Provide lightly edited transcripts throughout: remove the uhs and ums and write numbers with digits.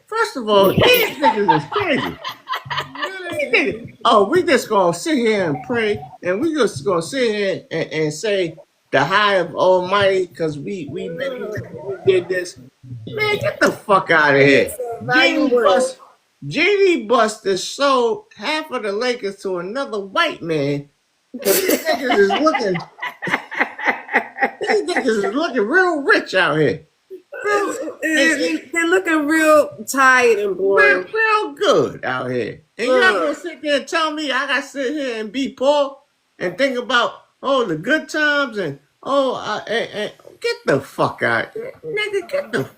First of all, these niggas is crazy. Oh, we just gonna sit here and pray, and we just gonna sit here and say the high of Almighty because we did this. Man, get the fuck out of here. JD Buster sold half of the Lakers to another white man because these niggas is looking. These niggas is looking real rich out here. They're looking real tired and boring. Real good out here. And you're not gonna sit there and tell me I gotta sit here and be poor and think about the good times and get the fuck out, nigga. Get the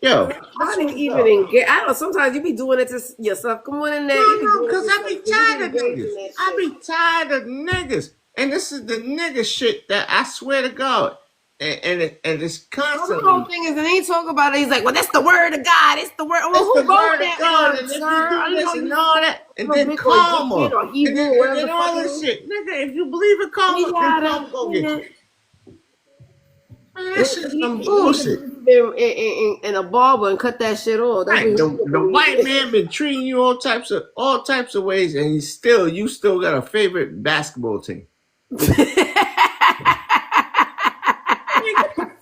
I didn't even get. I know sometimes you be doing it to yourself. Come on in there. No, because I be tired of niggas. I be tired of niggas, and this is the nigga shit that I swear to God. And it's constantly. The whole thing is, and he talk about it. He's like, "Well, that's the word of God. It's the word." Well, who wrote that? God, and then all that, and then karma, and all this shit, nigga. If you believe in karma, then karma go get you. Man, that shit's some bullshit. In a barber and cut that shit off. Right. The white man been treating you all types of ways, and you still got a favorite basketball team.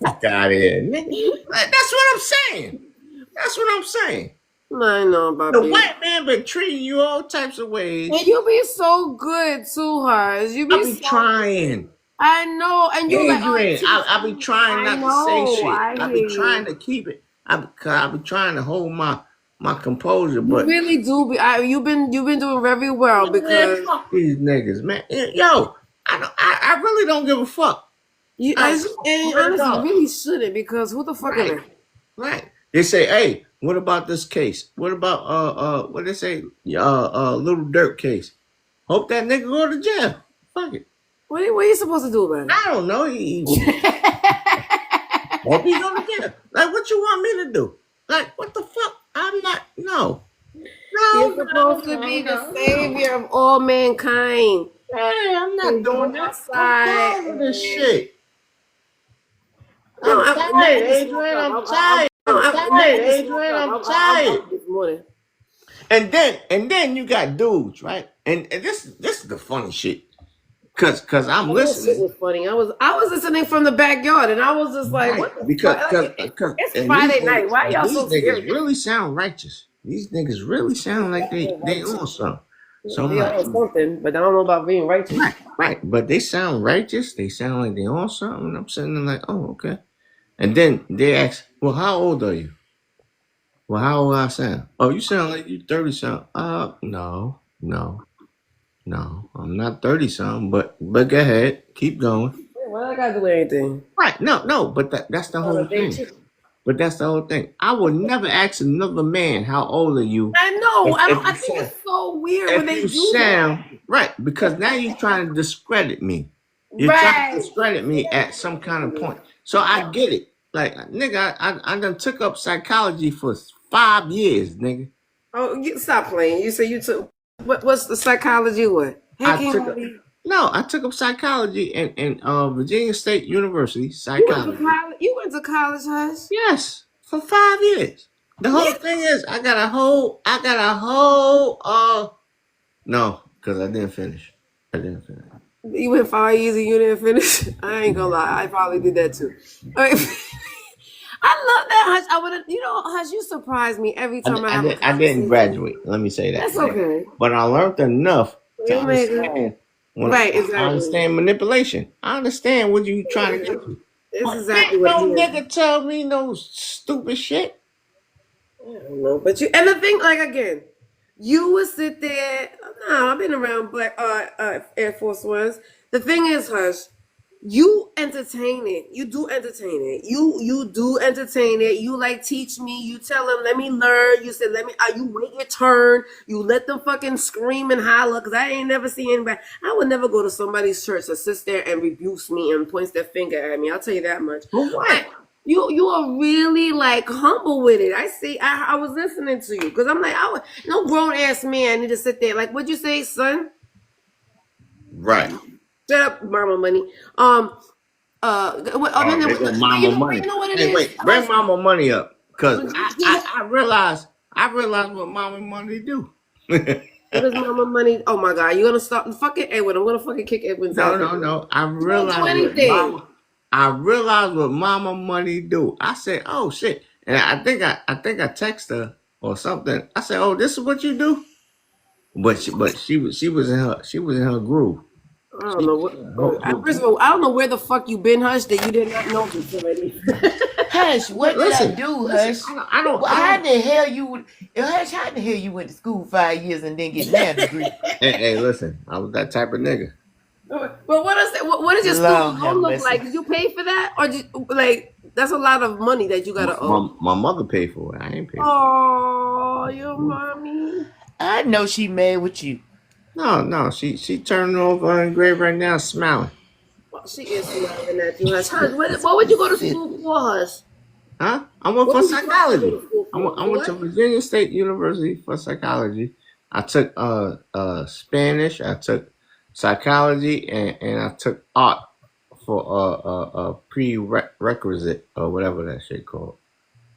Fuck out of here, nigga. That's what I'm saying. I know, Bobby. The white man been treating you all types of ways. And you be so good too, Hers. You be trying. I know, and you Adrian, I be trying not to say shit. I be trying to keep it. I be trying to hold my composure, but you really do. You've been doing very well because fuck these niggas, man. Yo, I really don't give a fuck. And honestly, you really shouldn't, because who the fuck is it? Right. They say, hey, what about this case? What about what they say? Little Dirt case. Hope that nigga go to jail. Fuck it. What are you supposed to do about it? I don't know. Hope he go to jail. Like, what you want me to do? Like, what the fuck? I'm not. No. You're supposed to be the savior of all mankind. Hey, I'm not doing that. I'm tired of this shit. I'm tired, Adrian. I'm tired. This morning. And then you got dudes, right? And this is the funny shit. Cause I'm listening. It was funny. I was listening from the backyard, and I was just like, "What?" Because it's Friday night. Why y'all so serious? These niggas really sound righteous. These niggas really sound like they on something. So they on something, but I don't know about being righteous. Right. But they sound righteous. They sound like they on something. And I'm sitting there like, oh, okay. And then they ask, well, how old are you? Well, how old I sound? Oh, you sound like you 30-something. No, I'm not 30-something, but go ahead. Keep going. Why I gotta do anything? Right, no, but that's the whole thing. But that's the whole thing. I would never ask another man, how old are you? I know. I think it's so weird when they do sound that. Right, because now you're trying to discredit me. You're trying to discredit me at some kind of point. So I get it. Like, nigga, I done took up psychology for 5 years, nigga. Oh, you stop playing. You say you took what's the psychology? What? I took up psychology in Virginia State University. Psychology. You went to college, Hush? Yes, for 5 years. The whole thing is, I got a whole. No, because I didn't finish. You went 5 years and you didn't finish? I ain't gonna lie, I probably did that too. All right. I love that, Hush. Hush, you surprise me every time I have a conversation. I didn't graduate. Let me say that. That's okay. But I learned enough to understand. Exactly. I understand manipulation. I understand what you trying to do. It's exactly what no nigga tell me no stupid shit. I don't know, but and the thing, like, again, you would sit there. No, I've been around Black Air Force Ones. The thing is, Hush, you entertain it. You do entertain it. You do entertain it. You like teach me. You tell them, let me learn. You said, you wait your turn. You let them fucking scream and holler, because I ain't never seen anybody. I would never go to somebody's church that sits there and rebukes me and points their finger at me. I'll tell you that much. What? You are really like humble with it. I see. I was listening to you because I'm like, no grown ass man need to sit there. Like, what'd you say, son? Right. Shut up, Mama Money. Mama Money. Hey, wait, bring Mama Money up. Cause I realized what MommyMoney do. What is Mama Money? Oh my God, you're gonna stop fucking Edwin. I'm gonna fucking kick Edwin's out. No. Don't do anything. I realized what MommyMoney do. I said, oh shit. And I think I texted her or something. I said, oh, this is what you do? But she was in her groove. I don't know what. First of all, I don't know where the fuck you been, Hush, that you did not know this already. Hush, what did I do, Hush? I don't. How the hell you went to school 5 years and didn't get that degree? Hey, listen, I was that type of nigga. But what is it? What does your school loan look like? Did you pay for that, or that's a lot of money that you gotta owe? My mother paid for it. I ain't paid. Oh, your mommy. I know she mad with you. No, she turning over in grave right now, smiling. Well, she is smiling at you, Hush. What would you go to school for, Hush? Huh? I went for psychology. I went to Virginia State University for psychology. I took Spanish. I took psychology, and I took art for a prerequisite or whatever that shit called.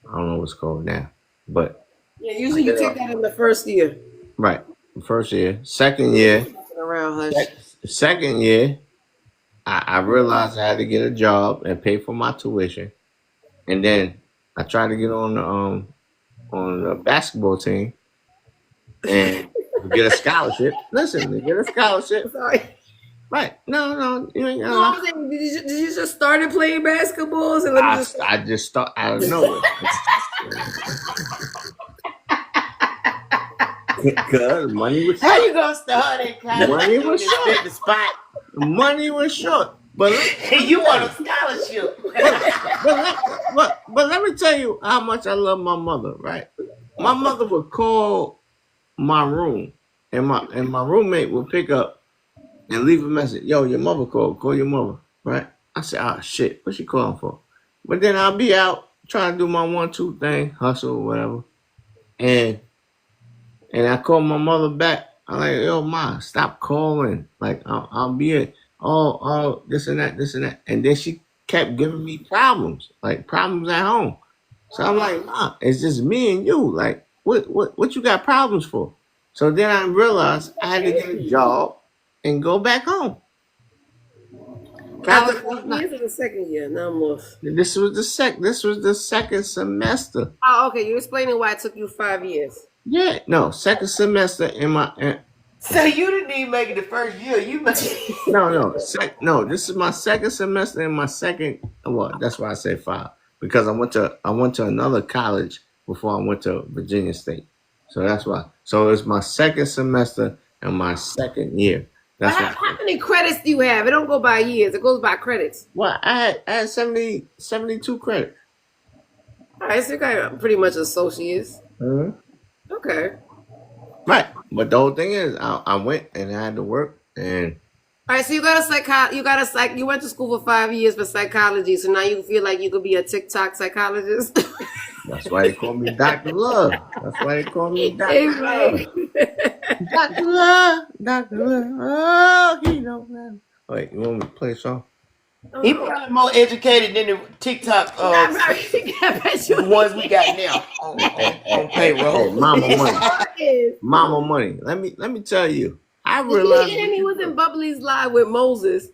I don't know what it's called now, but yeah, usually you take that in the first year. Right. First year. Second year. Second year, I realized I had to get a job and pay for my tuition. And then I tried to get on the basketball team and get a scholarship. Listen, to get a scholarship. Sorry. Right. No, you ain't no, I'm saying, did you just started playing basketballs and I just start out of nowhere. Because money was short. How you gonna start it? Money was short. The spot. Money was short. But you want a scholarship. but let me tell you how much I love my mother, right? My mother would call my room and my roommate would pick up and leave a message. Yo, your mother called. Call your mother, right? I said, oh shit, what's she calling for? But then I'll be out trying to do my 1-2 thing, hustle or whatever. And I called my mother back. I'm like, yo, ma, stop calling. Like, I'll be it. Oh, this and that. And then she kept giving me problems, like problems at home. So I'm like, ma, it's just me and you. Like, what you got problems for? So then I realized I had to get a job and go back home. Years of the second year, no more. This was the second semester. Oh, okay. You're explaining why it took you 5 years. Yeah, no, second semester in my. So you didn't even make it the first year. You made it. No. This is my second semester in my second. Well, that's why I say 5 because I went to another college before I went to Virginia State. So that's why. So it's my second semester and my second year. That's how many credits do you have? It don't go by years. It goes by credits. Well, I had 72 credits. All right, so you got pretty much associates. Mm-hmm. Okay. Right, but the whole thing is, I went and I had to work, and all right. So you went to school for 5 years for psychology. So now you feel like you could be a TikTok psychologist. That's why they call me Dr. Love. That's why they call me Dr. Love. Dr. Love, Dr. Love. Oh, he don't know. Wait, you want me to play a song? He probably more educated than the TikTok the ones we got now on payroll. Mama money. Let me tell you. I realized he was in Bubbly's live with Moses,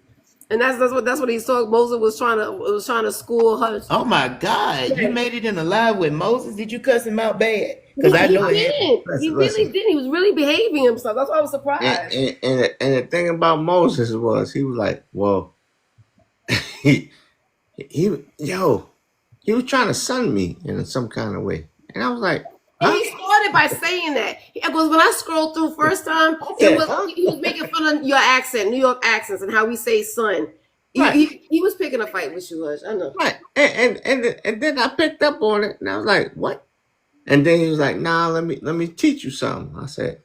and that's what he's talking. Moses was trying to school her. Oh my God! You made it in a live with Moses. Did you cuss him out bad? Because I know he didn't. He really didn't. He was really behaving himself. That's why I was surprised. And the thing about Moses was he was like, well. he was trying to sun me in some kind of way, and I was like, huh? And he started by saying that because when I scrolled through first time, he was making fun of your accent, New York accents, and how we say "son." Right. He was picking a fight with you, Hush. I know. Right, and then I picked up on it, and I was like, what? And then he was like, nah, let me teach you something. I said,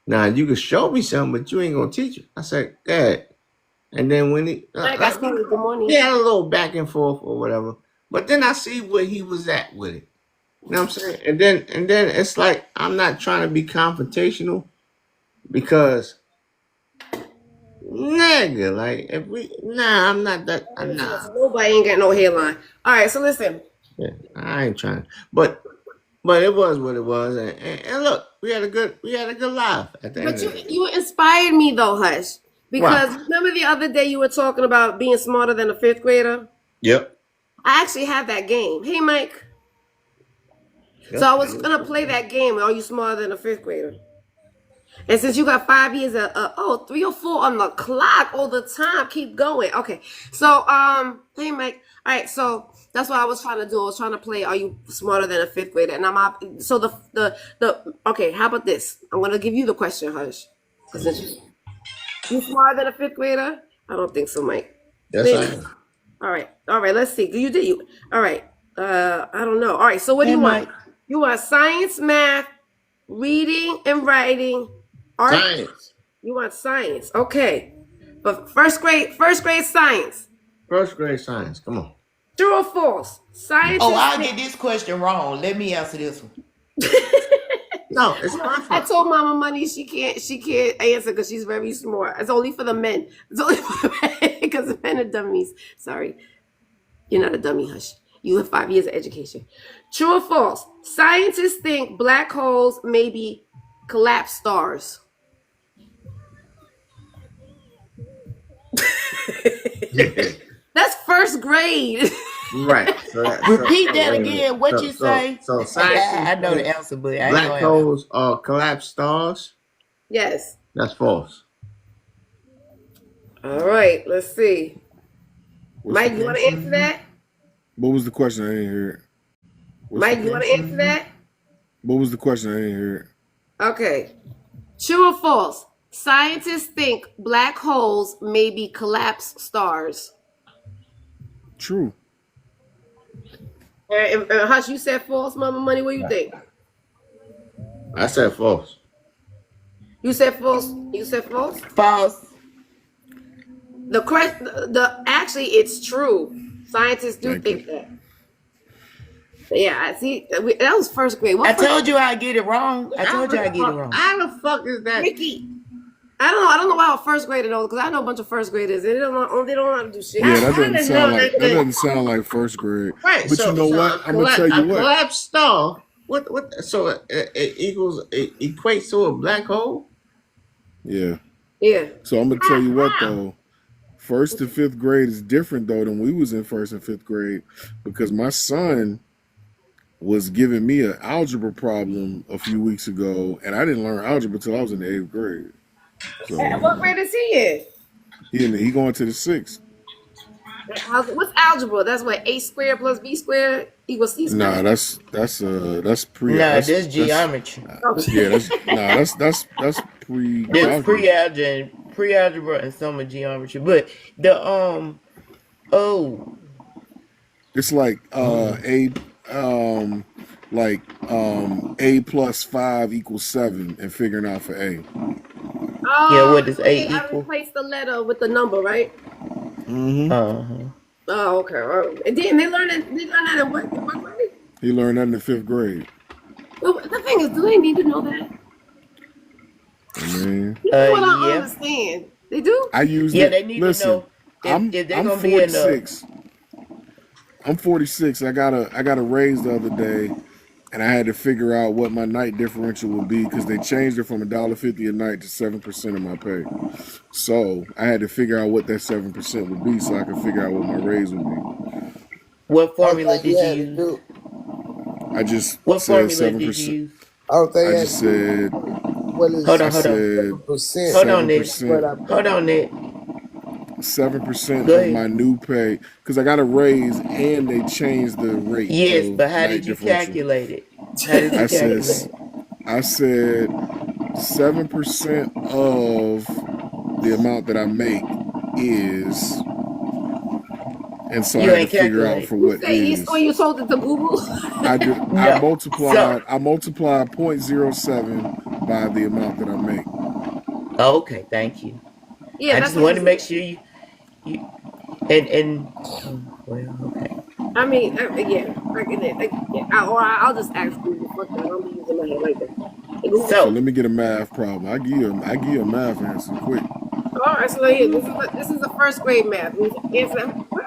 nah, you can show me something, but you ain't gonna teach it. I said, go ahead. And then when he had a little back and forth or whatever, but then I see where he was at with it. You know what I'm saying? And then it's like I'm not trying to be confrontational because nigga, like I'm not that. I'm not. Nobody ain't got no hairline. All right, so listen. Yeah, I ain't trying, but it was what it was, and look, we had a good laugh at the end But of it. you inspired me though, Hush. Because Wow. remember the other day you were talking about being smarter than a fifth grader? Yep. I actually have that game. Hey, Mike. So Yep. I was gonna play that game. Are you smarter than a fifth grader? And since you got 5 years of 3 or 4 on the clock all the time, keep going. Okay. So hey Mike. All right, so that's what I was trying to do. I was trying to play Are You Smarter Than a Fifth Grader? And I'm up so the okay, how about this? I'm gonna give you the question, Hush. Because you smarter than a fifth grader? I don't think so, Mike. Yes, I Maybe. am. All right. All right, let's see. You did you all right. I don't know. All right, so what do Hey, you want? Mike. You want science, math, reading and writing, art? Science. You want science. Okay. But first grade science. First grade science. Come on. True or false? Science Oh, is I'll get this question wrong. Let me answer this one. No, it's my I fault. told Mama Money she can't answer because she's very smart. It's only for the men. It's only for the men because the men are dummies. Sorry. You're not a dummy, Hush. You have 5 years of education. True or false? Scientists think black holes may be collapsed stars. That's first grade. Right. Repeat that again. What you say? So science. I know the answer, but I ain't Black gonna holes are collapsed stars. Yes. That's false. All right. Let's see. What's Mike, the you want to question? answer that? What was the question? I didn't hear it. What's Mike, the you want to question? answer that? What was the question? I didn't hear it. Okay. True or false? Scientists think black holes may be collapsed stars. True. Hush, you said false, Mama Money. What do you think? I said false. You said false. You said false. False. Actually, it's true. Scientists do Thank think that. Yeah, I see. That was first grade. I told you I get it wrong. I told you I get it wrong. How the fuck is that? Ricky. I don't know. I don't know why a first grader knows because I know a bunch of first graders and they don't know how to do shit. Yeah, that How the doesn't hell sound like that- that doesn't sound like first grade. Right. But so, you know so what? I'm gonna tell a you what. collapsed star. What? So it equates to a black hole. Yeah. Yeah. So I'm gonna tell you what though. First to fifth grade is different though than we was in first and fifth grade because my son was giving me an algebra problem a few weeks ago, and I didn't learn algebra until I was in the 8th grade. So What grade is he in? he going to the 6th. What's algebra? That's what A squared plus B squared equals C squared. Nah, that's pre. No, that's this geometry. Yeah, that's pre. There's pre-algebra and some of geometry. But the It's like A plus 5 equals 7 and figuring out for A. Yeah, what does A I equal? replaced the letter with the number, right? Mm-hmm. Oh, okay. And then they learn that in what grade? He learned that in the 5th grade. Well, the thing is, do they need to know that? I mean, That's what I don't yeah. understand. They do? I use Yeah, it. they need Listen, to know I'm if they're I'm gonna be in the 46. I'm 46. I got a raise the other day, and I had to figure out what my night differential would be because they changed it from $1.50 a night to 7% of my pay. So I had to figure out what that 7% would be so I could figure out what my raise would be. what formula did you use? I just What said formula did 7%. you use? I don't think I that just said what is Hold on, I said percent. Hold on, Nette. 7%. Hold on, Nette. 7% Go of ahead. my new pay because I got a raise and they changed the rate. Yes, of but how night did you differential. calculate it? How did you I calculate said it? I said 7% of the amount that I make is, and so You I had ain't to figure out calculate. for what Say is. when you told it to Google? I do. No. I multiplied 0.07 by the amount that I make. Oh, okay, thank you. Yeah, I that's just what wanted to I'm make saying. sure you and well, okay. I mean, yeah. I'll just ask Google. Fuck that. I don't be using my head like that. Hey, Google. So So let me get a math problem. I give you a math answer quick. All right, so here, this is the first grade math. Where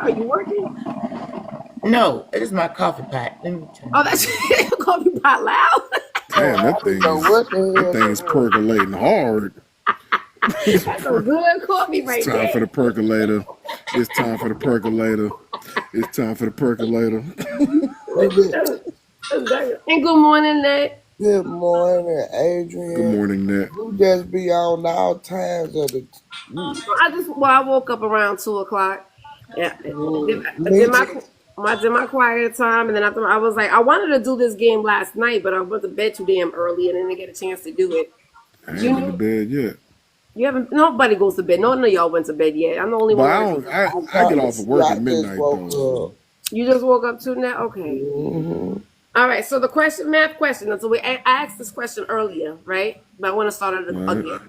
are you working? No, it is my coffee pot. Let me turn Oh, that's coffee pot loud. Damn, that thing is percolating hard. That's some good coffee right It's time there. for the percolator. It's time for the percolator. It's time for the percolator. And good morning, Nette. Good morning, Adrian. Good morning, Nette. You just be on all times of the. I woke up around 2:00. Yeah, did my quiet time, and then after I was like, I wanted to do this game last night, but I went to bed too damn early, and then didn't get a chance to do it. I ain't been to bed yet. You haven't. Nobody goes to bed. None of y'all went to bed yet. I'm the only one. I get off of work at midnight though. You just woke up too now? Okay. Mm-hmm. All right. So the math question. So I asked this question earlier, right? But I want to start it again.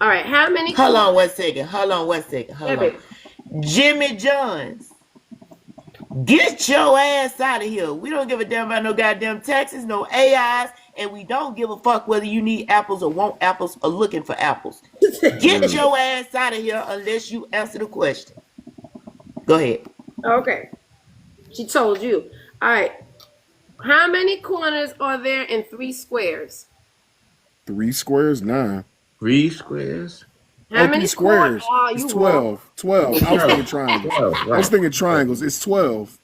All right. How many? Hold on 1 second. Hold on. Jimmy Johns, get your ass out of here. We don't give a damn about no goddamn taxes, no AIs, and we don't give a fuck whether you need apples or want apples or looking for apples. Get your ass out of here unless you answer the question. Go ahead. Okay. She told you. All right. How many corners are there in 3 squares? 3 squares? 9. 3 squares? How many squares? It's 12. 12. I was thinking triangles. 12, right. I was thinking triangles. It's 12.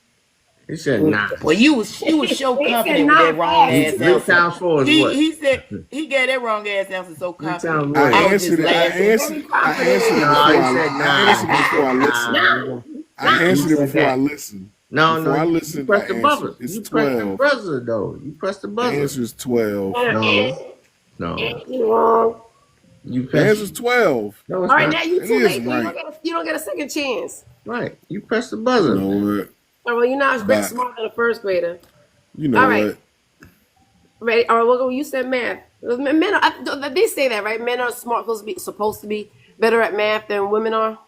He said 9. Well, you was so confident with that wrong ass 3 answer. times 4 is what? He said he gave that wrong ass answer so confident. I answered it before I listened. No, before I listened, you press the buzzer. It's you 12. press the buzzer, though. You press the buzzer. The answer is 12. No. You're wrong. You The press answer is 12. No, All it's right, not. now you It too is late. right. You don't get a second chance. Right. You press the buzzer. You know what? Oh, well, you're not Bye. smarter than a first grader. You know All right. what? Ready? All right, well, you said math. Men are, they say that, right? Men are supposed to be better at math than women are.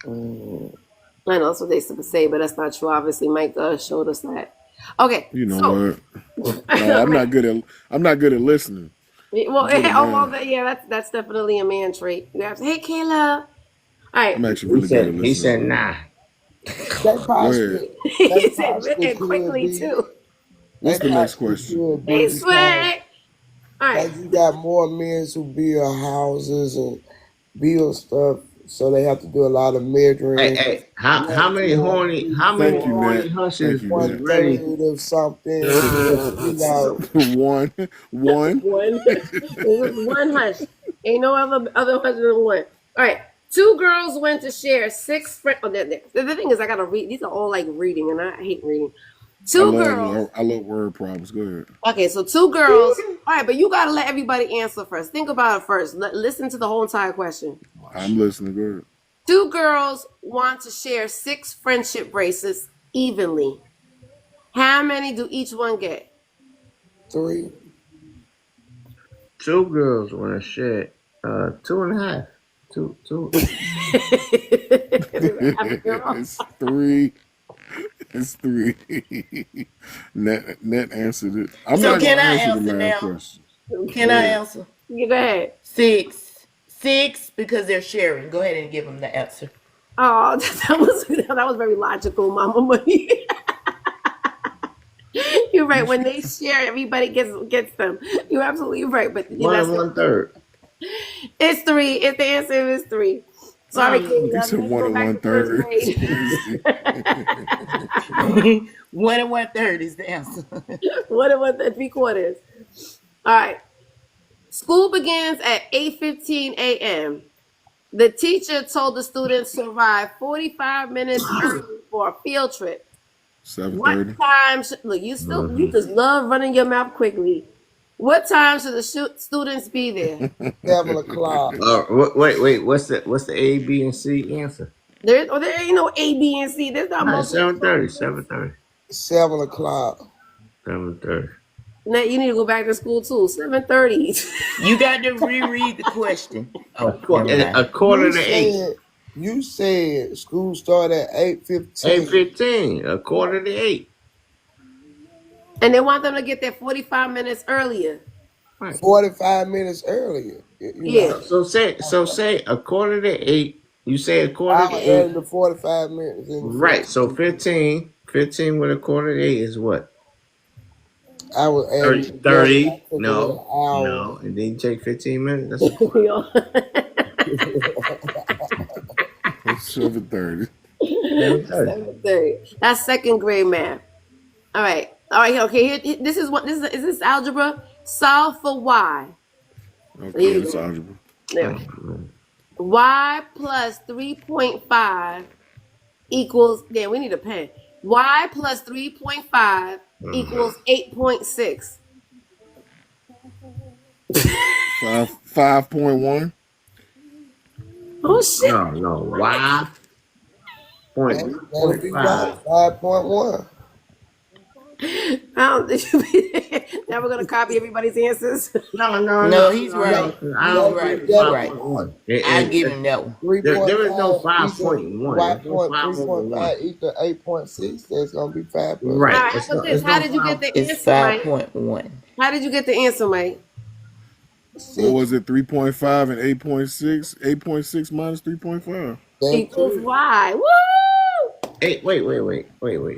I know that's what they say, but that's not true. Obviously, Mike showed us that. Okay. You know what? No, I'm not good at listening. Well, that's definitely a man trait. You have to, hey, Kayla. All right. I'm actually really good at listening. He said, nah. He said it quickly, too. What's the next question? Hey, Swag. All right. Like you got more men who build houses and build stuff, so they have to do a lot of measuring. Hey, how many horny hushes was ready? Of something. One. One hush. Ain't no other hush than one. All right. 2 girls went to share 6 friends. Oh, the thing is, I gotta read. These are all like reading, and I hate reading. 2 girls. I love word problems. Go ahead. Okay, so 2 girls. All right, but you gotta let everybody answer first. Think about it first. Listen to the whole entire question. I'm listening. Go ahead. 2 girls want to share 6 friendship bracelets evenly. How many do each one get? 3. 2 girls want to share 2.5. 2. It's 3. It's 3. Nette answered it. I'm So not can gonna I answer the answer math now? question. Can I answer? You go ahead. 6 because they're sharing. Go ahead and give them the answer. Oh, that was very logical, Mama Money. You're right. When they share, everybody gets them. You're absolutely right. But 1 and 1/3. It's 3. If the answer is 3. Sorry, You said 1 and 1/3. 1 and 1/3 is the answer. 1 and 1/3. All right. School begins at 8:15 a.m. The teacher told the students to arrive 45 minutes early for a field trip. 7:30. What time look, you just love running your mouth quickly. What time should the students be there? 7 o'clock. Wait. What's the A, B, and C answer? There ain't no A, B, and C. There's not multiple. 7:30. 7 o'clock. 7:30. Now you need to go back to school too. 7:30. You got to reread the question. A quarter to 8. You said school start at 8:15. 8:15. A quarter to 8. And they want them to get there 45 minutes earlier. 45 minutes earlier. Yeah. So say a quarter to 8 You say a quarter I to was 8. adding the 45 minutes in the Right. So 15. 15 with a quarter to 8 is what? I was adding 30. together. I 30. took away an No. hour. No. And then you take 15 minutes. That's a quarter. We all- It's 7:30. 7:30. That's second grade math. All right. Okay. This is what this is this algebra? Solve for y. Okay, it's algebra. There. Y plus 3.5 equals. Yeah, we need a pen. Y plus 3.5 equals 8.6. 5.1. Oh shit! No. Y. Point That'll be 5. 5.1. Now we're gonna copy everybody's answers. No, he's right. I He's don't right. think He's it's right. 5.1. I give him that one. 3.5 There is no equal 5.1. There's no 3.5 equal 8.6. That's gonna be 5 plus. Right. All right, how about this? How did you get the It's answer, Mike? 5.1. How did you get the answer, Mike? What was it? 3.5 and 8.6. 8.6 minus 3.5. Equals y. Woo! Hey, wait.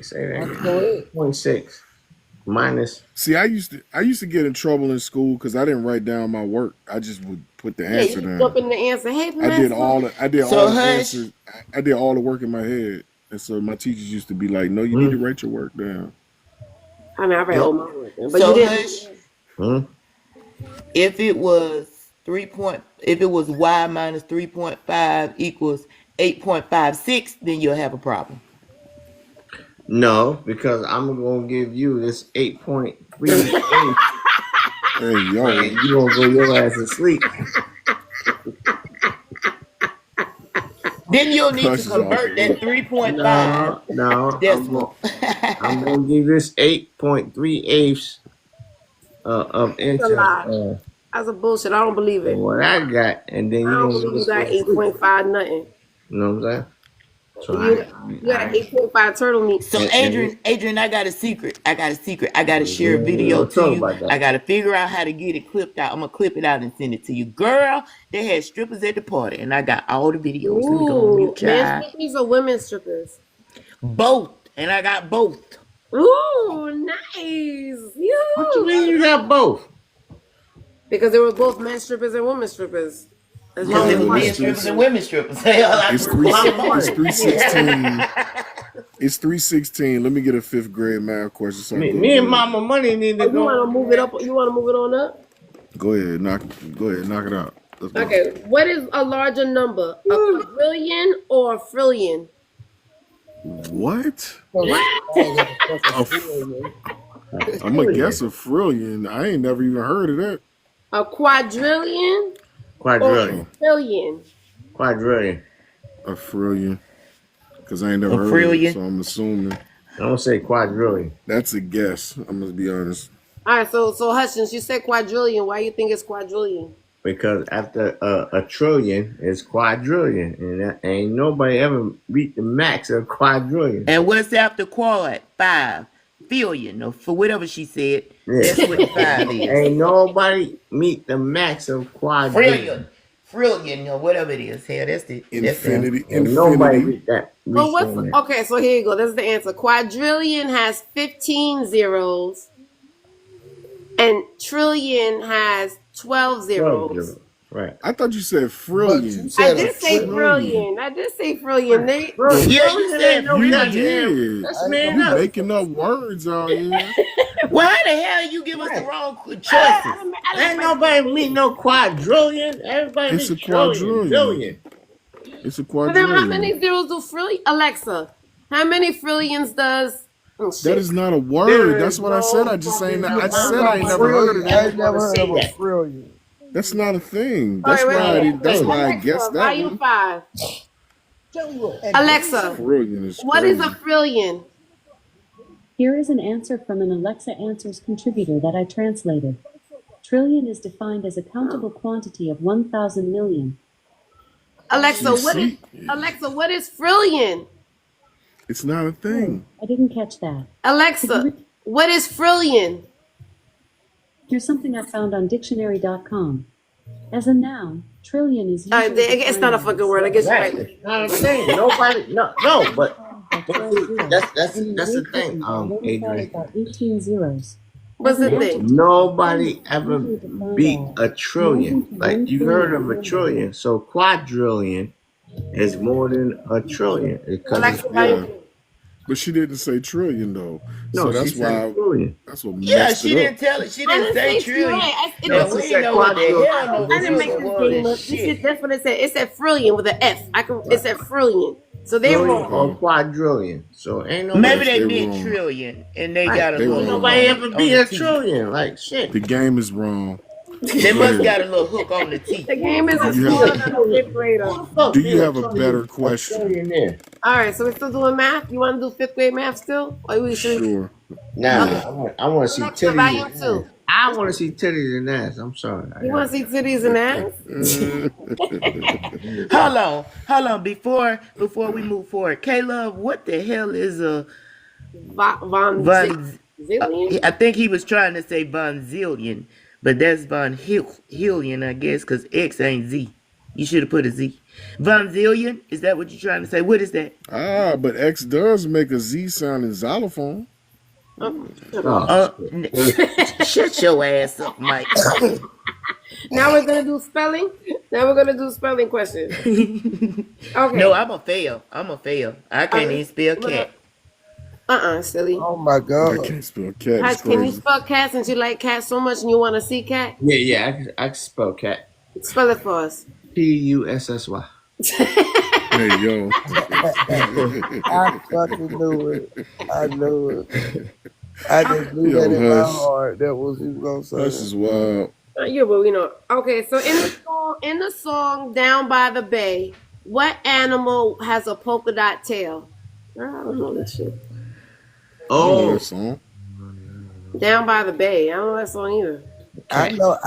Say that. That's correct. 0.6 minus. See, I used to get in trouble in school because I didn't write down my work. I just would put the Yeah, answer you down. jump in the answer. Hey, I did all the So, Hush. answers. I did all the work in my head, and so my teachers used to be like, "No, you need to write your work down." I mean, I read all my work, but So you didn't. Hush, Hmm? if it was y minus 3.5 equals 8.56, then you'll have a problem. No, because I'm gonna give you this 8.38, Hey, yo, and you gonna go your ass to sleep. Then you'll need Hush to is off convert the that hook. 3.5 No, decimal. I'm gonna give this 8.38 of That's a interest. lie. That's a bullshit. I don't believe it. What I got, and then I you don't gonna believe go you got to sleep. 8.5 nothing. You know what I'm saying? So You got 8.5 turtle meat. So and Adrian, I got a secret. I got to share a we video don't to talk you. about that. I got to figure out how to get it clipped out. I'm gonna clip it out and send it to you. Girl, they had strippers at the party, and I got all the videos. Let me go on Ooh, mute, men child. strippers or women strippers? Both, and I got both. Ooh, nice. What you Yoo. mean you got both? Because they were both men strippers and women strippers. That's Because just it was Mama men money. strippers and women strippers. Hell, I It's put three. them Mama It's on. money. 3:16. It's 3:16. Let me get a 5th grade math question. So I can go Me to and bed. Mama Money need to Oh, you go. want to move it up? You want to move it on up? Go ahead, knock it out. Let's go. Okay. What is a larger number, a quadrillion or a trillion? What? What? I'm gonna guess a trillion. I ain't never even heard of that. A quadrillion or a Quadrillion. trillion? Quadrillion. A trillion. Because I ain't never A heard of trillion. it, so I'm assuming I don't say quadrillion that's a guess. I'm gonna be honest. All right. So Hutchins, you said quadrillion. Why you think it's quadrillion? because after a trillion is quadrillion, and that ain't nobody ever reached the max of quadrillion. And what's after quad? 5 billion, or for whatever she said. Yeah. That's what the 5 is. Ain't nobody meet the max of quadrillion. Trillion, or whatever it is. Hell, that's the Infinity. And nobody Infinity. reached that. Well, Reached what's that. okay? So here you go. This is the answer. Quadrillion has 15 zeros, and trillion has 12 zeros. Right. I thought you said trillion. I did say trillion. I did say trillion. They, Yeah, you said no You goddamn. did. That's made You up. making up words out here. Well, how the hell you give us the wrong choices? Ain't nobody meet no quadrillion. Everybody It's meet a quadrillion. billion. It's a But then how quadrillion. many zeros do trillion? Alexa, how many trillions does? Oh, shit. That is not a There word. That's is what I said. I just ain't. I said I ain't never heard of I that. ain't never heard of a that. trillion. That's not a thing. All That's right, why. wait. That's why I Alexa, guessed that volume one. 5. Alexa, Trillion is what is crazy. a trillion? Here is an answer from an Alexa Answers contributor that I translated. Trillion is defined as a countable quantity of 1,000 million. Alexa, You what is see? Alexa? What is trillion? It's not a thing. I didn't catch that. Alexa, what is trillion? Here's something I found on dictionary.com. As a noun, trillion is All right, usually it's not a defined fucking word. I guess you're Right. right. It's not a thing. Nobody, no, but as that's and the rate thing, written by one Adrian. followed by 18 zeros. What's As the an thing? adjective, Nobody trillion is ever usually defined beat as a trillion. amounting to Like 1 you heard of a trillion trillion, so quadrillion is more than a trillion because it's Alexa, how you four. doing? But she didn't say trillion though, No, so she that's said why trillion. that's what Yeah, messed she it up. didn't tell it. She I didn't didn't say say trillion. trillion. No, And she we said know what the quadrillion. hell no I didn't make trillion this was game and up. shit. That's what it said. It said frillion with an F. It said frillion. So they Trillion wrong. or quadrillion. So ain't no Maybe way. they They meant wrong. trillion, and they Right. got a They little Ain't hook wrong. nobody on, ever on beat the a teeth. trillion. Like shit. The game is wrong. They Go must ahead. got a little hook on the teeth. The game is Do a you smaller have than a fifth grader. Who the fuck Do beat you a have a trillion? better A question? trillionaire. All right, so we're still doing math. You want to do fifth grade math still? Or we should? Sure. Nah, Yeah. I want to see Alexa, titties volume and ass. 2. I want to see titties and ass. I'm sorry. You want to see titties and ass? Hold on. Before we move forward, Caleb, what the hell is a Von von? Zillion? I think he was trying to say von zillion, but that's von hillion, I guess, because X ain't Z. You should have put a Z. Von zillion? Is that what you're trying to say? What is that? But X does make a Z sound in xylophone. Oh, Shut your ass up, Mike. Now we're gonna do spelling. Now we're gonna do spelling questions. Okay. No, I'm a fail. I can't even spell cat. Silly. Oh my I God. can't spell cat. It's Hush, can you crazy. spell cat since you like cat so much and you want to see cat? yeah. I can spell cat. Spell it for us. Pussy. Hey yo. I fucking knew it. I knew it. I just knew Yo, that in my hush. heart. That was you gonna say. This is wild. Yeah, but we know. Okay, so in the song "Down by the Bay," what animal has a polka dot tail? I don't know this shit. I know Oh, that song. Down by the Bay. I don't know that song either. I It know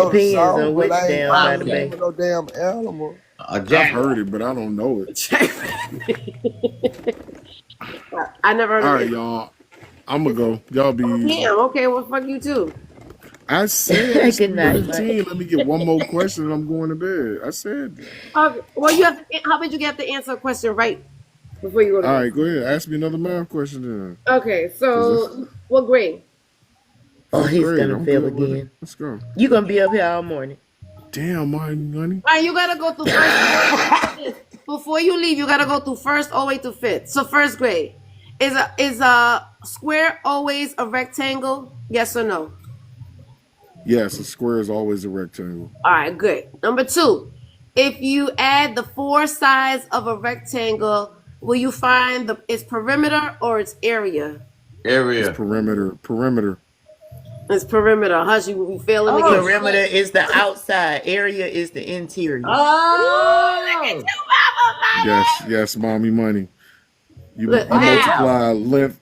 the depends song, on which but I ain't Down by the the name Bay. of no damn animal. a I've jackpot. heard it, but I don't know it. I never heard All of right, it. y'all. I'm gonna go. Y'all be easy. Damn. Okay. Well, fuck you too. I said it's Good night, 15. Let me get one more question and I'm going to bed. I said that. Okay. Well, you have. How about you get to answer a question right before you go to All bed? right, go ahead. Ask me another math question then. Okay. So, what grade? Oh, he's Great, gonna I'm fail good with it. again. Let's go. You gonna be up here all morning. Damn, my honey. All right, you gotta go through first. Before you leave, you gotta go through first all the way to fifth. So first grade, is a square always a rectangle? Yes or no? Yes, a square is always a rectangle. All right, good. Number 2, if you add the 4 sides of a rectangle, will you find its perimeter or its area? Area. Perimeter. It's perimeter. Hush, you failing Oh, again. Perimeter is the outside. Area is the interior. Oh, Yes, mommy money. You Look, multiply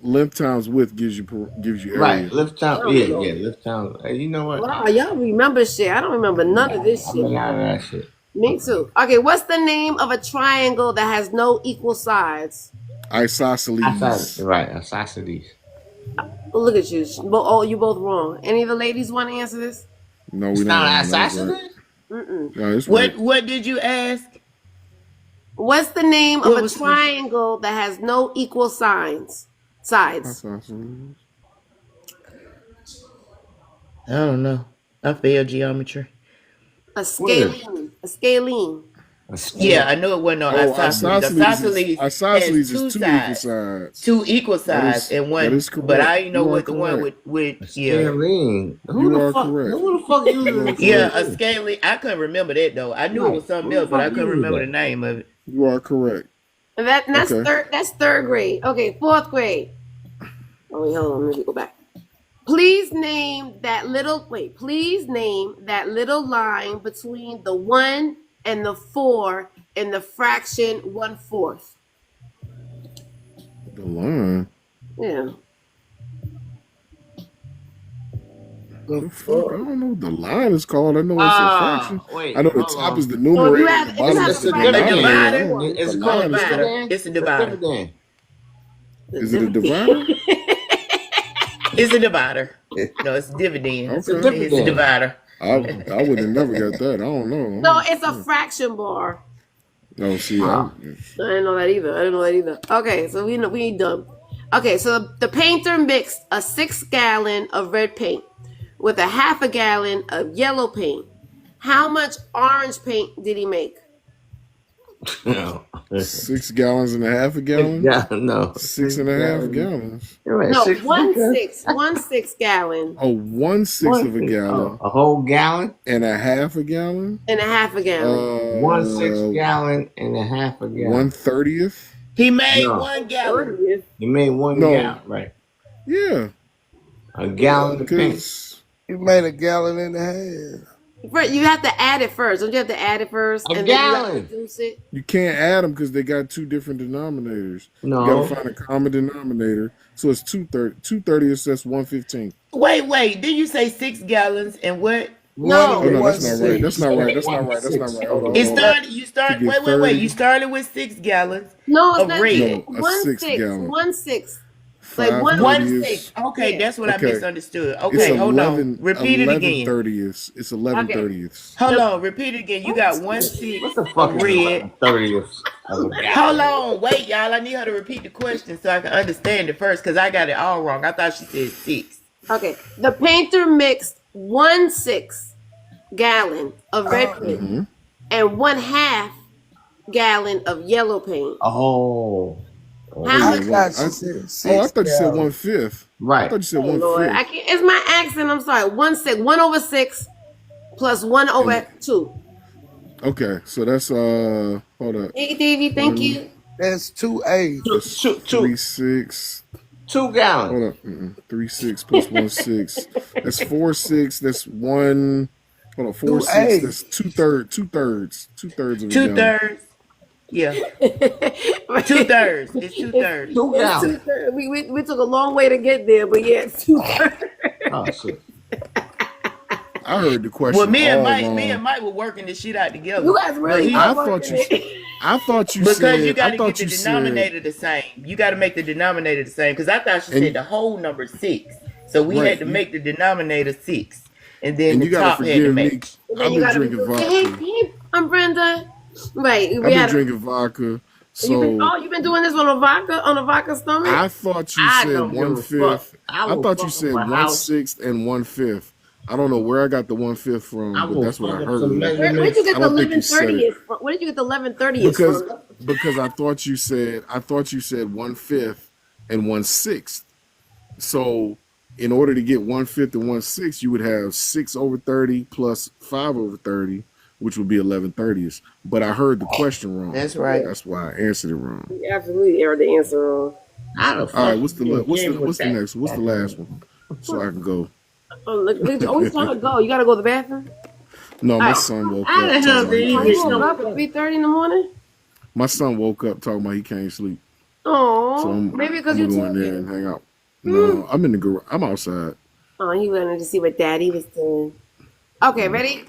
length times width gives you area. right. Lift town. Yeah, lift town. Hey, you know what? wow, y'all remember shit. I don't remember none of this I'm shit. out of that shit. Me too. Okay, what's the name of a triangle that has no equal sides? Isosceles. Right, isosceles. Oh, look at you. Oh, you both wrong. Any of the ladies want to answer this? No, It's we don't. not have that, isosceles? right? No, it's right. What did you ask? What's the name What of a was- triangle that has no equal sides? Isosceles. I don't know. I failed geometry. A scalene. A scalene. Yeah, I knew it wasn't no isosceles. Isosceles is two equal sides. sides. Two equal That sides is- and one. that is correct. But I didn't know You are what the one correct. with yeah. Scalene. You are correct. Who the fuck you? Yeah, a scaling. I couldn't remember that though. I knew it was something Who the else, but I fuck couldn't you remember that? the name of it. You are correct. And that's Okay. That's third grade. Okay, fourth grade. Oh wait, hold on. Let me go back. Please name that little line between the 1 and the 4 in the fraction 1/4. The line. Yeah. The fuck? I don't know what the line is called. I know it's a fraction. Wait. I know the hold top on. is the numerator. you and have- the bottom you have is to the find A out. denominator. divider? It's The a line is divider. called- It's a divider. Dividend. Is it a divider? It's a divider. No, it's dividend. Okay. It's a divider. I would have never got that. I don't know. No, it's a fraction bar. No, see, I didn't know that either. Okay, so we done. Okay, so the painter mixed a 6-gallon of red paint with a half a gallon of yellow paint. How much orange paint did he make? 6 gallons and a half a gallon. Yeah, no, 6.5 gallons. Right, No, 6 1/6 gallon. Oh, 1/6 of a gallon a whole gallon and a half a gallon. And a half a gallon. 1/6 gallon and a half a gallon. 1/30th. He made No. 1 gallon. You made 1 No. gallon, right? Yeah, A gallon of paint. because You made a gallon and a half. First, you have to add it first. Don't you have to add it first? A and then you have gallon. to reduce it? you can't add them because they got 2 different denominators. No. You gotta find a common denominator. So it's 2/30. That's 1/15. Wait. Did you say 6 gallons and what? No. Oh no, that's not 1/6. right. That's not right. That's not right. That's not right. Hold on. It hold on. started. You started. To get Wait. 30. You started with 6 gallons No, it's of not. red. No, a 6 gallon. 1/6. Like 5/30. 1/6. Okay, Yeah. that's what I Okay. misunderstood. It's Okay, hold 11. on. Repeat it again. 11/30. It's 11/30. Hold on. Repeat it again. You got 1/6 What the fuck of red. 30th of a gallon? Hold on. Wait, y'all. I need her to repeat the question so I can understand it first because I got it all wrong. I thought she said 6. Okay. The painter mixed 1/6 gallon of red paint and 1/2 gallon of yellow paint. Oh. How I much? thought she said 6 Oh, I thought you said gallons. 1/5. I Right. thought you said Oh, Lord, 1/5. it's my accent. I'm sorry. 1/6. 1/6 plus 1/2. Okay, so that's hold up. Hey, Davey, thank you. That's 2/8. Two 3/6. 2 gallons. Hold up. 3/6 plus 1/6. That's 4/6. That's 1. Hold on. 4/6. 2/8. That's 2/3. 2/3. 2/3 of a 2 gallon. thirds. Yeah. 2/3. It's 2/3. 2 It's gallons. 2/3. We took a long way to get there, but yeah, it's 2/3. Oh shit. I heard the question. Well, me and wrong. Mike were working this shit out together. You guys really But I are thought working you. it. I thought you because said. you got I to thought get the you said. denominator the same. You got to make the denominator the same because I thought she And- said the whole number 6. So we Right. had to make the denominator 6, and then And the you gotta top had to forgive make. me. And then I've you been gotta drinking be, vodka. hey, I'm Brenda. Right. I've been drinking vodka. So You've been doing this on a vodka stomach? I thought you I said don't give a 1/5. fuck. I will thought you fuck said up my house. 1/6 and 1/5. I don't know where I got the 1/5 from, I but will that's what I fuck up heard. some Where did you I get the don't think you said 11/30th it. from? Where did you get the 11/30th from? Because I thought you said 1/5 and 1/6. So in order to get 1/5 and 1/6, you would have 6/30 plus 5/30, which would be 11/30ths. But I heard the question wrong. That's right. That's why I answered it wrong. You absolutely aired the answer wrong. How the All right, fuck what's the you what's get the with that? next one? What's the last one? So I can go. Oh, look, always trying to go. You gotta go to the bathroom? No, my son woke How up. the hell talking did he about You he can't woke get up sleep. at 3:30 in the morning? My son woke up talking about he can't sleep. Oh, So maybe because I'm you going told there and him. hang out. No, I'm in the garage. I'm outside. Oh, he wanted to see what Daddy was doing. Okay, ready?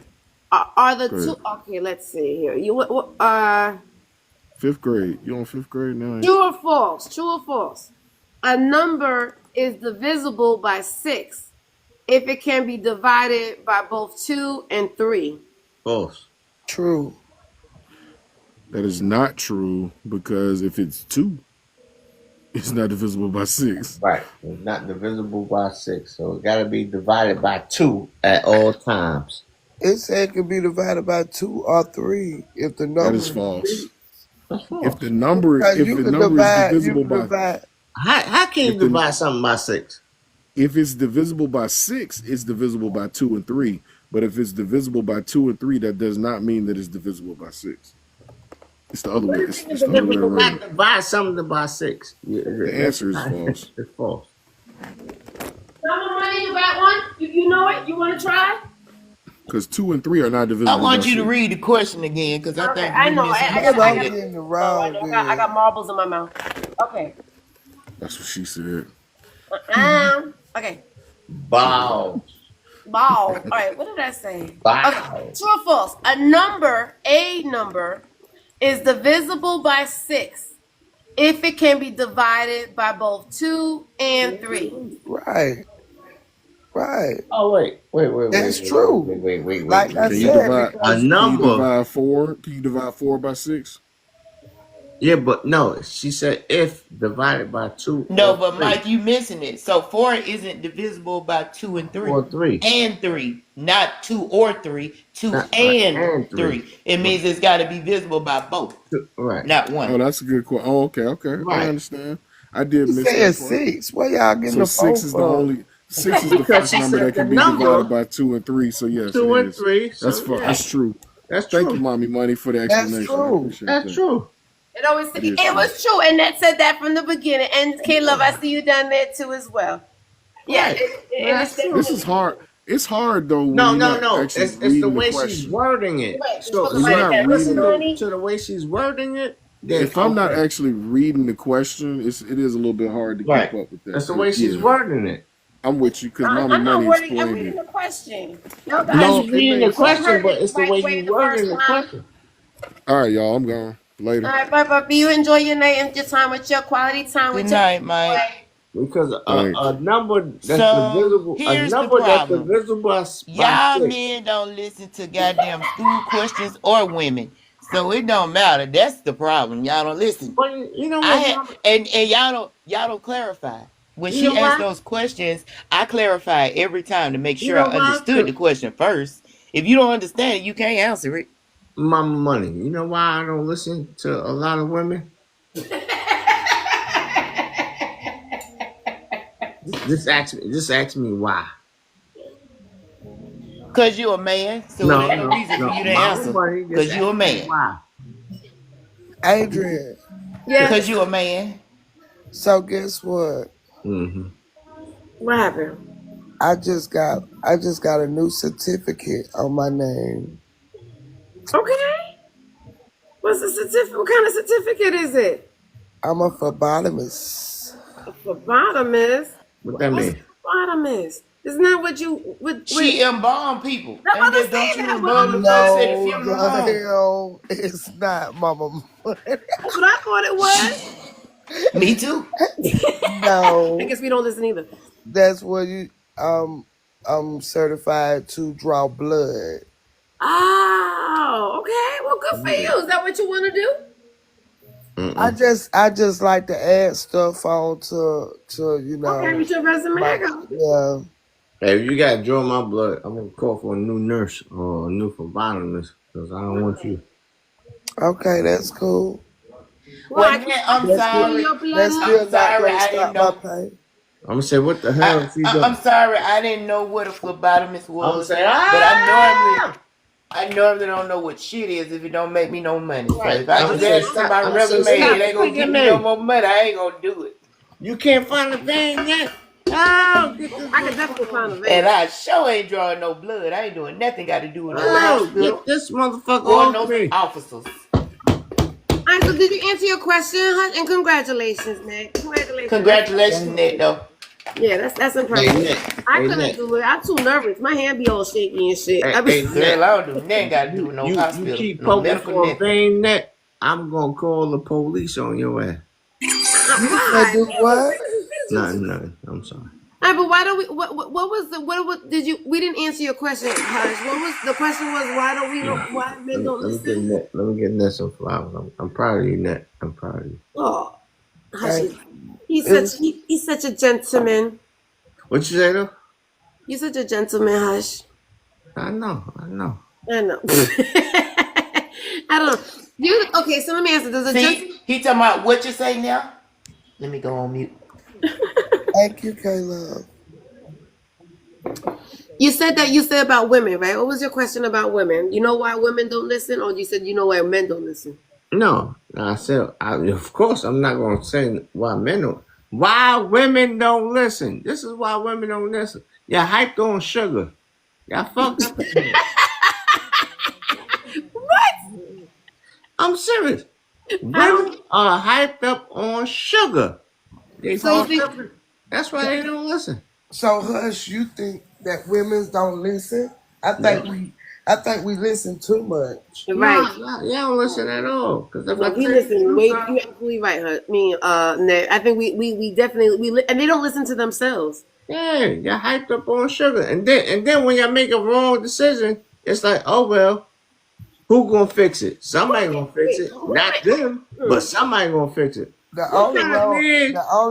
Are the Go ahead. two? Okay, let's see here. You 5th grade. You on 5th grade now? true or false? True or false? A number is divisible by 6 if it can be divided by both 2 and 3. False. True. That is not true because if it's 2, it's not divisible by 6. Right. It's not divisible by 6, so it got to be divided by 2 at all times. It said it could be divided by 2 or 3 if the number That is false. That's false. If the number Because if you the can number divide, is you divisible can by divide. How can you If the- divide something by 6? if it's divisible by 6, it's divisible by 2 and 3. But if it's divisible by 2 and 3, that does not mean that it's divisible by 6. It's the other way. It's the other way Divisible by around. divide something by 6. The answer is false. It's false. MommyMoney, you got one? You know it? You want to try? Because 2 and 3 are not divisible. I want by you to 6. read the question again because I Okay, think I we know. missed I it. got I'm getting around I got marbles in my mouth. Okay. That's what she said. Okay. Bow. Ball. All right. What did I say? Wow. Okay. True or false? A number is divisible by 6 if it can be divided by both 2 and 3. Right. Right. Oh wait. That's true. Wait. Like I Can you said, divide? A because number. Can you divide 4? Can you divide 4 by 6? Yeah, but no. She said if divided by 2. No, or but 3. Mike, you missing it. So 4 isn't divisible by 2 and 3. Or 3. And 3, not 2 or 3. 2 Not, and 3. 3. It means it's got to be visible by both, Right. not Oh, one. that's a good question. Oh, okay. Right. I understand. I did you miss said that part. 6. Where y'all getting So the 6 4 is the from? only. 6 is the Because first she number said that can the be number divided by 2 and 3. So yes, 2 it and is. 3. That's So, yeah. That's true. That's Thank true. you, Mommy Money, for the That's explanation. I true. appreciate That's that. true. It always It is it true. was true, and Nette said that from the beginning. And Klove, I see you done there too as well. Yeah, Right. and That's it's true. This is hard. It's hard though when No, you're no, not no. actually It's the reading the way she's question. wording it. Right. So When you're not if you listen reading to the way she's wording it, then If I'm not okay. actually reading the question, it is a little bit hard to Right. keep up with that. That's the way she's Yeah, wording it. I'm with you because Mommy I'm not Money wording. I'm explained reading it. the question. No, No, guys, she's reading the makes question, heard but it it's the right way way you the wording first the time. question. All right, y'all. I'm gone. Later. All right, bye, puppy. You enjoy your night and your time with your quality time Good with your night, Mike. Because Thanks. a number that's So divisible, a here's the number that's problem. divisible by Y'all 6. men don't listen to goddamn school questions or women. So it don't matter. That's the problem. Y'all don't listen. But you know I what, had Mama? and y'all don't clarify. When You she know asked why? those questions, I clarify every time to make You sure I know why? understood the question first. If you don't understand it, you can't answer it. Mama Money. You know why I don't listen to a lot of women? Just ask me why. Cause you're a man, so it ain't no reason for you to Mama answer. Money, just Cause you're a ask me man. why. Adrian. Yeah. Cause you're a man. So guess what? Mm-hmm. What happened? I just got a new certificate on my name. Okay. What's the certificate? What kind of certificate is it? I'm a phlebotomist. A phlebotomist. What that What's mean? a phlebotomist? Isn't that what you She embalm people. I'm And about to then don't say you that, embalm the but person at the No, funeral the home? hell, it's not, Mama. that's what I thought it was. Me too. I No, guess we don't listen either. that's where you I'm certified to draw blood. Oh, okay. Well, good for you. Is that what you want to do? I just like to add stuff on to you Okay, know with your resume. I got you. yeah. Hey, if you gotta draw my blood, I'm gonna call for a new nurse or a new phlebotomist because I don't want you. Okay, that's cool. Well, Well, Nette, I'm That's sorry. your blood That's now. still I'm sorry, not I gonna didn't stop my know. pain. I'm gonna say, what the hell is he doing? I'm sorry, I didn't know what a phlebotomist I'm gonna was. say, But I normally don't know what shit is if it don't make me no money. So Right. if I I'm just gonna add say, it to my I'm gonna say, resume, stop it ain't gonna picking give me no me. more money. I ain't gonna do it. You can't find a vein yet. Oh, get this I can definitely find a And vein. I sure ain't drawing no blood. I ain't doing nothing got to do with no Oh, hospital get this motherfucker or off no me. officers. All right, so did you answer your question, Hush? And congratulations, man. Congratulations. Congratulations, Nette, though. Yeah, that's Hey, impressive. Nick. I Hey, couldn't Nick. do it. I'm too nervous. My hand be all shaky and shit. Hey, I be hey, Girl, Nick. I don't do nothing got to do with no You hospital, keep no poking medical for a nothing. vein, Nick. I'm gonna call the police on your ass. why? do what? Nothing. I'm sorry. All right, but why don't we? What was the? What did you? We didn't answer your question, Hush. What was the question? Was why don't we? Why men don't Let me get listen? Nick. Let me get Nick some flowers. I'm proud of you, Nick. I'm proud of you. Oh, Hush. Thank He's such a gentleman. What you say though? You're such a gentleman, Hush. I know. I know. I don't know. You okay? So let me answer. Does a gentleman? See, he talking about what you say now? Let me go on mute. Thank you, K-Love. You said about women, right? What was your question about women? You know why women don't listen, or you said you know why men don't listen? No, I said, of course, I'm not going to say why men don't. Why women don't listen. This is why women don't listen. Y'all hyped on sugar. Y'all fucked up. What? I'm serious. Women are hyped up on sugar. That's why they don't listen. So Hush, you think that women don't listen? I think we listen too much. Right. No, y'all don't listen at all. Because if I No, we tell listen. you, Wait, you absolutely right, huh? Me, Ned. I think we definitely and they don't listen to themselves. Yeah, y'all hyped up on sugar, and then when y'all make a wrong decision, it's like, oh well, who gonna fix it? Somebody gonna fix it, not them, but somebody gonna fix it. The only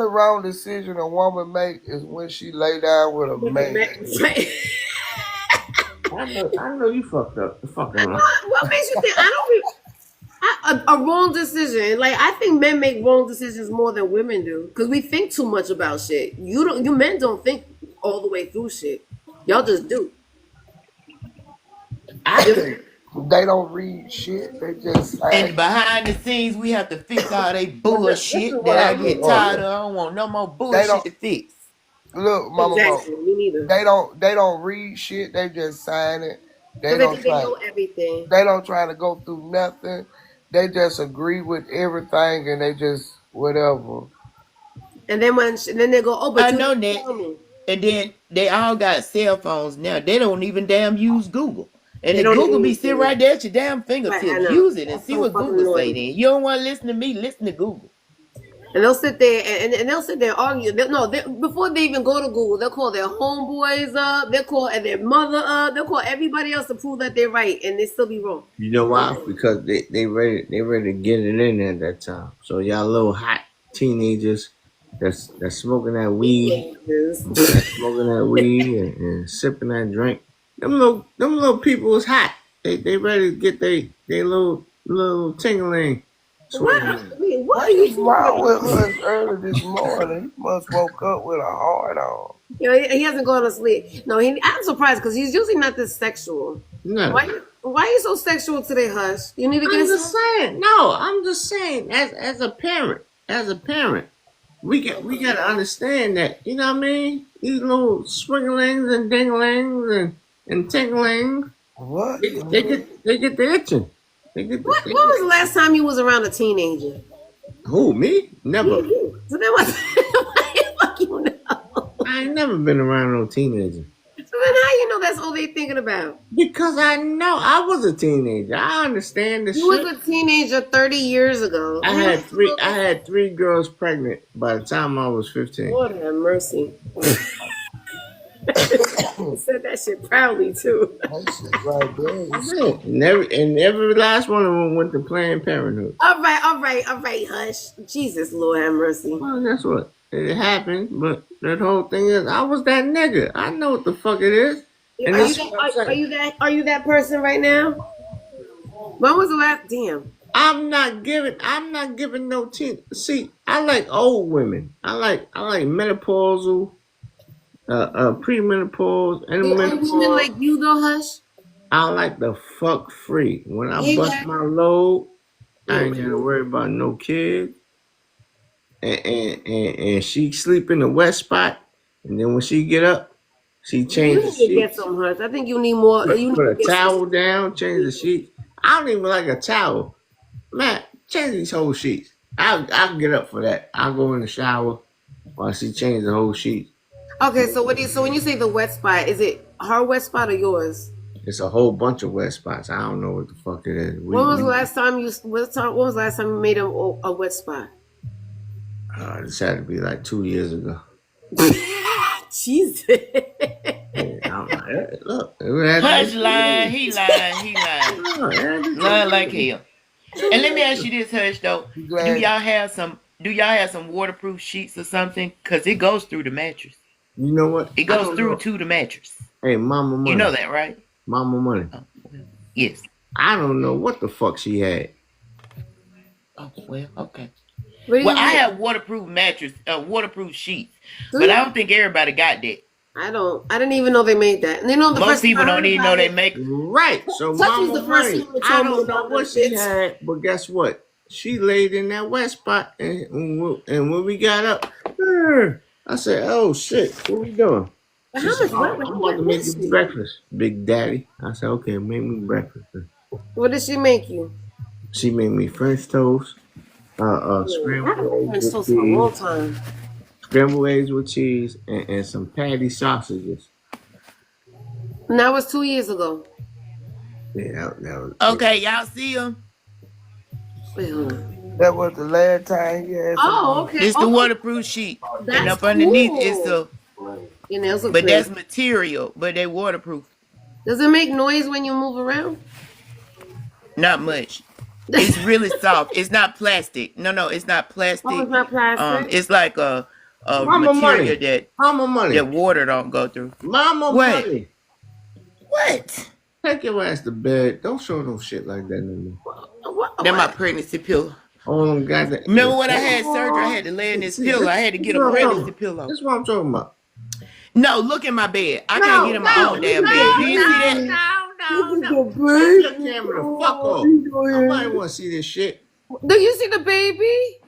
wrong decision a woman make is when she lay down with a man. I know you fucked up. The fuck am I? What makes you think? A wrong decision. Like I think men make wrong decisions more than women do because we think too much about shit. You men don't think all the way through shit. Y'all just do. I think They don't read shit. They just And behind the scenes, we have to fix all they bullshit that I get tired of. I don't want no more bullshit to fix. look, Mama Exactly. Mo. Me neither. They don't read shit. They just sign it. They Because don't they think they try. know everything. They don't try to go through nothing. They just agree with everything, and they just whatever. And then then they go, oh, but I you know didn't that. tell me. And then they all got cell phones now. They don't even damn use Google. And They the don't Google even be use sitting Google. right there at your damn Right, I fingertips. know. Use it and That's see so what fucking Google say annoying. then. You don't want to listen to me, listen to Google. And they'll sit there and they'll sit there and argue. Before they even go to Google, they'll call their homeboys up. They'll call their mother up. They'll call everybody else to prove that they're right, and they still be wrong. you know why? Because they ready to get it in at that time. So y'all little hot teenagers that's smoking that weed, and sipping that drink. Them little people is hot. They ready to get they little tingling. What? I mean, what Why are you you wrong with talking about? us early this morning? He must woke up with a hard on. You know, he hasn't gone to sleep. No, I'm surprised because he's usually not this sexual. No. Why are you so sexual today, Hush? You need to get I'm just saying. No, I'm just saying. As a parent, we got to understand that. You know what I mean? These little swinglings and dinglings and tinglings, What? they get the itching. When was the last time you was around a teenager? Who, me? Never. So then what? Why the fuck you know? I ain't never been around no teenager. So then how you know that's all they thinking about? Because I know I was a teenager. I understand the You shit. was a teenager 30 years ago. I had three girls pregnant by the time I was 15. Lord have mercy. You said that shit proudly too. That shit right there. And every last one of them went to Planned Parenthood. All right, Hush. Jesus, Lord have mercy. Well, guess what? It happened, but that whole thing is, I was that nigga. I know what the fuck it is. And Are you that person right now? When was the last? Damn. I'm not giving no teen. See, I like old women. I like menopausal, premenopause, and Women menopause. like you though, Hush. I like the fuck free. When I bust my load, I ain't gotta worry about no kids. And she sleep in the wet spot, and then when she get up, she changes the You need to get sheets. some, Hush. I think you need more. You need Put to a get towel down, change the sheets. I don't even like a towel. Man, change these whole sheets. I'll get up for that. I'll go in the shower while she changes the whole sheet. Okay, so when you say the wet spot, is it her wet spot or yours? It's a whole bunch of wet spots. I don't know what the fuck it is. When was the last time you made a wet spot? This had to be like 2 years ago. Jesus. Look, Hush lying, he lying. Lying like hell. And let me ask you this, Hush, though. Do y'all have some waterproof sheets or something? Because it goes through the mattress. You know what? It goes through to the mattress. Hey, Mama Money. You know that, right? Mama Money. Oh, well, yes. I don't know what the fuck she had. Oh, well, okay. Well, I have waterproof waterproof sheets. But I don't think everybody got that. I didn't even know they made that. And most people don't even know they make it. Right. So Mama Money, I don't know what she had, but guess what? She laid in that wet spot, and when we got up, I said, "Oh shit, what we doing?" She said, I'm about to make you breakfast, Big Daddy. I said, "Okay, make me breakfast." What did she make you? She made me French toast, scrambled eggs with cheese, scrambled eggs with cheese, and some patty sausages. And that was 2 years ago. Yeah, that was okay. Y'all see them? Wait, hold on. That was the last time he had. Oh, okay. It's the waterproof sheet, and up underneath it's the Your nails look But pretty. that's material, but they waterproof. Does it make noise when you move around? Not much. It's really soft. It's not plastic. No, it's not plastic. Oh, it's not plastic? It's like a Mama material money. Mama money. that water don't go through. Mama What? money. What? Take your ass to bed. Don't show no shit like that no more. That my pregnancy pillow. Oh, God. Remember when I had surgery? I had to lay in this pillow. I had to get a pregnancy pillow. That's what I'm talking about. No, look in my bed. I can't get in my own damn bed. Do you see that? No. Turn your camera the fuck off. Nobody want to see this shit. Do you see the baby?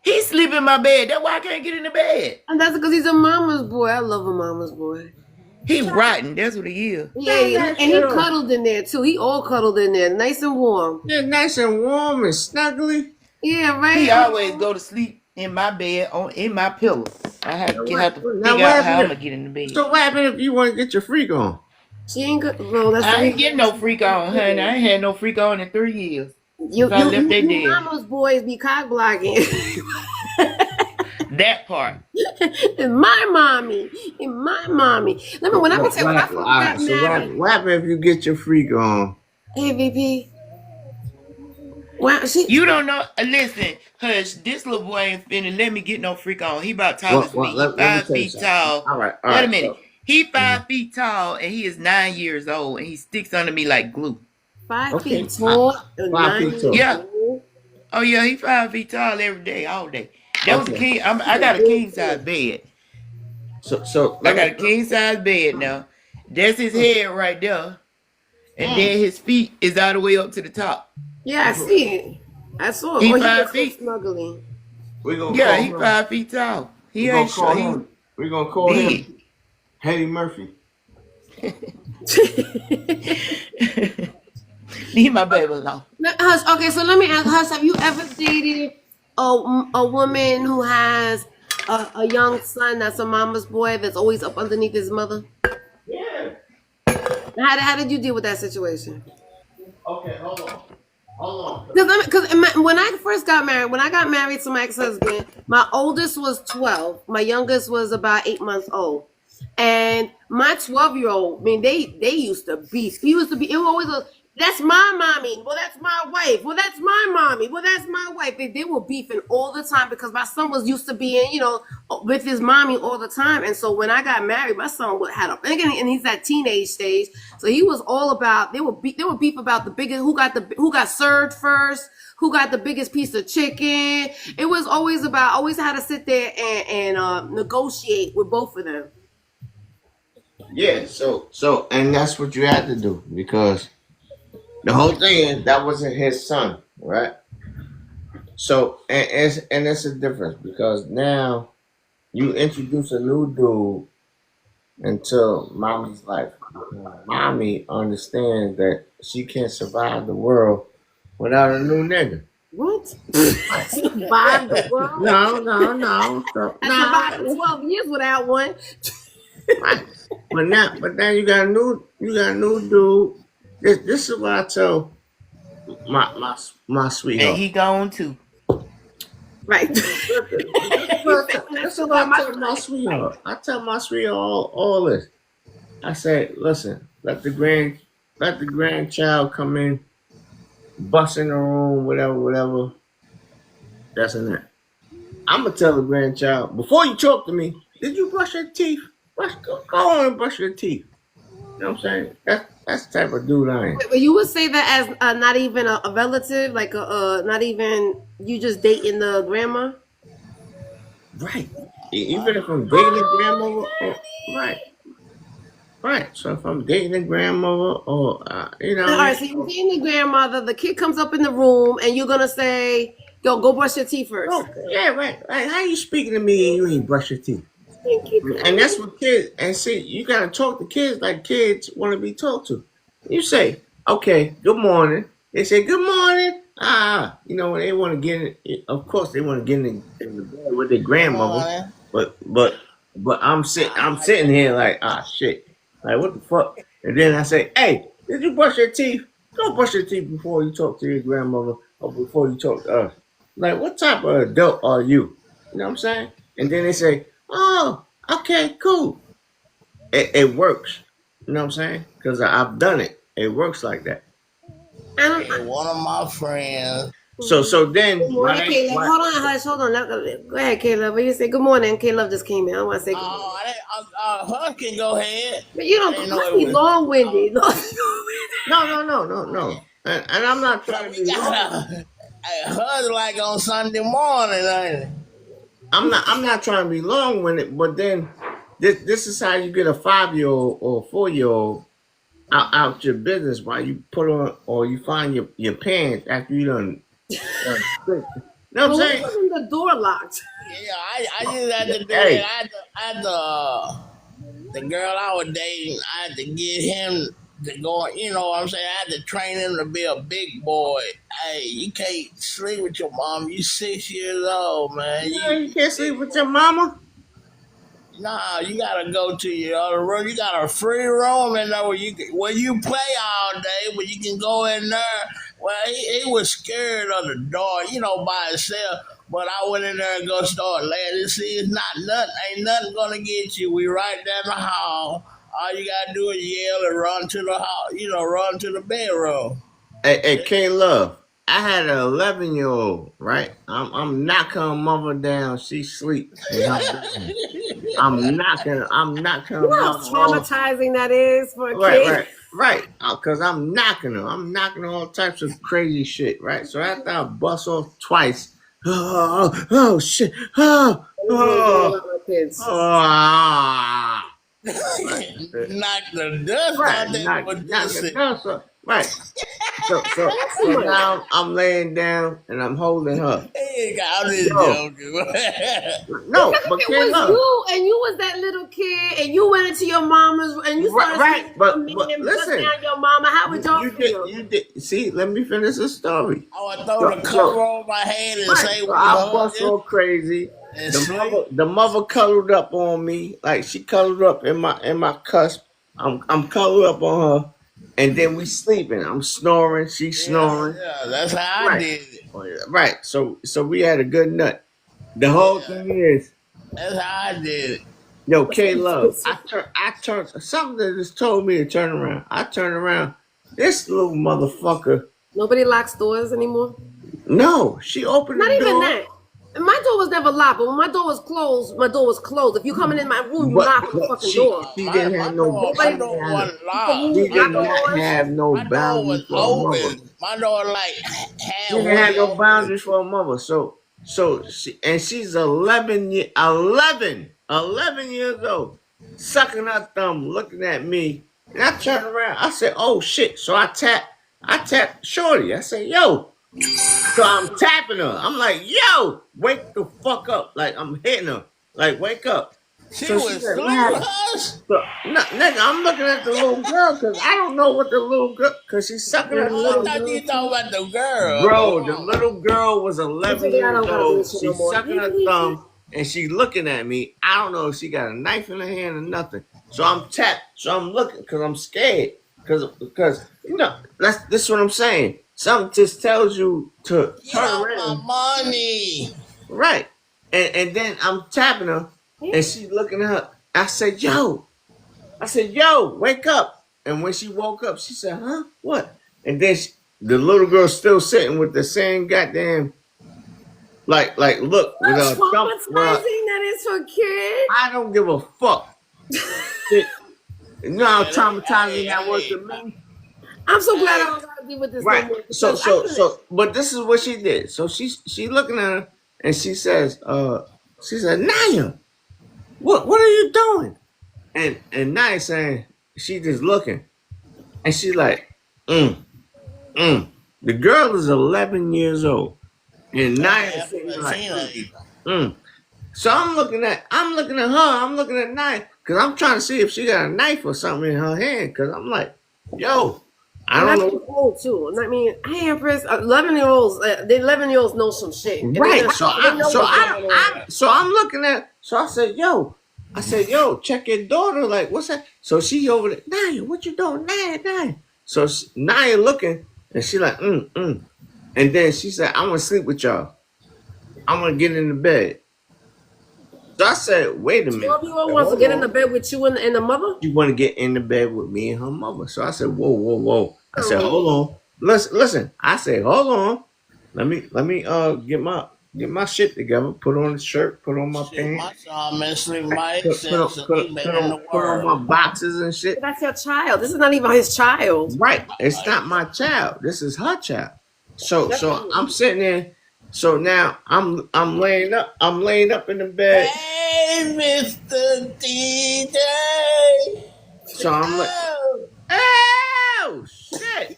He sleep in my bed. That's why I can't get in the bed. And that's because he's a mama's boy. I love a mama's boy. He rotten. That's what he is. Yeah, and he cuddled in there too. He all cuddled in there, nice and warm. Yeah, nice and warm and snuggly. Yeah, right. He always go to sleep in my bed in my pillow. I have to figure out how I'm gonna get in the bed. So what happened if you want to get your freak on? She ain't good. Well, that's I ain't getting no freak on, honey. I ain't had no freak on in 3 years. You dead. mama's boys be cock blocking. That part. And my mommy. Let me when I first got married. What happened if you get your freak on? Hey VP. Wow, You don't know. Listen, hush. This little boy ain't finna let me get no freak on. He about tall as me. 5 feet tall. All right. Wait a minute. He 5 feet tall and he is 9 years old and he sticks under me like glue. 5 feet tall. 5 feet tall. Yeah. Oh yeah, he 5 feet tall every day, all day. That was a king. I got a king size bed. So I got a king size bed now. That's his head right there, and then his feet is all the way up to the top. Yeah, I see it. I saw it. He Oh, 5 feet. Smuggling. Yeah, he 5 feet tall. He ain't sure. We're gonna call him Eddie Murphy. Leave my baby alone. Hush, okay, so let me ask, Hush, have you ever dated a woman who has a young son that's a mama's boy that's always up underneath his mother? Yeah. How did you deal with that situation? Okay, hold on. Because when I first got married, when I got married to my ex-husband, my oldest was 12. My youngest was about 8 months old. And my 12-year-old, I mean, they used to beef. It was always that's my mommy. Well, that's my wife. Well, that's my mommy. Well, that's my wife. They were beefing all the time because my son was used to being, with his mommy all the time. And so when I got married, my son had a thing, and he's at teenage stage. So he was all about, they would beef about the biggest, who got served first, who got the biggest piece of chicken. It was always had to sit there and negotiate with both of them. Yeah, so and that's what you had to do because the whole thing is that wasn't his son, right? So and it's a difference because now you introduce a new dude into mommy's life. Mommy understands that she can't survive the world without a new nigga. What? Survive the world? No. I survived 12 years without one. Right. But now you got a new dude. This is what I tell my sweetheart. And he gone too. Right. That's what I tell my sweetheart. I tell my sweetheart all this. I say, listen, let the grandchild come in, bust in the room, whatever. That's in there. I'm gonna tell the grandchild before you talk to me. Did you brush your teeth? Go on and brush your teeth. You know what I'm saying? That's the type of dude I am. But you would say that as not even a relative, like not even you just dating the grandma? Right. Even if I'm dating a grandmother, right. So if I'm dating a grandmother, or All right, so you're dating the grandmother. The kid comes up in the room, and you're gonna say, "Yo, go brush your teeth first." Oh, yeah, right. How you speaking to me and you ain't brush your teeth? And that's what kids, and see, you gotta talk to kids like kids want to be talked to. You say, okay, good morning. They say, good morning. When they want to get in, of course they want to get in the bed with their grandmother. But I'm sitting here like, shit. Like, what the fuck? And then I say, hey, did you brush your teeth? Go brush your teeth before you talk to your grandmother or before you talk to us. Like, what type of adult are you? You know what I'm saying? And then they say, oh, okay, cool. it works. You know what I'm saying? Because I've done it. It works like that. I One of my friends. So then Good morning, Caleb. Hold on, hush. Hold on. Go ahead, Caleb. What you say? Good morning. Caleb just came in. I want to say good morning. Her can go ahead. But you don't be long-winded. No. And I'm not trying to be long. Hers like on Sunday morning, ain't it? I'm not trying to be long winded, but then this is how you get a 5-year-old or 4-year-old out your business while you put on or you find your pants after you done. You know what I'm saying? The door locked. Yeah, I just had to do Hey. it. I had to, the girl I was dating, I had to get him to go, you know what I'm saying? I had to train him to be a big boy. Hey, you can't sleep with your mom. You 6 years old, man. You can't sleep with your mama? Nah, you gotta go to your other room. You got a free room in there where you play all day, but you can go in there. Well, he was scared of the door, you know, by himself. But I went in there and go start laying and see it's not nothing. Ain't nothing gonna get you. We right down the hall. All you gotta do is yell and run to the hall, you know, run to the bedroom. Hey, K-Love, I had an 11-year-old, right? I'm knocking her mother down. She sleep. I'm knocking her You know how mother off. traumatizing that is for a kid? Right. Because I'm knocking her. I'm knocking her all types of crazy shit, right? So after I bust off twice, oh shit, oh. Knock the dust out there. Knock the dust off. Right. So now I'm laying down and I'm holding her. I'm just joking. No, but it was you, and you was that little kid, and you went into your mama's, and you started but listen, down your mama. How would y'all feel? You did. See, let me finish the story. I would throw the cover on my head and say, I bust so crazy. The mother cuddled up on me, like she cuddled up in my cusp. I'm cuddled up on her. And then we sleeping. I'm snoring. She's snoring. Yeah, that's how I did it. Right. So we had a good nut. The whole thing is. That's how I did it. Yo, K-Love, I turned. Something that just told me to turn around. I turned around. This little motherfucker. Nobody locks doors anymore? No, she opened the door. Not even that. My door was never locked, but when my door was closed, my door was closed. If you coming in my room, you knock on the fucking door. She didn't have no. She did not have no boundaries for a mother. My door like she didn't have no boundaries for a mother. So she's 11 years old, sucking her thumb, looking at me, and I turned around. I said, "Oh shit!" So I tapped Shorty. I said, "Yo." So I'm tapping her. I'm like, yo, wake the fuck up. Like, I'm hitting her. Like, wake up. She was sleeping us? Nigga, I'm looking at the little girl because I don't know what the little girl, because she's sucking her. I thought you talking about the girl. Bro, the little girl was 11 years old. She's sucking her thumb and she's looking at me. I don't know if she got a knife in her hand or nothing. So I'm tapped. So I'm looking because I'm scared. Because you know, this is what I'm saying. Something just tells you to turn around. My money. Right. And then I'm tapping her and she's looking at her. I said, yo, wake up. And when she woke up, she said, huh? What? And then the little girl still sitting with the same goddamn, like look. With her thumb. That is for kids. I don't give a fuck. You know how traumatizing that was to me? I'm so glad I don't gotta be with this. Right. So, but this is what she did. So she looking at her and she said, Naya, what are you doing? And Naya saying, she just looking. And she's like, The girl is 11 years old. And Naya sitting like, So I'm looking at her, I'm looking at Naya, because I'm trying to see if she got a knife or something in her hand, because I'm like, yo, I don't know. Old too. I mean, hey, Empress, 11-year-olds, the 11-year-olds know some shit. Right. So I'm looking at. So I said, yo, check your daughter. Like, what's that? So she over there. Naya, what you doing? Naya. So Naya looking, and she like, And then she said, I'm gonna sleep with y'all. I'm gonna get in the bed. So I said, wait a minute. 12-year-old wants to get in the bed with you and the mother? She want to get in the bed with me and her mother. So I said, whoa. I said, hold on. Listen. I said, hold on. Let me get my shit together. Put on the shirt. Put on my pants. My son been sleeping by Put himself since he been in the on world. my boxes and shit. That's your child. This is not even his child. Right. It's not my child. This is her child. So I'm sitting there. So now I'm laying up. I'm laying up in the bed. Hey, Mr. DJ. So I'm like, oh shit.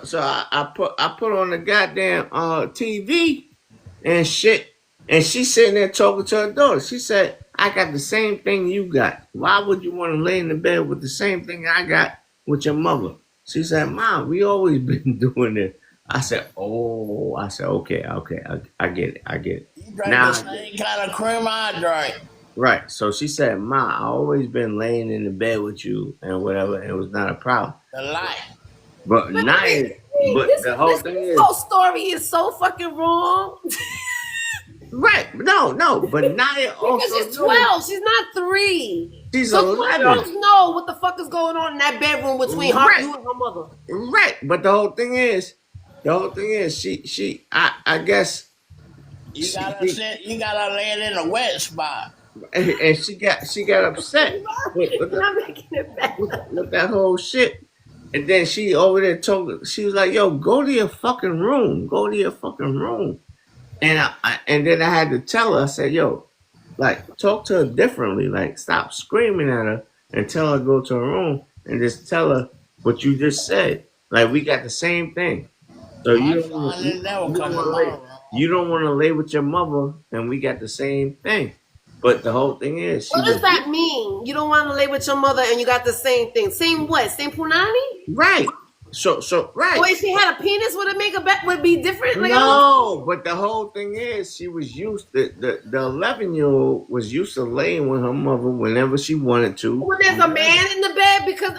So I put on the goddamn TV and shit, and she's sitting there talking to her daughter. She said, I got the same thing you got. Why would you want to lay in the bed with the same thing I got with your mother? She said, Mom, we always been doing this. I said, okay, I get it. You drank Now, the same kind of cream I drank. right. So she said, Ma, I always been laying in the bed with you and whatever. It was not a problem. The light. But Naya, the whole thing is, this whole story is so fucking wrong. right. No. But Naya also Because she's 12. She's not 3. She's so 11. 12 know what the fuck is going on in that bedroom between her, you and her mother. Right. But the whole thing is, she I guess You gotta lay it in a wet spot. and she got upset with that whole shit. And then she over there she was like, yo, go to your fucking room. And then I had to tell her, I said, yo, like, talk to her differently. Like, stop screaming at her and tell her to go to her room and just tell her what you just said. Like, we got the same thing. So you don't want to lay with your mother and we got the same thing. But the whole thing is, what does that mean? You don't want to lay with your mother and you got the same thing. Same what? Same punani? Right. So right. Well, if she had a penis, would be different? Like, no, but the whole thing is, she was used to, the 11-year-old was used to laying with her mother whenever she wanted to. When there's a man in the bed, because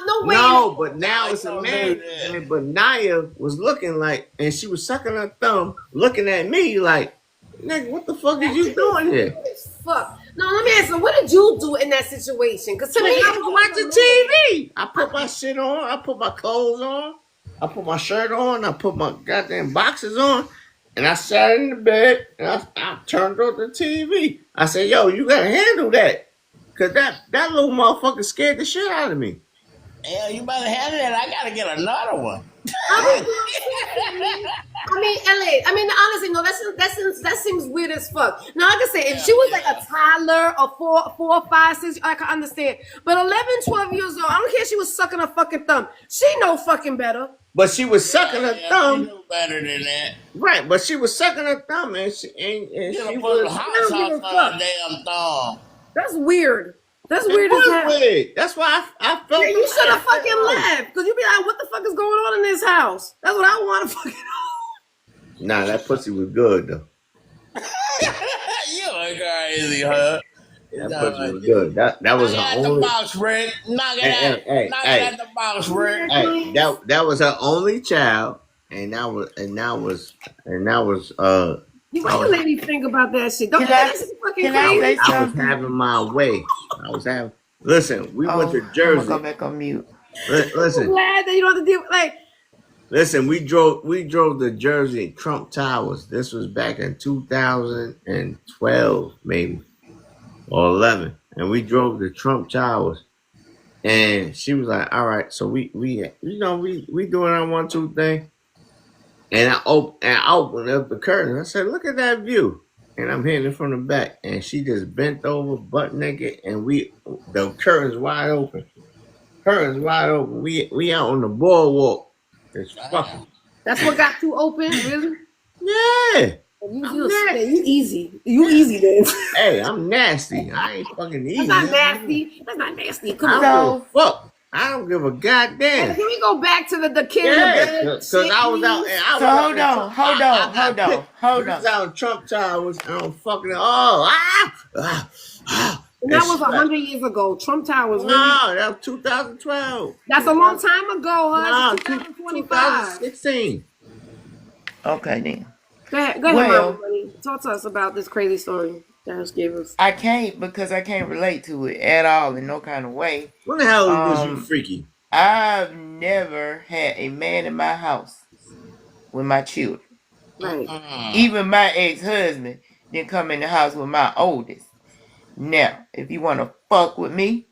no way. No, but now it's a man. But Naya was looking like, and she was sucking her thumb, looking at me like, nigga, what the fuck is you doing here? Fuck. No, let me ask you, what did you do in that situation? Because to me, I was watching TV. I put my shit on. I put my clothes on. I put my shirt on. I put my goddamn boxes on. And I sat in the bed and I turned on the TV. I said, yo, you gotta handle that. Cause that little motherfucker scared the shit out of me. Yeah, you better handle that. I gotta get another one. Honestly, no, that seems weird as fuck. Now, like I said, if she was like a toddler or 4, 5, 6, I can understand. But 11, 12 years old, I don't care if she was sucking her fucking thumb. She know fucking better. But she was sucking her thumb. She knew better than that. Right, but she was sucking her thumb and she put a hot sauce on her damn thumb. That's weird. That's weird as hell. That's why I felt. Yeah, you should have fucking left. Because you'd be like, what the fuck is going on in this house? That's what I want to fucking know. Nah, that pussy was good, though. You are crazy, huh? That pussy was good. That was her only. The box, Rick. Knock it out the box, Rick. Hey, that was her only child, and that was. You can't let me think about that shit. Don't that shit fucking crazy. I was having my way. Listen, we went to Jersey. I'm gonna go back on mute. Listen. I'm glad that you don't have to deal with, Listen, we drove to Jersey, Trump Towers. This was back in 2012, maybe, or 11. And we drove to Trump Towers. And she was like, all right, so we doing our 1, 2 thing. And I opened up the curtain. I said, look at that view. And I'm hitting it from the back. And she just bent over, butt naked, and the curtain's wide open. We out on the boardwalk. It's fucking. That's what got you open, really? Yeah. You easy. You easy then. Hey, I'm nasty. I ain't fucking easy. That's not nasty. Come on. No. Fuck. I don't give a goddamn. Can we go back to the kid? Yeah, because I was out and I was hold on. I was out in Trump Towers and I'm fucking that was 100 years ago. Trump Towers. Really? No, that was 2012. That's a long time ago, huh? No, 2016. Okay, then. Go ahead, Mama. Talk to us about this crazy story. Josh gave us. I can't because I can't relate to it at all in no kind of way. When the hell was you freaky? I've never had a man in my house with my children. Right. Even my ex-husband didn't come in the house with my oldest. Now, if you want to fuck with me,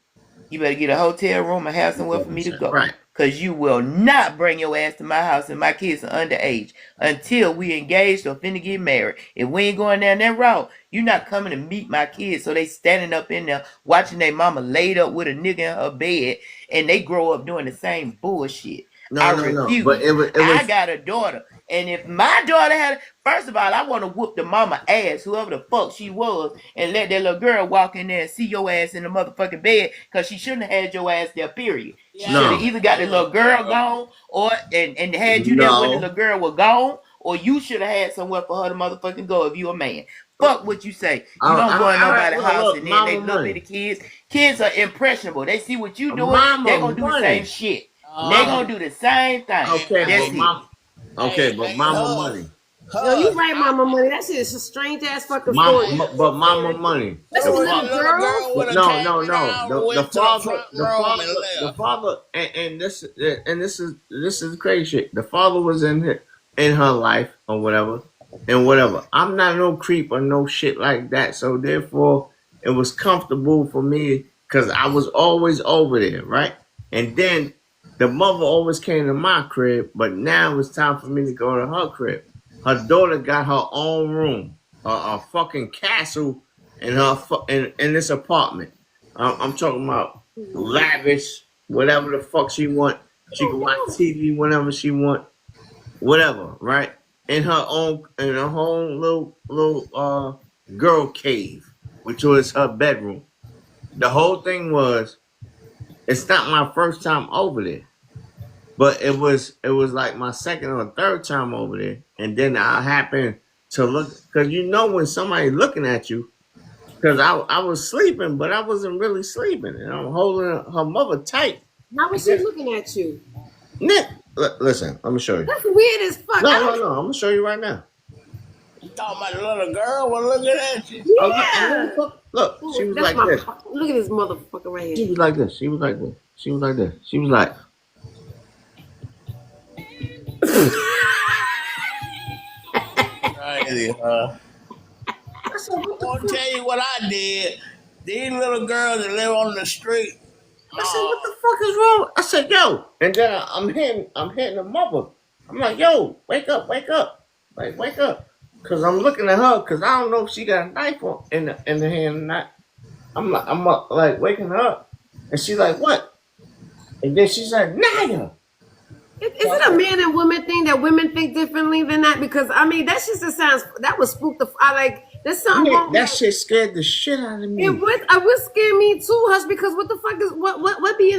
you better get a hotel room and have somewhere for me to go. Right. Because you will not bring your ass to my house and my kids are underage until we engaged or finna get married. If we ain't going down that route, you're not coming to meet my kids. So they standing up in there watching their mama laid up with a nigga in her bed and they grow up doing the same bullshit. I refuse. But it was, I got a daughter. And if my daughter had, first of all, I want to whoop the mama ass, whoever the fuck she was, and let that little girl walk in there and see your ass in the motherfucking bed, because she shouldn't have had your ass there, period. She should have either got the little girl gone, or and had you there when the little girl was gone, or you should have had somewhere for her to motherfucking go if you a man. Fuck what you say. You don't go in nobody's house and then they look at the kids. Kids are impressionable. They see what you doing, they gonna do the same shit. They gonna do the same thing. Okay, but Mama Money. Yo, you right, Mama Money. That shit is a strange ass fucking story. But Mama Money. That's a little girl. No. The father, and this is crazy shit. The father was in her life or whatever, and whatever. I'm not no creep or no shit like that. So therefore, it was comfortable for me because I was always over there, right? And then the mother always came to my crib, but now it's time for me to go to her crib. Her daughter got her own room, a fucking castle in this apartment. I'm talking about lavish, whatever the fuck she want. She can watch TV whenever she want, whatever, right? In her own little girl cave, which was her bedroom. The whole thing was, it's not my first time over there. But it was like my second or third time over there. And then I happened to look, because you know when somebody looking at you, because I was sleeping, but I wasn't really sleeping. And I'm holding her mother tight. How was she looking at you? Nick, listen, I'm going to show you. That's weird as fuck. No, I'm going to show you right now. You talking about the little girl was looking at you? Yeah. Look, she was like this. Look at this motherfucker right here. She was like this. She was like this. She was like this. She was like... Crazy, huh? I'm gonna tell you what I did. These little girls that live on the street. I said, what the fuck is wrong? I said, yo. And then I'm hitting the mother. I'm like, yo, wake up. Like, wake up. Because I'm looking at her because I don't know if she got a knife in the hand or not. I'm like waking her up. And she's like, what? And then she's like, Naya. Is it a man and woman thing that women think differently than that? Because I mean, that's just sounds that was spooked. There's something wrong. That shit scared the shit out of me. It would scare me too, Hush. Because what the fuck is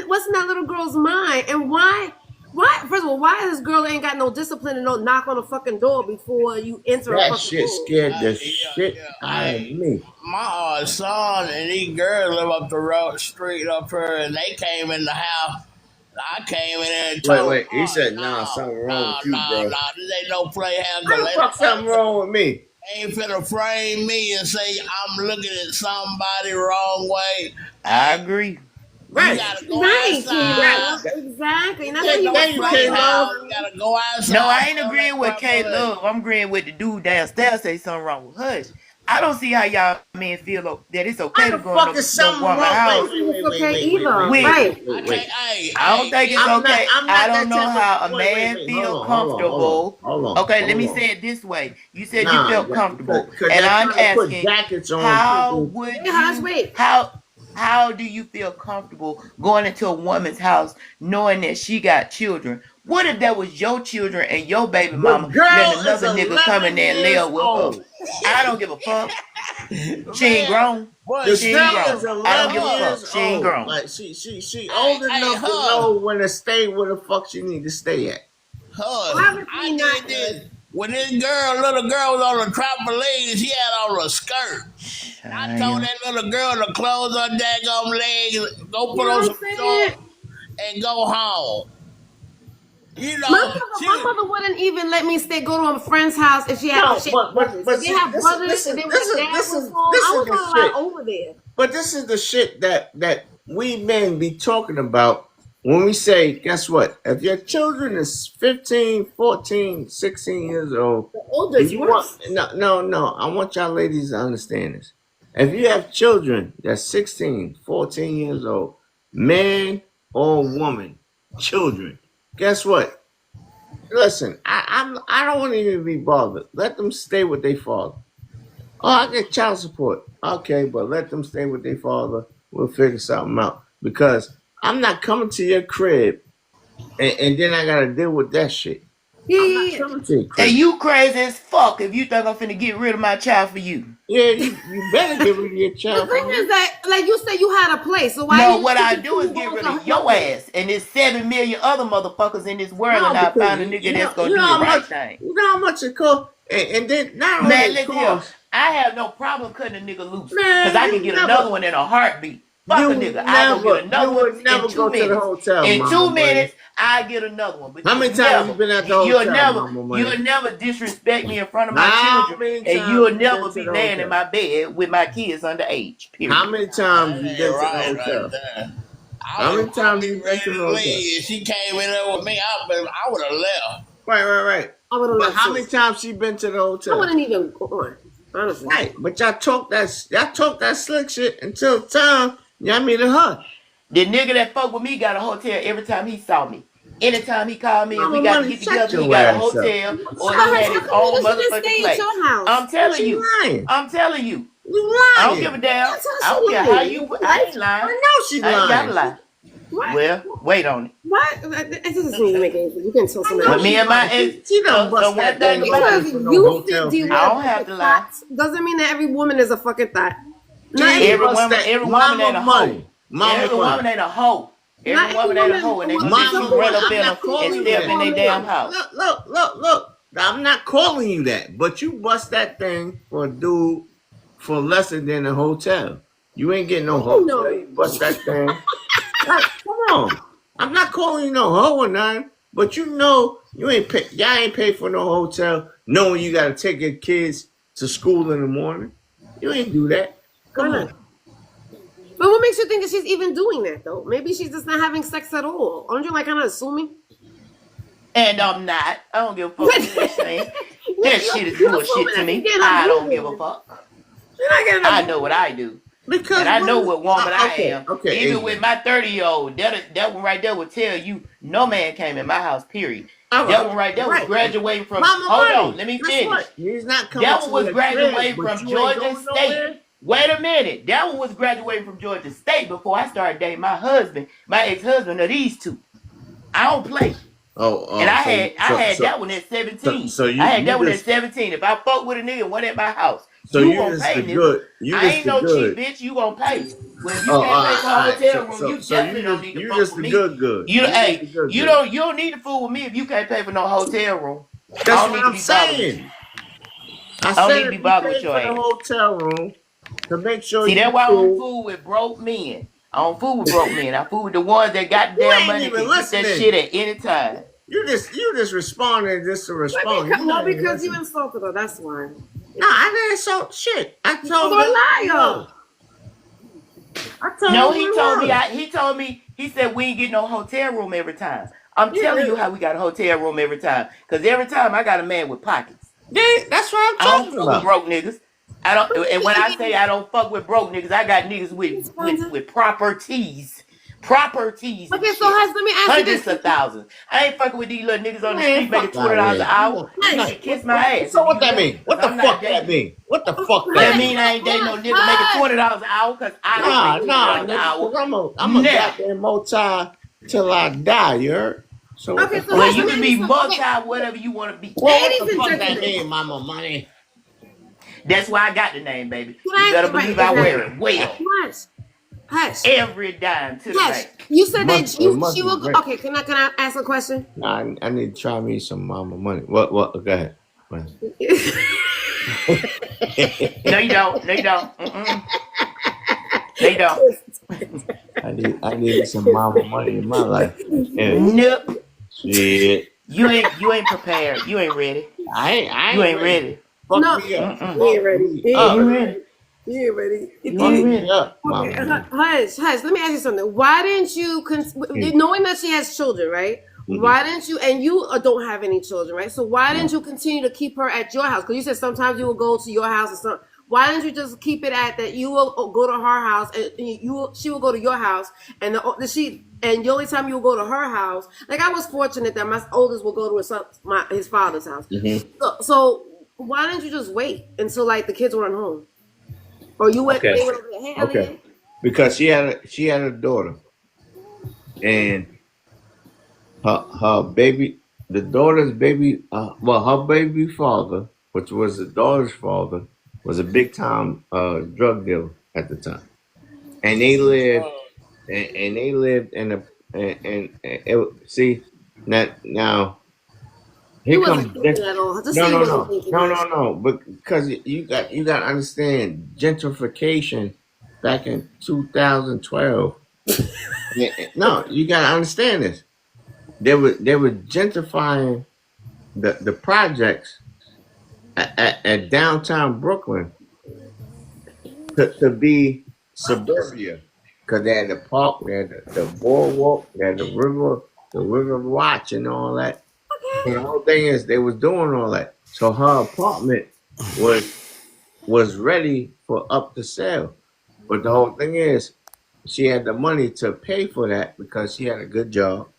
what's in that little girl's mind, and why? First of all, why this girl ain't got no discipline and no knock on the fucking door before you enter? That shit scared the shit out of me. My son and these girls live up the road street up here, and they came in the house. I came in there and told Wait. He said, nah, something wrong with you, bro. Nah, this ain't no playhouse. How the fuck something wrong with me? Ain't finna frame me and say I'm looking at somebody wrong way. I agree. Right. You gotta go outside. Exactly. And You gotta go outside. No, I ain't agreeing with Klove. I'm agreeing with the dude downstairs say something wrong with Hush. I don't see how y'all men feel that it's okay to go in the woman's house. Wait. I don't think it's okay. I don't know how a man feels comfortable. Hold on. Okay, let me say it this way. You said you felt comfortable, and I'm asking, how do you feel comfortable going into a woman's house knowing that she got children? What if that was your children and your baby mama, letting another nigga come in there and live with her? I don't give a fuck. She ain't grown. She ain't grown. I don't give a fuck. She ain't grown. Like she old enough to know when to stay where the fuck she need to stay at. I did this. When this little girl was on the trampoline, she had on a skirt. I told that little girl to close her daggone legs, go put on some shorts, and go home. You My know, mother wouldn't even let me go to a friend's house if she had No, brothers. but If they have brothers and then when their dad was home, I was not allowed over there. But this is the shit that we men be talking about when we say, guess what? If your children is 15, 14, 16 years old, The older is worse. no. I want y'all ladies to understand this. If you have children that's 16, 14 years old, man or woman, children, guess what? Listen, I don't want to even be bothered. Let them stay with their father. Oh, I get child support. Okay, but let them stay with their father. We'll figure something out. Because I'm not coming to your crib and then I gotta deal with that shit. Yeah. Coming to your crib. And you crazy as fuck if you think I'm finna get rid of my child for you. Yeah, you better get rid of your The child. thing is that, like you said, you had a place. So why? No, what I do is get rid of your ass and there's 7 million other motherfuckers in this world, and I find a nigga that's gonna do the right thing. You know how much it costs? And then not only Man, it listen here. costs, I have no problem cutting a nigga loose. Man, Because I can you get never- another one in a heartbeat. Fuck You a nigga. would I go never- get another you would one never in 2 go to the minutes. hotel, In Mama 2 Money. minutes, I get another one. But How many times you been at the you'll hotel, never, Mama Money? you'll never disrespect me in front of my How children, many and times you'll you never been to be the laying hotel? in my bed with my kids underage. Period. How many times you been to the right hotel? there. How many times you been ready to the to hotel? leave? If she came in there with me, I would have left. Right. I would have But left. how too. many times she been to the I hotel? wouldn't even go on. Honestly. Right, but y'all talk that slick shit until time y'all meet her. The nigga that fuck with me got a hotel every time he saw me. Anytime he called me and we Mama got to Money, get shut together, he your got a ass up. hotel or How he had his own come she didn't motherfucking stay at place. your house? I'm telling you. lying. I'm telling you. You I lying. don't give a damn. That's how I don't she care lying. how you. I ain't lying. I know she I ain't gotta lying. lie. What? Well, wait on it. What? It doesn't even make any sense. You can tell somebody. But me and my ex, She done bust one that thing thing about open Because for no you hotel think fee. I don't have to lie. doesn't mean that every woman is a fucking thought. She Every bust woman, that every woman ain't a hoe. Money. Mama Every money. woman ain't a hoe. Not Every woman ain't a hoe, and they gonna let Mama you run up money. in I'm them not calling and you step that. in their damn house. Look. I'm not calling you that, but you bust that thing for a dude for lesser than a hotel. You ain't getting no hotel. No. You bust that thing. Like, come on. I'm not calling you no hoe or nothing, but you know you ain't pay. Y'all ain't pay for no hotel, knowing you got to take your kids to school in the morning. You ain't do that. Come on. But what makes you think that she's even doing that though? Maybe she's just not having sex at all. Aren't you like kind of assuming? And I'm not. I don't give a fuck what you're saying. That shit is You're bullshit assuming to that me. you get a I don't movie. give a fuck. You're not getting a I know what I do. Because And I know what woman I okay, am. okay, Even Adrian. with my 30-year-old, that one right there will tell you no man came in my house, period. All That right, one right there was right. graduating from, Mama hold money. on, let me Guess finish. what? He's not coming That to one was your graduating crib, but from you ain't Georgia going State. nowhere? Wait a minute. That one was graduating from Georgia State before I started dating my husband, my ex-husband, of these two. I don't play. And I had that one at 17. So you I had that you one at just 17. If I fuck with a nigga and went at my house, so you you gonna just pay, the nigga. good. You I just ain't the no good. cheap bitch. You gonna pay. Well, if you Oh, can't pay for a hotel room, So you definitely don't need to you fuck just with the me. good. You just hey, the good. you don't need to fool with me if you can't pay for no hotel room. I That's don't what need to I'm be bothered with saying. you. I don't said need to if be you bothered pay with your for the ass. hotel room to make sure See, you that's why I don't cool. fool with broke men. I don't fool with broke men. I fool with the ones that got You damn ain't money even can get that listening. shit at any time. You just responded just to respond. Because, You no, not even because you listening. insulted her. That's why. No, I didn't insult shit. I told You're a her liar. I told No, her he what it told me. was. He told me. He said we ain't get no hotel room every time. I'm Yeah, telling you how we got a hotel room every time. Cause every time I got a man with pockets. yeah, that's what I'm I don't talking fuck with about. broke niggas. I don't. And when I say I don't fuck with broke niggas, I got niggas with properties. Properties. And Okay, shit. so let me ask you Hundreds this. of thousands. I ain't fucking with these little niggas on the Man, street making fuck out $20 of an here. hour. I'm You not- can kiss my ass. So if what you that want, mean? What 'cause the I'm not fuck that dating. mean? What the fuck That that mean mean? I ain't dating no nigga making $20 an hour because I don't make $20 an hour. Cause I'm a Now, goddamn multi till I die, you heard? So what Okay, the so well, fuck? you let can me be ask you multi something. whatever you want to be. Well, what Ladies the and fuck that gentlemen. mean, Mama Money? That's why I got the name, baby. Can You I better ask you, believe right, I okay. wear it well. Hush. Every dime to the Hush. bank. You said that It must she be will. great. Okay, can I ask a question? Nah, I need to try me some Mama Money. What? Go ahead. Go ahead. No, you don't. No, you don't. Mm-mm. No, you don't. I need some Mama Money in my life. Yeah. Nope. Shit. You ain't prepared. You ain't ready. I You ain't ready. Fuck No, me up. Mm-mm. he ain't Fuck ready. me He up. ain't You ready. ain't ready. He ain't ready. You Fuck ain't me ready. up, Okay, mama. Hush. Let me ask you something. Why didn't you, knowing that she has children, right? Why didn't you, and you don't have any children, right? So why didn't you continue to keep her at your house? Because you said sometimes you will go to your house or something. Why didn't you just keep it at that? You will go to her house, and she will go to your house, and the only time you will go to her house, like I was fortunate that my oldest will go to his father's house. Mm-hmm. So why didn't you just wait until like the kids weren't home, or you went? Okay. They went over there. Hey, Okay. Elliot. Because she had a daughter, and her baby, the daughter's baby, her baby father, which was the daughter's father, was a big time drug dealer at the time, and they lived and they lived in a see now He here wasn't comes thinking at all. Just no say he no wasn't no thinking. no no no because you got to understand gentrification back in 2012. No, you got to understand this. They were gentrifying the projects at downtown Brooklyn to be suburbia because they had the park, they had the boardwalk, they had the river watch, and all that. So the whole thing is they was doing all that. So her apartment was ready for up to sale, but the whole thing is she had the money to pay for that because she had a good job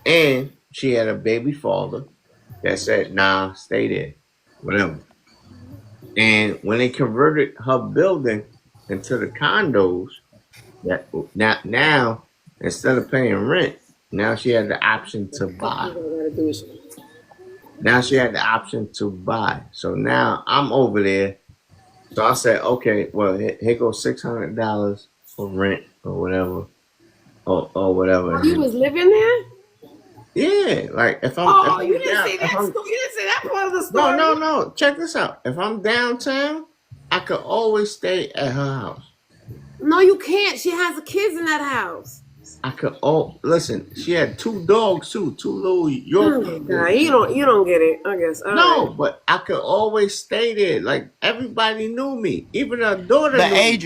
and she had a baby father that said, "Nah, stay there, whatever." And when they converted her building into the condos, that now instead of paying rent, now she had the option to buy. Now she had the option to buy. So now I'm over there. So I said, okay, well here goes $600 for rent or whatever, or whatever. Oh, you was living there? Yeah, like if Oh, I'm you didn't down, say that. You didn't say that part of the no, story. no. Check this out. If I'm downtown, I could always stay at her house. No, you can't. She has kids in that house. I could listen. She had two dogs too, two little Oh Yorkies. my God, you don't get it. I guess. All No, right. but I could always stay there. Like everybody knew me, even her daughter But knew me.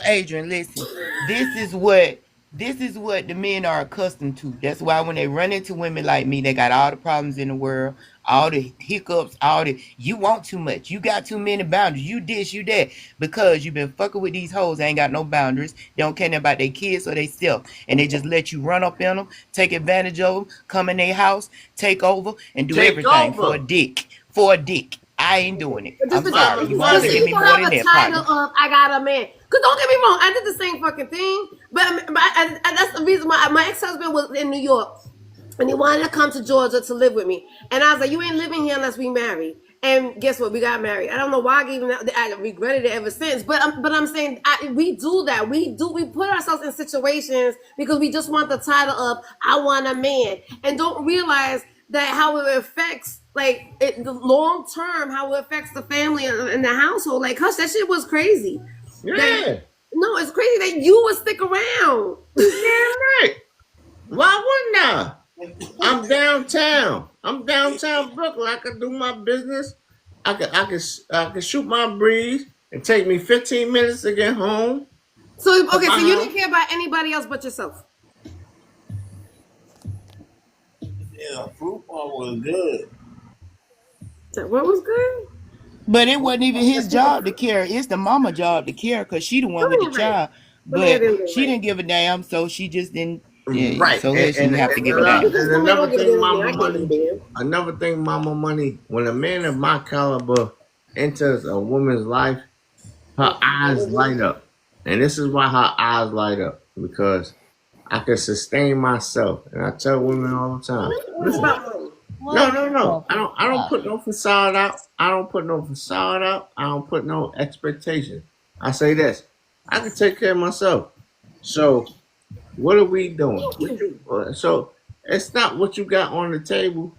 Adrian, listen. This is what the men are accustomed to. That's why when they run into women like me, they got all the problems in the world, all the hiccups, you want too much. You got too many boundaries. You this, you that. Because you've been fucking with these hoes, they ain't got no boundaries. They don't care about their kids or they self. And they just let you run up in them, take advantage of them, come in their house, take over, and do Take everything for a over. dick. For a dick. I ain't doing it. But I'm sorry. Mama You might have to Money. give me people more have than a that, title partner. of I got a man. Cause don't get me wrong, I did the same fucking thing. But that's the reason why my ex-husband was in New York, and he wanted to come to Georgia to live with me. And I was like, you ain't living here unless we marry. And guess what? We got married. I don't know why I gave him that. I regretted it ever since. But I'm saying we do that. We put ourselves in situations because we just want the title of I want a man, and don't realize that how it affects the long term, how it affects the family and the household. Like, hush, that shit was crazy. Yeah. No, it's crazy that you would stick around. Damn right. Why wouldn't I? I'm downtown. I'm downtown Brooklyn. I could do my business. I could shoot my breeze and take me 15 minutes to get home. So To okay, my so you house. didn't care about anybody else but yourself. Yeah, fruit bar was good. What was good? But it wasn't even his job to care. It's the mama job to care because she the one with the Right. child. But they But didn't she right. didn't give a damn, so she just didn't. Yeah, Right. so here she didn't have to give a Well, damn. because And somebody another don't give a thing, damn with me. Mama I give a Money. damn. Another thing, Mama Money. When a man of my caliber enters a woman's life, her eyes light up. And this is why her eyes light up. Because I can sustain myself. And I tell women all the time, What's listen, about money? no. I don't put no facade out. I don't put no facade out. I don't put no expectation. I say this. I can take care of myself. So what are we doing? So it's not what you got on the table.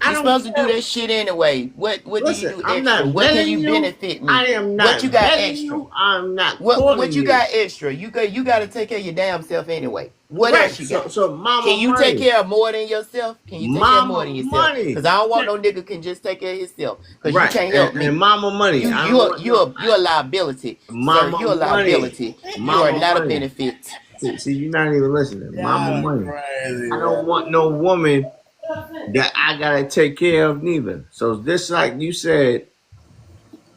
I You're don't supposed to do care. that shit anyway. What do you Listen, do I'm extra? not What can begging you you. benefit I me? am What you not got begging extra? you. I'm not What calling you you. got extra? You got to take care of your damn self anyway. What Right. else you got? So mama Can you money. take care of more than yourself? Can you take care of more Mama than yourself? money. Because I don't want no nigga can just take care of himself. Because you Right. can't help me. And mama money. You I you don't are want you no are you're a liability, sir. mama You're a money. liability. You are Mama not a money. benefit. See, you're not even listening. Mama Y'all money. crazy, I man. don't want no woman that I gotta take care of neither. So this, like you said,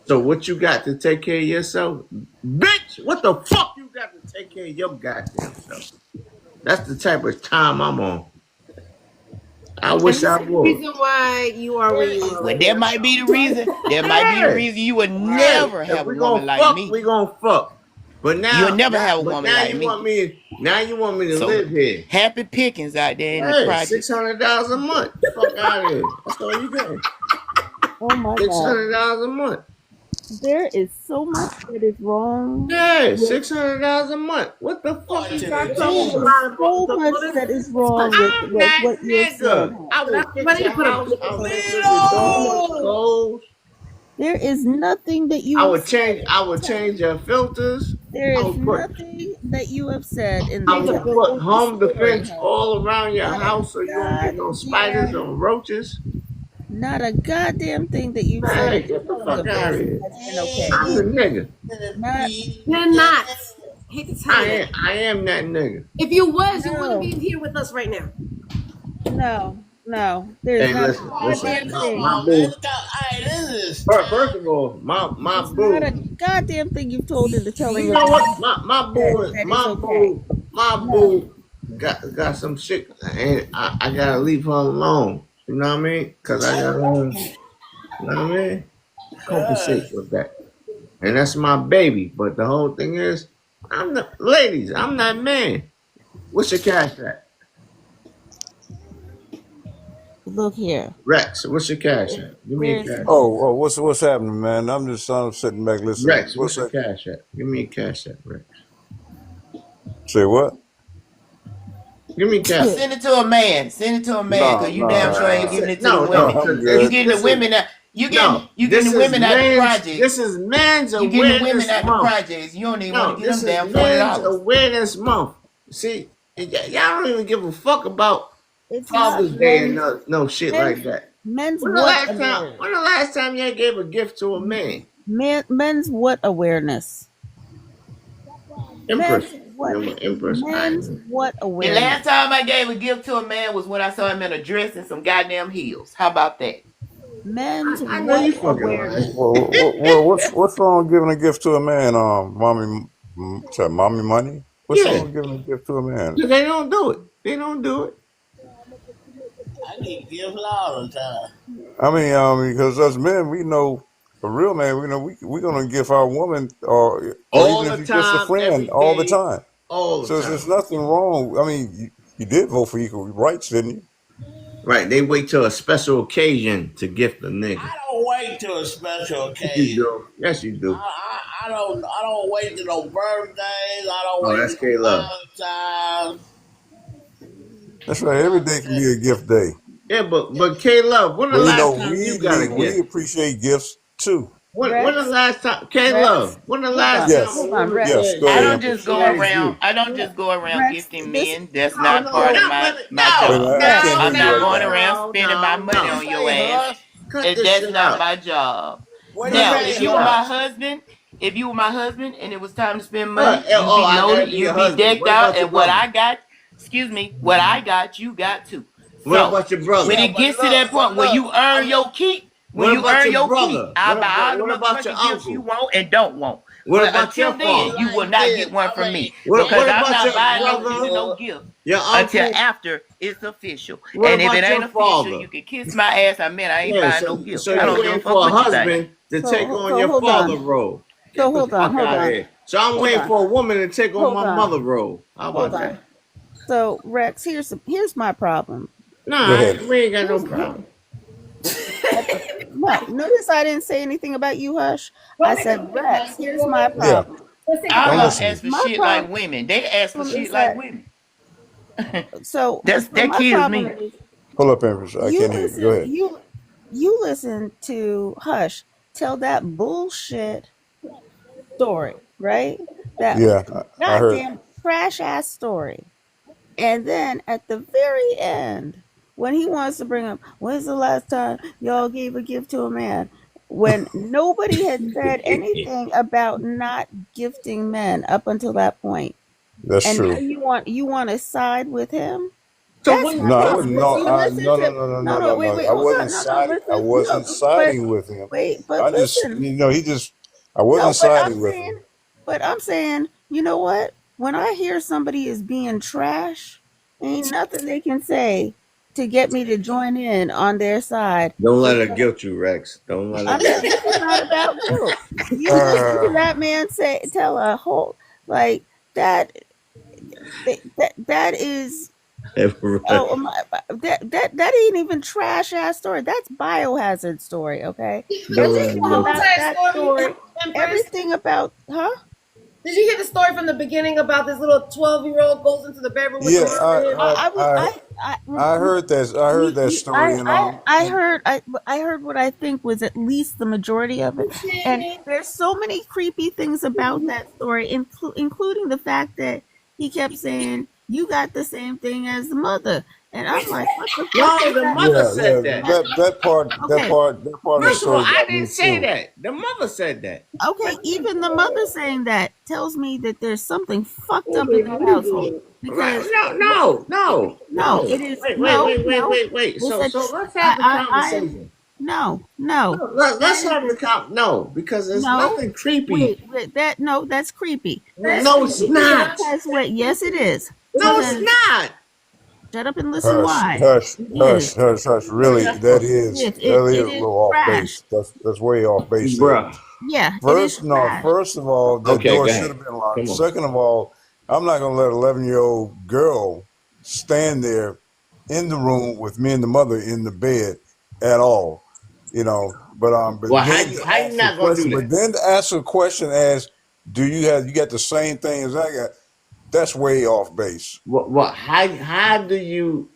so what you got to take care of yourself? Bitch, what the fuck you got to take care of your goddamn self? That's the type of time I'm on. I And wish this I is the would. reason why you are where you are Well, right that now. might be the reason. That might be the Hey, reason you would hey, never if have a we woman gonna like fuck, me. we gonna fuck. But You'll now, never have a woman like you me. want me. Now you want me to So live here. happy pickings out there in the Hey, project. $600 a month. Fuck out of here. That's all you getting. Oh my God. $600 a month. There is so much that is wrong. Yeah, $600 a month. What the fuck you got There talking is about? so much that is wrong I'm with that what you said. nigga. I will fix your house. I will make sure your doors closed. There is nothing that you I have would said. change your filters. There I is would put nothing that you have said in I the would telling put of the home story. defense all around your Not a house so you don't get no spiders goddamn, or roaches. not a goddamn thing that you've said Hey, in the get the telling fuck of out of this here. has been okay. I'm the nigga. Not You're not. I hate to tell you that. I am that nigga. If you was, you wouldn't no, be here with us right now. no. There's Hey, not a listen. Oh man, goddamn come thing. My on, man. boo. Hey, this is First of all, my There's not a boo. goddamn thing you've told in the telling You of know this what? that is okay. My No. boo got some shit, and I gotta leave her alone. You know what I mean? Cause I gotta, you know what I mean? Compensate with that, and that's my baby. But the whole thing is, I'm the ladies. I'm not man. What's your cash at? Look here. Rex, what's your cash at? Give me a There's cash. Oh, what's happening, man? I'm just sitting back listening. Rex, What's what's your that? cash at? Give me a cash at, Rex. Say what? Give me cash. Send it to a man. Send it to a man, No, cause you damn sure ain't giving it to the No, women. I'm because You good. getting the women out. You getting this the is women out the men's. project. This is men's You getting the women awareness out the month. projects. You don't even want No, to get this them is damn men's $40. awareness month. See, y'all don't even give a fuck about it's not Father's Day and men's no shit like that. men's When the what last time? awareness? When the last time y'all gave a gift to a man? Men's what awareness? Empress. Men's what? Remember Empress? Men's what The awareness? last time I gave a gift to a man was when I saw him in a dress and some goddamn heels. How about that? Men's I know what you fucking awareness? lying. Well, what's wrong with giving a gift to a man? Mommy money. What's Yeah, wrong with giving a gift to a man? they don't do it. They don't do it. I get gifts all the time. Because us men, we know a real man. We know we gonna give our woman, or All even the if you're just a time, friend, every all the day, time. all the So time. there's nothing wrong. You did vote for equal rights, didn't you? Right, they wait till a special occasion to gift a nigga. I don't wait till a special Yes, you occasion. do. Yes, you do. I don't wait till no birthdays. I don't Oh, wait that's till no K Love. Valentine's. That's right. Every day can be a gift day. Yeah, but K Love, when the But last we time you got a we gift? appreciate gifts too. When the Rex, last time K Rex, Love? When the hold last on, time Yes, a hold on, woman Rex, yes. said Go I ahead, don't said just Empress. go said around. you? I don't just go around Rex. gifting This men. That's Oh not part of my Wait, job. I can't I'm hear you not right going now. around spending my money on your ass. Cut And this that's shit not out. my job. What do you Cut Now, that say, if shit you were out. my Hush? husband, and it was time to spend money, you Oh, be I gotta loaded, be you your be husband. decked What out, about your and what brother? I got, what I got, you got too. What So about your brother? when Yeah, it gets to that point where you earn your keep, What about your brother? I'll buy all the What about your motherfucking gifts you uncle? want and don't want. What But about your until then, father? you will like not this. get one I from mean, me because What I'm about not your buying no giving brother? no gift Your until uncle? after it's official. What And if it about ain't your official, father? you can kiss my ass. I mean, I ain't Yeah, buying no so gift. I you don't give a waiting fuck for a what you think. husband to take on So your hold father on. role. So Get the fuck hold out of on, here. So I'm hold waiting on, for a woman to take on hold my on, mother role. How hold about on. that? So Rex, here's my problem. Go Nah, ahead. we ain't got no Here's problem. no. Notice I didn't say anything about you, Hush. I said Rex. Here's my Yeah, problem. I I'm don't listening. ask for My shit like problem women. They ask for is shit like that women. so That my kills problem me. is Hold up, Empress. I you can't hear you. Go listen ahead. you listen to Hush tell that bullshit story, right? That Yeah, I heard. goddamn trash ass story. And then at the very end, when he wants to bring up, when's the last time y'all gave a gift to a man? When nobody had said anything about not gifting men up until that point, That's and now true. you want to side with him? So That's what not No, I how. wouldn't. But No, see, listen no, no, to no, no, no, no, no, no, wait, no. wait, I hold on, wasn't no, no, siding. I listen, wasn't no, but siding with him. wait, but I just, listen, he just. I no, wasn't siding with him. but I'm saying, you know what? When I hear somebody is being trash, ain't nothing they can say to get me to join in on their side. don't let her Because guilt you, Rex. Don't let her I'm guilt not. This is not about guilt. You listen to Uh, that man tell a whole like that. That is. you. Oh that ain't even trash ass story. That's biohazard story. Okay, Don't Did let you her hear the whole guilt you. about entire that story, story, Empress? everything about Did you hear the story from the beginning about this little 12-year-old goes into the bedroom with the yeah, mom and him? I heard that. I heard that story, I heard what I think was at least the majority of it, and there's so many creepy things about that story, including the fact that he kept saying you got the same thing as the mother, and I'm like, what the fuck No, does the that mother yeah, mean? said yeah. that. Okay, That part of the First of all, story I got me didn't say too. that. The mother said that. okay, even the mother saying that tells me that there's something fucked up in that household Right? because No. it is no. Wait. So Listen, let's have the I conversation. no. Let's That is have the No, because there's no. nothing creepy. Wait, that's creepy. No, it's not. Because wait, yes, it is. No, it's Because not. shut up and listen. Hush, Why? hush, It hush, is. hush, hush. Really, that is It a is little off trash. base. That's way off base there. Bruh. Yeah, it is trash. First of all, that Okay, door go should ahead. have been locked. Come on. Second of all, I'm not gonna let an 11-year-old girl stand there in the room with me and the mother in the bed at all. But Well, then to how you ask a not gonna do question, that? as, do you got the same thing as I got? That's way off base.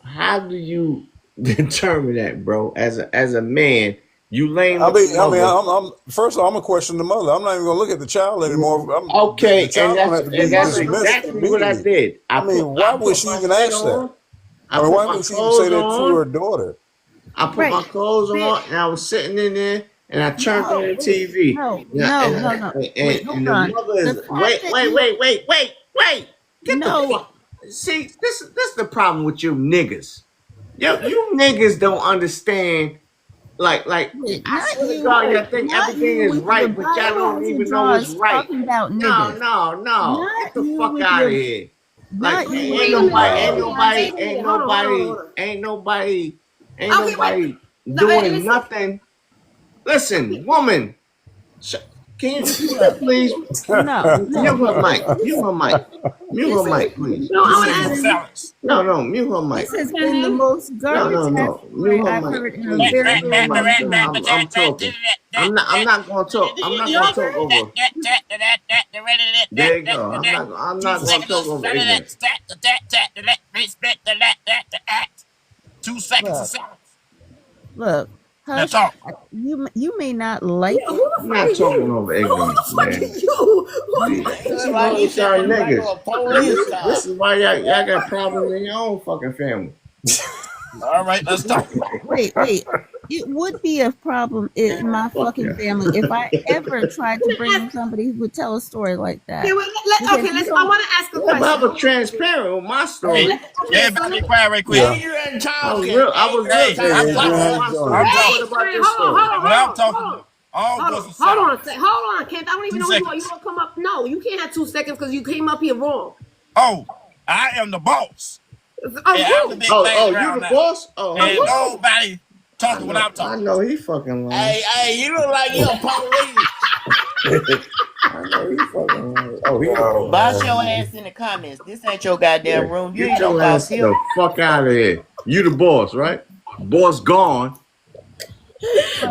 How do you determine that, bro? As a man, you laying I with mean, the mother. I'm first of all, I'm gonna question the mother. I'm not even gonna look at the child anymore. The Okay, and child don't have to be that's dismissed exactly what I immediately. did. I mean, why I would put she my even shit ask that? on. I I mean, put why my would she even say clothes that to her on. daughter? I put my Right. clothes Bitch. on, and I was sitting in there, and I turned on No, the wait. TV. No, And, I, and, no. I, Wait, and hold the on. mother The is fact that you wait. Get the no, fuck. See, this the problem with you niggas. You niggas don't understand. Like wait, I swear to God, y'all think not everything you is with your right, but y'all don't biohazard even know what's draws right. talking about niggas. No. Get Not the you fuck with out of your here. Like not you with ain't Wait a your minute. nobody, biohazard. ain't nobody, Okay, wait. No, doing nothing. Listen, woman, sh- can you Look, please mute her mic? Mute her this is mic, please. No, I this want has to ask. been No, mute her this mic. has been the most garbage ass No, mute story her I've mic, heard in a please. very Mute her long mic, please. time. I'm talking. I'm not gonna talk. I'm not gonna talk over. There you go. I'm not gonna talk over ignorance. 2 seconds of Look, silence. look, Now hush. talk. You may not like Who it. the I'm fuck are not talking you? over Who the ignorance, fuck are man. you? See, this Sound is like wrong you with y'all sound like niggas. a police car. This is why y'all got problems in your own fucking family. All right, let's talk. Wait. It would be a problem in my Fuck fucking yeah. family if I ever tried to bring in somebody who would tell a story like that. Okay, Because okay, you I don't. want to ask a Yeah, but I question. was transparent with my Hey, story. Okay, so everybody be quiet right quick. Yeah. Adrian I was talking. real. Hey, I'm Hey, Adrian, talking. how with you my doing? I'm story. Now, talking. what about Hey, this story? And when I'm talking, all goes to hold on, silence. hold on, Kent. I don't even 2 know who you are. You seconds. don't come up. No, you can't have 2 seconds because you came up here wrong. Oh, I am the boss. Of And I'm the who? big thing You around the now. boss? Oh, Of hold And on. who? nobody talking when I'm I talking. know he fucking lying. Hey, you look like you're police. I know he fucking lying. Oh, he the Oh, boss. Boss your man. ass in the comments. This ain't your goddamn room. You Get ain't no your boss ass here. the fuck out of here. You the boss, right? Boss gone.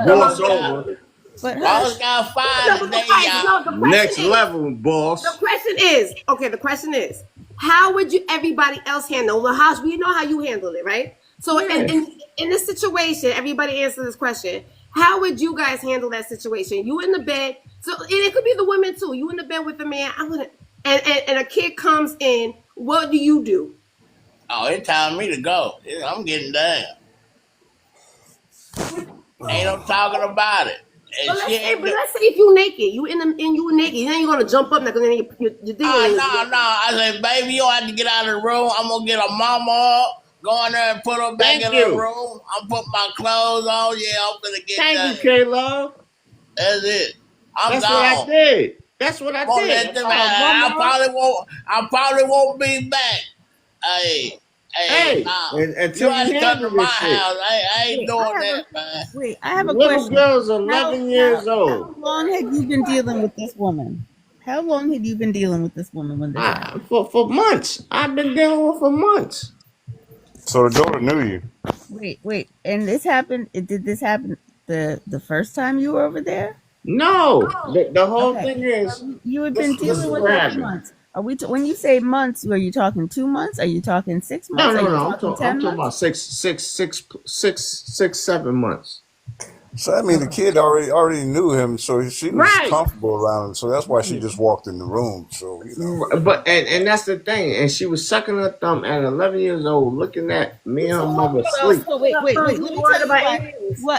Boss over. But Boss hush. got No, fired but today, y'all. the Next question is, level, boss. the question is, how would you everybody else handle the house? We know how you handled it, right? So Yeah. in this situation, everybody answer this question. How would you guys handle that situation? You in the bed, so and it could be the women too. You in the bed with the man, I wouldn't, and a kid comes in. What do you do? Oh, it's time for me to go. I'm getting down. Ain't no talking about it. And But she ain't. let's say if you naked, you you naked, then you're gonna jump up now because then you're digging. No. I said, baby, you don't have to get out of the room. I'm gonna get a mama up, go in there and put her back in the room. I'm putting my clothes on. Yeah, I'm gonna get Thank done. you, K-Love. That's it. That's gone. what I did. That's what I did. Let them I probably won't be back. Hey, nah. until you have to come to my shit. house. I ain't doing that, man. Wait, I have a Little question. girl's 11 years old. How long had you been dealing with this woman? How long had you been dealing with this woman when this happened? For months. I've been dealing with for months. So the daughter knew you. Wait. And this happened, did this happen the first time you were over there? No. The whole thing is... So you had been dealing with her for months. Are we when you say months, are you talking 2 months? Are you talking 6 months? No. I'm talking about 7 months. So I mean, the kid already knew him, so she was comfortable around him. So that's why she just walked in the room. So But and that's the thing. And she was sucking her thumb at 11 years old, looking at me and her mother sleep. Wait.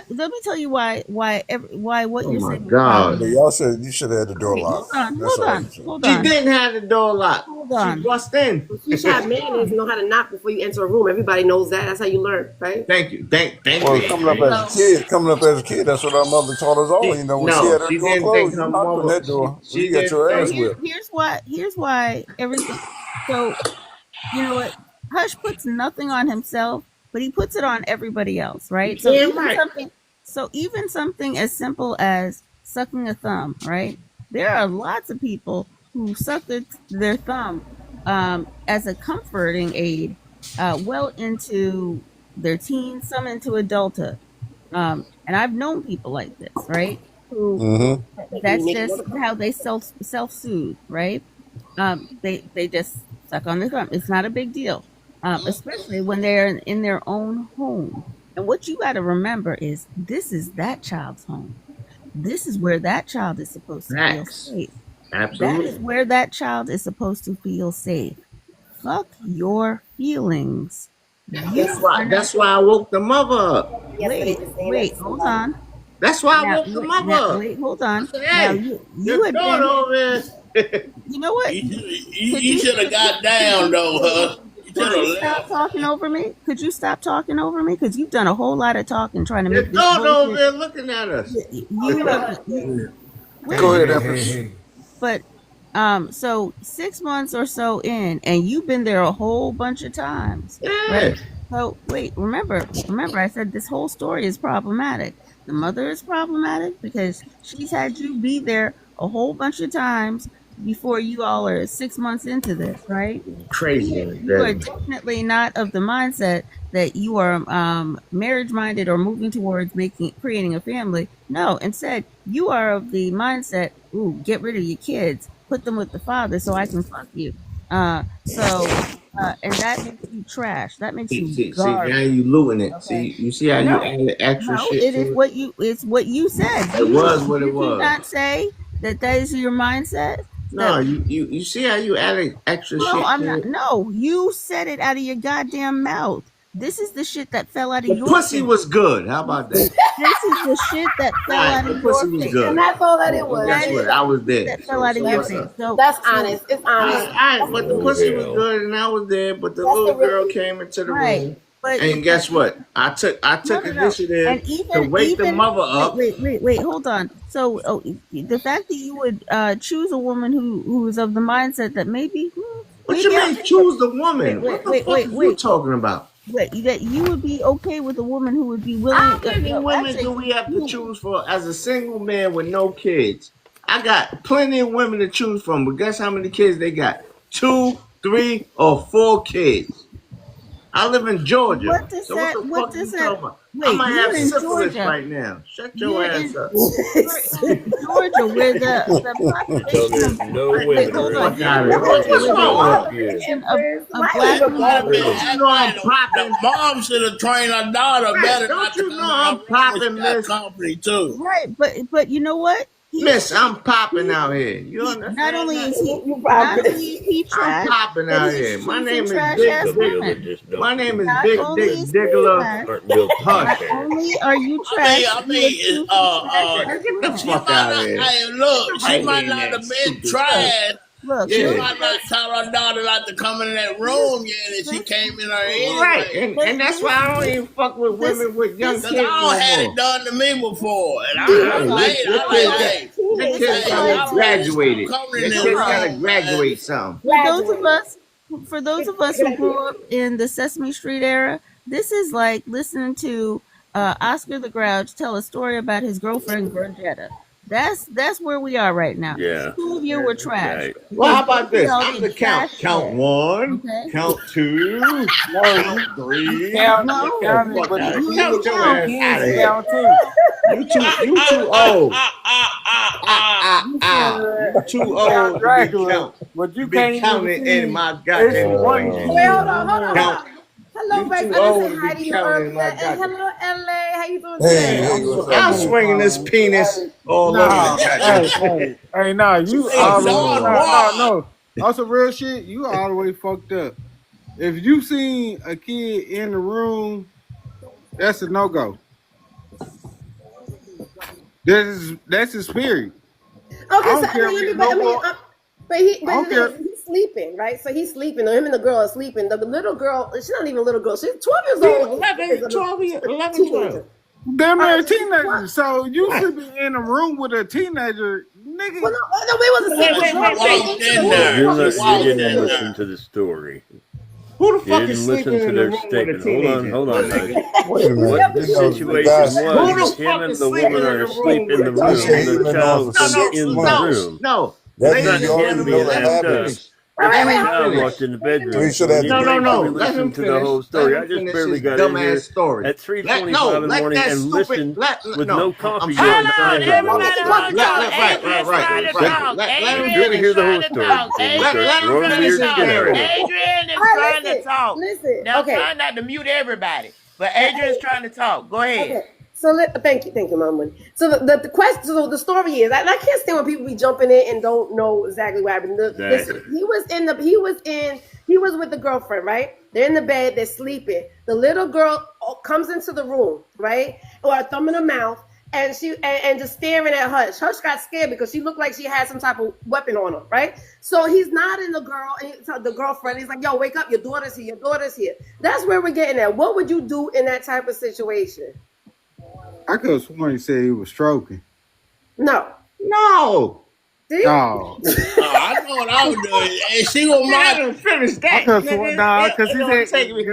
Let me tell you why what you're saying. God. Y'all said you should have had the door locked. Hold on. She didn't have the door locked. Hold on. She bust in. You should have manners, know how to knock before you enter a room. Everybody knows that. That's how you learn, right? Thank you. Thank well, you. coming up as a kid, that's what our mother taught us all. You know, when she had her door closed, you knocked on that door. She got your ass whipped. Here's why everything. So, you know what? Hush puts nothing on himself, but he puts it on everybody else, right? So even something as simple as sucking a thumb, right? There are lots of people who suck their thumb as a comforting aid well into their teens, some into adulthood. And I've known people like this, right? Who that's just how they self-soothe, right? They just suck on their thumb. It's not a big deal, especially when they're in their own home. And what you got to remember is this is that child's home. This is where that child is supposed to feel safe. Absolutely. That is where that child is supposed to feel safe. Fuck your feelings. That's why I woke the mother up. Wait, hold on. That's why I woke the mother up. Wait, hold on. Said, hey, now you had been over there. You know what? You should have got down though, huh? Could you stop talking over me? Could you stop talking over me? Because you've done a whole lot of talking trying to make this over there looking at us. Go ahead, Empress. But so 6 months or so in, and you've been there a whole bunch of times. Yeah. Right? So wait, remember, I said this whole story is problematic. The mother is problematic because she's had you be there a whole bunch of times before you all are 6 months into this, right? Crazy. You are definitely not of the mindset that you are marriage minded or moving towards creating a family. No, instead, you are of the mindset, ooh, get rid of your kids, put them with the father so I can fuck you. And that makes you trash. That makes you garbage. See, now you looting it. Okay. See, you see how you added extra shit. It is it's what you said. It was what it was. Did you not say that is your mindset? No, you see how you added extra shit. I'm not. No, you said it out of your goddamn mouth. This is the shit that fell out of your pussy face. Was good. How about that? This is the shit that fell out of your face. Good. And that's all that it was. Guess what? I was there. That fell out of your face. So, that's honest. It's honest. But the pussy was good, and I was there. But the little girl came into the room. And guess what? I took initiative to wake the mother up. Wait, hold on. So the fact that you would choose a woman who is of the mindset that maybe what you mean choose the woman? What the fuck are you talking about? That you would be okay with a woman who would be willing. How many women do we have to choose for as a single man with no kids? I got plenty of women to choose from, but guess how many kids they got? 2, 3, or 4 kids. I live in Georgia. What does so that? What the fuck are you talking about? I might have syphilis right now. Shut your ass up. Georgia, where the population of black the mom should have trained her daughter better. Don't you know I'm popping this company too? Right, but you know what? Miss, I'm popping out here. You understand? Not only is he, You not probably- only is he I'm trash, popping but out he's here. My choosing name is trash Big ass Dick. women. My name is Not Big only Dick is he Diggler. trash, Hush. not only are you trash, I you mean, are choosing trash ass Get the women. fuck out of here. hey, look, she Right might in not that have been stupid trash. Look, She Yeah. might not tell her daughter not to come in that room yet, and she came in her Right, anyway. and that's why I don't even fuck with women with young Because kids I no don't had more. it done to me before. And Yeah, I'm your like, kids hey, your kids hey, gotta y'all graduated. stop coming Your in this kids gotta room, graduate something. for those of us who grew up in the Sesame Street era, this is like listening to Oscar the Grouch tell a story about his girlfriend Georgetta. That's where we are right now. Yeah. 2 of you were trash. Right. Well, how about this? Y'all I'm the did count. trash Count shit. one, Okay. count two, count three. Count, No. counted, Fuck but out the of kids, here. Count your ass kids out of here. count too. You too old. You too old to be Dracula, count. but you Be can't even counting in see. my It's goddamn one equation. kid. Wait, hold on. Count. Hello, You Rex. too I just old said to hi be to you counting earlier. my And goddamn. hello, LA. How you doing Hey, today? hey, what's up, I'm man? swinging this penis all over Nah, the goddamn. hey, nah, you Hey, all the Don way, Juan. no. On some real shit, you all the way fucked up. If you seen a kid in the room, that's a no go. That's his spirit. I Okay, so don't care. but I don't care. he's sleeping, right? So he's sleeping. Him and the girl are sleeping. The little girl, she's not even a little girl. She's 12 years old. 11, 12. Teenager. Damn near a Alright, teenager. So you sleeping in a room with a teenager, nigga. Well, no, we wasn't sleeping. Walked in there. You She walked in didn't listen there. to the story. Who the You fuck didn't is listen sleeping to in the their room with a statement. Hold on, teenager? guys. Wait a minute. What the You know, situation guys- Who was, the is him fuck and is the sleeping woman in are the asleep room in the with a room, teenager? and the child No, was in the room. No. That It's means not you already him know being that amped happens. up. The Let him child finish. walked in the bedroom. So you should have You No, to no, didn't no. actually Let listen him to the finish. whole Let story. him I just finish barely his got in dumbass here story. at 3:25 in the morning that and stupid. listened with No, no I'm coffee sorry. yet. Hold on, everybody, hold on. Right. Adrian's trying to talk. Let him Adrian You're to is hear the whole trying to story. talk. Let Adrian him is trying finish to his talk. narrative. Adrian is All right, trying to listen, talk. listen, Now, okay. try not to mute everybody, but Adrian's trying to talk. Go ahead. Okay. So thank you, MommyMoney. So the question, so the story is, I can't stand when people be jumping in and don't know exactly what happened. Listen, he was with the girlfriend, right? They're in the bed, they're sleeping. The little girl comes into the room, right, or a thumb in her mouth, and she and just staring at Hush. Hush got scared because she looked like she had some type of weapon on her, right? So he's nodding the girlfriend. He's like, "Yo, wake up! Your daughter's here. Your daughter's here." That's where we're getting at. What would you do in that type of situation? I could have sworn he said he was stroking. No. See? Oh. I know what I was doing. And she was I my. didn't finish I that. could have sworn, nah, because he It said, don't take me.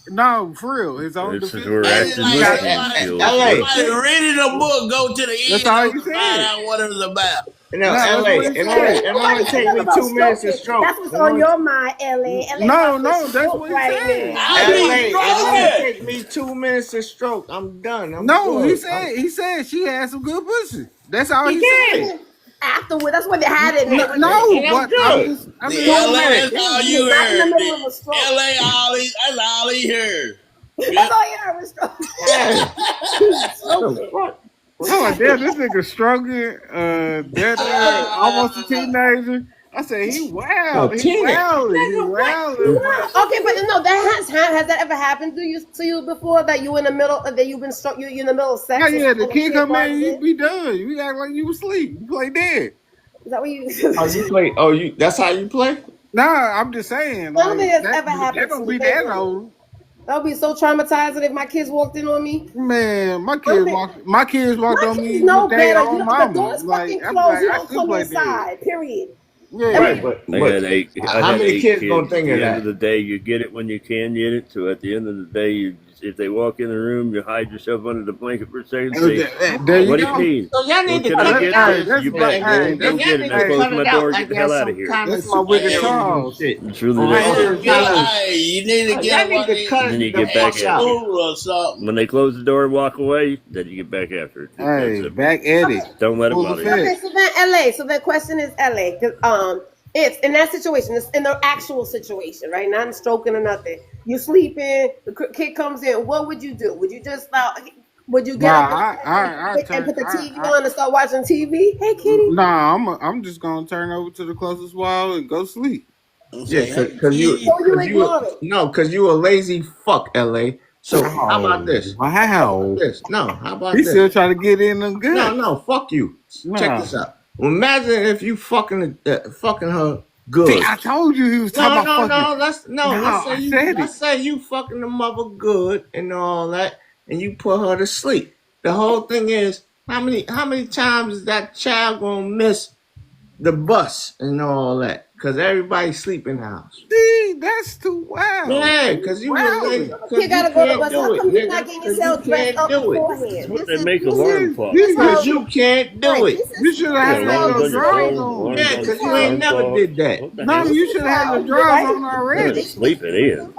no, for real, his own This is defense. where Hey, acting like, listening skills. somebody reading a book, go to the end That's all and you find said. out what it was about. No, Nah, LA. that's what he It said. only take me 2 minutes to stroke. That's what's on your mind, LA. No, that's what he said. It only take me 2 minutes to stroke. I'm done. I'm No, good. he said she had some good pussy. That's all he did. said. Afterward, that's what they had it. No, I'm but good. I The mean, LA, that's all you Not in the heard. middle of a stroke. LA, that's all he heard. That's all you heard was stroke. oh, damn, this nigga stroking, almost a teenager. I said, he wild. He wild. Okay, but no, has that ever happened to you before? That you in the middle, that you've been struck, you in the middle of sex? Yeah, the kid come in, you be done. You act like you was asleep. You play dead. Is that what you? You play? That's how you play? Nah, I'm just saying. I don't think that's ever happened. That don't be that old. That would be so traumatizing if my kids walked in on me. Man, my kids walked on me. No with their better. own The mama. door's fucking I'm closed. You I don't could come play inside. Period. Yeah. Right, but how many kids gonna think At of the end that? of the day, you get it when you can get it. So at the end of the day, if they walk in the room, you hide yourself under the blanket for a second. Say, what do you need? So y'all need to Can I cut get it out. this? You bet. Go get it. I close my door. Get the hell out of here. That's my wicked Charles. It's really that. Hey, you need to get one Then you get back at it. or something. When they close the door and walk away, then you get back after it. Hey, back at it. Don't let it bother you. Okay, so then LA. So the question is LA. It's in that situation. It's in the actual situation, right? Not stroking or nothing. You're sleeping. The kid comes in. What would you do? Would you just Would you get Nah, up and put the TV on and start watching TV? Hey, kitty. Nah, I'm just gonna turn over to the closest wall and go sleep. Yeah, because you a lazy fuck, LA. So how about this? Wow. How about this? No, how about He's this? still trying to get in them good. No, fuck you. Nah. Check this out. Well, imagine if you fucking her good. See, I told you he was talking about fucking. Let's say you fucking the mother good and all that, and you put her to sleep. The whole thing is how many times is that child gonna miss the bus and all that? Because everybody sleep in the house. See, that's too wild. Yeah, because you You gotta go to bus. How come you not getting yourself dressed up beforehand? What they make alarm clock. Because you can't do it. You should have had your drawers on. Yeah, because you ain't never did that. No, you should have had your drawers on already. Sleeping in.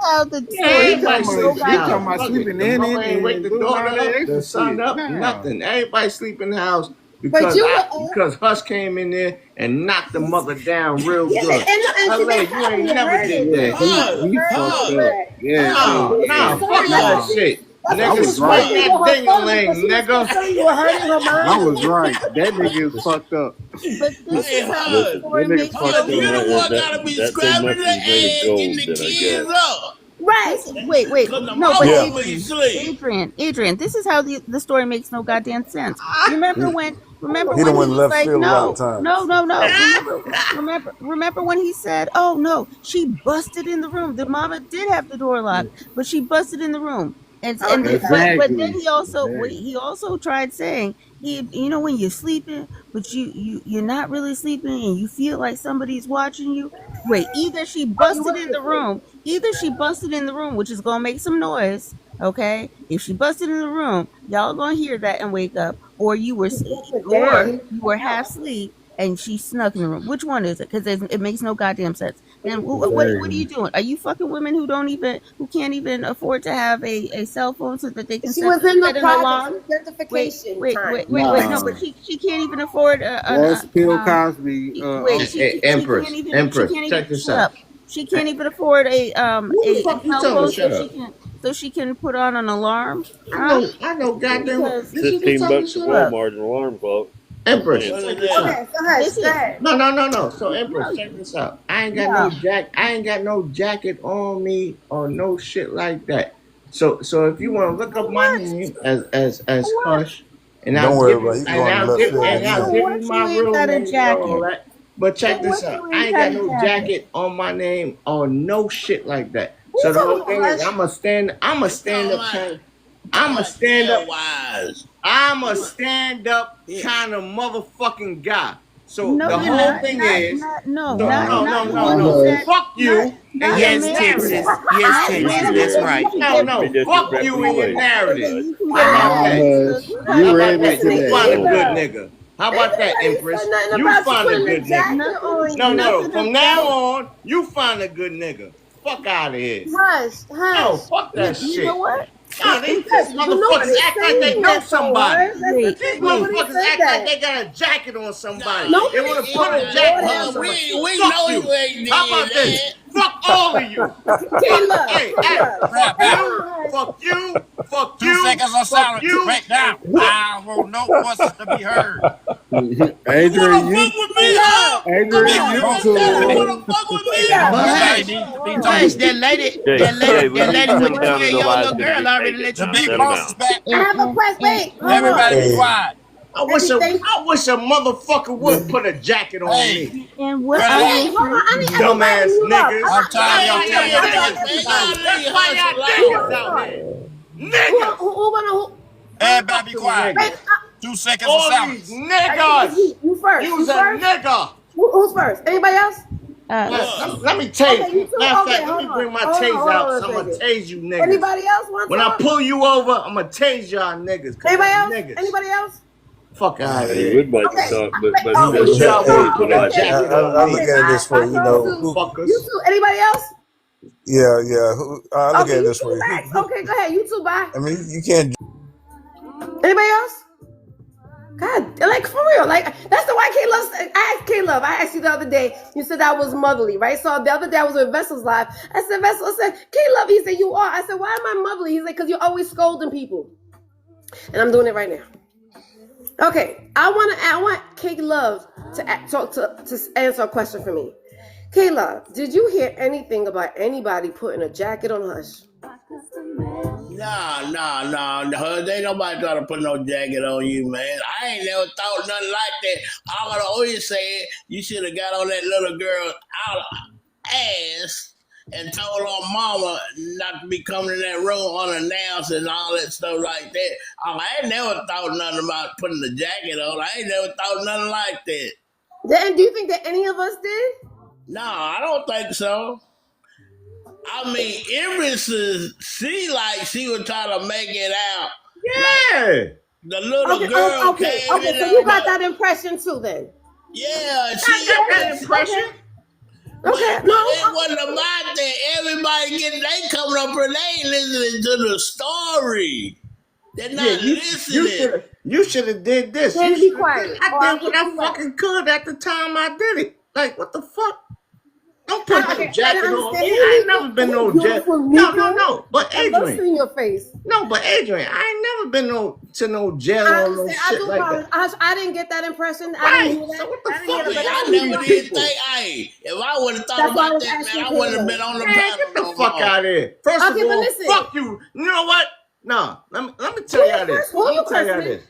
Everybody talking about sleeping in it and wake the daughter up, the son up, nothing. Everybody sleep in the house. Because Hush came in there and knocked the mother down real good. You ain't never did that. He fucked up. Yeah. Nah, fuck that shit. Nigga, swing that ding-a-ling, nigga. I was right. That nigga is fucked up. But this is how the story makes fucked You up. the one gotta be scrapping the egg, getting the kids up. Right. Wait. No, but Yeah. Adrian, this is how the story makes no goddamn sense. Remember when He he done went was left like, field a lot no. of times. Remember when he said, oh no, she busted in the room. The mama did have the door locked, but she busted in the room. But then he also tried saying, when you're sleeping, but you're not really sleeping and you feel like somebody's watching you. Wait, either she busted in the room, which is gonna make some noise. Okay, if she busted in the room, y'all gonna hear that and wake up, or you were half asleep and she snuck in the room. Which one is it? Because it makes no goddamn sense. Then what are you doing? Are you fucking women who can't even afford to have a cell phone so that they can set an alarm? Wait, no, but she can't even afford Bill Cosby. Empress, check this out. She can't even afford a cell phone so she can put on an alarm. I know, goddamn. $15 at Walmart an alarm clock. Empress. Okay, No. So Empress, check this out. I ain't got no jacket on me or no shit like that. So if you want to look up my name as Hush, and I'll give you my real name and all that. But check this out. I ain't got no jacket on my name or no shit like that. So the whole thing is, I'm a stand up kind of motherfucking guy. So the whole thing is, no. Fuck you. Yes, Texas. That's right. No. Fuck you and your narrative. You ran into You that. find a good nigga. How about that, Empress? You find a good nigga. No. From now on, you find a good nigga. Fuck out of here. Hush. No, fuck that shit. You know what? No, these motherfuckers act like they know somebody. These motherfuckers act like they got a jacket on somebody. They want to put a jacket on somebody. We Fuck know you. you ain't did How about this? that. Fuck all of you. Hey, fuck you. 2 seconds of silence. Right now. I will no voices to be heard. Adrian, you Hush, that lady with your little girl already let you Big boss is back. I have a question. Everybody be quiet. I wish a motherfucker would put a jacket on me. And what? Dumbass niggas. I'm tired of y'all Niggas. Everybody be quiet. 2 seconds of All silence. these niggas. You first. You's a nigga. Who's first? Anybody else? Let me tase you. Matter of fact, let me bring my tase out. I'm going to tase you niggas. Anybody else? When I pull you over, I'm going to tase y'all niggas. Anybody else? Niggas. Anybody else? Fuck out of He here. would like to talk, but he Oh, doesn't y'all have want to put a to. jacket I on look me. at it this way, you know. Fuckers. You two. Anybody else? Yeah. I look at it you this two way. back. Okay, go ahead. You two bye. I mean, you can't. Anybody else? God, like for real, like that's the why Caleb. I asked you the other day. You said I was motherly, right? So the other day I was with Vessel's live. I said, Caleb. He said, you are. I said, why am I motherly? He's like, because you're always scolding people. And I'm doing it right now. Okay, I want Klove to answer a question for me. Klove, did you hear anything about anybody putting a jacket on Hush? No. Ain't nobody trying to put no jacket on you, man. I ain't never thought nothing like that. I'm gonna always say you should have got on that little girl ass and told her mama not to be coming in that room unannounced and all that stuff like that. I ain't never thought nothing about putting the jacket on. I ain't never thought nothing like that. And do you think that any of us did? No, I don't think so. I mean, Empress, she was trying to make it out. Yeah. Like, the little girl came in. Okay, so you got that impression too then? Yeah, she got that impression. Okay, no. It wasn't about that. Everybody they coming up and they ain't listening to the story. They're not listening. You should have did this. Then be quiet. I did what I fucking could at the time I did it. Like, what the fuck? Don't put no jacket on me. I ain't never been no jacket. No. But Adrian. In your face. No, but Adrian, I ain't never been to no jail or no shit like that. I didn't get that impression. I didn't hear that. So what the fuck? I never did think, if I would have thought about that, man, I wouldn't have been on the panel. Get the fuck out of here. First of all, fuck you. You know what? No, let me tell y'all this. Who you cursing at?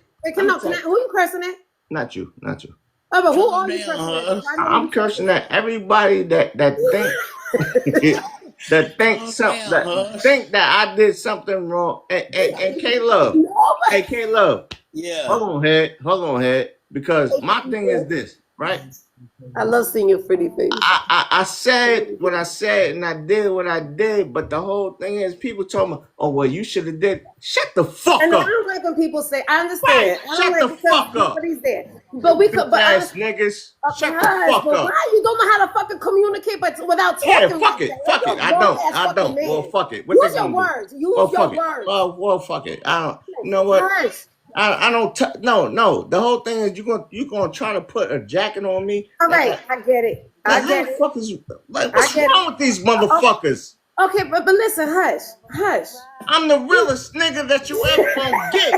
Who you cursing at? Not you. Oh, but who are you cursing at? I'm cursing at everybody that think that I did something wrong. And Klove. Hey, Klove. Yeah. Hold on, head. Because my thing is this, right? I love seeing your pretty face. I said what I said and I did what I did, but the whole thing is people told me, oh, well, you should have did. Shut the fuck up. I don't like when people say, I understand. Right. Shut the fuck up. There. But we could, ass niggas. Shut the fuck up. Why you don't know how to fucking communicate without talking? Yeah, fuck it. I don't. Well, fuck it. Use your words. Use your words. Well, fuck it. I don't. You know what? Yes. I don't. No. The whole thing is you gonna try to put a jacket on me. All right, I get it. I get it. What's wrong with these motherfuckers? Okay, but listen, hush. I'm the realest nigga that you ever gonna get.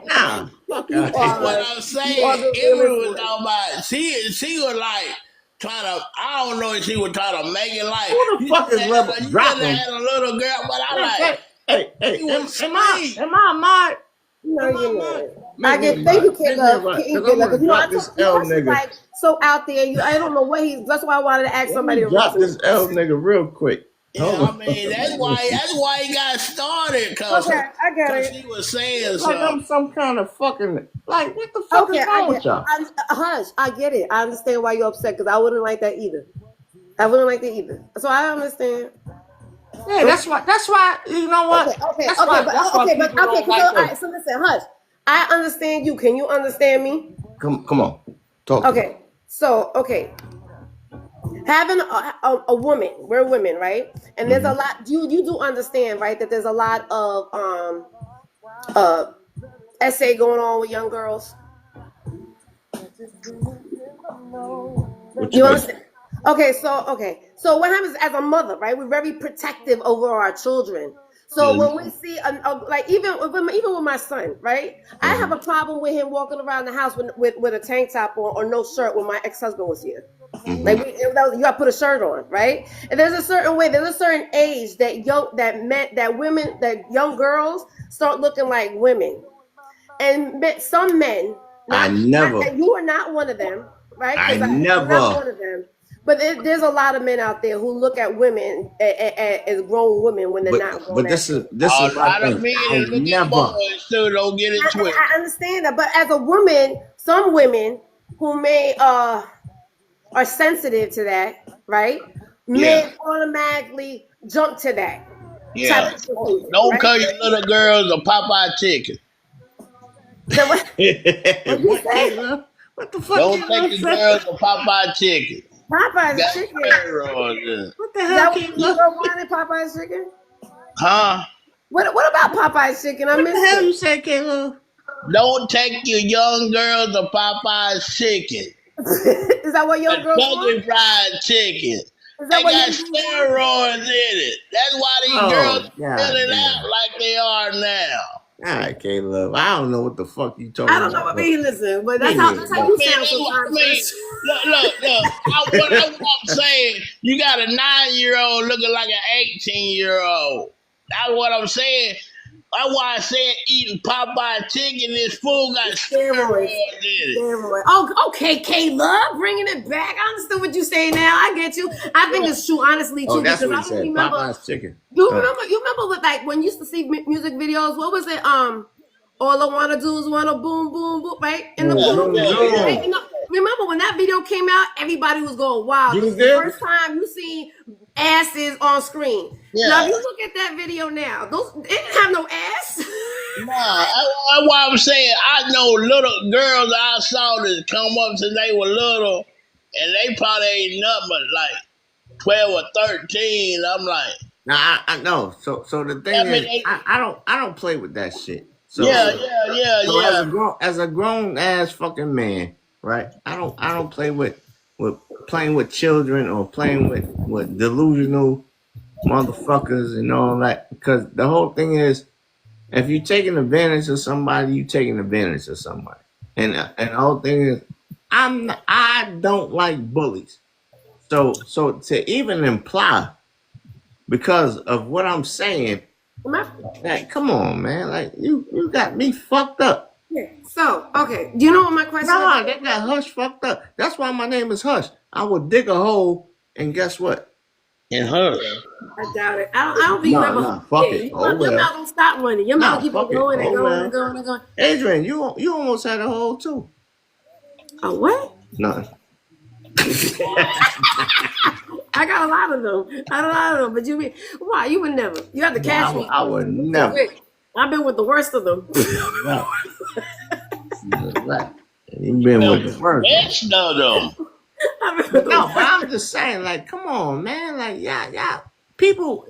Nah, fuck out. That's what I'm saying. Empress was talking about. She was like trying to. I don't know if she was trying to make it like. Who the fuck is level dropping? You had a little girl, but I like. Hey, am I mad? No, you're not. Thank you, Klove. Because this L nigga. Like so out there. I don't know what he's. That's why I wanted to ask somebody. Drop this L nigga real quick. Yeah, I mean that's why he got started. Cause I got it. She was saying like I'm some kind of fucking like what the fuck is wrong with y'all? Hush, I get it. I understand why you're upset because I wouldn't like that either. So I understand. Yeah, that's why. You know what? Okay. All right. So listen, hush. I understand you. Can you understand me? Come on, talk. Okay. So having a woman, we're women, right? And there's a lot. You do understand, right? That there's a lot of essay going on with young girls. You understand? Okay, so what happens as a mother, right? We're very protective over our children. So when we see, like even with my son, right? I have a problem with him walking around the house with a tank top on or no shirt when my ex-husband was here. Like you got to put a shirt on, right? And there's a certain age that young girls start looking like women, and some men. And you are not one of them, right? I'm not one of them. But there's a lot of men out there who look at women as grown women when they're not grown. But this is a lot of men don't get it twisted. I understand that, but as a woman, some women who may are sensitive to that, right? Men automatically jump to that. Yeah. Don't call your little girls a Popeye chicken. So what you say? What the fuck? Don't take the girls a Popeye chicken. Popeye's chicken. What the hell? You don't want Popeye's chicken? Huh? What about Popeye's chicken? What the hell you say, Klove? Don't take your young girls to Popeye's chicken. Is that what young girls want? Kentucky Fried Chicken. Is They that what got you do? steroids in it. That's why these girls filling damn. out like they are now. All right, Caleb. I don't know what the fuck you talking I about. don't know what mean. Listen, but that's Yeah, how you sound sometimes. Look. What I'm saying, you got a 9-year-old looking like an 18-year-old. That's what I'm saying. That's why I said eating Popeye chicken. This fool got steroids in it. Steroid. Oh, okay, K-Love, bringing it back. I understand what you say now. I get you. I think it's true, honestly, too. Oh, that's because what I he don't said. remember. Popeye's chicken. You remember what, like, when you used to see music videos, what was it? All I wanna do is wanna boom, boom, boom, right? In the boom, right? Remember when that video came out, everybody was going wild. It was the first time you see asses on screen. Yeah. Now, if you look at that video now, it didn't have no ass. Nah, that's why I'm saying I know little girls I saw that come up since they were little, and they probably ain't nothing but like 12 or 13. I'm like, nah, I know. So the thing is, I don't play with that shit. So, yeah. As a grown ass fucking man, right? I don't play with playing with children or playing with delusional motherfuckers and all that. Because the whole thing is, if you're taking advantage of somebody, you're taking advantage of somebody. And the whole thing is, I don't like bullies. So to even imply, because of what I'm saying, like, come on, man. Like, you got me fucked up. Yeah. So, okay. Do you know what my question is? Nah, they got Hush fucked up. That's why my name is Hush. I would dig a hole, and guess what? And Hush. I doubt it. I don't think you ever. Nah, fuck it. Your mouth don't stop running. Your mouth keep on going and going and going and going. Adrian, you almost had a hole, too. A what? Nothing. I got a lot of them. But why? You would never. You have to catch me. I would never. I've been with the worst of them. You've been with the worst. Best of them. No, but I'm just saying, like, come on, man. Like, yeah. People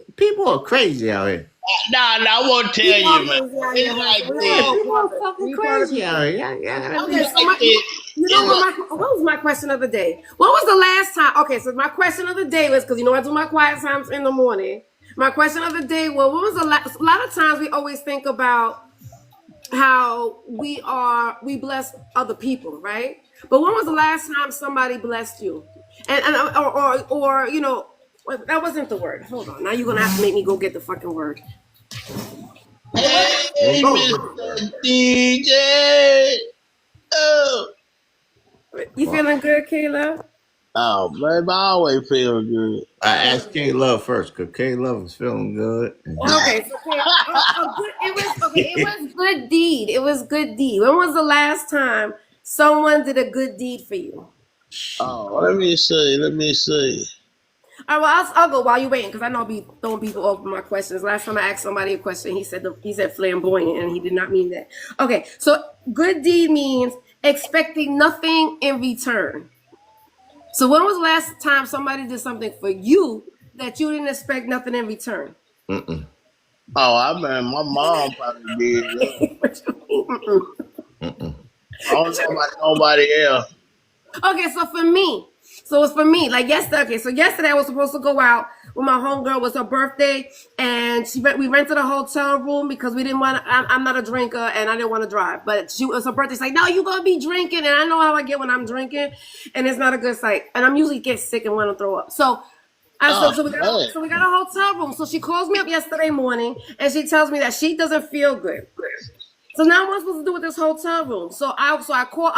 are crazy out here. Nah, I won't tell you, man. It's like this. People are fucking crazy out here. What was my question of the day? What was the last time? Okay, so my question of the day was, because I do my quiet times in the morning. My question of the day was, what was the last? A lot of times we always think about how we bless other people, right? But when was the last time somebody blessed you? Or you know, that wasn't the word. Hold on. Now you're gonna have to make me go get the fucking word. Hey, Mr. DJ. Oh. You feeling good, Kayla? Oh, babe, I always feel good. I asked K Love first, because K Love is feeling good. Okay, so it was good deed. It was good deed. When was the last time someone did a good deed for you? Oh, let me see. All right, well, I'll go while you're waiting, because I know I'll be throwing people off with my questions. Last time I asked somebody a question, he said flamboyant, and he did not mean that. Okay, so good deed means expecting nothing in return. So when was the last time somebody did something for you that you didn't expect nothing in return? Oh, I mean, my mom probably did that. I don't know about nobody else. Okay, so it's for me. Like yesterday. Okay, so yesterday I was supposed to go out with my homegirl. It was her birthday, and we rented a hotel room because we didn't want. I'm not a drinker, and I didn't want to drive. But it was her birthday. She's like, "No, you gonna be drinking," and I know how I get when I'm drinking, and it's not a good sight. And I'm usually get sick and want to throw up. So we got a hotel room. So she calls me up yesterday morning, and she tells me that she doesn't feel good. So now what am I supposed to do with this hotel room? I'm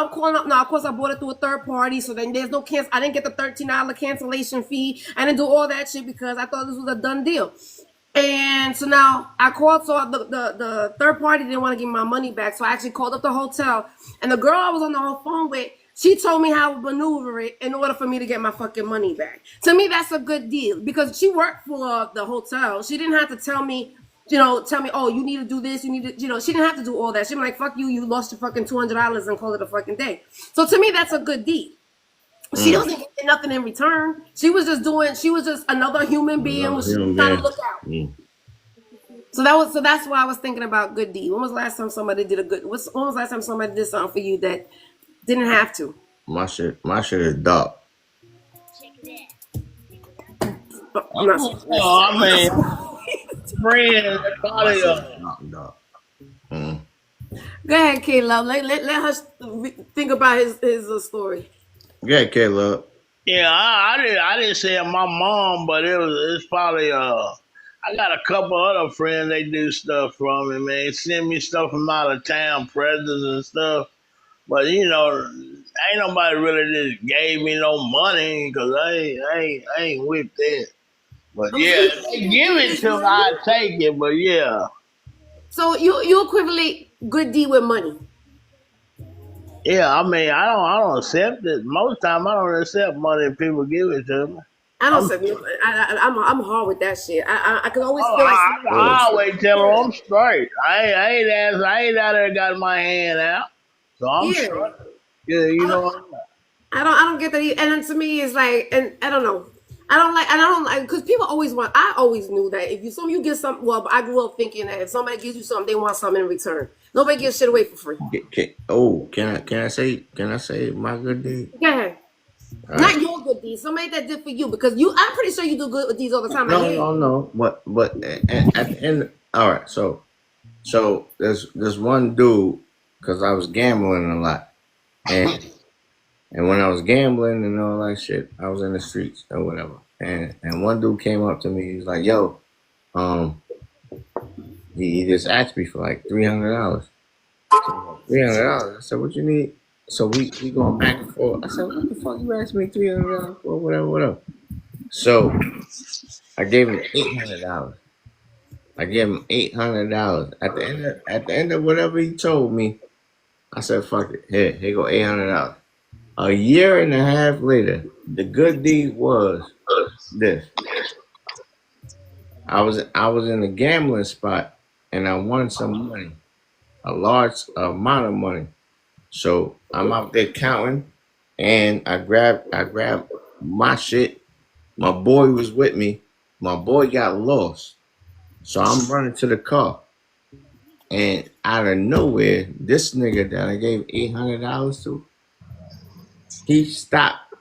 calling up now. Of course, I bought it through a third party, so then there's no cancel. I didn't get the $13 cancellation fee. I didn't do all that shit because I thought this was a done deal. And so now I called, so the third party didn't want to give me my money back, so I actually called up the hotel, and the girl I was on the whole phone with, she told me how to maneuver it in order for me to get my fucking money back. To me, that's a good deal because she worked for the hotel. She didn't have to tell me, oh, you need to do this, she didn't have to do all that. She was like, fuck you, you lost your fucking $200 and call it a fucking day. So to me, that's a good deed. She wasn't getting nothing in return. She was just another human being who was trying to look out. So that's why I was thinking about good deed. When was the last time somebody did when was the last time somebody did something for you that didn't have to? My shit is dark. I'm not. I mean, friends, they probably Go ahead, Caleb. Let us think about his story. Yeah, Caleb. Yeah, I didn't say my mom, but it's probably I got a couple other friends they do stuff from me, man. They send me stuff from out of town, presents and stuff. But you know, ain't nobody really just gave me no money because I ain't with that. But yeah, if they give it to me, I take it. But yeah. So you equivalent good deed with money. Yeah, I mean, I don't accept it. Most time, I don't accept money if people give it to me. I don't accept it. I'm hard with that shit. I can always Oh, feel like I always tell them I'm straight. I ain't out there got my hand out, so I'm straight. Yeah, you know. I don't get that. And then to me, it's like, and I don't know. I don't like because people always want. I always knew that if you get something. Well, I grew up thinking that if somebody gives you something, they want something in return. Nobody gives shit away for free. Can I say my good deed? Go ahead. Right. Not your good deeds. Somebody that did for you because I'm pretty sure you do good deeds all the time. No. But at the end, all right. So there's one dude because I was gambling a lot, and when I was gambling and all that shit, I was in the streets or whatever. And one dude came up to me. He was like, "Yo, he just asked me for like $300. $300. I said, "What you need?" So we going back and forth. I said, "What the fuck you asked me $300 for? Whatever." So I gave him $800. I gave him $800. At the end of whatever he told me, I said, "Fuck it. Here go $800." A year and a half later, the good deed was this. I was in a gambling spot and I won some money, a large amount of money. So I'm out there counting, and I grabbed my shit. My boy was with me. My boy got lost, so I'm running to the car, and out of nowhere, this nigga that I gave $800 to, he stopped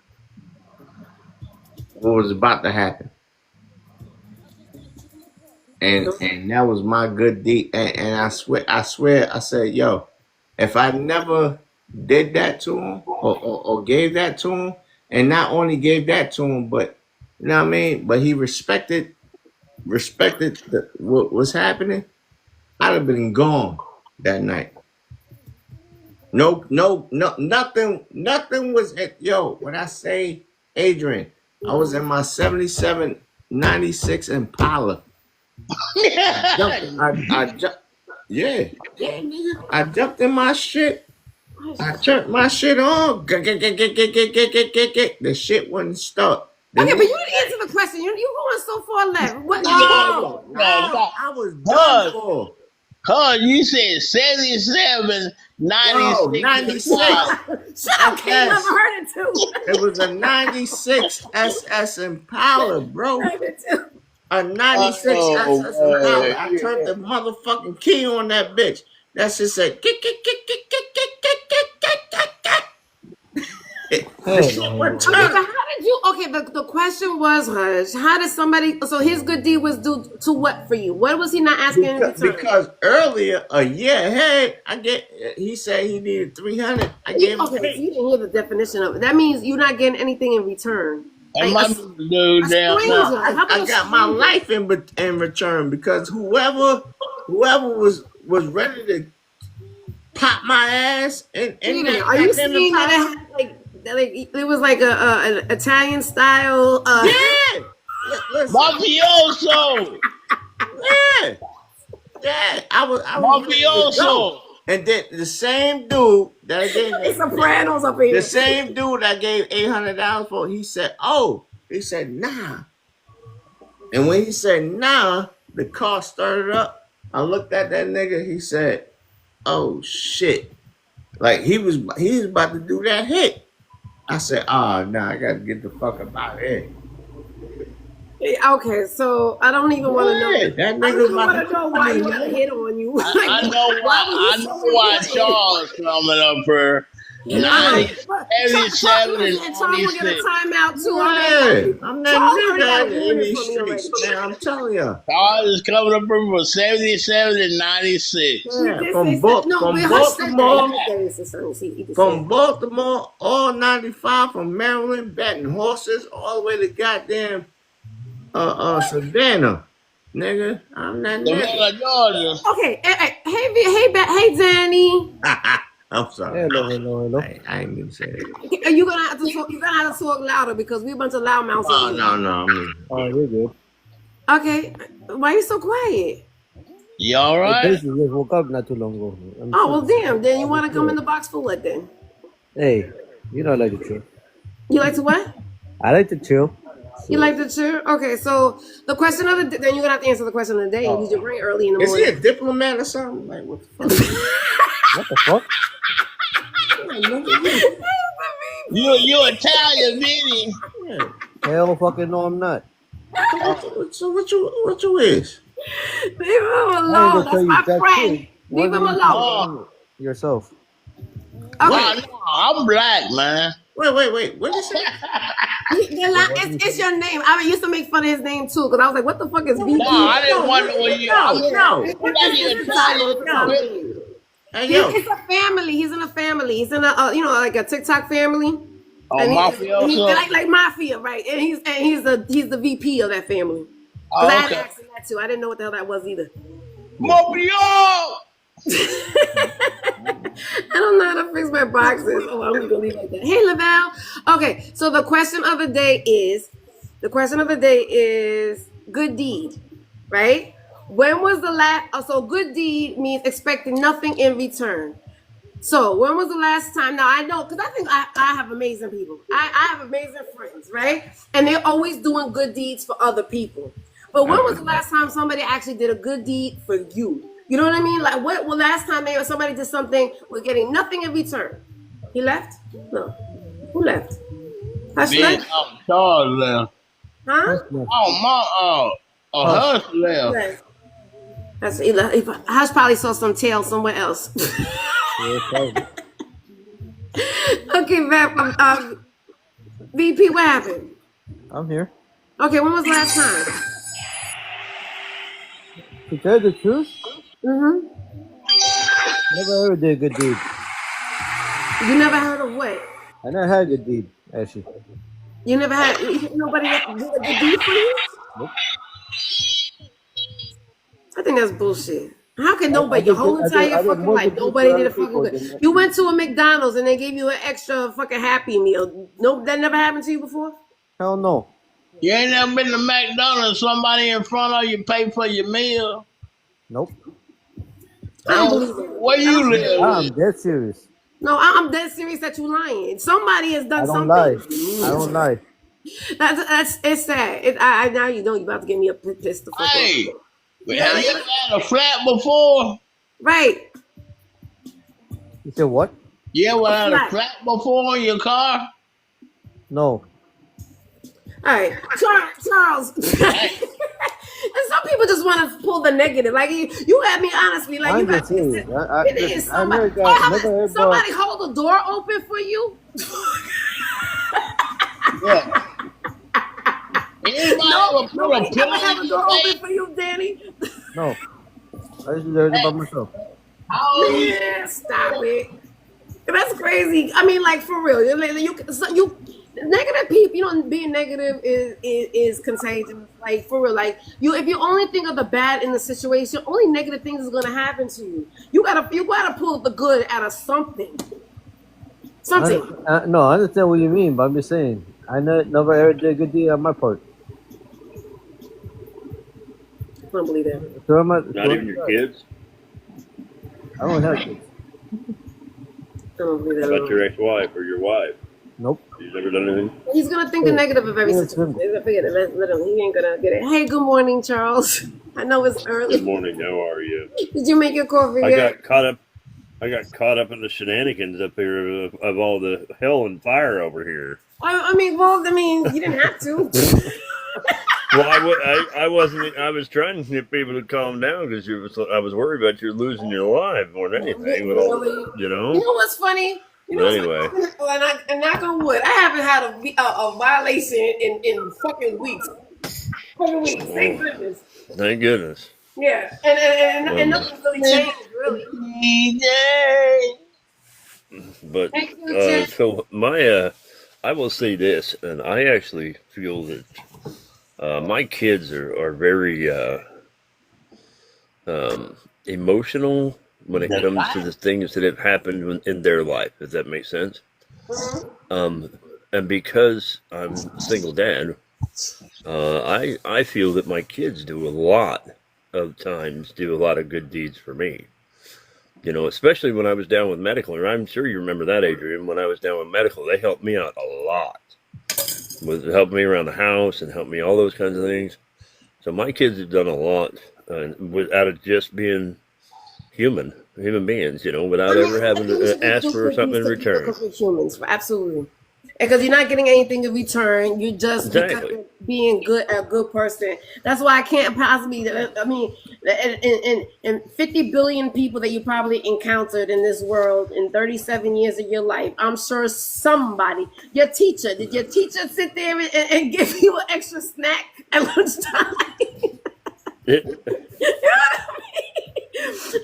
what was about to happen, and that was my good deed. And I swear, I said, "Yo, if I never did that to him or gave that to him, and not only gave that to him, but you know what I mean, but he respected what was happening, I'd have been gone that night. No, nothing was at, yo, when I say Adrian, I was in my 77, 96 Impala. I jumped, yeah, nigga. I jumped in my shit. I turned my shit on. The shit wouldn't stop. Okay, but you didn't answer the question. You going so far left. What? No, I was done for. Cuz you said 77, 96. Shut up, King. I've heard it too. It was a 96 SS Impala, bro. A 96 SS Impala. I turned the motherfucking key on that bitch. That shit said, How did you? Okay, the question was, Hush. How did somebody? So his good deed was due to what for you? What was he not asking in return? Because earlier, a year ahead, he said he needed 300. I gave him. Okay, you didn't hear the definition of it. That means you're not getting anything in return. I got my life in return because whoever was ready to pop my ass and are you saying that it had like it was like an Italian style? Yeah, mafioso. Yeah. I was mafioso. And then the same dude that I gave it's Sopranos up here. The same dude I gave $800 for, he said, nah. And when he said nah, the car started up. I looked at that nigga, he said, "Oh shit." Like he was about to do that hit. I said, "Oh nah, I gotta get the fuck up out of here." Okay, so I don't even want to know. That I don't want to know why he got a hit on you. I know why Charles coming up here. 90, Charles 77, and will get a 96. timeout too. Hey, I'm that Charles nigga already got in ruined these for me already. streets, man. I'm telling you. Charles is coming up from 77 and 96. Yeah, He did from say so- no, from we Hush said that. Baltimore, He said it's a song. He just from said Baltimore, all 95 from Maryland, betting horses all the way to goddamn Savannah, nigga. I'm that nigga. Savannah, Georgia. okay. Hey, Danny. I'm sorry. Hello. I ain't gonna say that. You're gonna have to talk. You're gonna have to talk louder because we're a bunch of loudmouths. Oh, over here. no. I mean, Oh, you're good. Okay. Why you so quiet? You all I right? basically just woke up not too long ago. Oh well, damn. Then you want to come in the box for what? Then Hey, you know I like to chill. you like to what? I like to chill. You like to cheer? Okay. So the question of the then you're gonna have to answer the question of the day. Use your brain early in the is he morning. a diplomat or something? Like, what the fuck? What the fuck? You Italian, Vinny. Yeah. Hell fucking no, I'm not. So what you is? Leave him I ain't alone. gonna That's tell you my that friend. shit. Leave him What alone. Yourself. Okay. Wow, no, I'm black, man. Wait. What is it? It's your name. I used to make fun of his name too because I was like, "What the fuck is VP?" No, I didn't wonder what you. No. Hey, yo. It's a family. He's in a family. He's in a like a TikTok family. Oh, And mafia. he's like mafia, right? And he's the VP of that family. Oh, I had to okay. ask him that too. I didn't know what the hell that was either. Mafia. I don't know how to fix my boxes. Oh, I'm just gonna leave it like that. Hey, Lavelle. Okay, so the question of the day is good deed, right? When was the last? So good deed means expecting nothing in return. So when was the last time? Now I know because I think I have amazing people. I have amazing friends, right? And they're always doing good deeds for other people. But when was the last time somebody actually did a good deed for you? You know what I mean? Like what? Well, last time somebody did something with getting nothing in return. He left? No. Who left? Hush left? Charles left. Huh? Hush left. That's Hush probably saw some tail somewhere else. Okay, VP, what happened? I'm here. Okay, when was the last time? To tell the truth, Mm-hmm. never ever did a good deed. You never heard of what? I never had a good deed, actually. You never had nobody did a good deed for you? Nope. I think that's bullshit. How can nobody your whole entire fucking life nobody did a fucking good? You went to a McDonald's and they gave you an extra fucking Happy Meal. No, that never happened to you before? Hell no. You ain't never been to McDonald's, somebody in front of you pay for your meal? Nope. I don't believe it. Where you live? I'm dead serious. No, I'm dead serious that you lying. Somebody has done I don't something. lie. I don't lie. That's it's sad. I now you know you about to get me a pissed the fuck off. Hey, have you ever had a flat before? Right. You said what? You ever had flat. a flat before in your car? No. All right, Charles. And some people just want to pull the negative. Like you had me honestly. Like I'm you got just serious. it is I never somebody. heard Somebody hold the door open for you. Yeah. Anybody ever put a Nobody ever pillow have in a your door open face? for you, Danny. No. I just heard it by myself. Yeah, stop it. That's crazy. I mean, like for real. You negative people. You know, being negative is contagious. Like for real. Like if you only think of the bad in the situation, only negative things is gonna happen to you. You gotta pull the good out of something. Something. No, I understand what you mean, but I'm just saying. I never ever did a good deed on my part. I don't believe that. So Not even your kids? I don't have kids. I don't believe that. How about your ex-wife or your wife? Nope. You've never done anything? He's gonna think the negative of every situation. He's gonna forget it. Literally, he ain't gonna get it. Hey, good morning, Charles. I know it's early. Good morning. How are you? Did you make your coffee I yet? got caught up in the shenanigans up here of all the hell and fire over here. I mean, you didn't have to. Well, I wasn't. I was trying to get people to calm down because I was worried about you losing your life more than anything. With all, Really? you know. You know what's funny? You But know, anyway, and knock on wood, I haven't had a violation in fucking weeks. Fucking weeks. Thank goodness. thank goodness. Yeah, and Um, nothing's really changed, really. but Thank you, Jen. so my I will say this, and I actually feel that my kids are very emotional when it comes to the things that have happened in their life. If that makes sense. And because I'm a single dad, I feel that my kids do a lot of times do a lot of good deeds for me. You know, especially when I was down with medical, and I'm sure you remember that, Adrian. When I was down with medical, they helped me out a lot. Helped me around the house and helped me all those kinds of things. So my kids have done a lot without it just being human beings, you know, without ever having to ask for something in return. Because we're humans, absolutely. Because you're not getting anything in return. You just because you're being a good person. That's why I can't possibly. I mean, and 50 billion people that you probably encountered in this world in 37 years of your life. I'm sure somebody, your teacher, did your teacher sit there and give you an extra snack at lunchtime? You know what I mean?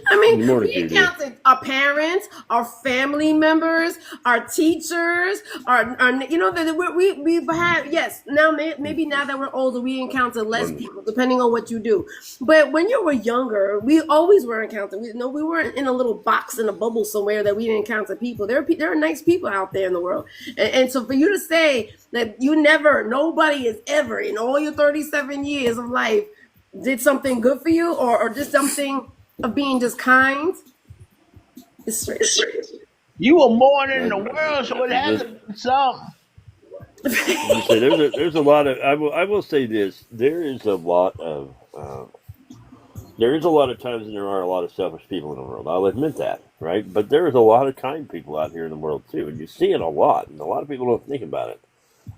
I mean, we encountered our parents, our family members, our teachers, our you know, we've had, yes, now maybe now that we're older, we encounter less people, depending on what you do. But when you were younger, we always were encountering. We weren't in a little box in a bubble somewhere that we didn't encounter people. There are nice people out there in the world. And so for you to say that nobody has ever, in all your 37 years of life, did something good for you or just something of being just kind. It's straight. You were born in the world, so it has to be something. There's a lot of. I will say this. There is a lot of times, and there are a lot of selfish people in the world. I'll admit that, right? But there is a lot of kind people out here in the world too, and you see it a lot, and a lot of people don't think about it.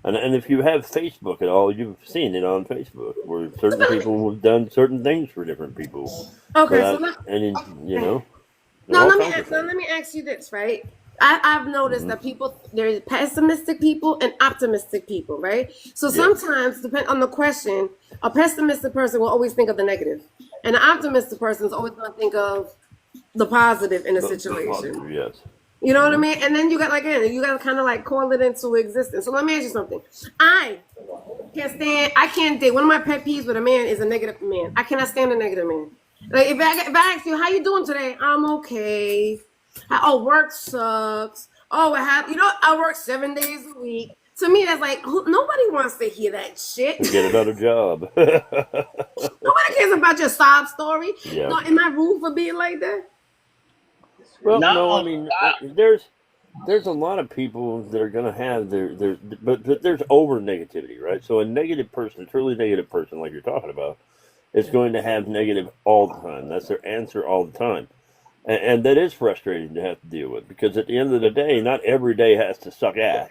And if you have Facebook at all, you've seen it on Facebook where certain people have done certain things for different people. Okay, let me ask you this, right? I've noticed that there's pessimistic people and optimistic people, right? So sometimes, depending on the question, a pessimistic person will always think of the negative, and an optimistic person is always going to think of the positive in a situation. Yes. You know what I mean? And then you got to kind of like call it into existence. So let me ask you something. I can't date. One of my pet peeves with a man is a negative man. I cannot stand a negative man. Like if I ask you, how you doing today? I'm okay. Work sucks. I work 7 days a week. To me, that's like, nobody wants to hear that shit. Get another job. Nobody cares about your sob story. Yeah. No, am I rude for being like that? Well, no, I mean, there's a lot of people that are going to have but there's over negativity, right? So a negative person, truly negative person, like you're talking about, is going to have negative all the time. That's their answer all the time, and that is frustrating to have to deal with because at the end of the day, not every day has to suck ass.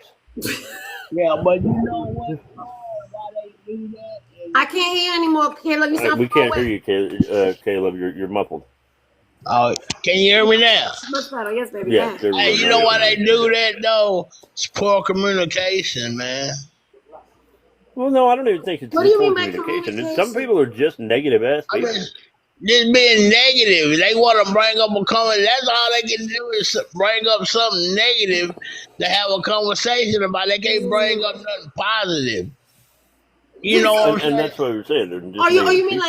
Yeah, but you know what? Why they do that? I can't hear you anymore, Caleb. You sound we can't hear you, Caleb. You're muffled. Oh, can you hear me now? Much better, yes, baby. Yeah. Hey, you know why they do that though? It's poor communication, man. Well, no, I don't even think it's What do you mean by communication. Some people are just negative ass people. I mean, just being negative. They want to bring up a comment. That's all they can do is bring up something negative to have a conversation about. They can't bring up nothing positive. You know what I'm saying? And that's what we're saying. You mean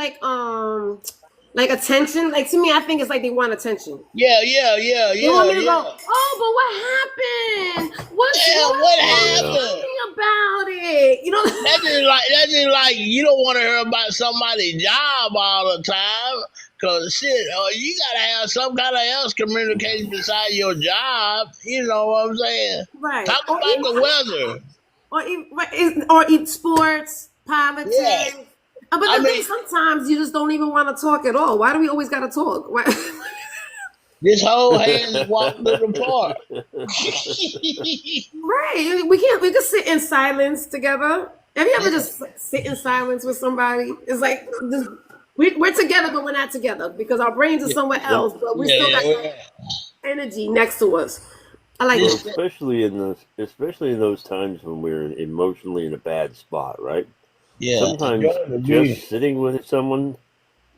like attention? Like to me, I think it's like they want attention. Yeah. They want me to go, but what happened? What happened? Tell me about it. You know, that's just like you don't want to hear about somebody's job all the time. Cause shit, you gotta have some kind of else communication besides your job. You know what I'm saying? Right. Talk about the weather. Or sports, politics. Yeah. But the thing, sometimes you just don't even want to talk at all. Why do we always got to talk? This whole hand walk through the park. Right. We can sit in silence together. Have you ever just sit in silence with somebody? It's like we're together, but we're not together because our brains are somewhere else, but we still got energy next to us. I like Well, that. especially in those times when we're emotionally in a bad spot, right? Yeah, Sometimes enjoy the music. just sitting with someone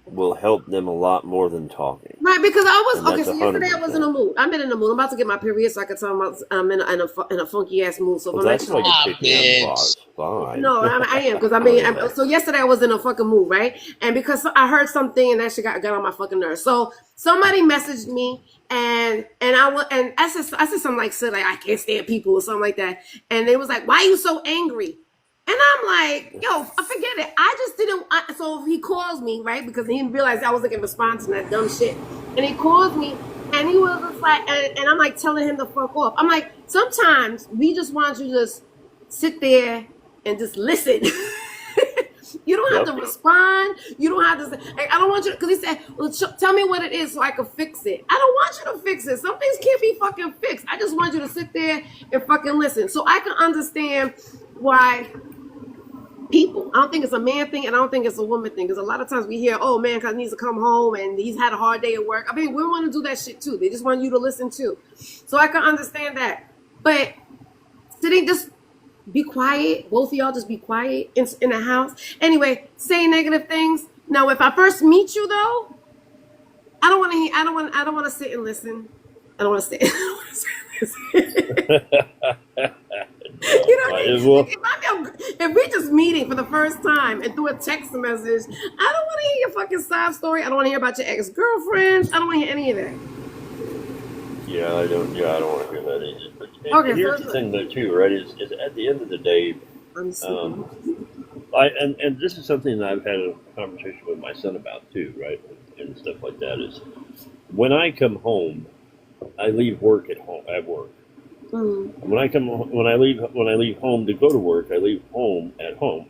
will help them a lot more than talking, Right, because I and was okay. that's So yesterday I was in a 100%. mood. I'm in a mood. I'm about to get my period, so I can tell I'm in a funky ass mood. So if Well, I'm that's actually why you Stop kicked me out of the it. box. Fine. no, I am because I mean, so yesterday I was in a fucking mood, right? And because I heard something and that shit got on my fucking nerves. So somebody messaged me and I said something like shit like I can't stand people or something like that, and they was like, "Why are you so angry?" And I'm like, yo, I forget it. I just didn't. So he calls me, right? Because he didn't realize I wasn't going to respond to that dumb shit. And he calls me, and he was just like, and I'm like telling him to fuck off. I'm like, sometimes we just want you to just sit there and just listen. You don't have yep. to respond. You don't have to say, like, I don't want you to, because he said, well, tell me what it is so I can fix it. I don't want you to fix it. Some things can't be fucking fixed. I just want you to sit there and fucking listen. So I can understand why people. I don't think it's a man thing, and I don't think it's a woman thing. Because a lot of times we hear, "Oh, man, because he needs to come home and he's had a hard day at work." I mean, women want to do that shit too. They just want you to listen too. So I can understand that. But sitting, just be quiet. Both of y'all just be quiet in the house. Anyway, say negative things. Now, if I first meet you though, I don't want to hear. I don't want to sit and listen. I don't want to sit. I don't want to sit and listen. You know what I mean? Well, If we're just meeting for the first time and through a text message, I don't want to hear your fucking side story. I don't want to hear about your ex-girlfriends. I don't want to hear any of that. yeah, I don't. Yeah, I don't want to hear that either. But Okay, here's the thing, though, too, right? Is at the end of the day, and this is something that I've had a conversation with my son about too, right? And stuff like that is when I come home, I leave work at home. At work. When I leave home to go to work, I leave home at home.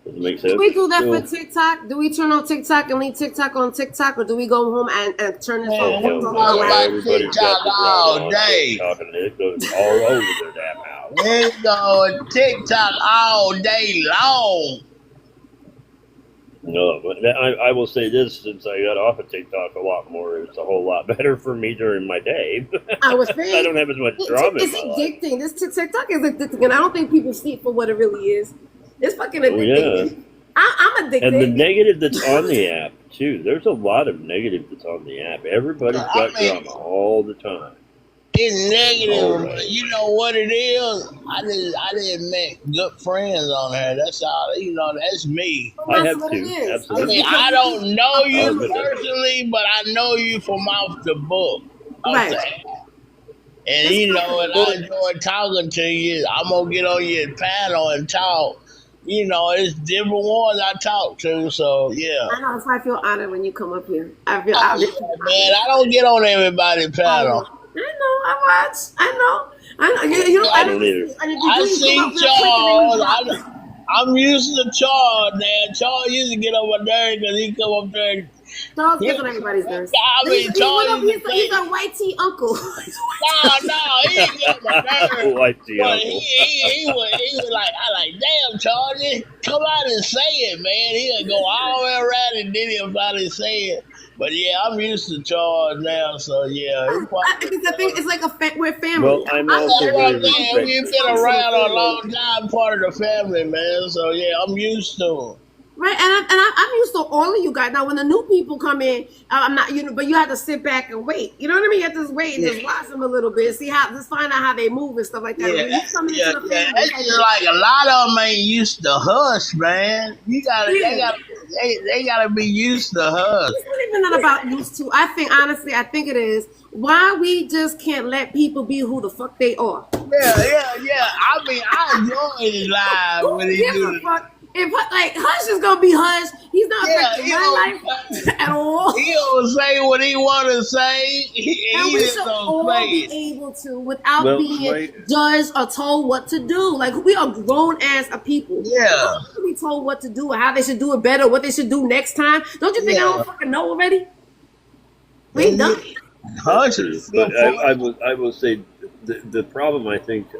Does it make sense? Do we do that So, for TikTok? Do we turn on TikTok and leave TikTok on TikTok, or do we go home and turn this Man, on? we hell talk no, about everybody's TikTok got the all on day. TikTok, and it goes all over their damn house. We go TikTok all day long. No, but I will say this: since I got off of TikTok a lot more, it's a whole lot better for me during my day. I was saying, I don't have as much drama in it's my life. addicting. This TikTok is addicting, and I don't think people see it for what it really is. It's fucking Oh addicting. yeah, I'm addicted. and the negative that's on the app too. There's a lot of negative that's on the app. Everybody's got drama all the time. It's negative, All but right. you know what it is? I didn't make good friends on her. That's all. You know, that's me. I That's have what it to. is. I Absolutely. mean, I don't know you I'll admit that. personally, but I know you from off the book, off Right. the app. And you know, and I enjoy talking to you. I'm gonna get on your panel and talk. You know, it's different ones I talk to, so yeah. I know. That's why I feel honored when you come up here. I Oh, yeah, man, I don't get on everybody's panel. I know. I watch. I know. You know. I don't either. And if you I do, you see come up real quick and then you Charles. drop. I'm used to Charles, man. Charles used to get on my nerves because he come up there and Charles gets on everybody's nerves. I mean, Charles used to He's say, a white tea uncle. no, he didn't get on my nerves. White tea But uncle. he was like, I like, damn, Charlie, come out and say it, man. He'll go all the way around and then he'll finally say it. But yeah, I'm used to Charles now, so yeah. Because I think it's like we're family. Well, I'm also very respectful. We've been around a long time, part of the family, man. So yeah, I'm used to it. Right, I'm used to all of you guys. Now, when the new people come in, I'm not, but you have to sit back and wait. You know what I mean? You have to just wait and just watch them a little bit, just find out how they move and stuff like that. When you come into the family, It's just like a lot of them ain't used to hush, man. They gotta be used to hush. It's not even not about used to. I think honestly, it is why we just can't let people be who the fuck they are. Yeah. I mean, I enjoy his live when he do it. If like Hush is gonna be Hush, he's not affecting my life at all. He don't say what he want to say. And we should all be able to without being judged or told what to do. Like we are grown as a people. Yeah. We be told what to do or how they should do it better, what they should do next time. Don't you think I don't fucking know already? We ain't done. Hush. But I will say the problem I think.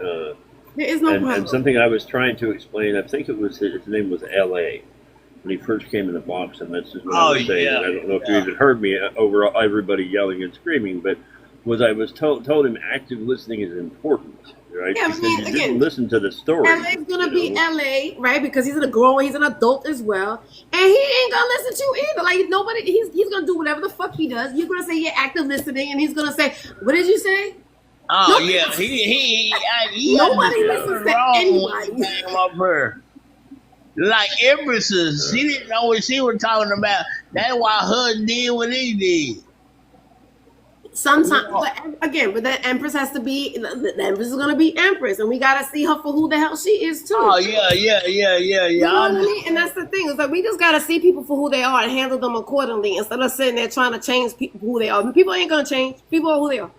There is no problem. And something I was trying to explain, I think it was his name was L.A. when he first came in the box, and that's just what I was saying. And I don't know if you even heard me over everybody yelling and screaming, but was I was told him active listening is important, right? Yeah, because I mean, you again, didn't listen to the story. LA's gonna be LA, right? Because he's he's an adult as well, and he ain't gonna listen to you either. Like nobody, he's gonna do whatever the fuck he does. You're gonna say you're active listening, and he's gonna say, "What did you say?" Oh Nobody, yeah, he nobody listens to anybody. Came up here. Like Empresses, she didn't know what she was talking about. That's why her did what he did. Sometimes, but the Empress has to be. The Empress is gonna be Empress, and we gotta see her for who the hell she is too. Oh yeah. You know what I mean? And that's the thing. It's like we just gotta see people for who they are and handle them accordingly instead of sitting there trying to change people who they are. People ain't gonna change. People are who they are.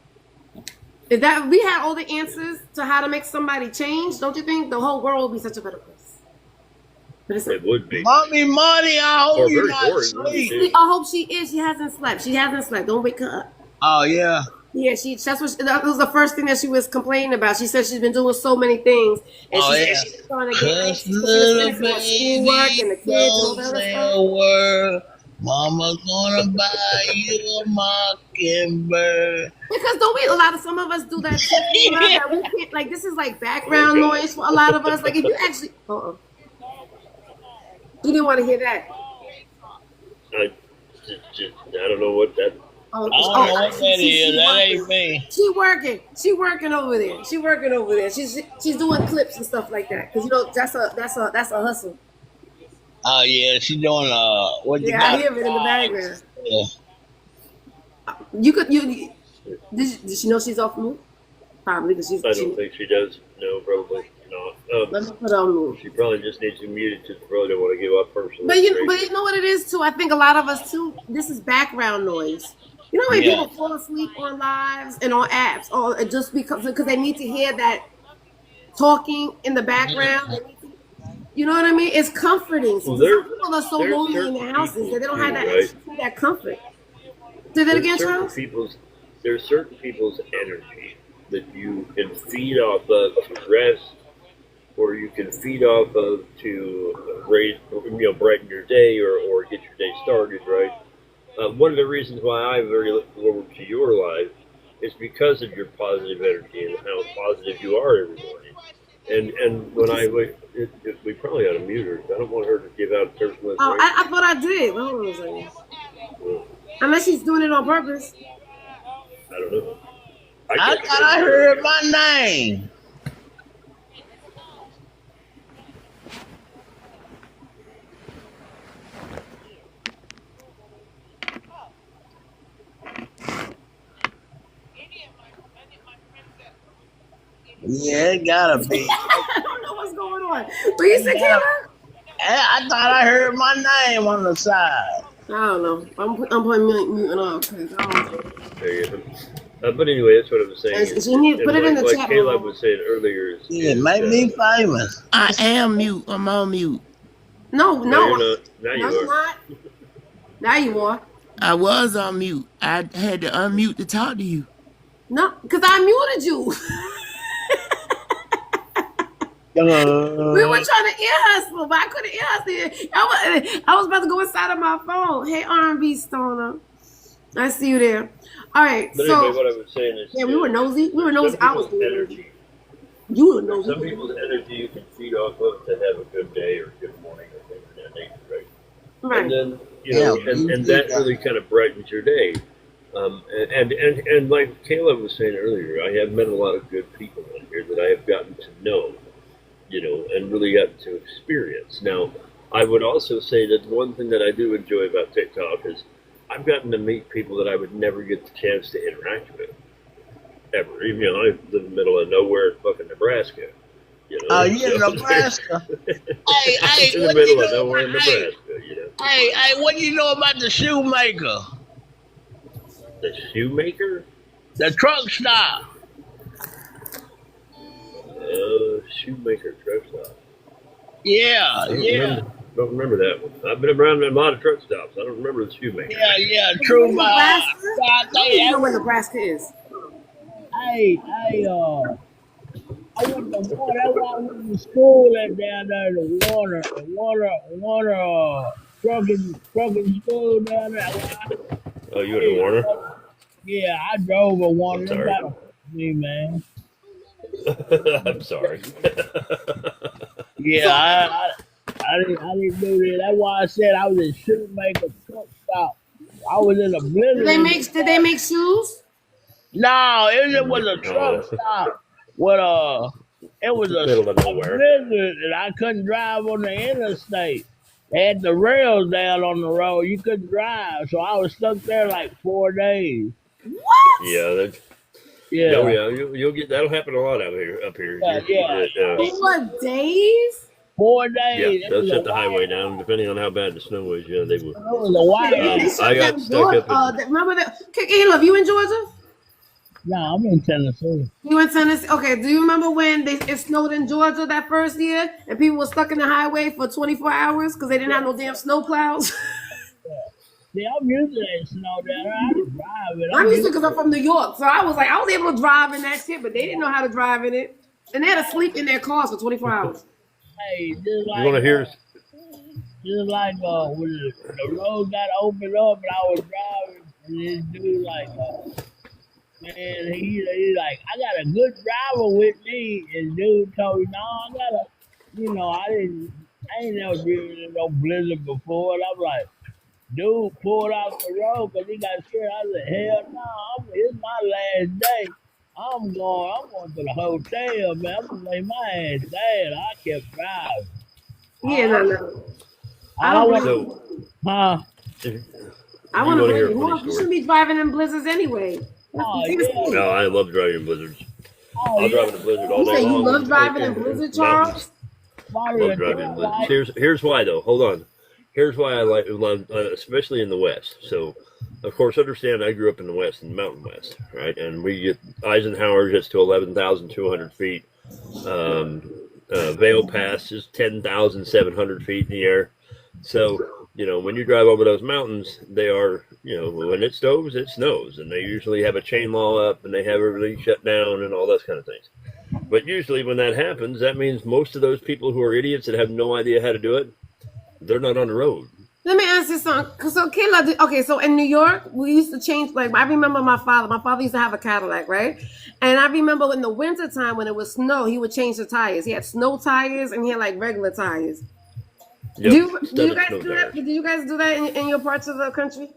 If that we had all the answers to how to make somebody change, don't you think the whole world would be such a better place? But it would be. MommyMoney, I hope you're not asleep. I hope she is. She hasn't slept. Don't wake her up. Oh yeah. Yeah, that was the first thing that she was complaining about. She said she's been doing so many things, and she's trying to get schoolwork and the kids and all that other stuff. Mama's gonna buy you a mockingbird. Because some of us do that shit. That we can't, like this is like background noise for a lot of us. Like if you actually, you didn't want to hear that. I don't know what that. I don't know what that is. That ain't me. She working over there. She's doing clips and stuff like that. Cause that's a hustle. Oh yeah, she doing what you got? I hear it in the background. Yeah. Did she know she's off mute? Probably because I don't think she does. No, probably not. Let me put on mute. She probably just needs to mute it. Just probably don't want to give up personally. But you know what it is too. I think a lot of us too. This is background noise. You know when people fall asleep on lives and on apps, or just because they need to hear that talking in the background. You know what I mean? It's comforting. Some people are so lonely in their houses that they don't have that comfort. Say that again, Charles? There's certain people's energy that you can feed off of to rest, or you can feed off of to brighten your day or get your day started, right? One of the reasons why I very look forward to your life is because of your positive energy and how positive you are every morning. And when we probably ought to mute her. I don't want her to give out personal information. Oh, I thought I did. Hold on a second. Unless she's doing it on purpose. I don't know. I thought I heard my name. Yeah, it gotta be. I don't know what's going on. What you say, Kayla? I thought I heard my name on the side. I don't know. I'm putting mute and off. There you go. But anyway, that's what I was saying. She needs put it in the chat. Like Caleb was saying earlier. Make me famous. I am mute. I'm on mute. No. You're not. Now you are. Not. Now you are. I was on mute. I had to unmute to talk to you. No, because I muted you. We were trying to ear hustle, but I couldn't ear hustle. I was about to go inside of my phone. Hey, R&B Stoner. I see you there. All right. But anyway, what I was saying is... Yeah, we were nosy. I was doing energy. You were nosy. Some people's energy you can feed off of to have a good day or good morning or things of that nature, right? Right. And then, and that really kind of brightens your day. And like Caleb was saying earlier, I have met a lot of good people in here that I have gotten to know, and really gotten to experience. Now, I would also say that one thing that I do enjoy about TikTok is I've gotten to meet people that I would never get the chance to interact with, ever. Even, I live in the middle of nowhere in fucking Nebraska. Oh, you're in Nebraska? Hey, in the middle of nowhere in Nebraska, Hey, what do you know about the shoemaker? The shoemaker? The truck stop. Shoemaker truck stop. Yeah. Don't remember that one. I've been around a lot of truck stops. I don't remember the shoemaker. Yeah, true. Nebraska? I don't know where Nebraska is. I went to school and down there, the water trucking school down there. Oh, you went to Warner? Yeah, I drove a one. I'm They sorry. got to me, man. I'm sorry. Yeah, I didn't do that. That's why I said I was in Shoemaker truck stop. I was in a Did blizzard they in the make? Did they make shoes? No, it just was a truck No, stop. With it was middle of a nowhere. blizzard, and I couldn't drive on the interstate. They had the rails down on the road. You couldn't drive, so I was stuck there like 4 days. What? Yeah, that, Yeah, no, yeah, you'll get that'll happen a lot out here. Up here, yeah. 4 days? 4 yeah, days. It they'll was a shut the while. highway down depending on how bad the snow is. Yeah, they will. It was a while. They I shut got down stuck Georgia. up in. Remember that? Caleb, you in Georgia? No, I'm in Tennessee. You in Tennessee? Okay. Do you remember when it snowed in Georgia that first year, and people were stuck in the highway for 24 hours because they didn't have no damn snow plows? See, I'm used to that snow down there. I can drive it. I'm I'm used to used because to I'm it. from New York, so I was able to drive in that shit, but they didn't know how to drive in it, and they had to sleep in their cars for 24 hours. Hey, just You like want to hear? when the road got opened up and I was driving, and this dude like, man, he like, I got a good driver with me, and dude told me, no, I gotta, I ain't never driven in no blizzard before, and I'm like, dude pulled out the road because he got scared. I said, hell no, it's my last day. I'm going to the hotel, man. I'm gonna lay my ass down. I kept driving. Yeah, no. I I don't went, blame So, huh? if I you want to want to hear blame a you. funny You story? shouldn't be driving in blizzards anyway. That's the Oh biggest yeah, thing. No, I love driving in blizzards. oh I'll yeah. drive in a blizzard all You day say you long love driving in in blizzard, mountains. Charles? Mario Love driving in blizzards. Twilight. Here's why though. Hold on. Here's why I love, especially in the West. So, of course, understand I grew up in the West, in the Mountain West, right? And we get Eisenhower gets to 11,200 feet. Vale Pass is 10,700 feet in the air. So, when you drive over those mountains, they are, when it snows, it snows. And they usually have a chain law up and they have everything shut down and all those kind of things. But usually when that happens, that means most of those people who are idiots that have no idea how to do it, they're not on the road. Let me ask you something. So, Kayla, okay, so in New York, we used to change, like, I remember my father used to have a Cadillac, right? And I remember in the wintertime when it would snow, he would change the tires. He had snow tires and he had, like, regular tires. Yep, Do you standard guys snow do that? tires. Did you guys do that in your parts of the country?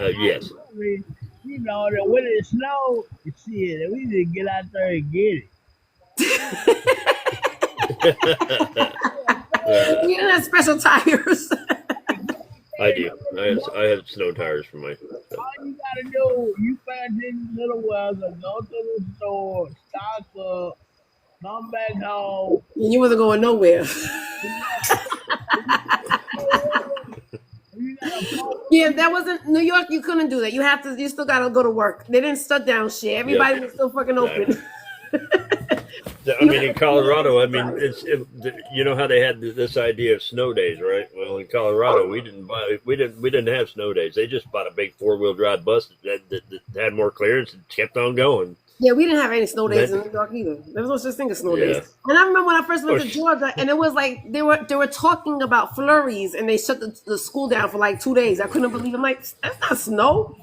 Yes. That when it snowed, shit, we just get out there and get it. You didn't have special tires. I do. I have snow tires for my stuff. All you gotta do, you pay attention to the weather, go to the store, stock up, come back home. And you wasn't going nowhere. Yeah, that wasn't New York. You couldn't do that. You still gotta go to work. They didn't shut down shit. Everybody was still fucking open. I mean, in Colorado, you know how they had this idea of snow days, right? Well, in Colorado, we didn't have snow days. They just bought a big 4-wheel drive bus that had more clearance and kept on going. Yeah, we didn't have any snow days in New York either. There was no such thing as snow days. And I remember when I first went to Georgia, and it was like they were talking about flurries, and they shut the school down for like 2 days. I couldn't believe it. I'm like, that's not snow.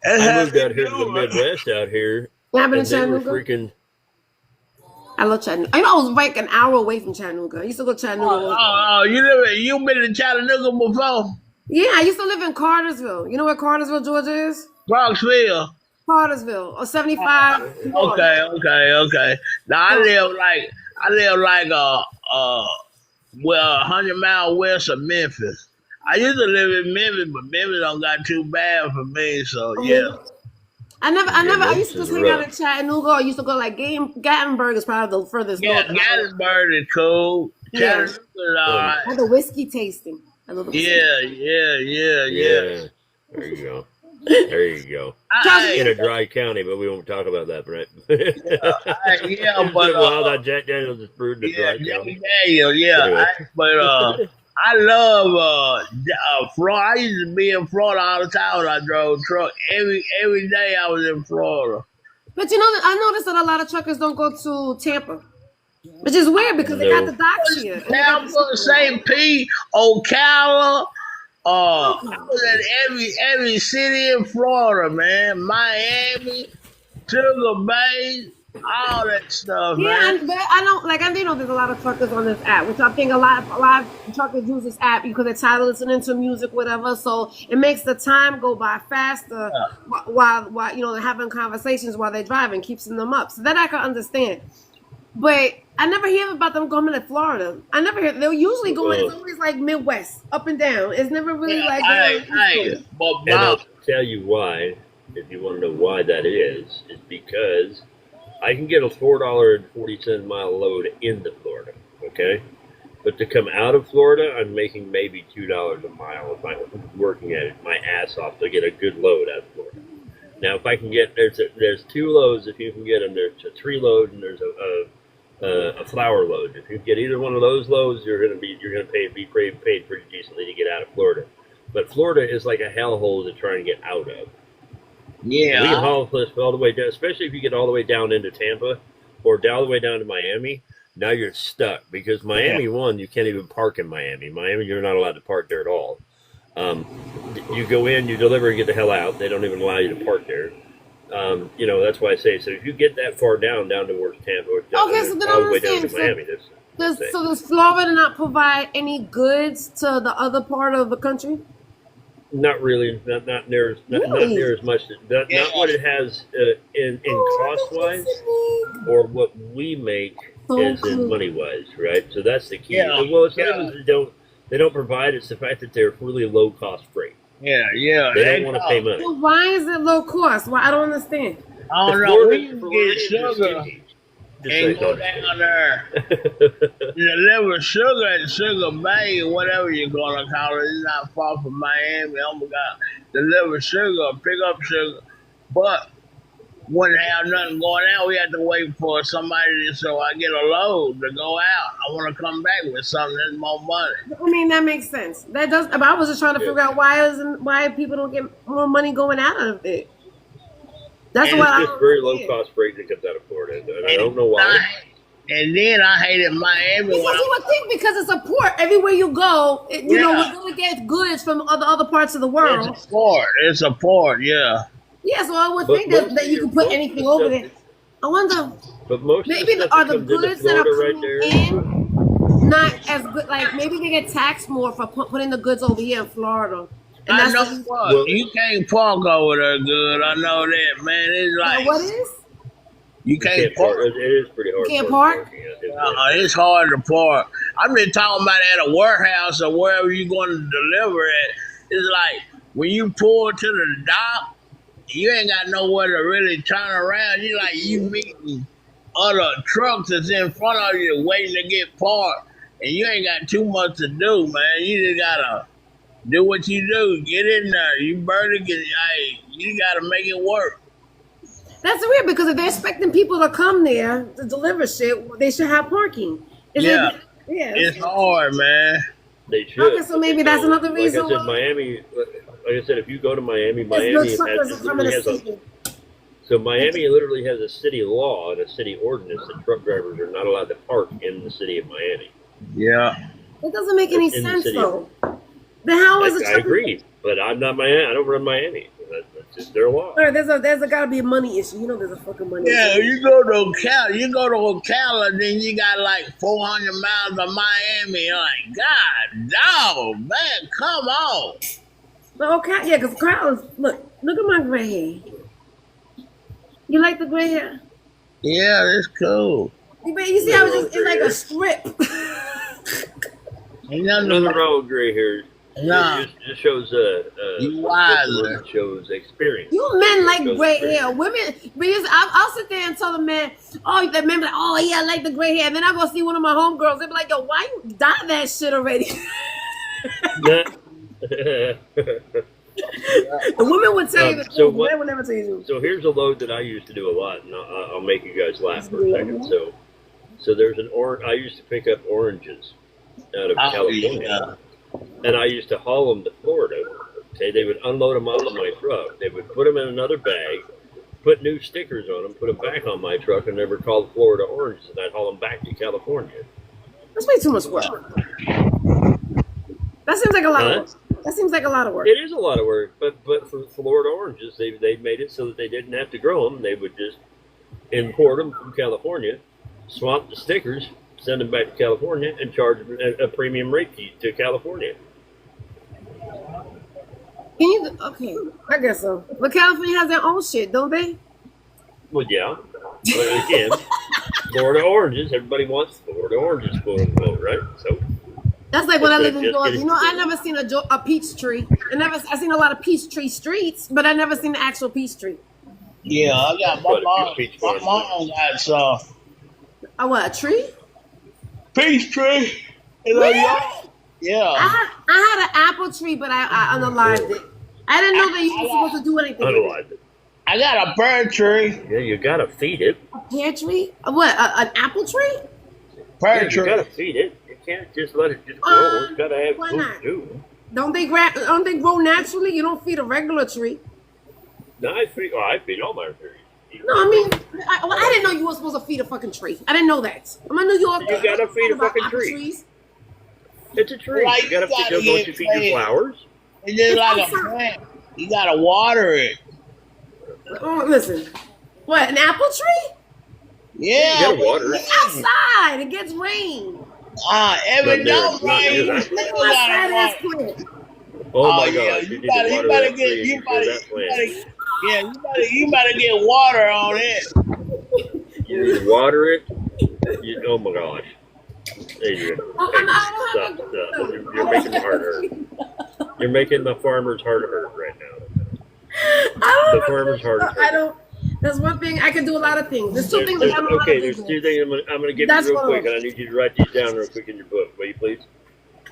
I moved out here to the Midwest out here, Yeah, I've been in and they were Chattanooga. freaking. I love Chattanooga. I was like an hour away from Chattanooga. I used to go to Chattanooga. You been in Chattanooga before? Yeah, I used to live in Cartersville. You know where Cartersville, Georgia is? Bronxville. Cartersville, or 75. Okay. Now I live like 100 miles west of Memphis. I used to live in Memphis, but Memphis don't got too bad for me. So yeah. I used to just hang out in Chattanooga. I used to go like Gatlinburg is probably the furthest north. Gatlinburg is cool. Yeah. Chattanooga is all right. I had the whiskey tasting. I love the whiskey. Yeah. There you go. There you go. In a dry county, but we won't talk about that, right? But Jack Daniels is brewed in a dry county. Anyway. But I love Florida. I used to be in Florida all the time when I drove truck. Every day I was in Florida. But I noticed that a lot of truckers don't go to Tampa, which is weird because they got the docks here. Tampa, St. Pete, Ocala, I was at every city in Florida, man. Miami, Sugar Bay, all that stuff, man. But I don't like. I know there's a lot of truckers on this app, which I think a lot of truckers use this app because they're tired of listening to music, whatever. So it makes the time go by faster while they're having conversations while they're driving, keeps them up. So that I can understand. But I never hear about them coming to Florida. I never hear. They're usually going. It's always like Midwest, up and down. It's never really like. And I'll tell you why. If you want to know why that is because I can get a $4.40 mile load into Florida. Okay, but to come out of Florida, I'm making maybe $2 a mile if I'm working at it my ass off to get a good load out of Florida. Now, if I can get there's two loads if you can get them. There's a tree load and there's a flower load. If you get either one of those loads, you're gonna be paid pretty decently to get out of Florida. But Florida is like a hellhole to try and get out of. Yeah, we can haul this all the way down, especially if you get all the way down into Tampa or all the way down to Miami. Now you're stuck because Miami, one, you can't even park in Miami. Miami, you're not allowed to park there at all. You go in, you deliver, and get the hell out. They don't even allow you to park there. That's why I say, so if you get that far down towards Tampa, all the way down to Miami, does Florida not provide any goods to the other part of the country? Not really, not near as much. Not what it has in cost wise, or what we make in money wise, right? So that's the key. Well, it's not that they don't provide. It's the fact that they're really low cost freight. Yeah. They don't want to pay money. So why is it low cost? Why I don't understand. I don't know. We can get sugar and go down there. Deliver sugar at Sugar Bay or whatever you're gonna call it. It's not far from Miami. Oh my God. Deliver sugar, pick up sugar. But wouldn't have nothing going out. We had to wait for somebody so I get a load to go out. I want to come back with something that's more money. I mean, that makes sense. That does. But I was just trying to figure out why people don't get more money going out of it. That's and what it's just very low cost freight that comes out of Florida, and I don't know why. And then I hated Miami. Because you would think because it's a port, everywhere you go, we're gonna get goods from other parts of the world. It's a port, yeah. Yeah, so I would think that you can put anything over there. I wonder. But most maybe are the goods that are coming in not as good? Like maybe they get taxed more for putting the goods over here in Florida. And I know what. You can't park over there good. I know that, man. It's like what is? You can't park. It is pretty hard. You can't park? It's hard to park. I've been talking about at a warehouse or wherever you're going to deliver it. It's like when you pull to the dock, you ain't got nowhere to really turn around. You meeting other trucks that's in front of you waiting to get parked, and you ain't got too much to do, man. You just gotta do what you do. Get in there. You better you gotta make it work. That's weird because if they're expecting people to come there to deliver shit, they should have parking. It's hard, man. They should. Okay, so maybe that's another reason. Like I said, Miami. Like I said, if you go to Miami literally has a city law and a city ordinance that truck drivers are not allowed to park in the city of Miami. Yeah. It doesn't make any sense, though. Then how is it? I agree, but I'm not Miami. I don't run Miami. That's just their law. Right, there's gotta be a money issue. You know, there's a fucking money issue. Yeah, you go to Ocala, then you got like 400 miles of Miami. You're like, God, dog, man, come on. Okay, yeah, because Ocala's look at my gray hair. You like the gray hair? Yeah, it's cool. You see how it's like a strip. Ain't nothing wrong with gray hair. No, it just shows you wiser. Shows experience. You men like gray hair. Women, because I'll sit there and tell the man, the men be like, oh yeah, I like the gray hair. And then I go see one of my homegirls. They be like, yo, why you dye that shit already? The women would tell you the truth. The men would never tell you the truth. So here's a load that I used to do a lot, and I'll make you guys laugh for a second. So there's an orange. I used to pick up oranges out of California, and I used to haul them to Florida. Okay, they would unload them off of my truck. They would put them in another bag, put new stickers on them, put them back on my truck, and they were called Florida oranges, and I'd haul them back to California. That's way too much work. That seems like a lot of work. That seems like a lot of work. It is a lot of work, but for Florida oranges, they made it so that they didn't have to grow them. They would just import them from California, swap the stickers, send them back to California, and charge a premium rate to California. Okay, I guess so. But California has their own shit, don't they? Well, yeah. But again, Florida oranges, everybody wants Florida oranges, quote unquote, right? So that's like when I lived in Georgia. You know, I never seen a peach tree. I seen a lot of peach tree streets, but I never seen the actual peach tree. Yeah, I got my mom got some. A what? A tree? Peach tree. Really? Yeah. I had an apple tree, but I unalived it. I didn't know that you were supposed to do anything. Unalived it. I got a pear tree. Yeah, you gotta feed it. A pear tree? What? An apple tree? Pear tree. You gotta feed it. You can't just let it just grow. It's gotta have food too. Don't they grow naturally? You don't feed a regular tree. No, I feed all my trees. No, I mean, I didn't know you were supposed to feed a fucking tree. I didn't know that. I'm in New York. You gotta feed a fucking tree. Trees. It's a tree. Like, you gotta don't you feed your flowers? It's just like a plant. You gotta water it. Oh, listen. What, an apple tree? Yeah. You gotta water it. It's outside. It gets rain. Every now and then. Oh my God! You better get water on it. You water it. Oh my gosh, Adrian, stop. You're making the heart hurt. You're making the farmer's heart hurt right now. The farmer's heart hurt. I don't. There's one thing I can do. A lot of things. There's two things I don't know how to do. There's two things I'm going to give you real quick, and I need you to write these down real quick in your book. Will you please?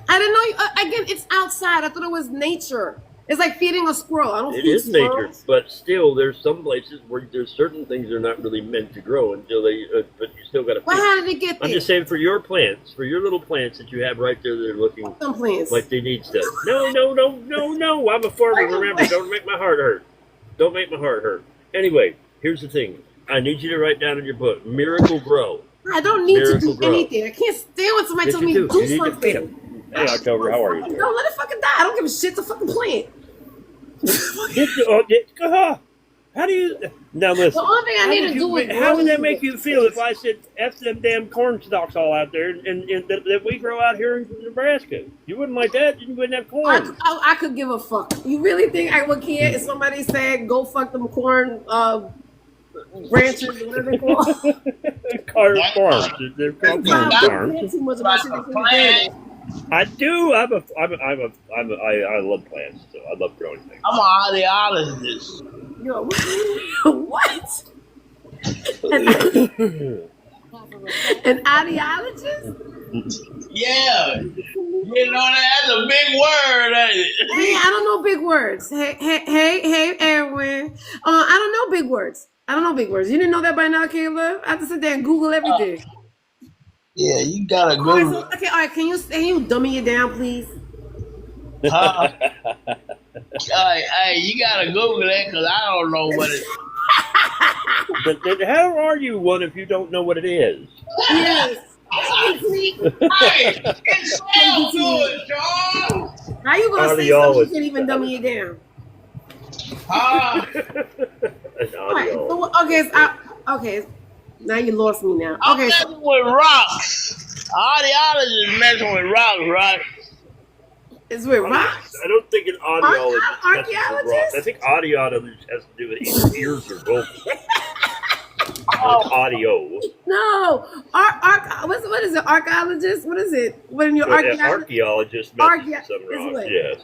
I didn't know. Again, it's outside. I thought it was nature. It's like feeding a squirrel. I don't. It is nature, but still, there's some places where there's certain things that are not really meant to grow until they. But you still got to. Well, how did it get there? I'm just saying for your plants, for your little plants that you have right there, they're looking like they need stuff. No. I'm a farmer. Remember, don't make my heart hurt. Don't make my heart hurt. Anyway, here's the thing. I need you to write down in your book, Miracle Grow. I don't need to do anything. I can't stand when somebody tells me to do something. Hey, October, how are you? Don't let it fucking die. I don't give a shit. It's a fucking plant. How do you... Now listen. The only thing I need to do is... How would that make you feel if I said, F them damn corn stalks all out there and that we grow out here in Nebraska? You wouldn't like that? You wouldn't have corn. I could give a fuck. You really think I would care if somebody said, go fuck them corn branches, whatever they're called? Corn farms. They're called corn farms. Too much about shit. I do. I love plants, so I love growing things. I'm an audiologist. Yo, what? An audiologist? Yeah. You know that's a big word, ain't it? Hey, I don't know big words. Hey, Erwin. I don't know big words. You didn't know that by now, Caleb? I have to sit there and Google everything. Yeah, you gotta Google. Okay, all right. Can you dummy it down, please? Hey, you gotta Google that because I don't know what it. How are you one if you don't know what it is? Yes. Hey, it sounds good, John. How you gonna say something you can't even dummy it down? Okay. Now you lost me now. I'm messing with rocks. Audiologist messing with rocks, right? It's with rocks? I don't think an audiologist messes with rocks. I think audiologist has to do with either ears or vocals. Audio. No. What is it? Archaeologist? What is it? When you're archaeologist messes with some rocks, yes.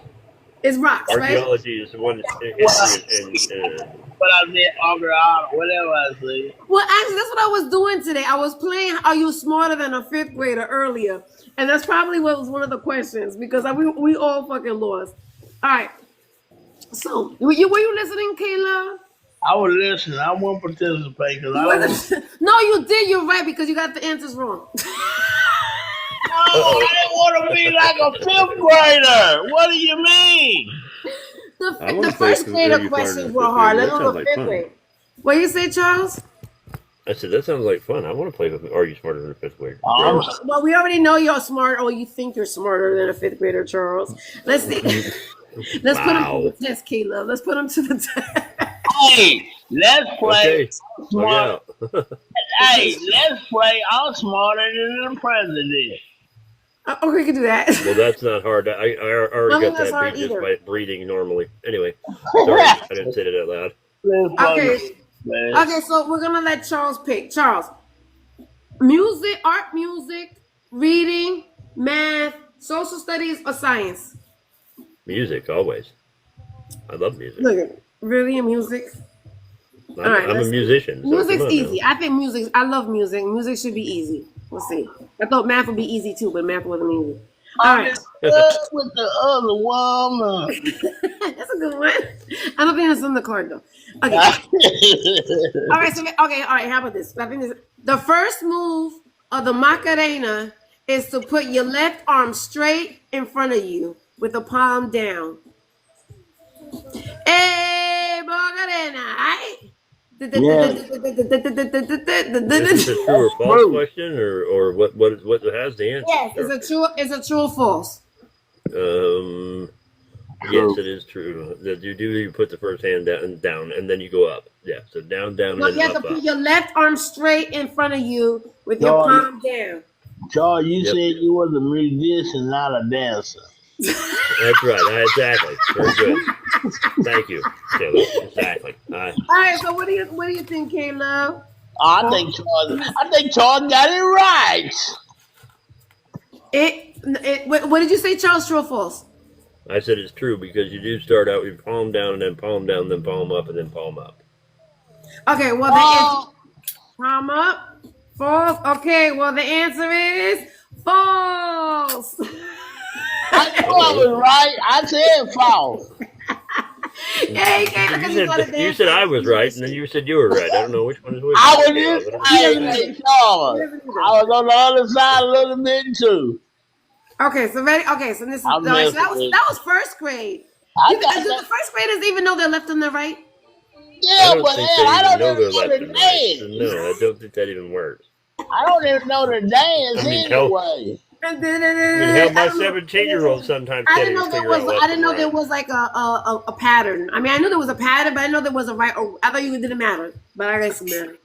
It's rocks, Archaeology is the one that's But I did whatever I say. Well, actually, that's what I was doing today. I was playing Are You Smarter Than a Fifth Grader earlier. And that's probably what was one of the questions because we all fucking lost. All right. So, were you listening, Kayla? I was listening. I won't participate because No, you did. You're right because you got the answers wrong. I didn't want to be like a fifth grader. What do you mean? The first grader questions were hard. Let alone the fifth grade. What do you say, Charles? I said, that sounds like fun. I want to play with Are You Smarter Than a Fifth Grader? Well, we already know you're smart or you think you're smarter than a fifth grader, Charles. Let's see. Let's put him to Wow. the test, Caleb. Let's put him to the test. Hey, let's play. Okay. Look out. Hey, let's play. I'm smarter than the president. Okay, we can do that. Well, that's not hard. I already Nothing got that's that hard beat just either. by breathing normally. Anyway, sorry, I didn't say that out loud. Okay, so we're gonna let Charles pick. Charles, music, art, music, reading, math, social studies, or science? Music, always. I love music. Look, really, music. I'm a musician. So Music's come on easy. now. I think music. I love music. Music should be easy. We'll see. I thought math would be easy too, but math wasn't easy. All I'm right, in love with the other woman. that's a good one. I don't think that's on the card though. Okay. All right. So all right. How about this? I think this, the first move of the Macarena is to put your left arm straight in front of you with the palm down. Hey, Macarena, right? Is this a true or false question, or what has the answer? Yes, it's a true or false. Yes, it is true. That you put the first hand down, and then you go up. Yeah, so down, and No, then you have up, to put up. your left arm straight in front of you with your palm down. Charles, you Yep. said you was a musician, not a dancer. That's right. Exactly. Very good. Thank you, Taylor. Exactly. All right, so what do you think, Caleb? I think Charles got it right. What did you say, Charles? True or false? I said it's true because you do start out with palm down, and then palm down, then palm up, and then palm up. Okay, well the answer, palm up, false. Okay, well the answer is false. I knew I was right. I said false. Yeah, you can't because You said I was right, and then you said you were right. I don't know which one is which. I was just saying, Charles. I was on the other side a little bit too. Okay, so ready? Okay, so this is that was first grade. Do the first graders even know their left and their right? Yeah, I but don't think they I even don't know even their know left the and right. dance. No, I don't think that even works. I don't even know the dance anyway. I mean, hell, my 17-year-old sometimes I can't didn't even know there figure out was. left I didn't know and there right. was like a pattern. I mean, I knew there was a pattern, but I didn't know there was a right. Or I thought it didn't matter, but I guess it mattered.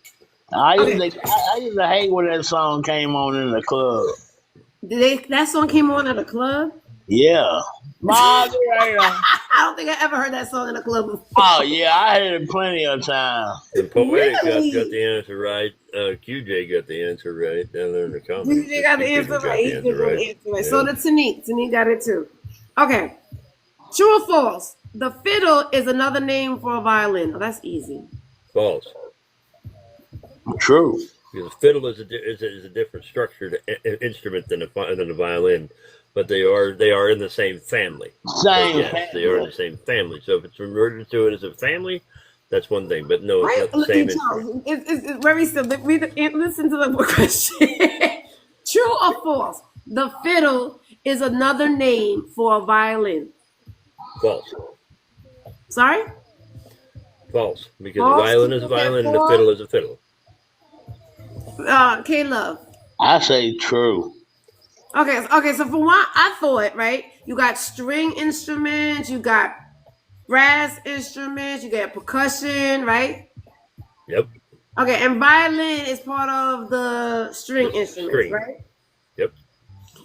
I used to hate when that song came on in the club. That song came on at a club? Yeah. I don't think I ever heard that song in a club before. Oh yeah, I heard it plenty of times. The poetic Really? got the answer right. QJ got the answer right down there in the comments. You got the answer right. He did the answer right. So did TNique. TNique got it too. Okay. True or false? The fiddle is another name for a violin. Oh, that's easy. False. True. Because fiddle is a different structured instrument than a violin, but they are in the same family. They are in the same family. So if it's referred to it as a family, that's one thing. But no, it's not the same instrument. It's very simple. Listen to the question. True or false? The fiddle is another name for a violin. False. Sorry? False. Because False? a violin is a violin and a fiddle is a fiddle. Caleb. I say true. Okay, so for one, I thought, right, you got string instruments, you got brass instruments, you got percussion, right? Yep. Okay, and violin is part of the string instruments, right? Yep.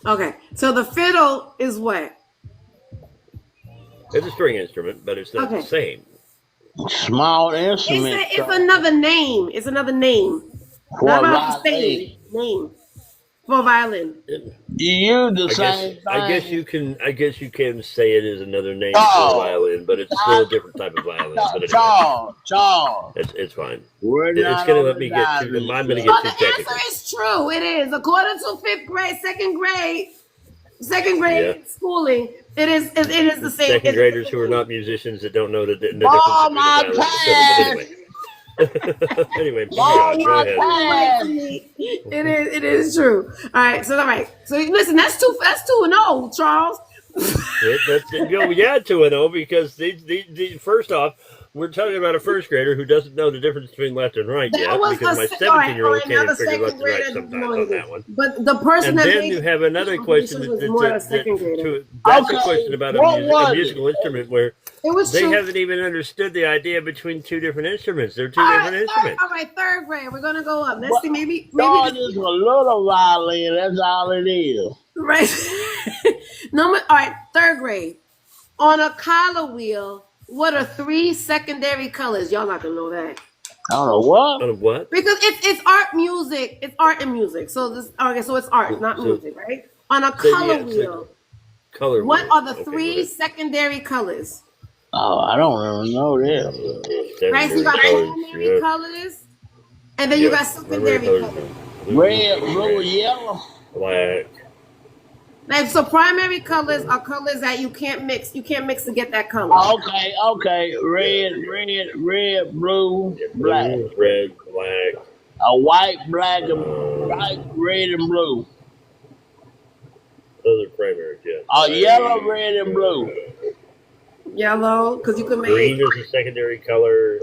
Okay, so the fiddle is what? It's a string instrument, but it's not the same. Small instrument. It's another name. It's another name. For Not a about the violin. same name for violin. You use the same thing. I guess you can say it is another name for a violin, but it's still a different type of violin. But anyway, Charles. it's fine. We're It's not gonna on let the me get diamond. too. I'm gonna So get too the technical. answer is true. It is according to second grade schooling. It is the same. Second graders who are not musicians that don't know the difference between Oh, a my violin and a fiddle. But anyway. Go ahead. It is true. All right. So listen, that's 2-0, Charles. Yeah, 2-0 because first off, we're talking about a first grader who doesn't know the difference between left and right That yet, was because my a 17-year-old can't another even figure left second and right grader. sometimes No, on that one. but the person And that then made you have another question was more a second grader. that's Okay, a question about what a was musical instrument where It was they true. haven't even understood the idea between two different instruments. They're two All different right, instruments. all right, third grade. We're gonna go up. Let's What? see, maybe No, just a little violin. That's all it is. right. All right, third grade. On a collar wheel, what are 3 secondary colors? Y'all not gonna know that. I don't know what. On a what? Because it's art music. It's art and music. So this so it's art, not music, right? On a color wheel. Color What wheel. are the Okay, 3 secondary colors? Oh, I don't even know this. Right, so you got primary colors, and then you got secondary colors. Red, blue, yellow. Black. Like, so primary colors are colors that you can't mix. You can't mix to get that color. Okay. Red, blue, black. Blue, red, black. A white, black, and white, red, and blue. Those are primary, yes. Yellow, red, and blue. Yellow, because you can make green is a secondary color.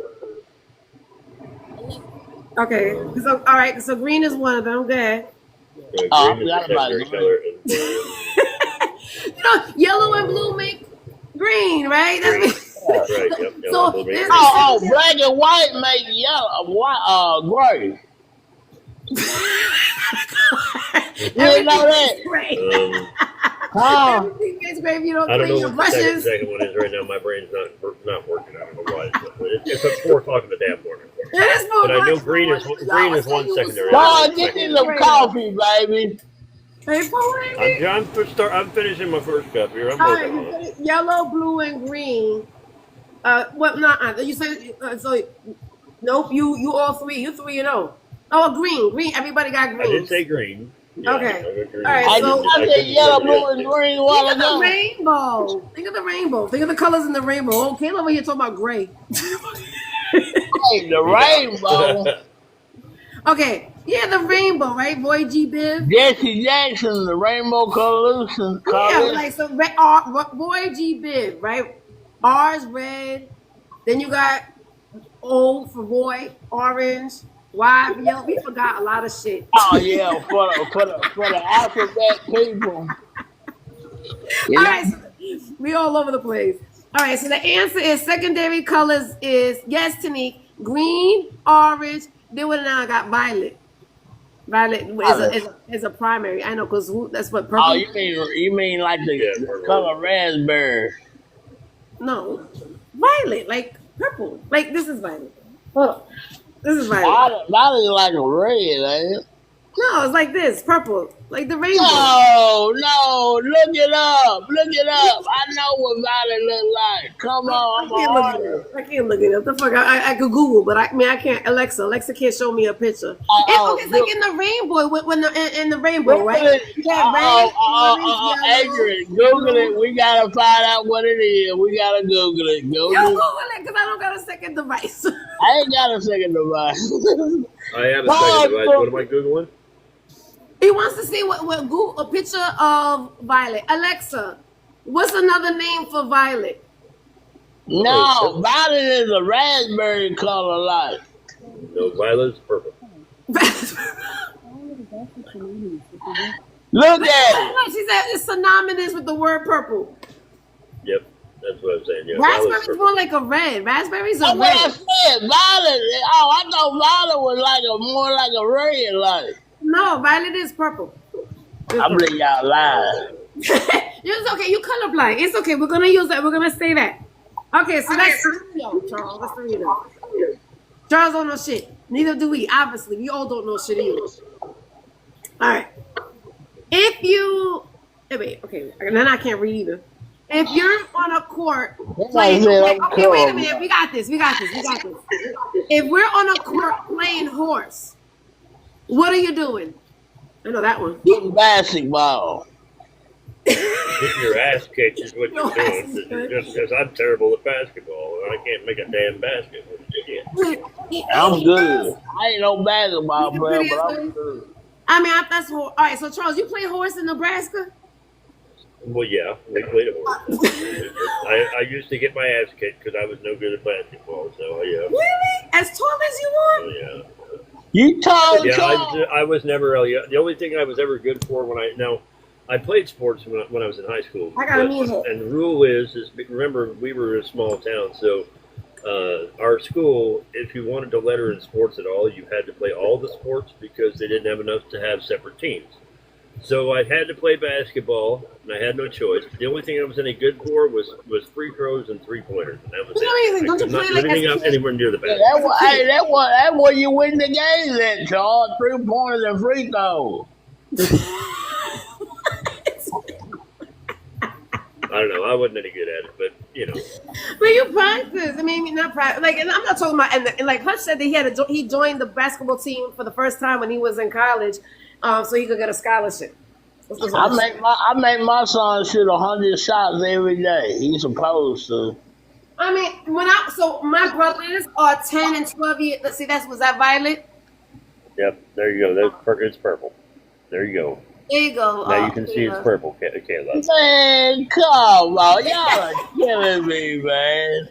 Okay, so all right, so green is one of them. Good. Green is a secondary color. You know, yellow and blue make green, right? Green. That's right. Yep. So black and white make yellow, gray. You didn't know that? Everything makes gray if you don't I don't clean know your what the brushes. second one is right now. My brain's not working. I don't know why. It's at 4 o'clock in the damn morning. But I know green is one secondary. Get me some coffee, baby. Hey, I'm finishing my first cup here. I'm all working on right, it. yellow, blue, and green. What? Not you said so. Nope. You all 3. You 3-0. Oh, green. Everybody got green. I did say green. Yeah, Okay. Green. All right. I said yellow, blue, and green. Think of the rainbow. Think of the rainbow. Think of the colors in the rainbow. Oh, Caleb, over here talking about gray. Hey, the rainbow. Okay. Yeah, the rainbow, right? Boy G. Biv. Jesse Jackson, the Rainbow Coalition. Yeah, like so. Boy G. Biv, right? R's red. Then you got O for boy, orange. Y for yellow. We forgot a lot of shit. Oh yeah, for the alphabet people. All right, so we all over the place. All right, so the answer is secondary colors is yes, TNique, green, orange. Then what now? I got violet. Violet is a primary. I know because that's what purple. Oh, you mean like the color raspberry? No, violet, like purple. Like this is violet. Hold on. This is violet. Violet is like a red, ain't it? No, it's like this, purple, like the rainbow. No, look it up. I know what violet look like. Come on, I can't look it up. The fuck, I could Google, but I can't. Alexa can't show me a picture. It's like in the rainbow, when in the rainbow, right? Adrian, Google it. We gotta find out what it is. We gotta Google it. Google it, because I don't got a second device. I ain't got a second device. I have a second device. What am I Googling? He wants to see what Google a picture of violet. Alexa, what's another name for violet? No, violet is a raspberry color light. No, violet's purple. Look at it. She said it's synonymous with the word purple. Yep, that's what I'm saying. Yeah, raspberry's more like a red. Raspberries are red. What I said, violet. Oh, I thought violet was more like a red light. No, violet is purple. I believe y'all lying. It's okay. You colorblind. It's okay. We're gonna use that. We're gonna say that. Okay, so that's Charles. That's 3-0. Charles don't know shit. Neither do we. Obviously, we all don't know shit either. All right. If you okay, and then I can't read either. If you're on a court playing, okay, wait a minute. We got this. If we're on a court playing horse. What are you doing? I know that one. Getting basketball. Getting your ass kicked is what you're doing. Just because I'm terrible at basketball. I can't make a damn basket. I'm good. I ain't no basketball player, but I'm good. I mean, that's all right. So Charles, you play horse in Nebraska? Well, yeah, we played a horse. I used to get my ass kicked because I was no good at basketball. So yeah. Really? As tall as you Oh, are? yeah. You tall, Yeah, tall. I was never the only thing I was ever good for I played sports when I was in high school. I got a music. And the rule is remember we were in a small town, so our school, if you wanted to let her in sports at all, you had to play all the sports because they didn't have enough to have separate teams. So I had to play basketball, and I had no choice. The only thing I was any good for was free throws and 3-pointers, and that was it. Don't you Not play like anything as anywhere near the basket. That's what you win the game at, Charles. 3-pointers and free throws. I don't know. I wasn't any good at it, but you know. But you practice. I mean, not practice. Like, and I'm not talking about. And like Hush said that he joined the basketball team for the first time when he was in college, so he could get a scholarship. I make my son shoot 100 shots every day. He's supposed to. I mean, my brothers are 10 and 12 years. Let's see, was that Violet? Yep, there you go. It's purple. There you go. There you go. Now you can see it's purple, Kayla. Man, come on. Y'all are killing me, man.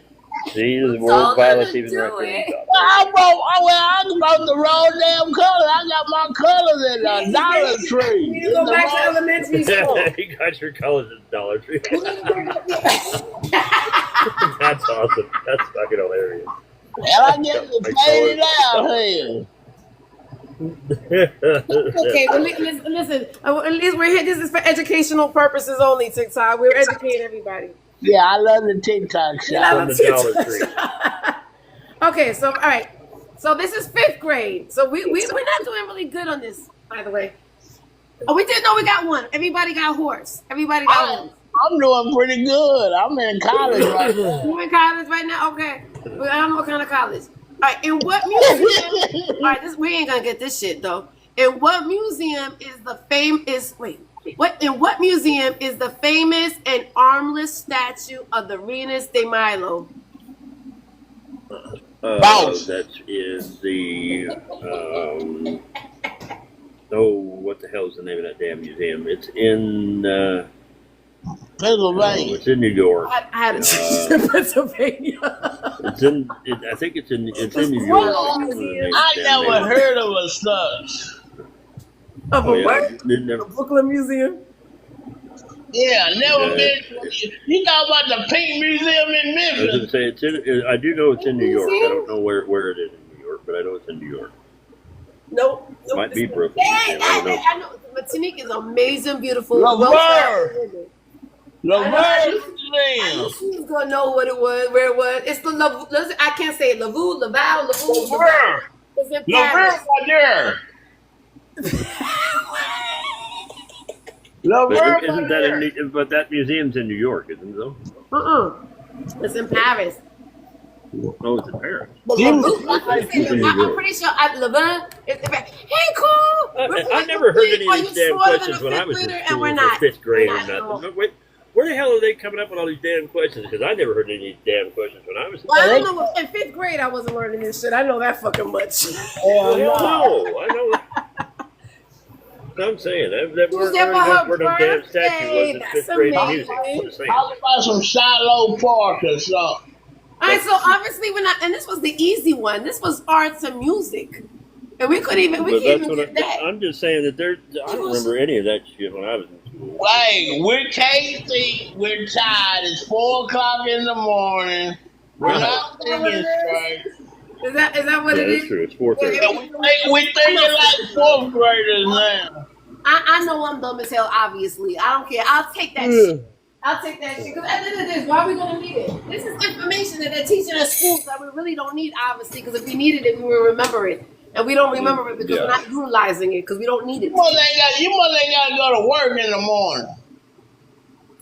See, the word Violet's even right. I'm about the wrong damn color. I got my colors in the Dollar Tree. You go back to elementary school. You got your colors in the Dollar Tree. That's awesome. That's fucking hilarious. And I get to fade it out here. Okay, well, listen. At least we're here. This is for educational purposes only, TikTok. We're educating everybody. Yeah, I love the TikTok shop. Okay, so all right. So this is 5th grade. So we're not doing really good on this, by the way. Oh, we did know we got one. Everybody got horse. Everybody got one. I'm doing pretty good. I'm in college right now. You in college right now? Okay. Well, I don't know what kind of college. All right, in what museum? All right, we ain't gonna get this shit though. In what museum is in what museum is the famous and armless statue of the Venus de Milo? That is the what the hell is the name of that damn museum? It's in Pennsylvania. It's in New York. I had it in Pennsylvania. I think it's in New York. I never heard of a such. Of a what? A Brooklyn Museum? Yeah, never been. You know about the Pink Museum in Memphis? I was going to say, I do know it's in New York. I don't know where it is in New York, but I know it's in New York. Nope. Might be Brooklyn. I know. But TNique is amazing, beautiful. Laverne Museum. I knew she was going to know what it was, where it was. It's the, I can't say it. Laval. Laverne. It's in Laverne right there. Isn't that but that museum's in New York, isn't it though? It's in Paris. Oh, it's in Paris. I'm pretty sure Laverne is in Paris. Hey, cool. I never heard any of these damn questions when I was in school for 5th grade or nothing. Wait, where the hell are they coming up with all these damn questions? Because I never heard any of these damn questions when I was in school. Well, I don't know. In 5th grade, I wasn't learning this shit. I know that fucking much. I know that. I'm saying that where the damn statue was in 5th grade music. Talk about some Shiloh Park or something. All right, so obviously and this was the easy one. This was arts and music, and we can't even get that. I'm just saying that I don't remember any of that shit when I was in school. Wait, we can't think. We're tired. It's 4:00 in the morning. We're not thinking straight. Is that what it is? That's true. It's 4:30. Yeah, we thinking like 4th graders now. I know I'm dumb as hell, obviously. I don't care. I'll take that shit. I'll take that shit. Because at the end of the day, why are we going to need it? This is information that they're teaching at school that we really don't need, obviously, because if we needed it, we would remember it. And we don't remember it because we're not utilizing it because we don't need it. You must ain't got to go to work in the morning.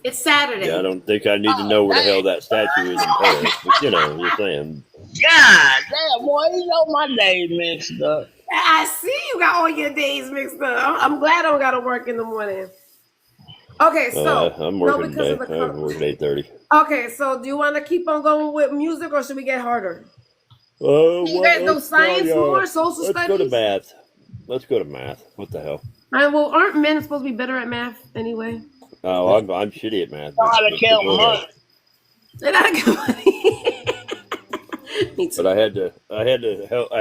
It's Saturday. Yeah, I don't think I need to know where the hell that statue is in Paris. But, I'm just saying. God damn, boy, you know my days mixed up. I see you got all your days mixed up. I'm glad I don't got to work in the morning. Okay, so I'm working today. I'm working 8:30. Okay, so do you want to keep on going with music or should we get harder? You guys know science more, social studies? Let's go to math. Let's go to math. What the hell? Well, aren't men supposed to be better at math anyway? Oh, I'm shitty at math. Know how to count Go ahead. money. They're not good money. Me too. But I had to help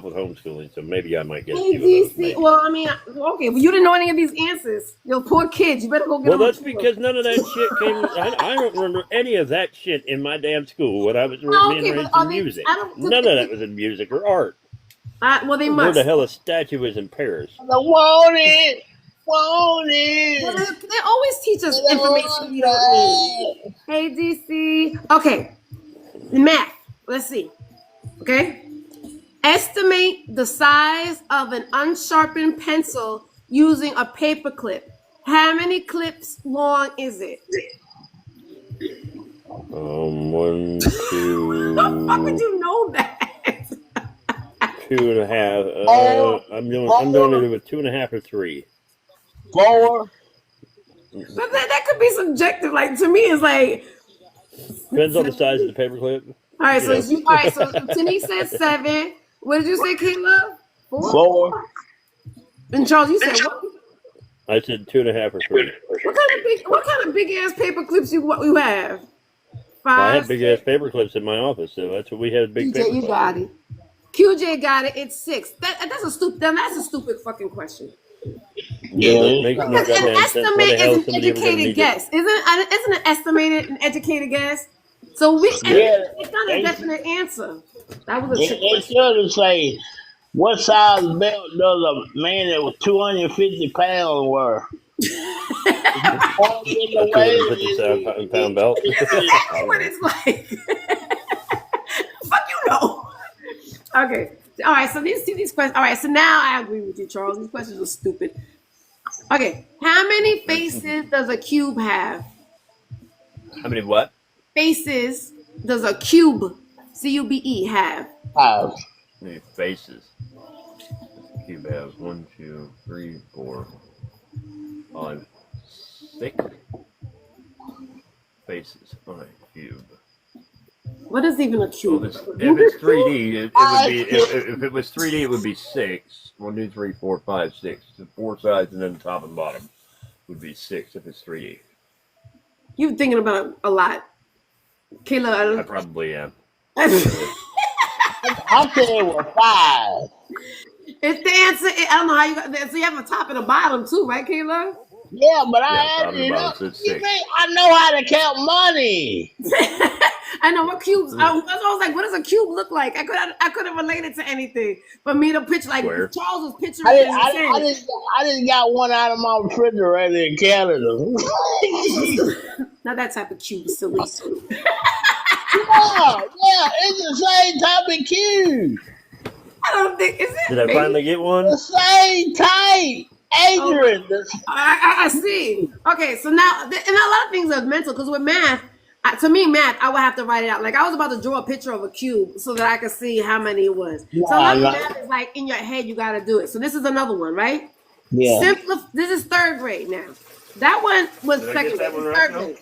with homeschooling, so maybe I might get a Hey, few of those. DC. Maybe. Well, I mean, okay, but you didn't know any of these answers. Yo, poor kids. You better go get Well, them. that's because none of that shit came. I don't remember any of that shit in my damn school when I was being raised in music. None of that was in music or art. Well, they Where must. the hell a statue is in Paris? Want it. Want it. Well, they always teach us information we don't need. Hey, DC. Okay, math. Let's see. Okay. Estimate the size of an unsharpened pencil using a paper clip. How many clips long is it? 1, 2. How would you know that? 2.5. I'm doing it with 2.5 or 3. 4. But that could be subjective. Like, to me, it's like Depends on the size of the paperclip. all right. So TNique said 7. What did you say, Caleb? 4. And Charles, you said what? I said 2.5 or 3. What kind of big ass paper clips you have? 5. I had big ass paper clips in my office, so that's what we had. Big paper QJ, you clips. got it. QJ got it. It's 6. That's a stupid fucking question. Yeah, that makes no Because an goddamn sense. Why the estimate hell is an somebody ever gonna educated need guess. Isn't an estimated an educated guess? So it's not a definite answer. That was a trick They question. should say, what size belt does a man that was 250 pounds wear? 250-pound belt. Exactly what it's like. Fuck you know. Okay. All right. So these questions. All right. So now I agree with you, Charles. These questions are stupid. Okay. How many faces does a cube have? How many what? Faces does a cube, CUBE, have? 5. How many faces? Cube has 1, 2, 3, 4, 5, 6 faces on a cube. What is even a cube? Well, if it's 3D, it would be. If it was 3D, it would be 6. 1, 2, 3, 4, 5, 6. The 4 sides and then the top and bottom would be 6 if it's 3D. You're thinking about it a lot, Kayla. I probably am. I said it was 5. It's the answer. I don't know how you got that. So you have a top and a bottom too, right, Kayla? Yeah, but I top added and it bottom, up. so it's You 6. think I know how to count money? I know what cubes. I was like, what does a cube look like? I couldn't relate it to anything. For me to picture, like Square. Charles was picturing it in his head. I just got one out of my refrigerator in Canada. Not that type of cube, silly. Yeah, it's the same type of cube. I don't think is it. Did I finally get one? The same type, Adrian. I see. Okay, so now and a lot of things are mental because with math, to me, math, I would have to write it out. Like I was about to draw a picture of a cube so that I could see how many it was. So a lot of math is like in your head, you got to do it. So this is another one, right? Yeah. This is 3rd grade now. That one was Did I get 2nd that grade. one 3rd right grade.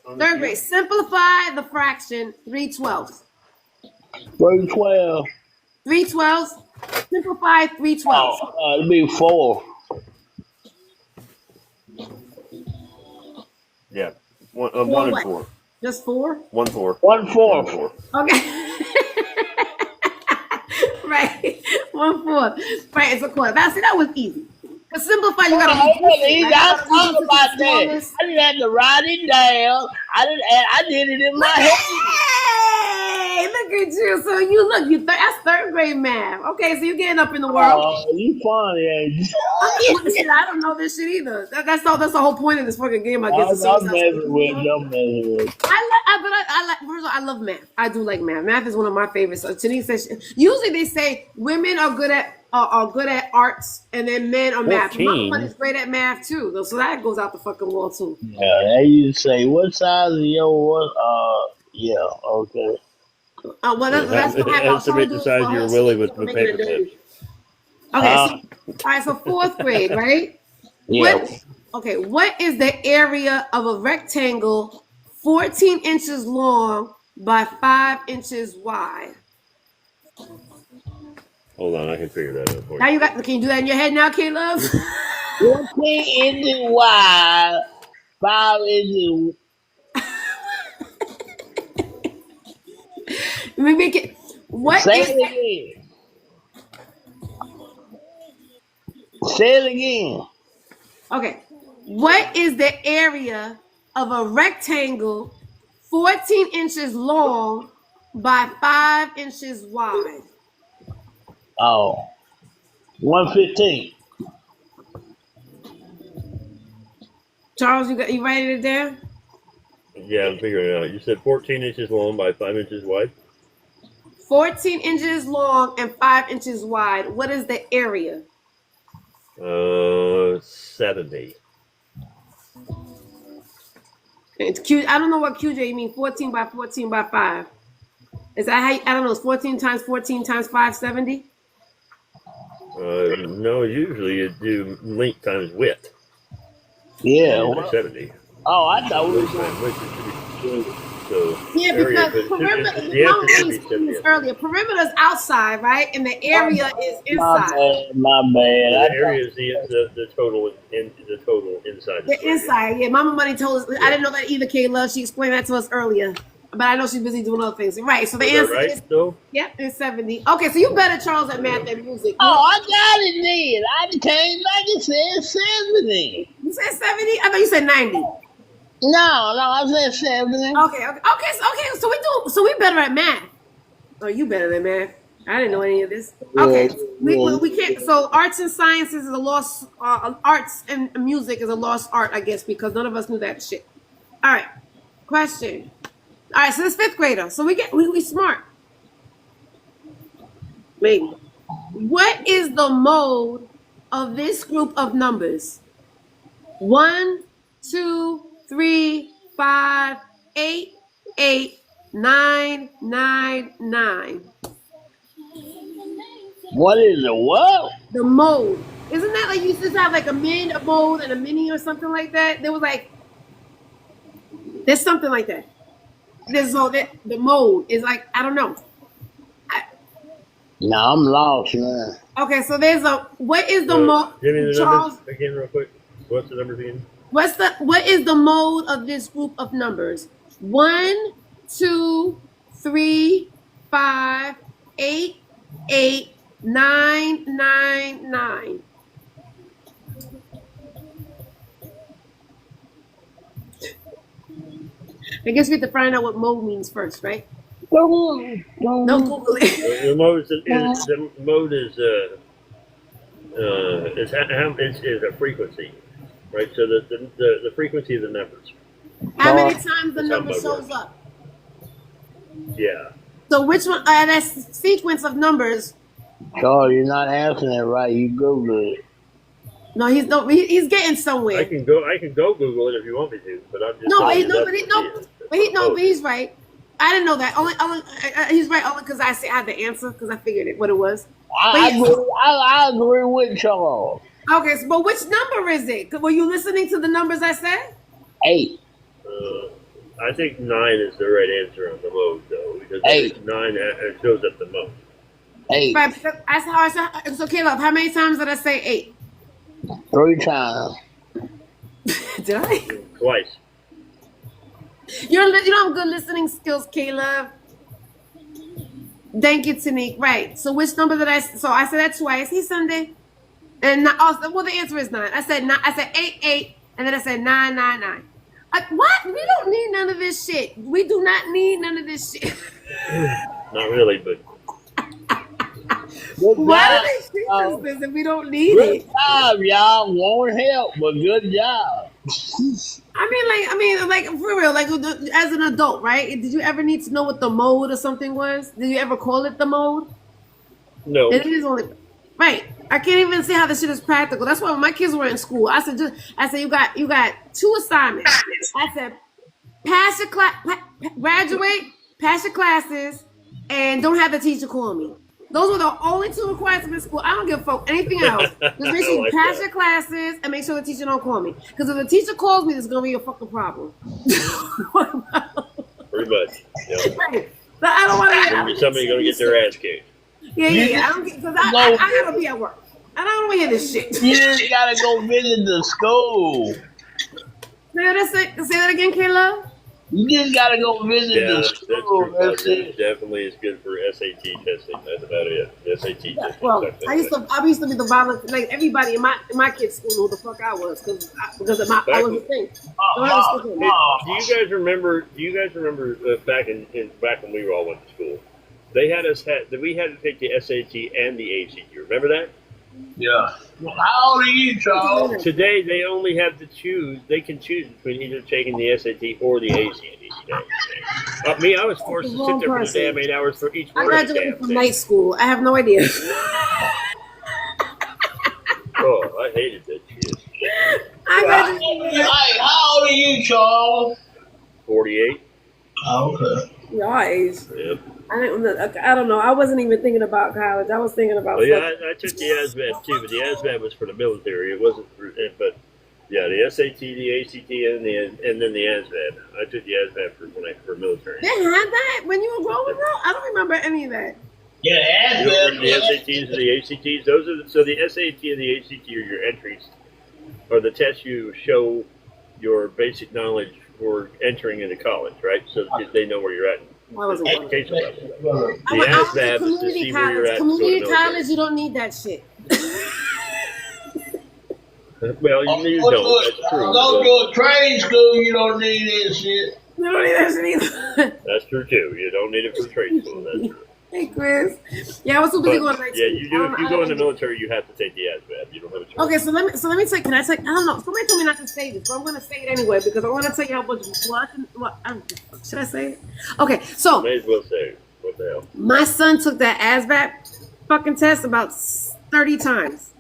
now? 3rd grade. Simplify the fraction 3/12. 312. 3/12. Simplify 3/12. It'd be 4. Yeah. 1 Four and what? 4. Just 4? 1, 4. 1 4. 1, 4. Okay. Right. 1/4. Right, it's a quarter. Now, see, that was easy. To simplify, you gotta I thought about that. I didn't have to write it down. I did it in my head. Hey, look at you. So that's 3rd grade math. Okay, so you're getting up in the world. Oh, you funny, ain't you? Shit, I don't know this shit either. That's the whole point of this fucking game. I guess. I'm messing with you. I love math. I do like math. Math is one of my favorites. So TNique says usually they say women are good at arts and then men are math. My son is great at math too, though, so that goes out the fucking wall too. Yeah, they used to say, "What size is your yeah, okay." Well, that's what happened. Estimate the size of your willy with the paper clips. Okay, all right. So 4th grade, right? Yeah. What is the area of a rectangle 14 inches long by 5 inches wide? Hold on, I can figure that out for you. Now can you do that in your head now, Caleb? 14 inches wide 5 inches. Let me make it. What Say is it again. Say it again. Okay. What is the area of a rectangle 14 inches long by 5 inches wide? Oh, 115. Charles, you writing it down? Yeah, I'm figuring it out. You said 14 inches long by 5 inches wide? 14 inches long and 5 inches wide. What is the area? 70. It's Q. I don't know what QJ mean. 14 by 14 by 5. Is that how? I don't know. It's 14 times 14 times 5, 70? No, usually you do length times width. Yeah. Well, 70. Oh, I thought we were so yeah, because perimeter's outside, right? And the area is inside. My bad. The area is the total inside. The inside, yeah. MommyMoney told us. I didn't know that either, Kayla. She explained that to us earlier. But I know she's busy doing other things. Right. So the answer is it's 70. Okay, so you better Charles at math and music. Oh, I got it then. I came back and said 70. You said 70? I thought you said 90. No, I said 70. Okay. So we better at math. Oh, you better at math. I didn't know any of this. Okay, we can't. So arts and sciences is a lost. Arts and music is a lost art, I guess, because none of us knew that shit. All right, question. All right, so this 5th grader. So we smart. Maybe. What is the mode of this group of numbers? 1, 2, 3, 5, 8, 8, 9, 9, 9. What is the what? The mode. Isn't that like you used to have like a min, a mode, and a mini or something like that? There was like, there's something like that. The mode is like, I don't know. No, I'm lost, man. Okay, so what is the mode? Give me the Charles, numbers again real quick. What's the numbers again? What is the mode of this group of numbers? 1, 2, 3, 5, 8, 8, 9, 9, 9. I guess we have to find out what mode means first, right? No Google it. The mode is a frequency, right? So the frequency of the numbers. How many times the number shows up? Yeah. So which one? That sequence of numbers. Charles, you're not answering it right. You Google it. No, he's getting somewhere. I can go Google it if you want me to, but I'm just but he's right. I didn't know that. He's right only because I had the answer because I figured what it was. I agree with Charles. Okay, but which number is it? Were you listening to the numbers I said? 8. I think 9 is the right answer on the mode, though, because 8. 9 shows up the most. 8. Right. So Caleb, how many times did I say 8? 3 times. Did I? Twice. You don't have good listening skills, Caleb. Thank you, TNique. Right. So which number did I? So I said that twice. He's Sunday, and the answer is 9. I said 9. I said 8, 8, and then I said 9, 9, 9. What? We don't need none of this shit. We do not need none of this shit. Not really, but. Why do they teach us this if we don't need good it? Good job, y'all. Won't help, but good job. I mean, for real, like as an adult, right? Did you ever need to know what the mode or something was? Did you ever call it the mode? No. It is only right. I can't even see how this shit is practical. That's why when my kids were in school, I said you got 2 assignments. I said pass your class, graduate, pass your classes, and don't have the teacher call me. Those were the only 2 requirements in school. I don't give a fuck anything else. Just make sure you pass your classes and make sure the teacher don't call me. Because if the teacher calls me, there's gonna be a fucking problem. Pretty much. Yeah. Right. But I don't want to. Somebody's gonna get their ass kicked. Yeah. I don't get because I gotta be at work. I don't want to hear this shit. You just gotta go visit the school. Say that again, Caleb. You just gotta go visit Yeah, the that's school. true. That's It it. definitely is good for SAT testing. That's about it. SAT testing. Well, Stuff I like used to be the violent, like everybody in my kids' school knew who the fuck I was because I Back was the when, thing. Go ahead, skip hey, him. do you guys remember? Back back when we all went to school? We had to take the SAT and the ACT. Remember that? Yeah. How old are you, Charles? Today they only have to choose. They can choose between either taking the SAT or the ACT today. Me, I was forced to sit there for the damn 8 hours for each I one of the graduated damn from things. night school. I have no idea. Oh, I hated that shit. Hey, how old are you, Charles? 48. Oh, okay. Your age. Yep. I don't know. I wasn't even thinking about college. I was thinking about. Oh yeah, I took the ASVAB too, but the ASVAB was for the military. It wasn't for, but yeah, the SAT, the ACT, and then the ASVAB. I took the ASVAB for military. They had that when you were growing up. I don't remember any of that. Yeah, You don't remember the SATs or the ACTs? Those are so the SAT and the ACT are your entries, or the tests you show your basic knowledge for entering into college, right? So that they know where you're at. I wasn't going to. Education level. I The was ASVAB is to community see where you're college. at. Community sort of college, you don't need that shit. Well, you don't. That's true. Go to a trade school, you don't need that shit. You don't need that shit either. That's true too. You don't need it for trade school. That's true. Hey, Chris. Yeah, I was too busy going to night Yeah, school. you do. If you go in the military, you have to take the ASVAB. You don't have a choice. Okay, so let me take. Can I take? I don't know. Somebody told me not to say this, but I'm gonna say it anyway because I want to tell you how much. Should I say it? Okay, so May as well say what the hell. my son took that ASVAB fucking test about 30 times,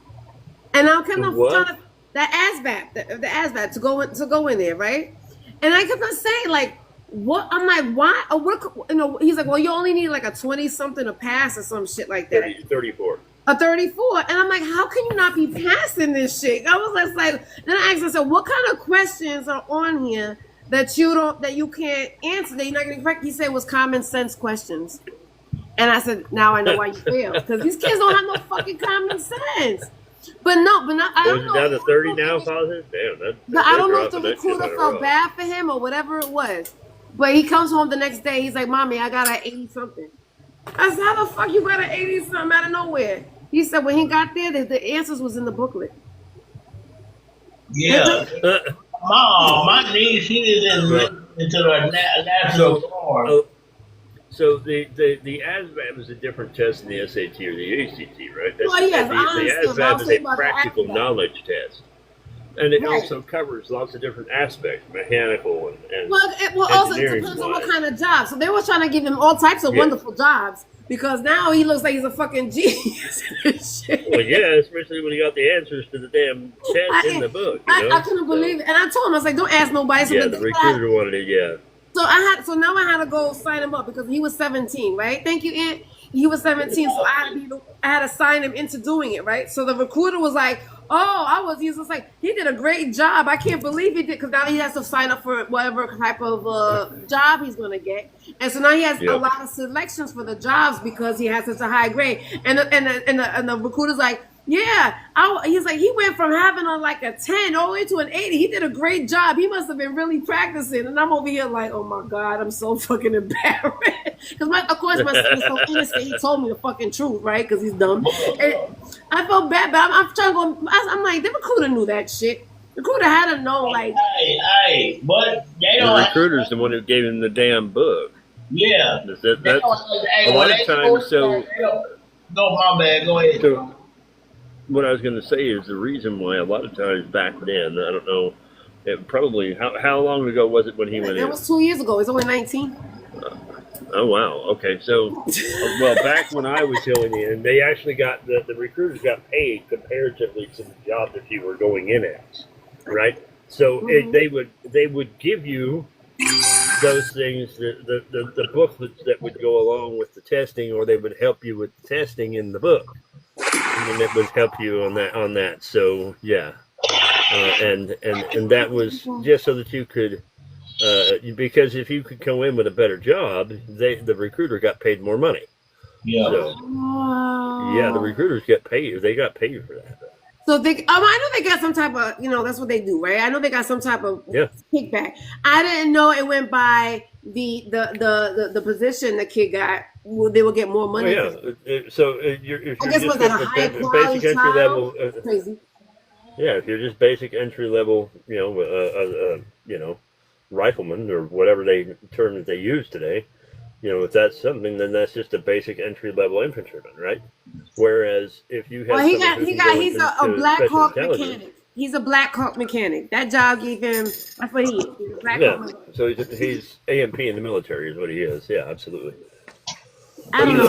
and I'm kind of What? trying to the ASVAB to go in there, right? And I kept on saying like, what? I'm like, why? What? You know, he's like, well, you only need like a 20 something to pass or some shit like that. 34. A 34, and I'm like, how can you not be passing this shit? I was just like, then I asked myself, what kind of questions are on here that you can't answer, that you're not getting correct? He said it was common sense questions, and I said, now I know why you failed, because these kids don't have no fucking common sense. But I don't know. Down to 30 now, Father? Damn, But I don't know if the recruiter felt bad for him or whatever it was. But he comes home the next day, he's like, Mommy, I got an 80 something. I said, how the fuck you got an 80 something out of nowhere? He said when he got there, the answers was in the booklet. Yeah. Mom, my niece, she didn't into the national guard. So the ASVAB is a different test than the SAT or the ACT, right? Well, yes, the ASVAB is a about the practical ASVAB. knowledge test. And it Right. also covers lots of different aspects, mechanical and Well, also it engineering depends on what wise. kind of job. So they were trying to give him all types of Yeah. wonderful jobs because now he looks like he's a fucking genius. Well, yeah, especially when you got the answers to the damn test in the book. You know? I couldn't believe it, and I told him I was like, "Don't ask nobody." So Yeah, the recruiter wanted it. Yeah. So now I had to go sign him up because he was 17, right? Thank you, Aunt. He was 17, so I had to sign him into doing it, right? So the recruiter was like, he was just like, he did a great job. I can't believe he did, because now he has to sign up for whatever type of job he's going to get. And so now he has a lot of selections for the jobs because he has such a high grade. And the recruiter's like, yeah, he's like, he went from having like a 10 all the way to an 80. He did a great job. He must have been really practicing. And I'm over here like, oh my God, I'm so fucking embarrassed. Because of course my son is so innocent. He told me the fucking truth, right? Because he's dumb. And I felt bad, but I'm trying to go. I'm like, the recruiter knew that shit. The recruiter had to know, like, hey, but they don't. The recruiter's the one who gave him the damn book. Yeah. That's a lot of times. So, go, my bad. Go ahead. So, what I was going to say is the reason why a lot of times back then, I don't know, probably how long ago was it when he went in? That was 2 years ago. He's only 19. Oh wow. Okay, so well, back when I was going in, they actually got the recruiters got paid comparatively to the job that you were going in at, right? So they would give you those things, the booklets that would go along with the testing, or they would help you with the testing in the book, and it would help you on that. So yeah, and that was just so that you could. Because if you could come in with a better job, the recruiter got paid more money. Yeah. So, yeah, the recruiters get paid. They got paid for that. So I know they got some type of, that's what they do, right? I know they got some type of kickback. I didn't know it went by the position the kid got. They will get more money. Oh, yeah. If you're I guess just was that a high quality basic entry level, crazy. yeah, if you're just basic entry level, rifleman or whatever term that they use today, if that's something, then that's just a basic entry level infantryman, right? Whereas if you have he's a Black Hawk mechanic. He's a Black Hawk mechanic. That job gave him. That's what he is. He's a Black Hawk mechanic. So he's AMP in the military is what he is. Yeah, absolutely. I don't know.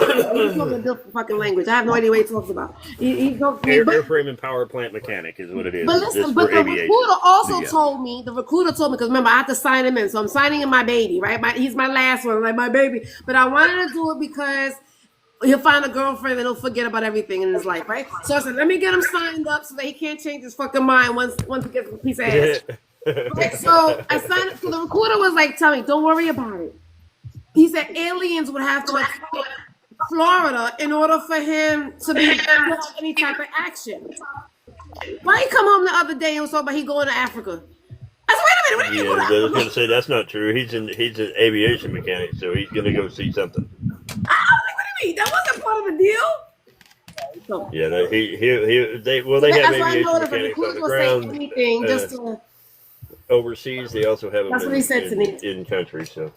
He's talking a different fucking language. I have no idea what he talks about. Airframe and power plant mechanic is what it is. But listen, the recruiter also told me, because remember, I have to sign him in. So I'm signing in my baby, right? He's my last one, like my baby. But I wanted to do it because he'll find a girlfriend and he'll forget about everything in his life, right? So I said, let me get him signed up so that he can't change his fucking mind once he gets a piece of ass. Right? So I signed up. So the recruiter was like, tell me, don't worry about it. He said aliens would have to escape Florida in order for him to be any type of action. Why he come home the other day and was talking about he going to Africa? I said, wait a minute, what do you mean? I was going to say that's not true. He's an aviation mechanic, so he's going to go see something. I was like, what do you mean? That wasn't part of the deal. So, yeah, no, they have aviation mechanics on the ground. Anything just to, overseas, they also have them in country. So,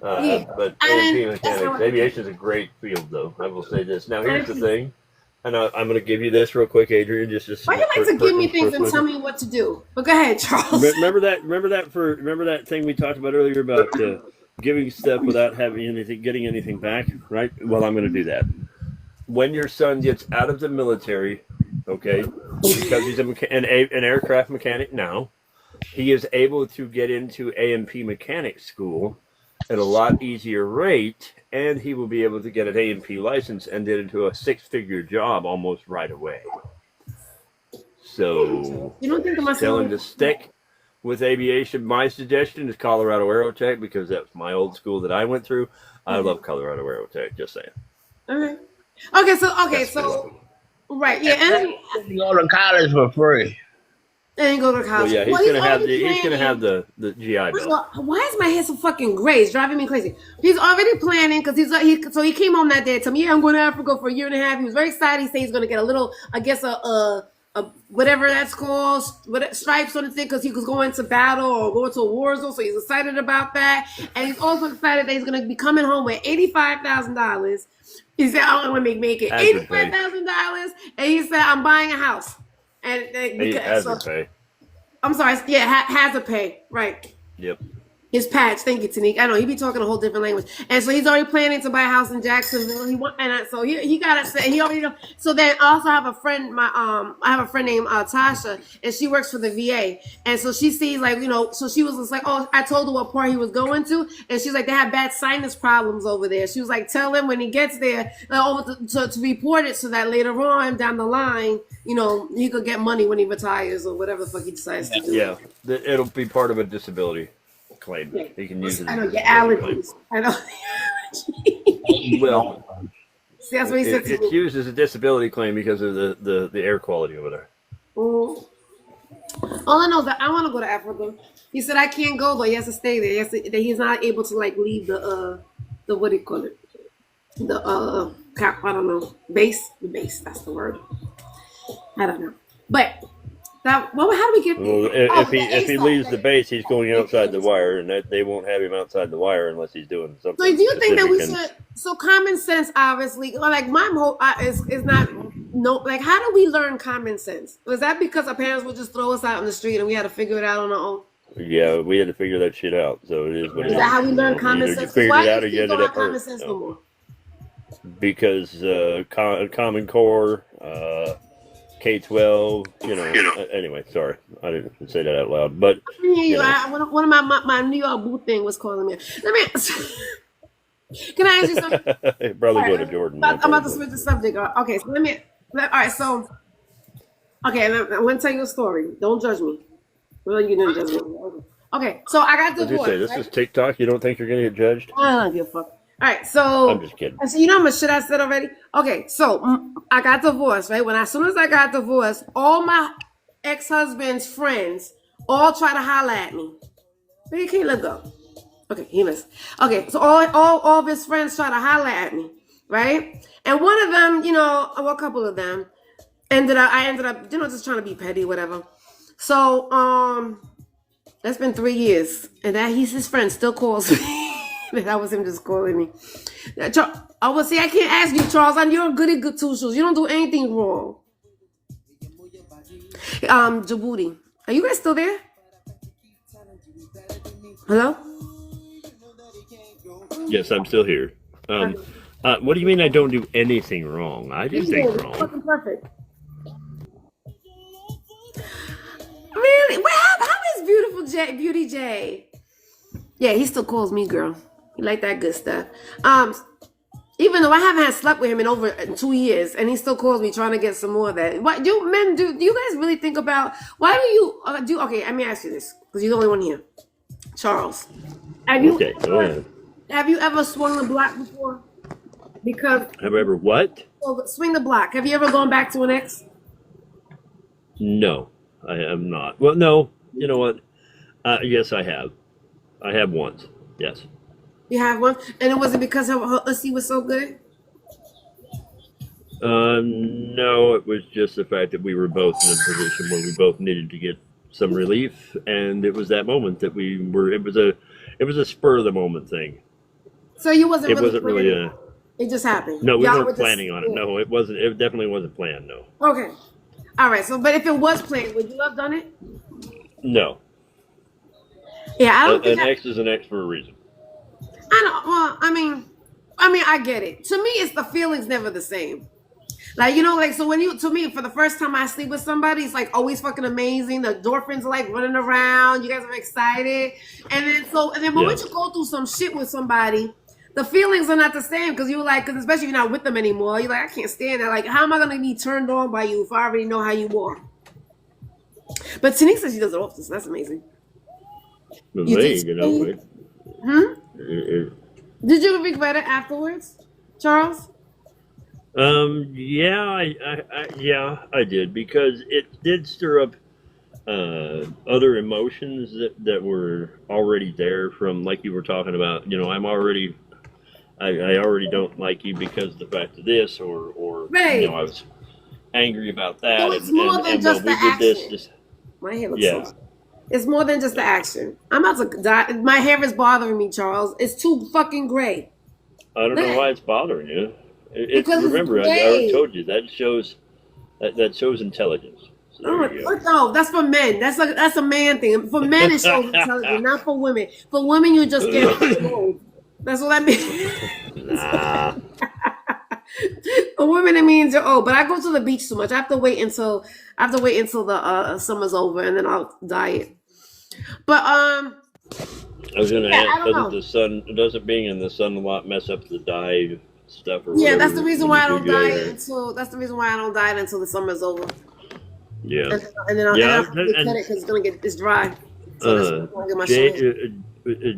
but AMP mechanics, aviation is a great field, though. I will say this. Now, here's the thing, and I'm going to give you this real quick, Adrian. Why you like to give me things and tell me what to do? But go ahead, Charles. Remember that thing we talked about earlier about giving stuff without getting anything back, right? Well, I'm going to do that. When your son gets out of the military, okay, because he's an aircraft mechanic now, he is able to get into AMP mechanic school at a lot easier rate, and he will be able to get an AMP license and get into a six-figure job almost right away. So, you don't think tell him to stick with aviation. My suggestion is Colorado Aerotech, because that's my old school that I went through. I love Colorado Aerotech, just saying. Okay, so right, yeah, and you go to college for free. And go to college. Well, yeah, he's gonna have the GI Bill. Why is my hair so fucking gray? It's driving me crazy. He's already planning because he came home that day and told me, yeah, I'm going to Africa for a year and a half. He was very excited. He said he's gonna get a little, I guess a whatever that's called, stripes on the thing, because he was going to battle or going to a war zone. So he's excited about that, and he's also excited that he's gonna be coming home with $85,000. He said, I don't want to make it $85,000, and he said, I'm buying a house. And pay. I'm sorry. Yeah, hazard pay. Right. Yep. His patch. Thank you, TNique. I know he be talking a whole different language, and so he's already planning to buy a house in Jacksonville. So he got it set. He already know. So then I also have a friend. I have a friend named Tasha, and she works for the VA. And so she sees so she was just like, oh, I told her what part he was going to, and she's like, they have bad sinus problems over there. She was like, tell him when he gets there, to report it so that later on down the line, he could get money when he retires or whatever the fuck he decides to do. Yeah, it'll be part of a disability claim. Yeah. He can use it. I know your allergies. I know. Well, see, that's what he said. It's used as a disability claim because of the air quality over there. All I know is that I want to go to Africa. He said I can't go though. He has to stay there. That he's not able to leave the what do you call it? The I don't know, base. The base. That's the word. I don't know, but. How do we get there? Well, if he leaves the base, he's going outside the wire, and they won't have him outside the wire unless he's doing something. So do you think that we should? So common sense, obviously, like my whole is not how do we learn common sense? Was that because our parents would just throw us out in the street and we had to figure it out on our own? Yeah, we had to figure that shit out. So it is what it is. Is that how we learn common sense? Why do you don't have common sense no more? Because Common Core. K-12, anyway, sorry. I didn't say that out loud, but... One of my New York boo thing was calling me. Can I ask you something? Probably go to Jordan. I'm about to switch the subject. Okay, so I want to tell you a story. Don't judge me. Well, you didn't judge me. Okay, so I got divorced. What did you say? This is TikTok? You don't think you're going to get judged? I don't give a fuck. right, so I'm just kidding. you know how much shit I said already? Okay, so I got divorced, right? As soon as I got divorced, all my ex-husband's friends all try to holler at me. But he can't let go. Okay, he missed. Okay, so all of his friends try to holler at me, right? And one of them, a couple of them, I ended up, just trying to be petty, whatever. So, that's been 3 years, and his friend still calls me. That was him just calling me. I can't ask you, Charles. You're good at good two shoes. You don't do anything wrong. Djibouti, are you guys still there? Hello? Yes, I'm still here. What do you mean I don't do anything wrong? I do things wrong. Fucking perfect. Really? How is Beauty J? Yeah, he still calls me girl. He like that good stuff. Even though I haven't slept with him in over 2 years, and he still calls me trying to get some more of that. What do men do? Do you guys really think about why do you do? Okay, let me ask you this because you're the only one here, Charles. Have you ever swung the block before? Because have I ever what? Swing the block. Have you ever gone back to an ex? No, I have not. Well, no. You know what? Yes, I have. I have once. Yes. You have one, and it wasn't because her pussy was so good. No, it was just the fact that we were both in a position where we both needed to get some relief, and it was that moment that we were. It was a spur of the moment thing. So you wasn't. It wasn't really a. It just happened. No, we weren't planning on it. No, it wasn't. It definitely wasn't planned. No. Okay. All right. So, but if it was planned, would you have done it? No. Yeah, I don't think an ex is an ex for a reason. I know. Well, I mean, I get it. To me, it's the feelings never the same. Like, so to me, for the first time I sleep with somebody, it's like always fucking amazing. The endorphins are like running around. You guys are excited. But once you go through some shit with somebody, the feelings are not the same because especially if you're not with them anymore, you're like, I can't stand that. Like, how am I going to be turned on by you if I already know how you are? But TNique says she does it often, so that's amazing. Did you regret it afterwards, Charles? Yeah, I did because it did stir up other emotions that were already there from, like you were talking about. I already don't like you because of the fact of this, or right. I was angry about that. So it's more than just the action. My hair looks so. It's more than just the action. I'm about to die. My hair is bothering me, Charles. It's too fucking gray. I don't know why it's bothering you. Remember, I already told you that shows intelligence. So no, that's for men. That's a man thing. For men, it shows intelligence, not for women. For women, you just get old. That's what I mean. Nah. For women, it means you're old. But I go to the beach too much. I have to wait until the summer's over, and then I'll dye it. But I was going to ask, doesn't being in the sun a lot mess up the dye stuff? Or yeah, that's the reason why I don't dye it until. That's the reason why I don't dye it until the summer's over. Yeah, and then I'll cut it because it's dry. So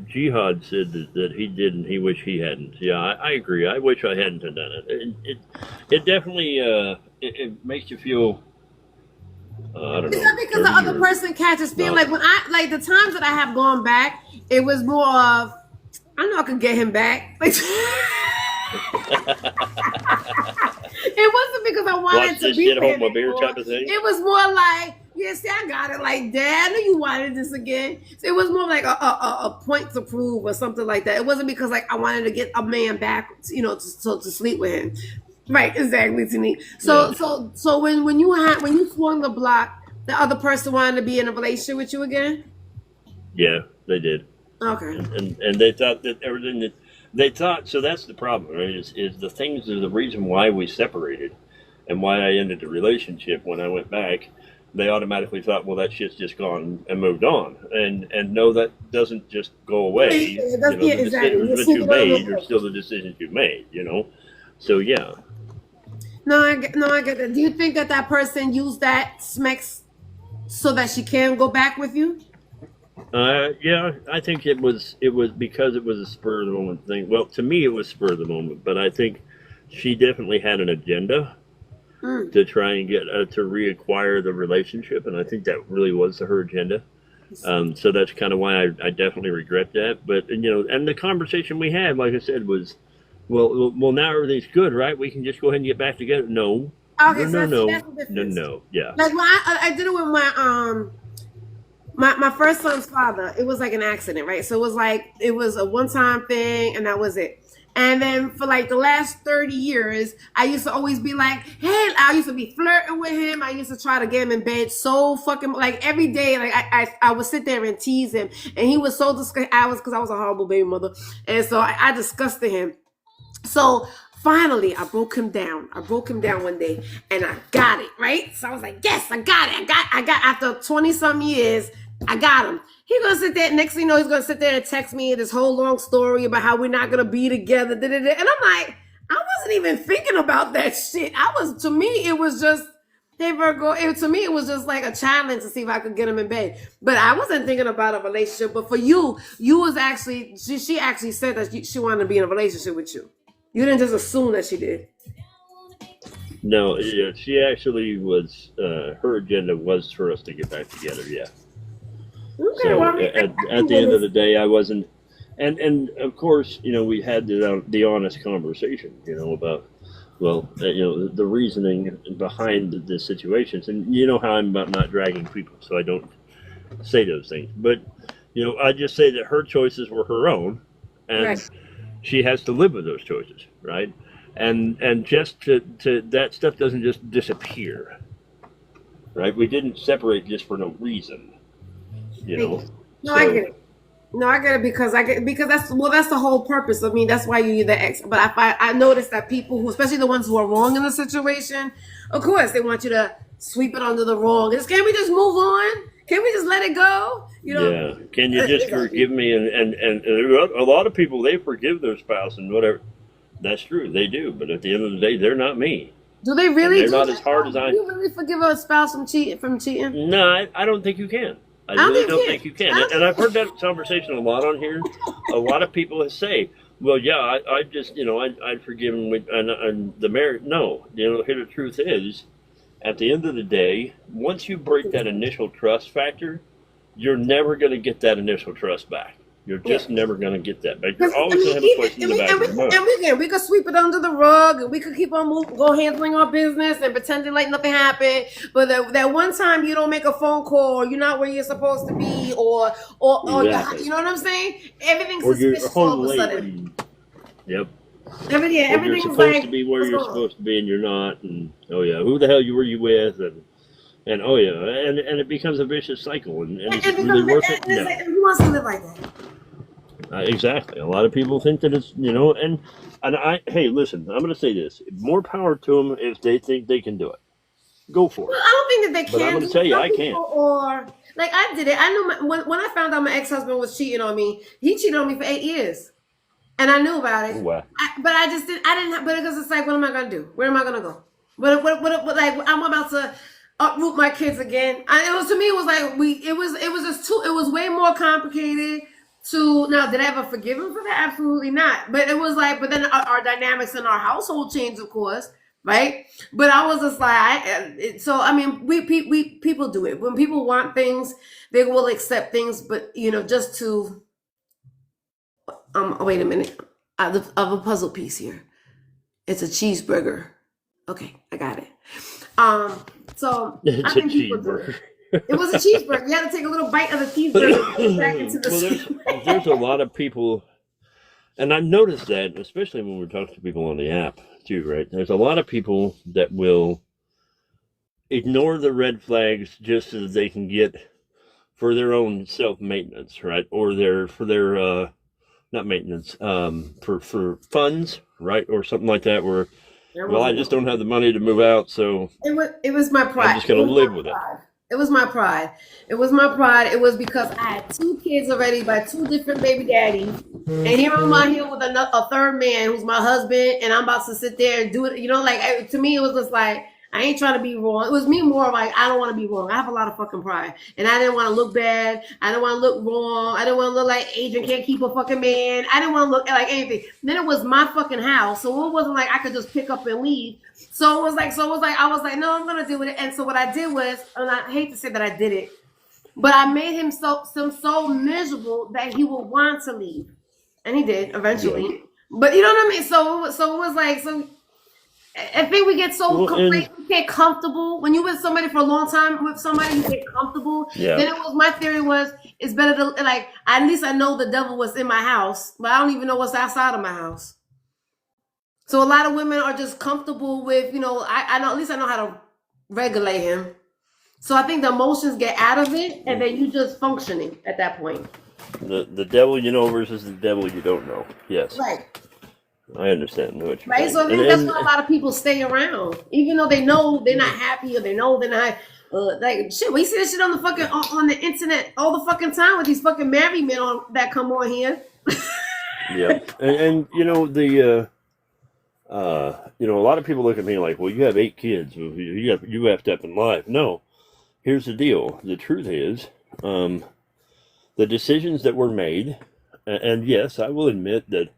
Jihad said that he did and he wished he hadn't. Yeah, I agree. I wish I hadn't done it. It definitely it makes you feel. I don't know. It's not because the other person catches feeling like when the times that I have gone back, it was more of I know I could get him back. Like, it wasn't because I wanted to be with him hold my beer type of thing. It was more like, yeah, see, I got it. Like, Dad, I know you wanted this again. So it was more like a point to prove or something like that. It wasn't because like I wanted to get a man back, to sleep with him. Right, exactly, TNique. So when you swung the block, the other person wanted to be in a relationship with you again? Yeah, they did. Okay. And they thought that everything that they thought. So that's the problem, right? Is the things are the reason why we separated, and why I ended the relationship when I went back. They automatically thought, well, that shit's just gone and moved on, and no, that doesn't just go away. The decisions you made are still the decisions you made. So yeah. No, I get that. Do you think that person used that smacks so that she can go back with you? Yeah, I think it was because it was a spur of the moment thing. Well, to me, it was spur of the moment, but I think she definitely had an agenda to try and get to reacquire the relationship, and I think that really was her agenda. So that's kind of why I definitely regret that. But and the conversation we had, like I said, was, well, now everything's good, right? We can just go ahead and get back together. No, Okay, no, yeah. Like when I did it with my first son's father, it was like an accident, right? So it was a one-time thing, and that was it. And then for like the last 30 years, I used to always be like, hey, I used to be flirting with him. I used to try to get him in bed so fucking, like every day, like I would sit there and tease him. And he was so disgusted. Because I was a horrible baby mother. And so I disgusted him. So finally, I broke him down. I broke him down one day, and I got it, right? So I was like, yes, I got it. I got after 20-some years, I got him. He's going to sit there. Next thing you know, he's going to sit there and text me this whole long story about how we're not going to be together. And I'm like, I wasn't even thinking about that shit. To me, it was just, hey, Virgo, to me, it was just like a challenge to see if I could get him in bed. But I wasn't thinking about a relationship. But for you was actually, she actually said that she wanted to be in a relationship with you. You didn't just assume that she did. No, yeah, she actually was, her agenda was for us to get back together, yeah. Okay, So well, at the end of the day, I wasn't, and of course, we had the honest conversation, about, the reasoning behind the situations, and you know how I'm about not dragging people, so I don't say those things. But I just say that her choices were her own, and right. She has to live with those choices, right? And just to that stuff doesn't just disappear, right? We didn't separate just for no reason. No, I get it. No, I get it because that's the whole purpose. I mean, that's why you're the ex. But I noticed that people who, especially the ones who are wrong in the situation, of course, they want you to sweep it under the rug. Can we just move on? Can we just let it go? Yeah. Can you just forgive me? And a lot of people, they forgive their spouse and whatever. That's true, they do. But at the end of the day, they're not me. Do they really? And they're not as hard as I. Do you really forgive a spouse from cheating? No, I don't think you can. I really don't think you can. And I've heard that conversation a lot on here. A lot of people say, well, yeah, I just, I'd forgive him and the marriage. No, here the truth is, at the end of the day, once you break that initial trust factor, you're never going to get that initial trust back. You're just never going to get that back. You're always going to have a question in the back of your mind. And we could sweep it under the rug, and we could keep on handling our business and pretending like nothing happened. But that one time you don't make a phone call, or you're not where you're supposed to be, or Exactly. you know what I'm saying? Everything's Or you're suspicious all home of a late. sudden. Yep. Or you're supposed to be where you're supposed to be, and you're not. And who the hell were you with? And and it becomes a vicious cycle. And is it really worth it? No. Who wants to live like that? Exactly. A lot of people think that it's, and hey, listen, I'm going to say this. More power to them if they think they can do it. Go for it. Well, I don't think that they can. But I'm going to tell you, I can't. Or, like, I did it. I knew when I found out my ex-husband was cheating on me, he cheated on me for 8 years. And I knew about it. Wow. But I didn't, because it's like, what am I going to do? Where am I going to go? What, like, I'm about to uproot my kids again. To me, it was like, it was way more complicated. Now, did I ever forgive him for that? Absolutely not. But it was like, but then our dynamics in our household changed, of course, right? But I was just like, we people do it. When people want things, they will accept things. But just to wait a minute, I have a puzzle piece here. It's a cheeseburger. Okay, I got it. So It's I think a people do cheeseburger. it. It was a cheeseburger. You had to take a little bite of the cheeseburger back into the there's a lot of people, and I've noticed that, especially when we're talking to people on the app too, right? There's a lot of people that will ignore the red flags just so that they can get for their own self-maintenance, right? Or for their not maintenance, for funds, right? Or something like that, where, well, I just don't have the money to move out, so it was my pride. I'm just going to live with it. It was my pride. It was because I had 2 kids already by 2 different baby daddies. And here I'm out here with a third man who's my husband, and I'm about to sit there and do it. To me, it was just like, I ain't trying to be wrong. It was me more like, I don't want to be wrong. I have a lot of fucking pride. And I didn't want to look bad. I didn't want to look wrong. I didn't want to look like Adrian can't keep a fucking man. I didn't want to look like anything. Then it was my fucking house. So it wasn't like I could just pick up and leave. So it was like, I was like, no, I'm going to deal with it. And so what I did was, and I hate to say that I did it, but I made him so miserable that he would want to leave. And he did eventually. Yeah. But you know what I mean? So it was like, I think we get we get comfortable. When you with somebody for a long time with somebody, you get comfortable. Yeah. Then my theory was, it's better to, like, at least I know the devil was in my house, but I don't even know what's outside of my house. So a lot of women are just comfortable with, I know, at least I know how to regulate him. So I think the emotions get out of it, and then you just functioning at that point. The devil you know versus the devil you don't know. Yes. Right. I understand what you're saying. So I think that's why a lot of people stay around, even though they know they're not happy or they know they're not like shit. We see this shit on the fucking on the internet all the fucking time with these fucking married men that come on here. Yeah, and the a lot of people look at me like, well, you have 8 kids, you effed up in life. No, here's the deal. The truth is, the decisions that were made, and yes, I will admit that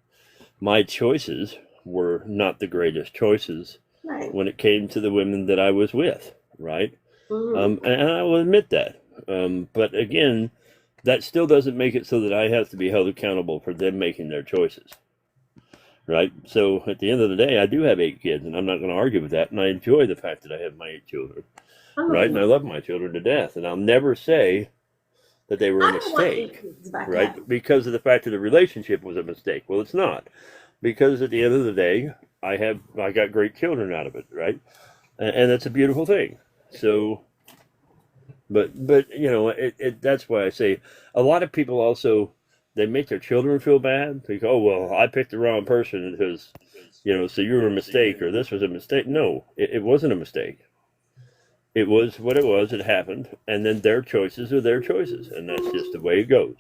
my choices were not the greatest choices when it came to the women that I was with, right? Mm-hmm. And I will admit that. But again, that still doesn't make it so that I have to be held accountable for them making their choices, right? So at the end of the day, I do have 8 kids, and I'm not going to argue with that. And I enjoy the fact that I have my 8 children, right? And I love my children to death. And I'll never say that they were a mistake, right? Because of the fact that the relationship was a mistake. Well, it's not, because at the end of the day, I got great children out of it, right? And that's a beautiful thing. So, but that's why I say a lot of people also, they make their children feel bad. They go, oh, well, I picked the wrong person because, so you were a mistake or this was a mistake. No, it wasn't a mistake. It was what it was. It happened. And then their choices are their choices. And that's just the way it goes.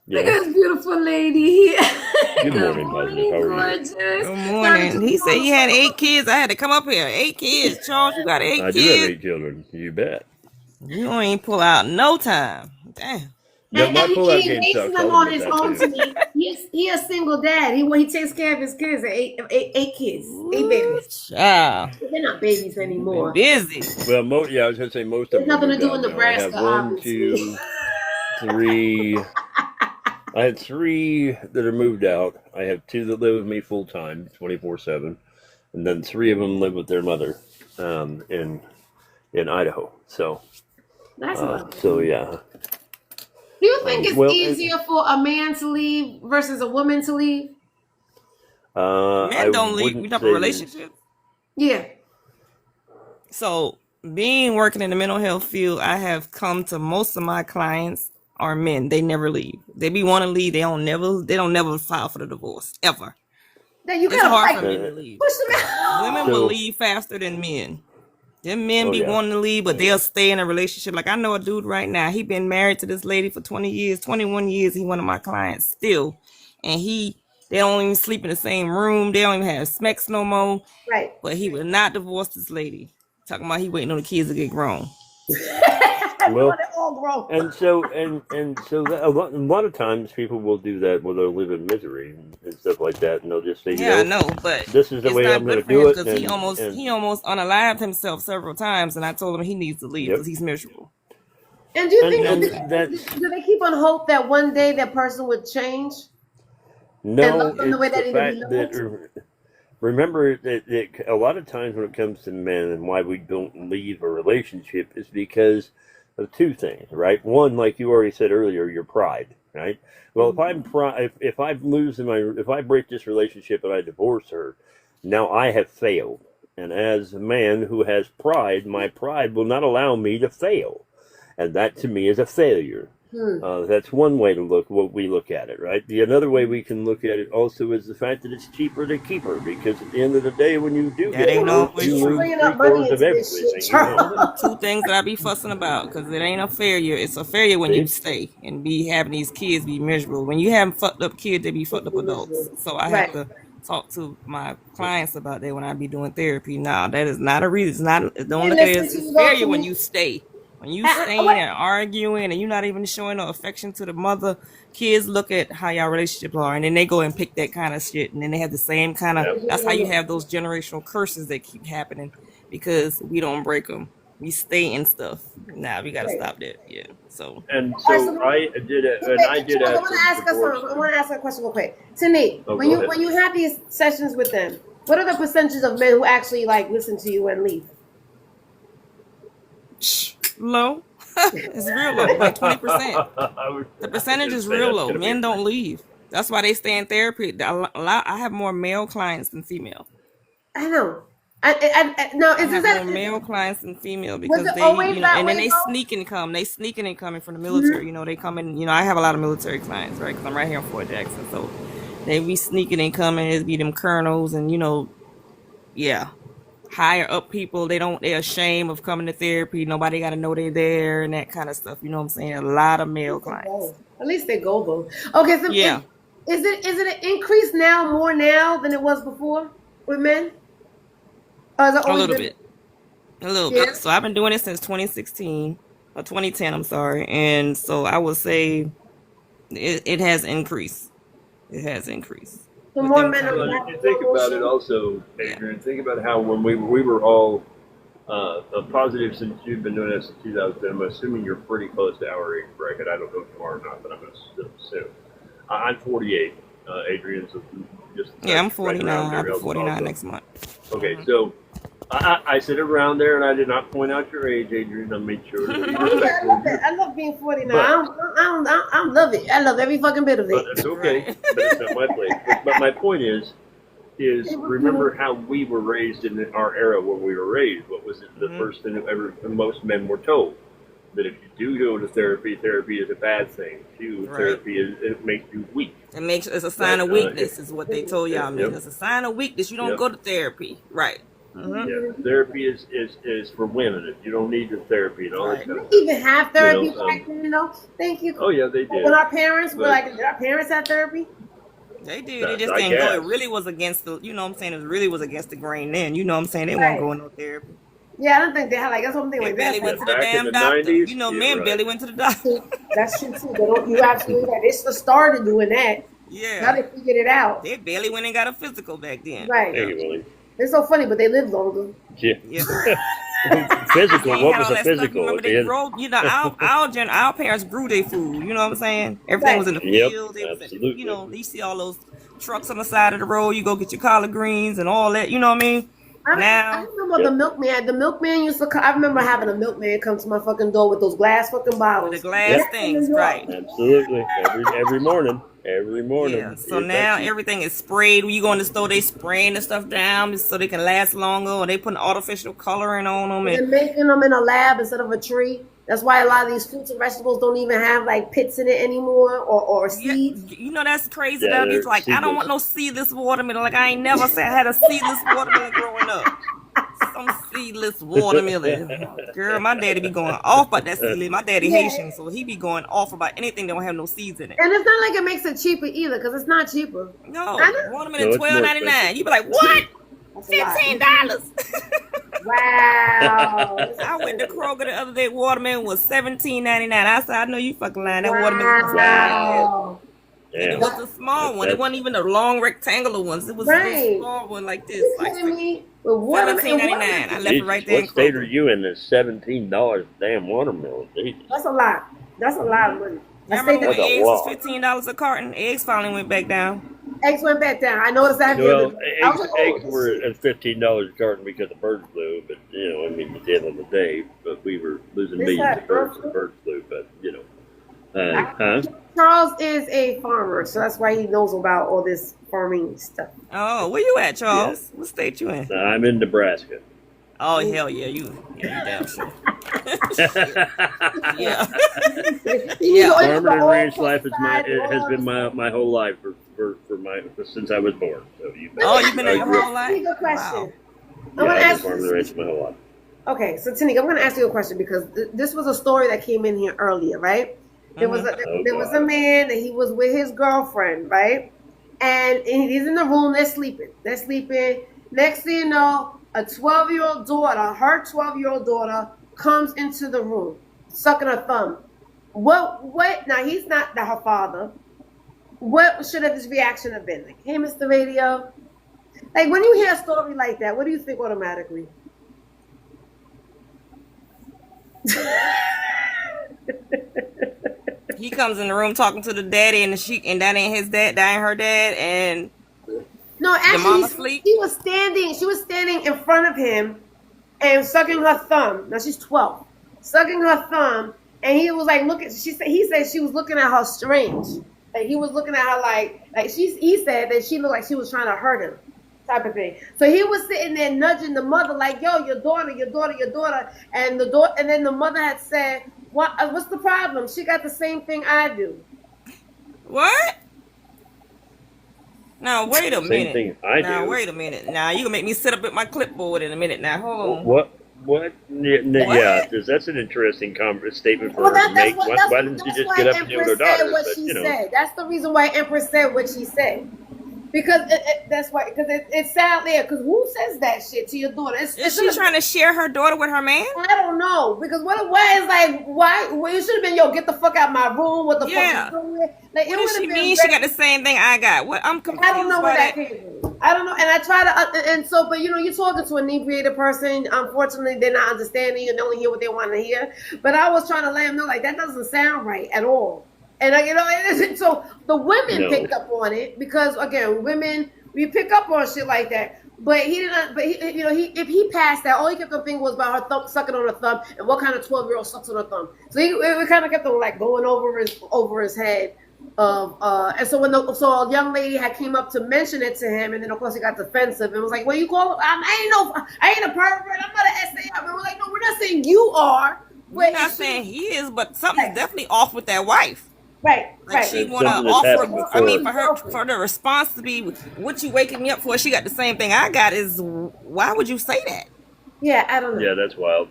Look at this beautiful lady. Good morning, Leslie. How are you? Good morning. He said he had 8 kids. I had to come up here. 8 kids, Charles. You got 8 kids. I do have 8 children. You bet. You ain't pull out no time. Damn. No, my pull-out game sucks. Them on his own to me. He a single dad. He takes care of his kids. 8 kids, 8 babies. Child. They're not babies anymore. They're busy. Well, I was going to say most of them. Nothing to do in Nebraska. I have 1, 2, 3. I had 3 that are moved out. I have 2 that live with me full time, 24/7, and then 3 of them live with their mother, in Idaho. So, that's yeah. Do you think it's easier for a man to leave versus a woman to leave? Men don't leave. We have a relationship. Yeah. So, working in the mental health field, I have come to most of my clients are men. They never leave. They be want to leave. They don't never file for the divorce ever. Then it's hard for men to leave. Women will leave faster than men. Them men be wanting to leave, but they'll stay in a relationship. Like I know a dude right now. He been married to this lady for 20 years, 21 years. He one of my clients still, and they don't even sleep in the same room. They don't even have sex no more. Right. But he will not divorce this lady. Talking about he waiting on the kids to get grown. Well, and so that, a lot of times people will do that where they'll live in misery and stuff like that, and they'll just say, I know, but this is the way I'm going to do it. Because he almost unalived himself several times, and I told him he needs to leave because he's miserable. And do you think do they keep on hope that one day that person would change? No, it's the fact that remember that a lot of times when it comes to men and why we don't leave a relationship is because of 2 things, right? One, like you already said earlier, your pride, right? Well, if I break this relationship and I divorce her, now I have failed. And as a man who has pride, my pride will not allow me to fail. And that to me is a failure. That's one way to look at it, right? Another way we can look at it also is the fact that it's cheaper to keep her, because at the end of the day, when you do you lose 3/4 of everything. 2 things that I be fussing about, because it ain't a failure. It's a failure when you stay and be having these kids be miserable. When you have fucked up kids, they be fucked up adults. So I have to talk to my clients about that when I be doing therapy. No, that is not a reason. It's not. Don't Hey, look at it listen as to it's you, go failure to when me. you stay. When you staying and arguing and you're not even showing no affection to the mother, kids look at how y'all relationships are and then they go and pick that kind of shit and then they have the same kind of. That's how you have those generational curses that keep happening because we don't break them. We stay in stuff. Nah, we gotta stop that. Yeah. So. And so I did it, and I did I ask want to ask us something. I want to ask a question real quick. TNique, Oh, when go ahead. you have these sessions with them, what are the percentages of men who actually like listen to you and leave? Low. It's real low, like 20%. The percentage is real low. Men don't leave. That's why they stay in therapy. I have more male clients than female. I know. No, I have that more male clients than female because it they, always you know, that and then way, they though? sneak and come. They sneaking and coming from the military. You know, they come in. You know, I have a lot of military clients, right? Because I'm right here in Fort Jackson, so they be sneaking and coming. It be them colonels and yeah. Higher up people, they're ashamed of coming to therapy. Nobody got to know they're there and that kind of stuff. You know what I'm saying? A lot of male clients. At least they go though. Okay, so yeah, is it an increase more now than it was before with men? Or has it a always little been? bit, a little bit. So I've been doing it since 2016 or 2010. I'm sorry, and so I would say it has increased. It has increased. So more men Well, if you think about it also, Adrian, think about how when we were all positive since you've been doing this since 2010, I'm assuming you're pretty close to our age bracket. I don't know if you are or not, but I'm going to assume. I'm 48. Adrian's just... I'm 49. Right I'll be 49 next month. Okay, so I sit around there and I did not point out your age, Adrian. I made sure to be respectful. I love being 49. I love it. I love every fucking bit of it. But it's okay. But it's not my place. But my point is remember how we were raised in our era when we were raised. What was it? The first thing that most men were told? That if you do go to therapy is a bad thing. Therapy it makes you weak. It's a sign of weakness, is what they told y'all. Yep. It's a sign of weakness. You don't go to therapy, right? Yeah, therapy is for women. If you don't need the therapy and all that kind of stuff. Even have therapy back then, Thank you. Oh yeah, they did. When our parents were like, did our parents have therapy? They did. They just didn't go. It really was against the. You know what I'm saying? It really was against the grain then. You know what I'm saying? They won't go in no therapy. Yeah, I don't think they had that's what I'm thinking. They barely went to the damn doctor. 90s, men barely went to the doctor. That's true too. You absolutely right. It's the start of doing that. Yeah. Now they figured it out. They barely went and got a physical back then. Right. Anyway. It's so funny, but they live longer. Yeah. Physical. What was a physical? Remember they grow, our parents grew their food. You know what I'm saying? Everything was in the field. Absolutely. You see all those trucks on the side of the road. You go get your collard greens and all that. You know what I mean? I remember the milkman. The milkman used to come. I remember having a milkman come to my fucking door with those glass fucking bottles. With the glass things, right? Absolutely. Every morning. Yeah. So now everything is sprayed. When you go in the store, they spraying the stuff down so they can last longer, or they putting artificial coloring on them. They're making them in a lab instead of a tree. That's why a lot of these fruits and vegetables don't even have like pits in it anymore or seeds. You know that's crazy. It's like I don't want no seedless watermelon. Like I ain't never said I had a seedless watermelon growing up. Some seedless watermelon. Girl, my daddy be going off about that seedless. My daddy Haitian, so he be going off about anything that don't have no seeds in it. And it's not like it makes it cheaper either, because it's not cheaper. No, watermelon $12.99. You be like, what? $15. Wow. I went to Kroger the other day. Watermelon was $17.99. I said, I know you fucking lying. That watermelon was $9. It was a small one. It wasn't even a long rectangular ones. It was a small one like this. Like $17.99. I left it right there. What state are you in? That's $17 damn watermelon. Jesus. That's a lot. That's a lot of money. I remember when eggs was $15 a carton. Eggs finally went back down. Eggs went back down. I noticed that. Well, eggs were at $15 a carton because of bird flu, but at the end of the day, but we were losing millions of birds to bird flu. But Charles is a farmer, so that's why he knows about all this farming stuff. Oh, where you at, Charles? What state you in? I'm in Nebraska. Oh hell yeah, you damn sure. Yeah. Farming and ranch life has been my whole life since I was born. So you've been there your whole life? Good question. Wow. I've been farming and ranching my whole life. Okay, so TNique, I'm going to ask you a question because this was a story that came in here earlier, right? There was a man that he was with his girlfriend, right? and he's in the room. They're sleeping. Next thing you know, a 12-year-old daughter, her 12-year-old daughter, comes into the room, sucking her thumb. What? Now, he's not her father. What should his reaction have been? Like, hey, Mr. Radio? Like, when you hear a story like that, what do you think automatically? He comes in the room talking to the daddy, and that ain't his dad, that ain't her dad, and no, actually, she was standing in front of him and sucking her thumb. Now she's 12, sucking her thumb, and he was like, he said she was looking at her strange. Like, he was looking at her like he said that she looked like she was trying to hurt him, type of thing. So he was sitting there nudging the mother like, yo, your daughter. And then the mother had said, what's the problem? She got the same thing I do. What? Now, wait a minute. Same thing I do. Now, wait a minute. Now, you gonna make me sit up at my clipboard in a minute now. Hold on. What? Yeah, that's an interesting statement for her to make. Why didn't she just get up and do her daughter? What she said. That's the reason why Empress said what she said. Because it's sad there. Because who says that shit to your daughter? Is she trying to share her daughter with her man? I don't know. Because why is like, why? Well, it should have been, yo, get the fuck out of my room. What the fuck you doing? Like, what does she mean she got the same thing I got? What? I'm confused. I don't know where that came from. I don't know. And I try to, but you're talking to an inebriated person. Unfortunately, they're not understanding you. They only hear what they want to hear. But I was trying to let them know, like, that doesn't sound right at all. And so the women picked up on it because, again, women, we pick up on shit like that. But he didn't. But if he passed that, all he kept on thinking was about her thumb, sucking on her thumb, and what kind of 12-year-old sucks on her thumb. So we kind of kept on like going over his head. And so when a young lady had came up to mention it to him, and then of course he got defensive and was like, "Well, you call? I ain't a pervert. I'm not an SA." And we're like, "No, we're not saying you are. We're not saying he is, but something's definitely off with that wife." Right. She want to offer. I mean, for the response to be, "What you waking me up for?" She got the same thing I got. Is why would you say that? Yeah, I don't know. Yeah, that's wild.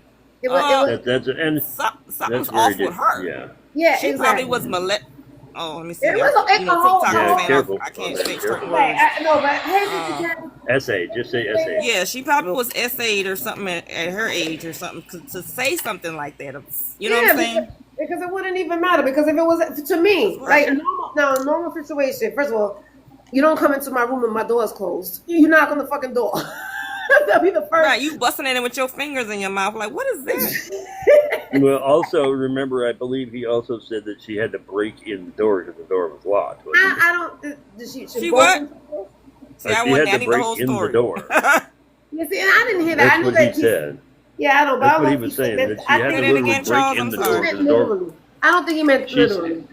Something's off with her. Yeah, she probably was molested. Oh, let me see. It was careful. I can't say certain words. SA, just say SA. Yeah, she probably was SA'd or something at her age or something to say something like that. You know what I'm saying? Because it wouldn't even matter. Because if it was to me, like a normal situation, first of all, you don't come into my room and my door's closed. You knock on the fucking door. That'll be the first. Right, you busting in with your fingers in your mouth. Like, what is that? Well, also remember, I believe he also said that she had to break in the door because the door was locked. I don't. She what? See, I had to break in the door. Yeah, see, and I didn't hear that. That's I knew what that he said. Yeah, I don't. That's what he was saying. That she had to literally break in the door because the door. I don't think he meant literally.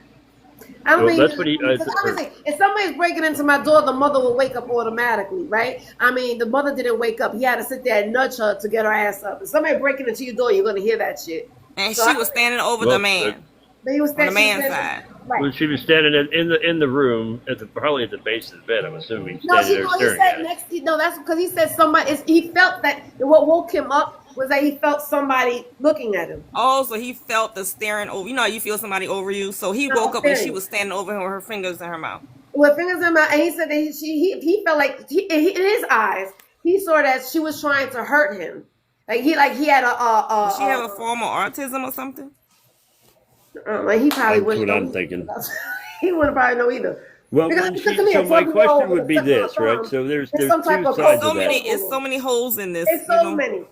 I don't think that's what he. Obviously, if somebody's breaking into my door, the mother will wake up automatically, right? I mean, the mother didn't wake up. He had to sit there and nudge her to get her ass up. If somebody breaking into your door, you're gonna hear that shit. And so she was standing over the man. But he was on the man's side. Right. Well, she was standing in the room probably at the base of the bed. I'm assuming. That's because he said somebody. He felt that what woke him up was that he felt somebody looking at him. Oh, so he felt the staring over. You know how you feel somebody over you. So he woke up and she was standing over him with her fingers in her mouth. With fingers in her mouth, and he said that he felt like in his eyes he saw that she was trying to hurt him. Like he had a. Does she have a form of autism or something? Like he probably wouldn't. That's what I'm thinking. He wouldn't probably know either. Well, so my question would be this, right? So there's two sides of that. It's so many holes in this. It's so many.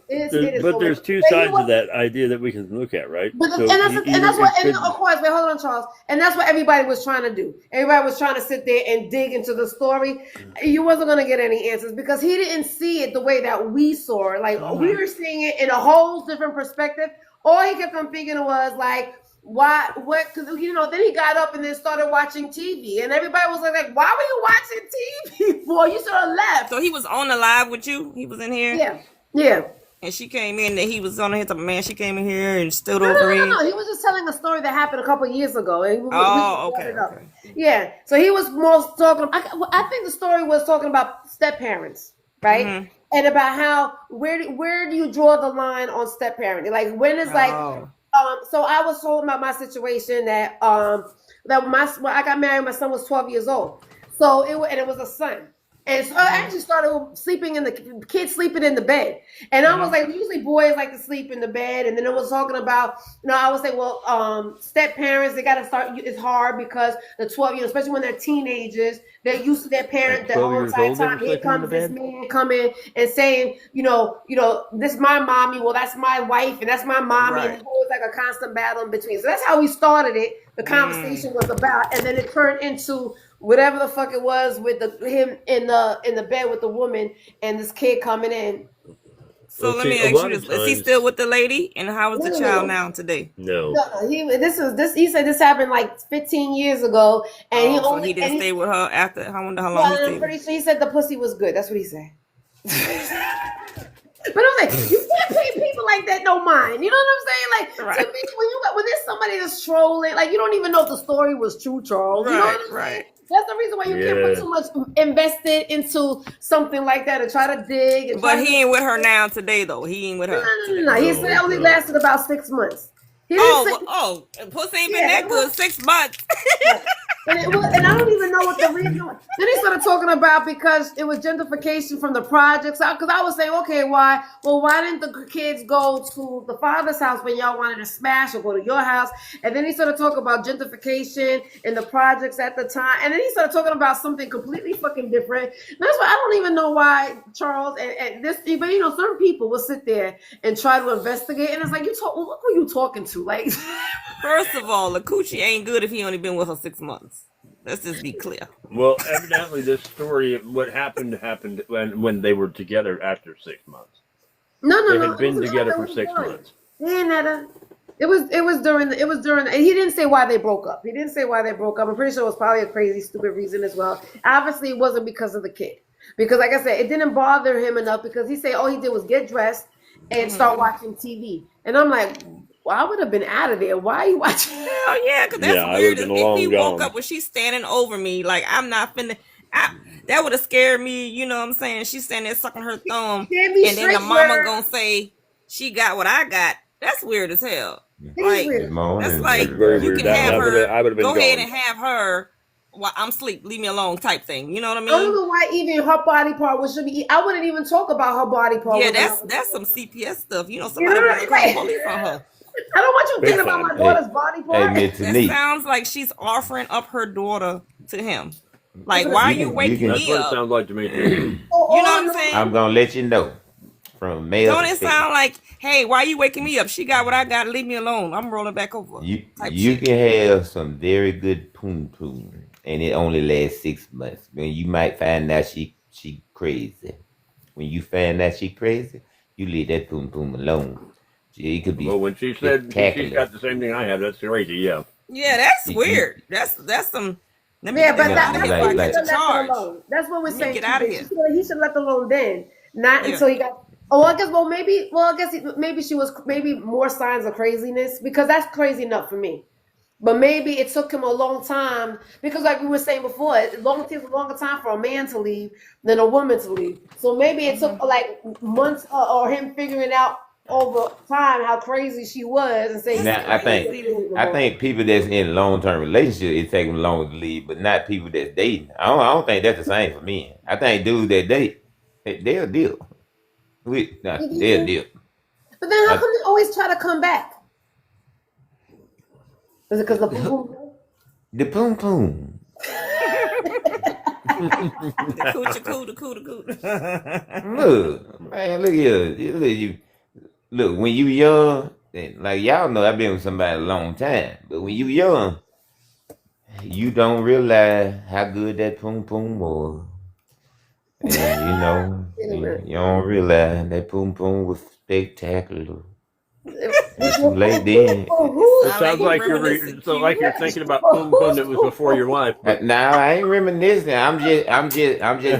But there's two sides of that idea that we can look at, right? And that's what, of course, wait, hold on, Charles. And that's what everybody was trying to do. Everybody was trying to sit there and dig into the story. You wasn't going to get any answers because he didn't see it the way that we saw it. Like, we were seeing it in a whole different perspective. All he kept on thinking was like, why? What? Because then he got up and then started watching TV, and everybody was like, "Why were you watching TV for? You should have left." So he was on the live with you. He was in here. Yeah. And she came in. That he was on here. Man, she came in here and stood over him. No. He was just telling a story that happened a couple of years ago. And okay. Yeah. So he was more talking. I think the story was talking about step parents, right? Mm-hmm. And about how where do you draw the line on step parenting? Like when is like. So I was told about my situation that when I got married, my son was 12 years old. So it was a son. And so I actually started sleeping kids sleeping in the bed. And I was like, usually boys like to sleep in the bed. And then it was talking about, I would say, well, step parents, they got to start, it's hard because the 12, especially when they're teenagers, they're used to their parent the whole entire time. Here comes this man coming and saying, this is my mommy. Well, that's my wife and that's my mommy. Right. And it's always like a constant battle in between. So that's how we started it. The conversation was about, and then it turned into whatever the fuck it was with him in the bed with the woman and this kid coming in. So let me ask you this: is he still with the lady? And how is the child now today? No. He said this happened like 15 years ago, and he didn't stay with her after. I wonder how long he stayed. I'm pretty sure he said the pussy was good. That's what he said. But I'm like, you can't pay people like that no mind. You know what I'm saying? Like, to me, when there's somebody that's trolling, like, you don't even know if the story was true, Charles. You know what I'm saying? That's the reason why you can't put too much invested into something like that and try to dig. But he ain't with her now today, though. He ain't with her. No. He said it only lasted about 6 months. Pussy ain't been that good 6 months. And I don't even know what the reason was. Then he started talking about because it was gentrification from the projects. Because I was saying, okay, why didn't the kids go to the father's house when y'all wanted to smash or go to your house? And then he started talking about gentrification in the projects at the time. And then he started talking about something completely fucking different. And that's why I don't even know why Charles and this, but certain people will sit there and try to investigate. And it's like, look who you talking to. Like, first of all, the coochie ain't good if he only been with her 6 months. Let's just be clear. Well, evidently, this story, what happened when they were together after 6 months. No. They had been together for 6 months. Yeah, Nette. It was during. He didn't say why they broke up. I'm pretty sure it was probably a crazy, stupid reason as well. Obviously, it wasn't because of the kid. Because, like I said, it didn't bother him enough because he said all he did was get dressed and start watching TV. And I'm like, well, I would have been out of there. Why are you watching? Hell yeah, because that's weird. If he woke up when she's standing over me, like, I'm not finna. That would have scared me. You know what I'm saying? She's standing there sucking her thumb, and then the mama gonna say she got what I got. That's weird as hell. Like, that's like you can have her. Go ahead and have her. While I'm asleep, leave me alone, type thing. You know what I mean? I don't know why even her body part should be. I wouldn't even talk about her body part. Yeah, that's some CPS stuff. Somebody would call police on her. I don't want you thinking about my daughter's body part. That sounds like she's offering up her daughter to him. Like, why are you waking me up? That's what it sounds like to me. You know what I'm saying? I'm gonna let you know. From male. Don't it sound like, hey, why are you waking me up? She got what I got. Leave me alone. I'm rolling back over. You can have some very good poom, and it only lasts 6 months. When you might find out she crazy. When you find out she crazy, you leave that poom alone. It could be. Well, when she said she's got the same thing I have, that's crazy. Yeah. Yeah, that's weird. That's some. But that's what we're saying. Get out of here. He should let alone then, not until he got. I guess maybe she was more signs of craziness because that's crazy enough for me. But maybe it took him a long time because, like we were saying before, it takes a longer time for a man to leave than a woman to leave. So maybe it took like months or him figuring out over time how crazy she was and say. Now, I think people that's in a long-term relationship, it take them longer to leave, but not people that's dating. I don't think that's the same for men. I think dudes that date, they'll deal. They'll deal. But then how come they always try to come back? Is it because the poom? The poom. The coochie. Look, man, look here. Look, when you young, like y'all know I've been with somebody a long time, but when you young, you don't realize how good that poom was. And you don't realize that poom was spectacular. It's too late then. It sounds like you're thinking about poom that was before your wife. Now I ain't reminiscing. I'm just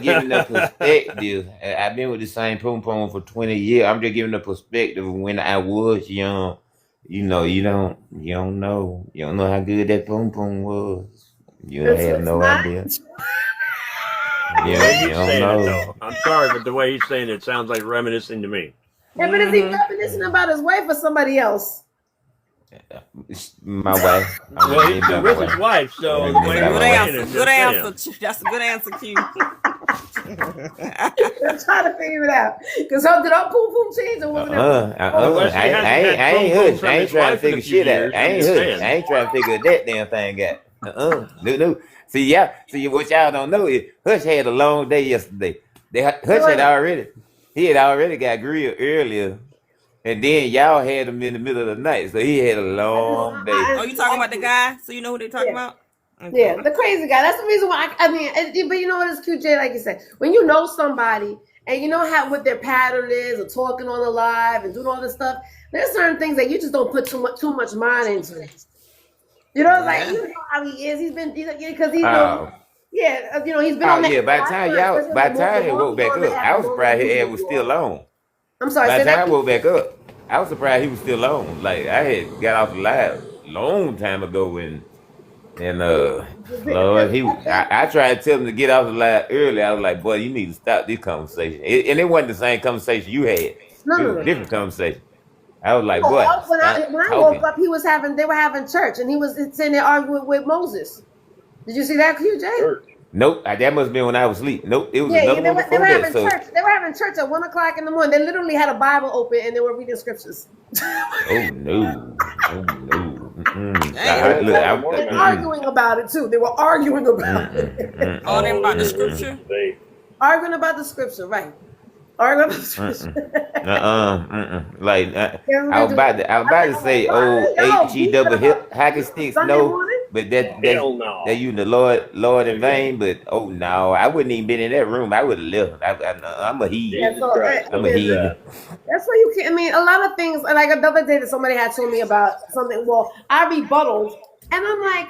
giving the perspective. I've been with the same poom for 20 years. I'm just giving the perspective of when I was young. You don't know how good that poom was. You have no idea. You don't know. I'm sorry, but the way he's saying it sounds like reminiscing to me. Yeah, but is he reminiscing about his wife or somebody else? My wife. Well, he's been with his wife, so the way you're saying is Good answer. just That's a good answer, Q. I'm trying to figure it out. Because did our poom poom change or was it? I ain't hush. I ain't trying to figure shit out. I ain't hush. I ain't trying to figure that damn thing out. No. See, what y'all don't know is Hush had a long day yesterday. Hush had already got grilled earlier. And then y'all had him in the middle of the night, so he had a long day. Oh, you talking about the guy? So you know who they talking about? Okay. Yeah, the crazy guy. That's the reason why. But you know what is QJ? Like you said, when you know somebody and you know what their pattern is, or talking on the live and doing all this stuff, there's certain things that you just don't put too much mind into. You know, like you know how he is. He's been because he's he's been on that. Yeah, by the time he woke back up, I was surprised his ass was still on. I'm sorry. By the time I woke back up, I was surprised he was still on. Like I had got off the live a long time ago, and Lord, I tried to tell him to get off the live early. I was like, boy, you need to stop this conversation. And it wasn't the same conversation you had. It was a different conversation. I was like, boy, when I woke up, they were having church, and he was sitting there arguing with Moses. Did you see that, QJ? Nope, that must have been when I was asleep. Nope, it was another one before they were that. having church. They were having church at 1 o'clock in the morning. They literally had a Bible open and they were reading scriptures. Oh no! Arguing about it too. They were arguing about it. All them about the scripture. Arguing about the scripture, right? Arguing about the scripture. Like I was about to say, HE double hip hockey sticks. No. But that you the Lord in vain. But oh no, I wouldn't even been in that room. I would have left. I'm a heathen. I'm a heathen. That's why you can't. I mean, a lot of things. Like another day that somebody had told me about something. Well, I rebutted, and I'm like,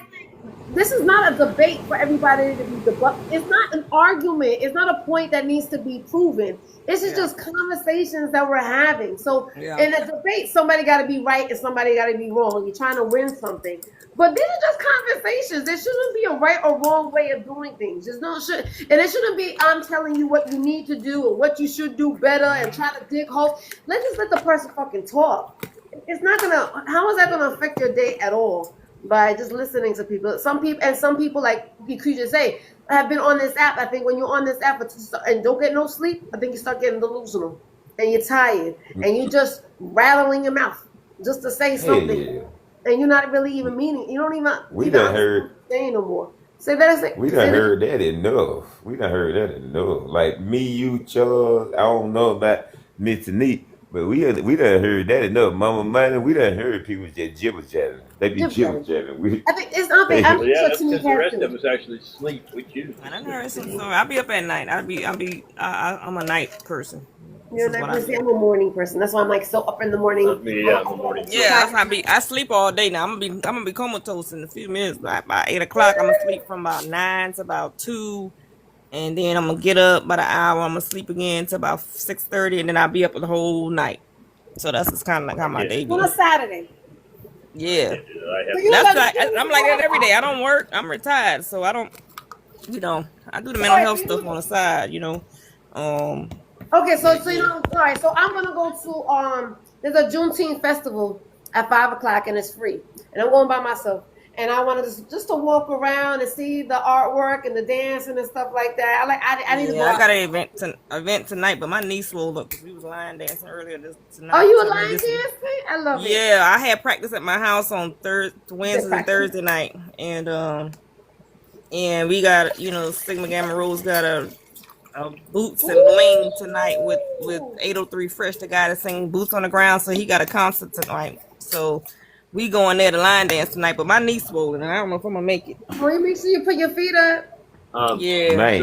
this is not a debate for everybody to be debunked. It's not an argument. It's not a point that needs to be proven. This is just conversations that we're having. So in a debate, somebody got to be right and somebody got to be wrong. You're trying to win something. But these are just conversations. There shouldn't be a right or wrong way of doing things. And it shouldn't be I'm telling you what you need to do or what you should do better and try to dig holes. Let's just let the person fucking talk. It's not gonna. How is that gonna affect your day at all by just listening to people? Some people like you could just say have been on this app. I think when you're on this app and don't get no sleep, I think you start getting delusional and you're tired and you just rattling your mouth just to say something. Yeah. And you're not really even meaning. You don't even. We done heard. Say no more. Say that. We done heard that enough. Like me, you, Charles. I don't know about Miss TNique, but we done heard that enough. MommyMoney. We done heard people just jibber jabbing. They be jibber jabbing. I think it's not. I'm because the rest of us actually sleep. We choose. I done heard some story. I'll be up at night. I'm a night person. You're a night person. I'm a morning person. That's why I'm like so up in the morning. I'm the morning. Yeah, I sleep all day now. I'm gonna be comatose in a few minutes. By 8 o'clock, I'm gonna sleep from about 9 to about 2, and then I'm gonna get up about an hour. I'm gonna sleep again to about 6:30, and then I'll be up the whole night. So that's just kind of like how my day goes. On a Saturday. Yeah, that's like I'm like that every day. I don't work. I'm retired, so I don't. I do the mental health stuff on the side. Okay, so all right. So I'm gonna go to there's a Juneteenth festival at 5 o'clock and it's free, and I'm going by myself. And I wanted just to walk around and see the artwork and the dancing and stuff like that. I need to go. I got an event tonight, but my niece swole up because we was line dancing earlier tonight. Oh, you were line dancing? I love it. Yeah, I had practice at my house on Wednesday and Thursday night, and we got Sigma Gamma Rose got a Boots and Bling tonight with 803 Fresh, the guy that sing Boots on the Ground. So he got a concert tonight. So we going there to line dance tonight. But my knee's swollen, and I don't know if I'm gonna make it. Well, you make sure you put your feet up. Yeah, man.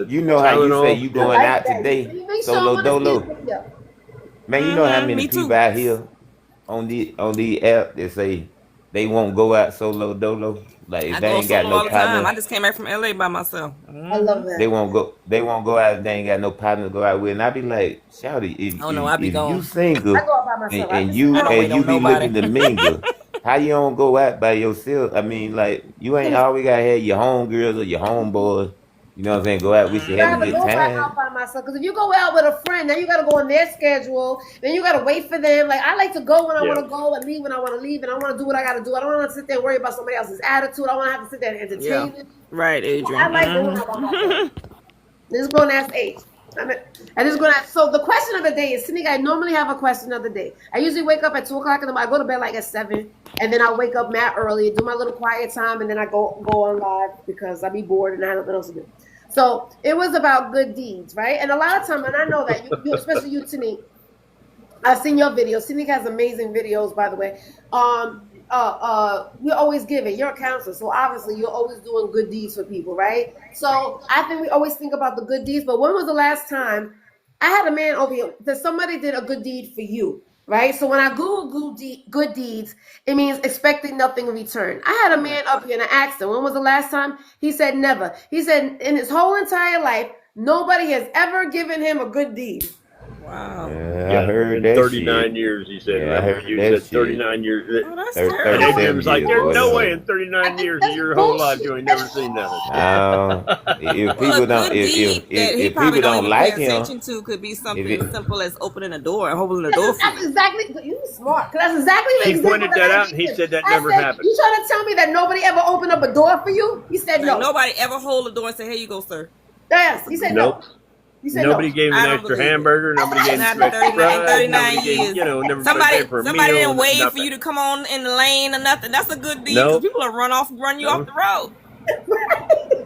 You know how you say you going out today, solo dolo. Man, you know how many people out here on the app that say they won't go out solo dolo. Like if they ain't got no partner. I just came back from LA by myself. I love that. They won't go out if they ain't got no partner to go out with. And I be like, shouty, if you single and you be looking to mingle, how you don't go out by yourself? I mean, like you ain't always gotta have your homegirls or your homeboys. You know what I'm saying? Go out, we should have a Rather good go time. out by myself. Because if you go out with a friend, then you got to go on their schedule. Then you got to wait for them. Like, I like to go when I want to go and leave when I want to leave. And I want to do what I got to do. I don't want to sit there and worry about somebody else's attitude. I want to have to sit there and entertain them. Right, Adrian. I like doing it. This is going to ask age. I just going to ask. So the question of the day is, TNique, I normally have a question of the day. I usually wake up at 2 o'clock in the morning. I go to bed like at 7. And then I wake up mad early, do my little quiet time. And then I go on live because I be bored and I have nothing else to do. So it was about good deeds, right? And a lot of time, and I know that you especially you, TNique, I've seen your videos. TNique has amazing videos, by the way. You always give it. You're a counselor, so obviously you're always doing good deeds for people, right? So I think we always think about the good deeds. But when was the last time I had a man over here that somebody did a good deed for you? Right? So when I Google good deeds, it means expecting nothing in return. I had a man up here and I asked him, when was the last time? He said never. He said in his whole entire life, nobody has ever given him a good deed. Wow. Yeah, I heard in that 39 shit. years, he said. Yeah, I heard You that said 39 years. Oh, that's And terrible. Adrian's like, there's 37 no years. way in 39 years of your whole life you ain't never seen nothing. If people don't, if people don't like him, attention to could be something as simple as opening a door and holding the door for That's you. exactly, you smart. Because that's exactly the He example pointed that that I out and he gave. said that I never said, happened. you trying to tell me that nobody ever opened up a door for you? He said no. Like, nobody ever hold the door and say, "Here you go, sir." Yes, he said Nope. no. He said Nobody no. gave him I an don't extra believe it. hamburger. Nobody gave him Not some in extra 39, fries. 39 Nobody gave, years. never Somebody paid for a somebody meal. didn't wait for nothing. you to come on in the lane or nothing. That's a good deed Nope. because people will run you off the road.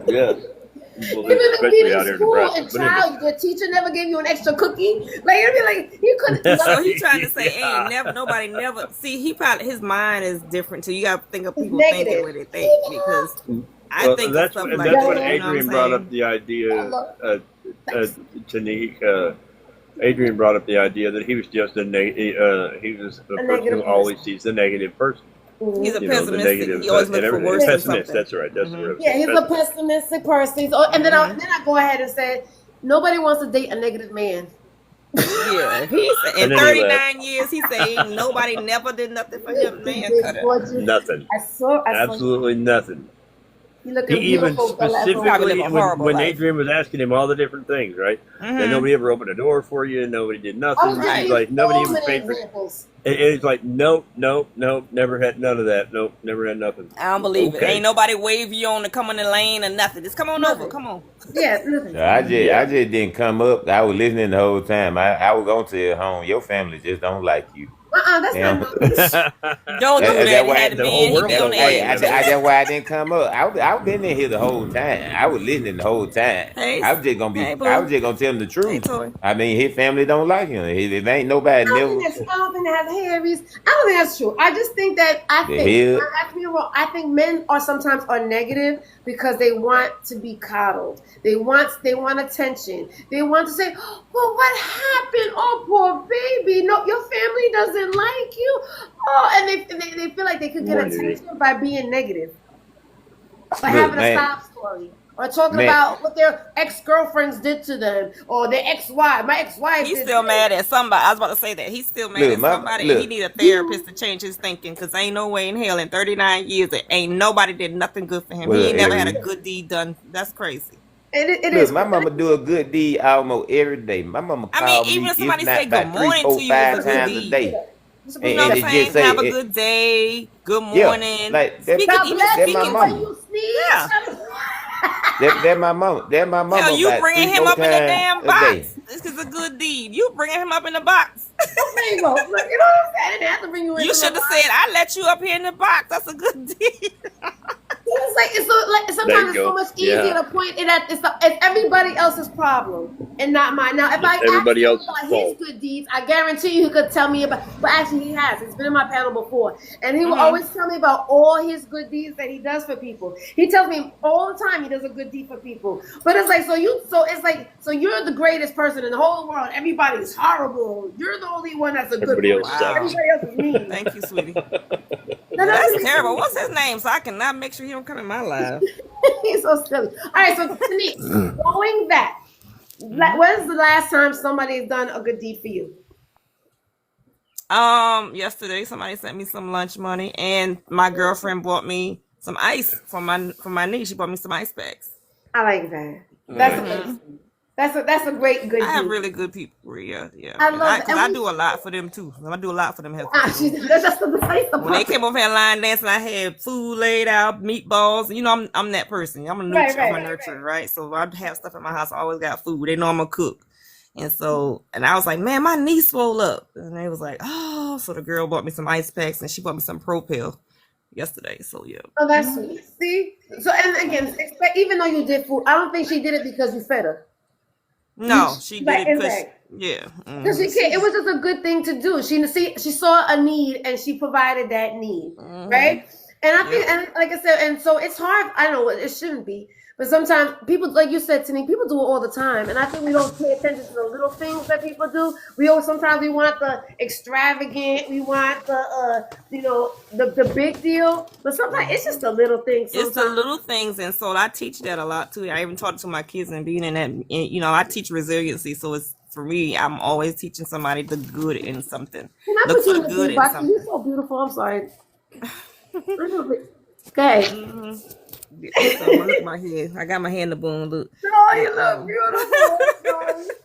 Yes. Well, Even if especially you out in here in school Nebraska. and But anyway. child, the teacher never gave you an extra cookie. Like it'd be like you couldn't. So he trying to say, Yeah. ain't never nobody never see. He probably his mind is different too. You got to think of people Negative. thinking what they think because I Well, think of that's stuff when, like that's that. when You know what Adrian I'm brought saying? up the idea, TNique. Adrian brought up the idea that he was just he was a person negative who always sees the negative person. He's a The pessimist. negative, He always and looks for everything. worse than Pessimist. something. That's right. That's the word. Yeah, he's a pessimistic person. So, and then I go ahead and say nobody wants to date a negative man. Yeah, he's in And then he 39 years. He said ain't nobody never did nothing for him. Man, cut it. Nothing. I saw Absolutely nothing. You look He even beautiful, specifically, horrible when life. Adrian was asking him all the different things, right? That nobody ever opened a door for you, nobody did nothing. He's like, nobody even paid for. And it's like, nope, never had none of that. Nope, never had nothing. I don't believe it. Okay. Ain't nobody wave you on to come in the lane or nothing. Just come on over. Come on. Yeah, So I just didn't come up. I was listening the whole time. I was gonna tell home, your family just don't like you. That's Damn. not Don't do that. That's why, Had the man, he be on the edge. that's why I didn't come up. I've been in here the whole time. I was listening the whole time. Hey, I was just gonna be. hey, boo. I was just gonna tell him the truth. Hey, Toy. I mean, his family don't like him. It ain't nobody I don't never. think that has Harry's. I don't think that's true. I just think that I think men sometimes negative because they want to be coddled. They want attention. They want to say, "Well, what happened? Oh, poor baby. No, your family doesn't like you." Oh, and they feel like they could get attention by being negative, by having a sob story. Or talking about what their ex-girlfriends did to them, or their ex-wife. My ex-wife. He's still mad at somebody. I was about to say that. He's still mad at somebody. And he need a therapist to change his thinking because ain't no way in hell in 39 years that ain't nobody did nothing good for him. He ain't never had a good deed done. That's crazy. It is. My mama do a good deed almost every day. My mama call me even if somebody if not say good about 3, morning 4, to you 5 is a good times deed. a day. You know what I'm saying? Have a good day. Good morning. Like Speaking, even speaking my mama. Yeah. That my mama. That my mama. Hell, you bringing him up in the damn box. day. This is a good deed. You bringing him up in the box. There you go. Look, you know what I'm saying? I didn't have to bring you in. You should have said, "I let you up here in the box." That's a good deed. It's sometimes it's so much easier to point it at it's everybody else's problem and not mine. Now, if I everybody asked him else's about fault. his good deeds, I guarantee you he could tell me about. But actually, he has. He's been in my panel before, and he will always tell me about all his good deeds that he does for people. He tells me all the time he does a good deed for people. But it's like so you're the greatest person in the whole world. Everybody's horrible. You're the only one that's a good Everybody person. else sucks. Everybody else is mean. Thank you, sweetie. No, That's terrible. What's his name? So I cannot make sure he don't come in my life. He's so silly. All right, so TNique, going back, when is the last time somebody's done a good deed for you? Yesterday somebody sent me some lunch money, and my girlfriend bought me some ice for my niece. She bought me some ice packs. I like that. That's a great good. I have deed. really good people. Yeah. I love that. Because I do a lot for them too. I do a lot for them healthy people. That's just the face of When they came over here line dancing, I had food laid out, meatballs. You know, I'm that person. I'm a nurturer, right? So I have stuff in my house. I always got food. They know I'm a cook. And I was like, man, my knee swole up. And they was like, oh. So the girl bought me some ice packs and she bought me some Propel yesterday. So yeah. Oh, that's sweet. See? So, and again, even though you did food, I don't think she did it because you fed her. No, she did it because because it was just a good thing to do. She saw a need and she provided that need, right? And I think, and like I said, and so it's hard. I know it shouldn't be, but sometimes people, like you said, TNique, people do it all the time, and I think we don't pay attention to the little things that people do. Sometimes we want the extravagant, we want the the big deal, but sometimes it's just the little things. It's the little things, and so I teach that a lot too. I even talk to my kids and being in that. And, I teach resiliency, so it's for me. I'm always teaching somebody the good in something. Look for the good in something. You're so beautiful. I'm sorry. Okay. So look at my head. I got my hand in the boom. Look. Oh, you look beautiful.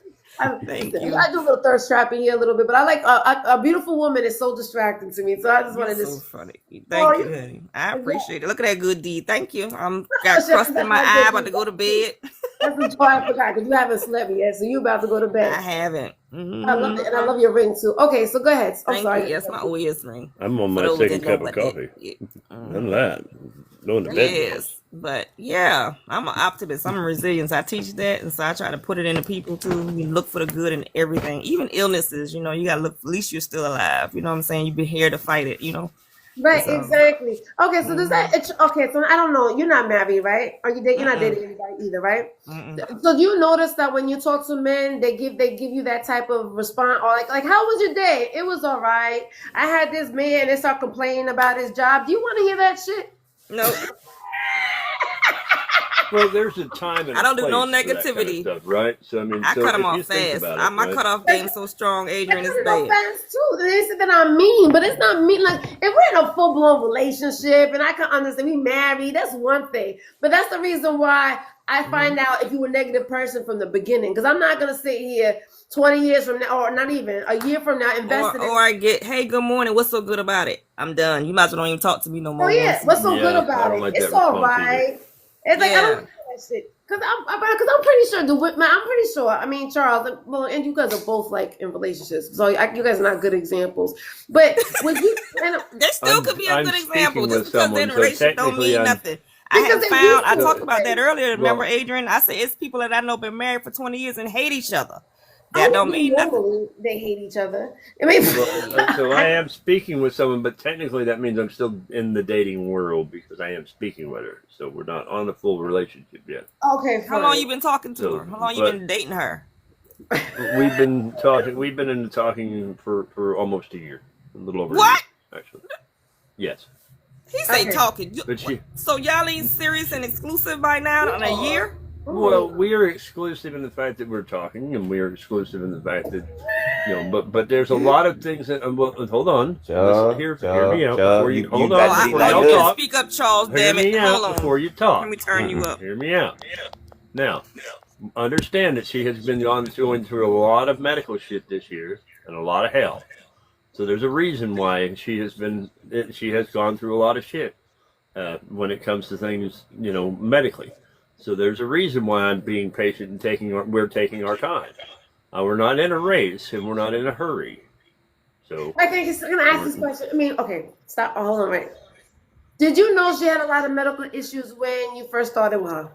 Thank you. I do a little thirst trap in here a little bit, but I like a beautiful woman is so distracting to me. So I just wanted to. So funny. Thank you, honey. I appreciate it. Look at that good deed. Thank you. I'm got crust in my eye, about to go to bed. That's the joy I forgot because you haven't slept yet, so you about to go to bed. I haven't. I love it, and I love your ring too. Okay, so go ahead. I'm sorry. You. Yes, my OES ring. I'm on my second cup of coffee. None of that. Going to bed. Yes, but yeah, I'm an optimist. I'm a resilience. I teach that, and so I try to put it into people too. You look for the good in everything, even illnesses. You got to look. At least you're still alive. You know what I'm saying? You've been here to fight it. Right, so, exactly. Okay, so does that? Okay, so I don't know. You're not married, right? Are you dating? You're not dating anybody either, right? So do you notice that when you talk to men, they give you that type of response, or like how was your day? It was all right. I had this man. They start complaining about his job. Do you want to hear that shit? No. Well, there's a time and I don't do no place for that negativity, kind of stuff, right? So I cut them off fast. My cutoff game so strong, Adrian, is bad. Too. They said that I'm mean, but it's not mean. Like if we're in a full blown relationship and I can understand we married, that's one thing. But that's the reason why I find out if you were a negative person from the beginning, because I'm not gonna sit here 20 years from now, or not even a year from now, invested. Or I get, hey, good morning. What's so good about it? I'm done. You might as well don't even talk to me no more. Oh yeah, what's so good about it? It's all right. It's like I don't do that shit because I'm pretty sure I mean, Charles, and you guys are both like in relationships, so you guys are not good examples. But would you? There still could be a good example. Just because they're in a relationship don't mean nothing. I talked about that earlier. Remember, Adrian? I said it's people that I know been married for 20 years and hate each other. That don't mean nothing. They hate each other. I mean, so I am speaking with someone, but technically that means I'm still in the dating world because I am speaking with her. So we're not on a full relationship yet. Okay. How long you been talking to her? How long you been dating her? We've been talking. We've been in talking for almost a year, a little over. What? A year, actually, yes. He say talking. So y'all ain't serious and exclusive by now in a year? Well, we are exclusive in the fact that we're talking, and we are exclusive in the fact that, but there's a lot of things that, hold on. Hear me out before you, hold on. I speak up, Charles, damn it. Hold on. Before you talk. Let me turn you up. Hear me out. Now, understand that she has been going through a lot of medical shit this year, and a lot of hell. So there's a reason why she has gone through a lot of shit, when it comes to things, medically. So there's a reason why I'm being patient and we're taking our time. We're not in a race and we're not in a hurry. So I think I'm going to ask this question. I mean, okay, stop. Hold on, right. Did you know she had a lot of medical issues when you first started with her?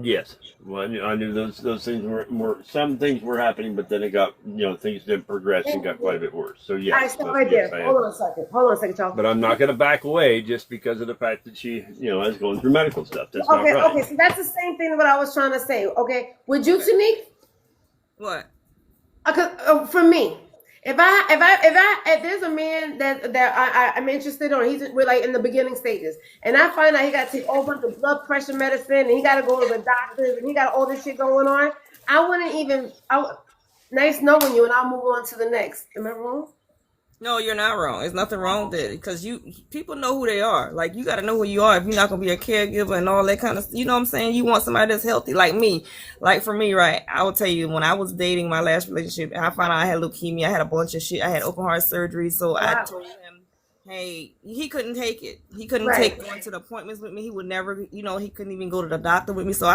Yes. Well, I knew those things were some things were happening, but then it got, things didn't progress and got quite a bit worse. So yes. All right, stop right there. Hold on a second, Charles. But I'm not going to back away just because of the fact that she, is going through medical stuff. That's not right. Okay, so that's the same thing that I was trying to say. Okay, would you, TNique? What? For me, if there's a man that I'm interested in, we're like in the beginning stages, and I find out he got to take a whole bunch of blood pressure medicine, and he got to go to the doctors, and he got all this shit going on, I wouldn't even. Nice knowing you, and I'll move on to the next. Am I wrong? No, you're not wrong. There's nothing wrong with it because people know who they are. Like you got to know who you are if you're not gonna be a caregiver and all that kind of. You know what I'm saying? You want somebody that's healthy, like me. Like for me, right? I will tell you when I was dating my last relationship, I found out I had leukemia. I had a bunch of shit. I had open heart surgery. So I told him, hey, he couldn't take it. He couldn't take going to the appointments with me. He would never, he couldn't even go to the doctor with me. So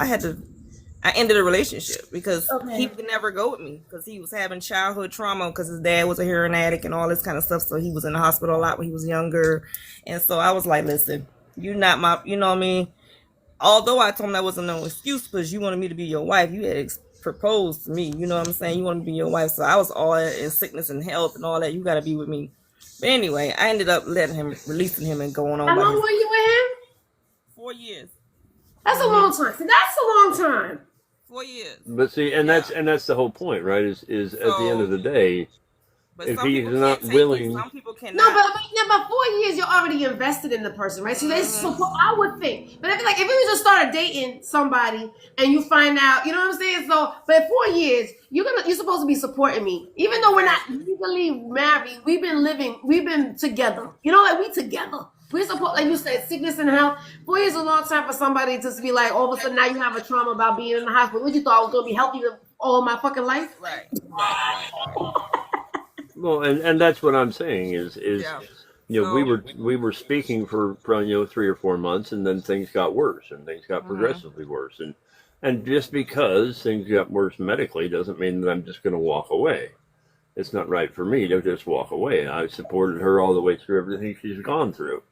I ended the relationship because he could never go with me because he was having childhood trauma because his dad was a heroin addict and all this kind of stuff. So he was in the hospital a lot when he was younger. And so I was like, listen, you're not my, you know what I mean? Although I told him that wasn't no excuse because you wanted me to be your wife. You had proposed to me. You know what I'm saying? You wanted to be your wife. So I was all in sickness and health and all that. You got to be with me. But anyway, I ended up releasing him and going on. How long were you with him? 4 years. That's a long time. See, that's a long time. 4 years. But see, and that's the whole point, right? Is at the end of the day, if he's not willing, some people cannot. No, but 4 years you're already invested in the person, right? So I would think, but I feel like if you just started dating somebody and you find out, you know what I'm saying? So, but 4 years, you're supposed to be supporting me, even though we're not legally married. We've been together. You know, like we together. We're supposed, like you said, sickness and health. 4 years is a long time for somebody to just be like, all of a sudden now you have a trauma about being in the hospital. What you thought I was going to be healthy all my fucking life? Right. Well, and that's what I'm saying is we were speaking for 3 or 4 months, and then things got worse, and things got progressively worse, and just because things got worse medically doesn't mean that I'm just going to walk away. It's not right for me to just walk away. I supported her all the way through everything she's gone through.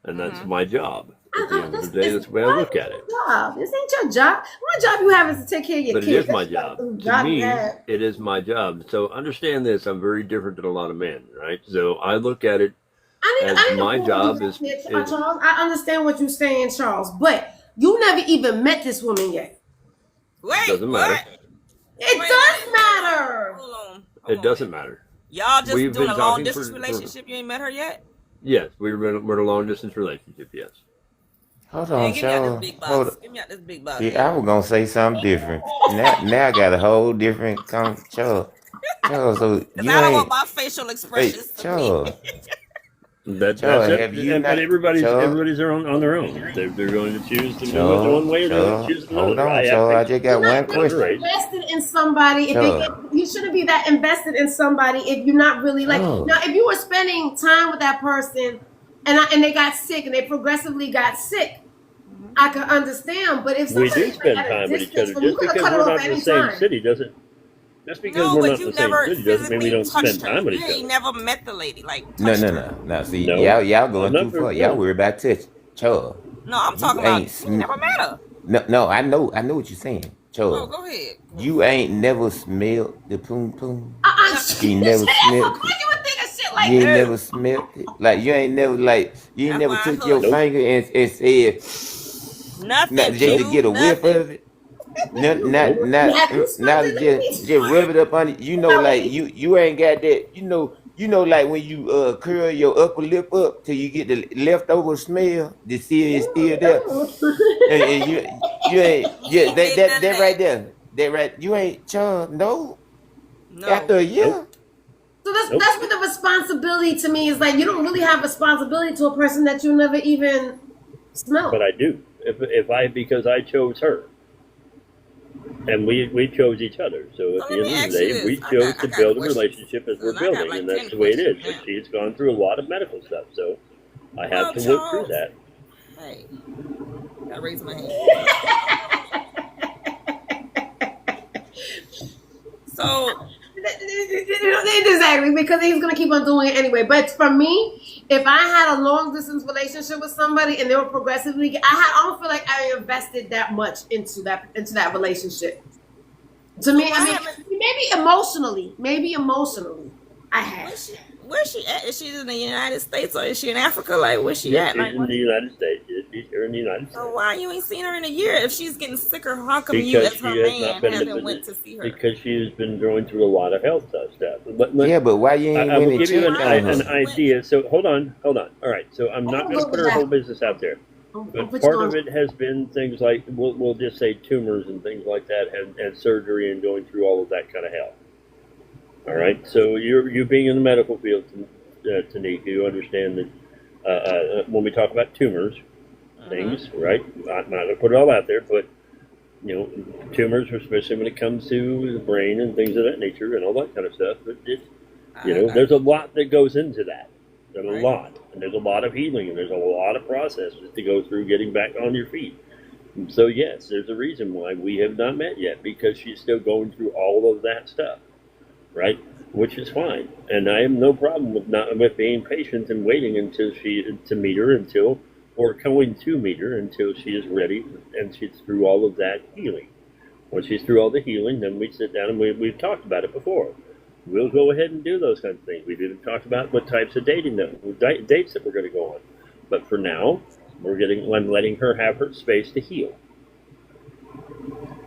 And that's my job. At the end of the day, that's the way I look at it. Job. This ain't your job. What job you have is to take care of your kids. But it is my job. To me, it is my job. So understand this. I'm very different than a lot of men, right? So I look at it as my job is... Charles, I understand what you're saying, Charles, but you never even met this woman yet. Wait, doesn't matter. It does matter. Hold it doesn't matter. Y'all just doing a long distance relationship? You ain't met her yet? Yes, we're in a long distance relationship. Yes. Hold on, Charles. Give me out this big box. Yeah, I was gonna say something different. Now I got a whole different Charles. So I don't want my facial expressions. Hey, Charles. That's it. But everybody's on their own. They're going to choose to do it one way or they'll choose another. Hold on, Charles. I just got one question. Invested in somebody. You shouldn't be that invested in somebody if you're not really like. Now, if you were spending time with that person and they got sick and they progressively got sick, I could understand. But if we do spend time with each other, just because we're not in the same city doesn't. Just because we're not in the same city doesn't mean we don't spend time with each other. You never met the lady, like No. See, y'all going too far. Y'all worry about touch, Charles. No, I'm talking about you never met her. No, I know what you're saying, Charles. Oh, go ahead. You ain't never smelled the poom poom. You never smelled it. You would think of shit like You ain't never smelled it. Like you ain't never took your finger and said nothing. Just to get a whiff of it. Not just rub it up on it. You know, like you ain't got that. You know, like when you curl your upper lip up till you get the leftover smell. The seal is still there, and you ain't that right there. That right. You ain't Charles. No. After a year. So that's what the responsibility to me is like. You don't really have responsibility to a person that you never even smell. But I do. Because I chose her. And we chose each other. So at the end of the day, we chose to build a relationship as we're building, and that's the way it is. But she's gone through a lot of medical stuff, so I have to work through that. Hey, I raise my hand. So exactly, because he's gonna keep on doing it anyway. But for me, if I had a long distance relationship with somebody and they were progressively, I don't feel like I invested that much into that relationship. To me, I mean, maybe emotionally, I have. Where's she at? Is she in the United States or is she in Africa? Like, where's she at? She's in the United States. She's here in the United States. So why you ain't seen her in a year? If she's getting sicker, how come you as her man haven't went to see her? Because she has been going through a lot of health stuff. But why you ain't I will give you an idea. So hold on. All right. So I'm not going to put her whole business out there. But part of it has been things like, we'll just say tumors and things like that, and surgery and going through all of that kind of hell. All right, so you being in the medical field TNique, you understand that when we talk about tumors, things, right? I'm not going to put it all out there, but tumors, especially when it comes to the brain and things of that nature and all that kind of stuff. But there's a lot that goes into that. There's a lot, and there's a lot of healing, and there's a lot of processes to go through getting back on your feet. And so yes, there's a reason why we have not met yet, because she's still going through all of that stuff, right? Which is fine, and I have no problem with being patient and waiting until to meet her or going to meet her until she is ready and she's through all of that healing. When she's through all the healing, then we sit down and we've talked about it before. We'll go ahead and do those kinds of things. We've even talked about what types of dates that we're going to go on. But for now, I'm letting her have her space to heal.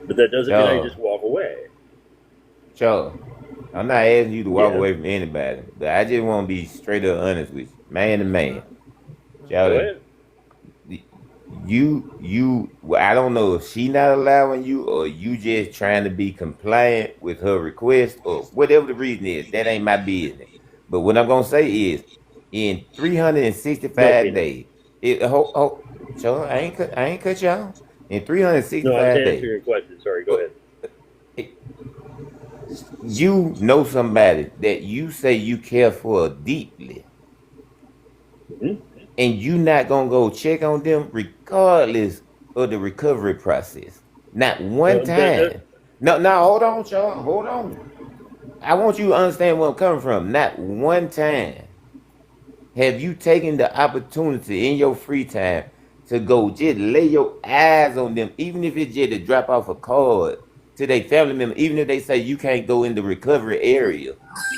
But that doesn't mean I just walk away. Sure. I'm not asking you to walk away from anybody, but I just want to be straight up honest with you, man to man. Charlie, I don't know if she not allowing you or you just trying to be compliant with her request or whatever the reason is. That ain't my business. But what I'm gonna say is, in 365 days, sure, I ain't cut y'all. In 365 No, I was answering days. your question. Sorry, go ahead. You know somebody that you say you care for deeply, and you not gonna go check on them regardless of the recovery process. Not one time. No, hold on, y'all. Hold on. I want you to understand where I'm coming from. Not one time have you taken the opportunity in your free time to go just lay your eyes on them, even if it's just to drop off a card to their family member, even if they say you can't go in the recovery area.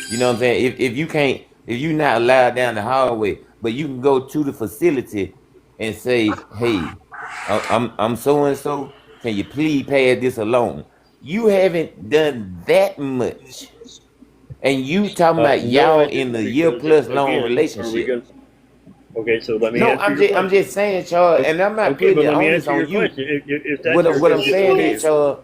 You know what I'm saying? If you're not allowed down the hallway, but you can go to the facility and say, hey, I'm so and so, can you please pass this along? You haven't done that much. And you talking about y'all in the year plus long relationship. Okay, so let me No, answer I'm just saying, Charles, and I'm not putting the onus on you. What I'm saying is, Charles.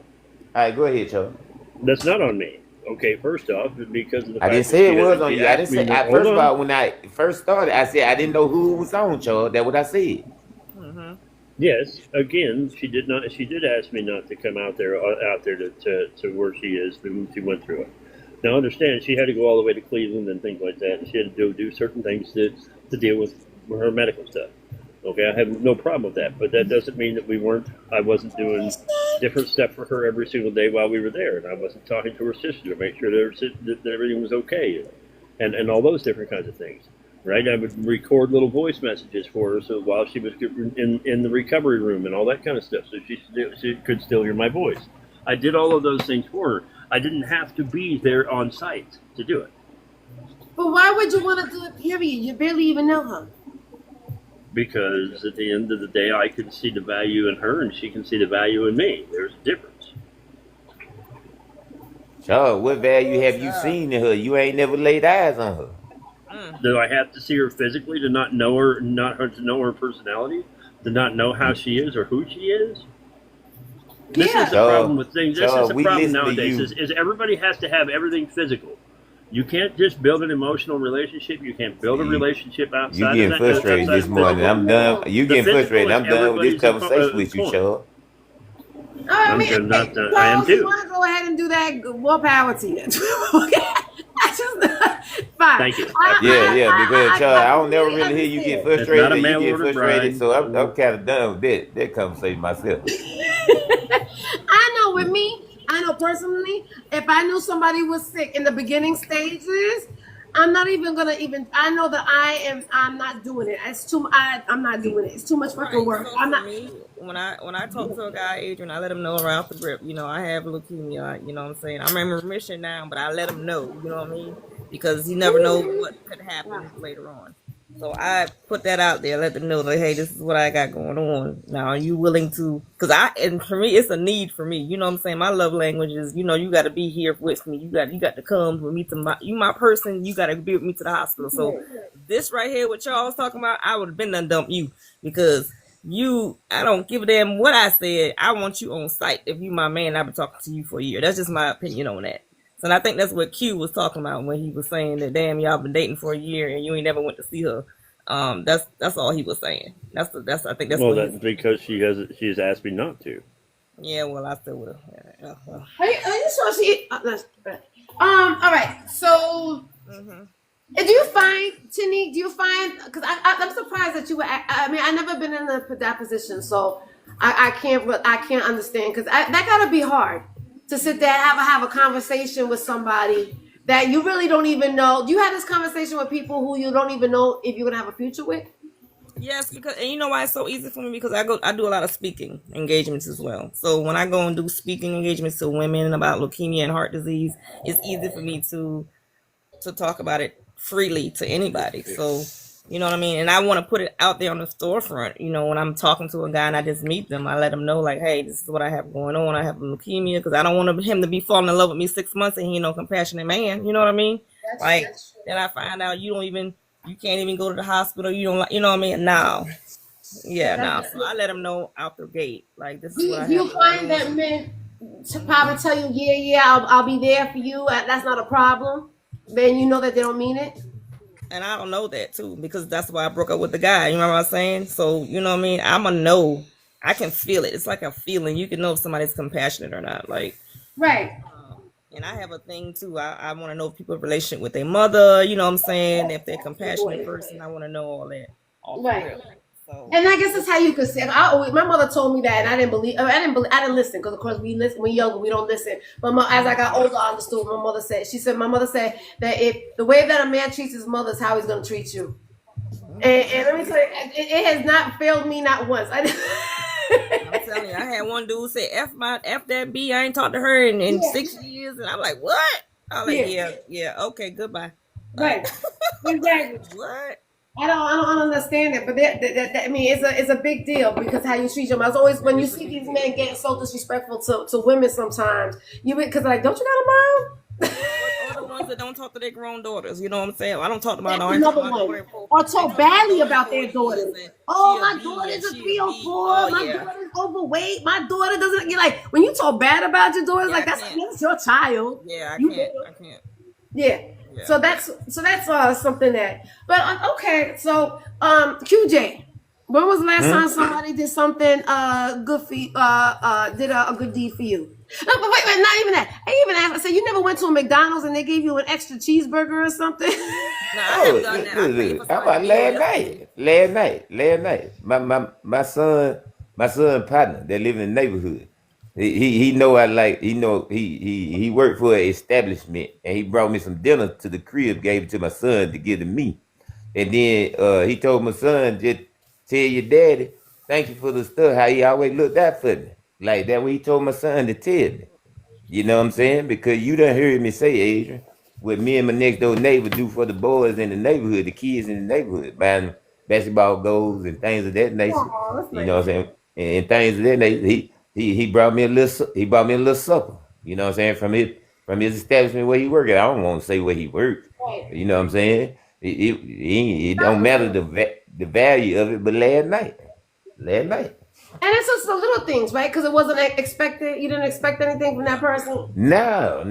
All right, go ahead, Charles. That's not on me. Okay, first off, because of the I fact didn't say it was on you. I didn't didn't say. First of all, when I first started, I said I didn't know who was on, Charles. That's what I said. Yes, again, she did not. She did ask me not to come out there to where she is. She went through it. Now, understand, she had to go all the way to Cleveland and things like that, and she had to do certain things to deal with her medical stuff. Okay, I have no problem with that, but that doesn't mean that I wasn't doing different stuff for her every single day while we were there, and I wasn't talking to her sister to make sure that everything was okay, and all those different kinds of things, right? I would record little voice messages for her, so while she was in the recovery room and all that kind of stuff, so she could still hear my voice. I did all of those things for her. I didn't have to be there on site to do it. But why would you want to do it, period? You barely even know her. Because at the end of the day, I can see the value in her and she can see the value in me. There's a difference. Charles, what value have you seen in her? You ain't never laid eyes on her. Do I have to see her physically to not know her, to know her personality, to not know how she is or who she is? This is the problem with things. This is the problem nowadays. Is everybody has to have everything physical. You can't just build an emotional relationship. You can't build a relationship outside. You getting frustrated this morning. I'm done. You getting frustrated. I'm done with this conversation with you, Charles. I mean, I am too. If you want to go ahead and do that, more power to you. Fine. Thank you. Because Charles, I don't never really hear you get frustrated. You get frustrated, so I'm kind of done with that conversation myself. I know with me, I know personally, if I knew somebody was sick in the beginning stages, I'm not even gonna I know that I'm not doing it. I'm not doing it. It's too much fucking work. So I'm not. Me, when I talk to a guy, Adrian, I let him know around the grip. You know, I have leukemia. You know what I'm saying? I'm in remission now, but I let him know. You know what I mean? Because you never know what could happen later on. So I put that out there, let them know that, hey, this is what I got going on. Now, are you willing to? And for me, it's a need for me. You know what I'm saying? My love language is, you know, you got to be here with me. You got to come with me my person. You got to be with me to the hospital. So this right here, what y'all was talking about, I would have been done dump you because I don't give a damn what I said. I want you on site. If you my man, I've been talking to you for a year. That's just my opinion on that. So and I think that's what Q was talking about when he was saying that, damn, y'all been dating for a year and you ain't never went to see her. That's all he was saying. I think that's well, what that's because she's asked me not to. Yeah, well, I still would have. Are you sure she? All right. So, do you find TNique? Do you find? Because I'm surprised that you were. I mean, I never been in that position, so I can't understand because that gotta be hard to sit there and have a conversation with somebody that you really don't even know. Do you have this conversation with people who you don't even know if you're gonna have a future with? Yes, because and you know why it's so easy for me because I do a lot of speaking engagements as well. So when I go and do speaking engagements to women about leukemia and heart disease, it's easy for me to talk about it freely to anybody. So you know what I mean, and I want to put it out there on the storefront. You know, when I'm talking to a guy and I just meet them, I let them know like, hey, this is what I have going on. I have leukemia because I don't want him to be falling in love with me 6 months and he ain't no compassionate man. You know what I mean? Then I find out you can't even go to the hospital. You don't like, you know what I mean? No. Yeah, no. So I let them know out the gate. Like, this is what I have. Do you find that men to probably tell you, yeah, I'll be there for you. That's not a problem. Then you know that they don't mean it. And I don't know that too, because that's why I broke up with the guy. You know what I'm saying? So, you know what I mean? I'm a know. I can feel it. It's like a feeling. You can know if somebody's compassionate or not. Like, right. And I have a thing too. I want to know if people have a relationship with their mother. You know what I'm saying? If they're a compassionate person, I want to know all that. Right. So. And I guess that's how you could say. My mother told me that, and I didn't believe. I didn't listen because, of course, we listen. When younger, we don't listen. But as I got older, I understood what my mother said. My mother said that if the way that a man treats his mother is how he's going to treat you. And let me tell you, it has not failed me not once. I'm telling you, I had one dude say, F that B, I ain't talked to her in 6 years. And I'm like, what? I'm like, yeah, okay, goodbye. Right. Exactly. What? I don't understand it, but that I mean, it's a big deal because how you treat them. I was always, when you see these men getting so disrespectful to women sometimes, because like, don't you got a mom? Or the ones that don't talk to their grown daughters, you know what I'm saying? I don't talk about another one. Or talk badly about their daughters. Oh, my daughter's a 304. My daughter's overweight. My daughter doesn't. You're like, when you talk bad about your daughters, like that's your child. Yeah, I can't. Yeah. So that's something that. But okay, so QJ, when was the last time somebody did something good for you? Did a good deed for you? No, but wait, not even that. I even asked. I said, you never went to a McDonald's and they gave you an extra cheeseburger or something? No, I haven't done that. How about last night? My son partner that live in the neighborhood. He know I like, he worked for an establishment and he brought me some dinner to the crib, gave it to my son to give to me. And then he told my son, just tell your daddy, thank you for the stuff, how he always looked out for me. Like that when he told my son to tell me. You know what I'm saying? Because you done heard me say, Adrian, what me and my next door neighbor do for the boys in the neighborhood, the kids in the neighborhood, buying basketball goals and things of that nature. You know what I'm saying? And things of that nature. He brought me a little supper. You know what I'm saying? From his establishment where he worked at. I don't want to say where he worked. You know what I'm saying? It don't matter the value of it, but last night. And it's just the little things, right? Because it wasn't expected. You didn't expect anything from that person. No.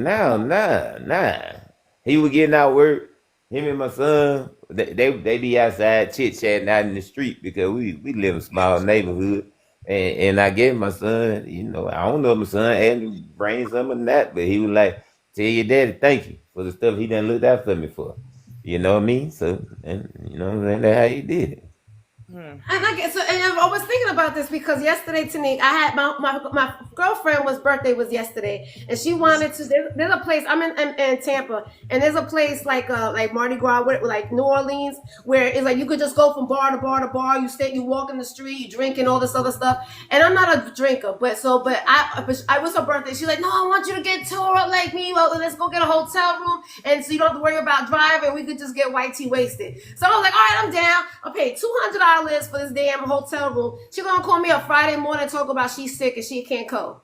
He was getting out work. Him and my son, they be outside chit chatting out in the street because we live in a small neighborhood. And I gave my son, I don't know if my son had to bring some of that, but he was like, tell your daddy thank you for the stuff he done looked out for me for. You know what I mean? So, and you know what I'm saying? That's how he did it. And I was thinking about this because yesterday, TNique, I had my girlfriend's birthday was yesterday, and she wanted to. There's a place I'm in Tampa, and there's a place like Mardi Gras, like New Orleans, where it's like you could just go from bar to bar to bar. You walk in the street, you drink, and all this other stuff. And I'm not a drinker, but I was her birthday. She's like, no, I want you to get tore up like me. Well, let's go get a hotel room, and so you don't have to worry about driving. We could just get white tea wasted. So I was like, all right, I'm down. I paid $200 for this damn hotel room. She gonna call me a Friday morning and talk about she's sick and she can't go.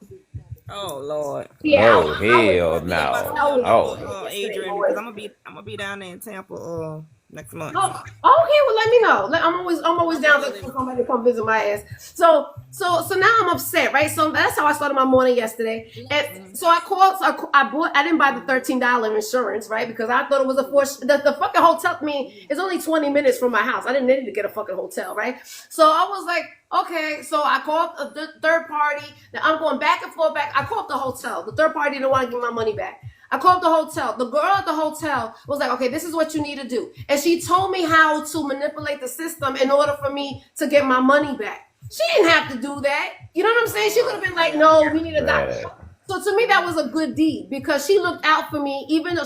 Oh Lord. Yeah. Oh hell no. Adrian, because I'm gonna be down there in Tampa next month. Oh, okay. Well, let me know. I'm always down for somebody to come visit my ass. So now I'm upset, right? So that's how I started my morning yesterday. And so I called. So I didn't buy the $13 insurance, right? Because I thought it was the fucking hotel. I mean, it's only 20 minutes from my house. I didn't need to get a fucking hotel, right? So I was like, okay. So I called the third party. Now I'm going back and forth. I called the hotel. The third party didn't want to give my money back. I called the hotel. The girl at the hotel was like, okay, this is what you need to do. And she told me how to manipulate the system in order for me to get my money back. She didn't have to do that. You know what I'm saying? She could have been like, no, we need a doctor. So to me, that was a good deed because she looked out for me, even though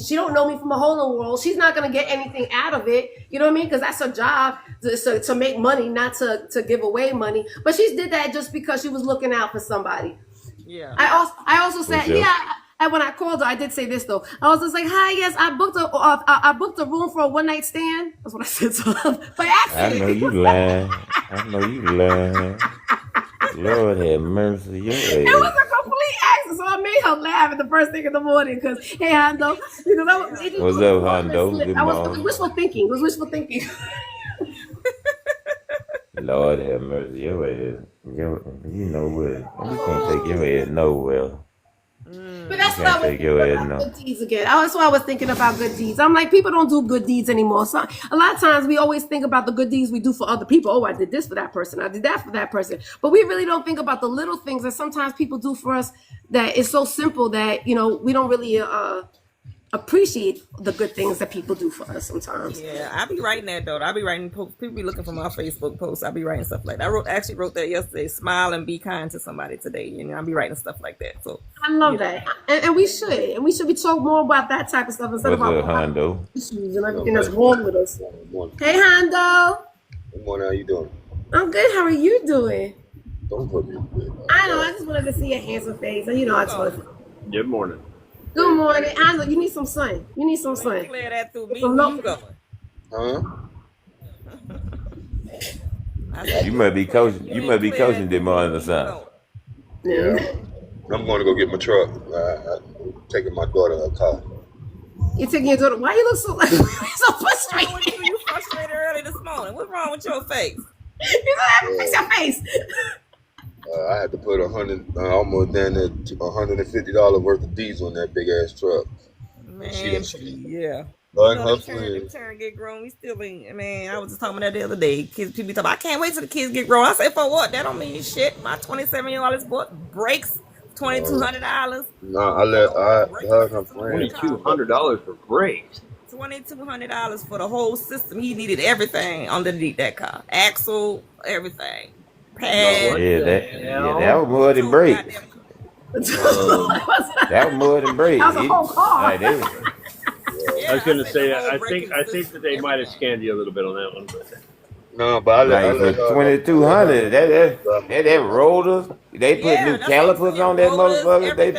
she don't know me from a hole in the wall. She's not going to get anything out of it. You know what I mean? Because that's her job to make money, not to give away money. But she did that just because she was looking out for somebody. Yeah. I also said, And when I called her, I did say this though. I was just like, "Hi, yes, I booked a room for a one night stand." That's what I said to her. By accident. I know you lying. Lord have mercy. It was a complete accident, so I made her laugh at the first thing in the morning. Because hey, Hondo, What's up, Hondo? Good I was morning. wishful thinking. It was wishful thinking. Lord have mercy. Your ass. You know what? We can't take your ass nowhere. But that's what I was thinking about good deeds again. That's why I was thinking about good deeds. I'm like, people don't do good deeds anymore. So a lot of times we always think about the good deeds we do for other people. Oh, I did this for that person. I did that for that person. But we really don't think about the little things that sometimes people do for us that is so simple that, we don't really appreciate the good things that people do for us sometimes. Yeah, I be writing that though. I be writing posts. People be looking for my Facebook posts. I be writing stuff like that. I actually wrote that yesterday. Smile and be kind to somebody today. I be writing stuff like that. So I love that, and we should be talking more about that type of stuff instead What's of up, Hondo? issues and everything that's wrong with us. Hey, Hondo. Good morning. How you doing? I'm good. How are you doing? Don't put me good. I know. I just wanted to see your handsome face, and I told you. Good morning. Good morning. I know you need some sun. You need some sun. Clear that through me. Where you going? Huh? You might be coaching. You might be coaching them on the side. Yeah. I'm going to go get my truck. I'm taking my daughter a car. You taking your daughter? Why you look so so frustrated? You frustrated early this morning. What's wrong with your face? You don't have to fix your face. I had to put almost down there $150 worth of diesel in that big ass truck. Man, yeah. The turn get grown. We still ain't. Man, I was just talking about that the other day. People be talking, I can't wait till the kids get grown. I say, for what? That don't mean shit. My 27-year-old bought brakes, $2,200. No, I heard her friend. $2,200 for brakes. $2,200 for the whole system. He needed everything underneath that car. Axle, everything. Pad. That was more than brakes. That was more than brakes. That was a whole car. I was going to say, I think that they might have scanned you a little bit on that one. But. No, but I let 2,200. That rollers. They put new calipers on that motherfucker. They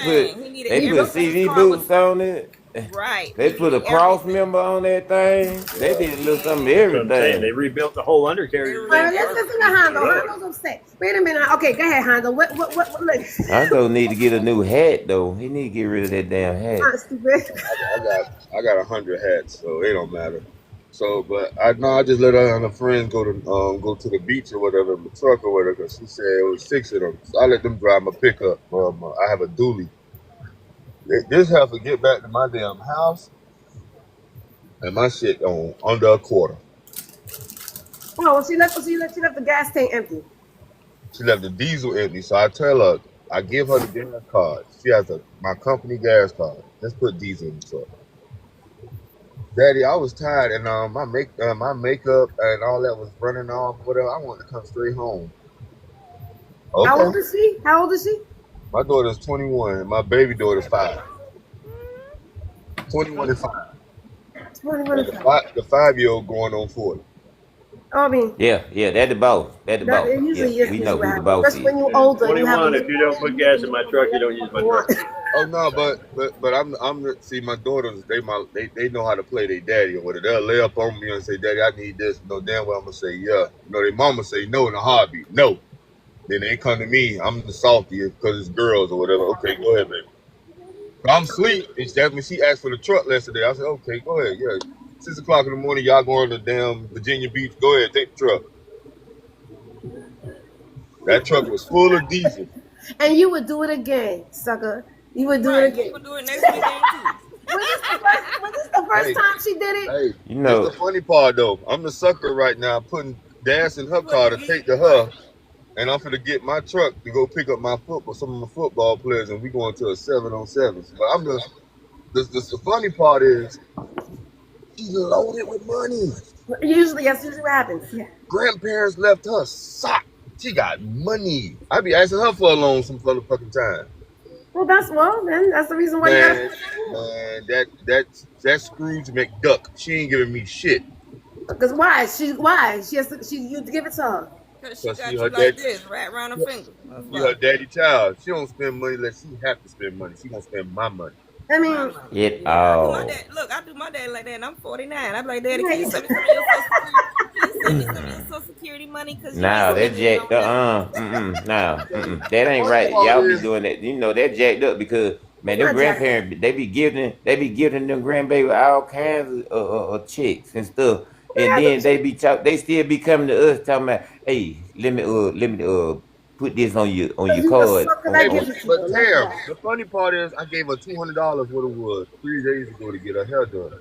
put CD boots on it. Right. They put a cross member on that thing. They did a little something everything. They rebuilt the whole undercarriage. Let's listen to Hondo. Hondo's upset. Wait a minute. Okay, go ahead, Hondo. What? Hondo need to get a new hat though. He need to get rid of that damn hat. I got 100 hats, so it don't matter. So, but I just let her and her friends go to the beach or whatever, in the truck or whatever. Cause she said it was 6 of them. So I let them drive my pickup. I have a dually. They just have to get back to my damn house, and my shit on under a quarter. Oh, she left the gas tank empty. She left the diesel empty. So I tell her, I give her the gas card. She has my company gas card. Let's put diesel in the truck. Daddy, I was tired, and my makeup and all that was running off. Whatever. I wanted to come straight home. Okay. How old is she? My daughter's 21, and my baby daughter's 5. 21 and 5. 21 and 5. The 5-year-old going on 40. I mean, yeah, that's the boss. That's the boss. Yeah, we know who the boss is. When you're older, 21. If you don't put gas in my truck, you don't use my truck. Oh no, but I'm see my daughters. They know how to play their daddy or whatever. They'll lay up on me and say, "Daddy, I need this." No damn well I'm gonna say yeah. Their mama say no in a heartbeat. No. Then they come to me. I'm the salty because it's girls or whatever. Okay, go ahead, baby. So I'm asleep. It's that when she asked for the truck yesterday. I said, okay, go ahead. Yeah. 6 o'clock in the morning, y'all going to damn Virginia Beach. Go ahead, take the truck. That truck was full of diesel. And you would do it again, sucker. You would do it again. You would do it next weekend too. Was this the first time she did it? Hey, You know, it's the funny part though. I'm the sucker right now, putting gas in her car to take to her, and I'm finna get my truck to go pick up some of my football players, and we going to a 7-on-7. But I'm the funny part is she's loaded with money. Usually, that's usually what happens. Yeah. Grandparents left her sock. She got money. I be asking her for a loan some motherfucking time. Well, then that's the reason why Man, that Scrooge McDuck. She ain't giving me shit. Because why? You give it to her. Because she got you like this, right around her finger. She her daddy child. She don't spend money unless she have to spend money. She gonna spend my money. I mean, Look, I do my dad like that, and I'm 49. I'm like, Daddy, can you send me some of your Social Security money? Nah, that jacked up. That ain't right. Y'all be doing that. You know that jacked up because man, them grandparents they be giving them grandbaby all kinds of checks and stuff, and then they still be coming to us talking about, hey, let me put this on your card. But Tam, the funny part is I gave her $200 what it was 3 days ago to get her hair done.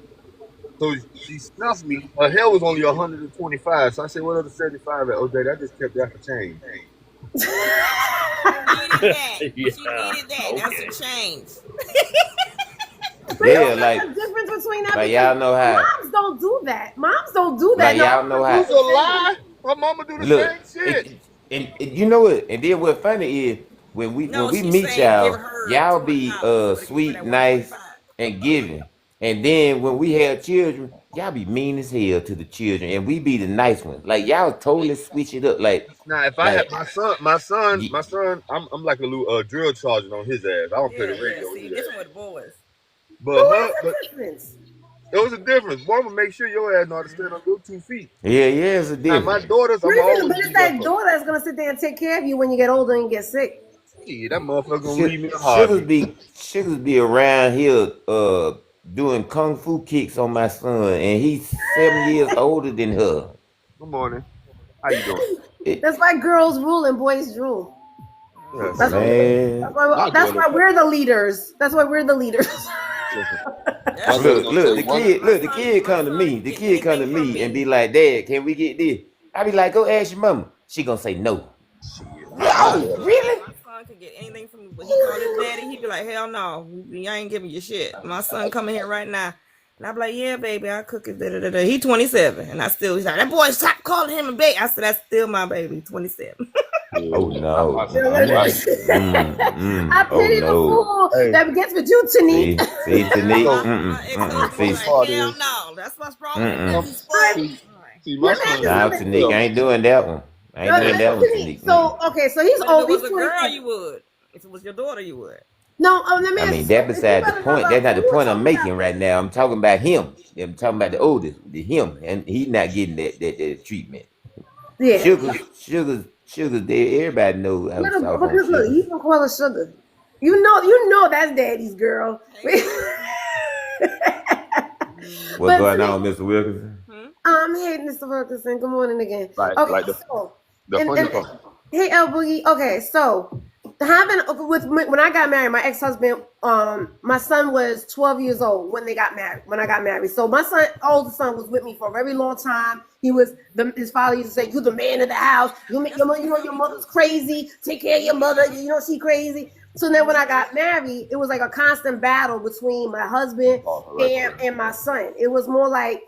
So she snuffed me. Her hair was only 125. So I said, what other 75 at? Oh, Daddy, I just kept that for change. She needed that. That's a change. Yeah, like the difference between that. Like y'all know how. Moms don't do that. Like y'all know how. It's a lie. My mama do the same shit. And you know what? And then what's funny is when we meet y'all be sweet, nice, and giving. And then when we have children, y'all be mean as hell to the children, and we be the nice ones. Like y'all totally switch it up. Like now, if I had my son, I'm like a little drill sergeant on his ass. I don't play the radio. See, different with boys. But there was a difference. Boy, I'm gonna make sure your ass know how to stand on your 2 feet. Yeah, it's a difference. Now, my daughters, but it's that daughter that's gonna sit there and take care of you when you get older and get sick. Yeah, that motherfucker gonna leave me hard. Sugars be around here doing kung fu kicks on my son, and he's 7 years older than her. Good morning. How you doing? That's why girls rule and boys rule. Yes. That's why we're the leaders. That's why we're the leaders. Look, the kid come to me. The kid come to me and be like, Dad, can we get this? I be like, go ask your mama. She gonna say no. Oh, really? My son could get anything from me, but he called his daddy. He'd be like, hell no, I ain't giving you shit. My son coming here right now. And I be like, yeah, baby, I cook it. He 27, and he's like, that boy, stop calling him a baby. I said, that's still my baby, 27. Oh no! I pity the fool that gets with you, TNique. See, TNique. Hell no, that's what's wrong with Nah, TNique, I ain't doing that one. I ain't doing that one, TNique. So okay, so he's old. If it was a girl, you would. If it was your daughter, you would. No, I mean, that's beside the point. That's not the point I'm making right now. I'm talking about him. I'm talking about the oldest, him, and he's not getting that treatment. Yeah. Sugar's there. Everybody knows how to talk about look, you can call her Sugar. You know that's Daddy's girl. What's going on, Mr. Wilkinson? Hey, Mr. Wilkinson. Good morning again. The funny part. Hey, El Boogie. Okay, so when I got married, my ex-husband, my son was 12 years old when I got married. So my oldest son was with me for a very long time. His father used to say, "You're the man of the house. You make your mother, your mother's crazy. Take care of your mother. She crazy." So then when I got married, it was like a constant battle between my husband and my son. It was more like,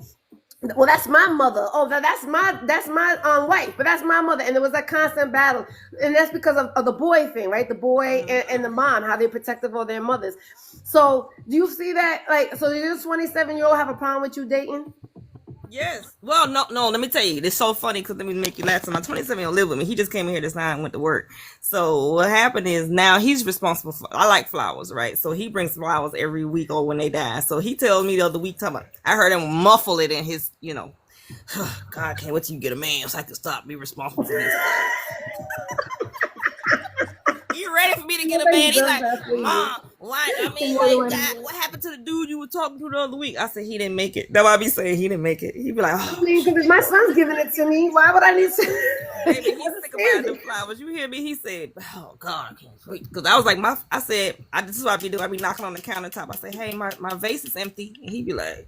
well, that's my mother. Oh, that's my wife, but that's my mother. And it was a constant battle. And that's because of the boy thing, right? The boy and the mom, how they're protective of their mothers. So do you see that? Like, so your 27-year-old have a problem with you dating? Yes. Well, no. Let me tell you, it's so funny because let me make you laugh. So my 27-year-old live with me. He just came in here this night and went to work. So what happened is now he's responsible for. I like flowers, right? So he brings flowers every week or when they die. So he tells me the other week, I heard him muffle it in his, God, I can't wait till you get a man so I can stop being responsible for this. You ready for me to get a man? He's like, Mom, why? I mean, like, what happened to the dude you were talking to the other week. I said he didn't make it. That's why I be saying he didn't make it. He be like, oh, I mean, because my son's giving it to me. Why would I need to? baby, he's sick about the flowers. You hear me? He said, oh God, I can't wait. Because I was like, I said, this is what I be doing. I be knocking on the countertop. I say, hey, my vase is empty. And he be like,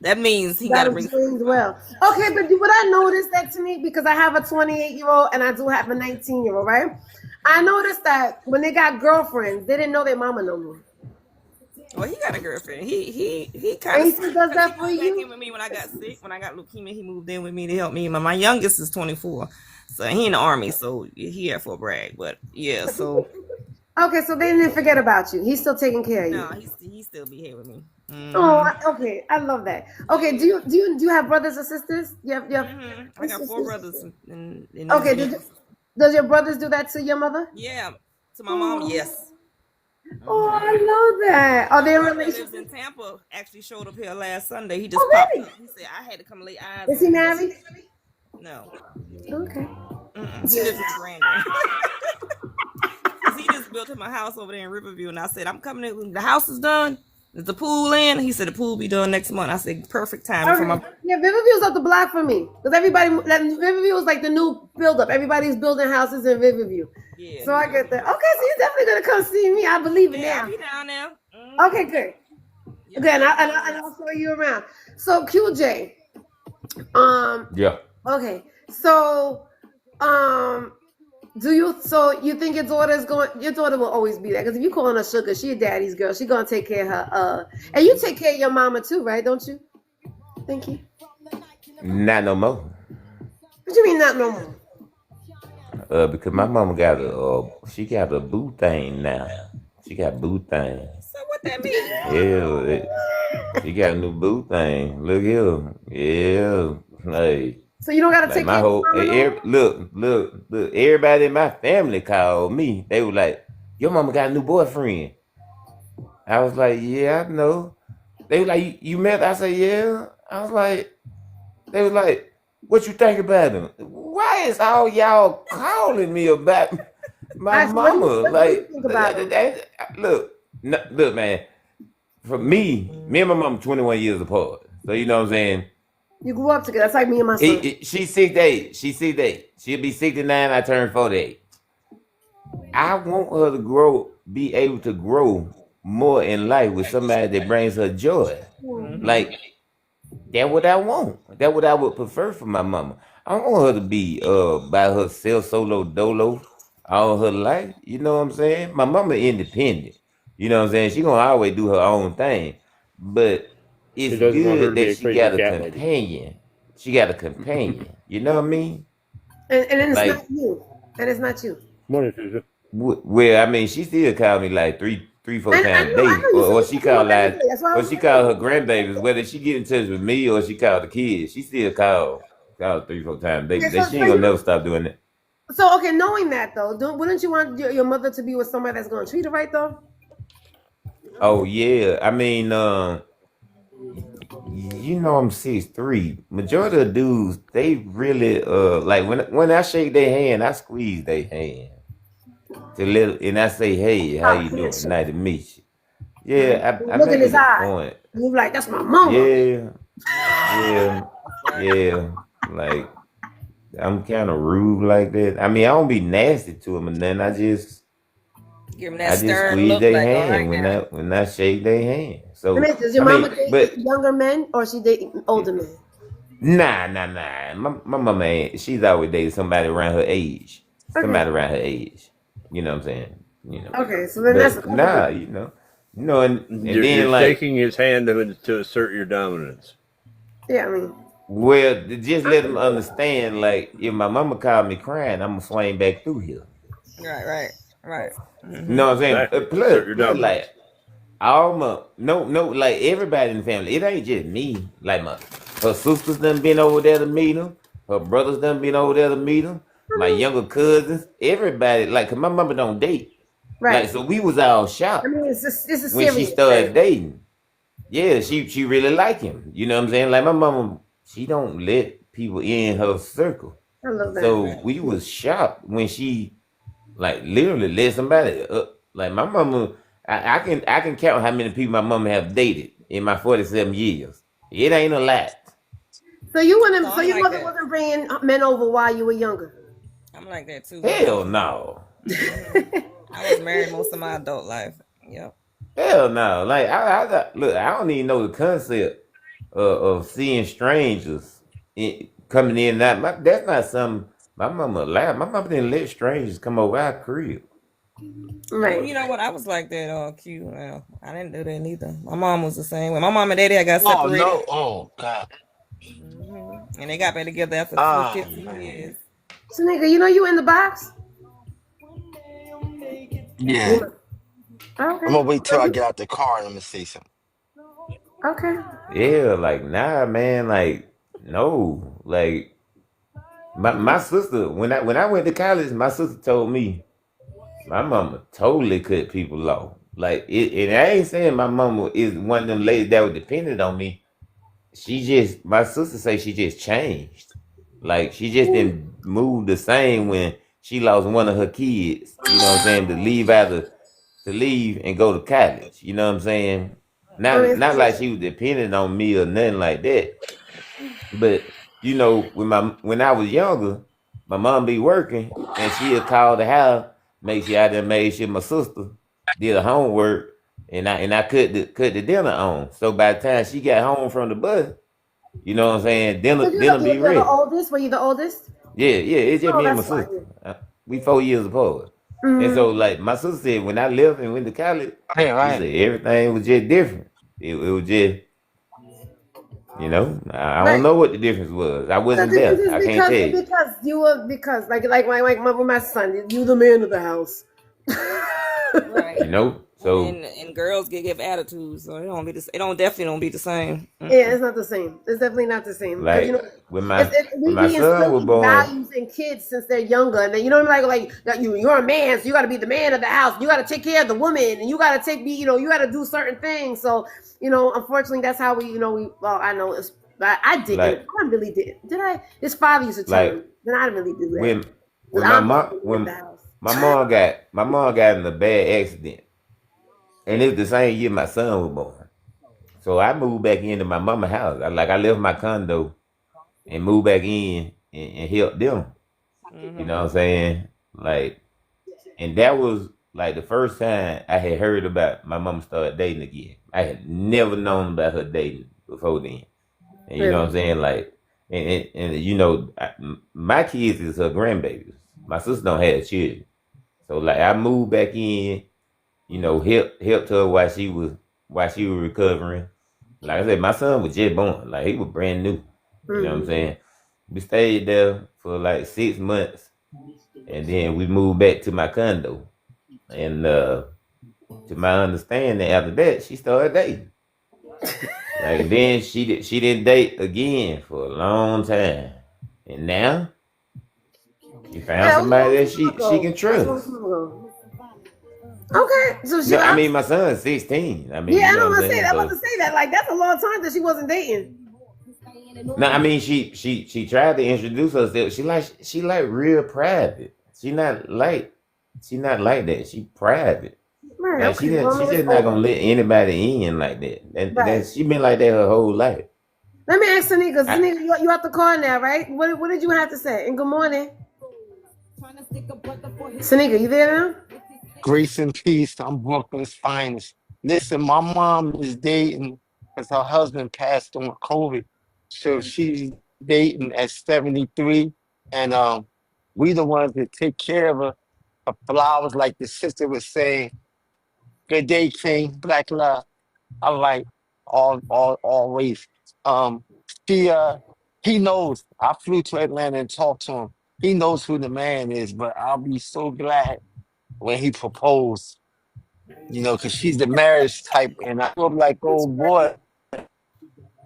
that means he got to bring food. Well. Okay, but what I noticed that to me, because I have a 28-year-old and I do have a 19-year-old, right? I noticed that when they got girlfriends, they didn't know their mama no more. Well, he got a girlfriend. He kind of does that for you. Back in with me when I got sick. When I got leukemia, he moved in with me to help me. My youngest is 24, so he in the army, so he here for a brag. But yeah, so okay, so they didn't forget about you. He's still taking care of you. No, he still be here with me. Oh, okay, I love that. Okay, do you have brothers or sisters? You have I got 4 brothers. Okay, does your brothers do that to your mother? Yeah, to my mom, yes. Oh, I love that. Are they in relationship? Lives in Tampa. Actually showed up here last Sunday. He just popped up. He said I had to come lay eyes. Is he married? No. Okay. He lives in Brandon. He just built him a house over there in Riverview, and I said I'm coming in. The house is done. Is the pool in? He said the pool will be done next month. I said perfect timing for my. Yeah, Riverview's up the block for me because Riverview is like the new build-up. Everybody's building houses in Riverview. Yeah. So I get that. Okay, so you're definitely gonna come see me. I believe it now. I'll be down there. Okay, good. Yeah. Good, and I'll show you around. So QJ. Yeah. Okay, so you think your daughter will always be there? Because if you calling her sugar, she a daddy's girl. She gonna take care of her. And you take care of your mama too, right? Don't you? Thank you. Not no more. What you mean not no more? Because my mama got a boo thing now. She got boo thing. So what that mean? Yeah, she got a new boo thing. Look here. Yeah, like. So you don't gotta take my whole look. Everybody in my family called me. They were like, "Your mama got a new boyfriend." I was like, "Yeah, I know." They were like, "You met?" I said, "Yeah." I was like, they were like, "What you think about him?" Why is all y'all calling me about my mama? Like, look, man. For me and my mama 21 years apart. So you know what I'm saying. You grew up together. That's like me and my son. She's 68. She'll be 69. I turn 48. I want her to be able to grow more in life with somebody that brings her joy. Like, that's what I want. That's what I would prefer for my mama. I don't want her to be by herself, solo dolo, all her life. You know what I'm saying? My mama independent. You know what I'm saying? She gonna always do her own thing. But it's good that she got a companion. She got a companion. You know what I mean? And it's like, not you. And it's not you. Well, I mean, she still called me like three, 4 times a day. Or she called her grandbabies. Whether she get in touch with me or she called the kids, she still called 3, 4 times a day. Yeah, she ain't gonna never stop doing that. So okay, knowing that though, wouldn't you want your mother to be with somebody that's gonna treat her right though? Oh yeah. I mean, you know I'm 6'3". Majority of dudes, they really like when I shake their hand, I squeeze their hand. And I say, hey, how you doing? Nice to meet you. Yeah, I look make in his it a eye. point. You're like, that's my mama. Yeah. Like, I'm kind of rude like that. I mean, I don't be nasty to them, and then I just give them that stern squeeze look their like, hand when I shake their hand. So does your mama date younger men or she date older men? Nah. My mama ain't. She's always dated somebody around her age. Somebody around her age. You know what I'm saying? You know. Okay, so then that's you know, and you're then like shaking his hand to assert your dominance. Yeah, I mean. Well, just let them understand. Like, if my mama called me crying, I'm gonna flame back through here. Right. Mm-hmm. You know what I'm saying? Plus, like, like everybody in the family. It ain't just me. Like her sisters done been over there to meet him. Her brothers done been over there to meet him. My younger cousins, everybody, like, 'cause my mama don't date. Right. Like, so we was all shocked. I mean, it's when she started dating. Yeah, she really like him. You know what I'm saying? Like, my mama, she don't let people in her circle. I love that. So we was shocked when she, like, literally let somebody up. Like, my mama, I can count how many people my mama have dated in my 47 years. It ain't a lot. So you wouldn't. So So I'm you like that. wasn't bringing men over while you were younger. I'm like that too. Hell no. I was married most of my adult life. Yep. Hell no. Like look, I don't even know the concept of seeing strangers coming in and out. That's not something my mama allowed. My mama didn't let strangers come over our crib. Right. You know what? I was like that. Q. Well, I didn't do that neither. My mom was the same way. My mom and daddy had got Oh separated. no! Oh God! And they got back together after Oh 15 man! years. So nigga, you know you in the box? Yeah. Okay. I'm gonna wait till I get out the car and I'm gonna say something. Okay. Yeah, like nah, man, like no, like my sister when I went to college, my sister told me my mama totally cut people off. Like and I ain't saying my mama is one of them ladies that was dependent on me. My sister say she just changed. Like she just didn't move the same when she lost one of her kids. You know what I'm saying? To leave and go to college. You know what I'm saying? Not like she was dependent on me or nothing like that. But you know, when I was younger, my mom be working and she'd call the house, make sure I done made sure my sister did her homework and I cut the dinner on. So by the time she got home from the bus, you know what I'm saying, dinner be You're the ready. oldest. Were you the oldest? Yeah, it's just Oh, me and my that's sister. fine. We 4 years apart. And so like my sister said when I left and went to college, Yeah, she right. said everything was just different. It was just, you know, I don't Right. know what the difference was. I wasn't there. I can't tell you. Because you were my son, you the man of the house. Right. You know, so And girls give attitudes, so it definitely don't be the same. Yeah, it's not the same. It's definitely not the same because like when we my be son was instilling born, values in kids since they're younger, and then you know what I mean? Like that you're a man, so you got to be the man of the house. You got to take care of the woman, and you got to you got to do certain things. So unfortunately, that's how we well, I know it's. I didn't. like I really didn't. Did I? His father used to tell like me. Then I didn't really do that. when I'm the man of the house. my mom got in a bad accident, and it was the same year my son was born. So I moved back into my mama house. I left my condo and moved back in and helped them. You know what I'm saying? Like, and that was like the first time I had heard about my mama started dating again. I had never known about her dating before then. And you know what I'm saying? Like, and my kids is her grandbabies. My sister don't have children. So like I moved back in, helped her while she was recovering. Like I said, my son was just born. Like he was brand new. You know what I'm saying? We stayed there for like 6 months, and then we moved back to my condo. And to my understanding, after that, she started dating. Like then she didn't date again for a long time, and now she found somebody that she can trust. Okay, so she. No, I mean my son's 16. I mean, Yeah, I you know don't what I'm want to say saying. that. I'm about to say that. Like that's a long time that she wasn't dating. No, I mean she tried to introduce herself. She like real private. She not like that. She private. Right. Like Okay. she's just not gonna let anybody in like that. Right. She been like that her whole life. Let me ask TNique. TNique, you at the car now, right? What did you have to say? And good morning, TNique. You there now? Grace and peace. I'm Brooklyn's finest. Listen, my mom is dating because her husband passed on COVID. So she's dating at 73. And we the ones that take care of her flowers, like the sister was saying. Good day, King. Black love. I like always. Um she he knows. I flew to Atlanta and talked to him. He knows who the man is, but I'll be so glad when he proposed, because she's the marriage type, and I feel like, oh boy,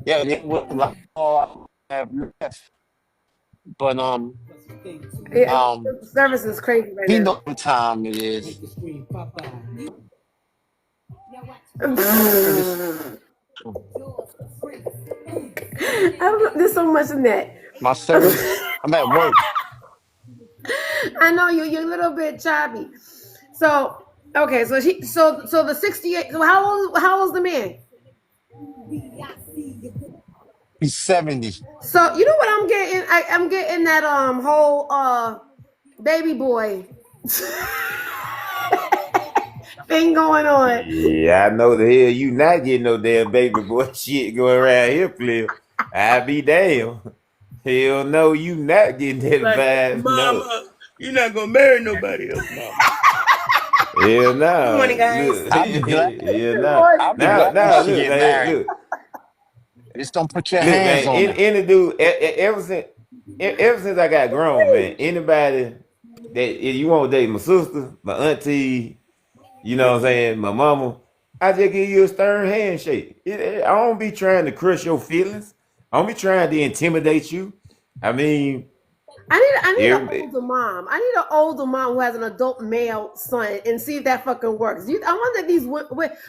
yeah, they was like all I have left. But Yeah, um, service is crazy right he now. knows what time it is. There's so much in that. My service, I'm at work. I know you're a little bit choppy. So Okay, so the 68. So how old's the man? He's 70. So you know what I'm getting? I'm getting that whole baby boy thing going on. Yeah, I know the hell you not getting no damn baby boy shit going around here, Flip. I be damn. Hell no, you not getting that Like, vibe. No. mama, you're not gonna marry nobody else, mama. Hell no. Good morning, guys. Look. I'll be glad. Hell no. I'll be Now, glad when she look, get man, married. look. Just don't put your Look, hands man, on her. any dude, ever since I got grown, man, anybody that if you want to date my sister, my auntie, you know what I'm saying, my mama, I just give you a stern handshake. I don't be trying to crush your feelings. I don't be trying to intimidate you. I mean, I need an every, older mom. I need an older mom who has an adult male son and see if that fucking works. I wonder if these.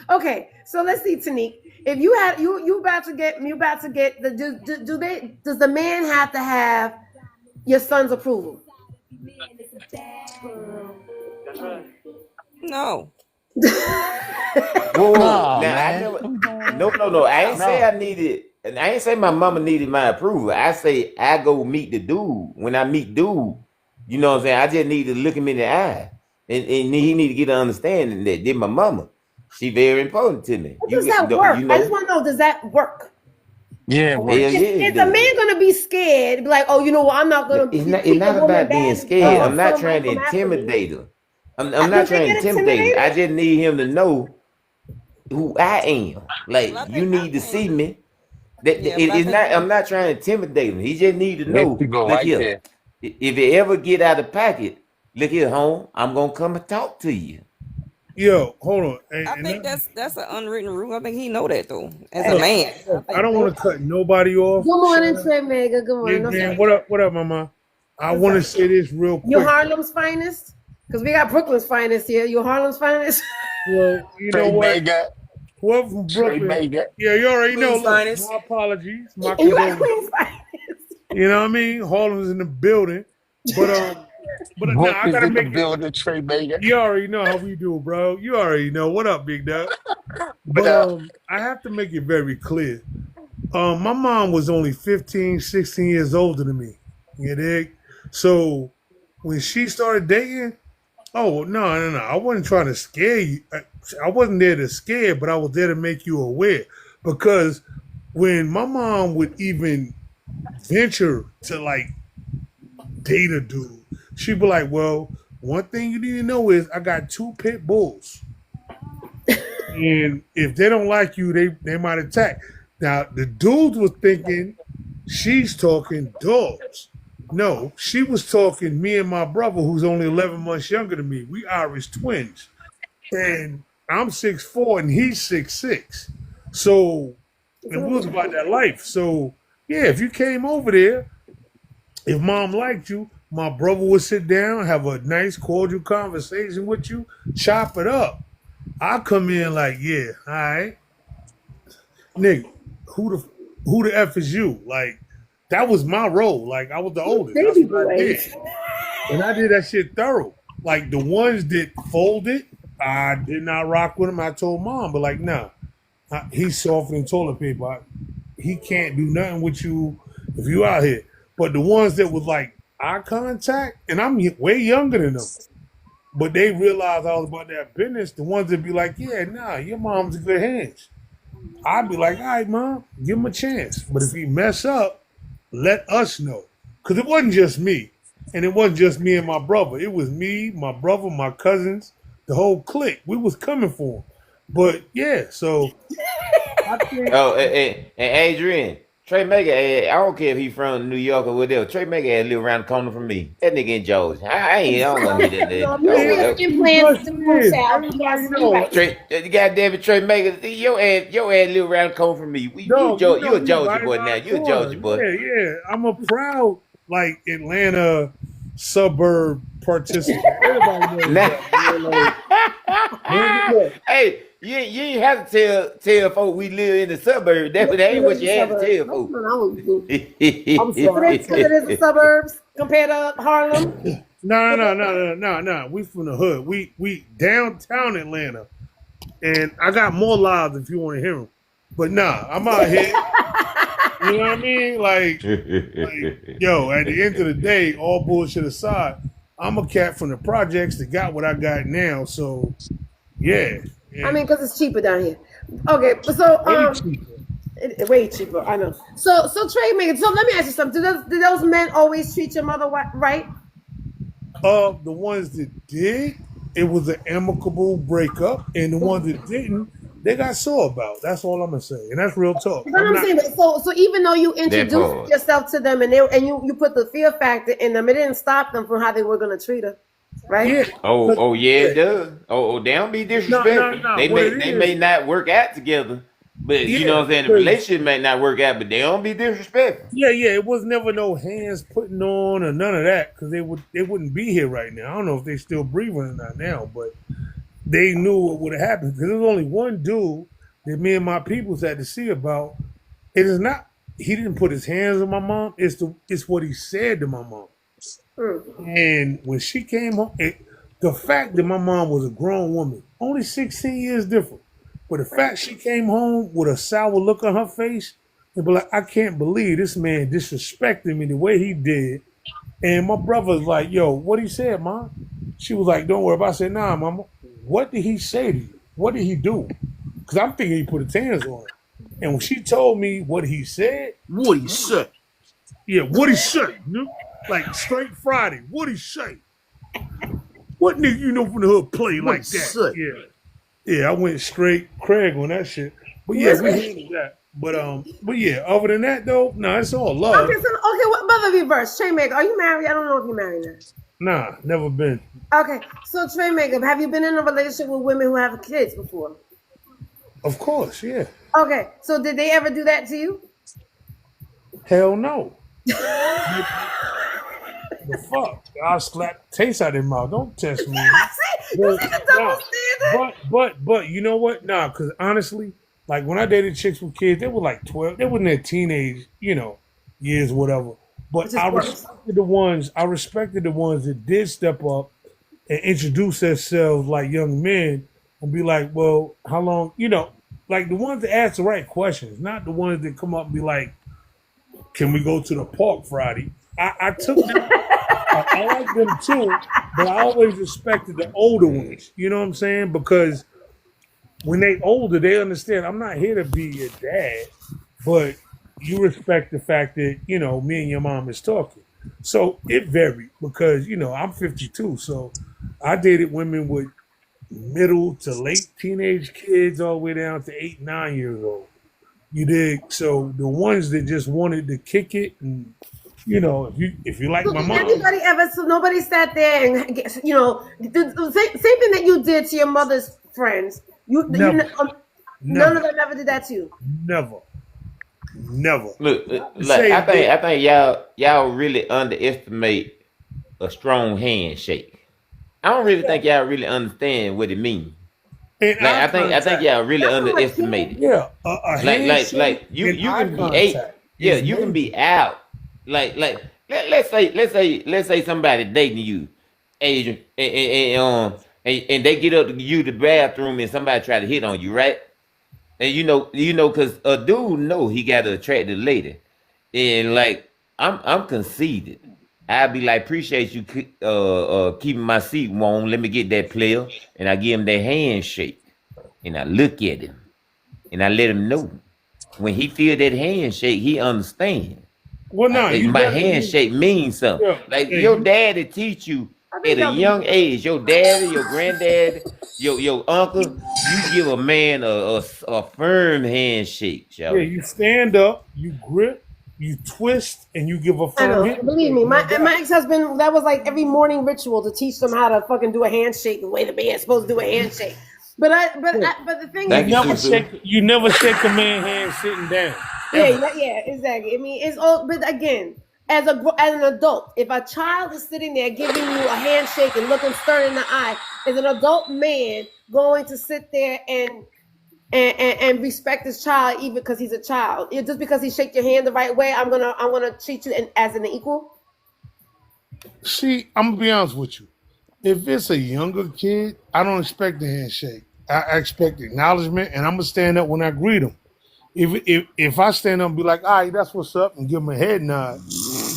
Okay, so let's see, TNique. If you had you about to get the does the man have to have your son's approval? No. whoa, No, now man. no. I ain't say No. I needed, and I ain't say my mama needed my approval. I say I go meet the dude. When I meet dude, you know what I'm saying? I just need to look him in the eye. And he need to get an understanding that did my mama. She very important to me. Does that work? I just want to know, does that work? Yeah, Hell works. Is a man gonna be scared? Be like, oh, you know what? I'm not gonna. It's not about being scared. I'm not trying to intimidate him. I'm not trying to intimidate him. I just need him to know who I am. Like, you need to see me. It's not. I'm not trying to intimidate him. He just need to know. Let's go Look right here. there. If it ever get out of pocket, look here, home. I'm gonna come and talk to you. Yo, hold on. I think that's an unwritten rule. I think he know that though, as a man. I don't want to cut nobody off. Good morning, Trey Mega. Good morning. Yeah, man, what up, mama? I want to say this real quick. You Harlem's finest? Because we got Brooklyn's finest here. You Harlem's finest? Well, you know what? Whoever from Brooklyn. Yeah, you already know. Look, my apologies. My You got condolences. Queen's finest. You know what I mean? Harlem's in the building. But nah, I gotta make building Trey Baker. You already know how we do, bro. You already know. What up, big dog? But I have to make it very clear. My mom was only 15, 16 years older than me. You dig? So when she started dating, oh no. I wasn't trying to scare you. I wasn't there to scare, but I was there to make you aware. Because when my mom would even venture to like date a dude, she'd be like, well, one thing you need to know is I got 2 pit bulls. And if they don't like you, they might attack. Now, the dude was thinking she's talking dogs. No, she was talking me and my brother, who's only 11 months younger than me. We Irish twins. And I'm 6'4" and he's 6'6". So it was about that life. So, yeah, if you came over there, if mom liked you, my brother would sit down, have a nice, cordial conversation with you, chop it up. I come in like, yeah, all right. Nick, who the F is you? Like, that was my role. Like, I was the oldest. That's what I did. And I did that shit thorough. Like, the ones that folded, I did not rock with him. I told mom, but like, nah, he's softer than toilet paper. He can't do nothing with you if you out here. But the ones that was like eye contact, and I'm way younger than them, but they realized I was about that business. The ones that be like, yeah, nah, your mom's in good hands. I'd be like, all right, mom, give him a chance. But if he mess up, let us know. Because it wasn't just me. And it wasn't just me and my brother. It was me, my brother, my cousins, the whole clique. We was coming for him. But, yeah, so I think... Oh, and Adrian, Trey Mega, I don't care if he's from New York or whatever. Trey Mega live around the corner from me. That nigga in Georgia. I don't want to meet that nigga. Implants to move out. Trey, goddamn it, Trey Mega, your ass live around the corner from me. You a Georgia boy now. You a Georgia boy. Yeah. I'm a proud, like, Atlanta suburb participant. Everybody knows that. Hey, you ain't have to tell folks we live in the suburbs. That ain't what you have to tell folks. I'm sorry. It is the suburbs compared to Harlem. No. We from the hood. We downtown Atlanta, and I got more lives if you want to hear them. But nah, I'm out here. You know what I mean? Like, yo, at the end of the day, all bullshit aside, I'm a cat from the projects that got what I got now. So, yeah. I mean, because it's cheaper down here. Okay, so way cheaper. I know. So trade makers. So let me ask you something. Do those men always treat your mother right? The ones that did, it was an amicable breakup, and the ones that didn't, they got sore about. That's all I'm gonna say, and that's real talk. But I'm saying, so even though you introduced yourself to them and you put the fear factor in them, it didn't stop them from how they were gonna treat her, right? Yeah. Yeah, it does. They don't be disrespectful. No. They may not work out together, but you know what I'm saying. The relationship may not work out, but they don't be disrespectful. Yeah. It was never no hands putting on or none of that because they wouldn't be here right now. I don't know if they still breathing or not now, but they knew what would have happened because there was only one dude that me and my peoples had to see about. It is not he didn't put his hands on my mom. It's what he said to my mom. And when she came home, the fact that my mom was a grown woman, only 16 years different, but the fact she came home with a sour look on her face and be like, I can't believe this man disrespected me the way he did. And my brother's like, yo, what he said, Mom? She was like, don't worry about it. I said, nah, Mama, what did he say to you? What did he do? Because I'm thinking he put his hands on her. And when she told me what he said. What he said? Yeah, what he said. You know? Like straight Friday. What he say? What nigga you know from the hood play What like that? say? Yeah, I went straight Craig on that shit. But yeah, we handled that. But yeah, other than that though, no, it's all love. Okay, what brother reverse? Trade maker, are you married? I don't know if you're married now. Nah, never been. Okay, so trade maker, have you been in a relationship with women who have kids before? Of course, yeah. Okay, so did they ever do that to you? Hell no. The fuck? I'll slap taste out of their mouth. Don't test me. But you know what? Nah, because honestly, like when I dated chicks with kids, they were like 12. They wasn't their teenage, years, whatever. But I respected the ones that did step up and introduce themselves like young men and be like, well, how long, like the ones that ask the right questions, not the ones that come up and be like, can we go to the park Friday? I took them. I like them too, but I always respected the older ones. You know what I'm saying? Because when they older, they understand I'm not here to be your dad, but you respect the fact that, me and your mom is talking. So it varied because, I'm 52. So I dated women with middle to late teenage kids all the way down to 8, 9 years old. You dig? So the ones that just wanted to kick it and if you like my mom. Nobody sat there and the same thing that you did to your mother's friends. None of them ever did that to you. Never. Look, I think y'all really underestimate a strong handshake. I don't really think y'all really understand what it means. I think y'all really underestimate it. Yeah, like you can be 8. Yeah, you can be out. Like let's say somebody dating you, Adrian, and they get up to you the bathroom and somebody try to hit on you, right? And because a dude know he got to attract the lady, and like I'm conceited. I'd be like, appreciate you keeping my seat warm. Let me get that player, and I give him that handshake, and I look at him, and I let him know when he feel that handshake, he understand. Well, no, my handshake means something. Your daddy teach you at a young age. Your daddy, your granddaddy, your uncle. You give a man a firm handshake. Yeah, you stand up, you grip, you twist, and you give a firm handshake. Believe me, my ex-husband, that was like every morning ritual to teach them how to fucking do a handshake the way the man's supposed to do a handshake. But the thing is, you never shake a man's hand sitting down. Yeah, exactly. I mean, it's all. But again, as an adult, if a child is sitting there giving you a handshake and looking stern in the eye, is an adult man going to sit there and respect his child even because he's a child? Just because he shake your hand the right way, I'm gonna treat you as an equal. See, I'm gonna be honest with you. If it's a younger kid, I don't expect a handshake. I expect acknowledgement, and I'm gonna stand up when I greet them. If I stand up and be like, "All right, that's what's up," and give them a head nod,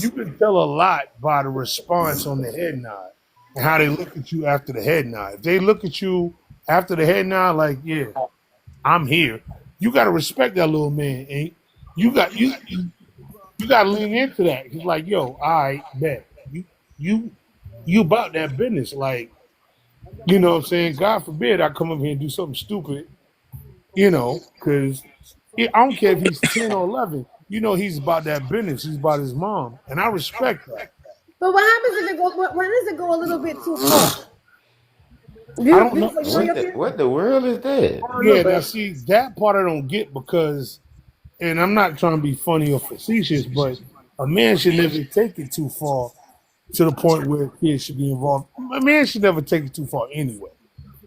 you can tell a lot by the response on the head nod and how they look at you after the head nod. If they look at you after the head nod, like, "Yeah, I'm here," you got to respect that little man, and you got you got to lean into that. He's like, "Yo, all right, bet you you about that business." Like, you know what I'm saying? God forbid I come up here and do something stupid, because I don't care if he's 10 or 11. He's about that business. He's about his mom. And I respect that. But what happens if it go? When does it go a little bit too far? I don't know. What the world is that? I don't know, Yeah, now but see, that part I don't get because, and I'm not trying to be funny or facetious, but a man should never take it too far to the point where kids should be involved. A man should never take it too far anyway.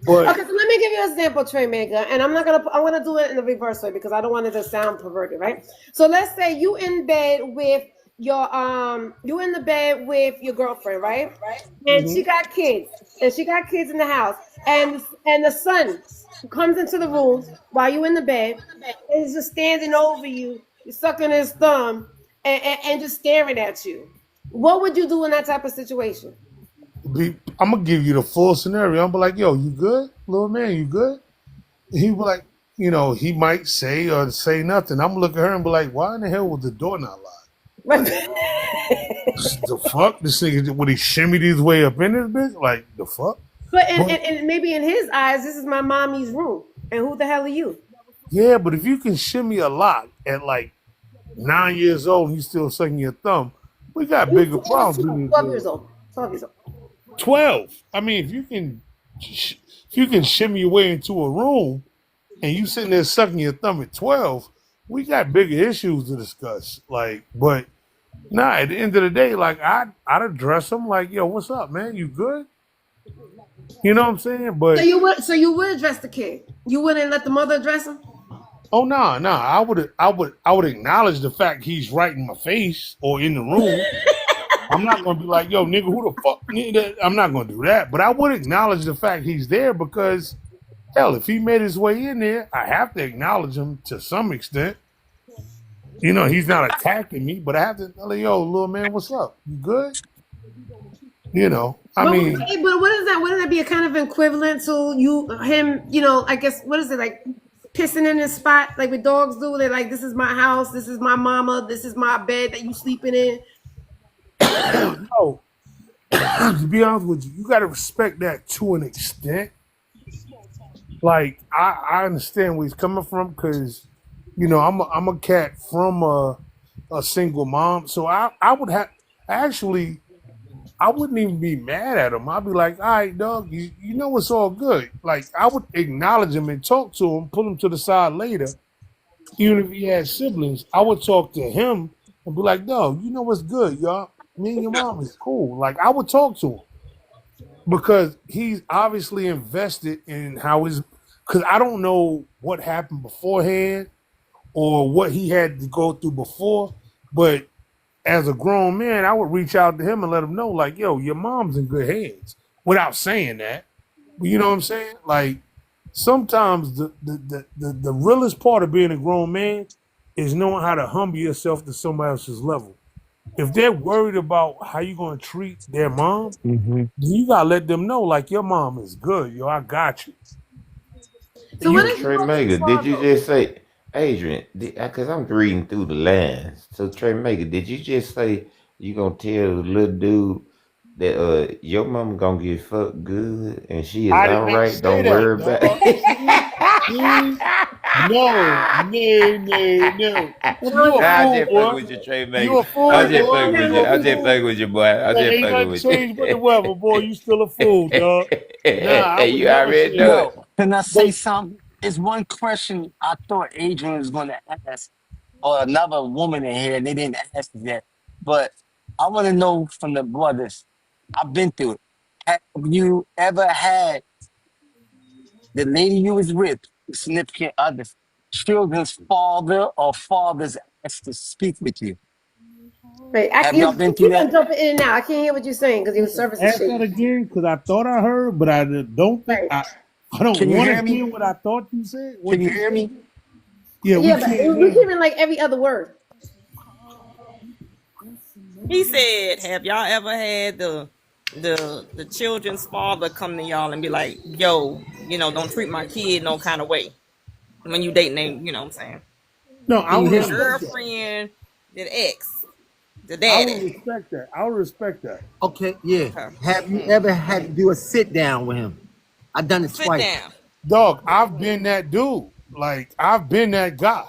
But okay, so let me give you an example, Trey Maker, and I'm gonna do it in the reverse way because I don't want it to sound perverted, right? So let's say you in bed with you in the bed with your girlfriend, right? And she got kids, in the house, and the son comes into the room while you in the bed, and is just standing over you, sucking his thumb, and just staring at you. What would you do in that type of situation? I'm gonna give you the full scenario. I'm be like, "Yo, you good, little man? You good?" He be like, he might say or say nothing. I'm gonna look at her and be like, "Why in the hell was the door not locked? The fuck? This nigga would he shimmy his way up in this bitch? Like the fuck?" But and maybe in his eyes, this is my mommy's room, and who the hell are you? Yeah, but if you can shimmy a lot at like 9 years old and you still sucking your thumb, we got bigger problems. 12 years old. 12 years old. 12. I mean, if you can shimmy your way into a room and you sitting there sucking your thumb at 12, we got bigger issues to discuss. Like, but nah, at the end of the day, like I'd address them like, "Yo, what's up, man? You good?" You know what I'm saying? But So you would address the kid. You wouldn't let the mother address him? oh no, no, I would acknowledge the fact he's right in my face or in the room. I'm not gonna be like, "Yo, nigga, who the fuck?" I'm not gonna do that. But I would acknowledge the fact he's there because, hell, if he made his way in there, I have to acknowledge him to some extent. He's not attacking me, but I have to tell him, "Yo, little man, what's up? You good?" I mean, But what is that? Wouldn't that be a kind of equivalent to him? I guess what is it like? Pissing in his spot, like what dogs do. They're like, "This is my house. This is my mama. This is my bed that you sleeping in." no. To be honest with you, you got to respect that to an extent. Like, I understand where he's coming from because, I'm a cat from a single mom, so I would have actually. I wouldn't even be mad at him. I'd be like, "All right, dog, you know it's all good." Like, I would acknowledge him and talk to him, pull him to the side later. Even if he had siblings, I would talk to him and be like, "Dog, you know what's good, y'all? Me and your mom is cool." Like, I would talk to him because he's obviously invested in how his. Because I don't know what happened beforehand or what he had to go through before, but as a grown man, I would reach out to him and let him know, like, "Yo, your mom's in good hands," without saying that. But you know what I'm saying? Like, sometimes the realest part of being a grown man is knowing how to humble yourself to somebody else's level. If they're worried about how you're gonna treat their mom, then you gotta let them know, like, your mom is good, yo. I got you. So what So is Trey Maker, did you just say, Adrian? Because I'm reading through the lines. So Trey Maker, did you just say you gonna tell the little dude that your mama gonna get fucked good and she is I did all not right? say Don't that, worry about dog. it. See? No, no. You a I fool, just fucking boy. with you, Trey You Maker. a fool, I just boy. fucking with You you. a I just fool. fucking with you, boy. I Man, just ain't fucking nothing with you. changed but the weather, boy. You still a fool, dog. Nah, I would You never already say know that. it. Yo, can I say But something? It's one question I thought Adrian was going to ask, or another woman in here, and they didn't ask it yet. But I want to know from the brothers. I've been through it. Have you ever had the lady you was with, the significant other, children's father or fathers asked to speak with you? Right. Have You y'all been through keep on that? jumping in and out. I can't hear what you're saying because your service is Ask that shaky. again, because I thought I heard, but I don't think Right. I don't Can you want hear to me? hear what I thought you said. Can What you you hear said? me? Yeah, we Yeah, but can't we're now. hearing like every other word. He said, "Have y'all ever had the children's father come to y'all and be like, yo, don't treat my kid no kind of way when you dating them, you know what I'm saying? No, I Can you would The hear me? respect that. girlfriend, the ex, the I would daddy." respect that. I would respect that. Okay, yeah. Okay. Have you ever had to do a sit down with him? I done it Sit twice. down. Dog, I've been that dude. Like, I've been that guy.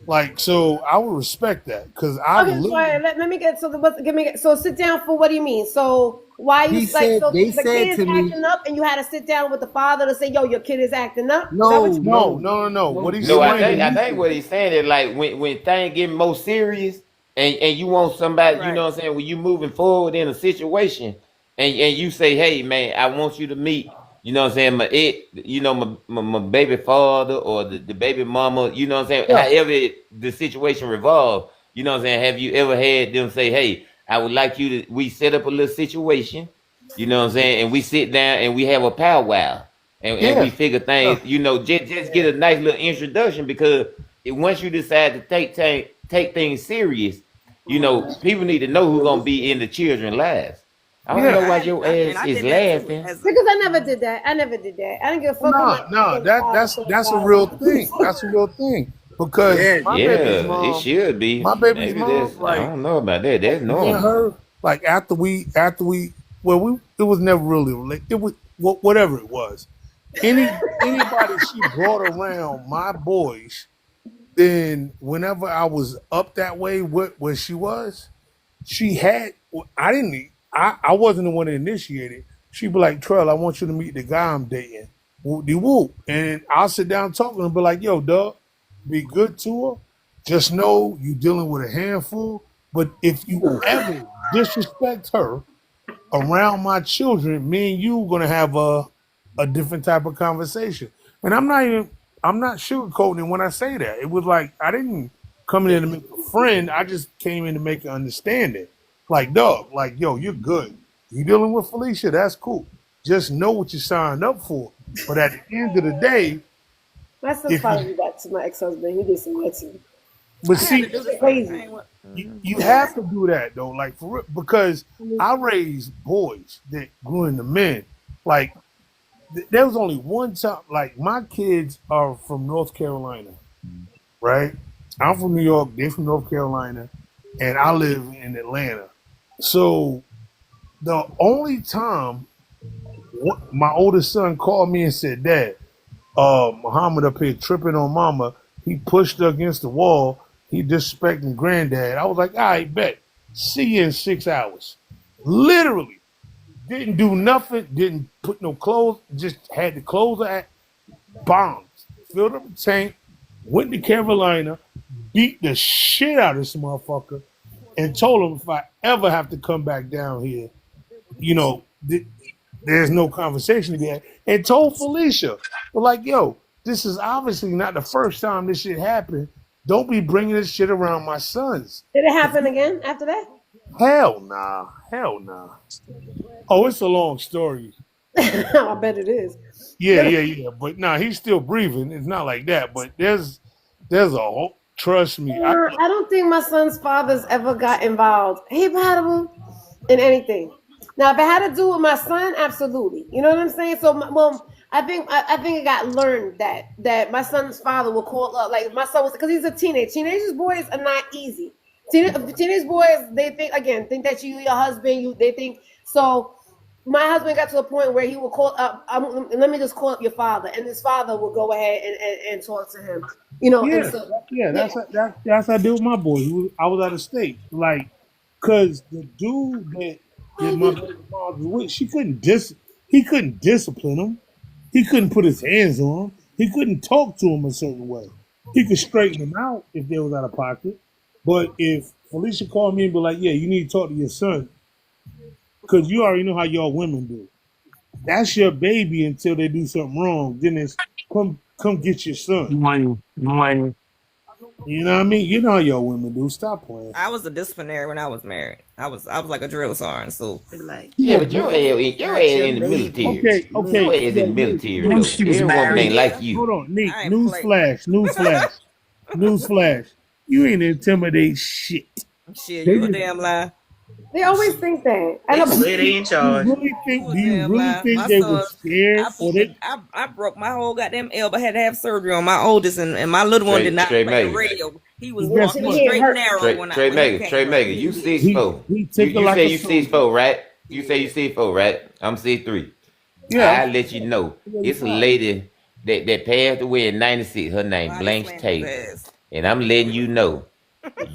Like, so I would respect that because I've Okay, so literally. let me get so the what's give me so sit down for what do you mean? So why you He like said, so they the said kid is to me, acting up and you had to sit down with the father to say, yo, your kid is acting up? Is that what no, you No, no, no, no, no. What no. he's No, They saying I wanted, think what he's saying is like when things get more serious and you want somebody, you Right. know what I'm saying, when you moving forward in a situation and you say, hey man, I want you to meet, you know what I'm saying, my baby father or the baby mama, you know what I'm saying, yeah. however the situation revolves, you know what I'm saying, have you ever had them say, hey, I would like you to, we set up a little situation, you know what I'm saying, and we sit down and we have a powwow and we yeah. figure Yeah. things, just get a nice little introduction because once you decide to take things serious, people need to know who's gonna be in the children's lives. I don't Yeah. know why your And ass I is did that too. laughing. As a, because I never did that. I never did that. I didn't give a fuck what my No, no, father said that's a about real thing. it. That's a real thing. Because Yeah. Yeah, it should be. my baby's Maybe mom, that's I like don't know about that. That's me and normal. her, like after we, well, it was never really it was whatever it was. Anybody she brought around my boys, then whenever I was up that way, where she was, she had. I didn't. I wasn't the one that initiated. She'd be like, "Trell, I want you to meet the guy I'm dating." Whoop de whoop, and I'll sit down and talk to her and be like, "Yo, dog, be good to her. Just know you dealing with a handful. But if you ever disrespect her around my children, me and you gonna have a different type of conversation." And I'm not sugarcoating it when I say that. It was like I didn't come in there to make a friend. I just came in to make an understanding. Like, dog, like, yo, you're good. You dealing with Felicia, that's cool. Just know what you signed up for. But at the end of the day, My son's if you father did that to my ex-husband. He did some that too. but I had to see, do the same Crazy. thing. you have to do that though, like for real, because I raised boys that grew into men. Like there was only one time. Like my kids are from North Carolina, right? I'm from New York. They're from North Carolina, and I live in Atlanta. So the only time my oldest son called me and said, "Dad, Muhammad up here tripping on Mama. He pushed her against the wall. He disrespecting Granddad." I was like, "All right, bet. See you in 6 hours." Literally, didn't do nothing. Didn't put no clothes. Just had the clothes at bombs. Filled up the tank. Went to Carolina. Beat the shit out of this motherfucker. And told him if I ever have to come back down here, you know, there's no conversation to be had. And told Felicia, but like, yo, this is obviously not the first time this shit happened. Don't be bringing this shit around my sons. Did it happen again after that? Hell nah. Hell nah. Oh, it's a long story. I bet it is. Yeah. But nah, he's still breathing. It's not like that. But there's a whole, trust me. I don't think my son's father's ever got involved. He compatible in anything. Now, if it had to do with my son, absolutely. You know what I'm saying? So, well, I think it got learned that my son's father will call up. Like my son was because he's a teenage. Teenagers boys are not easy. Teenage boys they think that you your husband. They think so. My husband got to a point where he would call up. Let me just call up your father, and his father would go ahead and talk to him. You know, and Yeah, so yeah, yeah. that's how I did with my boy. I was out of state, like, cause the dude that my baby mom was with, he couldn't discipline him. He couldn't put his hands on him. He couldn't talk to him a certain way. He could straighten him out if they was out of pocket. But if Felicia called me and be like, "Yeah, you need to talk to your son," cause you already know how y'all women do. That's your baby until they do something wrong. Then it's come get your son. Money. You know what I mean? You know how your women do. Stop playing. I was a disciplinary when I was married. I was like a drill sergeant. So Like, Yeah, but your ass in the military. Okay. Your ass in the military though. She was Every woman ain't married. like you. Hold on, Nick. I ain't play. Newsflash. You ain't intimidate shit. Shit, They you a just- damn lie. they always think that. They And say they in charge. Do you really think My they son, were scared? Or they, I broke my whole goddamn elbow. Had to have surgery on my oldest, and my little one did not Trey play the Mager. radio. He was Guess walking what? straight and narrow Trey when Trey when he Mager, came Trey around. Mager, you 6'4". he took You it like say a you soldier. 6'4", right? You say you 6'4", right? I'm 6'3". Yeah. I'll let you know. It's a lady that passed away in '96. Her name Body Blanche slammed his Taylor. ass. And I'm letting you know,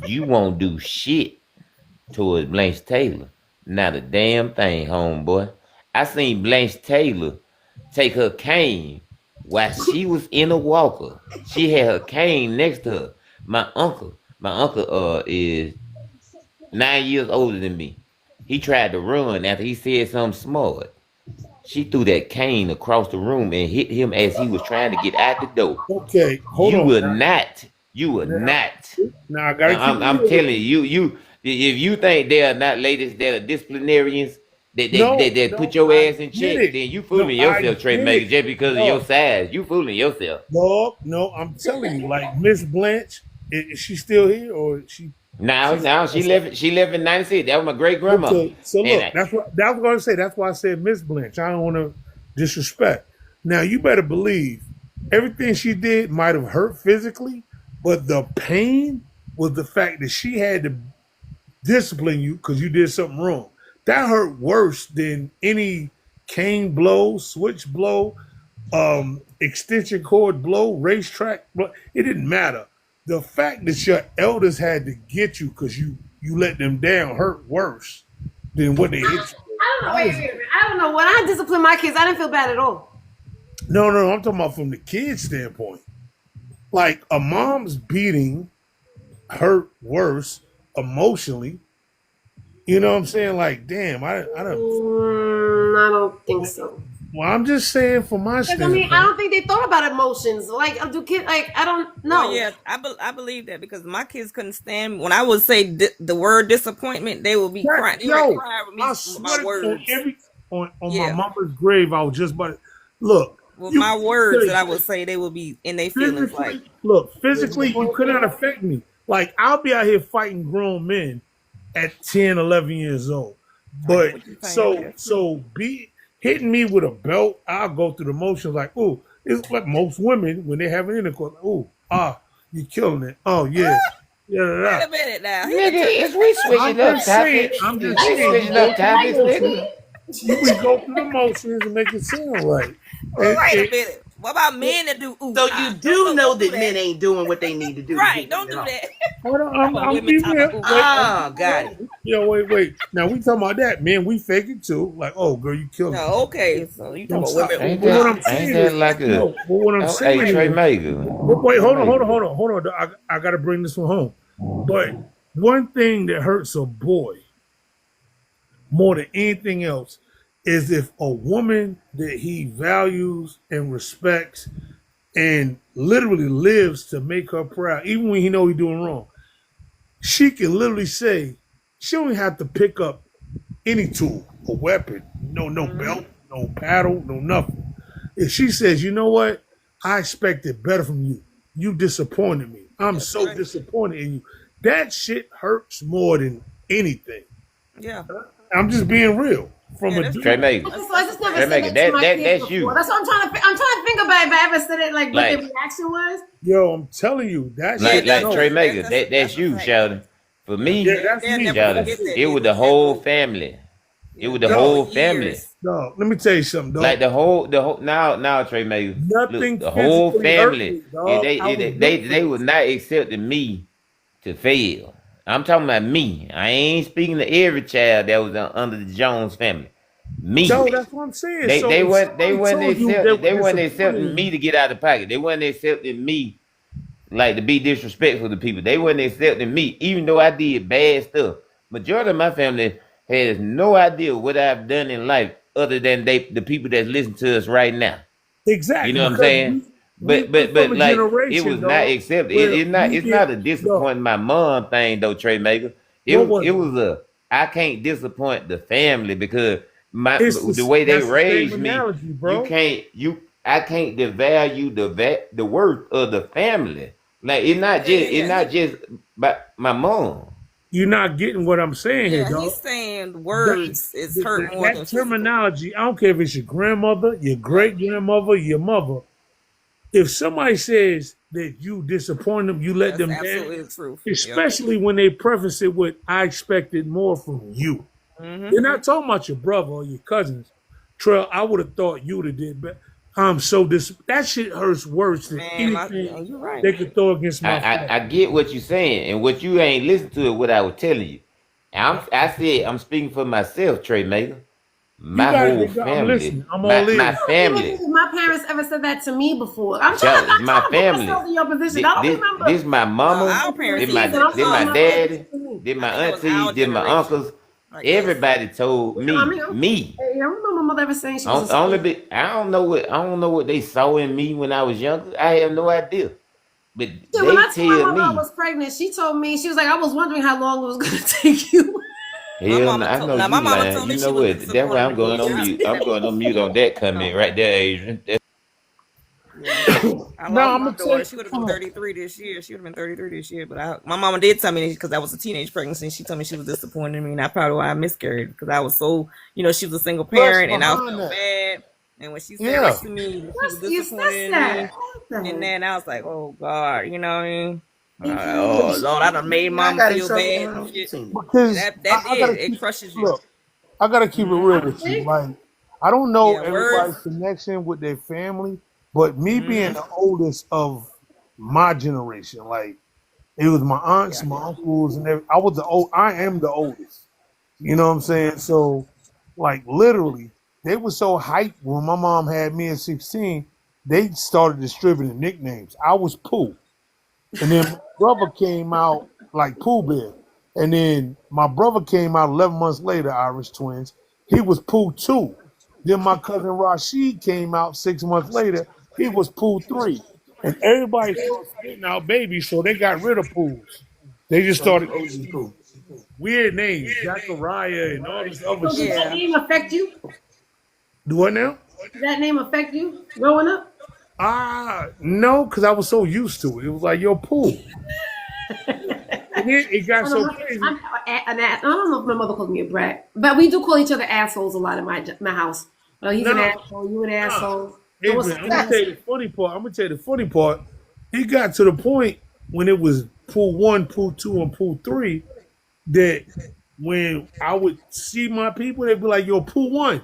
you won't do shit towards Blanche Taylor. Not a damn thing, homeboy. I seen Blanche Taylor take her cane while she was in a walker. She had her cane next to her. My uncle is 9 years older than me. He tried to run after he said something smart. She threw that cane across the room and hit him as he was trying to get out the door. Okay, hold You on. will not. You will not. Now I gotta keep I'm telling you, if you think there are not ladies that are disciplinarians that put your ass in check, then you fooling yourself, Trey Mager, just because of your size. You fooling yourself. No, I'm telling you, like Miss Blanche, is she still here or she? Now she left in '96. That was my great grandma. Okay, so look, that's what I was gonna say. That's why I said Miss Blanche. I don't want to disrespect. Now you better believe everything she did might have hurt physically, but the pain was the fact that she had to discipline you because you did something wrong. That hurt worse than any cane blow, switch blow, extension cord blow, racetrack blow. It didn't matter. The fact that your elders had to get you because you let them down hurt worse than what they hit you. I don't know. Wait a minute. I don't know. When I disciplined my kids, I didn't feel bad at all. No, I'm talking about from the kid's standpoint. Like a mom's beating hurt worse emotionally. You know what I'm saying? Like, damn, I don't think so. Well, I'm just saying from my Because I standpoint. mean, I don't think they thought about emotions. Like, do kids? Like, I don't know. Oh, yeah, I believe that because my kids couldn't stand when I would say the word disappointment. They would be crying. They would cry with me with my words. On my mama's grave, I was just about to, look. With my words that I would say, they would be in their feelings. Like, look, physically, you could not affect me. Like, I'll be out here fighting grown men at 10, 11 years old. But so be hitting me with a belt, I'll go through the motions like, ooh, it's like most women when they have an intercourse, ooh, you're killing it. Oh, yeah. wait a minute now. Nigga, is we switching up topics? I'm just We saying. switching up topics, nigga. We go through the motions and make it sound right. Wait a minute. What about men that do? Ooh, So you do know that men ain't doing what they need to do. Right? Don't do that. Hold on, I'm being real. Oh, got it. Yo, wait. Now we talking about that, man. We fake it too. Like, oh, girl, you killed me. No, okay. So you talking about women? Ain't What I'm that saying ain't that is- like a? no, but what I'm saying Hey, Trey is- Mager. Wait, hold on. I got to bring this one home. But one thing that hurts a boy more than anything else is if a woman that he values and respects and literally lives to make her proud, even when he know he's doing wrong, she can literally say, she don't have to pick up any tool, a weapon, no belt, no paddle, no nothing. If she says, you know what, I expected better from you. You disappointed me. I'm so disappointed in you. That shit hurts more than anything. Yeah. I'm just being real. From a Trey Mager. So I just never Trey said Mager, that to my kids that's before. you. That's what I'm trying to think about if I ever said it, like what Like- the reaction was. Yo, I'm telling you, that Like shit. no. Trey Mager, that's you, Sheldon. For me, Yeah, that's me. Sheldon, it was the whole family. It was the whole family. No, let me tell you something, dog. Like the whole now Trey Mager. Nothing Look, the whole physically hurt family. me, dog. They was not accepting me to fail. I'm talking about me. I ain't speaking to every child that was under the Jones family. Me. So that's what I'm saying. They wasn't disappointed. accepting me to get out of pocket. They wasn't accepting me like to be disrespectful to people. They wasn't accepting me, even though I did bad stuff. Majority of my family has no idea what I've done in life other than the people that listen to us right now. Exactly. You know what I'm Because saying? But like it was not accepted. It's not a disappointing my mom thing though, Trey Maker. It was a I can't disappoint the family because the way they raised me, I can't devalue the worth of the family. Like it's not just but my mom. You're not getting what I'm saying here, dog. He's saying words is hurt more than terminology. I don't care if it's your grandmother, your great grandmother, your mother. If somebody says that you disappoint them, you let them down. Especially when they preface it with "I expected more from you." They're not talking about your brother or your cousins. Trell, I would have thought you would have did, but I'm so that shit hurts worse than anything they could throw against my face. I get what you're saying, and what you ain't listened to is what I was telling you. I said I'm speaking for myself, Trey Maker. My whole family, my family. My parents ever said that to me before. I'm my family. In your position. I don't remember. This my mama. This my daddy. This my auntie. This my uncles. Everybody told me. I remember my mother ever saying she was I don't know what they saw in me when I was younger. I have no idea. But when I told my mom I was pregnant, she told me, she was like, I was wondering how long it was going to take you. Hell, I know you lying. You know what? That's why I'm going on mute. I'm going on mute on that comment right there, Adrian. I'm gonna tell you, she would have been 33 this year. She would have been 33 this year. But my mama did tell me, because that was a teenage pregnancy, she told me she was disappointed in me, and that's probably why I miscarried, because I was so, she was a single parent, and I was so bad. And when she said this to me, she was disappointed in me. And then I was like, oh God, you know what I mean? Oh Lord, I done made mama feel bad. Because it crushes you. Look, I gotta keep it real with you. Like, I don't know everybody's connection with their family, but me being the oldest of my generation, like it was my aunts, my uncles, and everything. I am the oldest. You know what I'm saying? So, like, literally, they were so hyped when my mom had me at 16. They started distributing nicknames. I was Pooh. And then my brother came out like Pooh Bear. And then my brother came out 11 months later, Irish twins. He was Pooh 2. Then my cousin Rashid came out 6 months later. He was Pooh 3. And everybody started spitting out babies, so they got rid of Poohs. They just started using Pooh. Weird names, Zachariah and all this other shit. Does that name affect you? Do what now? Does that name affect you growing up? No, because I was so used to it. It was like, yo, Pooh. And then it got so crazy. I don't know if my mother calls me a brat, but we do call each other assholes a lot in my house. Well, he's an asshole, you an asshole. I'm gonna tell you the funny part. It got to the point when it was Pooh 1, Pooh 2, and Pooh 3 that when I would see my people, they'd be like, yo, Pooh 1.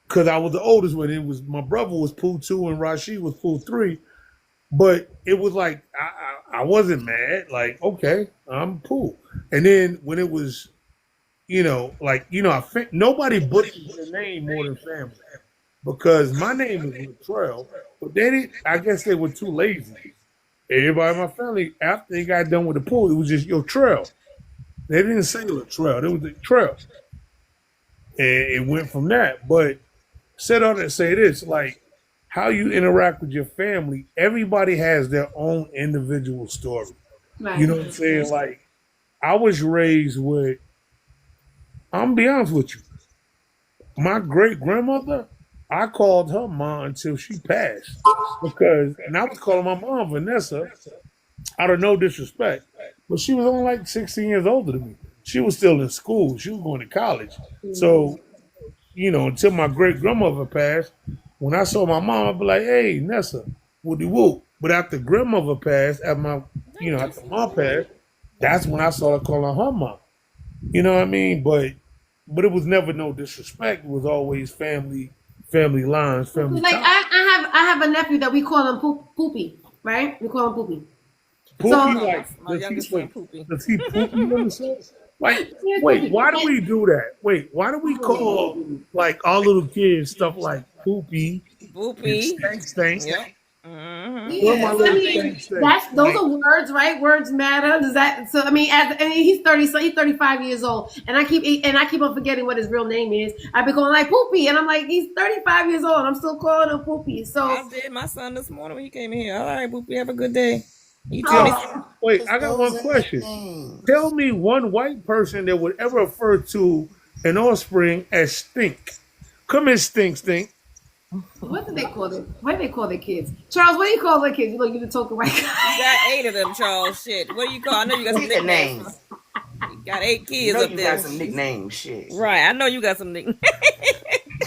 Because I was the oldest one. It was my brother was Pooh 2 and Rashid was Pooh 3. But it was like I wasn't mad. Like, okay, I'm Pooh. And then when it was, nobody butchers their name more than family. Because my name is Latrell, but I guess they were too lazy. Everybody in my family, after they got done with the Pooh, it was just Trell. They didn't say Latrell, it was the Trell. And it went from that. But said all that, say this, like how you interact with your family, everybody has their own individual story. Right. You know what I'm saying? Like, I was raised with, I'm gonna be honest with you, my great grandmother, I called her mom until she passed. And I was calling my mom Vanessa out of no disrespect, but she was only like 16 years older than me. She was still in school. She was going to college. So, until my great grandmother passed, when I saw my mom, I'd be like, hey, Nessa, woody woo. But after grandmother passed, after mom passed, that's when I started calling her mom. You know what I mean? But it was never no disrespect. It was always family lines, family. Like I have a nephew that we call him Poopy, right? We call him Poopy. Poopy, my youngest friend Poopy. Does he Poopy in the sense? Like, wait, why do we do that? Wait, why do we call like our little kids stuff like Poopy, Poopy, Stank? Yep. Mm-hmm. What my Yeah, little I mean, thing say? those are words, right? Words matter. Does that? So I mean, he's 30, so he's 35 years old, and I keep on forgetting what his real name is. I've been going like Poopy, and I'm like, he's 35 years old. I'm still calling him Poopy. So I did my son this morning when he came in here. All right, Boopy, have a good day. You Yo, 20. wait, I got one question. Tell me one white person that would ever refer to an offspring as stink. Come here, stink. what do they call them? What do they call their kids? Charles, what do you call their kids? You know, you the token white guy. You got 8 of them, Charles. Shit. What do you call? I know you got some nicknames. You got 8 kids up there. Got some nicknames. Shit. Right. I know you got some nicknames.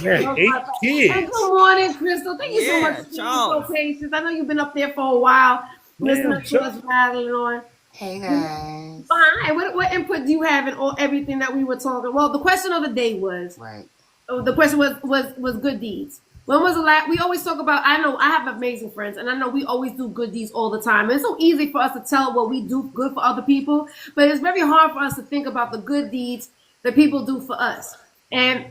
Yeah, 8 kids. And good morning, Crystal. Thank you so much for being so patient. I know you've been up there for a while, listening to us rattling on. Hey guys. Fine. What input do you have in everything that we were talking? Well, the question of the day was the question was good deeds. When was the last? We always talk about. I know I have amazing friends, and I know we always do good deeds all the time. And it's so easy for us to tell what we do good for other people, but it's very hard for us to think about the good deeds that people do for us. And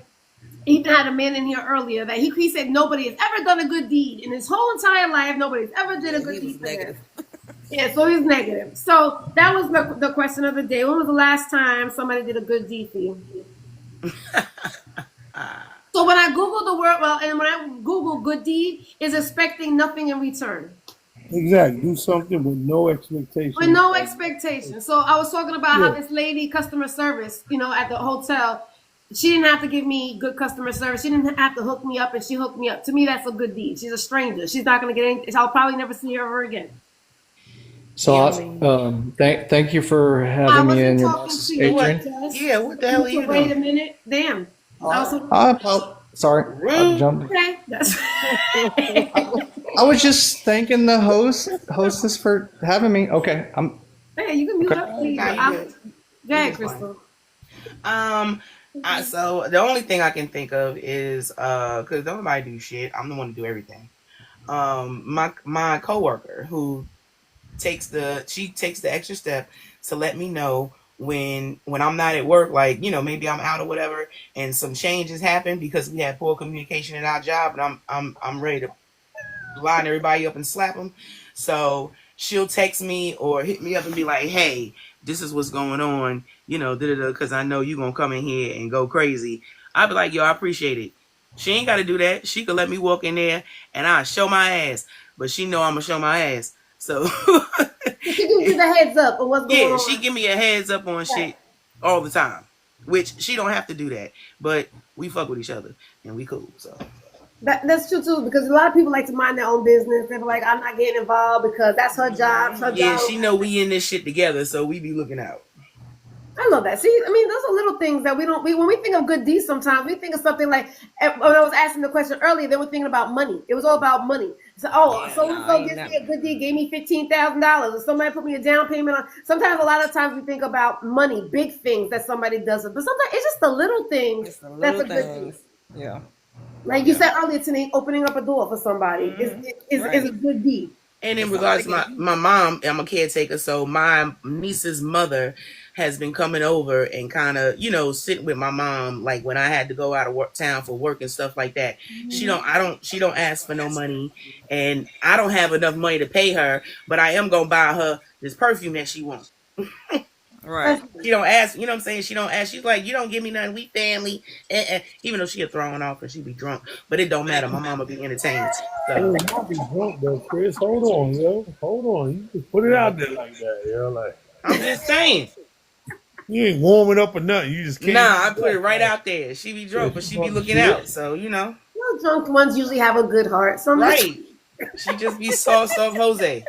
Ethan had a man in here earlier that he said nobody has ever done a good deed in his whole entire life. Nobody's ever did a good deed for him. Yeah, so he's negative. So that was the question of the day. When was the last time somebody did a good deed for you? So when I Google the word, and when I Google good deed, is expecting nothing in return. Exactly. Do something with no expectation. With no expectation. So I was talking about how this lady, customer service, at the hotel, she didn't have to give me good customer service. She didn't have to hook me up, and she hooked me up. To me, that's a good deed. She's a stranger. She's not going to get anything. I'll probably never see her ever again. So, thank you for having me in your box, Adrian. Yeah, what the hell are you doing? Wait a minute. Damn. Sorry, I jumped. Okay. I was just thanking the hostess for having me. Okay, Hey, you can mute up, please. Go ahead, Crystal. So the only thing I can think of is because nobody do shit. I'm the one to do everything. My coworker who takes the extra step to let me know when I'm not at work, like maybe I'm out or whatever, and some changes happen because we had poor communication in our job, and I'm ready to line everybody up and slap them. So she'll text me or hit me up and be like, "Hey, this is what's going on, because I know you're gonna come in here and go crazy." I'd be like, "Yo, I appreciate it." She ain't got to do that. She could let me walk in there and I'll show my ass, but she know I'm gonna show my ass. So she give you the heads up of what's going on. She give me a heads up on shit all the time, which she don't have to do that, but we fuck with each other and we cool. So that's true too, because a lot of people like to mind their own business. They're like, I'm not getting involved because that's her job. Yeah, she know we in this shit together, so we be looking out. I love that. See, I mean, those are little things that when we think of good deeds, sometimes we think of something like, when I was asking the question earlier, they were thinking about money. It was all about money. So, so-and-so gives me a good deed, gave me $15,000, or somebody put me a down payment on. Sometimes, a lot of times we think about money, big things that somebody does. But sometimes it's just the little things that's a good deed. Yeah. Like you said earlier, TNique, opening up a door for somebody is a good deed. And in regards to my mom, I'm a caretaker, so my niece's mother has been coming over and kind of, sitting with my mom, like when I had to go out of town for work and stuff like that. Mm-hmm. She don't ask for no money, and I don't have enough money to pay her, but I am gonna buy her this perfume that she wants. Right. She don't ask, you know what I'm saying? She don't ask. She's like, you don't give me nothing. We family. Even though she'll throw off and she be drunk, but it don't matter. My mama be entertained. So. I'll be drunk though, Chris. Hold on, yo. Hold on. You just put it out there like that, yo. Like I'm just saying. You ain't warming up or nothing. You just can't. Nah, I put it right out there. She be drunk, but she be looking out. So Well, drunk ones usually have a good heart. Right. She just be sauced off Jose.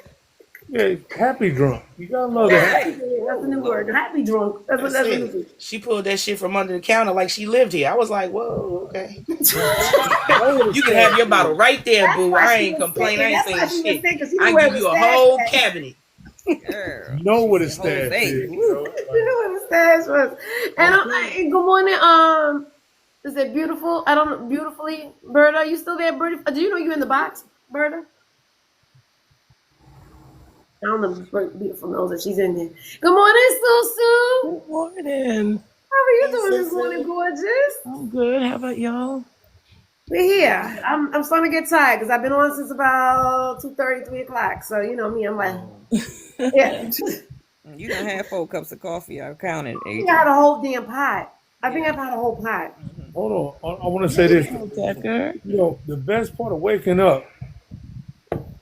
Yeah, happy drunk. You gotta love that. That's a new word. Happy drunk. That's what that's. She pulled that shit from under the counter like she lived here. I was like, whoa, okay. You can have your bottle right there, boo. I ain't complaining. I ain't saying shit. I give you a whole cabinet. You know what a stash is. You know what a stash was. And I'm like, good morning. Is it beautiful? I don't know. Beautifully, Berta. Are you still there, Berta? Do you know you in the box, Berta? I don't know if beautiful knows that she's in there. Good morning, Susu. Good morning. How are you doing this morning, gorgeous? I'm good. How about y'all? We're here. I'm starting to get tired because I've been on since about 2:30, 3 o'clock. So you know me, I'm like, yeah. You done had 4 cups of coffee. I counted. I think I had a whole damn pot. I think I've had a whole pot. Hold on. I want to say this. You know, the best part of waking up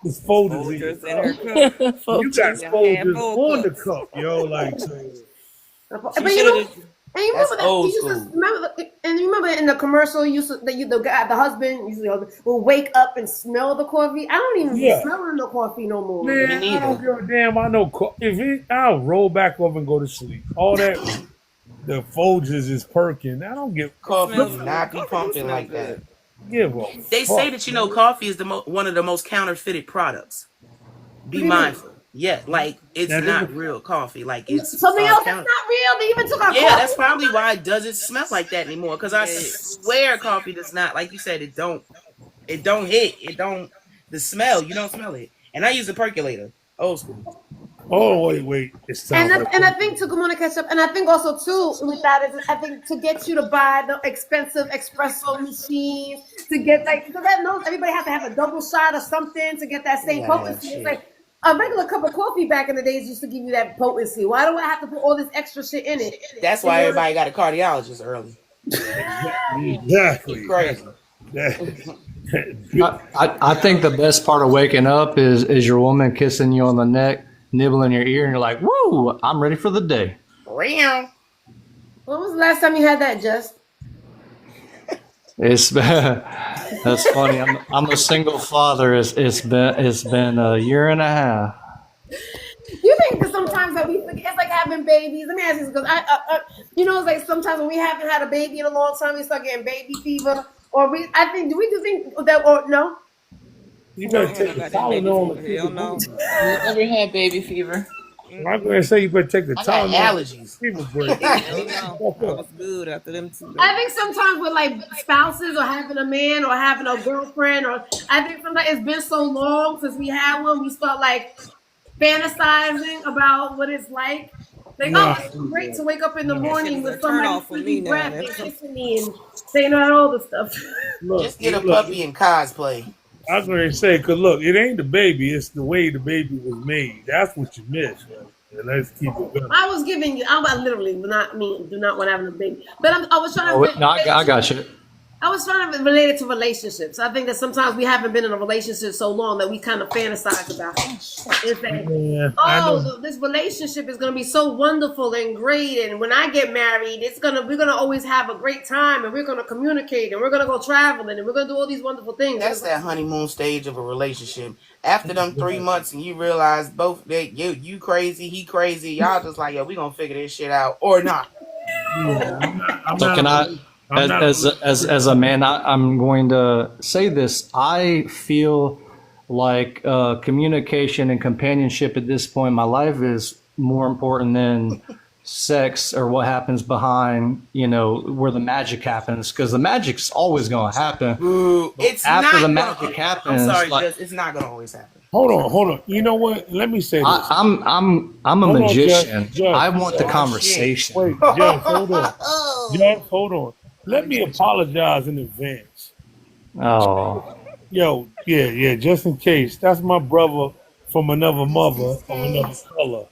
is Folgers in her cup. You got Folgers on the cup, yo. Like, But you remember that? And you remember in the commercial, the husband usually will wake up and smell the coffee. I don't even smell no coffee no more. Man, I don't give a damn. I know I'll roll back over and go to sleep. All that, the Folgers is perking. I don't give coffee. Not be pumping like that. They say that coffee is one of the most counterfeited products. Be mindful. Yeah, like it's not real coffee. Like it's something else that's not real. They even took our coffee. That's probably why it doesn't smell like that anymore. Because I swear coffee does not, like you said, it don't the smell, you don't smell it. And I use a percolator, old school. Oh wait, it's time. And I think to come on and catch up, and I think also too with that is I think to get you to buy the expensive espresso machines to get because that knows everybody has to have a double shot or something to get that same potency. It's like a regular cup of coffee back in the days used to give you that potency. Why do I have to put all this extra shit in it? That's why everybody got a cardiologist early. Exactly. Crazy. I think the best part of waking up is your woman kissing you on the neck, nibbling your ear, and you're like, "Woo! I'm ready for the day." When was the last time you had that, Just? That's funny. I'm a single father. It's been a year and a half. You think that sometimes that we forget, it's like having babies. Let me ask you this, because it's like sometimes when we haven't had a baby in a long time, we start getting baby fever. Or do we think that, or no? You better take the Tylenol. Hell no. Never had baby fever. I'm going to say you better take the Tylenol. Allergies. Fever break. I was good after them 2 days. I think sometimes with like spouses or having a man or having a girlfriend, or I think sometimes it's been so long since we had one, we start like fantasizing about what it's like. Like, it's great to wake up in the morning with somebody sleeping breath and kissing me and saying all the stuff. Just get a puppy and cosplay. I was going to say, because look, it ain't the baby, it's the way the baby was made. That's what you miss, man. And let's keep it going. I was giving you, I literally do not want to have a baby. But I was trying to. I got you. I was trying to relate it to relationships. I think that sometimes we haven't been in a relationship so long that we kind of fantasize about it. It's like, this relationship is going to be so wonderful and great, and when I get married, we're gonna always have a great time, and we're gonna communicate, and we're gonna go traveling, and we're gonna do all these wonderful things. That's that honeymoon stage of a relationship. After them 3 months, and you realize both that you crazy, he crazy, y'all just like, we gonna figure this shit out or not. As a man, I'm going to say this. I feel like communication and companionship at this point in my life is more important than sex or what happens behind, where the magic happens. Because the magic's always going to happen. It's magic happens. I'm sorry, it's not going to always happen. Hold on. You know what? Let me say this. I'm a magician. I want the conversation. Wait, Jeff, hold on. Jeff, hold on. Let me apologize in advance. Oh. Yo, yeah, just in case. That's my brother from another mother of another color.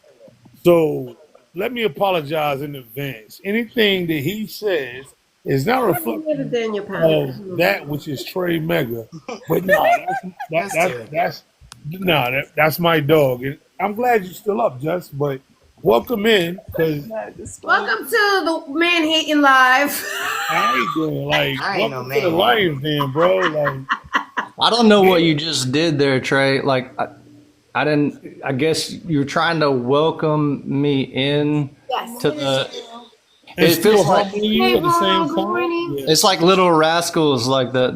So let me apologize in advance. Anything that he says is not reflective of that which is Trey Mega. But that's my dog. And I'm glad you're still up, Just, but welcome in, because welcome to the Man Hating Live. I ain't doing welcome to the Lions Den, bro. Like, I don't know what you just did there, Trey. Like, I didn't. I guess you're trying to welcome me in to the. It feels like you at the same time. It's like Little Rascals, like the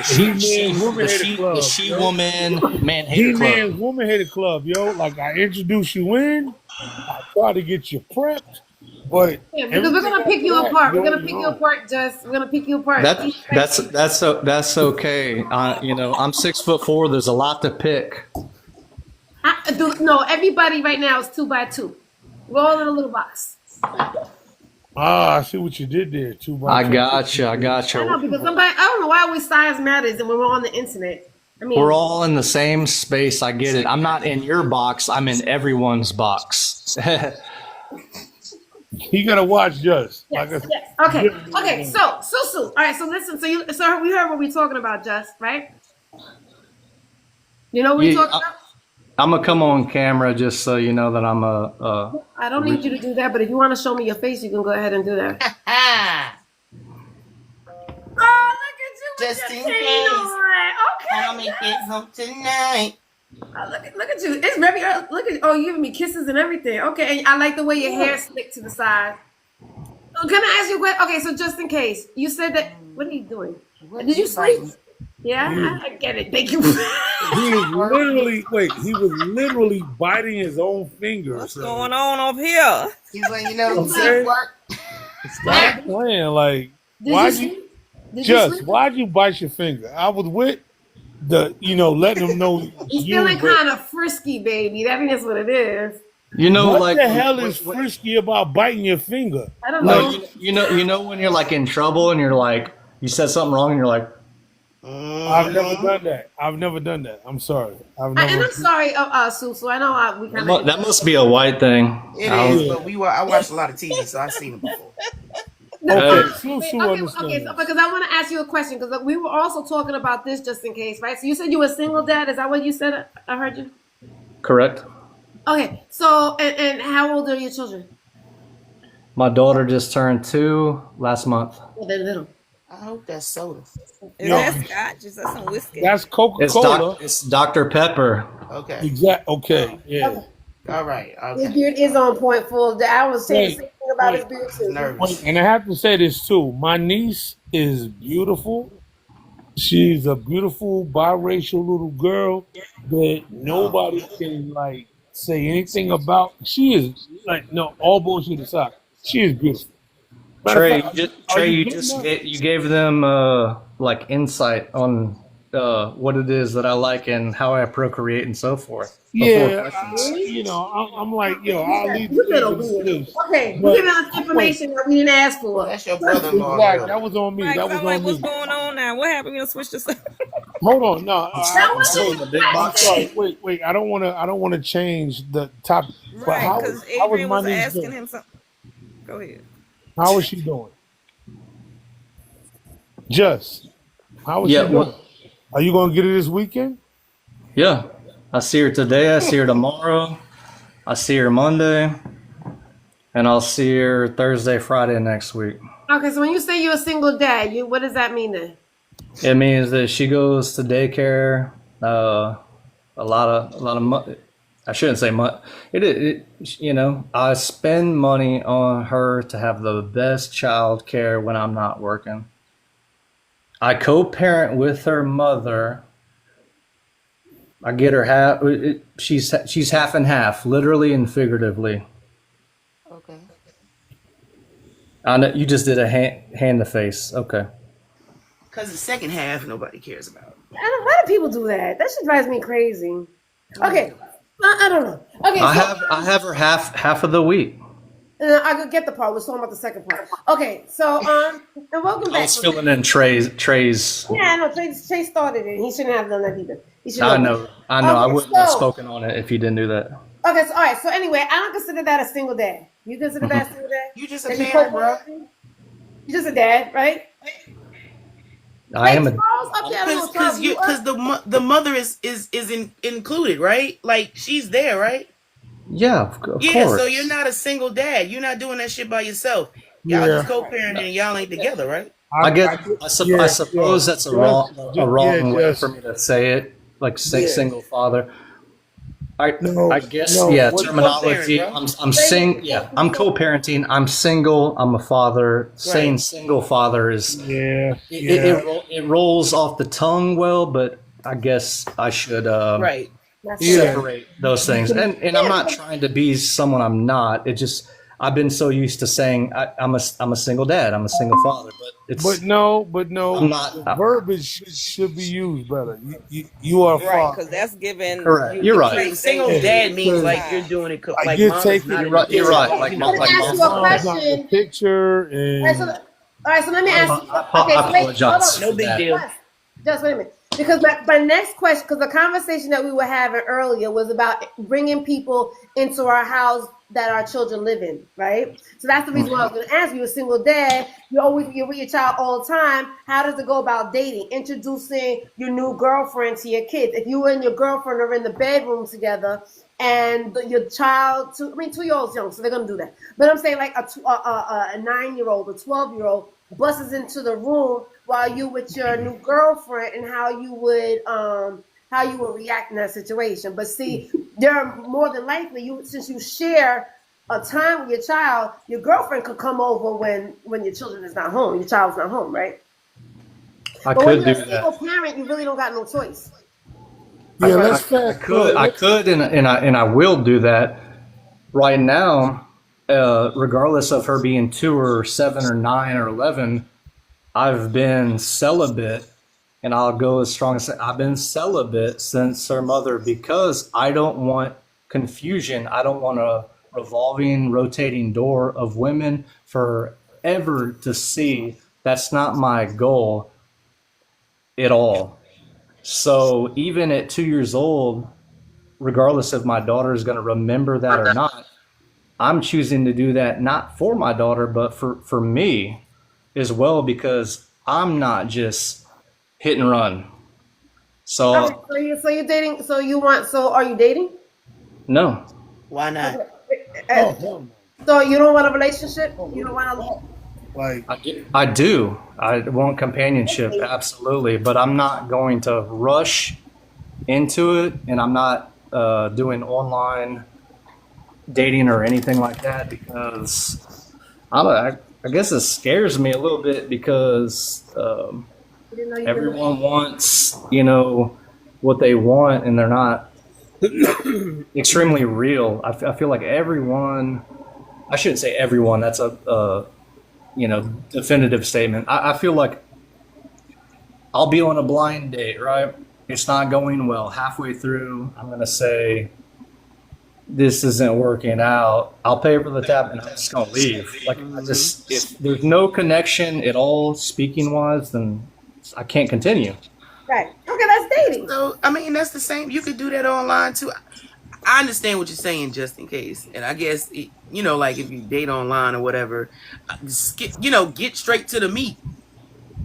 she woman man hater club. He-Man's woman hater club, yo. Like, I introduce you in, I try to get you prepped, but because we're gonna pick you apart. We're gonna pick you apart, Just. We're gonna pick you apart. That's okay. I'm 6'4". There's a lot to pick. No, everybody right now is 2 by 2. We're all in a little box. Ah, I see what you did there. I gotcha. I know because somebody. I don't know why always size matters, and when we're on the internet. I mean, We're all in the same space. I get it. I'm not in your box. I'm in everyone's box. You gotta watch Just. Yes, yes. Okay. Okay. So. All right. So listen. So we heard what we're talking about, Just, right? You know what we're talking about? I'm gonna come on camera just so you know that I'm a. I don't need you to do that, but if you want to show me your face, you can go ahead and do that. Oh, look at you! Just in case. Okay. I'll make it home tonight. Oh, look at you! It's very early. Look at you're giving me kisses and everything. Okay, and I like the way your hair slicked to the side. Oh, can I ask you a question? Okay, so just in case, you said that. What are you doing? Did you sleep? Yeah, I get it. Thank you. He was literally biting his own finger. What's going on up here? He's like, you know, teeth work. Stop playing. Like, why'd you bite your finger? I was with letting him know. He's feeling kind of frisky, baby. I think that's what it is. You know, what like the hell is frisky about biting your finger? I don't know. You know when you're like in trouble and you're like you said something wrong and you're like. I've never done that. I'm sorry. And I'm sorry, Susu. I know we kind of. That must be a white thing. It is, but I watched a lot of TV, so I've seen it before. Okay, so because I want to ask you a question because we were also talking about this just in case, right? So you said you were a single dad. Is that what you said? I heard you. Correct. Okay, so and how old are your children? My daughter just turned 2 last month. Well, they're little. I hope that's soda. Is that scotch? Is that some whiskey? That's Coca-Cola. It's Dr. Pepper. Okay. Exactly. Okay. Yeah. Okay. All right. Okay. His beard is on point full. I was saying the same thing about his beard too. And I have to say this too. My niece is beautiful. She's a beautiful biracial little girl that nobody can say anything about. She is all bullshit aside. She is beautiful. Trey, you gave them insight on what it is that I like and how I procreate and so forth. Yeah, I'm like, I'll leave the Okay, we're giving us information that we didn't ask for. That's your brother-in-law. Exactly. That was on me. Right, That was I'm like, on what's me. going on now? What happened? You switch this up? Hold on, no. I'm sorry. Wait. I don't want to change the topic. Right, because Adrian was asking him something. Go ahead. How is she doing? How is she doing? Are you going to get it this weekend? Yeah. I see her today. I see her tomorrow. I see her Monday. And I'll see her Thursday, Friday next week. Okay, so when you say you're a single dad, what does that mean then? It means that she goes to daycare. A lot of money. I shouldn't say much. I spend money on her to have the best child care when I'm not working. I co-parent with her mother. I get her half. She's half and half, literally and figuratively. Okay. I know you just did a hand to face. Okay. Because the second half, nobody cares about. Why do people do that? That shit drives me crazy. Okay. I don't know. Okay, I have her half of the week. I could get the part. We're talking about the second part. Okay, so and welcome back. I was filling in Trey's. Yeah, I know. Trey started it. He shouldn't have done that either. I know. I wouldn't have spoken on it if he didn't do that. Okay, so all right. So anyway, I don't consider that a single dad. You consider that a single dad? You just a parent, bro. You just a dad, right? I am because the mother is included, right? Like she's there, right? Yeah, of course. So you're not a single dad. You're not doing that shit by yourself. Y'all just co-parenting and y'all ain't together, right? I suppose that's a wrong way for me to say it, like single father. I guess terminology. I'm co-parenting. I'm single. I'm a father. Right. Saying single father is it rolls off the tongue well, but I guess I should separate those things. And I'm not trying to be someone I'm not. It just I've been so used to saying I'm a single dad, I'm a single father, but it's but no, I'm not. the verbiage should be used better. You are Right, father. because that's given. Correct. You're right. Like single dad means like you're doing it. Like you're mom is taking. not You're right. You're right. Like you mom, know. like ask mom. you a Mom's not the question. picture and. All right, so let me ask you. Okay, so wait, hold on. No big deal. Just wait a minute. Because my next question, because the conversation that we were having earlier was about bringing people into our house that our children live in, right? So that's the reason why I was going to ask you. A single dad, you're with your child all the time. How does it go about dating? Introducing your new girlfriend to your kids. If you and your girlfriend are in the bedroom together, and your child, 2-year-olds young, so they're gonna do that. But I'm saying like a 9-year-old or 12-year-old busts into the room while you with your new girlfriend, and how you would react in that situation. But see, they're more than likely since you share a time with your child, your girlfriend could come over when your children is not home, your child's not home, right? But when you're a single parent, you really don't got no choice. Yeah, I could, and I will do that right now. Regardless of her being 2 or 7 or 9 or 11, I've been celibate, and I'll go as strong as I've been celibate since her mother, because I don't want confusion. I don't want a revolving, rotating door of women forever to see. That's not my goal at all. So even at 2 years old, regardless if my daughter is going to remember that or not, I'm choosing to do that not for my daughter, but for me as well, because I'm not just hit and run. So, Okay, so you're dating. So are you dating? No. Why not? So you don't want a relationship? You don't want to. I do. I want companionship, absolutely, but I'm not going to rush into it, and I'm not doing online dating or anything like that, because I guess it scares me a little bit, because everyone wants, what they want, and they're not extremely real. I feel like everyone, I shouldn't say everyone, that's a definitive statement. I feel like I'll be on a blind date, right? It's not going well. Halfway through, I'm going to say, this isn't working out. I'll pay for the tab and I'm just going to leave. Like, if there's no connection at all, speaking wise, then I can't continue. Right. Okay, that's dating. So, that's the same. You could do that online too. I understand what you're saying, just in case. And I guess, like if you date online or whatever, get straight to the meat.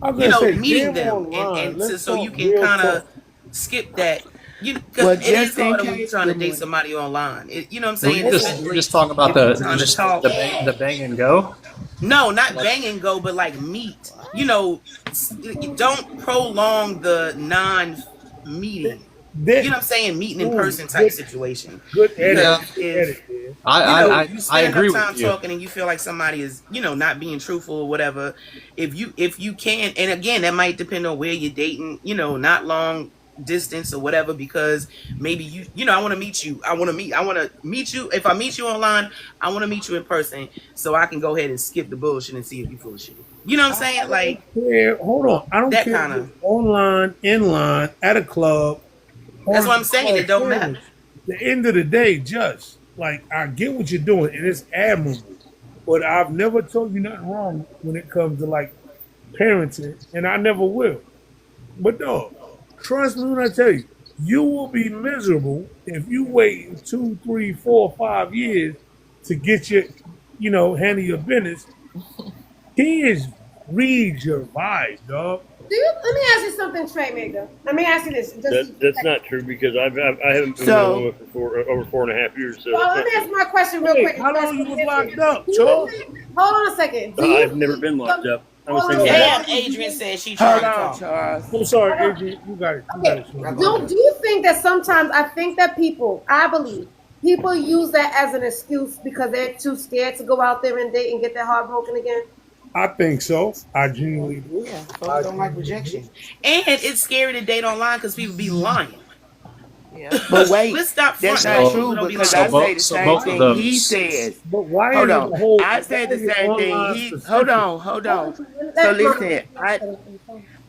Meeting them. And so you can kind of skip that. Because it is harder when you're trying to date somebody online. You know what I'm saying? You're just talking about the bang and go? No, not bang and go, but like meet. Don't prolong the non-meeting. You know what I'm saying? Meeting in person type situation. Good edit. I agree time with you. talking and you feel like somebody is, not being truthful or whatever. If you can, and again, that might depend on where you're dating. Not long distance or whatever, because maybe I want to meet you. I want to meet you. If I meet you online, I want to meet you in person, so I can go ahead and skip the bullshit and see if you full of shit. You know what I'm saying? Like, yeah, hold on. I don't care. Kind of online, in line, at a club. That's what I'm saying. It don't matter. At the end of the day, just like, I get what you're doing, and it's admirable. But I've never told you nothing wrong when it comes to like parenting, and I never will. But no, trust me when I tell you, you will be miserable if you wait 2, 3, 4, 5 years to get your, handle your business. Kids read your vibe, dog. Let me ask you something, Trey Maker. Let me ask you this. That's not true, because I haven't been with for over 4.5 years. So let me ask my question real quick. How long you was locked up, Charles? Hold on a second. I've never been locked up. Damn, Adrian said she tried to talk. I'm sorry, Adrian. You got it. Do you think that sometimes, I believe people use that as an excuse because they're too scared to go out there and date and get their heart broken again? I think so. I genuinely do. Yeah, folks don't like rejection. And it's scary to date online because people be lying. Yeah. But wait, Let's stop that's fronting not like true don't be because lying. I say the so same both of thing those. he says. But why Hold is it on. the whole? I said why the is it same thing. online Hold specific? on. So listen,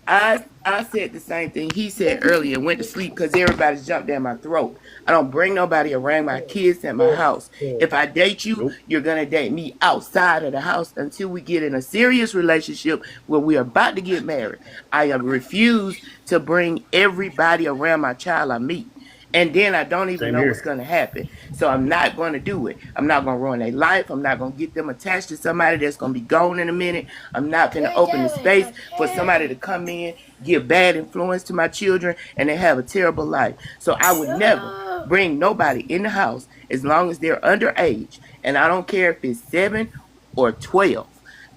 I said the same thing he said earlier. Went to sleep because everybody jumped down my throat. I don't bring nobody around my kids at my house. If I date you, Nope. you're gonna date me outside of the house until we get in a serious relationship where we're about to get married. I have refused to bring everybody around my child I meet. And then I don't even Same know what's here. going to happen. So I'm not going to do it. I'm not going to ruin their life. I'm not going to get them attached to somebody that's going to be gone in a minute. I'm not going to open the space for somebody to come in, give bad influence to my children, and they have a terrible life. So I would never bring nobody in the house as long as they're underage. And I don't care if it's 7 or 12.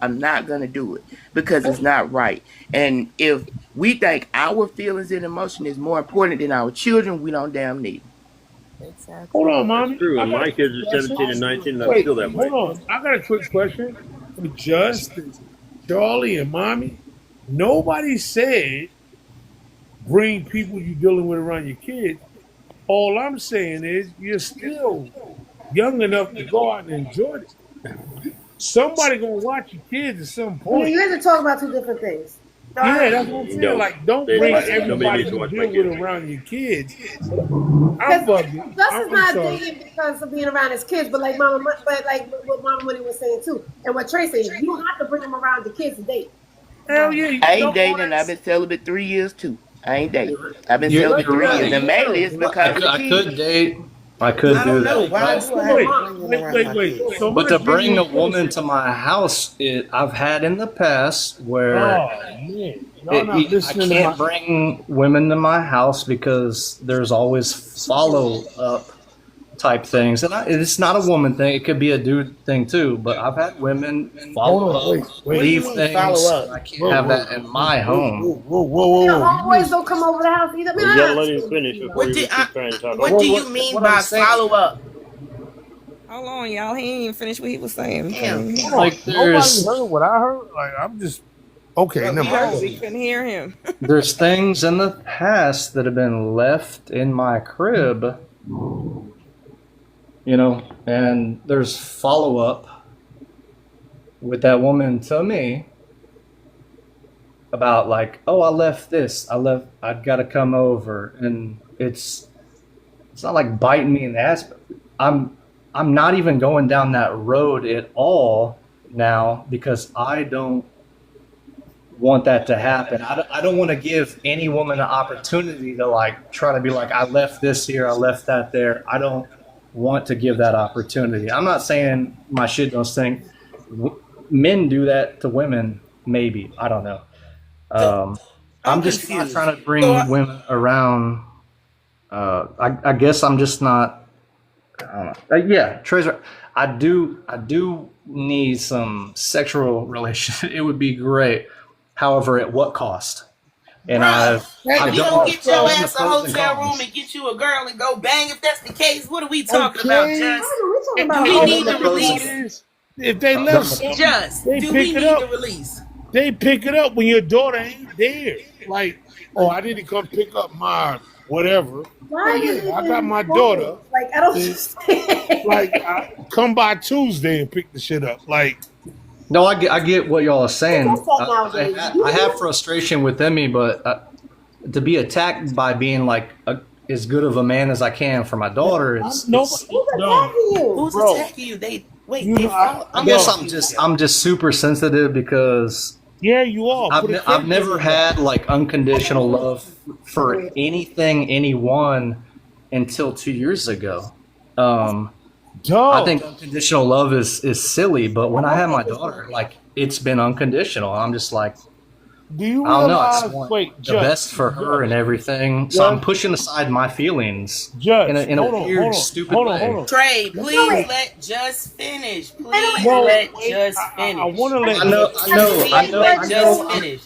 I'm not going to do it because it's not right. And if we think our feelings and emotion is more important than our children, we don't damn need them. Exactly. Hold on, That's mommy. true. I And got a my quick kids are 17 and question. 19, and I'm Wait, still that way. hold on. I got a quick question for Justin, Charlie, and mommy. Nobody said bring people you're dealing with around your kids. All I'm saying is you're still young enough to go out and enjoy it. Somebody gonna watch your kids at some point. You guys are talking about two different things. Yeah, that's what I'm saying. No. Like, don't They- bring nobody everybody needs to you watch my deal with kids. around your kids. I'm Because bugging. Justin's I'm not sorry. dating because of being around his kids, but like what Mama Money was saying too, and what Trey said, you don't have to bring them around your kids to date. Hell yeah. I ain't dating, and I've been celibate 3 years too. I ain't dating. I've been celibate You're 3 right. years, and mainly it's because of I kids. could date. I could I do don't know. that. Why But, do I have to bring them around my Wait. kids? So I'm but gonna to give bring you a woman to my house, I've had in the past where Oh man, y'all not I listening to can't my. bring women to my house because there's always follow up type things, and it's not a woman thing. It could be a dude thing too. But I've had women follow Hold on, up, wait. What do you leave mean things. follow up? And I can't have that in my home. You know, homeboys don't come over the house either. I mean, You gotta let him finish before What you did keep trying to talk what over do him. you mean what I'm by saying- follow up? Hold on, y'all. He ain't even finished what he was saying. Damn. Like Nobody there's heard what I heard. Like I'm just okay. Well, Never we heard mind. We couldn't hear him. there's things in the past that have been left in my crib, and there's follow up with that woman to me about like, oh, I left this, I've got to come over, and it's not like biting me in the ass. I'm not even going down that road at all now because I don't want that to happen. I don't want to give any woman an opportunity to like try to be like, I left this here, I left that there. I don't want to give that opportunity. I'm not saying my shit don't stink. Men do that to women, maybe. I don't know. I'm just not trying to bring women around. I guess I'm just not. I don't know. Yeah, Treasure. I do need some sexual relationship. It would be great. However, at what cost? And I've You done don't get your all the ass a pros and hotel cons. room and get you a girl and go bang. If that's the case, what are we talking about, Just? We're talking Do about we all need the to pros and release? If they left something, Just, they do pick we it need up. to release? They pick it up when your daughter ain't there. Like, oh, I need to come pick up my whatever. Why Yeah, is it I got my even daughter. Like, I don't understand. Like, I come by Tuesday and pick the shit up. Like, No, I get what y'all are saying. That's that nowadays. I have frustration within me, but to be attacked by being like as good of a man as I can for my daughter is. Who's attacking you? Who's Bro. attacking you? They wait. You They know, follow. I guess I'm just super sensitive because yeah, you are. I've never had like unconditional love for anything, anyone until 2 years ago. I think unconditional love is silly, but when I have my daughter, like it's been unconditional. I'm just like, Do you I don't know. I realize? just want Wait, the Judge, best for her and everything. So I'm pushing aside my feelings Judge, in a hold on, weird, hold on, stupid hold on, way. hold on. Trey, please wait. let Just finish. Please No, let wait, Just finish. I want to let. I know. Let Just finish.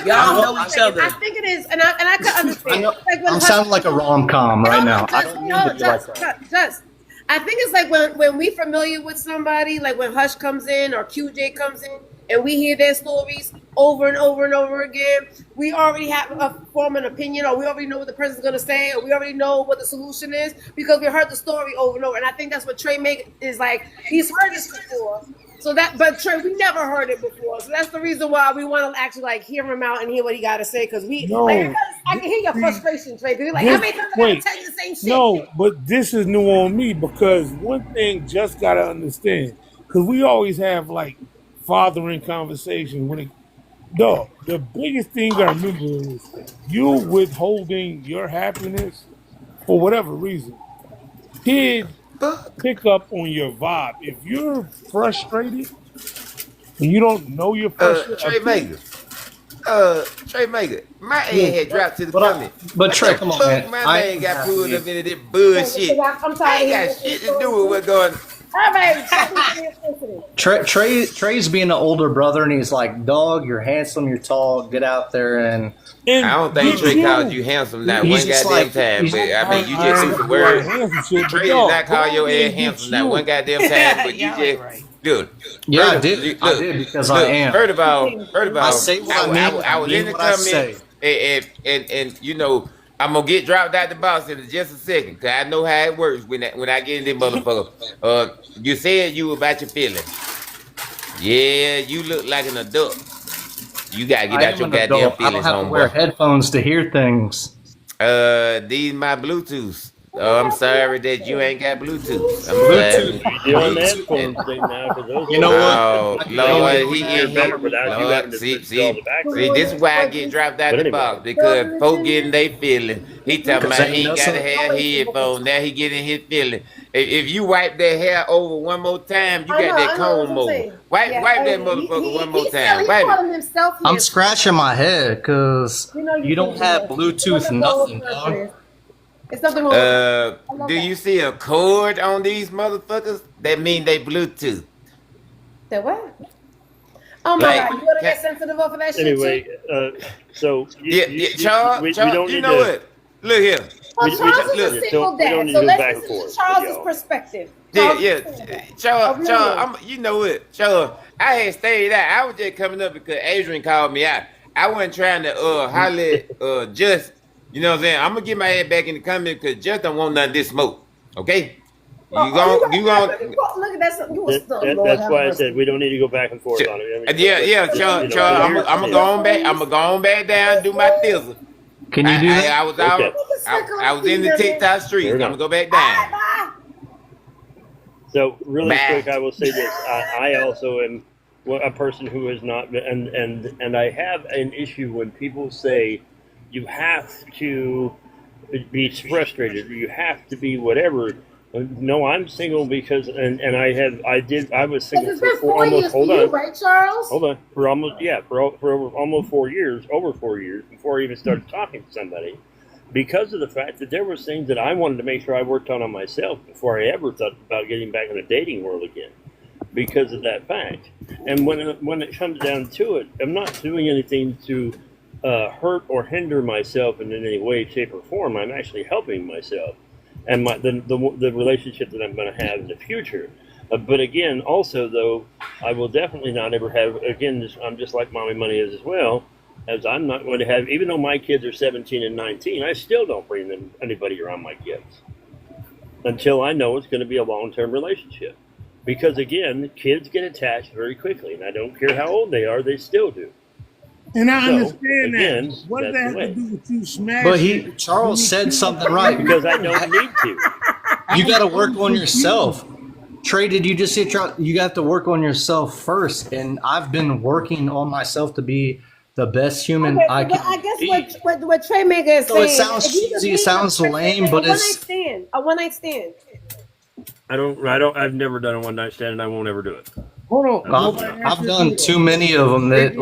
Y'all know each other. I think it is, and I could understand. Like when I'm sounding like a rom-com right now. I don't mean to be like that. Just, I think it's like when we familiar with somebody, like when Hush comes in or QJ comes in, and we hear their stories over and over and over again, we already have a form an opinion, or we already know what the person's gonna say, or we already know what the solution is because we heard the story over and over. And I think that's what Trey make is like. He's heard this before. So that, but Trey, we never heard it before. So that's the reason why we want to actually like hear him out and hear what he got to say. Because I can hear your frustration, Trey. Because like, how many times I gotta tell you the same shit? No, but this is new on me because one thing just gotta understand. Because we always have like fathering conversations when it. Dog, the biggest thing I remember is you withholding your happiness for whatever reason. Kids pick up on your vibe. If you're frustrated and you don't know you're frustrated, Trey Maker, my ass had dropped to the comment. But Trey, come on, man. My man got pulled up into this bullshit. I ain't got shit to do with what's going on. Trey's being an older brother, and he's like, "Dog, you're handsome, you're tall. Get out there and." I don't think Trey called you handsome that one goddamn time, but I mean, you just used the word. Trey did not call your ass handsome that one goddamn time, but you just. Dude, yeah, I did because I am. First of all, I say what I mean. I was in the comments, and you know, I'm gonna get dropped out the box in just a second, cause I know how it works when I get in this motherfucker. You said you about your feelings. Yeah, you look like an adult. You gotta get out your goddamn feelings, I don't have to wear headphones to hear things. These my Bluetooths. Oh, I'm sorry that you ain't got Bluetooth. You know what? Lord, he is better without you having to see, this is why I get dropped out the box, because folk getting they feeling. He talking about he ain't got to have headphones. Now he getting his feeling. If you wipe that hair over one more time, you got that comb over. Wipe that motherfucker one more time. Wipe it. I'm scratching my head because you don't have Bluetooth, nothing, dog. It's nothing wrong. Do you see a cord on these motherfuckers? That mean they Bluetooth. That what? Oh my God! You wanna get sensitive off of that shit? Anyway, so Charles, we don't you know what? Look here. Well, Charles is a single dad, so let's listen to Charles' perspective. Charles, you know what, Charles? I had stayed out. I was just coming up because Adrian called me out. I wasn't trying to holler at Just. You know what I'm saying? I'm gonna get my head back in the comment because Just don't want none of this smoke. Okay? You gon' look at that. That's why I said we don't need to go back and forth on it. I mean, Charles, I'm gonna go on back. I'm gonna go on back down and do my thizzle. Can you do that? I was out. I was in the TikTok streets. I'm gonna go back down. So really quick, I will say this: I also am a person who has not, and I have an issue when people say you have to be frustrated, or you have to be whatever. No, I'm single because, and I was single for almost. Hold on, right, Charles? Hold on, for almost 4 years, over 4 years before I even started talking to somebody, because of the fact that there were things that I wanted to make sure I worked on myself before I ever thought about getting back in the dating world again, because of that fact. And when it comes down to it, I'm not doing anything to hurt or hinder myself in any way, shape, or form. I'm actually helping myself and the relationship that I'm going to have in the future. But again, also though, I will definitely not ever have, again, I'm just like MommyMoney is as well, as I'm not going to have, even though my kids are 17 and 19, I still don't bring anybody around my kids until I know it's going to be a long-term relationship. Because again, kids get attached very quickly, and I don't care how old they are, they still do. And I understand that. What does that have to do with you smashing? But Charles said something right. Because I don't need to. You got to work on yourself. Trey, did you just say, Charles, you got to work on yourself first? And I've been working on myself to be the best human I can be. I guess what Trey Maker is saying. It sounds cheesy, it sounds lame, but it's a one-night stand. I've never done a one-night stand, and I won't ever do it. Hold on. I've done too many of them that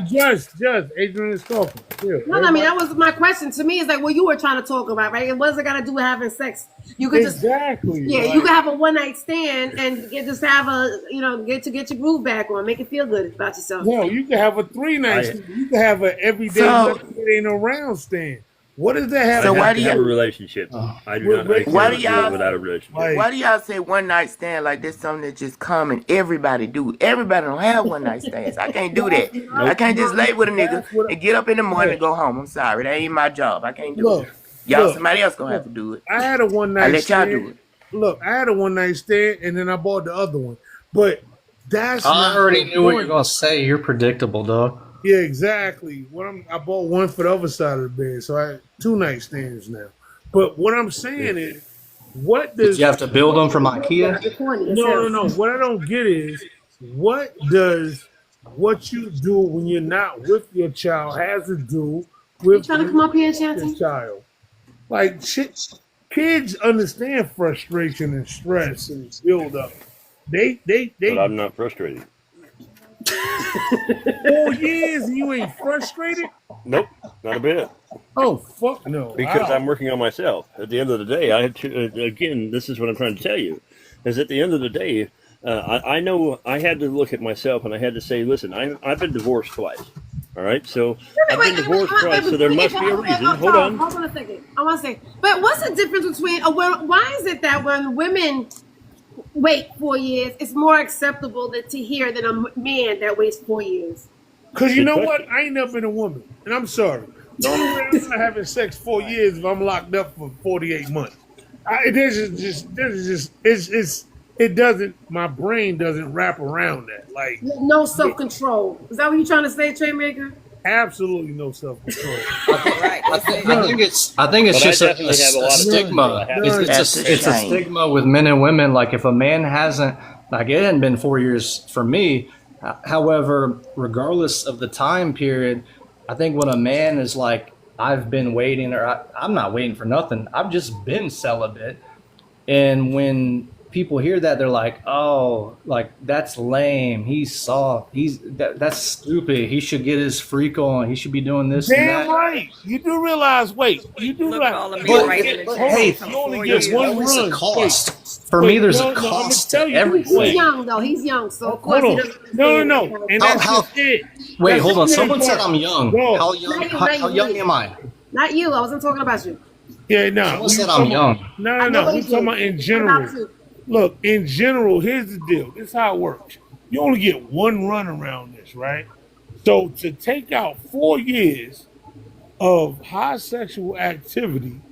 Just Adrian is talking. No, I mean that was my question. To me, it's like what you were trying to talk about, right? What does it got to do with having sex? You could you could have a one-night stand and just have get your groove back on, make it feel good about yourself. No, you can have a 3-night stand. You can have an everyday, it ain't no round stand. What does that have? So to why do do you have a with- relationship? I do not. Why do I cannot y'all live without a relationship? Why do y'all say one night stand like that's something that just come and everybody do? Everybody don't have one night stands. I can't do that. I can't just lay with a nigga and get up in the morning and go home. I'm sorry, that ain't my job. I can't do it. Y'all, somebody else gonna have to do it. I had a one night I let y'all stand. do it. Look, I had a one night stand, and then I bought the other one. But that's I already knew what you were gonna say. You're predictable, dog. Yeah, exactly. I bought one for the other side of the bed, so I have 2 nightstands now. But what I'm saying is, what does Did you have to build them from IKEA? No. What I don't get is, what does what you do when you're not with your child has to do with trying to come up here, your child? Like shit, kids understand frustration and stress and build up. They. But I'm not frustrated. 4 years and you ain't frustrated? Nope, not a bit. Oh fuck no! Because I'm working on myself. At the end of the day, I have to. Again, this is what I'm trying to tell you. Is at the end of the day, I know I had to look at myself and I had to say, listen, I've been divorced twice. All right, so I've been divorced twice, so there must be a reason. Hold on. Hold on a second. I want to say, but what's the difference between why is it that when women wait 4 years, it's more acceptable to hear than a man that waits 4 years? Because you know what? I ain't never been a woman, and I'm sorry. The only way I'm not having sex 4 years if I'm locked up for 48 months. It doesn't. My brain doesn't wrap around that. Like no self control. Is that what you're trying to say, Trey Maker? Absolutely no self control. I think it's just a stigma. It's a stigma with men and women. Like if a man hasn't, like it hadn't been 4 years for me. However, regardless of the time period, I think when a man is like, I've been waiting, or I'm not waiting for nothing. I've just been celibate. And when people hear that, they're like, oh, like that's lame. He's soft. That's stupid. He should get his freak on. He should be doing this and that. Damn right. You do realize, you do realize. Hey, you only get one run. For me, there's a cost to everything. He's young though. He's young, so of course he doesn't. No. And that's just it. Wait, hold on. Someone said I'm young. How young am I? Not you. I wasn't talking about you. Yeah, no. Someone said I'm young. No. We're talking about in general. Look, in general, here's the deal. This is how it works. You only get one run around this, right? So to take out 4 years of high sexual activity,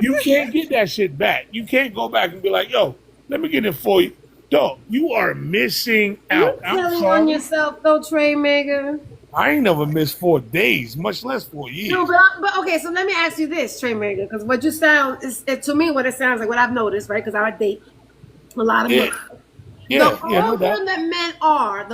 you can't get that shit back. You can't go back and be like, yo, let me get it for you. Dog, you are missing out. You're telling on yourself though, Trey Maker. I ain't never missed 4 days, much less 4 years. No, but okay, so let me ask you this, Trey Maker, because what you sound is to me what it sounds like, what I've noticed, right? Because I date a lot of men. The older that men are,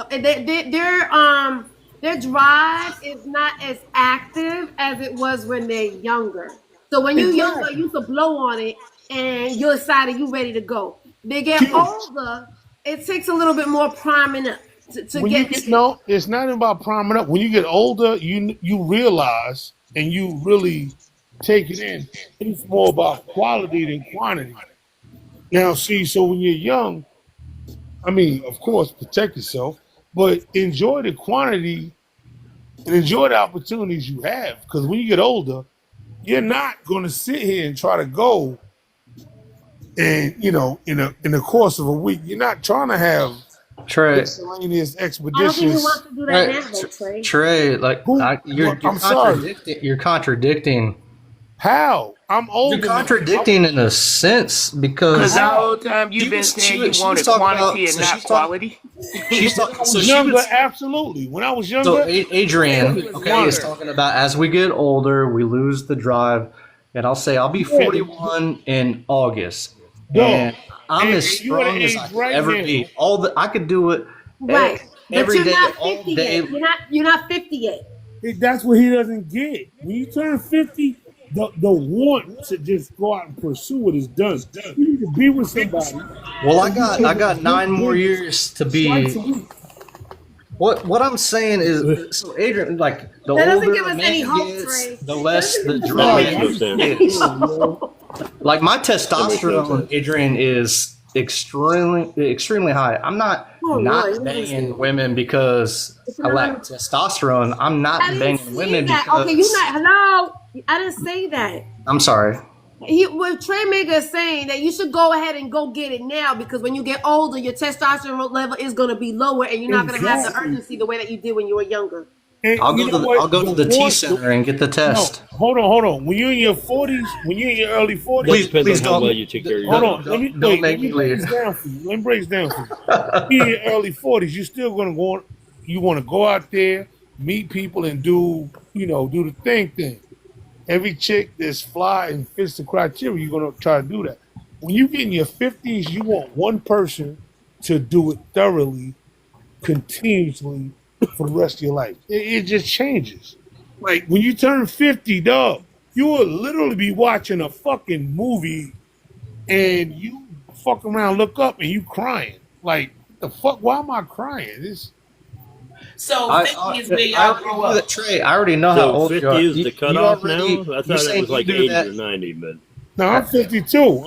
their drive is not as active as it was when they're younger. So when you're younger, you can blow on it and you're excited, you ready to go. They get older, it takes a little bit more priming up to get. No, it's not about priming up. When you get older, you realize and you really take it in. It's more about quality than quantity. Now, see, so when you're young, I mean, of course, protect yourself, but enjoy the quantity and enjoy the opportunities you have. Because when you get older, you're not going to sit here and try to go and, in the course of a week, you're not trying to have miscellaneous expeditions. I don't think you want to do that now, though, Trey. Trey, you're contradicting. How? I'm older. You're contradicting in a sense because the whole time you've been saying you wanted quantity and not quality. Absolutely. When I was younger. So Adrian, is talking about as we get older, we lose the drive, and I'll say I'll be 41 in August, and I'm as strong as I could ever be. I could do it every day, all day. You're not 50 yet. That's what he doesn't get. When you turn 50. The want to just go out and pursue it is done. You need to be with somebody. Well, I got 9 more years to be. What I'm saying is, so Adrian, like the older the man gets, the less the drive gets. Like my testosterone, Adrian, is extremely high. I'm not not banging women because I lack testosterone. I'm not banging women because. Okay, you're not. Hello, I didn't say that. I'm sorry. What Trey Maker is saying that you should go ahead and go get it now because when you get older, your testosterone level is going to be lower and you're not going to have the urgency the way that you did when you were younger. And I'll go to the T center and get the test. No, hold on. When you're in your 40s, when you're in your early 40s, please don't. How well you take care of your hold on. Let me break this down for you. Let me break this down for you. In your early 40s, you're still going to go. You want to go out there, meet people, and do the thing. Every chick that's fly and fits the criteria, you're going to try to do that. When you get in your 50s, you want one person to do it thoroughly, continuously for the rest of your life. It just changes. Like when you turn 50, dog, you will literally be watching a fucking movie and you fuck around, look up, and you crying. Like, the fuck? Why am I crying? So I 50 is where y'all grow up. Trey, I already know how old 50 you are. is the cutoff now? I thought it was like 80 that. or 90, but... No, I'm 52.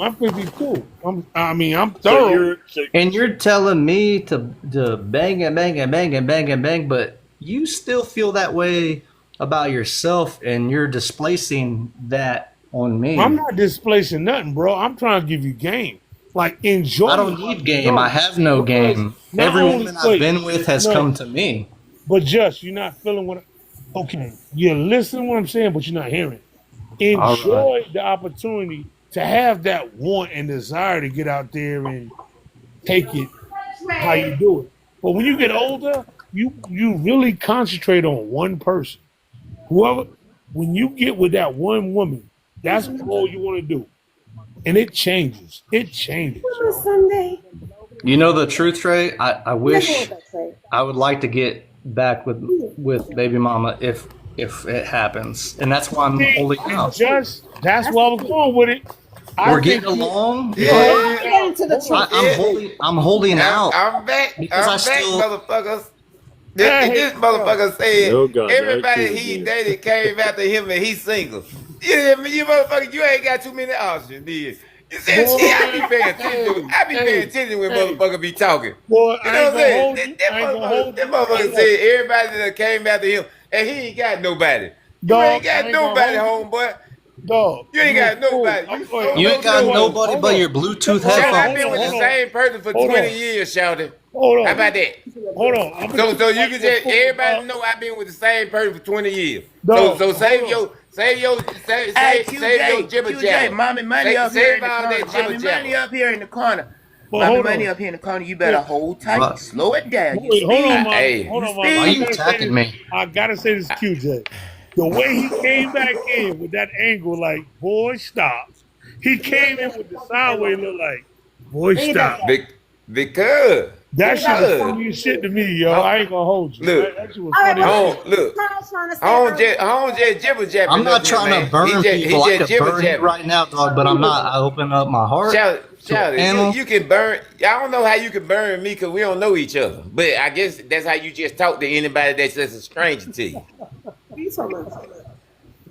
I'm thorough. And you're telling me to bang and bang and bang and bang and bang, but you still feel that way about yourself, and you're displacing that on me. I'm not displacing nothing, bro. I'm trying to give you game. Like, enjoy. I don't need game. I have no game. Every woman I've been with has come to me. But just, you're not feeling what... Okay, you're listening to what I'm saying, but you're not hearing. Enjoy the opportunity to have that want and desire to get out there and take it how you do it. But when you get older, you really concentrate on one person. When you get with that one woman, that's all you want to do. And it changes. It changes. Sunday. You know the truth, Trey? I wish I would like to get back with baby mama if it happens. And that's why I'm holding out. That's why I was going with it. We're getting along. I'm holding out. I'm back. Because I'm back, motherfuckers. This motherfucker said everybody he dated came after him and he's single. You motherfucker, you ain't got too many options, did you? See, I be paying attention. I be paying attention when motherfuckers be talking. Boy, you know what I'm saying? That motherfucker said everybody that came after him and he ain't got nobody. You ain't got nobody, homeboy. Dog. You ain't got nobody. You ain't got nobody but your Bluetooth headphones. I've been with the same person for 20 years, Shouty. Hold on. How about that? Hold on. So you can just everybody know I've been with the same person for 20 years. So save your jibber jabber. MommyMoney up here in the corner. MommyMoney up here in the corner. MommyMoney up here in the corner. You better hold tight. Slow it down. Hold on, Why are you attacking me? I gotta say this, QJ. The way he came back in with that angle, like, boy, stop. He came in with the sideways look like, boy, stop. Because that shit was funny as shit to me, yo. I ain't gonna hold you. Look, that shit was funny. I don't just jibber jabber. I'm not trying to burn people. I could burn you right now, dog, but I'm not. I open up my heart. Shout you can burn. I don't know how you can burn me because we don't know each other. But I guess that's how you just talk to anybody that's just a stranger to you. What are you talking about?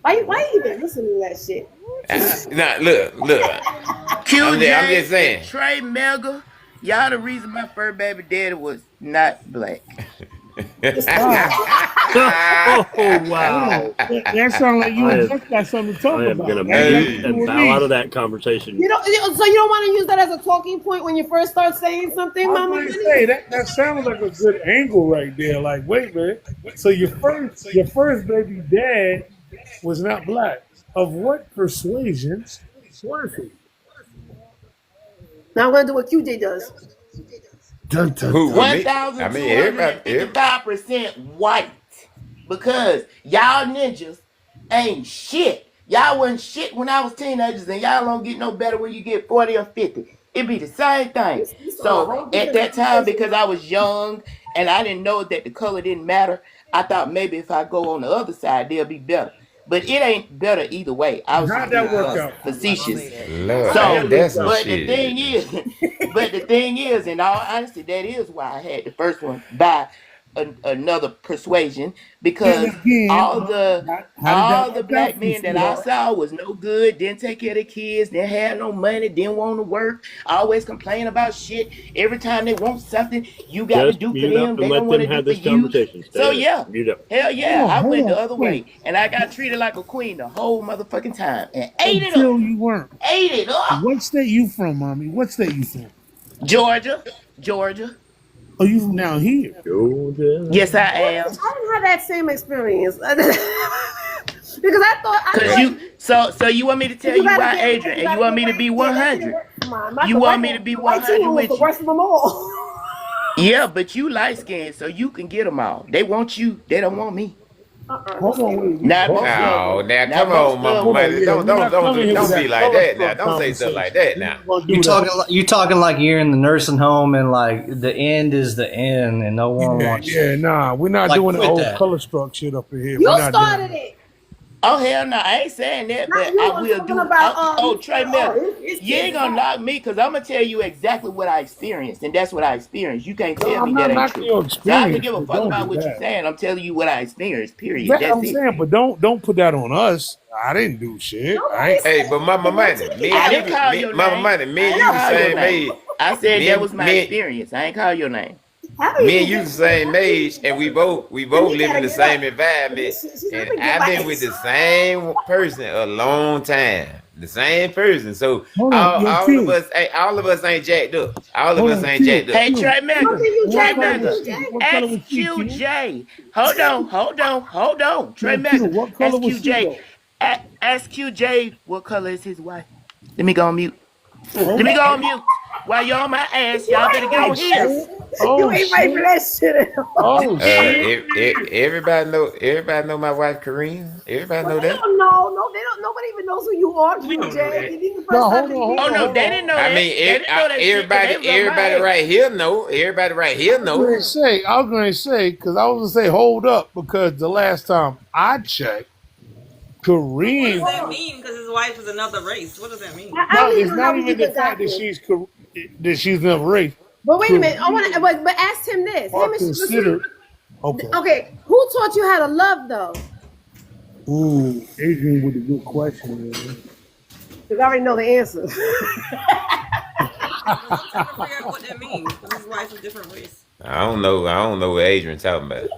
Why you even listening to that shit? Look. QJ, I'm just saying. Trey Mega, y'all the reason my fur baby daddy was not black. Oh, wow. That sounds like you just got something to talk about. I am going to move and bow out of that conversation. So you don't want to use that as a talking point when you first start saying something, Mama? Say that sounds like a good angle right there. Like, wait, man. So your first baby dad was not black. Of what persuasions was he? Now I'm going to do what QJ does. 1,255% white. Because y'all ninjas ain't shit. Y'all wasn't shit when I was teenagers, and y'all don't get no better when you get 40 or 50. It be the same thing. So at that time, because I was young and I didn't know that the color didn't matter, I thought maybe if I go on the other side, they'll be better. But it ain't better either way. I was How'd that work out? facetious. Lord, But the thing is, in all honesty, that is why I had the first one by another persuasion because And again, all the how did that all the work out black for you, men that I sweetheart? saw was no good, didn't take care of their kids, didn't have no money, didn't want to work, always complain about shit. Every time they want something, you got to Just do for mute up them. and They don't let want them to do have for this you. conversation. So Stay there. yeah, Mute up. hell yeah, I went the other Wait. way, and I got treated like a queen the whole motherfucking time, and ate it Until up, you weren't. ate it up. What state you from, mommy? What state you from? Georgia. Oh, you from down here? Yes, I am. I didn't have that same experience. Because I thought So you want me to tell you why, Adrian, and you want me to be 100? You want me to be 100 with the you? worst of them all. Yeah, but you light skinned, so you can get them all. They want you. They don't want me. Hold on, wait. Not most Oh, of them. now Not come most on, of Mama them. Money. Don't be like that now. Don't say stuff like that now. You talking like you're in the nursing home and like the end is the end and no one wants you. Yeah, nah, we're not Like, doing the quit whole that. color struck shit up in here. You We're not started doing it. Oh hell no, I ain't saying that, but you, I I'm will talking do. about, Trey Miller, it's you ain't gonna knock me because I'm gonna tell you exactly what I experienced, and that's what I experienced. You can't tell me I'm that not ain't knocking true. your So I experience, don't give a but fuck don't about do what you're that. saying. I'm telling you what I experienced. Period. That's I'm it. saying, but don't put that on us. I didn't do shit. Hey, but Mama Money, I didn't call your Mama name. Money, me I and didn't you the call your same name. age. I said Me that and- was my me- experience. I ain't call your name. Me and you the same age, and we both live in the same environment. And I've been with the same person a long time, the same person. So Hold on, all, yo, all Q. of us, all of us ain't jacked up. All of Hold us on, ain't Q. jacked up. Hey, Trey Mega. Trey Mega. What color was she, Q? XQJ. Hold on. Trey Yo, Q, Mega. what color was she, SQJ. though? SQJ. What color is his wife? Let me go on mute. Oh, Let me go on mute. While y'all on my ass, y'all better get on here. Oh, ain't ready for that shit. Oh, Everybody know my wife Kareem. Everybody know They that. don't know. No, they don't. Nobody even knows who you are, QJ. This is the first time they meet Oh no, you. they didn't know that. I mean, They didn't know that shit 'cause they was on my everybody ass. right here know. Everybody right here I know. was going to say, because I was going to say, hold up, because the last time I checked, What Kareem. does that mean? Because his wife is another race. What does that mean? I No, don't it's even know not how we even the even fact got that this. she's never race. But wait a minute. I want to. But ask him this. Are Him and considered. Okay. Okay. Who taught you how to love though? Ooh, Adrian with a good question. Because I already know the answer. What that means? Because his wife's a different race. I don't know what Adrian talking about.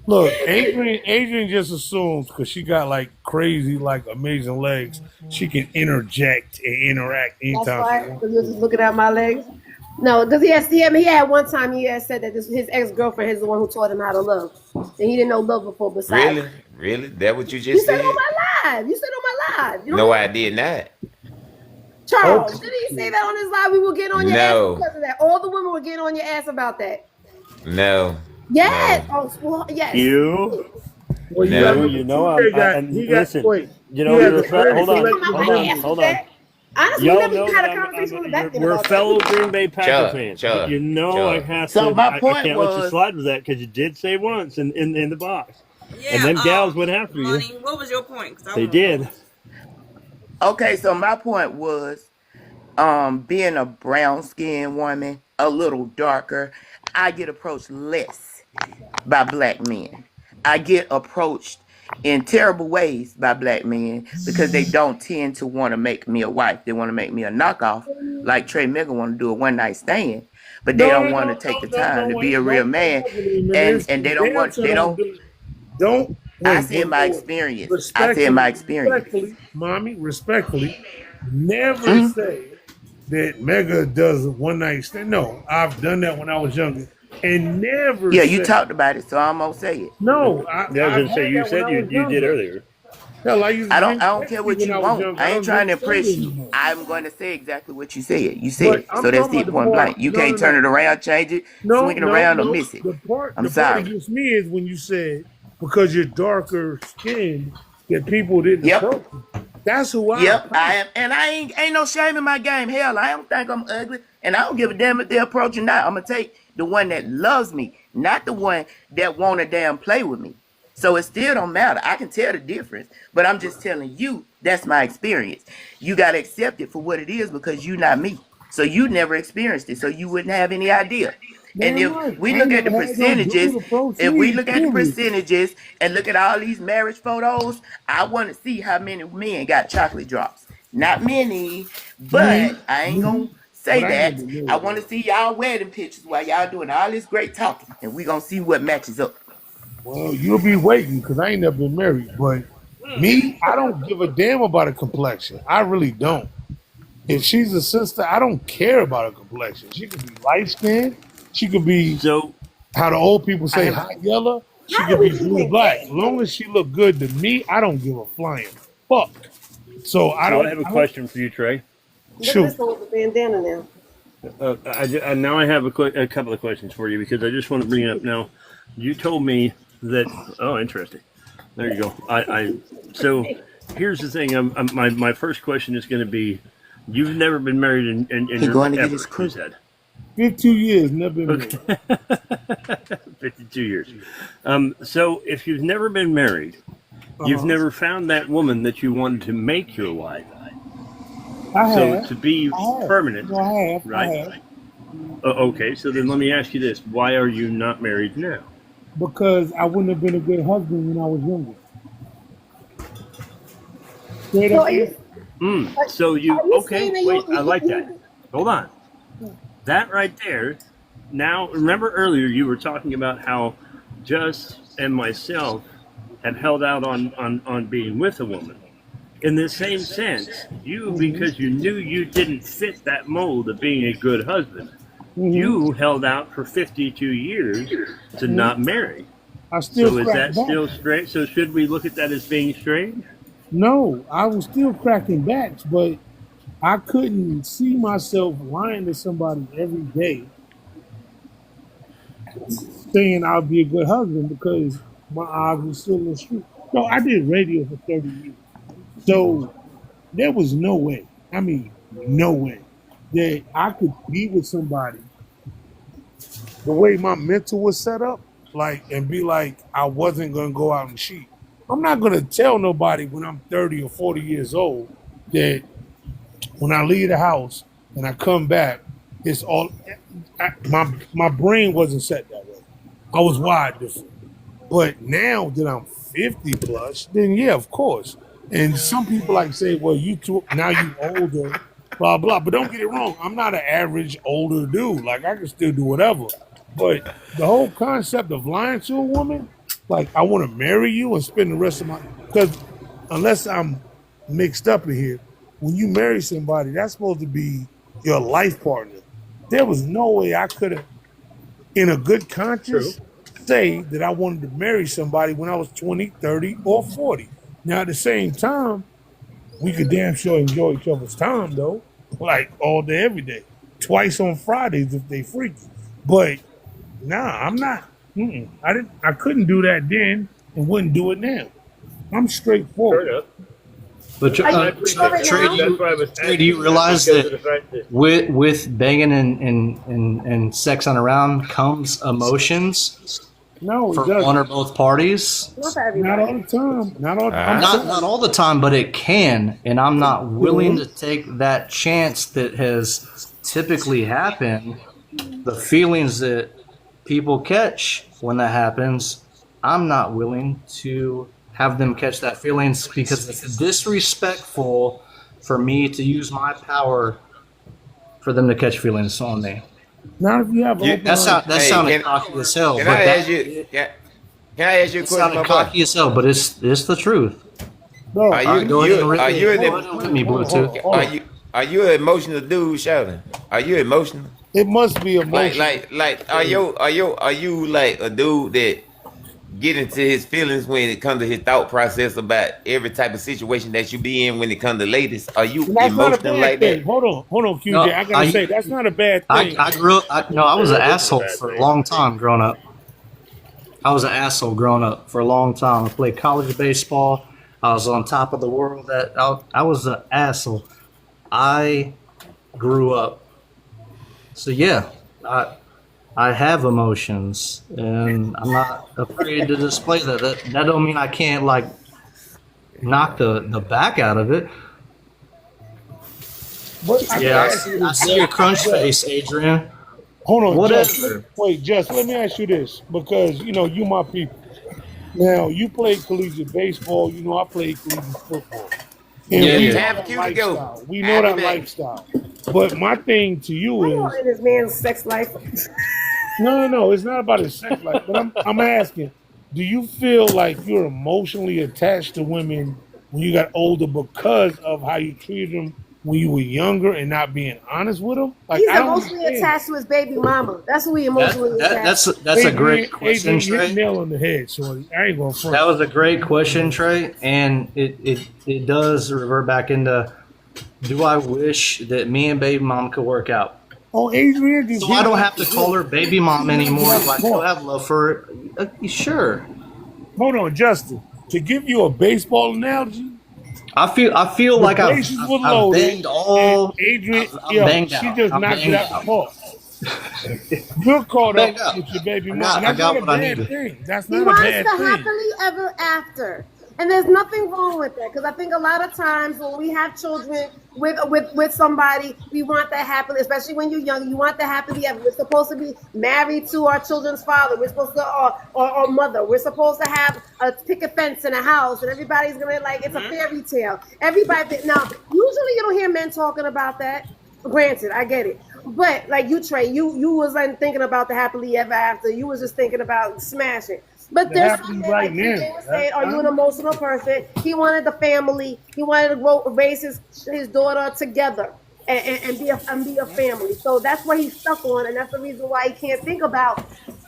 Look, Adrian just assumes because she got like crazy, like amazing legs, she can interject and interact That's anytime why. she wants. Because you're just looking at my legs. No, because he had one time he had said that his ex-girlfriend is the one who taught him how to love, and he didn't know love before. Besides, Really? That what you you just said said? on my live. You said on my live. You No, know, I did not. Charles, didn't he say that on his live? We will get on your No. ass because of that. All the women were getting on your ass about that. No. Yes. Oh, well, yes. Well, No. listen. Hold on. Honestly, we never had a conversation on the back end We're about fellow that. Green Bay Packer fans. Chuck, You know I have So to. my point I can't let you was- slide with that because you did say once in the box. Yeah, and them gals went after you. Money. What was your point? 'Cause I They wanna did. know. Okay, so my point was, being a brown skinned woman, a little darker, I get approached less by black men. I get approached in terrible ways by black men because they don't tend to want to make me a wife. They want to make me a knockoff, like Trey Miller want to do a one night stand, but they don't want to take the time to be a real man, and they don't want Don't. I Wait, said my wait. experience. I said my experience. Respectfully, mommy, respectfully, never say that Mega does a one night stand. No, I've done that when I was younger, and never. Yeah, you say, talked about it, so I'm gonna say it. No, I was going to say, you said you did earlier. Hell, I used to I don't drink care Pepsi what when you I was want. younger. I ain't don't trying to drink soda impress you. anymore. I'm going to say exactly what you said. You But said it. I'm So that's talking it, about point the blank. part. You can't turn it around, change it, swing it around, or miss it. The part I'm sorry. against me is when you said because you're darker skinned that people didn't approach you. That's who I Yep, I am, and I ain't no shame in my game. Hell, I don't think I'm ugly, and I don't give a damn if they approach or not. I'm gonna take the one that loves me, not the one that wanna damn play with me. So it still don't matter. I can tell the difference, but I'm just telling you that's my experience. You gotta accept it for what it is because you not me. So you never experienced it, so you wouldn't have any idea. And Damn if right. we I ain't look at the never had no percentages, dude approach if we me. look at the Period. percentages and look at all these marriage photos, I want to see how many men got chocolate drops. Not many, Me, but I ain't me, gonna say but I ain't never that. been I married want though. to see y'all wedding pictures while y'all doing all this great talking, and we gonna see what matches up. Well, you'll be waiting because I ain't never been married. But me, I don't give a damn about a complexion. I really don't. If she's a sister, I don't care about her complexion. She could be light skinned. She could be So how the old people I say have hot yellow. She How do could we be blue even black. get As here? long as she look good to me, I don't give a flying fuck. So I so I don't. have a I don't question for you, Trey. Look at shoot. this one with the bandana now. Now I have a couple of questions for you because I just want to bring it up. Now, you told me that. Oh, interesting. There you go. So here's the thing. My first question is going to be, you've never been married in He your going to get his ever. You crew. said 52 years, never been married. okay. 52 years. So if you've never been married, you've Uh-huh. never found that woman that you wanted to make your wife. I So have. to be I have. permanent, No, I have. I right? have. Okay, so then let me ask you this: why are you not married now? Because I wouldn't have been a good husband when I was younger. Straight So up are you answer. So you saying okay? that Wait, I like that. you Hold on, that right there. Now, remember earlier you were talking about how Just and myself have held out on being with a woman. In the same sense, you, because you knew you didn't fit that mold of being a good husband, you held out for 52 years to not marry. I still So is crack that back. still strange? So should we look at that as being strange? No, I was still cracking backs, but I couldn't see myself lying to somebody every day saying I'll be a good husband because my eyes were still in the street. No, I did radio for 30 years. So there was no way, I mean, no way that I could be with somebody the way my mental was set up, like, and be like, I wasn't going to go out and cheat. I'm not going to tell nobody when I'm 30 or 40 years old that when I leave the house and I come back, it's all, my brain wasn't set that way. I was wired different. But now that I'm 50 plus, then yeah, of course. And some people like say, well, now you older, blah, blah. But don't get it wrong. I'm not an average older dude. Like I can still do whatever. But the whole concept of lying to a woman, like I want to marry you and spend the rest of because unless I'm mixed up in here, when you marry somebody, that's supposed to be your life partner. There was no way I could have, in a good conscience, say that I wanted to marry somebody when I was 20, 30, or 40. Now, at the same time, we could damn sure enjoy each other's time, though, like all day, every day. Twice on Fridays if they freaky. But, nah, I'm not. I couldn't do that then and wouldn't do it now. I'm straightforward. Fair enough. But Trey, do you realize that with banging and sexing around comes emotions? No, for one or both parties. Not all the time. Not all the time, but it can, and I'm not willing to take that chance that has typically happened. The feelings that people catch when that happens, I'm not willing to have them catch that feelings because it's disrespectful for me to use my power for them to catch feelings on me. Not if you have that sounded cocky as hell. Can I ask you a question? Sounded cocky as hell, but it's the truth. Bro, are you Bluetooth? Are you an emotional dude, Sheldon? Are you emotional? It must be emotional. Like are you like a dude that get into his feelings when it comes to his thought process about every type of situation that you be in when it comes to ladies? Are you emotional like that? Hold on, QJ. I gotta say that's not a bad thing. I was an asshole for a long time growing up. I was an asshole growing up for a long time. I played college baseball. I was on top of the world. I was an asshole. I grew up. So yeah, I have emotions, and I'm not afraid to display that. That don't mean I can't like knock the back out of it. I see your crunch face, Adrian. Hold on, Whatever. Just let me ask you this, because you my people. Now you played collegiate baseball. I played collegiate football, and we know that lifestyle. We know that lifestyle. But my thing to you is, in this man's sex life. no, it's not about his sex life. But I'm asking, do you feel like you're emotionally attached to women when you got older because of how you treated them when you were younger and not being honest with them? Like, He's emotionally attached to his baby mama. That's who he emotionally attached. That's a great question, Adrian, Trey. hit nail on the head, shorty. I ain't gonna front. That was a great question, Trey, and it does revert back into, do I wish that me and baby mom could work out? Oh, Adrian, so I don't have to call her baby mom anymore. Do I still have love for her? Sure. Hold on, Justin. To give you a baseball analogy, I feel like I've banged all. Adrian, banged she out. just I'm knocked it banged out the park. You're caught up with your baby mom. I That's got not a what I bad needed. thing. That's He not a wants bad the thing. happily ever after. And there's nothing wrong with that, because I think a lot of times when we have children with somebody, we want that happily, especially when you're young. You want the happily ever. We're supposed to be married to our children's father. We're supposed to, or mother. We're supposed to have a picket fence in a house, and everybody's gonna it's a fairy tale. Everybody now, usually you don't hear men talking about that. Granted, I get it. But like you, Trey, you wasn't thinking about the happily ever after. You was just thinking about smashing. But there's something like Jay was saying, are you an emotional person? He wanted the family. He wanted to raise his daughter together and be a family. So that's what he's stuck on, and that's the reason why he can't think about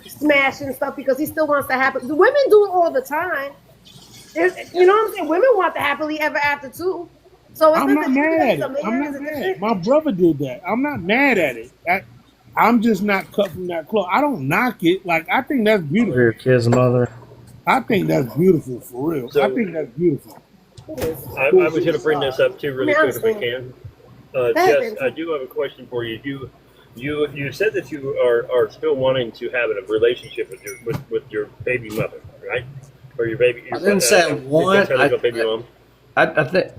smashing stuff, because he still wants to happen. The women do it all the time. You know what I'm saying? Women want the happily ever after too. So it's I'm not mad. I'm not mad. My brother did that. I'm not mad at it. I'm just not cut from that cloth. I don't knock it. Like, I think that's beautiful. Your kid's mother. I think that's beautiful, for real. So- I think that's beautiful. I was going to bring this up too really quick if we can. Jess, I do have a question for you. You said that you are still wanting to have a relationship with your baby mother, right? Or your baby. I didn't say I want. Baby mom. I think.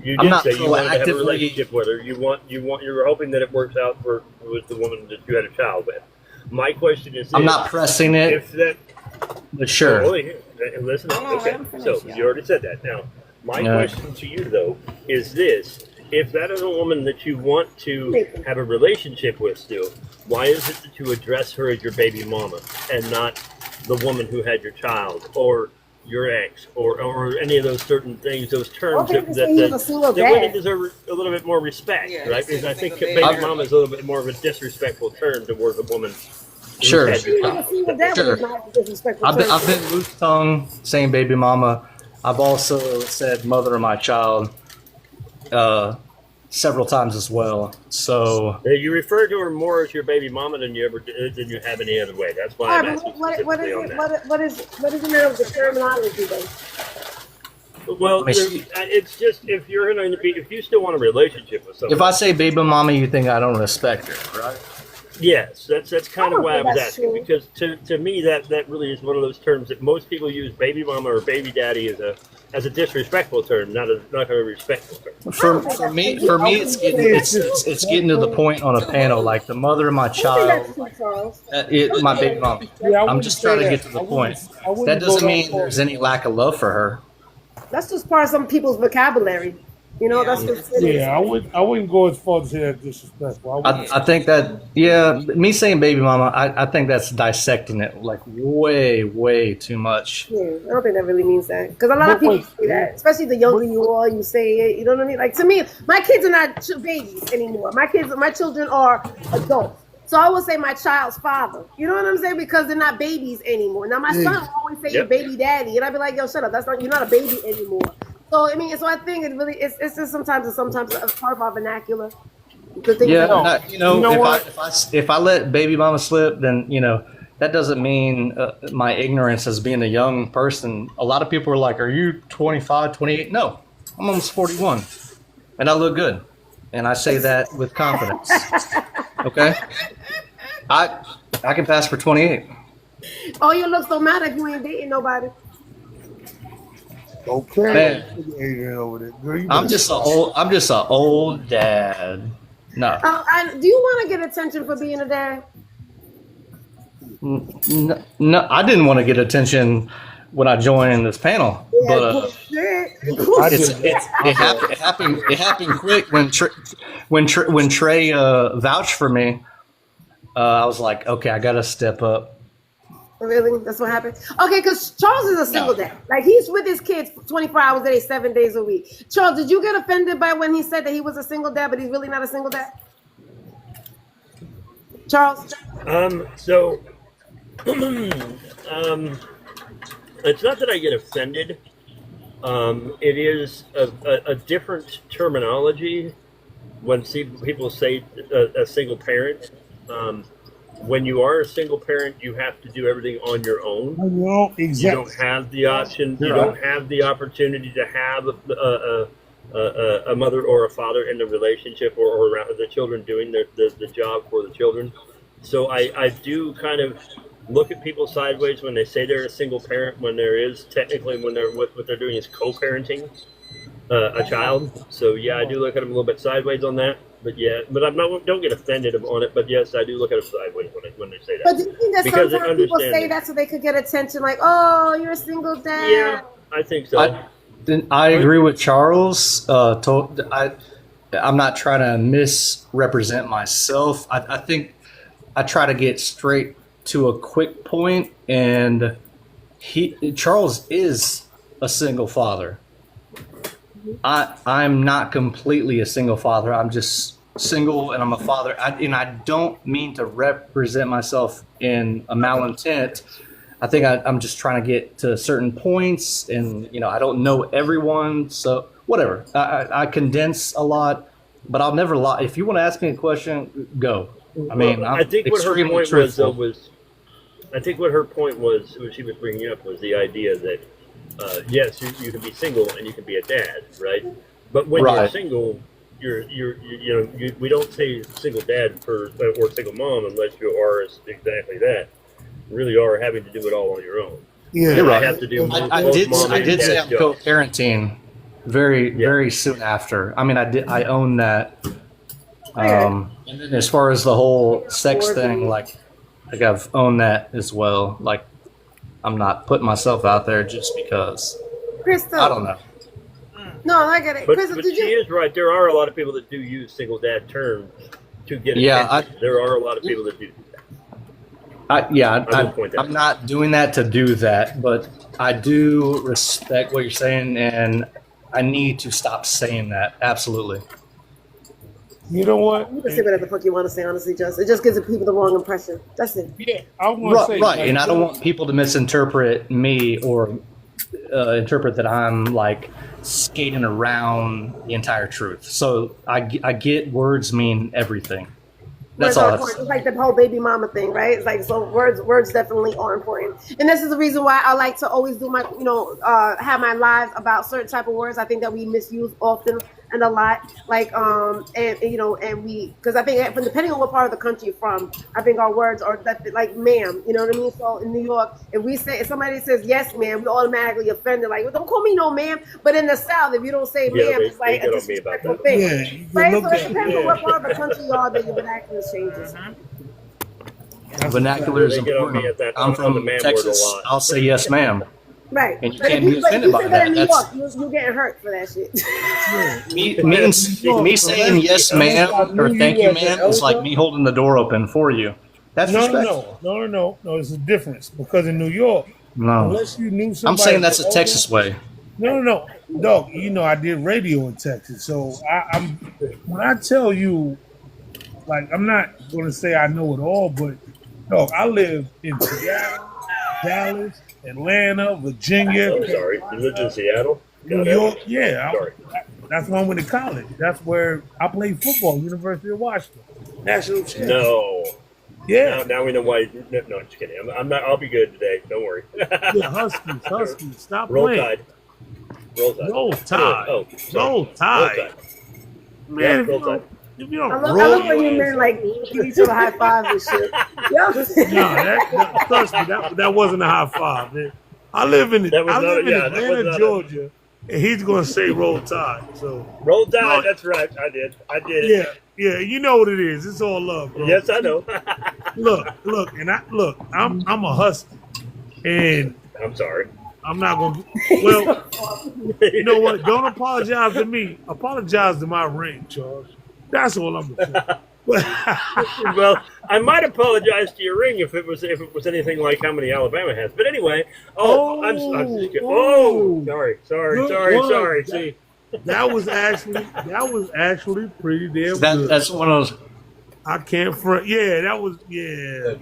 You I'm did not say you wanted to have a proactively- relationship with her. You were hoping that it works out with the woman that you had a child with. My question is, I'm not pressing it. If that, but sure. Oh, listen. Okay, so you already said that. Now, my question to you though is this: if that is a woman that you want to have a relationship with still, why is it that you address her as your baby mama and not the woman who had your child, or your ex, or any of those certain things, those terms that women deserve a little bit more respect, right? Because I think baby mama is a little bit more of a disrespectful term towards a woman. Sure. I've been loose tongue saying baby mama. I've also said mother of my child several times as well. So you refer to her more as your baby mama than you have any other way. That's why I'm asking specifically on that. What is the name of the terminology then? Well, it's just if you still want a relationship with someone. if I say baby mama, you think I don't respect her, right? Yes, that's kind of why I was asking, because to me that really is one of those terms that most people use, baby mama or baby daddy, as a disrespectful term, not a respectful term. For me, it's getting to the point on a panel, like the mother of my child, my baby mom. I'm just trying to get to the point. That doesn't mean there's any lack of love for her. That's just part of some people's vocabulary. You know, that's what it is. I wouldn't go as far as say that disrespectful. I think that, me saying baby mama, I think that's dissecting it like way too much. Yeah, I don't think that really means that, because a lot of people say that, especially the younger you are, you say it. You know what I mean? Like, to me, my kids are not babies anymore. My children are adults. So I would say my child's father. You know what I'm saying? Because they're not babies anymore. Now my son will always say your baby daddy, and I'd be like, yo, shut up. You're not a baby anymore. So I mean, I think it really it's just sometimes a part of our vernacular. If I let baby mama slip, then that doesn't mean my ignorance as being a young person. A lot of people are like, "Are you 25, 28?" No, I'm almost 41, and I look good, and I say that with confidence. Okay, I can pass for 28. Oh, your looks don't matter if you ain't dating nobody. Okay. Man, I'm just an old dad. No. Do you want to get attention for being a dad? No, I didn't want to get attention when I joined this panel, but it happened quick when Trey vouched for me. I was like, okay, I gotta step up. Really? That's what happened? Okay, because Charles is a single dad. Like, he's with his kids 24 hours a day, 7 days a week. Charles, did you get offended by when he said that he was a single dad, but he's really not a single dad? Charles? So, it's not that I get offended. It is a different terminology when people say a single parent. When you are a single parent, you have to do everything on your own. Well, exactly. You don't have the option. You don't have the opportunity to have a mother or a father in the relationship or around the children doing the job for the children. So I do kind of look at people sideways when they say they're a single parent, when there is technically what they're doing is co-parenting a child. So yeah, I do look at them a little bit sideways on that. But yeah, but don't get offended on it. But yes, I do look at them sideways when they say that. But do you think that sometimes people say that so they could get attention, like, oh, you're a single dad? Yeah, I think so. I agree with Charles. I'm not trying to misrepresent myself. I think I try to get straight to a quick point, and Charles is a single father. I'm not completely a single father. I'm just single, and I'm a father. And I don't mean to represent myself in a malintent. I think I'm just trying to get to certain points, and I don't know everyone, so whatever. I condense a lot, but I'll never lie. If you want to ask me a question, go. I mean, I think what her point was, I think what her point was, what she was bringing up, was the idea that yes, you can be single and you can be a dad, right? But when you're single, we don't say single dad or single mom unless you are exactly that. You really are having to do it all on your own. Yeah, you're right. I have to do I did say I'm co-parenting very soon after. I mean, I own that. And then as far as the whole sex thing, like I've owned that as well. Like, I'm not putting myself out there just because. Crystal. I don't know. No, I get it. But Crystal, she is right. There are a lot of people that do use single dad terms to get attention. There are a lot of people that do that. I'm not doing that to do that, but I do respect what you're saying, and I need to stop saying that. Absolutely. You know what? You can say whatever the fuck you want to say, honestly, Just. It just gives the people the wrong impression. That's it. Yeah, I want to say. Right, and I don't want people to misinterpret me or interpret that I'm like skating around the entire truth. So I get words mean everything. That's all. It's like the whole baby mama thing, right? It's like, so words definitely are important. And this is the reason why I like to always do my, have my lives about certain type of words. I think that we misuse often and a lot, like, and we, because I think depending on what part of the country you're from, I think our words are like, ma'am, you know what I mean? So in New York, if somebody says yes, ma'am, we automatically offended, like, well, don't call me no ma'am. But in the South, if you don't say ma'am, it's like a disrespectful thing. Yeah, right? So it depends on what part of the country you are that your vernacular changes. Vernacular is important. I'm from Texas. I'll say yes, ma'am. Right. And you can't be offended by that. You're getting hurt for that shit. Me saying yes, ma'am, or thank you, ma'am, is like me holding the door open for you. That's respectful. No. There's a difference, because in New York, unless you knew somebody, I'm saying that's a Texas way. No, dog. I did radio in Texas, so I'm when I tell you, like, I'm not going to say I know it all, but dog, I live in Seattle, Dallas, Atlanta, Virginia. I'm sorry, you lived in Seattle? New York, yeah. That's where I went to college. That's where I played football, University of Washington. National champion. No. Yeah. Now we know why. No, just kidding. I'm not. I'll be good today. Don't worry. Yeah, Huskies. Stop Roll playing. Tide. Roll Tide. Roll Tide. Man, Roll Tide. If you don't I love when you men like give each other high fives and shit. Trust me, that wasn't a high five, man. I live in Atlanta, Georgia, and he's gonna say Roll Tide. So Roll Tide, that's right. I did it. Yeah, you know what it is. It's all love, bro. Yes, I know. I'm a husky, and I'm sorry. I'm not gonna. Well, you know what? Don't apologize to me. Apologize to my ring, Charles. That's all I'm gonna say. Well, I might apologize to your ring if it was anything like how many Alabama has. But anyway, I'm just kidding. Sorry. See, that was actually pretty damn good. That's one of those. I can't front. Yeah, that was. Yeah.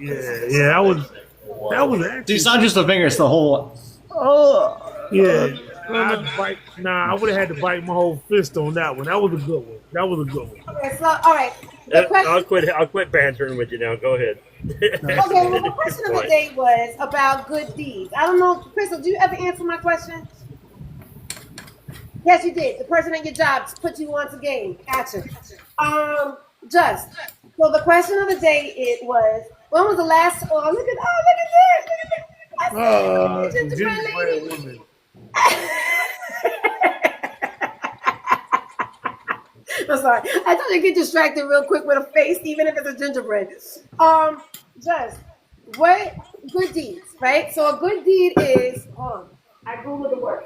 That was actually. It's not just the finger; it's the whole. Oh. Yeah. I would have had to bite my whole fist on that one. That was a good one. Okay, so all right. I'll quit bantering with you now. Go ahead. Okay, well, the question of the day was about good deeds. I don't know, Crystal, do you ever answer my question? Yes, you did. The person at your job put you on to game. Gotcha. Just. So the question of the day was, when was the last? Look at this. Gingerbread lady. I'm sorry. I thought you get distracted real quick with a face, even if it's a gingerbread. Just what good deeds, right? So a good deed is, I Googled the word.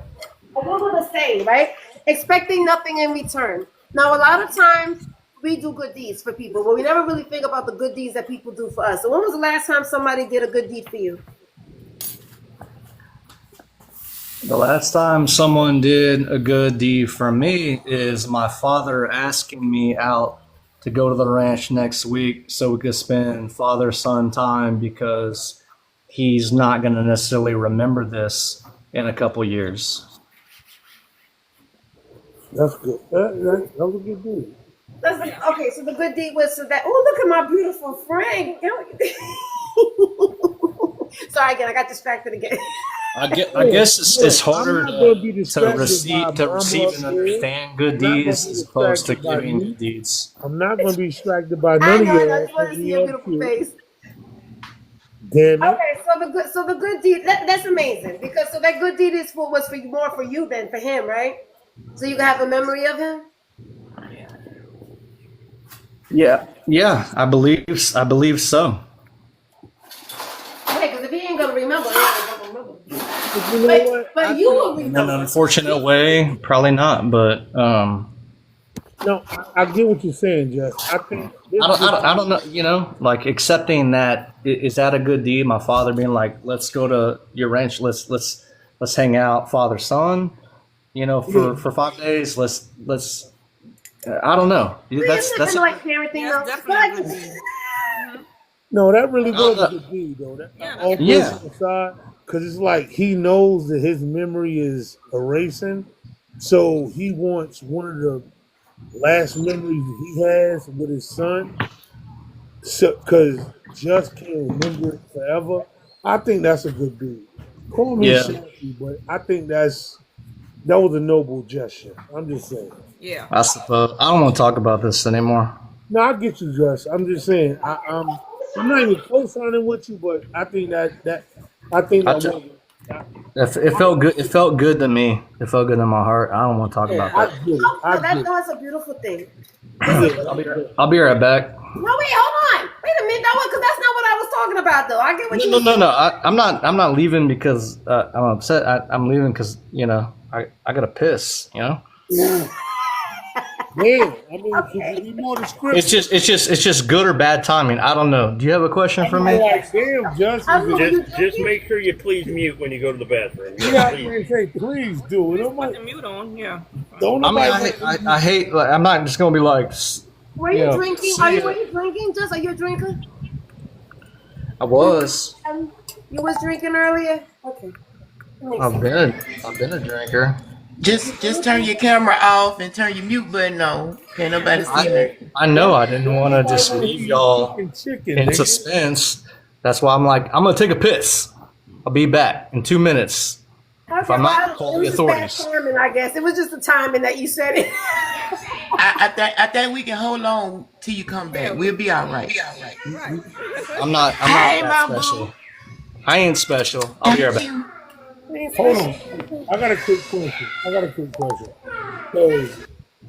I Googled the saying, right? Expecting nothing in return. Now, a lot of times we do good deeds for people, but we never really think about the good deeds that people do for us. So when was the last time somebody did a good deed for you? The last time someone did a good deed for me is my father asking me out to go to the ranch next week so we could spend father-son time, because he's not going to necessarily remember this in a couple years. That's good. That was a good deed. Okay, so the good deed was so that, look at my beautiful friend. Sorry again, I got distracted again. I guess it's harder to receive and understand good deeds as opposed to giving good deeds. I'm not going to be distracted by none of you. I just want to see your beautiful face. Damn it. Okay, so the good deed, that's amazing, because so that good deed was more for you than for him, right? So you can have a memory of him. Yeah, I believe so. Okay, because if he ain't gonna remember, he ain't gonna remember. But you will remember. In an unfortunate way, probably not. But no, I get what you're saying, Jess. I don't know. You know, like accepting that, is that a good deed? My father being like, "Let's go to your ranch. Let's hang out, father son. You know, for 5 days. Let's. I don't know. That's kind of like parenting, though. No, that really was a good deed, though. Aside, because it's like he knows that his memory is erasing, so he wants one of the last memories he has with his son, because just can't remember it forever. I think that's a good deed. Call me shanty, but I think that was a noble gesture. I'm just saying. Yeah. I suppose I don't want to talk about this anymore. No, I get you, Jess. I'm just saying. I'm not even co-signing with you, but I think that it felt good. It felt good to me. It felt good in my heart. I don't want to talk about that. That's a beautiful thing. I'll be right back. No, wait, hold on. Wait a minute, because that's not what I was talking about, though. I get what you. No. I'm not leaving because I'm upset. I'm leaving because I gotta piss. Yeah, I mean, you need more description. It's just good or bad timing. I don't know. Do you have a question for me? Just make sure you please mute when you go to the bathroom. Please do it. Put the mute on. Yeah. I hate. Like, I'm not just gonna be like. Were you drinking? Were you drinking? Just are you a drinker? I was. You was drinking earlier. Okay. I've been a drinker. Just turn your camera off and turn your mute button on. Can't nobody see me. I know. I didn't want to just leave y'all in suspense. That's why I'm like, I'm gonna take a piss. I'll be back in 2 minutes. Okay, if I'm not, call the authorities. Timing, I guess it was just the timing that you said it. I think we can hold on till you come back. We'll be all right. I'm not that special. I ain't special. I'll be right back. Hold on. I got a quick question. So,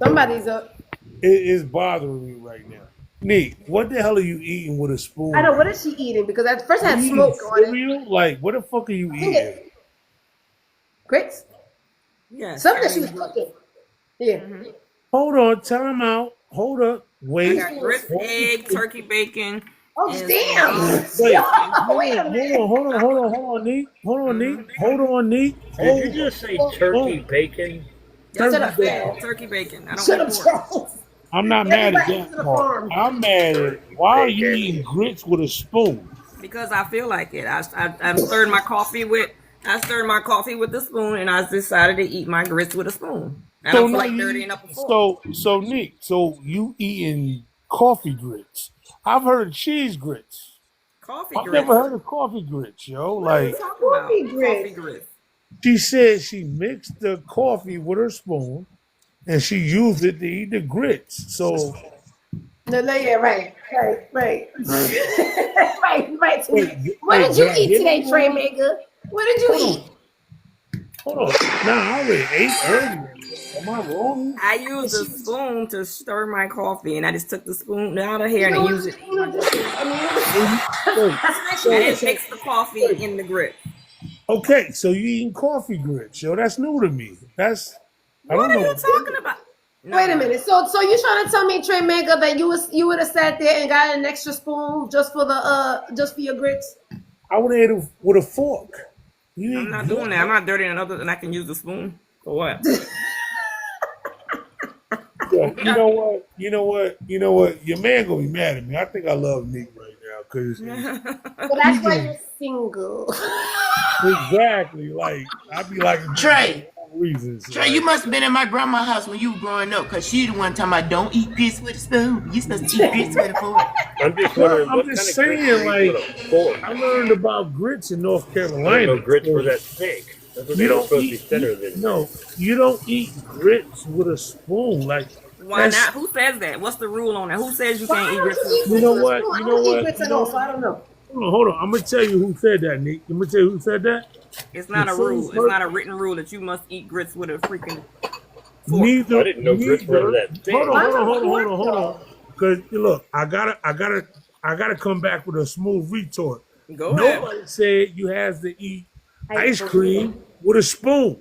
somebody's up. It is bothering me right now. Nique, what the hell are you eating with a spoon? I know. What is she eating? Because at first I had You smoke eating on it. cereal? Like, what the fuck are you eating? Grits? Yeah. Something that she was cooking. Yeah. Hold on, time out. Hold up. I Wait. got grits, egg, turkey bacon. Oh, and damn. Wait a minute. Hold on, Nique. Hold on, Nique. Did you just say turkey bacon? That's what I Turkey said. Turkey bacon. I don't like pork. I'm not mad at that part. I'm mad at why are you eating grits with a spoon? Because I feel like it. I stirred my coffee with the spoon, and I decided to eat my grits with a spoon. I don't feel like dirtying up a fork. So Nique, so you eating coffee grits? I've heard of cheese grits. I've never heard of coffee grits, yo. Like coffee grits. She said she mixed the coffee with her spoon, and she used it to eat the grits. So. No, yeah, right. Right. What did you eat today, Trey Maker? What did you eat? Hold on. Nah, I already ate earlier. Am I wrong? I used a spoon to stir my coffee, and I just took the spoon out of here and used it. I didn't mix the coffee in the grits. Okay, so you eating coffee grits, yo? That's new to me. I don't know. What are you talking about? No. Wait a minute. So you trying to tell me, Trey Mega, that you would have sat there and got an extra spoon just for your grits? I would have ate it with a fork. I'm not doing that. I'm not dirty enough and I can use the spoon. For what? Yeah, you know what? Your man gonna be mad at me. I think I love Nique right now because. Well, that's why you're single. Exactly. Like I'd be like Trey. Reasons. Trey, you must have been in my grandma's house when you were growing up, cause she the one talking about don't eat grits with a spoon. You supposed to eat grits with a fork. I'm just wondering I'm just saying, like, I learned about grits in North Carolina. Grits were that thick. That's what they were supposed to be thinner than. No, you don't eat grits with a spoon. Like, why not? Who says that? What's the rule on that? Who says you can't eat grits with a spoon? You know what? I don't eat grits at all, so I don't know. Hold on. I'm gonna tell you who said that, Nique. I'm gonna tell you who said that. It's not a rule. It's not a written rule that you must eat grits with a freaking fork. I didn't know grits were that thick. Hold on. Because look, I gotta come back with a smooth retort. Nobody said you have to eat ice cream with a spoon.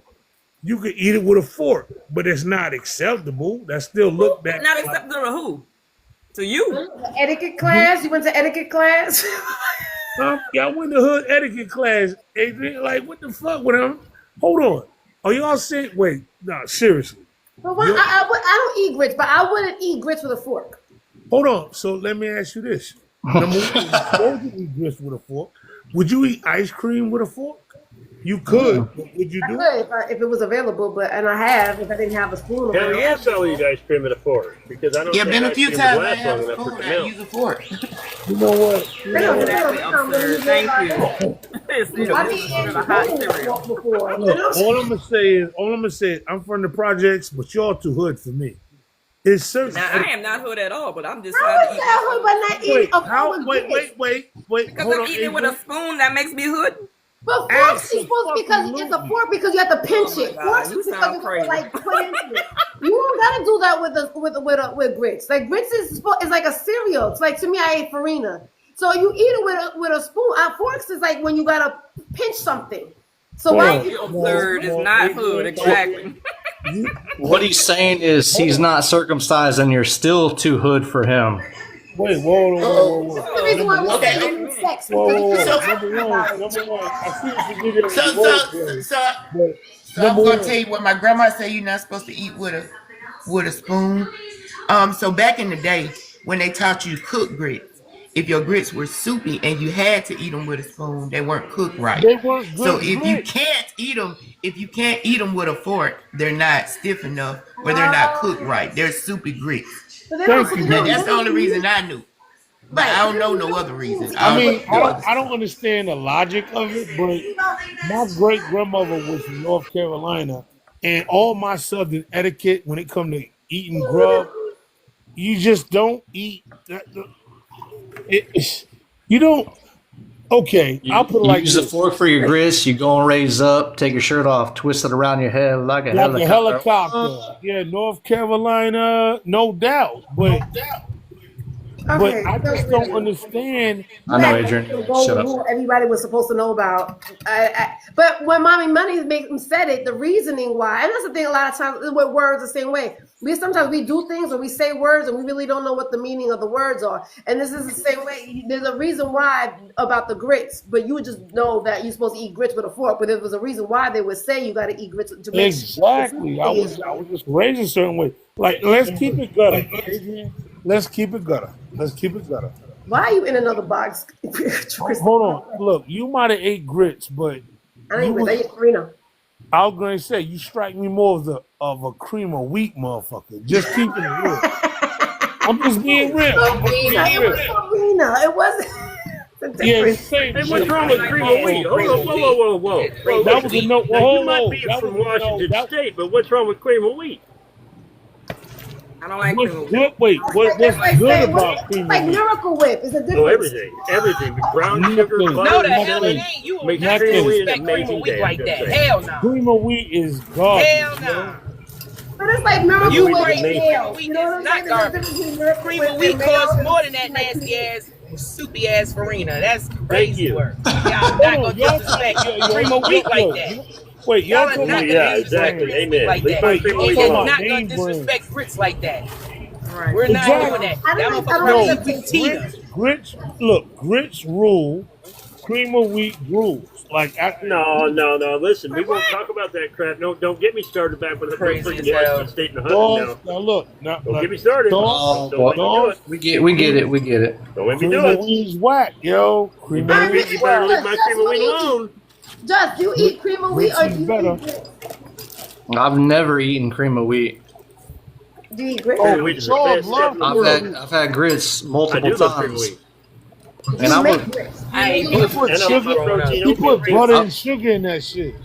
You could eat it with a fork, but it's not acceptable. That still looked that. Not acceptable to who? To you? Etiquette class? You went to etiquette class? Y'all went to hood etiquette class. Like, what the fuck with them? Hold on. Are y'all saying? Wait, no, seriously. But why, I don't eat grits, but I wouldn't eat grits with a fork. Hold on. So let me ask you this. Number one, would you eat grits with a fork? Would you eat ice cream with a fork? You could. But would you do it? If it was available, if I didn't have a spoon. Hell yes, I'll eat ice cream with a fork because I don't. Yeah, been a few times I last have long a enough for spoon. it to I melt. use a fork. You know what? Thank you. All I'm gonna say is, I'm from the projects, but y'all too hood for me. It's certain. Now I am not hood at all, but I'm just How trying is to eat. that hood by not eating a fork with grits? Wait. Because I'm eating it with a spoon, that makes me hood. But forks is supposed because it's a fork because you have to pinch it. Forks is because you crazy. like put into it. You don't gotta do that with grits. Like grits is like a cereal. It's like to me, I ate farina. So you eat it with a spoon. Forks is like when you gotta pinch something. So why? Third is not hood exactly. What he's saying is he's not circumcised, and you're still too hood for him. Wait, whoa. That's the reason why we're having sex. Number one. I see what you did. So I'm gonna tell you what my grandma said. You're not supposed to eat with a spoon. So back in the day when they taught you to cook grits, if your grits were soupy and you had to eat them with a spoon, they weren't cooked right. They weren't good So if you grits. can't eat them with a fork, they're not stiff enough or they're not cooked right. They're soupy grits. That's the only reason I knew. But I don't know no other reason. I don't understand the logic of it, but my great grandmother was from North Carolina, and all my Southern etiquette when it comes to eating grub, you just don't eat. You don't. Okay, I'll put it like use a this. fork for your grits. You go and raise up, take your shirt off, twist it around your head like a helicopter. Yeah, North Carolina, no doubt. But I just don't understand. I know, Adrian. Shut up. Everybody was supposed to know about. But when MommyMoney said it, the reasoning why, and that's the thing. A lot of times with words, the same way. Sometimes we do things or we say words and we really don't know what the meaning of the words are. And this is the same way. There's a reason why about the grits, but you would just know that you're supposed to eat grits with a fork. But there was a reason why they would say you got to eat grits to make exactly. I was just raised a certain way. Like, let's keep it gutter. Let's keep it gutter. Let's keep it gutter. Why are you in another box? Hold on. Look, you might have ate grits, but I ate farina. I was going to say, you strike me more of a cream of wheat motherfucker. Just keeping it real. I'm just being real. It wasn't. Yeah, hey, what's wrong with cream of wheat? Whoa. That was a no. You might be from Washington State, but what's wrong with cream of wheat? I don't like cream of wheat. Good. Wait, what's good about cream of wheat? Like Miracle Whip is a difference. Oh, everything. Brown sugar, butter, no, the hell it ain't. You will not disrespect cream of wheat like that. Hell no. Cream of wheat is garbage. Hell no. But it's like Miracle You Whip. bring cream of wheat is not garbage. Cream of wheat costs more than that nasty ass, soupy ass farina. That's crazy work. Y'all not gonna disrespect cream of wheat like that. Wait, y'all are not gonna exactly. Amen. Like that. Y'all not gonna disrespect grits like that. Right. We're not doing that. That motherfucker grits. Look, grits rule. Cream of wheat rules. Like no. Listen, we won't talk about that crap. No, don't get me started back with the freaking Washington State and the Hudson. Now look, don't get me started. We get it. Don't let me cream do of it. wheat's whack, yo. Cream of wheat. You better leave my cream of wheat alone. Just you eat cream of wheat or do you eat grits? I've never eaten cream of wheat. Do you eat grits? I've had grits multiple times. And you put butter and sugar in that shit.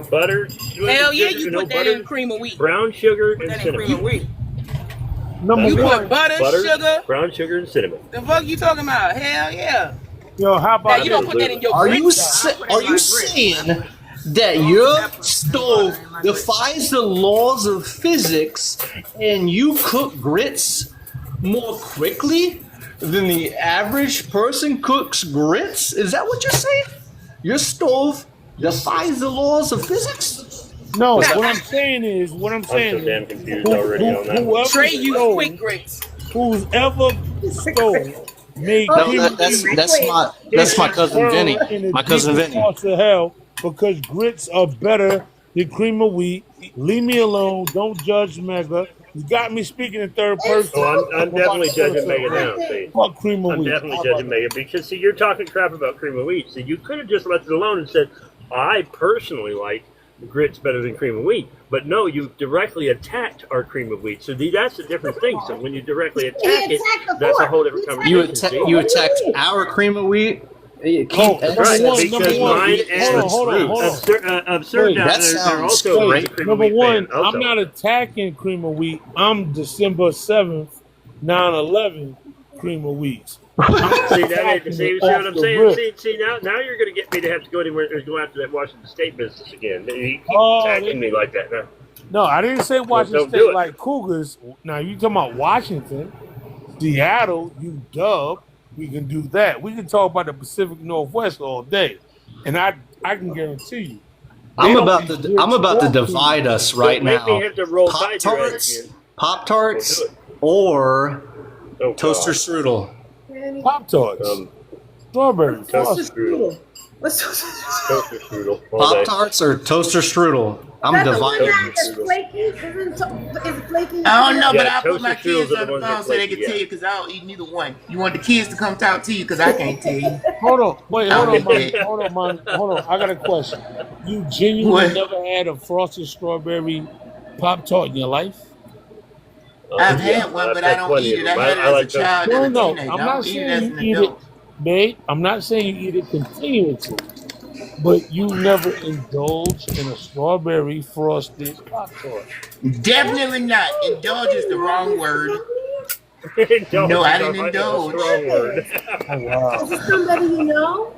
Butter. Hell yeah, you put that in cream of wheat. Brown sugar and cinnamon. You put butter, sugar, brown sugar, and cinnamon. The fuck you talking about? Hell yeah. Yo, how about you don't put that in your Are you grits, saying that your stove defies the laws of physics and you cook grits more quickly than the average person cooks grits? Is that what you're saying? Your stove defies the laws of physics? No, what I'm saying is, I'm so damn confused already on that. Trey use quick grits. Who's ever stove made that's my cousin Vinny. My cousin Vinny. Of hell, because grits are better than cream of wheat. Leave me alone. Don't judge Mega. You got me speaking in third person. Oh, I'm definitely judging Mega now. See. Fuck cream of wheat. I'm definitely judging Mega because see, you're talking crap about cream of wheat. So you could have just left it alone and said, I personally like grits better than cream of wheat. But no, you directly attacked our cream of wheat. So that's a different thing. So when you directly attack it, that's a whole different conversation. You attacked our cream of wheat? Right, because mine and absurd down there are also great. Number one, I'm not attacking cream of wheat. I'm December 7th, 9/11 cream of wheat. See what I'm saying? See now you're going to get me to have to go anywhere and go after that Washington State business again. You keep attacking me like that now. No, I didn't say Washington State like Cougars. Now you talking about Washington, Seattle, UW. We can do that. We can talk about the Pacific Northwest all day, and I can guarantee you. I'm about to divide us right now. Pop-Tarts or toaster strudel. Pop-Tarts. Strawberry. Toaster strudel. What's toaster strudel? Pop-Tarts or toaster strudel? I'm divided. I don't know, but I put my kids on the phone so they can tell you because I don't eat neither one. You want the kids to come talk to you because I can't tell you. Hold on, man. I got a question. You genuinely never had a frosted strawberry Pop-Tart in your life? I've had one, but I don't eat it. I had it as a child and a teenager. I'm not saying you eat it, babe. I'm not saying you eat it continuously. But you never indulged in a strawberry frosted Pop-Tart. Definitely not. Indulge is the wrong word. Indulge No, I is didn't a indulge. strong word. Oh, wow. Is this somebody you know?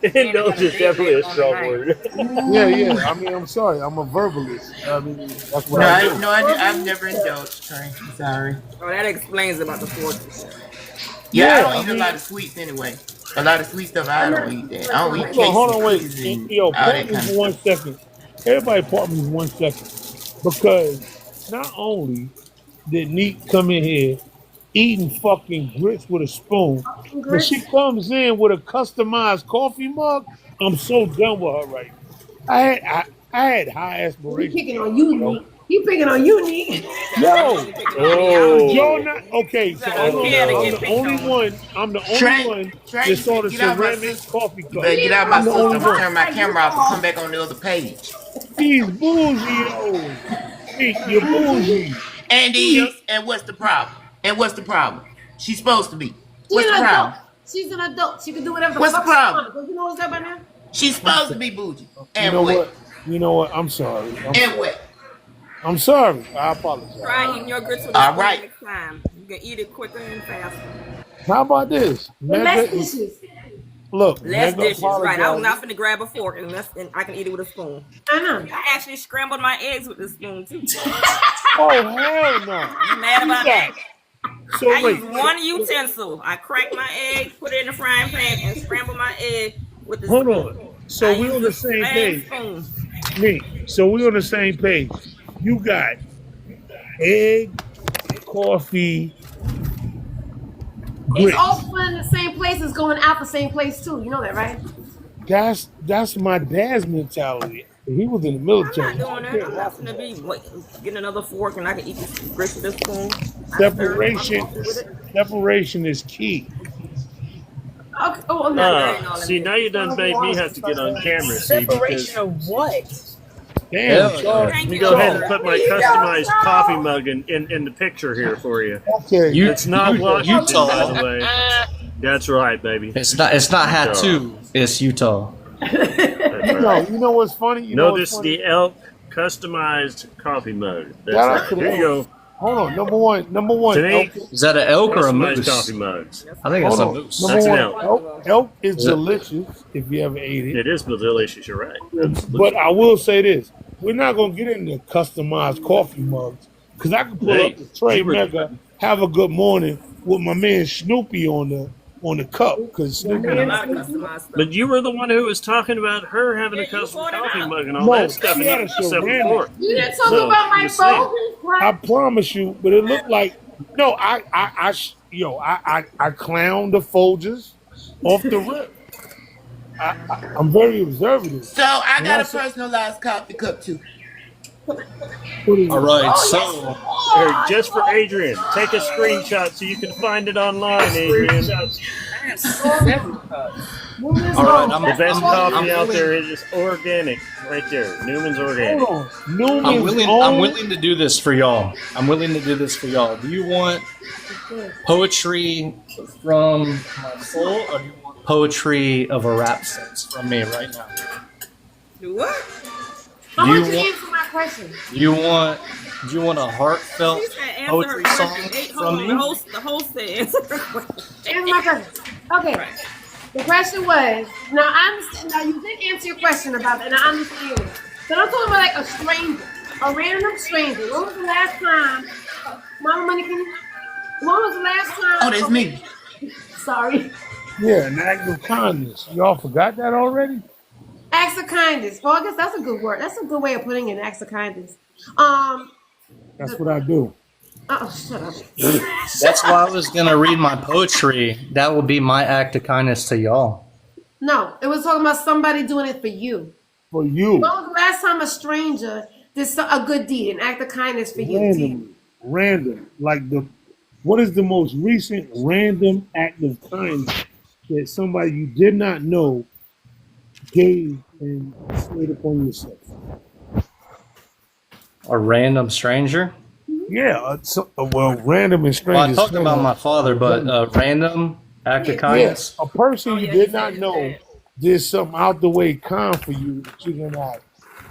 Indulge is definitely a strong word. Yeah. I mean, I'm sorry. I'm a verbalist. I mean, that's what No, I do. I've never indulged, Trey. I'm sorry. Oh, that explains about the fortune. Yeah, I Yeah, don't I eat a mean, lot of sweets anyway. A lot of sweet stuff, I don't eat that. I don't eat hold on, cakes hold and on, wait. cookies and Yo, all pardon that me kind for of 1 stuff. second. Everybody, pardon me 1 second, because not only did Neat come in here eating fucking grits with a spoon, but she Grits? comes in with a customized coffee mug. I'm so done with her right now. I had high He aspirations picking for on her, you, yo. Neek. He picking on you, Neek. Yo, did y'all Oh. not? Okay, so I You know care to I'm get the picked only on. one. I'm the only Trey, one Trey, that you saw better the get out of my ceramic sister. coffee You cup. better get out of my I'm the sister. only I'm gonna one. turn my camera off and come back on the other page. She's bougie, yo. Neat, you're bougie. And Neat. is, and what's the problem? And what's the problem? She's supposed to be. She's What's the an adult. problem? She's an adult. She can do whatever the What's the fuck she problem? wants. Don't you know what's that by now? She's I'm supposed to sorry. be bougie. You And know what? what? You know what? I'm sorry. I'm And sorry. what? I'm sorry. I apologize. Try eating your grits with a All spoon right. next time. You can eat it quicker and faster. How about this? With less Mega, dishes. look, Less Mega dishes, right? I was apologizes. not finna grab a fork and I can eat it with a spoon. I know. I actually scrambled my eggs with the spoon too. Oh, hell no. You mad about that? So I wait. use one utensil. I crack my egg, put it in the frying pan, and scramble my egg with the Hold spoon. on. So I we use on the the same same page. spoon. Me. So we on the same page. You got egg, coffee, It's all grits. going in the same place. It's going out the same place too. You know that, right? That's my dad's mentality. He was in the I'm military. not doing that. I'm not gonna be getting another fork and I can eat this grits with a spoon. Separation is key. Okay. Oh, I'm not. See, now you done made me have to get on camera, see, because Separation of what? Damn, let Charles. me go ahead and put my customized coffee mug in the picture here for you. Okay. It's not Washington, Utah. by the way. That's right, baby. It's not Hatu. It's Utah. You know what's funny? Notice the elk customized coffee mug. That's Shout out right. to the Here you elk. go. Hold on. Number one. TNique, Elk. Is that an elk or a customized moose? coffee mugs. I think it's Hold a on. moose. Number That's an one. elk. Elk is Is it- delicious if you ever ate it. It is delicious, you're right. Absolutely. But I will say this: we're not gonna get into customized coffee mugs because I can pull Hey, up the Trey you were- Mega, have a good morning with my man Snoopy on the cup because Snoopy. A lot of customized stuff. But you were the one who was talking about her having a custom coffee mug and all No, that stuff, she and had you a just set ceramic. forth. You didn't talk So, about my you see. phone. I promise you, but it looked like no. I clowned the Folgers off the rip. I'm very observant. So I And got a said, personalized coffee cup too. All right, so Here, just for Adrian, take a screenshot so you can find it online, Adrian. all right, The best coffee out there is just organic, right there. Newman's Organic. hold on, Newman's I'm willing to do this for y'all. Do you want poetry from my soul, or do you want poetry of a rap sense from me right now? Do what? I Do you want you to want- answer my question. Do you want a heartfelt She said answer poetry her song question. from me? The host said answer her question. Answer my question. Okay. The question was, now I understand, now you did answer your question about that, and I understand it. But I'm talking about like a stranger, a random stranger. When was the last time, MommyMoney, when was the last time? Oh, that's me. Sorry. Yeah, an act of kindness. Y'all forgot that already? Acts of kindness. Well, I guess that's a good word. That's a good way of putting it, acts of kindness. That's what I do. Oh, shut up. That's why I was gonna read my poetry. That would be my act of kindness to y'all. No, it was talking about somebody doing it for you. For you. When was the last time a stranger did a good deed, an act of kindness for you? Random. Like what is the most recent random act of kindness that somebody you did not know gave and stayed upon yourself? A random stranger? Yeah, random and strange. Well, I talked about my father, but random act of kindness. Yes, a person you did not know did something out the way kind for you that you did not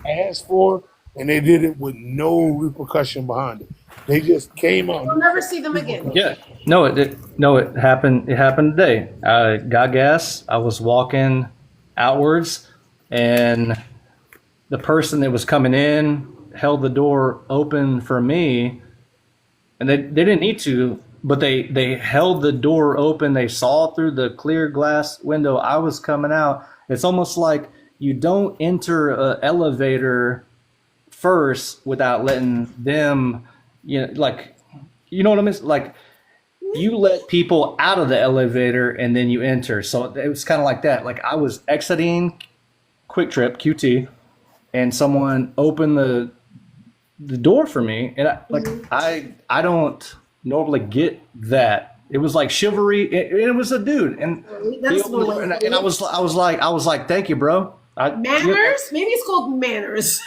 ask for, and they did it with no repercussion behind it. They just came out. We'll never see them again. Yeah. No, it happened. It happened today. I got gas. I was walking outwards, and the person that was coming in held the door open for me, and they didn't need to, but they held the door open. They saw through the clear glass window I was coming out. It's almost like you don't enter an elevator first without letting them, like, you know what I mean? Like, you let people out of the elevator and then you enter. So it was kind of like that. Like, I was exiting Quick Trip, QT, and someone opened the door for me. And I don't normally get that. It was like chivalry. It was a dude. And I was like, thank you, bro. Manners? Maybe it's called manners.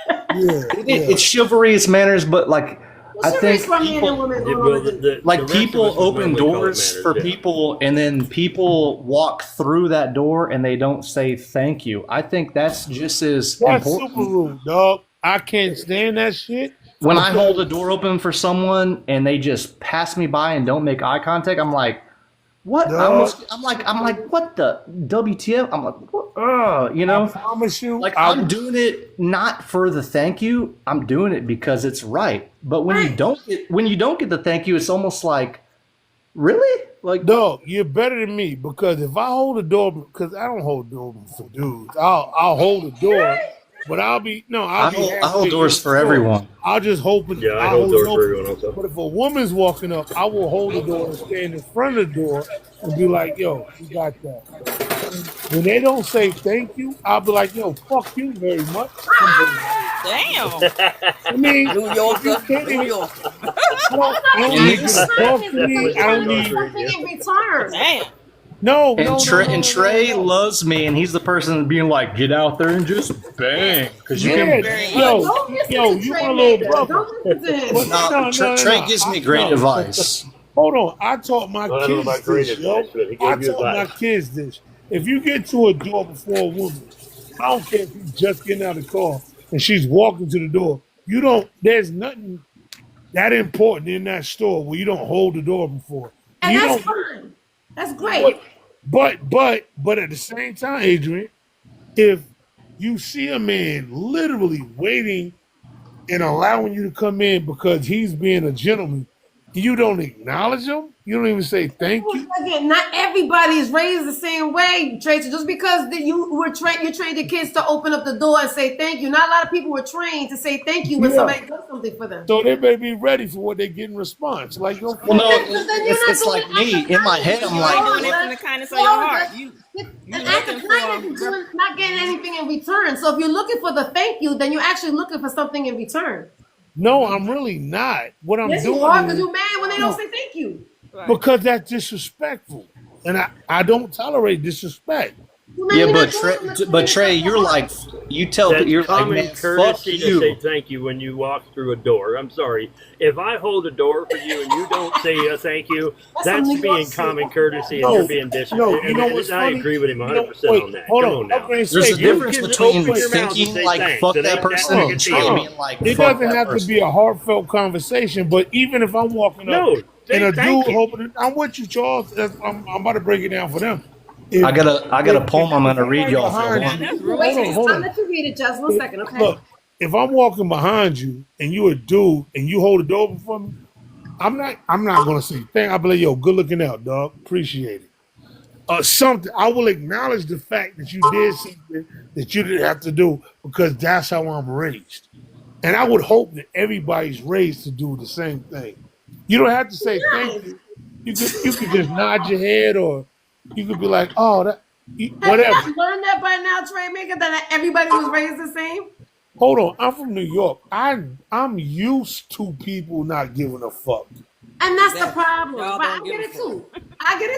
It's chivalry, it's manners, but like, I think people open doors for people, and then people walk through that door and they don't say thank you. I think that's just as That's important. super rude, dog. I can't stand that shit. When I hold the door open for someone and they just pass me by and don't make eye contact, I'm like, what? I'm like, what the WTF? I'm like, what? I promise you. Like, I'm doing it not for the thank you. I'm doing it because it's right. But when you don't get the thank you, it's almost like, really? Like, dog, you're better than me, because if I hold the door, because I don't hold the door for dudes. I'll hold the door, but I'll hold doors for everyone. I'll just hope it. Yeah, I hold doors for everyone also. But if a woman's walking up, I will hold the door and stand in front of the door and be like, yo, you got that. When they don't say thank you, I'll be like, yo, fuck you very much. Damn. I mean, New Yorker. I don't need you to talk to me. I don't need something in return. Damn. No, and Trey loves me, and he's the person being like, get out there and just bang, because you can. Yo, you my little brother. Trey gives me great advice. Hold on, I taught my kids this, yo. I taught my kids this. If you get to a door before a woman, I don't care if you're just getting out of the car and she's walking to the door. There's nothing that important in that store where you don't hold the door before. And that's fine. That's great. But at the same time, Adrian, if you see a man literally waiting and allowing you to come in because he's being a gentleman, you don't acknowledge him? You don't even say thank you? Again, not everybody is raised the same way, Tracy. Just because you trained your kids to open up the door and say thank you. Not a lot of people were trained to say thank you when somebody does something for them. So they may be ready for what they get in response. Like, well, no, it's like me. In my head, I'm like, doing it from the kindness of your heart. An act of kindness is not getting anything in return. So if you're looking for the thank you, then you're actually looking for something in return. No, I'm really not. What I'm doing you are, because you're mad when they don't say thank you. Because that's disrespectful. And I don't tolerate disrespect. Yeah, but Trey, you're like, you're like, man, courtesy fuck to you. say thank you when you walk through a door. I'm sorry. If I hold a door for you and you don't say thank you, that's being common courtesy and you're being disrespectful. You know what's funny? I agree with him 100% on that. Hold Come on on now. There's a difference between thinking like fuck that person and being like it fuck doesn't have to be a heartfelt conversation, but even if I'm walking up and a dude hoping, I'm with you, Charles. I'm about to break it down for them. I got a poem I'm gonna read y'all for one. Hold on. I'll let you read it, just 1 second, okay? Look, if I'm walking behind you and you a dude and you hold the door open for me, I'm not gonna say thank. I'll be like, yo, good looking out, dog. Appreciate it. Something. I will acknowledge the fact that you did something that you didn't have to do, because that's how I'm raised. And I would hope that everybody's raised to do the same thing. You don't have to say thank you. You could just nod your head, or you could be like, oh, that, whatever. Have you not learned that by now, Trey Maker, that everybody was raised the same? Hold on, I'm from New York. I'm used to people not giving a fuck. And that's the problem. But I get it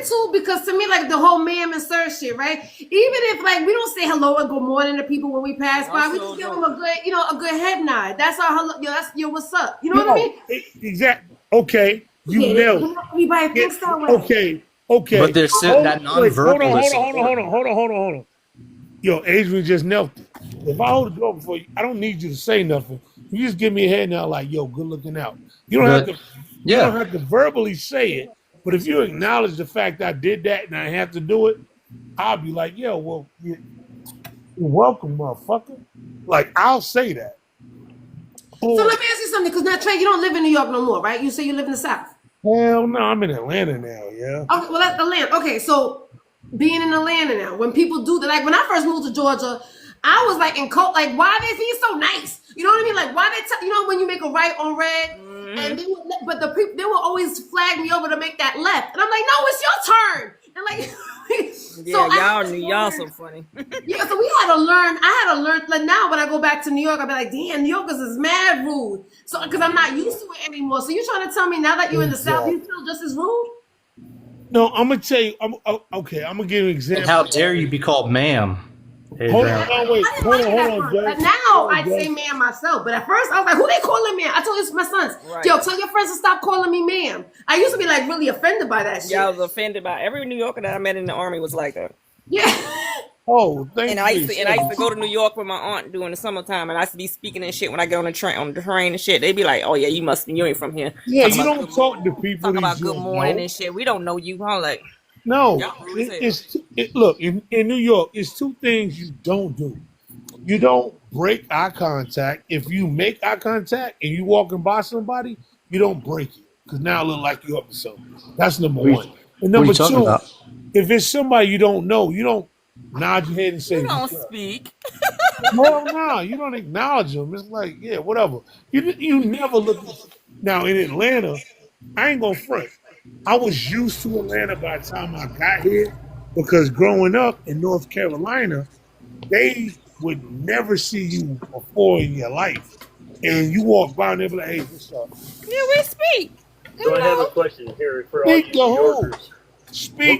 too. Because to me, like the whole ma'am and sir shit, right? Even if like we don't say hello or good morning to people when we pass by, we just give them a good head nod. That's our hello. That's your what's up. You know what I mean? Exactly. Okay, you nailed it. Everybody thinks that way. Okay. But there's that nonverbal. Hold on. Yo, Adrian just knelt it. If I hold the door before you, I don't need you to say nothing. You just give me a head nod like, yo, good looking out. You don't have to. You don't have to verbally say it, but if you acknowledge the fact I did that and I have to do it, I'll be like, yo, well, you're welcome, motherfucker. Like, I'll say that. So let me ask you something, because now, Trey, you don't live in New York no more, right? You say you live in the South. Hell no, I'm in Atlanta now, yeah. Okay, well, that's Atlanta. Okay, so being in Atlanta now, when people do that, like when I first moved to Georgia, I was like in cult, like, why are they being so nice? You know what I mean? Like, why they, you know, when you make a right on red, and they would, but the people, they will always flag me over to make that left, and I'm like, no, it's your turn. And like, y'all so funny. Yeah, so we had to learn. I had to learn. Like now, when I go back to New York, I'll be like, damn, New Yorkers is mad rude. So because I'm not used to it anymore. So you're trying to tell me now that you're in the South, you feel just as rude? No, I'm gonna tell you. Okay, I'm gonna give you an example. And how dare you be called ma'am? Hold on, wait. Hold on, Jay. But now I'd say ma'am myself. But at first I was like, who they calling ma'am? I told my sons, yo, tell your friends to stop calling me ma'am. I used to be like really offended by that shit. Yeah, I was offended by every New Yorker that I met in the Army was like that. Yeah. Oh, thank and I used to go to New York with my aunt during the summertime, and I used to be speaking and shit when I get on the train and shit. They'd be like, "Oh yeah, you ain't from here." Yeah, you don't talk to people. Talk about good morning and shit. We don't know you. I'm like, no. Look in New York, it's two things you don't do. You don't break eye contact. If you make eye contact and you walking by somebody, you don't break it because now it look like you're up to something. That's number one. And number two, if it's somebody you don't know, you don't nod your head and say, you don't speak. No, you don't acknowledge them. It's like, yeah, whatever. You never look. Now in Atlanta, I ain't gonna front. I was used to Atlanta by the time I got here because growing up in North Carolina, they would never see you before in your life. And you walk by and they be like, hey, what's up? Yeah, we speak. So I have a question here for all you New Yorkers.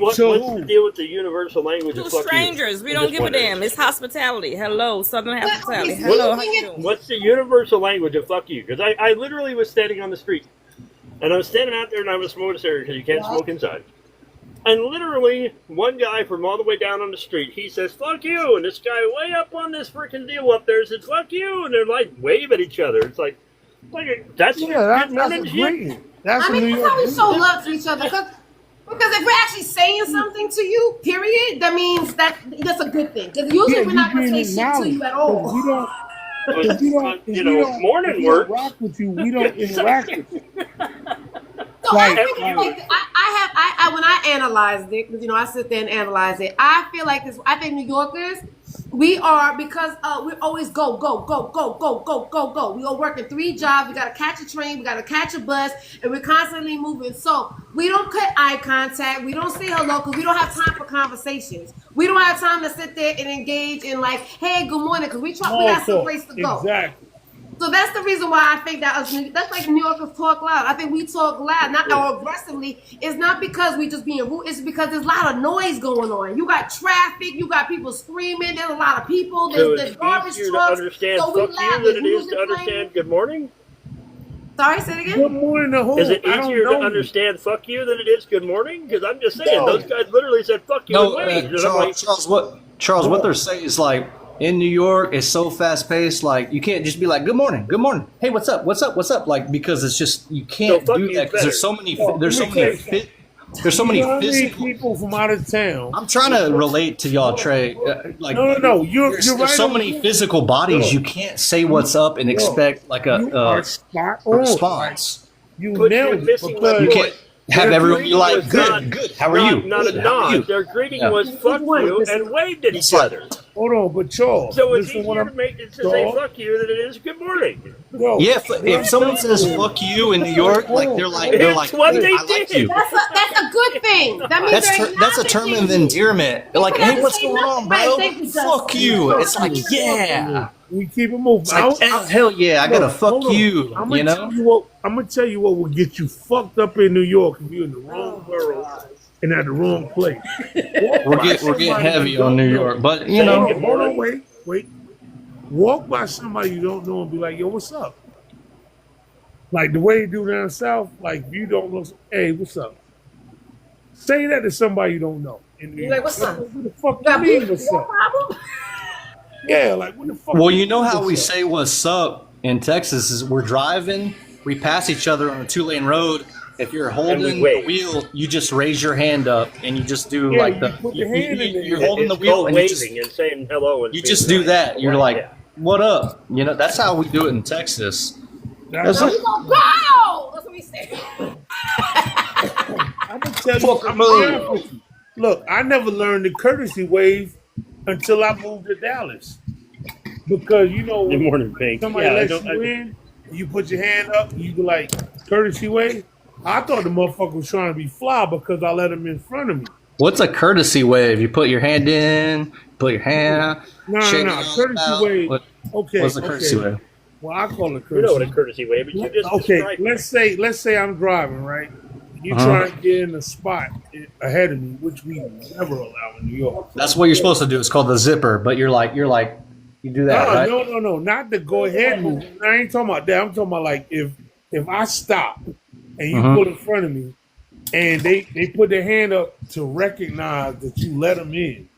What's the deal with the universal language of fuck strangers? You? We don't give a damn. It's hospitality. Hello, Southern hospitality. Hello, how you doing? What's the universal language of fuck you? Because I literally was standing on the street. And I was standing out there and I was smoking a cigarette because you can't smoke inside. And literally, one guy from all the way down on the street, he says, fuck you. And this guy way up on this freaking deal up there says, fuck you. And they're like, wave at each other. It's like that's great. That's how we show love to each other. Because if we're actually saying something to you, period, that means that's a good thing. Because usually we're not going to say shit to you at all. Morning work. We don't interact with you. So I when I analyzed it, because I sit there and analyze it, I feel like this. I think New Yorkers, we are because we always go. We all working 3 jobs. We gotta catch a train. We gotta catch a bus, and we're constantly moving. So we don't cut eye contact. We don't say hello because we don't have time for conversations. We don't have time to sit there and engage in like, hey, good morning, because we got some place to go. Exactly. So that's the reason why I think that's like New Yorkers talk loud. I think we talk loud, not aggressively. It's not because we just being rude. It's because there's a lot of noise going on. You got traffic. You got people screaming. There's a lot of people. There's garbage trucks. To understand fuck you than it is to understand good morning? Sorry, say it again? Good morning, the whole. Is it easier to understand fuck you than it is good morning? Because I'm just saying, those guys literally said fuck you. Charles, what they're saying is like, in New York, it's so fast paced. Like you can't just be like, "Good morning, good morning. Hey, what's up? What's up? What's up?" Like because it's just you can't do that because there's so many physical people from out of town. I'm trying to relate to y'all, Trey. No. You're there's right. So many physical bodies. You can't say what's up and expect like a response. You nailed it. You can't have everyone be like, "Good. How are you?" Not a nod. Their greeting was "fuck you" and waved at each other. Hold on, but Charles. So it's easier to make it to say "fuck you" than it is "good morning." Yeah, if someone says "fuck you" in New York, like they're like, what they I like you. That's a good thing. That means that's a term of endearment. They're like, hey, what's going on, bro? Fuck you. It's like, yeah. We keep it moving. It's like, hell yeah, I gotta fuck you. I'm gonna tell you what will get you fucked up in New York if you're in the wrong borough and at the wrong place. We're getting heavy on New York, but you know. Hold on, wait. Walk by somebody you don't know and be like, yo, what's up? Like the way you do down south, like you don't know, hey, what's up? Say that to somebody you don't know. You're like, what's up? What the fuck you mean, what's up? Yeah, like what the fuck? Well, you know how we say what's up in Texas is we're driving, we pass each other on a 2-lane road. If you're holding the wheel, you just raise your hand up and you just do like the you're holding the wheel and waving and saying hello. And you just do that. You're like, what up? You know, that's how we do it in Texas. That's what we gonna go. That's what we say. I'm gonna tell you. Look, I never learned the courtesy wave until I moved to Dallas. Because you know, good morning, Pink. Somebody lets you in, you put your hand up, you be like courtesy wave. I thought the motherfucker was trying to be fly because I let him in front of me. What's a courtesy wave? You put your hand in, put your hand out. No. Courtesy wave. Okay. What's a courtesy wave? Well, I call it courtesy. You know what a courtesy wave is. You just described it. Let's say I'm driving, right? You trying to get in a spot ahead of me, which we never allow in New York. That's what you're supposed to do. It's called the zipper, but you're like you do that, right? No, not the go ahead move. I ain't talking about that. I'm talking about like if I stop and you pull in front of me, and they put their hand up to recognize that you let them in.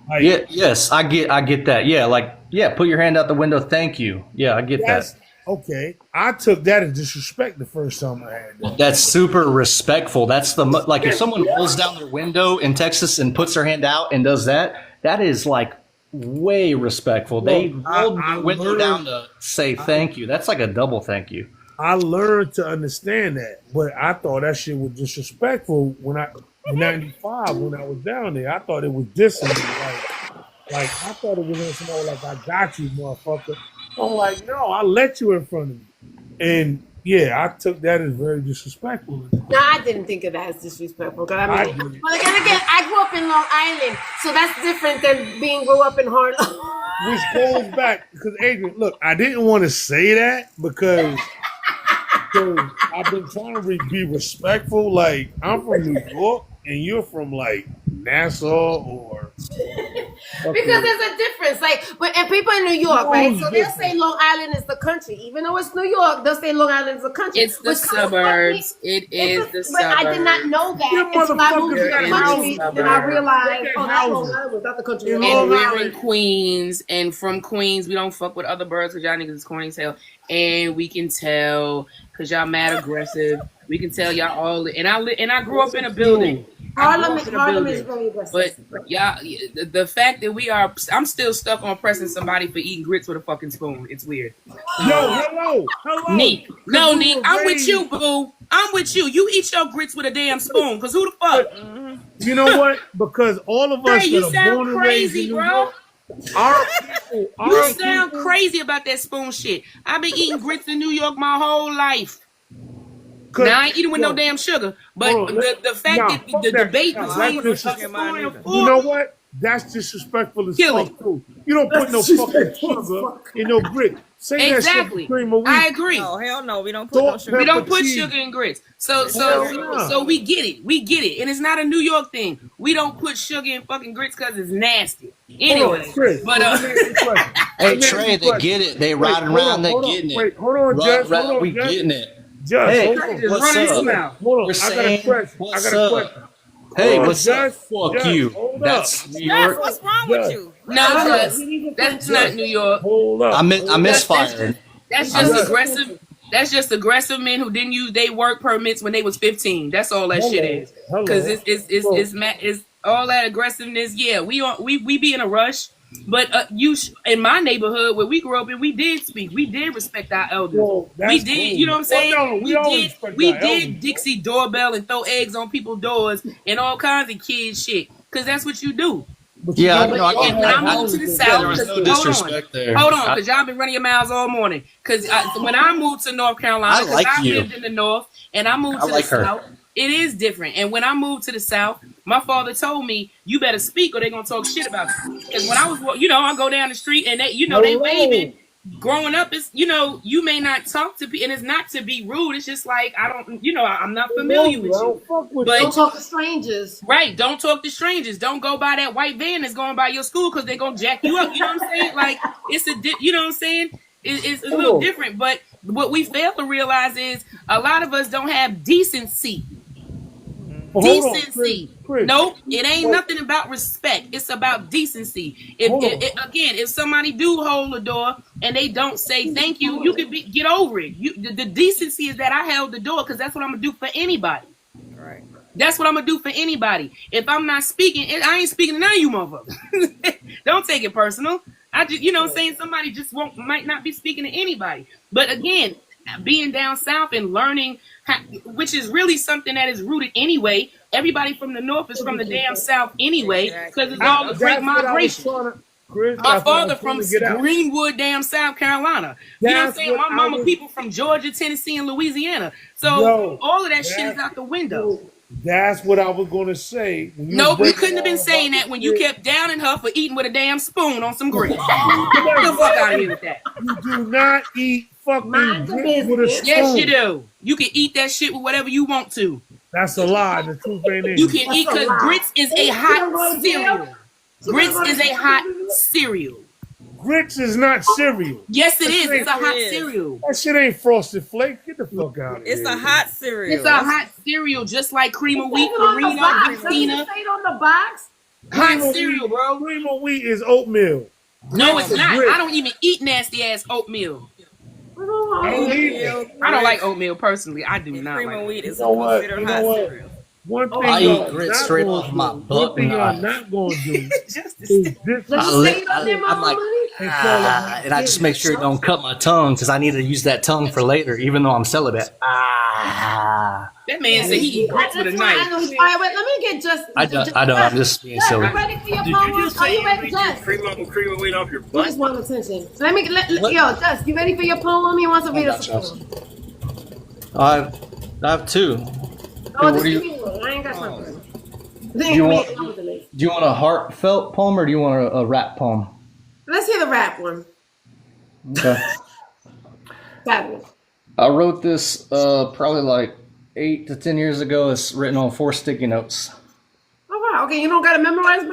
Like, yes, I get that. Yeah, put your hand out the window. Thank you. Yeah, I get that. Okay, I took that as disrespect the first time I had that. That's super respectful. That's like if someone rolls down their window in Texas and puts their hand out and does that, that is like way respectful. They rolled their window down to say thank you. That's like a double thank you. I learned to understand that, but I thought that shit was disrespectful when in '95 when I was down there. I thought it was dissing me. Like I thought it was somebody like I got you, motherfucker. I'm like, no, I let you in front of me. And yeah, I took that as very disrespectful. No, I didn't think of that as disrespectful. But again, I grew up in Long Island, so that's different than grew up in Harlem. Which goes back, because Adrian, look, I didn't want to say that because I've been trying to be respectful. Like, I'm from New York, and you're from, like, Nassau or... Because there's a difference. And people in New York, right? So they'll say Long Island is the country. Even though it's New York, they'll say Long Island is the country. It's the suburbs. It is the suburbs. But I did not know that until I moved to the country. Then I realized, that Long Island was not the country. And we're in Queens, and from Queens, we don't fuck with other birds because y'all niggas is corny as hell. And we can tell because y'all mad aggressive. We can tell y'all all. And I grew up in a building. Harlem is really aggressive. But y'all, the fact that I'm still stuck on pressing somebody for eating grits with a fucking spoon. It's weird. Yo, hello. Nique. No, Nique, I'm with you, boo. I'm with you. You eat your grits with a damn spoon, because who the fuck? You know what? Because all of us you that are sound born and raised crazy, in New bro. York, You sound crazy about that spoon shit. I've been eating grits in New York my whole life. Now I ain't eating with no damn sugar, but the fact that the debate between you know what? That's disrespectful as fuck too. You don't put no fucking sugar in no grit. Say exactly. That shit cream of wheat. I agree. Oh hell no, we don't put no sugar. We don't put sugar in grits. So we get it. We get it, and it's not a New York thing. We don't put sugar in fucking grits because it's nasty. Anyway, hey Trey, they get it. They riding around, they getting it. Wait, hold on, Jess. We getting it. Just, hey, what's up? Hold on, I got a question. Hey, what's up? Fuck you. That's New York. What's wrong with you? No, that's not New York. Hold up. I misfired. That's just aggressive. That's just aggressive men who didn't use their work permits when they was 15. That's all that shit is. Because it's all that aggressiveness. Yeah, we be in a rush. But in my neighborhood where we grew up in, we did speak. We did respect our elders. We did, cool. You know what I'm saying? We did Dixie doorbell and throw eggs on people's doors and all kinds of kid shit. Because that's what you do. Yeah, when I moved to the South, hold on, because y'all been running your mouths all morning. Because when I moved to North Carolina, because I lived in the North and I moved to the South, it is different. And when I moved to the South, my father told me, you better speak or they're going to talk shit about you. Because when I was, I go down the street and they waving. Growing up, it's, you may not talk to people, and it's not to be rude. It's just like, I'm not familiar with you. But don't talk to strangers. Right. Don't talk to strangers. Don't go by that white van that's going by your school because they're going to jack you up. You know what I'm saying? Like, you know what I'm saying? It's a little different. But what we fail to realize is a lot of us don't have decency. Decency. Nope, it ain't nothing about respect. It's about decency. If somebody do hold the door and they don't say thank you, you could get over it. The decency is that I held the door because that's what I'm gonna do for anybody. Right. That's what I'm gonna do for anybody. If I'm not speaking, I ain't speaking to none of you motherfuckers. Don't take it personal. I just, saying somebody just might not be speaking to anybody. But again, being down south and learning, which is really something that is rooted anyway. Everybody from the north is from the damn south anyway, because it's all the great migration. My father from Greenwood, damn South Carolina. You know what I'm saying? My mama people from Georgia, Tennessee, and Louisiana. So all of that shit is out the window. That's what I was going to say. Nope, you couldn't have been saying that when you kept downing her for eating with a damn spoon on some grits. Get the fuck out of here with that. You do not eat fucking grits with a spoon. Yes, you do. You can eat that shit with whatever you want to. That's a lie. The truth ain't in. You can eat because grits is a hot cereal. Grits is a hot cereal. Grits is not cereal. Yes, it is. It's a hot cereal. That shit ain't Frosted Flakes. Get the fuck out of here. It's a hot cereal. It's a hot cereal, just like cream of wheat, Farina, Christina. Say it on the box. Hot cereal, bro. Cream of wheat is oatmeal. No, it's not. I don't even eat nasty ass oatmeal. I don't like oatmeal personally. I do not. Cream like of wheat is considered hot cereal. One thing I eat grits straight off my butt. One thing y'all not going to do is this. I'm like, and I just make sure it don't cut my tongue because I need to use that tongue for later, even though I'm celibate. That man said he eat grits with a knife. All right, wait, let me get Justin. I don't. I'm just being silly. Are you ready for your poem? Are you ready, Just? Cream of wheat off your You butt. just want attention. Yo, Just, you ready for your poem? You want to read us a poem? I have two. Oh, What just do give you- me one. I ain't got something. Do you want a heartfelt poem or do you want a rap poem? Let's hear the rap one. Okay. Fabulous. I wrote this probably like 8 to 10 years ago. It's written on 4 sticky notes. Oh, wow. Okay, you don't got to memorize by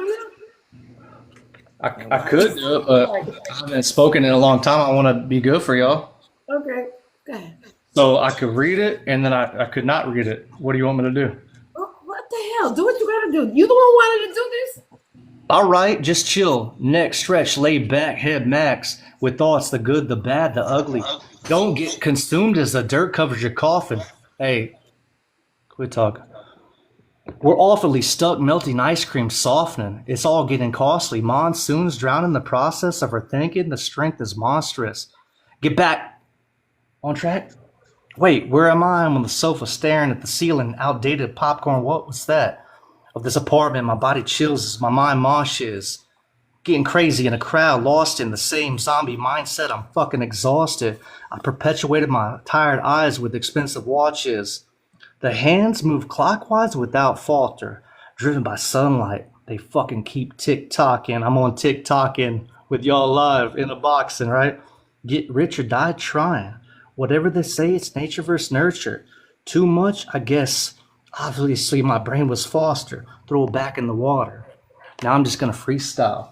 now? I could do it, but I haven't spoken in a long time. I want to be good for y'all. Okay, go ahead. So I could read it and then I could not read it. What do you want me to do? Oh, what the hell? Do what you got to do. You the one wanted to do this? All right, just chill. Neck stretch, lay back, head max. With thoughts, the good, the bad, the ugly. Don't get consumed as the dirt covers your coffin. Hey, quit talking. We're awfully stuck melting ice cream, softening. It's all getting costly. Monsoons drown in the process of our thinking. The strength is monstrous. Get back on track. Wait, where am I? I'm on the sofa staring at the ceiling. Outdated popcorn. What was that? Of this apartment, my body chills as my mind moshes. Getting crazy in a crowd, lost in the same zombie mindset. I'm fucking exhausted. I perpetuated my tired eyes with expensive watches. The hands move clockwise without falter, driven by sunlight. They fucking keep tick-tocking. I'm on tick-tocking with y'all live in a boxing, right? Get rich or die trying. Whatever they say, it's nature versus nurture. Too much, I guess. Obviously, my brain was Foster. Throw it back in the water. Now I'm just going to freestyle.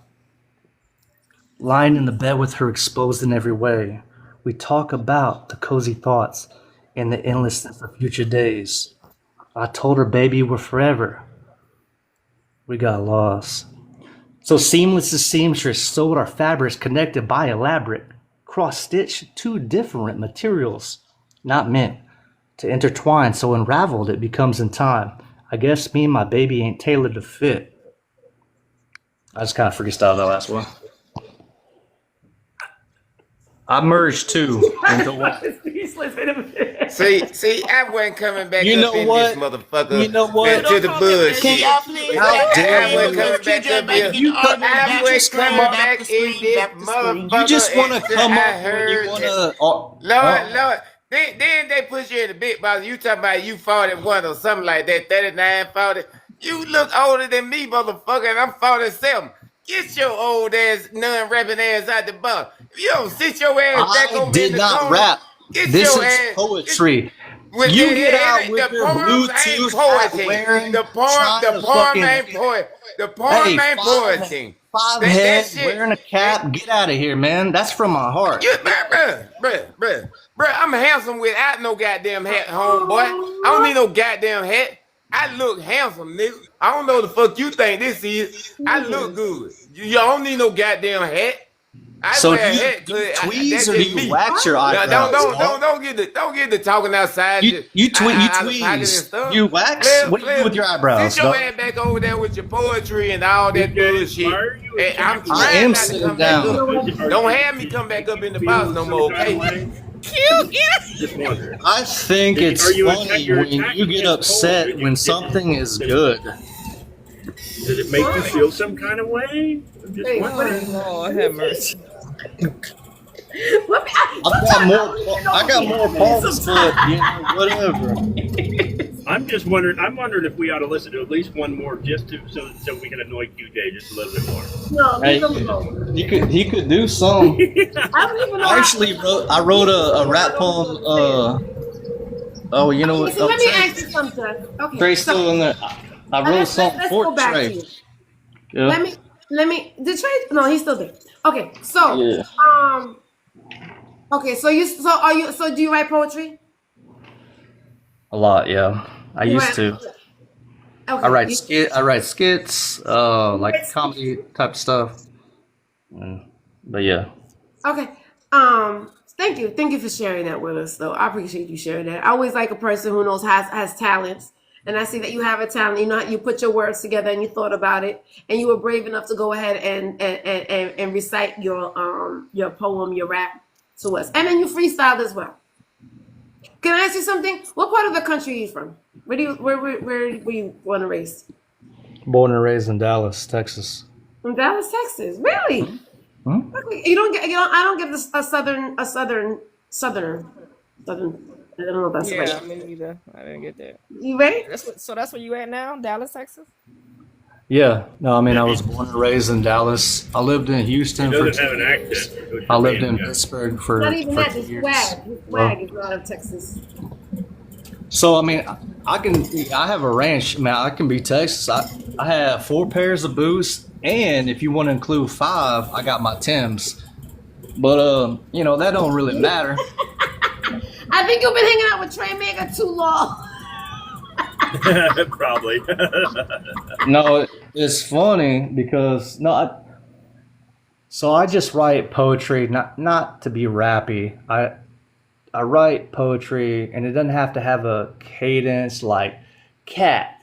Lying in the bed with her exposed in every way. We talk about the cozy thoughts and the endlessness of future days. I told her, baby, we're forever. We got lost. So seamless as seamstress, sewed our fabrics connected by elaborate cross-stitch 2 different materials, not meant to intertwine, so unraveled it becomes in time. I guess me and my baby ain't tailored to fit. I just kind of freestyled that last one. I merged 2 into 1. See, I wasn't coming back You up know in what? this motherfucker. You know what? To the bush. Can y'all please? How dare I wasn't you? coming back up here. I wasn't coming back in this motherfucker. You just want to until come I up when you heard want that. to. Lord. Then they put you in the big box. You talking about you 41 or something like that, 39, 40. You look older than me, motherfucker, and I'm 47. Get your old ass, non-rapping ass out the box. If you don't sit your ass back over I did in the not corner, rap. get This your is ass. poetry. With You the- get out with the your poems ain't Bluetooth poetry. wearing, The poem ain't poetry. The poem ain't poetry. Five That head, shit- wearing a cap. Get out of here, man. That's from my heart. Bruh, I'm handsome without no goddamn hat, homeboy. I don't need no goddamn hat. I look handsome, nigga. I don't know what the fuck you think this is. I look good. You don't need no goddamn hat. I So wear a do hat you because tweeze that's or do just you me. wax your Now, eyebrows? don't get the talking outside. You out of pocket and tweeze. stuff. You wax? What do you do with your eyebrows, Sit your dog? ass back over there with your poetry and all that bullshit. And I'm I trying am not to sitting come back down. up. Don't have me come back up in the box no more, okay? Cute. Just wondering. I think it's Are you funny you're when attacking you get his upset poetry. when something is good. Does it make you feel some kind of way? I'm just wondering. Oh, have mercy. I got more pulse, but whatever. I'm just wondering. I'm wondering if we ought to listen to at least one more, just to so we can annoy QJ just a little bit more. No, Hey, leave him alone. he could do some. I don't even know. I actually wrote a rap poem. Oh, you know what? So let me Trey, ask you something. Okay. Trey's still in there. I wrote let's something go for back Trey. to you. Yeah. Let me. Did Trey? No, he's still there. Okay. So Yeah. Okay. So do you write poetry? A lot, yeah. I used to. Okay. I write skits, like comedy type stuff. But yeah. Okay. Thank you for sharing that with us, though. I appreciate you sharing that. I always like a person who knows has talents, and I see that you have a talent. You know, you put your words together and you thought about it, and you were brave enough to go ahead and recite your poem, your rap to us, and then you freestyled as well. Can I ask you something? What part of the country are you from? Where were you born and raised? Born and raised in Dallas, Texas. From Dallas, Texas. Really? Hmm? I don't get a southerner. I don't know if that's right. Me neither. I didn't get that. You ready? That's where you at now? Dallas, Texas? Yeah. No, I mean, I was born and raised in Dallas. I lived in Houston He for doesn't 2 have an years. accent. I lived in Pittsburgh for Not even that. 2 His years. swag. His swag is out of Texas. So I mean, I have a ranch, man. I can be Texas. I have 4 pairs of boots, and if you want to include 5, I got my Timbs. But that don't really matter. I think you've been hanging out with Trey Mega too long. Probably. No, it's funny because I just write poetry, not to be rappy. I write poetry, and it doesn't have to have a cadence like cat,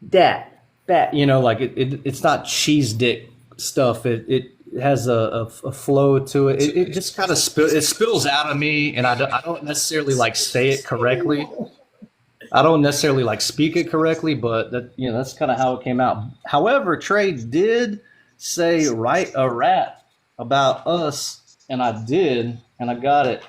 dat, bat. Like it's not cheese dick stuff. It has a flow to it. It just kind of spills out of me, and I don't necessarily like say it correctly. I don't necessarily like speak it correctly, but that's kind of how it came out. However, Trey did say write a rap about us, and I did, and I got it.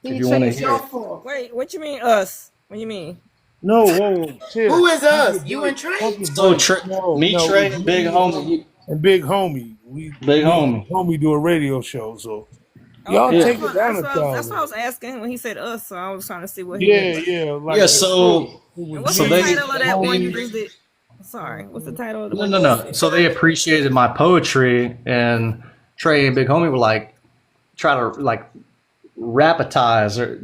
If you want to hear it. Wait, what you mean us? What do you mean? No, whoa, chill. Who is us? You and Trey? So Trey, and Big Homie. And Big Homie. Big Homie. Homie do a radio show, so y'all take it down a That's thousand. what I was asking when he said us, so I was trying to see what he meant. So What's so the they title of that one you did? Sorry, what's the title of the one? No. So they appreciated my poetry, and Trey and Big Homie were like, try to like rapatize, or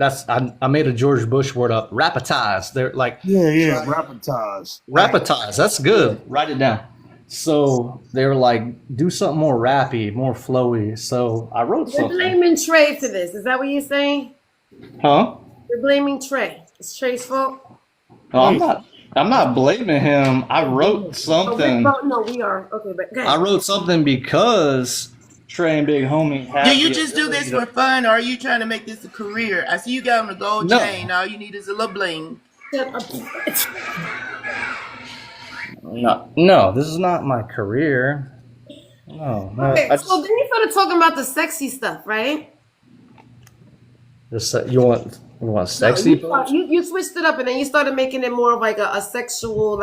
I made a George Bush word up. Rapatize. They're like rapatize. Rapatize. That's good. Write it down. So they were like, do something more rappy, more flowy. So I wrote You're something. blaming Trey for this. Is that what you're saying? Huh? You're blaming Trey. It's Trey's fault. No, I'm not blaming him. I wrote something. No, we are. Okay, but go ahead. I wrote something because Trey and Big Homie have Do you the just do ability this to- for fun, or are you trying to make this a career? I see you got on a gold No. chain. All you need is a little bling. No, this is not my career. No. Okay, I so then you started talking about the sexy stuff, right? you want sexy? You switched it up, and then you started making it more of like a sexual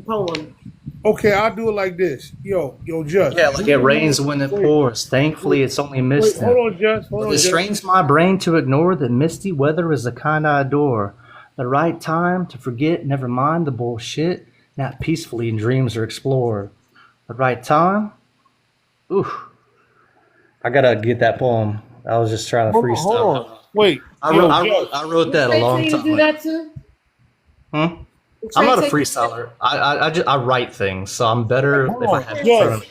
poem. Okay, I'll do it like this. Yo, Just. Yeah, like it rains when it pours. Thankfully, it's only misting. Hold on, Just. It strains my brain to ignore that misty weather is the kind I adore. The right time to forget, never mind the bullshit. Nap peacefully and dreams are explored. The right time? Ooh. I gotta get that poem. I was just trying to freestyle. Hold on. Wait. I wrote that a long You time do ago. that too? Huh? I'm not a Trey, take- freestyler. I write things, so I'm better if I have it in front of me.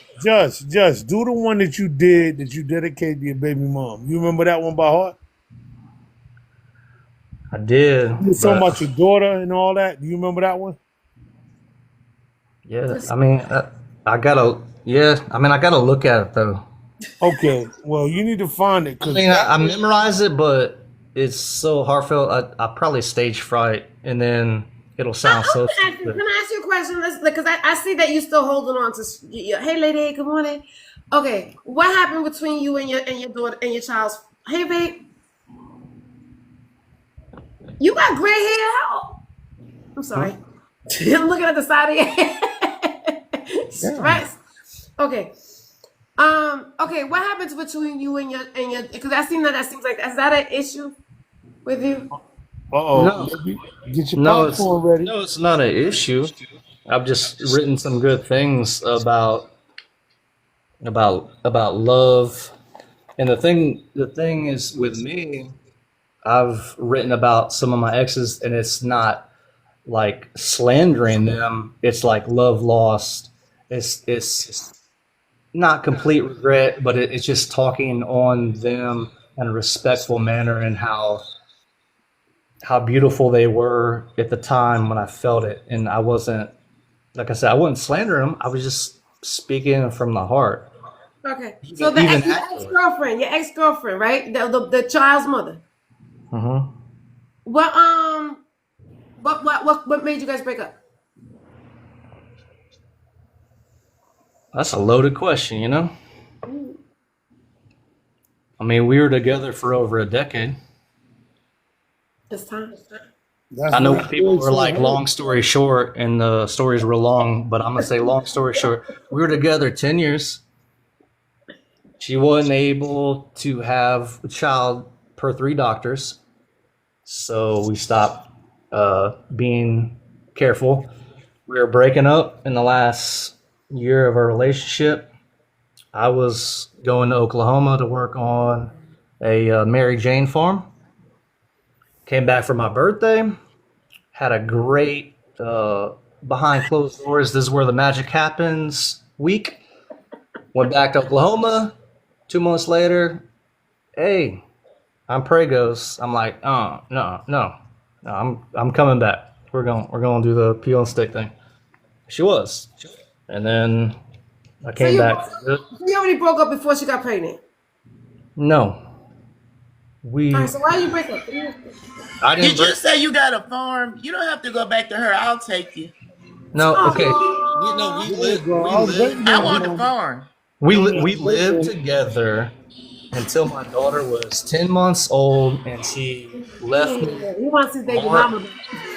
Just do the one that you did that you dedicated to your baby mom. You remember that one by heart? I did. You were talking about your daughter and all that. Do you remember that one? Yeah, I mean, I gotta look at it though. Okay, well, you need to find it. I mean, I memorize it, but it's so heartfelt. I probably stage fright, and then it'll sound so Can stupid. I ask you a question? Because I see that you're still holding on to. Hey, lady, good morning. Okay, what happened between you and your daughter and your child's? Hey, babe, you got gray hair. How? I'm sorry. I'm looking at the side of your head. Stress. Okay. Okay. What happens between you and your? Because that seems like is that an issue with you? No. Get your popcorn ready. No, it's not an issue. I've just written some good things about love, and the thing is with me, I've written about some of my exes, and it's not like slandering them. It's like love lost. It's not complete regret, but it's just talking on them in a respectful manner and how beautiful they were at the time when I felt it. And I wasn't, like I said, I wasn't slandering them. I was just speaking from the heart. Okay. So the your ex-girlfriend, right? The child's mother. Mm-hmm. What made you guys break up? That's a loaded question, you know? I mean, we were together for over a decade. It's time. I know people were like, long story short, and the stories were long, but I'm going to say long story short. We were together 10 years. She wasn't able to have a child per 3 doctors. So we stopped being careful. We were breaking up in the last year of our relationship. I was going to Oklahoma to work on a Mary Jane farm. Came back for my birthday. Had a great behind closed doors, this is where the magic happens week. Went back to Oklahoma. 2 months later, hey, I'm pregos. I'm like, no, I'm coming back. We're going to do the peel and stick thing. She was, and then I came back. You already broke up before she got pregnant. No, All right, so why did you break up? Did you say you got a farm? You don't have to go back to her. I'll take you. No, okay. I want the farm. We lived together until my daughter was 10 months old, and she left me. You want to see baby mama?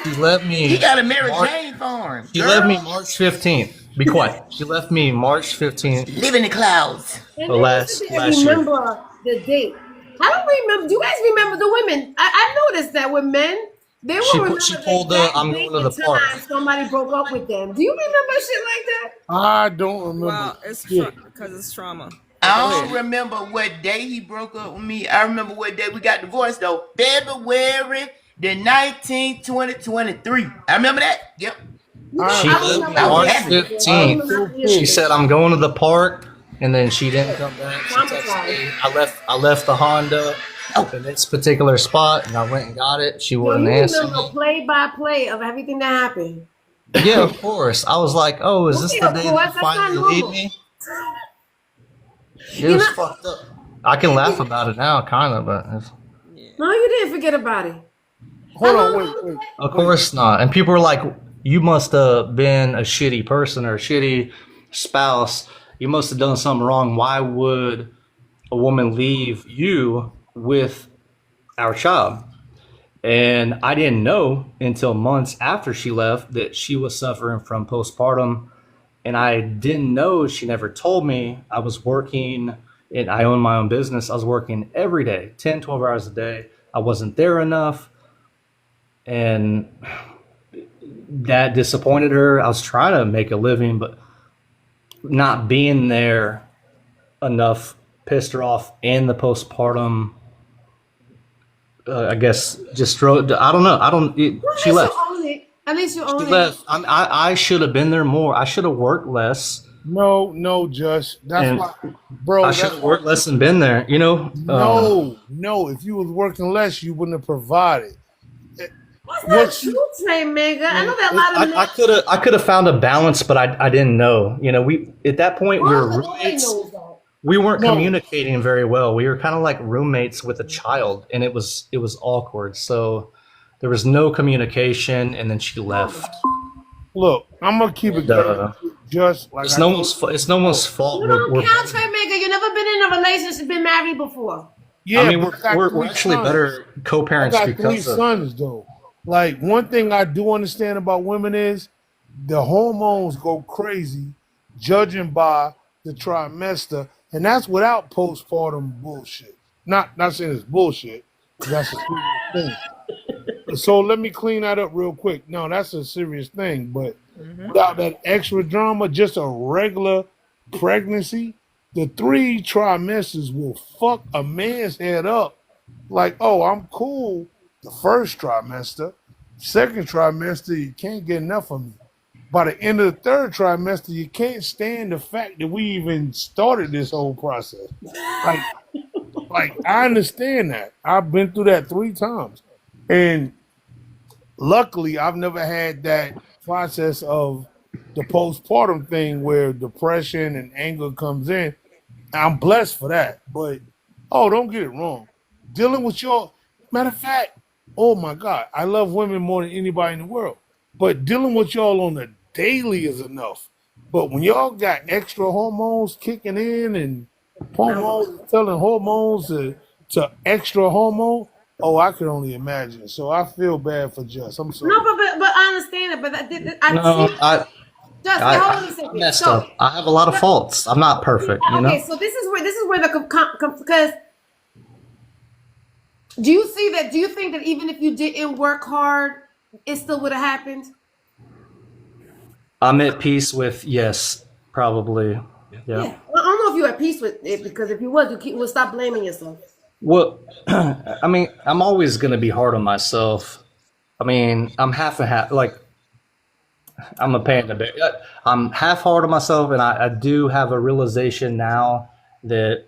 She left me. He got a Mary Jane farm. She left me March 15th. Be quiet. She left me March 15th. Live in the clouds. Last year. Remember the date. I don't remember. Do you guys remember the women? I noticed that with men, they will She pulled the I'm going to the park. Somebody broke up with them. Do you remember shit like that? I don't remember. Well, it's because it's trauma. I don't remember what day he broke up with me. I remember what day we got divorced though. February the 19th, 2023. I remember that. Yep. She left me March 15th. She said, I'm going to the park. And then she didn't come back. She texted me. I left the Honda in this particular spot, and I went and got it. She wouldn't answer me. Remember play-by-play of everything that happened. Yeah, of course. I was like, oh, is this the day that you finally leave me? It was fucked up. I can laugh about it now, kind of, but... No, you didn't forget about it. Hold on, wait. Of course not. And people were like, you must have been a shitty person or a shitty spouse. You must have done something wrong. Why would a woman leave you with our child? And I didn't know until months after she left that she was suffering from postpartum. And I didn't know, she never told me. I was working, and I own my own business. I was working every day, 10, 12 hours a day. I wasn't there enough. And that disappointed her. I was trying to make a living, but not being there enough pissed her off. And the postpartum, I guess, just drove. I don't know. She left. At least you She own it. left. I should have been there more. I should have worked less. No, Josh. That's And why, bro. I That's should have why. worked less and been there. You know. No. If you was working less, you wouldn't have provided. That's not true, Trey, Mega. I know that a lot of men. I could have found a balance, but I didn't know. You know, we at that point we were roommates. We weren't communicating very well. We were kind of like roommates with a child, and it was awkward. So there was no communication, and then she left. Look, I'm gonna keep it going. Just like It's no one's fault. You don't count, Trey, Mega. You've never been in a relationship, been married before. Yeah, I mean, but we're actually better co-parents I got three because of. sons, though. Like, one thing I do understand about women is the hormones go crazy, judging by the trimester, and that's without postpartum bullshit. Not saying it's bullshit, 'cause that's a serious thing. So let me clean that up real quick. No, that's a serious thing, but without that extra drama, just a regular pregnancy, the 3 trimesters will fuck a man's head up. Like, oh, I'm cool the first trimester. Second trimester, you can't get enough of me. By the end of the third trimester, you can't stand the fact that we even started this whole process. Like I understand that. I've been through that 3 times. And luckily, I've never had that process of the postpartum thing where depression and anger comes in. I'm blessed for that. But, don't get it wrong. Dealing with matter of fact, oh my God, I love women more than anybody in the world. But dealing with y'all on a daily is enough. But when y'all got extra hormones kicking in and hormones telling hormones to extra hormone, I can only imagine. So I feel bad for Just. I'm sorry. No, but I understand it. But I messed up. I have a lot of faults. I'm not perfect. You know? Okay, so this is where the because do you think that even if you didn't work hard, it still would have happened? I'm at peace with yes, probably. Yeah. I don't know if you're at peace with it, because if you was, you would stop blaming yourself. Well, I mean, I'm always going to be hard on myself. I mean, I'm half and half. Like, I'm a panda bear. I'm half hard on myself, and I do have a realization now that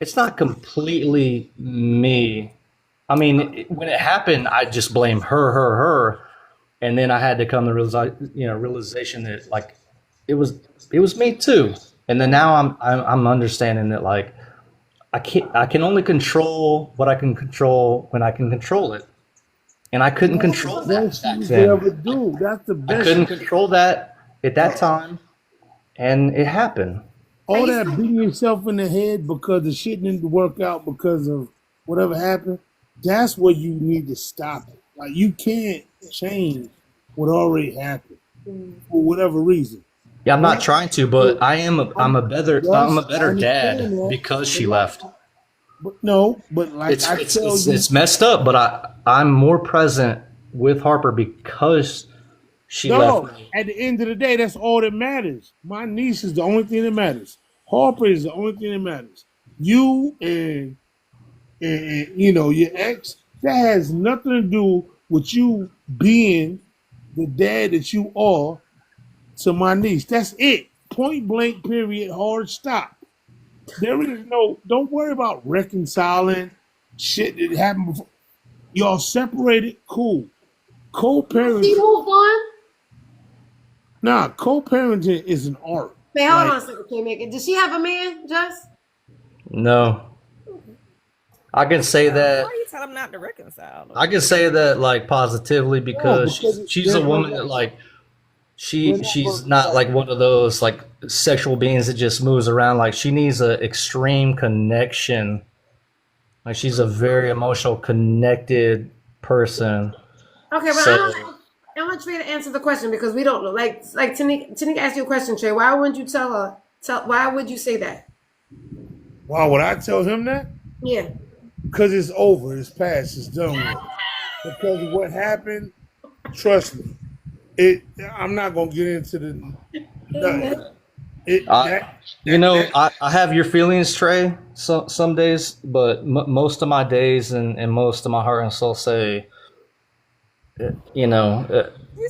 it's not completely me. I mean, when it happened, I just blame her, and then I had to come to realization that like it was me too. And then now I'm understanding that like I can only control what I can control when I can control it, and I couldn't control that back then. That's the best. I couldn't control that at that time, and it happened. All that beating yourself in the head because the shit didn't work out because of whatever happened, that's where you need to stop it. Like, you can't change what already happened for whatever reason. Yeah, I'm not trying to, but I'm a better dad because she left. But like it's messed up, but I'm more present with Harper because she left me. At the end of the day, that's all that matters. My niece is the only thing that matters. Harper is the only thing that matters. You and your ex, that has nothing to do with you being the dad that you are to my niece. That's it. Point blank, period, hard stop. There is don't worry about reconciling shit that happened before. Y'all separated, cool. Co-parenting. She moved on? Nah, co-parenting is an art. Wait, hold on a second, TNique. Does she have a man, Just? No. I can say that. Why are you telling them not to reconcile? I can say that like positively because she's a woman that like she's not like one of those like sexual beings that just moves around. Like, she needs an extreme connection. Like, she's a very emotional, connected person. Okay, but I want Trey to answer the question because we don't know. Like TNique asked you a question, Trey. Why wouldn't you tell her? Why would you say that? Why would I tell him that? Yeah. Because it's over. It's past. It's done with. Because of what happened, trust me. I'm not going to get into the... I have your feelings, Trey, some days, but most of my days and most of my heart and soul say you know,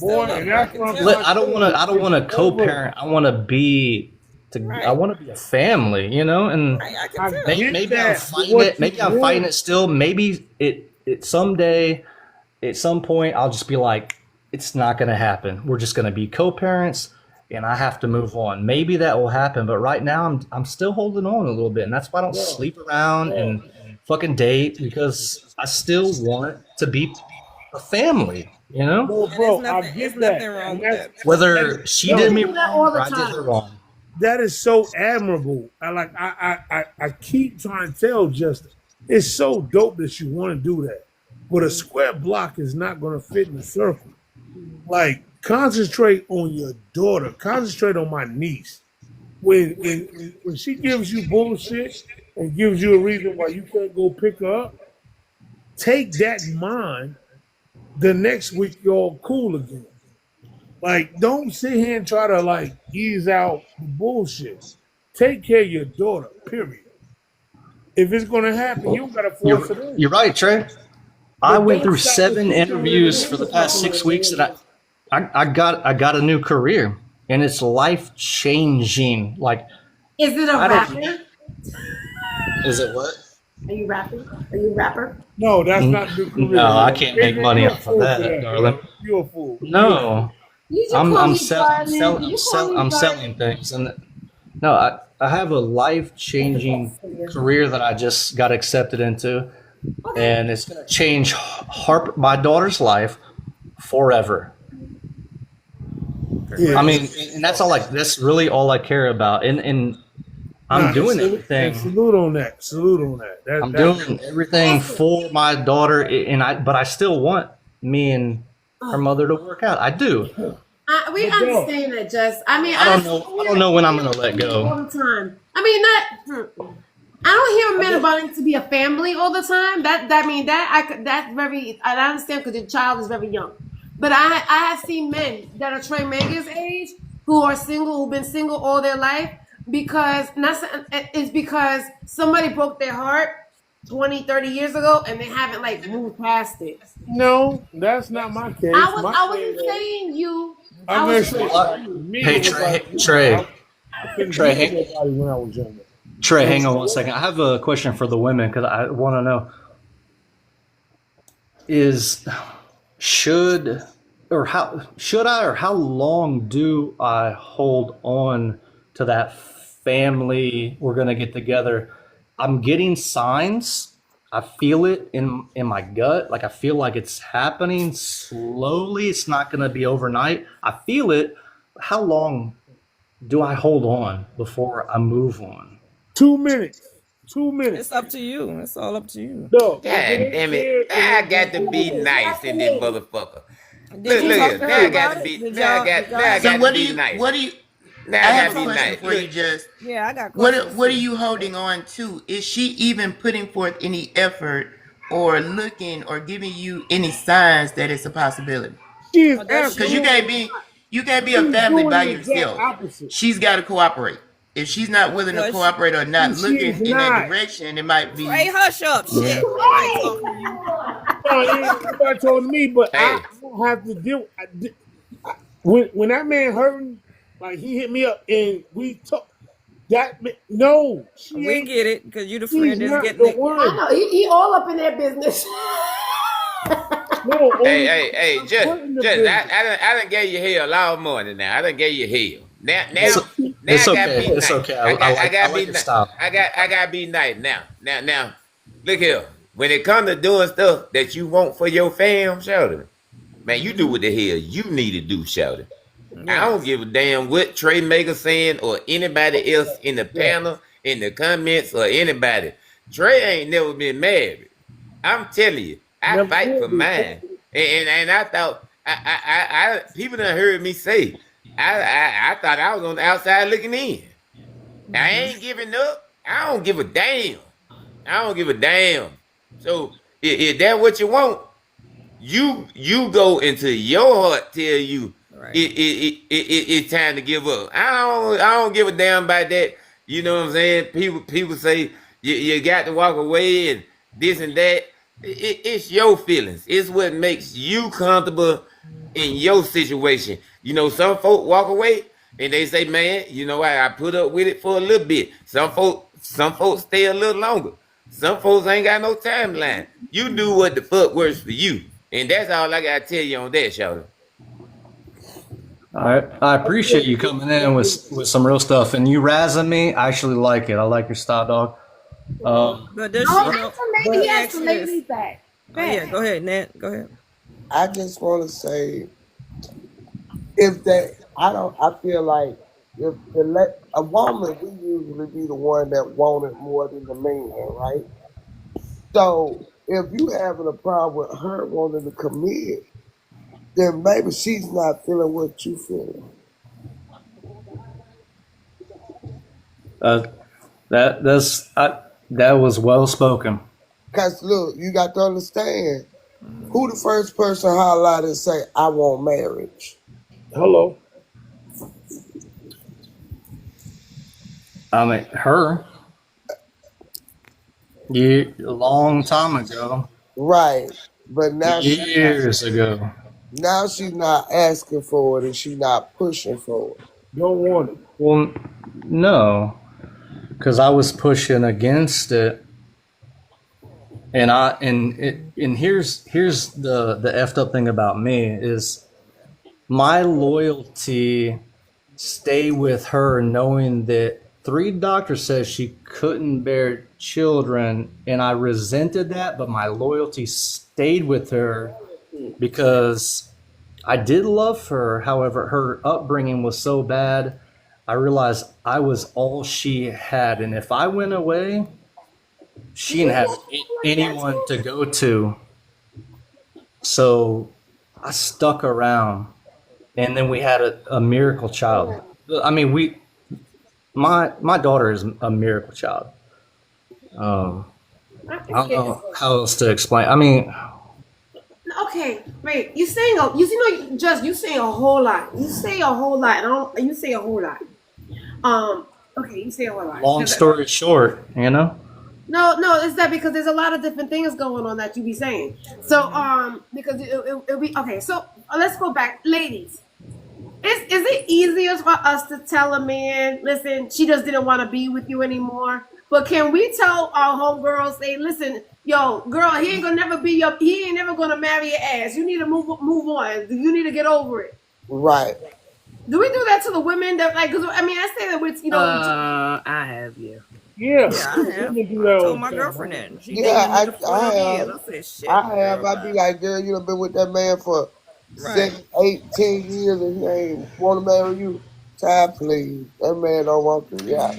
Boy, and that's what I'm trying I to don't want to It's over. co-parent. I want to be I want to be a family, you know, and I get maybe I'm that. fighting What it. Maybe you I'm fighting want- it still. Maybe it someday, at some point, I'll just be like, it's not going to happen. We're just going to be co-parents, and I have to move on. Maybe that will happen, but right now I'm still holding on a little bit, and that's why I don't sleep around and fucking date, because I still want to be a family, you know. No, bro, I get that. And that's- Whether she did me do that wrong all or the I did her time. wrong. That is so admirable. I keep trying to tell Justin, it's so dope that you want to do that. But a square block is not going to fit in the circle. Like, concentrate on your daughter. Concentrate on my niece. When she gives you bullshit and gives you a reason why you can't go pick her up, take that in mind. The next week y'all cool again. Like, don't sit here and try to like ease out the bullshit. Take care of your daughter, period. If it's gonna happen, you don't gotta force it in. You're right, Trey. I went through 7 interviews for the past 6 weeks, and I got a new career, and it's life changing. Like, Is it a I don't- rapper? is it what? Are you rapping? Are you a rapper? No, that's not new career. No, I can't make money You're a off of fool for that, darling. You're a fool. No, You just I'm call I'm, me sell, darling. sell, You sell, call me I'm darling. selling things, and no, I have a life changing career that I just got accepted into, and it's going to change my daughter's life forever. Yeah. I mean, and that's really all I care about, and I'm doing everything. Salute on that. Salute on that. I'm doing everything for my daughter, but I still want me and her mother to work out. I do. We understand that, Jess. I mean, I don't know when I'm gonna let go. all the time. I mean, I don't hear men wanting to be a family all the time. That's very. I understand because your child is very young, but I have seen men that are Trey Mega's age who are single, who've been single all their life because somebody broke their heart 20, 30 years ago and they haven't like moved past it. No, that's not my case. I wasn't saying you. I'm gonna say me. Hey, Trey. I couldn't Trey, be with nobody when I was younger. Trey, hang on one second. I have a question for the women because I want to know: how long do I hold on to that family? We're gonna get together. I'm getting signs. I feel it in my gut. Like I feel like it's happening slowly. It's not gonna be overnight. I feel it. How long do I hold on before I move on? 2 minutes. 2 minutes. It's up to you. It's all up to you. No. God damn it. I got to be nice in this motherfucker. Did you Look talk here. to Now her I about got to it? be Did now I y'all- got did now I y'all- got So what to do be you nice. what do you Now I I have got a to be question nice. for you, Just. Yeah, I got questions. What are you holding on to? Is she even putting forth any effort or looking or giving you any signs that it's a possibility? She is Because you can't be a She's family doing by the exact yourself. opposite. She's got to cooperate. If she's not willing to cooperate or not She looking is in not. that direction, it might be. Hey, hush up. Yeah. Shit. Nobody talking to you. No, nobody told me, but I don't have to deal. When that man hurting, like he hit me up and we talk. No, she We ain't. get it because you the She's friend that's not getting the it. one. I know he all up in their business. No, Hey, just I done gave you hell a lot of money now. I done gave you hell. Now It's I gotta okay. be It's nice. okay. I like gotta be your nice. style. I gotta be nice now. Look here. When it comes to doing stuff that you want for your fam, Sheldon, man, you do what the hell you need to do, Sheldon. I don't give a damn what Trey Maker saying or anybody else in the panel, in the comments, or anybody. Trey ain't never been married. I'm telling you, I fight for mine. And I thought I people done heard me say I thought I was on the outside looking in. I ain't giving up. I don't give a damn. I don't give a damn. So if that's what you want, you go into your heart tell you it's time to give up. I don't give a damn about that. You know what I'm saying? People say you got to walk away and this and that. It's your feelings. It's what makes you comfortable in your situation. You know, some folk walk away and they say, "Man, you know, I put up with it for a little bit." Some folks stay a little longer. Some folks ain't got no timeline. You do what the fuck works for you, and that's all I gotta tell you on that, Shawty. I appreciate you coming in with some real stuff, and you razzing me. I actually like it. I like your style, dog. But does she know? He has to make me back. Oh, yeah, go ahead, Nette. Go ahead. I just want to say, I feel like if a woman, we usually be the one that want it more than the man, right? So if you having a problem with her wanting to commit, then maybe she's not feeling what you feeling. That was well spoken. Cause look, you got to understand, who the first person highlighted and say, "I want marriage"? Hello. I mean, her. Yeah, a long time ago. Right, but now years ago. Now she's not asking for it and she's not pushing for it. Don't want it. Well, no, because I was pushing against it, and here's the effed up thing about me is my loyalty stay with her, knowing that 3 doctors said she couldn't bear children, and I resented that, but my loyalty stayed with her because I did love her. However, her upbringing was so bad, I realized I was all she had, and if I went away, she didn't have anyone to go to. So I stuck around, and then we had a miracle child. I mean, my daughter is a miracle child. I don't know how else to explain. I mean, okay, wait. You saying a whole lot. You say a whole lot. You say a whole lot. Okay, you say a whole lot. long story short, you know. No, it's that because there's a lot of different things going on that you be saying. So, because it'll be okay. So let's go back, ladies. Is it easier for us to tell a man, listen, she just didn't want to be with you anymore? But can we tell our homegirls, say, listen, yo, girl, he ain't never gonna marry your ass. You need to move on. You need to get over it. Right. Do we do that to the women that like? Cause I mean, I say that with I have, yeah. Yeah, I have. I told my girlfriend that. She I have. I said, shit. I'd be like, girl, you done been with that man for 7, 8, 10 years and he ain't want to marry you. Time, please. That man don't want to. Yeah.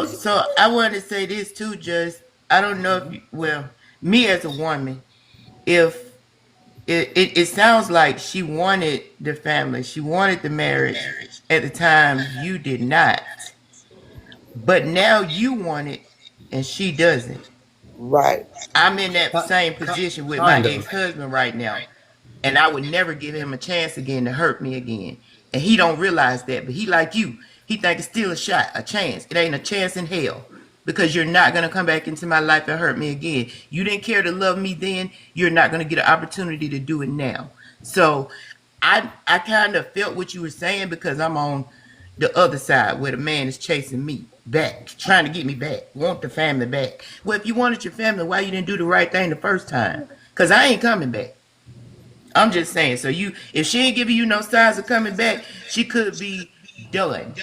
So I want to say this too, just I don't know if me as a woman, if it sounds like she wanted the family, she wanted the marriage at the time you did not, but now you want it and she doesn't. Right. I'm in that same position with my ex-husband right now, and I would never give him a chance again to hurt me again. And he don't realize that, but he like you. He think it's still a chance. It ain't a chance in hell, because you're not going to come back into my life and hurt me again. You didn't care to love me then. You're not going to get an opportunity to do it now. So I kind of felt what you were saying, because I'm on the other side where the man is chasing me back, trying to get me back, want the family back. Well, if you wanted your family, why you didn't do the right thing the first time? Because I ain't coming back. I'm just saying. So if she ain't giving you no signs of coming back, she could be done.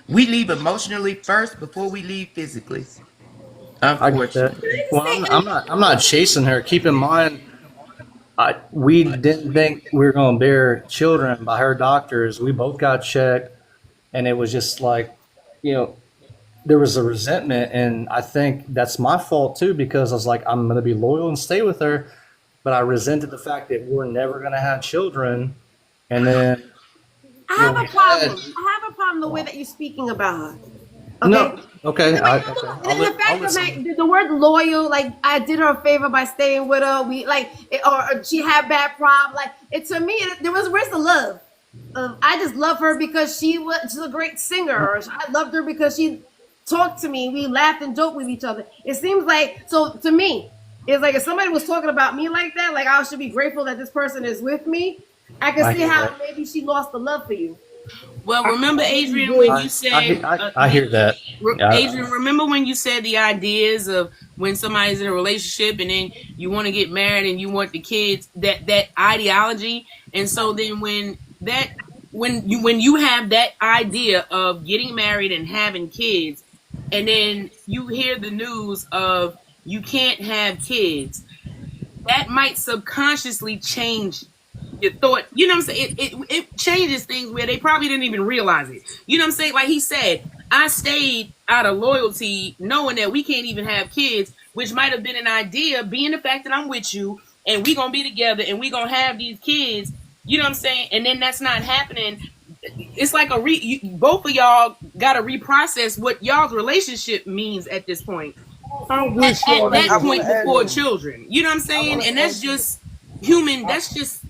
We leave emotionally first before we leave physically. Unfortunately. Well, I'm not chasing her. Keep in mind, we didn't think we were going to bear children by her doctors. We both got checked, and it was just like, there was a resentment, and I think that's my fault too, because I was like, I'm going to be loyal and stay with her, but I resented the fact that we're never going to have children, and then I have a problem. I have a problem the way that you're speaking about her. Okay? No. Okay. The fact that the word loyal, like I did her a favor by staying with her. Or she had bad problems. Like to me, where's the love? I just love her because she's a great singer. I loved her because she talked to me. We laughed and joked with each other. It seems like, so to me, It's like if somebody was talking about me like that, like I should be grateful that this person is with me. I can I see hear how that. maybe she lost the love for you. Well, remember, Adrian, when you said, I hear that. Adrian, remember when you said the ideas of when somebody's in a relationship and then you want to get married and you want the kids, that ideology, and so then when you have that idea of getting married and having kids, and then you hear the news of you can't have kids, that might subconsciously change your thought. You know what I'm saying? It changes things where they probably didn't even realize it. You know what I'm saying? Like he said, I stayed out of loyalty knowing that we can't even have kids, which might have been an idea, being the fact that I'm with you and we gonna be together and we gonna have these kids. You know what I'm saying? And then that's not happening. It's like both of y'all got to reprocess what y'all's relationship means at this point. I wish At y'all that point before had children. You know what I'm saying? And that's just human. That's just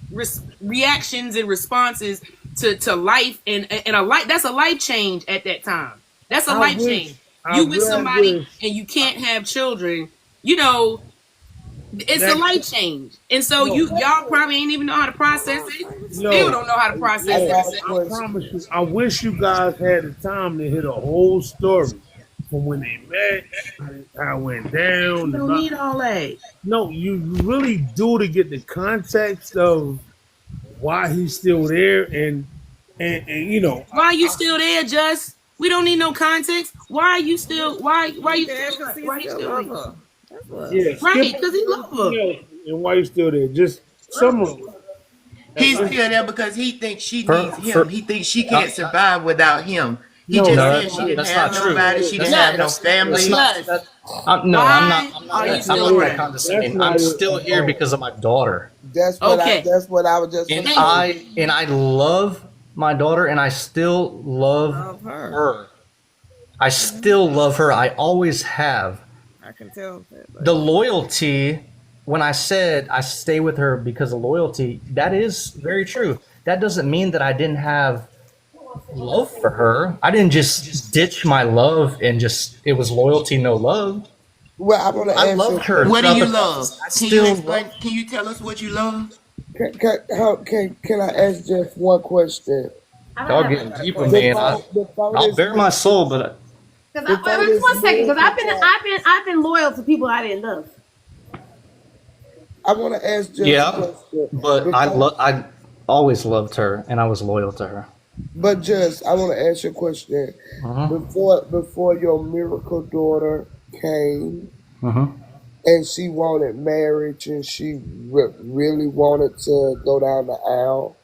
reactions and responses to life and a life. That's a life change at that time. That's a life change. You with somebody and you can't have children. You know, it's a life change. And so y'all probably ain't even know how to process it. Still don't know how to process it. I promise you, I wish you guys had the time to hear the whole story from when they met, how it went down. You don't need all that. No, you really do to get the context of why he's still there and you know. Why are you still there, Just? We don't need no context. Why are you still why you still there? Yeah, right, because he loves her. And why you still there? Just summarize. He's still there because he thinks she needs him. He thinks she can't survive without him. He just said she didn't have nobody. She didn't have no family. I'm not condescending. I'm still here because of my daughter. That's what I was just and saying. I love my daughter and I still love her. I still love her. I always have. I can tell that. The loyalty, when I said I stay with her because of loyalty, that is very true. That doesn't mean that I didn't have love for her. I didn't just ditch my love and it was loyalty, no love. Well, I loved her. What do you love? Can you tell us what you love? Can I ask just one question? Y'all getting deep with me, and I'll bare my soul, but. Just 1 second, because I've been loyal to people I didn't love. I want to ask just a question. But I always loved her, and I was loyal to her. But just, I want to ask you a question. Before your miracle daughter came, and she wanted marriage, and she really wanted to go down the aisle,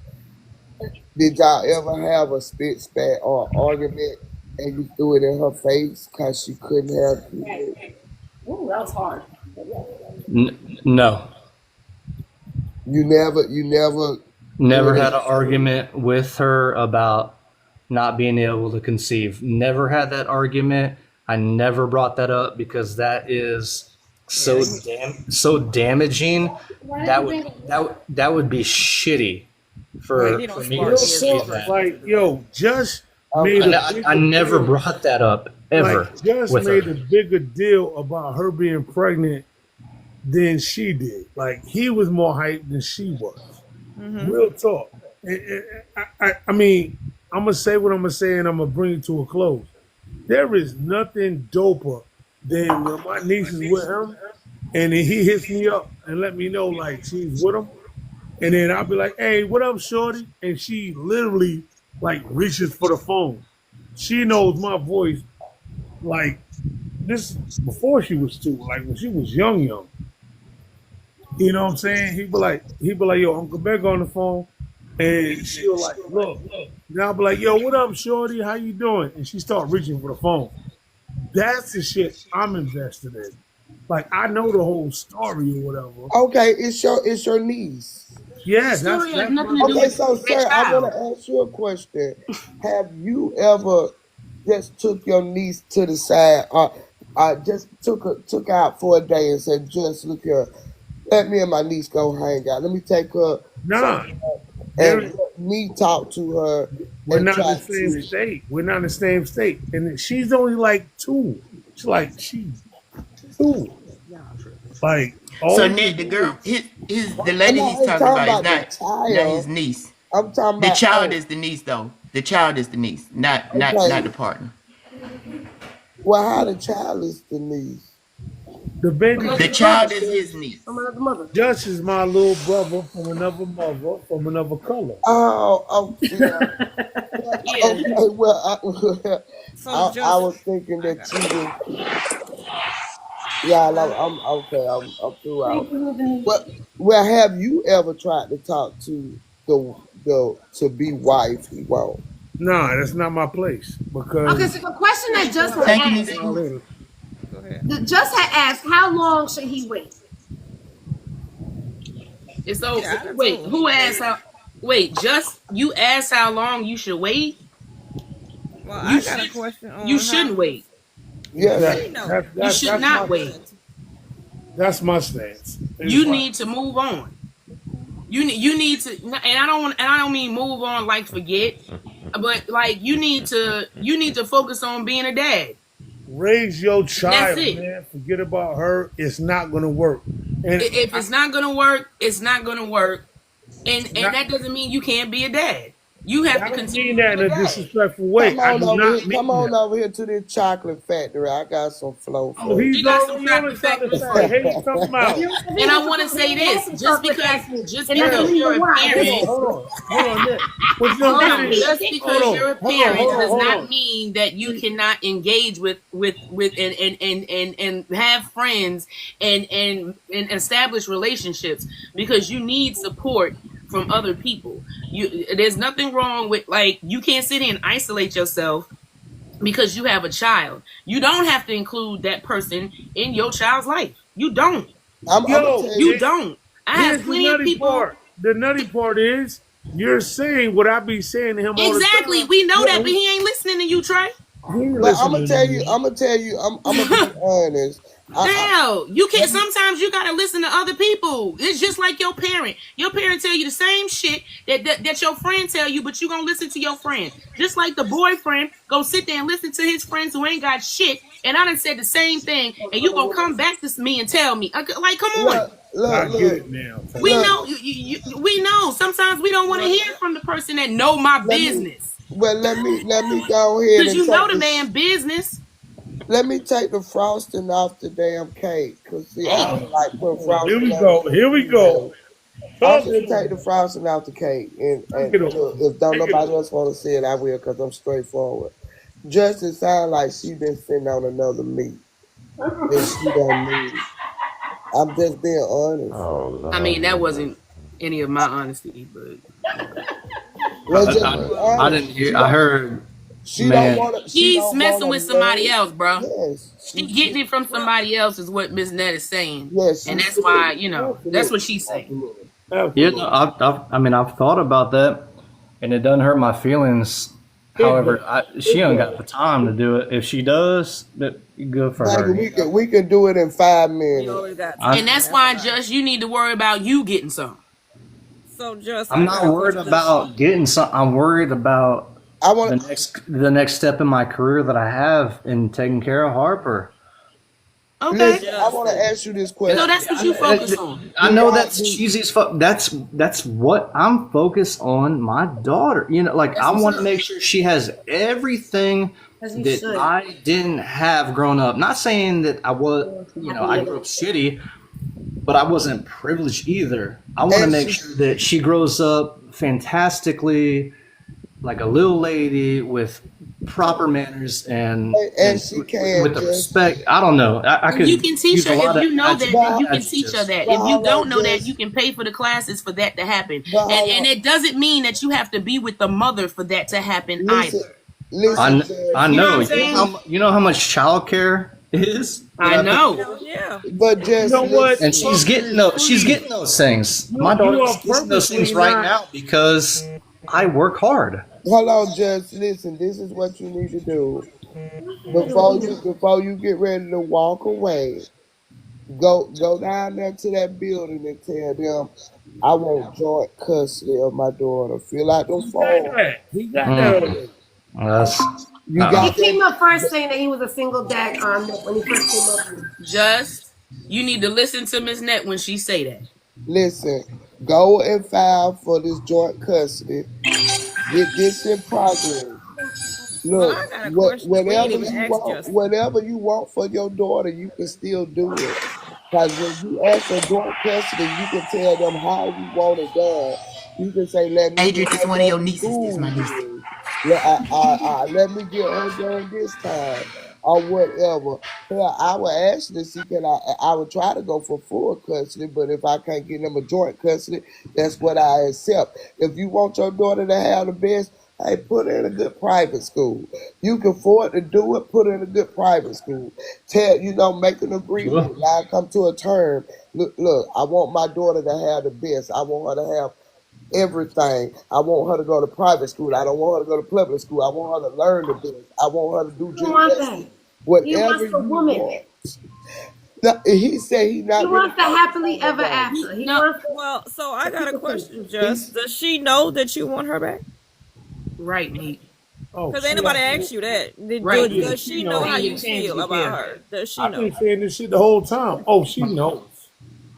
did y'all ever have a spit spat or argument, and you threw it in her face because she couldn't have kids? Ooh, that was hard. No. You never had an argument with her about not being able to conceive. Never had that argument. I never brought that up because that is so damaging. That would be shitty for me to say that. Like, yo, just I never brought that up ever. Like, just made a bigger deal about her being pregnant than she did. Like, he was more hyped than she was. Real talk. I mean, I'm going to say what I'm going to say and I'm going to bring it to a close. There is nothing doper than when my niece is with him and then he hits me up and let me know, like, she's with him. And then I'll be like, hey, what up, shorty? And she literally, like, reaches for the phone. She knows my voice, like, this before she was 2, like, when she was young. You know what I'm saying? He'd be like, yo, Uncle Beck on the phone. And she'll like, look. And I'll be like, yo, what up, shorty? How you doing? And she start reaching for the phone. That's the shit I'm invested in. Like, I know the whole story or whatever. Okay, it's your niece. Yeah, that's okay. So, sir, I want to ask you a question. Have you ever just took your niece to the side, just took out for a day and said, just look here, let me and my niece go hang out. Let me take her. Nah. And let me talk to her. We're not in the same state. We're not in the same state. And she's only like 2. She's 2. Like, So Nette, the girl, the lady he's talking about is not his niece. I'm talking The about child is the niece, though. The child is the niece, not the partner. Well, how the child is the niece? The baby. The child is his niece. Just is my little brother from another mother, from another color. Oh, yeah. Okay, well, I was thinking that you was. Yeah, I'm okay. I'm through out. Well, have you ever tried to talk to the to be wife? He won't. Nah, that's not my place because. Okay, so the question that just had asked, just had asked, how long should he wait? And so wait, who asked how? Wait, just you asked how long you should wait. Well, I got a question on you shouldn't wait. Yeah, you should not wait. That's my stance. You need to move on. You need to, and I don't mean move on like forget, but like you need to focus on being a dad. Raise your child, That's it. man. Forget about her. It's not gonna work. And if it's not gonna work, it's not gonna work, and that doesn't mean you can't be a dad. You have to continue that in a disrespectful way. Come on over here to this chocolate factory. I got some flow for you. You got some chocolate factory. And I want to say this: just because you're a parent, just because you're a parent does not mean that you cannot engage with and have friends and establish relationships, because you need support from other people. There's nothing wrong with, like, you can't sit here and isolate yourself because you have a child. You don't have to include that person in your child's life. You don't. You don't. I have plenty of people. The nutty part is you're saying what I be saying to him all the time. Exactly. We know that, but he ain't listening to you, Trey. But I'm gonna tell you, I'm gonna be honest. Hell, you can't. Sometimes you gotta listen to other people. It's just like your parent. Your parent tell you the same shit that your friend tell you, but you gonna listen to your friend. Just like the boyfriend go sit there and listen to his friends who ain't got shit, and I done said the same thing, and you gonna come back to me and tell me, like, come on. I get it now. We know. We know. Sometimes we don't want to hear from the person that know my business. Well, let me go ahead. Because you know the man business. Let me take the frosting off the damn cake. Cause see, I don't like putting frosting. Here we go. I'm gonna take the frosting off the cake, and if don't nobody else want to see it, I will, cause I'm straightforward. Justin sound like she been sitting on another meat that she don't need. I'm just being honest. Oh, I mean, that wasn't any of my honesty, but I didn't hear. I heard. He's messing with somebody else, bro. Yes, she getting it from somebody else is what Miss Nette is saying. Yes, and that's why, that's what she's saying. Yeah, I mean, I've thought about that, and it doesn't hurt my feelings. However, she don't got the time to do it. If she does, good for her. We can do it in 5 minutes. And that's why, just you need to worry about you getting some. So just I'm not worried about getting some. I'm worried about the next step in my career that I have in taking care of Harper. Okay. Listen, I want to ask you this question. So that's what you focus on. I know that's cheesy as fuck. That's what I'm focused on. My daughter, I want to make sure she has everything that I didn't have growing up. Not saying that I was, I grew up shitty, but I wasn't privileged either. I want to make sure that she grows up fantastically, like a little lady with proper manners and she can with the respect. I don't know. I could. You can teach her if you know that. You can teach her that. If you don't know that, you can pay for the classes for that to happen. And it doesn't mean that you have to be with the mother for that to happen either. I know. You know how much childcare is. I know. Yeah. But just what? And she's getting those things. My daughter's getting those things right now because I work hard. Hold on, just listen. This is what you need to do before you get ready to walk away. Go down there to that building and tell them, I want joint custody of my daughter. Fill out the form. He got that. He came up first saying that he was a single dad when he first came up. Just You need to listen to Miss Nette when she say that. Listen, go and file for this joint custody. Get this in progress. Well, Look, I got a question. We ain't even asked Justin. whatever you want for your daughter, you can still do it. Because when you ask for joint custody, you can tell them how you want it done. You can say, let me Adrian, get this her one of your done nieces. This is my niece. school. Let me get her done this time or whatever. Hell, I would actually see, I would try to go for full custody, but if I can't get them a joint custody, that's what I accept. If you want your daughter to have the best, hey, put her in a good private school. You can afford to do it, put her in a good private school. Make an agreement. Sure. Y'all come to a term. Look, I want my daughter to have the best. I want her to have everything. I want her to go to private school. I don't want her to go to public school. I want her to learn the best. I want her to do He wants gymnastics. that. He Whatever wants the you woman. want. No, he said he's not He really wants the happily ever after. He wants. Well, so I got a question, Just. Does she know that you want her back? Right, Nate. Because ain't nobody asked you that. Right. Does she know how you feel about her? Does she know? I've been saying this shit the whole time. Oh, she knows.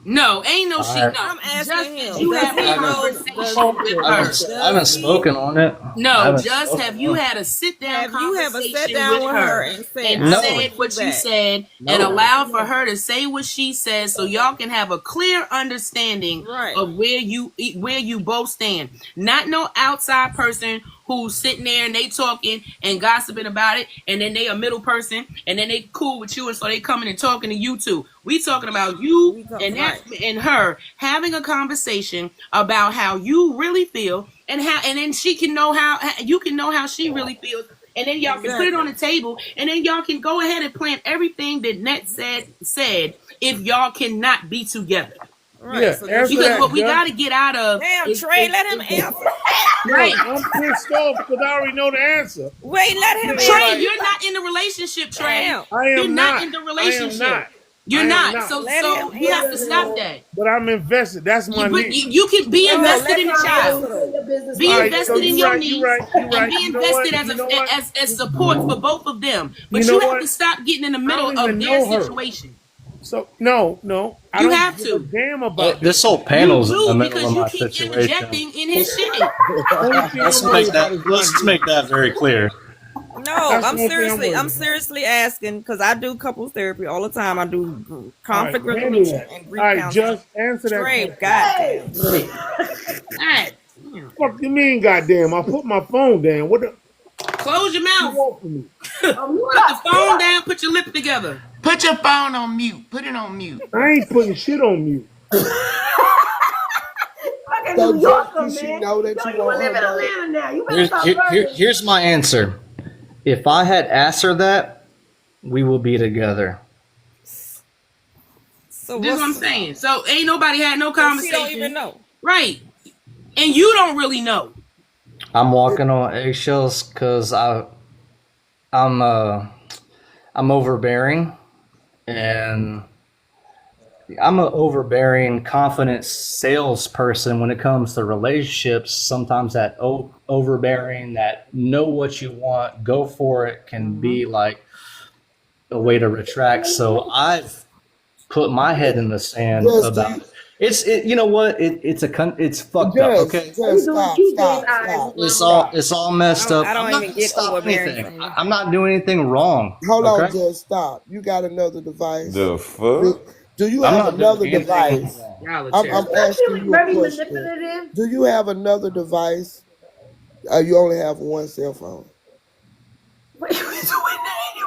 No, ain't no shit. No, I'm asking him. You Does have he a know? conversation with her. I haven't spoken on it. No, just have you had a sit down conversation with her and said what you said and allowed for her to say what she said, so y'all can have a clear understanding of where you both stand. Not no outside person who's sitting there and they talking and gossiping about it, and then they a middle person, and then they cool with you, and so they coming and talking to you too. We talking about you and her having a conversation about how you really feel, and then she can know how you can know how she really feels, and then y'all can put it on the table, and then y'all can go ahead and plan everything that Nette said if y'all cannot be together. Right. Yeah, so because what we got to get out of Trey, let him answer. Right. I'm pissed off because I already know the answer. Wait, let him Trey, you're not in the relationship, Trey. You're not in the relationship. You're not. So you have to stop that. But I'm invested. That's my niece. You can be invested in the child. Be invested in your niece. And be invested as support for both of them. But you have to stop getting in the middle of their situation. So no, I you don't have give to. a damn about this whole panel's in the middle because of you my keep situation. interjecting in his shit. Let's make that very clear. No, I'm seriously asking because I do couples therapy all the time. I do conflict resolution and grief counseling. Just answer that question. Goddamn. Fuck you mean, goddamn? I put my phone down. What the? Close your mouth. Put the phone down. Put your lips together. Put your phone on mute. Put it on mute. I ain't putting shit on mute. So New Yorker, man. She know that you want live in Atlanta now. You better stop Here's my answer. If I had asked her that, we will be together. So that's what I'm saying. So ain't nobody had no conversation. She don't even know. Right. And you don't really know. I'm walking on eggshells because I'm overbearing, and I'm an overbearing, confident salesperson when it comes to relationships. Sometimes that overbearing, that know what you want, go for it, can be like a way to retract. So I've put my head in the sand about it. You know what? It's fucked up. Okay. Stop. It's all messed up. I don't even get overbearing. I'm not doing anything wrong. Hold on, just stop. You got another device. The fuck? Do you have another device? I'm asking you a question. Do you have another device? You only have one cell phone. What are you doing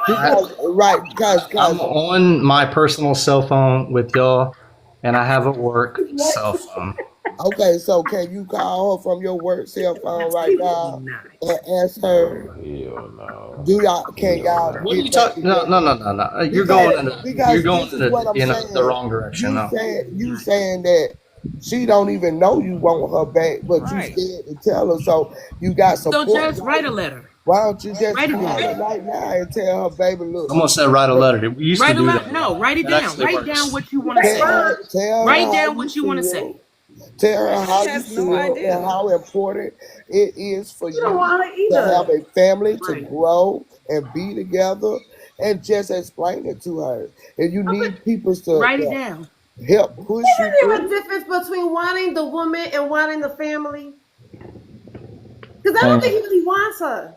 anyway? Right, guys. I'm on my personal cell phone with y'all, and I have a work cell phone. Okay, so can you call her from your work cell phone right now and ask her? Hell no. Do y'all? Can y'all? What are you talking? No. You're going in the wrong direction. You saying that she don't even know you want her back, but you scared to tell her. So you got support. So just write a letter. Why don't you just call her right now and tell her, baby, look. I'm gonna say write a letter. We used to do that. No, write it down. Write down what you want to say. Write down what you want to say. Tell her how you feel and how important it is for you to have a family, to grow and be together. and just explain it to her. And you need people to Write it down. help push you. Is there a difference between wanting the woman and wanting the family? Because I don't think he really wants her.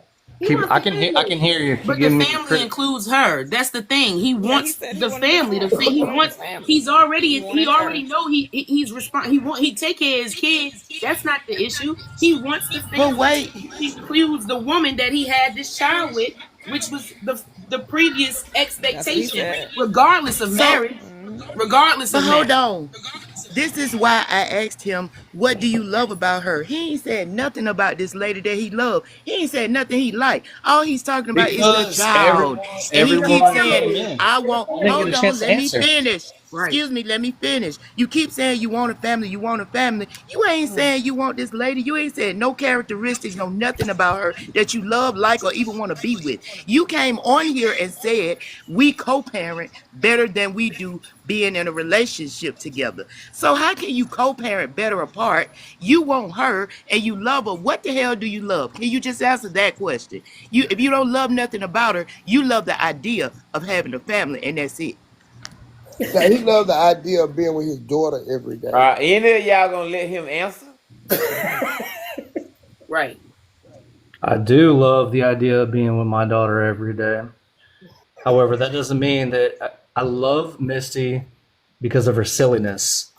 I can hear you. But the family includes her. That's the thing. He wants the family. He wants. He already know he's he take care of his kids. That's not the issue. He wants the family. But wait, he includes the woman that he had this child with, which was the previous expectation, regardless of marriage. Regardless of hold on. This is why I asked him, what do you love about her? He ain't said nothing about this lady that he loved. He ain't said nothing he liked. All he's talking about is the child. And he keeps saying, I want, hold on, let me finish. Right. Excuse me, let me finish. You keep saying you want a family, you want a family. You ain't saying you want this lady. You ain't saying no characteristics, no nothing about her that you love, like, or even want to be with. You came on here and said we co-parent better than we do being in a relationship together. So how can you co-parent better apart? You want her and you love her. What the hell do you love? Can you just answer that question? If you don't love nothing about her, you love the idea of having a family, and that's it. Now, he loved the idea of being with his daughter every day. Any of y'all gonna let him answer? Right. I do love the idea of being with my daughter every day. However, that doesn't mean that I love Misty because of her silliness.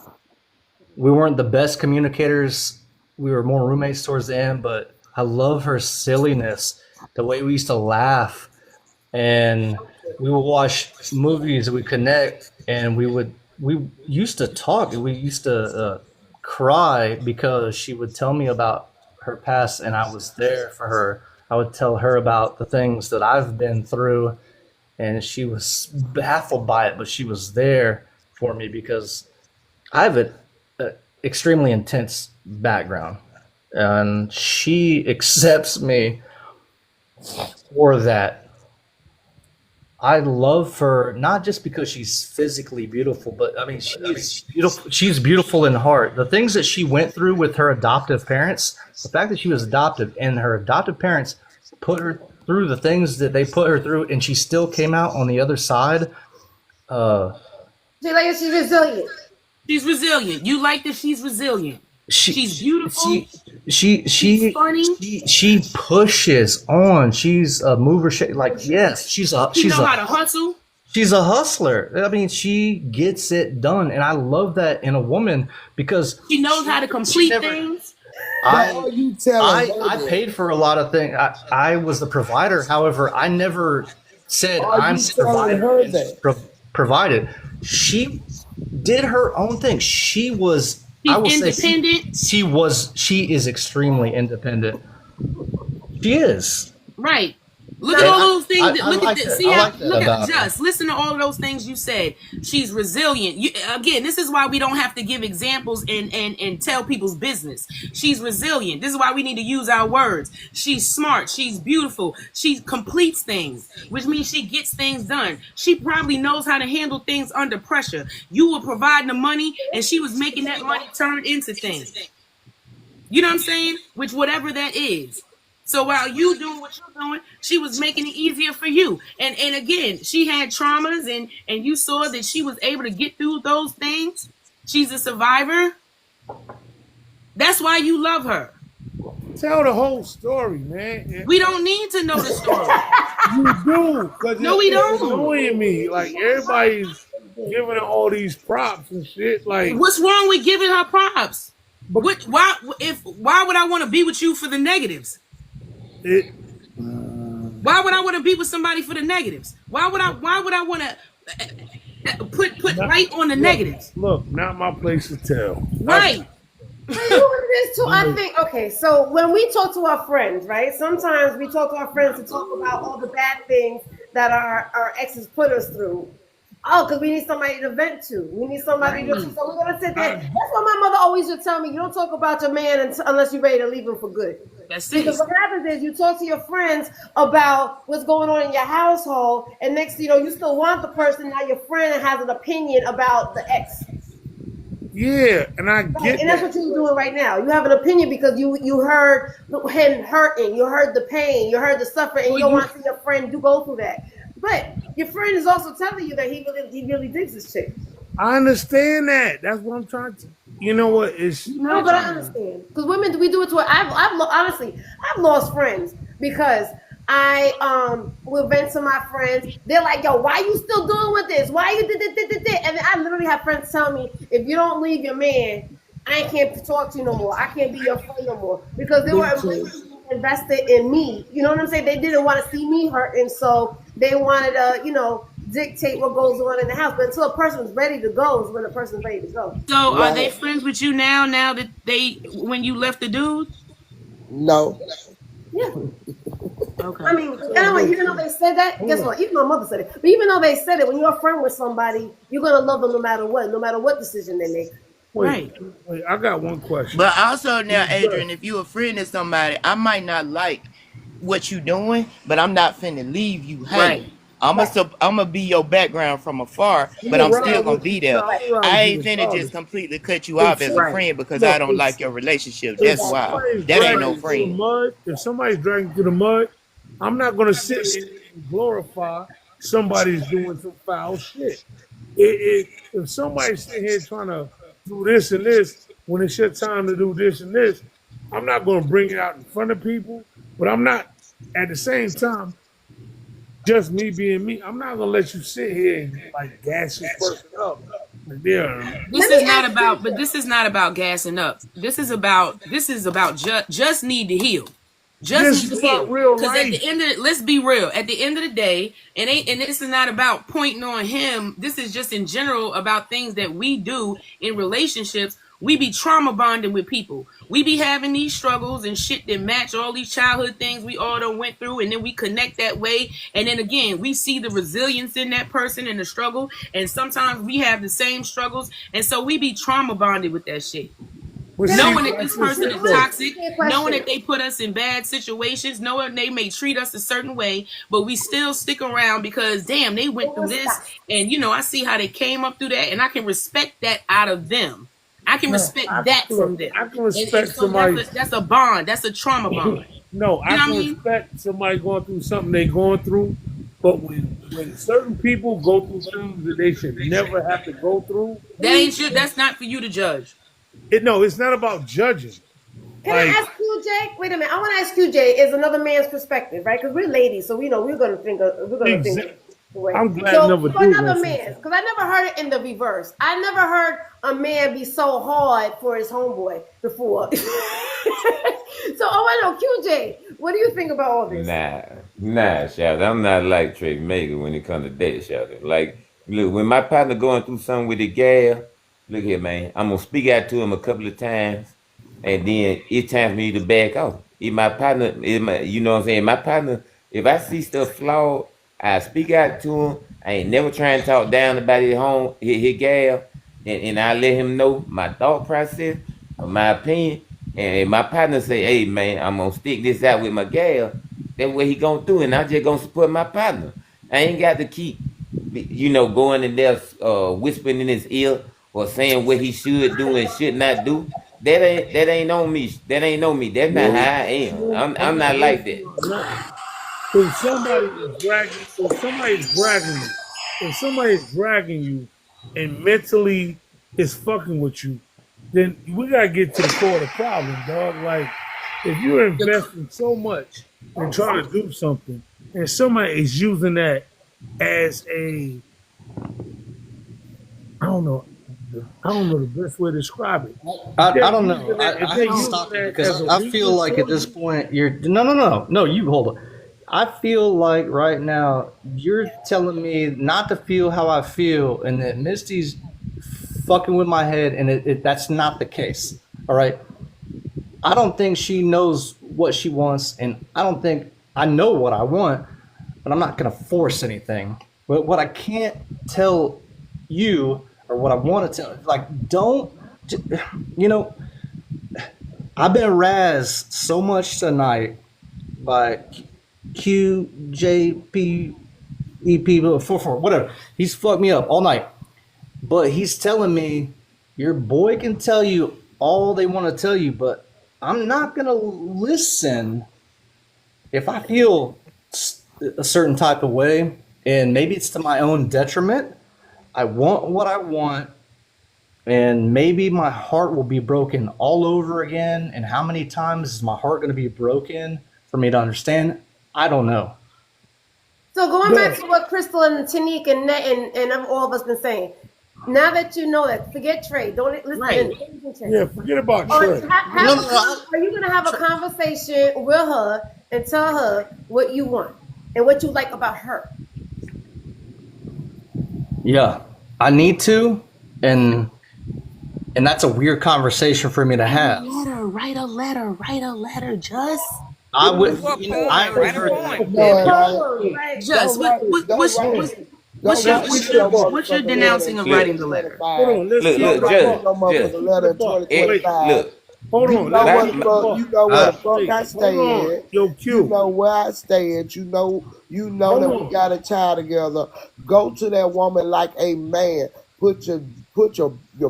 We weren't the best communicators. We were more roommates towards the end, but I love her silliness, the way we used to laugh, and we would watch movies, we connect, and we used to talk. We used to cry because she would tell me about her past, and I was there for her. I would tell her about the things that I've been through, and she was baffled by it, but she was there for me because I have an extremely intense background, and she accepts me for that. I love her not just because she's physically beautiful, but I mean she's beautiful. She's beautiful in heart. The things that she went through with her adoptive parents, the fact that she was adopted and her adoptive parents put her through the things that they put her through, and she still came out on the other side. She's resilient. She's resilient. You like that she's resilient. She's beautiful. She's funny. She pushes on. She's a mover. She know how to hustle. She's a hustler. I mean, she gets it done, and I love that in a woman because she knows how to complete things. I paid for a lot of things. I was the provider. However, I never said I'm provided. She did her own thing. She was. She's independent. She is extremely independent. She is. Right. Look at all those things. Look at Just listen to all of those things you said. She's resilient. Again, this is why we don't have to give examples and tell people's business. She's resilient. This is why we need to use our words. She's smart. She's beautiful. She completes things, which means she gets things done. She probably knows how to handle things under pressure. You were providing the money, and she was making that money turn into things. You know what I'm saying? Which whatever that is. So while you doing what you're doing, she was making it easier for you. And again, she had traumas, and you saw that she was able to get through those things. She's a survivor. That's why you love her. Tell the whole story, man. We don't need to know the story. You do. No, we don't. It's annoying me. Like, everybody's giving her all these props and shit. Like, what's wrong with giving her props? Why would I want to be with you for the negatives? Why would I want to be with somebody for the negatives? Why would I want to put right on the negatives? Look, not my place to tell. Right. I think, okay, so when we talk to our friends, right? Sometimes we talk to our friends to talk about all the bad things that our exes put us through. Oh, because we need somebody to vent to. We need somebody to. So we're gonna sit there. That's why my mother always would tell me, you don't talk about your man unless you're ready to leave him for good. That's it. Because what happens is you talk to your friends about what's going on in your household, and next thing you know, you still want the person. Now your friend has an opinion about the ex. Yeah, and I get and that's what you're doing right now. You have an opinion because you heard him hurting, you heard the pain, you heard the suffering, and you don't want to see your friend go through that. But your friend is also telling you that he really digs this chick. I understand that. That's what I'm trying to. You know what? No, but I understand because women, we do it to. Honestly, I've lost friends because I will vent to my friends. They're like, "Yo, why you still doing with this? Why you did?" And then I literally have friends tell me, "If you don't leave your man, I can't talk to you no more. I can't be your friend no more," because they were invested in me. You know what I'm saying? They didn't want to see me hurt, and so they wanted to, dictate what goes on in the house. But until a person's ready to go is when a person's ready to go. So are they friends with you now? Now that when you left the dude? No. Yeah. Okay. I mean, even though they said that, guess what? Even my mother said it. But even though they said it, when you're a friend with somebody, you're gonna love them no matter what decision they make. Wait, I got one question. But also now, Adrian, if you a friend of somebody, I might not like what you doing, but I'm not finna leave you hanging. Right. I'm gonna be your background from afar, but I'm still gonna be there. I ain't finna just completely cut you off as a friend because I don't like your relationship. That's why. That ain't no friend. If somebody's dragging through the mud, I'm not gonna sit and glorify somebody's doing some foul shit. If somebody's sitting here trying to do this and this when it's your time to do this and this, I'm not gonna bring it out in front of people, but I'm not at the same time. Just me being me, I'm not gonna let you sit here and like gas this person up. This is not about gassing up. This is about just need to heal. Just need to heal. Because at the end of let's be real. At the end of the day, and this is not about pointing on him. This is just in general about things that we do in relationships. We be trauma bonding with people. We be having these struggles and shit that match all these childhood things we all done went through, and then we connect that way. And then again, we see the resilience in that person and the struggle. And sometimes we have the same struggles, and so we be trauma bonded with that shit. Knowing that this person is toxic, knowing that they put us in bad situations, knowing they may treat us a certain way, but we still stick around because damn, they went through this, and I see how they came up through that, and I can respect that out of them. I can respect that from them. I can respect somebody. That's a bond. That's a trauma bond. No, I can respect somebody going through something they're going through, but when certain people go through things that they should never have to go through, that's not for you to judge. It's not about judging. Can I ask QJ? Wait a minute. I want to ask QJ is another man's perspective, right? Because we're ladies, so we're going to think. I'm glad for another man, because I never heard it in the reverse. I never heard a man be so hard for his homeboy before. So I want to know, QJ, what do you think about all this? Nah, Shout. I'm not like TNique when it comes to that, Shout. Like, look, when my partner going through something with the gal, look here, man, I'm gonna speak out to him a couple of times, and then it's time for me to back off. If my partner, you know what I'm saying, my partner, if I see stuff flawed, I speak out to him. I ain't never trying to talk down about his gal, and I let him know my thought process, my opinion. And my partner say, "Hey man, I'm gonna stick this out with my gal." That's what he gonna do, and I'm just gonna support my partner. I ain't got to keep, going in there whispering in his ear or saying what he should do and should not do. That ain't on me. That ain't on me. That's not how I am. I'm not like that. If somebody's dragging you and mentally is fucking with you, then we gotta get to the core of the problem, dog. Like, if you're investing so much in trying to do something, and somebody is using that as I don't know the best way to describe it. I don't know. I have to stop you because I feel like at this point you're no. You hold on. I feel like right now you're telling me not to feel how I feel, and that Misty's fucking with my head, and that's not the case. All right. I don't think she knows what she wants, and I don't think I know what I want, but I'm not gonna force anything. But what I can't tell you, or what I want to tell, like, I've been razzed so much tonight by QJPEP, whatever. He's fucked me up all night. But he's telling me, your boy can tell you all they want to tell you, but I'm not going to listen if I feel a certain type of way. and maybe it's to my own detriment. I want what I want, and maybe my heart will be broken all over again. And how many times is my heart going to be broken for me to understand? I don't know. So going back to what Crystal and TNique and Nette and all of us been saying, now that you know that, forget Trey. Don't listen. Right. Yeah, forget about Trey. Are you gonna have a conversation with her and tell her what you want and what you like about her? Yeah, I need to, and that's a weird conversation for me to have. Write a letter, just. I would. What's your denouncing of writing the letter? Hold on, look. Hold on. You know where the fuck I stay at. You know where I stay at. You know that we got a child together. Go to that woman like a man. Put your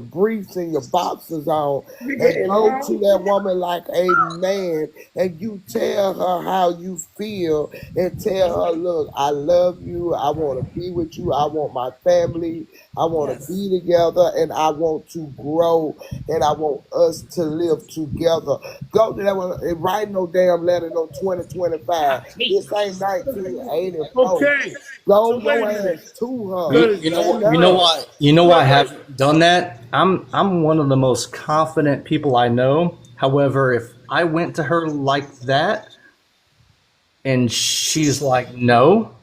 briefs and your boxers on and go to that woman like a man, and you tell her how you feel and tell her, look, I love you, I want to be with you, I want my family, I want to be together, and I want to grow, and I want us to live together. Go to that one and write no damn letter no 2025. This ain't 1984. Okay. Go your ass to her. You know why I haven't done that? I'm one of the most confident people I know. However, if I went to her like that and she's like, no.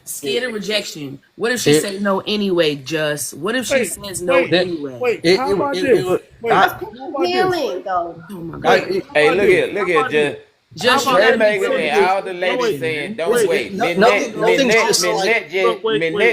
Scared of rejection. What if she says no anyway, just? What if she says no anyway? How about this? Healing, though. Oh my God. Hey, look here, just Trey Megan and all the ladies saying, don't wait. Nette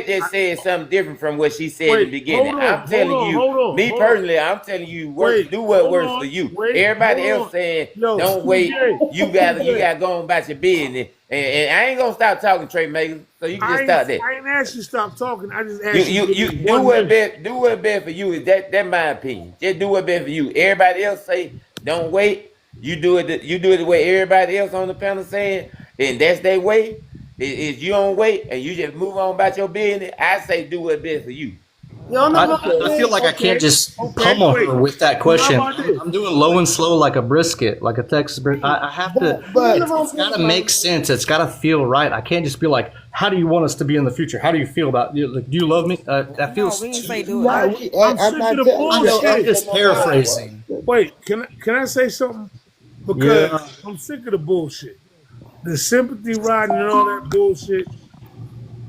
just said something different from what she said in the beginning. I'm telling you, me personally, I'm telling you, do what works for you. Everybody else saying, don't wait. You got to go on about your business. And I ain't gonna stop talking, Trey Megan. So you can just stop that. I ain't asked you to stop talking. I just asked you do what best for you. Is that my opinion? Just do what best for you. Everybody else say, don't wait. You do it the way everybody else on the panel saying, and that's their way. Is you don't wait and you just move on about your business. I say do what best for you. I feel like I can't just pummel her with that question. I'm doing low and slow like a brisket, like a Texas brisket. I have to. It's got to make sense. It's got to feel right. I can't just be like, "How do you want us to be in the future? How do you feel about you? Do you love me?" That feels. I'm sick of the bullshit. I'm just paraphrasing. Wait, can I say something? Because I'm sick of the bullshit. The sympathy riding and all that bullshit.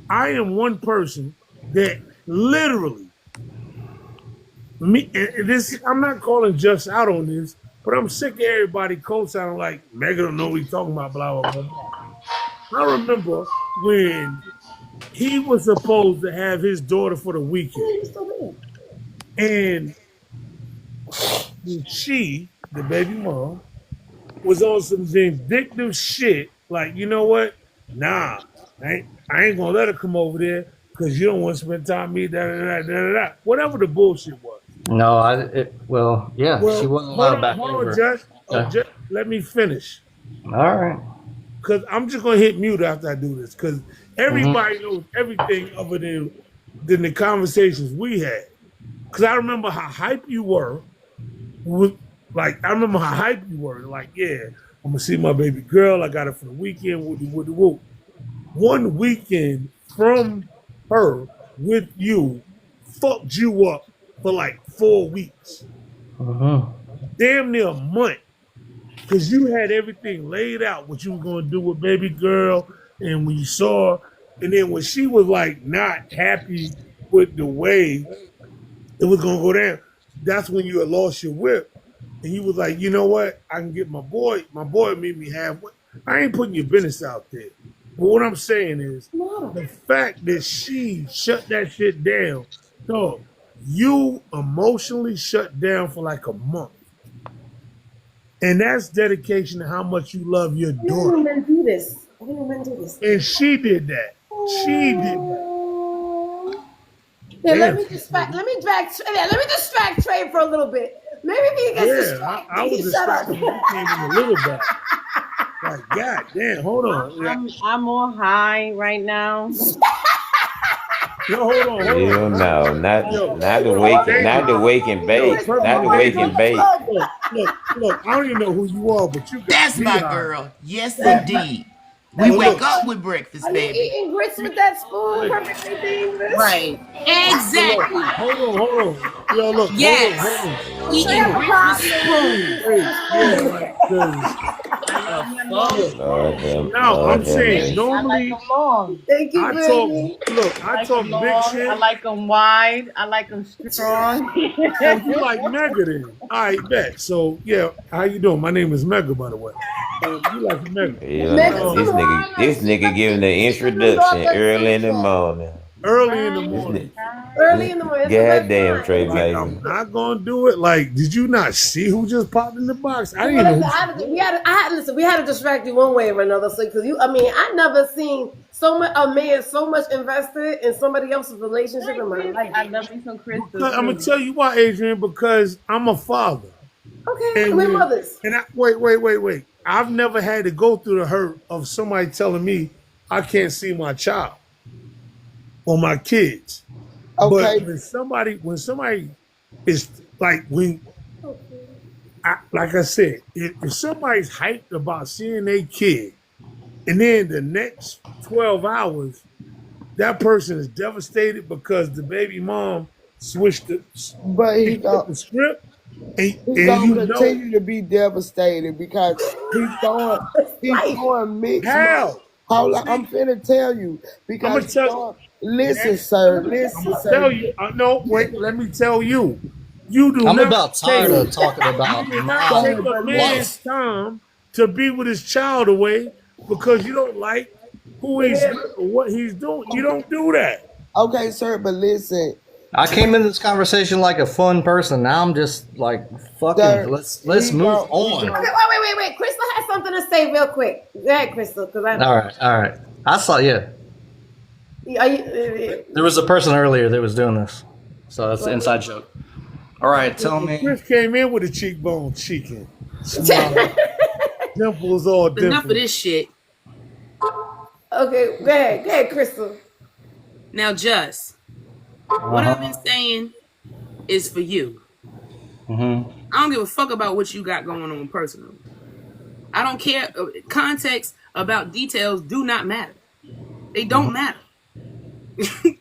I am one person that literally, I'm not calling Just out on this, but I'm sick of everybody co-signing like, Megan don't know what he's talking about, blah, blah, blah, blah. I remember when he was supposed to have his daughter for the weekend. And she, the baby mom, was on some vindictive shit. Like, you know what? Nah, I ain't gonna let her come over there because you don't want to spend time with me, da-da-da-da-da-da. Whatever the bullshit was. No, she wasn't allowed back over. Just let me finish. All right. Because I'm just going to hit mute after I do this. Because everybody knows everything other than the conversations we had. Because I remember how hype you were. Like, yeah, I'm going to see my baby girl. I got it for the weekend. Woo-de-woo-de-woo. One weekend from her with you fucked you up for like 4 weeks. Damn near a month. Because you had everything laid out, what you were going to do with baby girl, and when you saw her, and then when she was like not happy with the way it was going to go down, that's when you had lost your whip. And you was like, you know what? I can get my boy meet me halfway. I ain't putting your business out there. But what I'm saying is, the fact that she shut that shit down, dog, you emotionally shut down for like a month. And that's dedication to how much you love your daughter. I didn't do this. And she did that. Yeah, let me distract Trey for a little bit. Maybe if he gets distracted. I was distracted when you came in a little bit. Like, God damn, hold on. I'm more high right now. Yo, hold on. Hell no, not the wake and bake, not the wake and bake. Look, I don't even know who you are, but you got That's me my high. girl. Yes, indeed. We wake up with breakfast, Are you baby. eating grits with that spoon? Perfectly dangerous. Right. Exactly. Hold on. Yo, look, Yes. hold on. Eating grits with spoon. Lord damn. No, I'm saying I like normally them long. Thank you, I baby. talk big shit. I like them wide. I like them strong. So you like Mega then? All right, bet. So yeah, how you doing? My name is Mega, by the way. You like Mega? Hell no. This nigga giving the introduction early in the morning. Early in the morning. Early in the morning. Goddamn, Trey Like, Mason. I'm not gonna do it. Like, did you not see who just popped in the box? I didn't know. We had to distract you one way or another. So, because I never seen a man so much invested in somebody else's relationship in my life. I love me some crystals. I'm gonna tell you why, Adrian. Because I'm a father. Okay, we're mothers. And wait. I've never had to go through the hurt of somebody telling me I can't see my child or my kids. Okay. But when somebody is like like I said, if somebody's hyped about seeing their kid, and then the next 12 hours, that person is devastated because the baby mom switched the script. He's gonna continue to be devastated because he's throwing mixed. How? Hold on, I'm finna tell you because listen, sir. Tell you. No, wait. Let me tell you. You do. I'm not about tired take- of talking about You do not take a man's time to be with his child away because you don't like who he's what he's doing. You don't do that. Okay, sir, but listen. I came into this conversation like a fun person. Now I'm just like, fucking, Sir, let's move on. Okay, wait. Crystal has something to say real quick. Go ahead, Crystal. All right. I saw, Are there was a person earlier that was doing this. So that's an inside joke. All right, tell me. Chris came in with a cheekbone cheeking. Dimples all dimples. Enough of this shit. Okay, go ahead, Crystal. Now, Just, what I've been saying is for you. Mm-hmm. I don't give a fuck about what you got going on personally. I don't care. Context about details do not matter. They don't matter.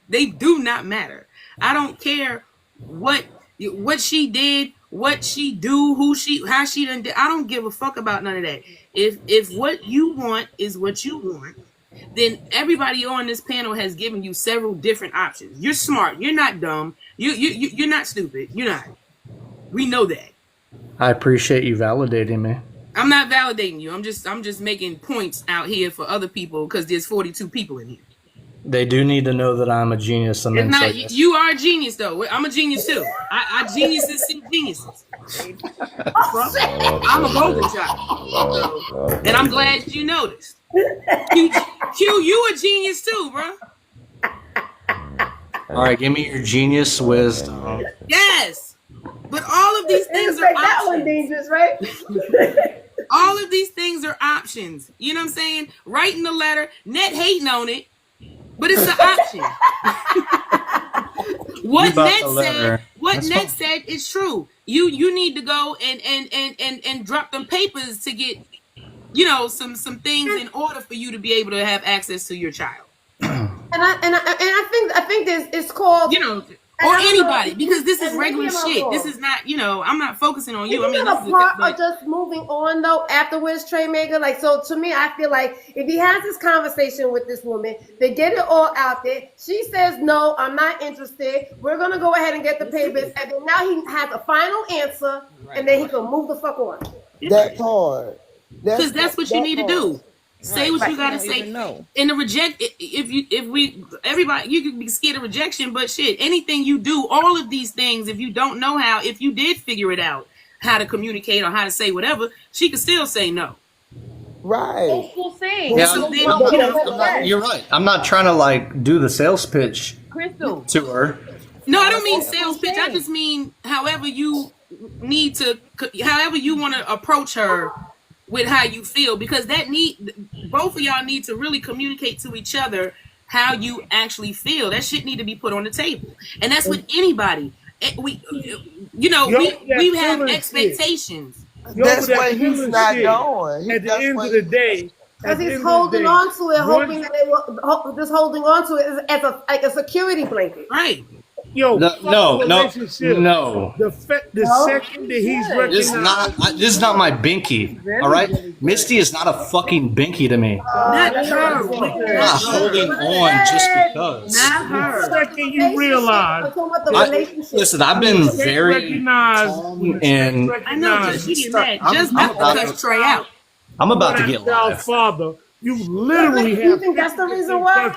They do not matter. I don't care what she did, what she do, how she done did. I don't give a fuck about none of that. If what you want is what you want, then everybody on this panel has given you several different options. You're smart. You're not dumb. You're not stupid. You're not. We know that. I appreciate you validating me. I'm not validating you. I'm just making points out here for other people because there's 42 people in here. They do need to know that I'm a genius. It's not, you are a genius though. I'm a genius too. I geniuses see geniuses. I'm a golden child, and I'm glad you noticed. Q, you a genius too, bro. All right, give me your genius wisdom. Yes, but all of these things are that one options. dangerous, right? All of these things are options. You know what I'm saying? Writing the letter, Nette hating on it, but it's an option. What Nette said is true. You need to go and drop them papers to get, some things in order for you to be able to have access to your child. And I think this it's called or anybody, because this is regular shit. This is not, I'm not focusing on you. I mean, this is a part of just moving on though afterwards, Trey Maker. Like, so to me, I feel like if he has this conversation with this woman, they get it all out there. She says, no, I'm not interested. We're going to go ahead and get the papers. And then now he has a final answer, and then he can move the fuck on. That part. Because that's what you need to do. Say what you gotta say. And the reject, everybody, you can be scared of rejection, but shit, anything you do, all of these things, if you don't know how, if you did figure it out, how to communicate or how to say whatever, she could still say no. Right. We'll see. Yeah, you're right. I'm not trying to do the sales pitch to her. No, I don't mean sales pitch. I just mean however you want to approach her with how you feel, because both of y'all need to really communicate to each other how you actually feel. That shit need to be put on the table, and that's with anybody. We have expectations. That's what he's not doing. At the end of the day, because he's holding on to it, hoping that they will, just holding on to it as a security blanket. Right. Yo, no. The second that he's recognized, this is not my binky. All right, Misty is not a fucking binky to me. Not her. I'm not holding on just because. Not her. The second you realize, listen, I've been very calm and I know she get mad just not to cuss Trey out. I'm about to get live. Father, you literally have. You think that's the reason why?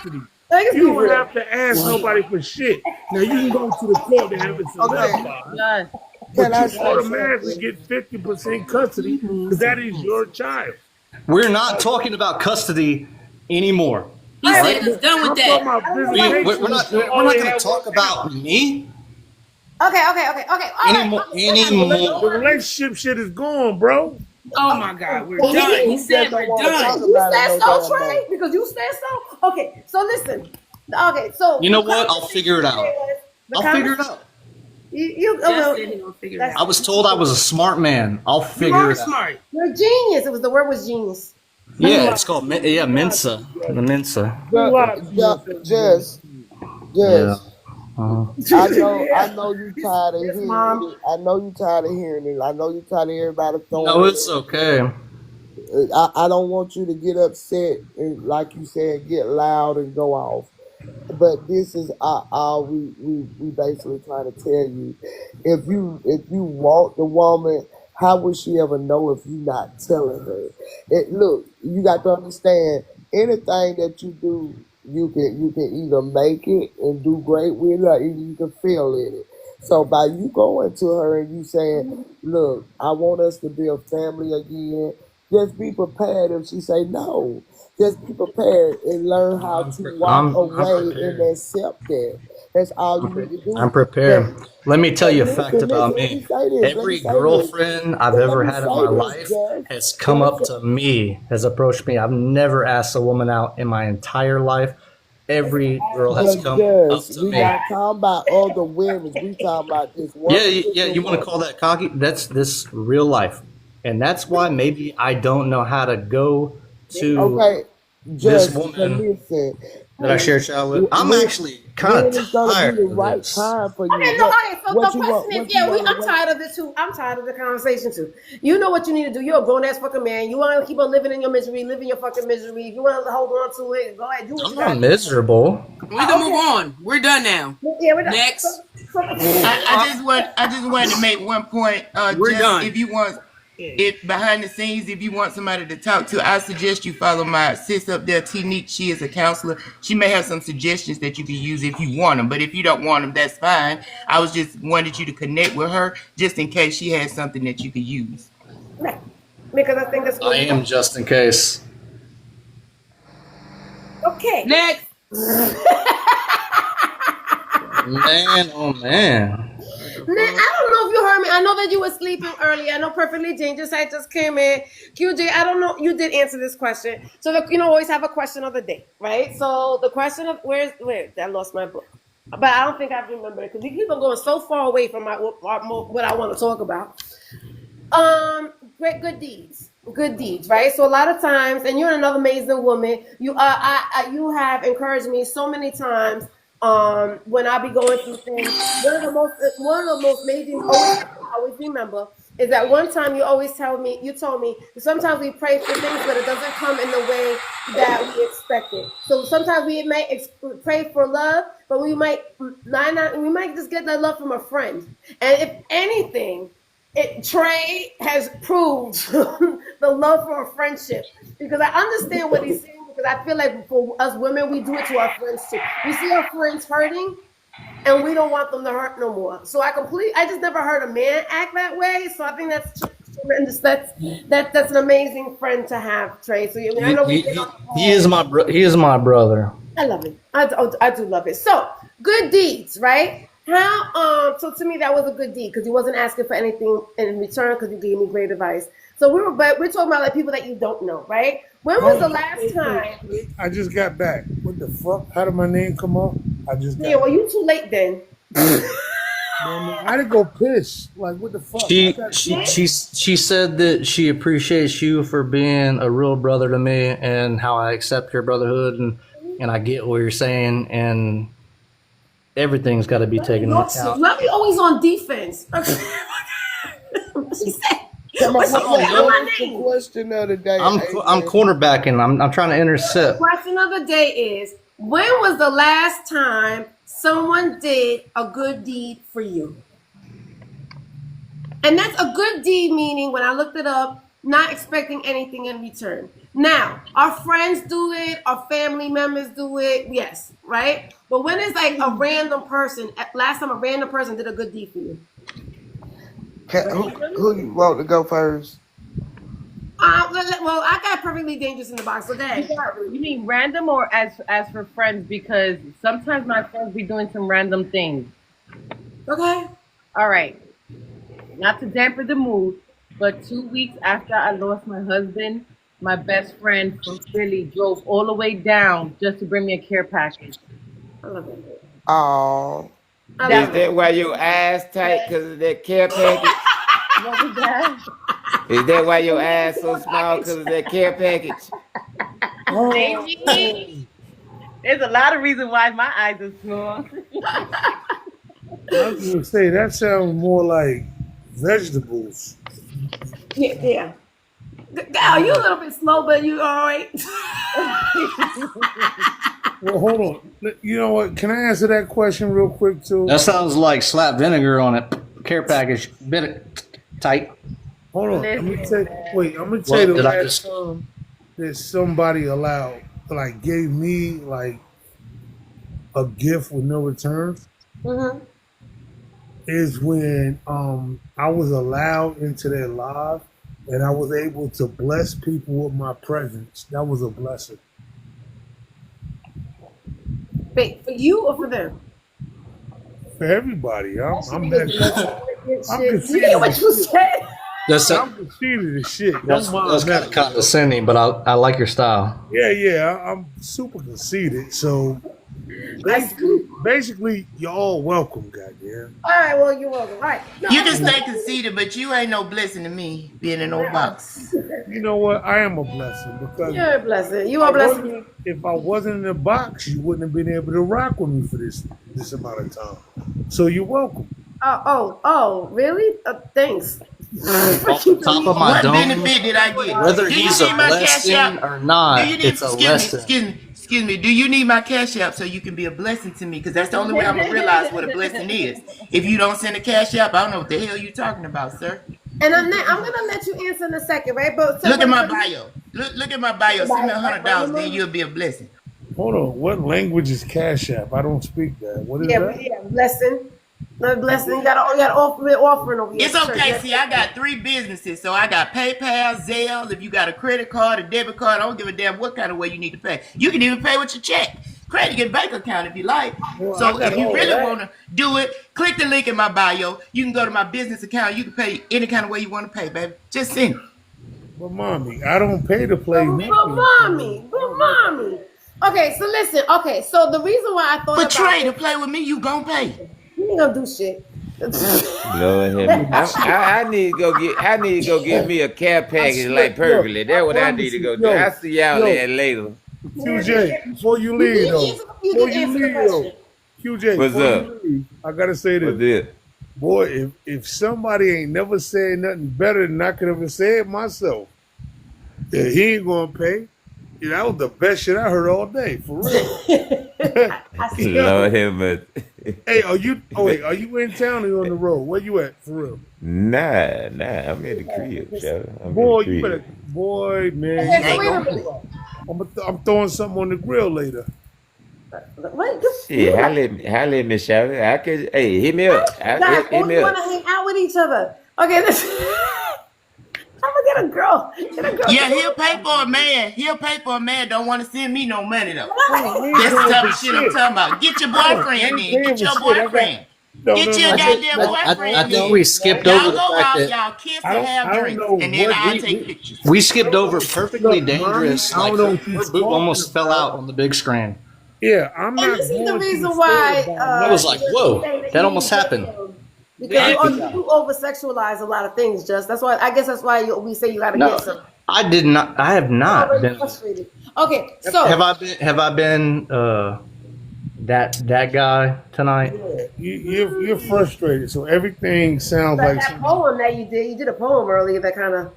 You don't have to ask nobody for shit. Now you can go to the court and have it solidified. But you automatically get 50% custody because that is your child. We're not talking about custody anymore. He said he's done with that. We're not going to talk about me. Okay. Anymore. The relationship shit is gone, bro. Oh my God, we're done. He said we're done. You said so, Trey? Because you said so? Okay, so listen. Okay, so. You know what? I'll figure it out. I'll figure it out. I was told I was a smart man. I'll figure it out. Smart. You're a genius. The word was genius. Yeah, it's called Mensa. The Mensa. Just. Yeah. I know you tired of hearing it. I know you tired of hearing it. I know you tired of everybody throwing No, it's okay. I don't want you to get upset and, like you said, get loud and go off. But this is all we basically trying to tell you. If you want the woman, how would she ever know if you not telling her? Look, you got to understand, anything that you do, you can either make it and do great with it, or either you can fail in it. So by you going to her and you saying, look, I want us to be a family again, just be prepared if she say no. Just be prepared and learn how to walk away and accept that. That's all you need to do. I'm prepared. Let me tell you a fact about me. Every girlfriend I've ever had in my life has come up to me, has approached me. I've never asked a woman out in my entire life. Every girl has come up to me. We're not talking about other women. We talking about this one. Yeah. You want to call that cocky? That's this real life. And that's why maybe I don't know how to go to this woman that I share a child with. I'm actually kind of tired of this. So the question is, I'm tired of this too. I'm tired of the conversation too. You know what you need to do. You're a grown ass fucking man. You want to keep on living in your misery, live in your fucking misery. If you want to hold on to it, go ahead. Do what I'm not miserable. We can move on. We're done now. Yeah, we're done. Next. I just wanted to make one point. We're done. If behind the scenes, if you want somebody to talk to, I suggest you follow my sis up there, TNique. She is a counselor. She may have some suggestions that you can use if you want them, but if you don't want them, that's fine. I was just wanted you to connect with her just in case she has something that you could use. Right. Because I think that's I am just in case. Okay. Next. Man, oh man. I don't know if you heard me. I know that you were sleeping early. I know perfectly dangerous. I just came in. QJ, I don't know. You did answer this question. So, always have a question of the day, right? So, the question of where? I lost my book. But I don't think I remember it because we keep on going so far away from what I want to talk about. Good deeds. Good deeds, right? So a lot of times, and you're another amazing woman. You have encouraged me so many times. When I be going through things, one of the most amazing I always remember is that one time you told me sometimes we pray for things, but it doesn't come in the way that we expect it. So sometimes we may pray for love, but we might just get that love from a friend. And if anything, Trey has proved the love for a friendship, because I understand what he's saying. Because I feel like for us women, we do it to our friends too. We see our friends hurting, and we don't want them to hurt no more. So I just never heard a man act that way. So I think that's tremendous. That's an amazing friend to have, Trey. So I know he is my brother. I love it. I do love it. So good deeds, right? So to me that was a good deed because he wasn't asking for anything in return because he gave me great advice. So but we're talking about like people that you don't know, right? When was the last time? I just got back. What the fuck? How did my name come up? I just got. Yeah, well, you too late then. I didn't go piss. Like, what the fuck? She said that she appreciates you for being a real brother to me and how I accept your brotherhood and I get what you're saying and everything's got to be taken out. Not be always on defense. She said. What's the question of the day? I'm cornerbacking. I'm trying to intercept. The question of the day is: when was the last time someone did a good deed for you? And that's a good deed, meaning when I looked it up, not expecting anything in return. Now, our friends do it, our family members do it, yes, right? But when it's like a random person, last time a random person did a good deed for you? Who you want to go first? Well, I got Perfectly Dangerous in the box, so that. You mean random or as for friends? Because sometimes my friends be doing some random things. Okay. All right. Not to dampen the mood, but 2 weeks after I lost my husband, my best friend from Philly drove all the way down just to bring me a care package. I love it. Oh. Is that why your eyes tight because of that care package? What was that? Is that why your eyes so small because of that care package? Maybe. There's a lot of reasons why my eyes are small. I was going to say, that sounds more like vegetables. Yeah. Gal, you a little bit slow, but you all right. Well, hold on. You know what? Can I answer that question real quick, too? That sounds like slap vinegar on it. Care package. Bit it tight. Hold on. I'm going to tell you the last time that somebody gave me, like, a gift with no return. Mm-hmm. Is when I was allowed into their live and I was able to bless people with my presence. That was a blessing. Wait, for you or for them? For everybody. I'm conceited. You hear what you said? I'm conceited as shit. That's kind of condescending, but I like your style. Yeah. I'm super conceited. So basically, you're all welcome, goddamn. All right, well, you're welcome. All right. No, you can stay conceited, but you ain't no blessing to me being in no box. You know what? I am a blessing because you're a blessing. You are a blessing. If I wasn't in the box, you wouldn't have been able to rock with me for this amount of time. So you're welcome. Oh, really? Thanks. Off the top of my what dome, benefit did I get? whether he's a blessing or not, it's a lesson. Excuse me, do you need my cash app so you can be a blessing to me? Because that's the only way I'm going to realize what a blessing is. If you don't send a cash app, I don't know what the hell you're talking about, sir. And I'm going to let you answer in a second, right? But look at my bio. Look at my bio. Send me $100, then you'll be a blessing. Hold on. What language is cash app? I don't speak that. What is that? Yeah, blessing. No blessing. You got offering over here. It's okay. See, I got 3 businesses. So I got PayPal, Zelle. If you got a credit card, a debit card, I don't give a damn what kind of way you need to pay. You can even pay with your check. Credit your bank account if you like. Well, so if you really want to do it, click the link in my bio. You can go to my business account. You can pay any kind of way you want to pay, baby. Just send it. But mommy, I don't pay to play nothing. But mommy. Okay, so listen. Okay, so the reason why I thought but Trey, to play with me, you gonna pay. You ain't gonna do shit. Lord I need to go get me a care package like perfectly. That's what I need to go do. I'll see y'all there later. QJ, before you leave QJ, what's up? I gotta say this. What's this? Boy, if somebody ain't never said nothing better than I could ever say it myself, then he ain't gonna pay. Yeah, that was the best shit I heard all day, for real. Lord have mercy. Hey, are you in town or you on the road? Where you at, for real? Nah, I'm at the crib, Boy, man. I'm throwing something on the grill later. What? Shit, holla at me, shout. I could, hey, hit me up. Guys, want to hang out with each other. Okay, listen. I'm gonna get a girl. Yeah, he'll pay for a man. Don't want to send me no money though. That's the type of shit I'm talking about. Get your boyfriend then. Get your boyfriend. Get you a goddamn boyfriend. I think we skipped y'all over the go fact out, that y'all kiss I and don't have drinks, know and then what I'll take pictures. we skipped over Perfectly Look, Dangerous. mommy, I Like don't know her what she's boob talking almost fell about. out on the big screen. Yeah, I'm And not this is the going through reason the story why about I was like, Justin whoa, saying that you almost need to happened. because Thank you, you God. do over sexualize a lot of things. Just that's why I guess that's why we say you got to No, get some. I did not. I have You're not already been. frustrated. Okay, so Have I been that guy tonight? you're frustrated, so everything sounds like that poem that you did a poem earlier that kind of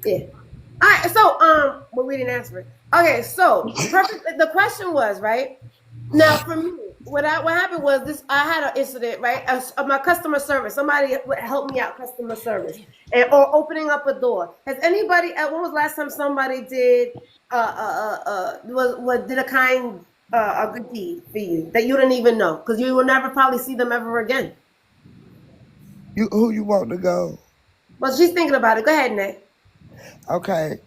yeah. All right, so but we didn't answer it. Okay, so perfect. The question was right now for me. What happened was this: I had an incident, right? My customer service. Somebody helped me out, customer service, or opening up a door. Has anybody? When was the last time somebody did did a kind a good deed for you that you didn't even know because you will never probably see them ever again? Who you want to go? Well, she's thinking about it. Go ahead, Nette. Okay.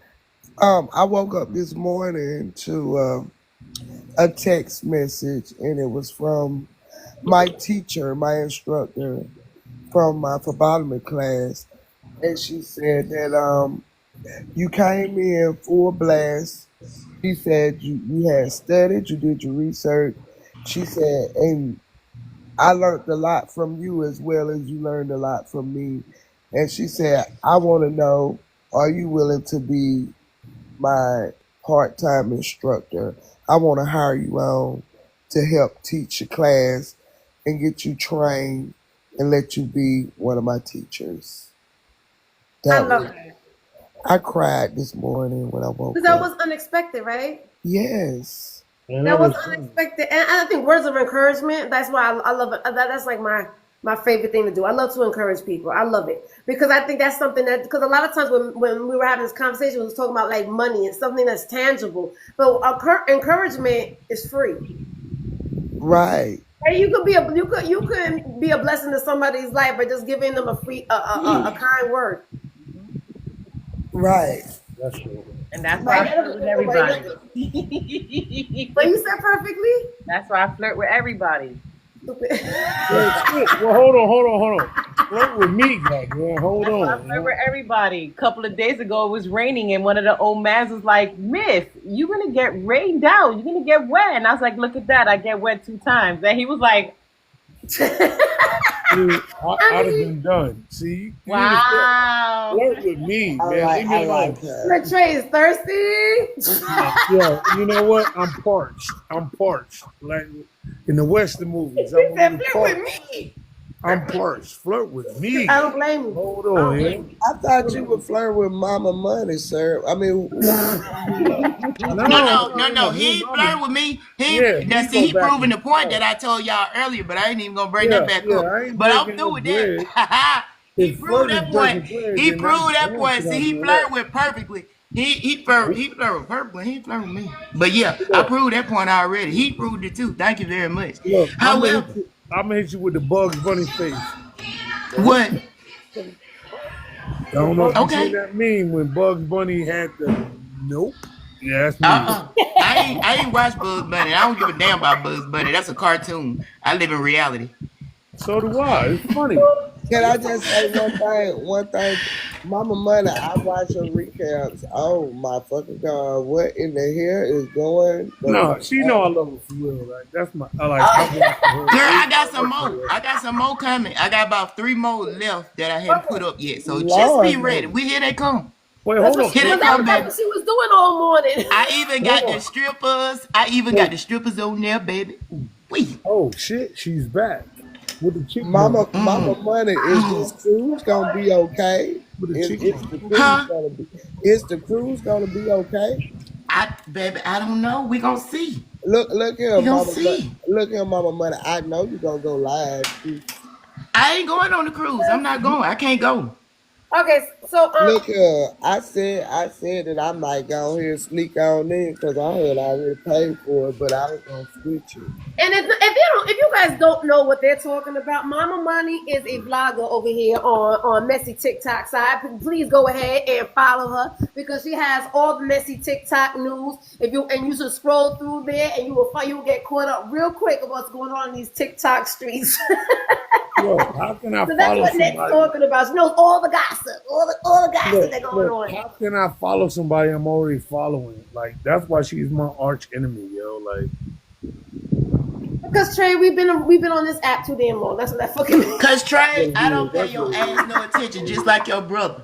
I woke up this morning to a text message, and it was from my teacher, my instructor from my phlebotomy class, and she said that you came in full blast. She said you had studied, you did your research. She said, and I learned a lot from you as well as you learned a lot from me. And she said, I want to know, are you willing to be my part-time instructor? I want to hire you on to help teach your class and get you trained and let you be one of my teachers. I love that. I cried this morning when I woke Because that up. was unexpected, right? Yes. That was unexpected, and I think words of encouragement. That's why I love it. That's like my favorite thing to do. I love to encourage people. I love it because I think that's something that because a lot of times when we were having this conversation, we was talking about like money and something that's tangible, but encouragement is free. Right. And you could be a blessing to somebody's life by just giving them a free a kind word. Right. That's cool. And that's why I flirt with everybody. But you said perfectly? That's why I flirt with everybody. Well, hold on. Flirt with me, goddamn. Hold on. I flirt with everybody. A couple of days ago, it was raining, and one of the old mans was like, "Miss, you're gonna get rained out. You're gonna get wet." And I was like, "Look at that! I get wet 2 times." And he was like, I'd have been done. See? wow. Flirt with me, man. Leave me alone. Trey is thirsty. Yeah, you know what? I'm parched. Like in the Western movies. He said, flirt with me. I'm parched. Flirt with me. I don't blame you. Hold on, man. I thought you would flirt with MommyMoney, sir. I mean, No. He ain't flirt with me. He proving the point that I told y'all earlier, but I ain't even gonna bring that back up. But I'm through with that. He proved that point. He proved that point. See, he flirt with perfectly. He flirt with perfectly. He flirt with me. But yeah, I proved that point already. He proved it too. Thank you very much. Look, However, I'm gonna hit you with the Bugs Bunny face. What? I don't know if you seen that meme when Bugs Bunny had the nope. Yeah, that's me. I ain't watched Bugs Bunny. I don't give a damn about Bugs Bunny. That's a cartoon. I live in reality. So do I. It's funny. Can I just say one thing? MommyMoney, I watch her recaps. Oh my fucking God, what in the hell is going on? No, she know I love her for real. Like that's my Girl, I got some more. I got some more coming. I got about 3 more left that I haven't put up yet. So just be ready. Here they come. Wait, hold on. Here they come, baby. She was doing all morning. I even got the strippers. Got the strippers on there, baby. Wait. Oh shit, she's back. With the chick MommyMoney, is this cruise gonna be okay? Is the cruise gonna be okay? Baby, I don't know. We gonna see. Look here, MommyMoney. I know you gonna go live. I ain't going on the cruise. I'm not going. I can't go. Okay, so look here. I said that I might go here and sneak on in because I had already paid for it, but I was gonna switch it. And if you guys don't know what they're talking about, MommyMoney is a vlogger over here on Messy TikTok side. Please go ahead and follow her because she has all the messy TikTok news. You should scroll through there and you will get caught up real quick of what's going on in these TikTok streets. Yo, how can I So that's follow what Nette's somebody? talking about. She knows all the gossip, all the gossip that's going on. How can I follow somebody I'm already following? Like, that's why she's my arch enemy, yo. Like, Because Trey, we've been on this app too damn long. That's what that fucking means. Cause Trey, I don't pay your ass no attention, just like your brother.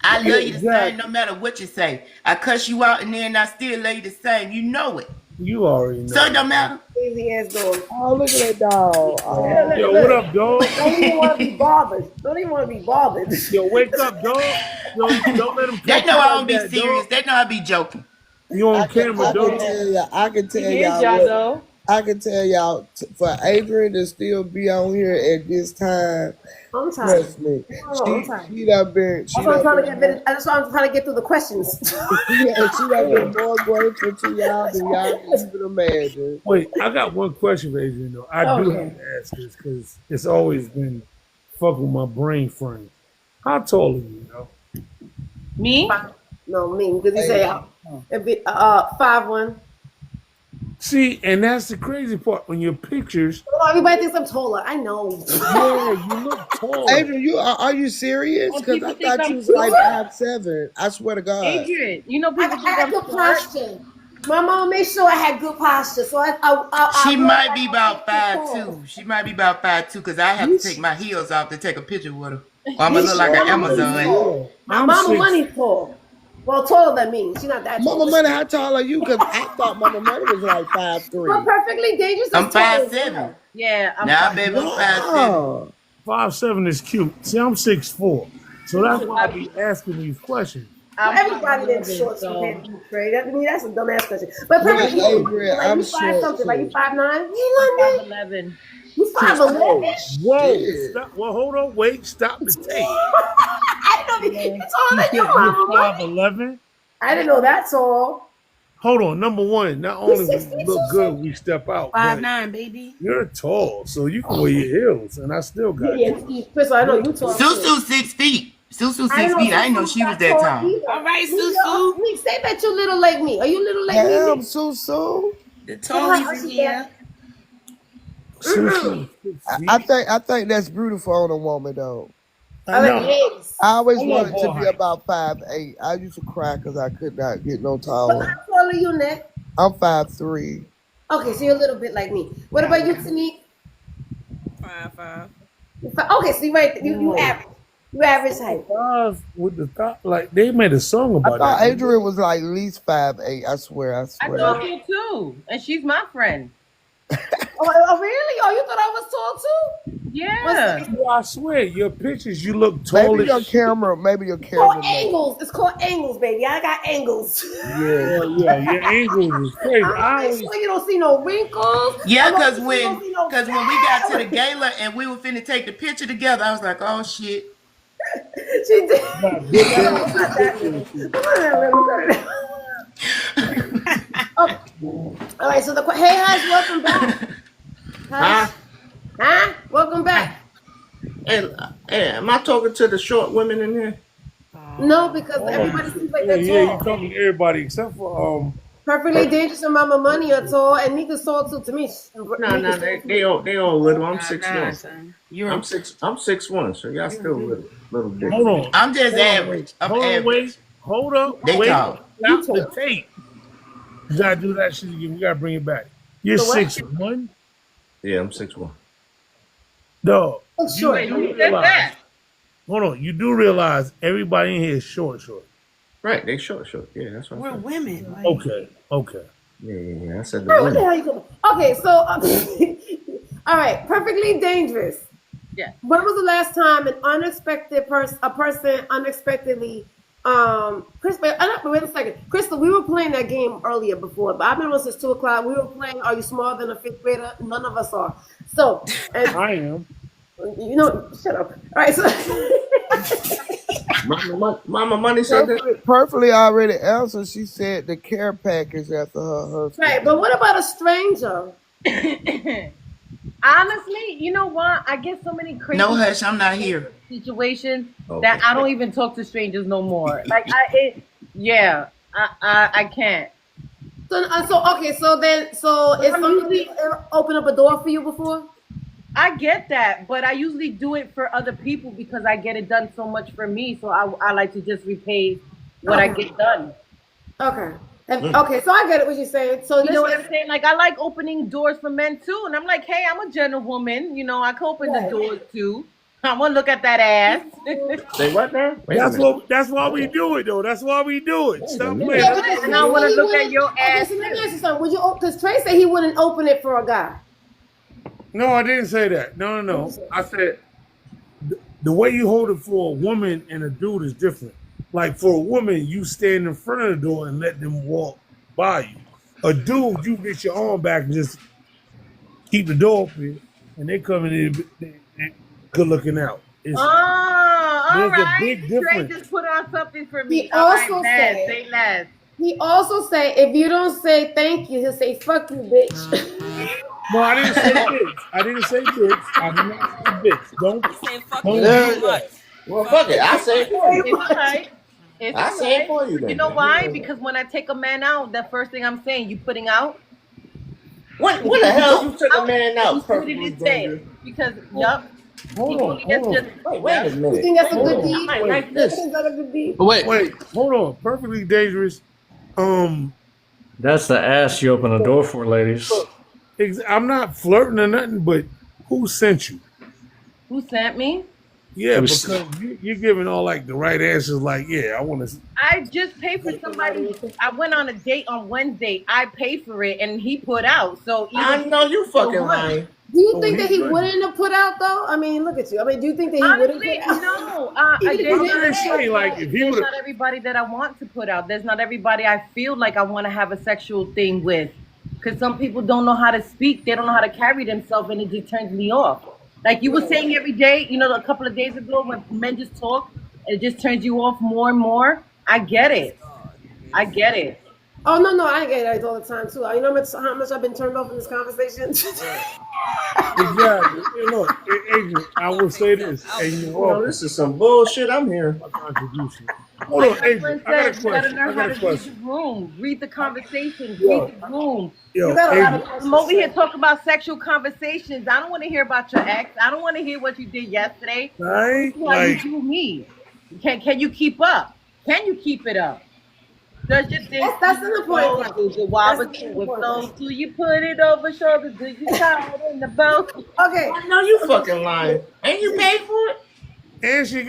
I love you the same no matter what you say. I cuss you out and then I still love you the same. You know it. you already know. So it don't matter. Crazy ass dog. Oh, look at that dog. Oh. Yo, what up, dog? Don't even want to be bothered. Don't even want to be bothered. Yo, wake up, dog. Yo, don't let him. They know I don't be serious. They know I be joking. You on camera, dog? I can tell y'all. though. I can tell y'all for Adrian to still be on here at this time. I'm tired. Trust me, I'm tired. she done been. That's why I'm trying to get through the questions. she done been more grateful to y'all than y'all can even imagine. Wait, I got one question for Adrian though. I do have to ask this because it's always been fucking with my brain frame. How tall are you, yo? Me? No, me. Because he say 5'1". See, and that's the crazy part. When your pictures, Oh, everybody thinks I'm taller. I know. yeah, you look tall. Adrian, are you serious? Oh, Because people I think thought I'm you was like short. 5'7". I swear to God. Adrian, you know I people think had I'm good short. posture. My mom made sure I had good posture, so She might be about 5'2". She might be about 5'2", because I have to take my heels off to take a picture with her. Or I'm going to look like an Amazon. Mama Money's tall. Well, taller than me. She's not that tall. Mama Money, how tall are you? Because I thought Mama Money was like 5'3". Well, Perfectly Dangerous is I'm tall. 5'7". Yeah, I'm Now, baby, I'm 5'7". 5'7" is cute. See, I'm 6'4", so that's why I be asking these questions. Everybody that's short compared to you, Trey. I mean, that's a dumbass question. But Perfectly Adrian, like I'm you 5 short, something, too. like you 5'9". You 5'11". You 5'11"? Whoa! Stop. Well, hold on. Wait. Stop the tape. I didn't know it's taller than you, Mama. You're 5'11". I didn't know that tall. Hold on. Number one, not only we look good, we step out. 5'9", baby. You're tall, so you can wear your heels, and I still got you. Chris, I know you tall. Susu 6 feet. Susu 6 feet. I didn't know she was that tall. All right, Susu. Nique, say that you little like me. Are you little like me? Damn, Susu. The tallies in here. I think that's beautiful on a woman, though. I like legs. I always I wanted love to ball be height. about 5'8". I used to cry because I could not get no But taller. how tall are you, Nette? I'm 5'3". Okay, so you're a little bit like me. What about you, TNique? 5'5". Okay, so you average. You average height. Five with the thought, like they made a song I about thought that. Adrian was like at least 5'8". I swear. I thought so too, and she's my friend. Oh, really? Oh, you thought I was tall too? Yeah. Well, I swear, your pictures, you look Maybe taller. your camera. It's called angles. It's called angles, baby. I got angles. Yeah, your angles is crazy. I'm sure you don't see no wrinkles. Yeah, because You when don't see no we got to the gala and we were finna take the picture together, I was like, oh shit. She did. All right, so hey, Hush, welcome back. Huh? Welcome back. And am I talking to the short women in here? No, because everybody seems like they're Yeah, tall. you talking to everybody except for Perfectly Dangerous and Mama Money are tall, and Nica's tall too. To me, No, they all little. I'm 6'1". son. I'm 6'1", so y'all still little bit. Hold on. I'm just average. I'm Hold on, average. Hold up. They wait. tall. Stop the tape. You gotta do that shit again. We gotta bring it back. You're 6'1". Yeah, I'm 6'1". Dog. Oh, sure. You realize, hold on. You do realize everybody in here is short. Right, they short. Yeah, that's what We're I said. women. Like, Okay. Yeah. I said the Bro, what the women. hell you going? Okay, so all right, Perfectly Dangerous. Yeah. When was the last time a person unexpectedly wait a second. Crystal, we were playing that game earlier before, but I've been on since 2:00. We were playing Are You Smaller Than a Fifth Grader? None of us are. So and I am. You know, shut up. All right, so Mama Money said that. Perfectly already answered. She said the care package after her husband. right, but what about a stranger? Honestly, you know what? I get so many crazy. No, Hush, I'm not here. Situations Okay. that I don't even talk to strangers no more. Like I can't. So is somebody ever opened up a door for you before? I get that, but I usually do it for other people because I get it done so much for me. So I like to just repay what I get done. Okay. Okay, so I get it what you're saying. So you know what I'm saying? Like I like opening doors for men too, and I'm like, hey, I'm a gentlewoman. You know, I can open the doors too. I want to look at that ass. Say what now? That's why we do it though. That's why we do it. Stop playing. And I want to look at your ass. Okay, so let me ask you something. Would you? Because Trey said he wouldn't open it for a guy. No, I didn't say that. No. I said the way you hold it for a woman and a dude is different. Like for a woman, you stand in front of the door and let them walk by you. A dude, you get your arm back and just keep the door open, and they come in and good looking out. All right. A big difference. Trey just put on something for me. He also said, say less. He also say, if you don't say thank you, he'll say fuck you, bitch. No, I didn't say bitch. I didn't say bitch. I did not say bitch. Don't do much. Well, fuck it. I say for you. It's right. I say it for you then. You know why? Because when I take a man out, the first thing I'm saying, you putting out? When the hell you took a man out? What did he say? Because, yup. Hold on. Wait a minute. You think that's a good deed? Is that a good deed? Wait. Hold on. Perfectly dangerous. That's the ass you open the door for, ladies. I'm not flirting or nothing, but who sent you? Who sent me? Yeah, because you're giving all like the right answers. Like, yeah, I want to. I just paid for somebody. I went on a date on Wednesday. I paid for it, and he put out. So I know you fucking lying. Do you think that he wouldn't have put out though? I mean, look at you. I mean, do you think that he wouldn't put out? No. There's not everybody that I want to put out. There's not everybody I feel like I want to have a sexual thing with. Because some people don't know how to speak. They don't know how to carry themselves, and it just turns me off. Like you were saying every day, you know, a couple of days ago when men just talk, it just turns you off more and more. I get it. Oh, no, I get it all the time, too. You know how much I've been turned off in this conversation? Exactly. Look, Adrian, I will say this. And this is some bullshit I'm hearing. Contribution. Hold on, Adrian. I got a question. Read the conversation. Read the room. I'm over here talking about sexual conversations. I don't want to hear about your ex. I don't want to hear what you did yesterday. Right? You do me. Can you keep up? Can you keep it up? Does your thing? That's an important question. Do you put it over shoulder? Do you tie it in the bow? Okay. I know you fucking lying. Ain't you paid for it? And she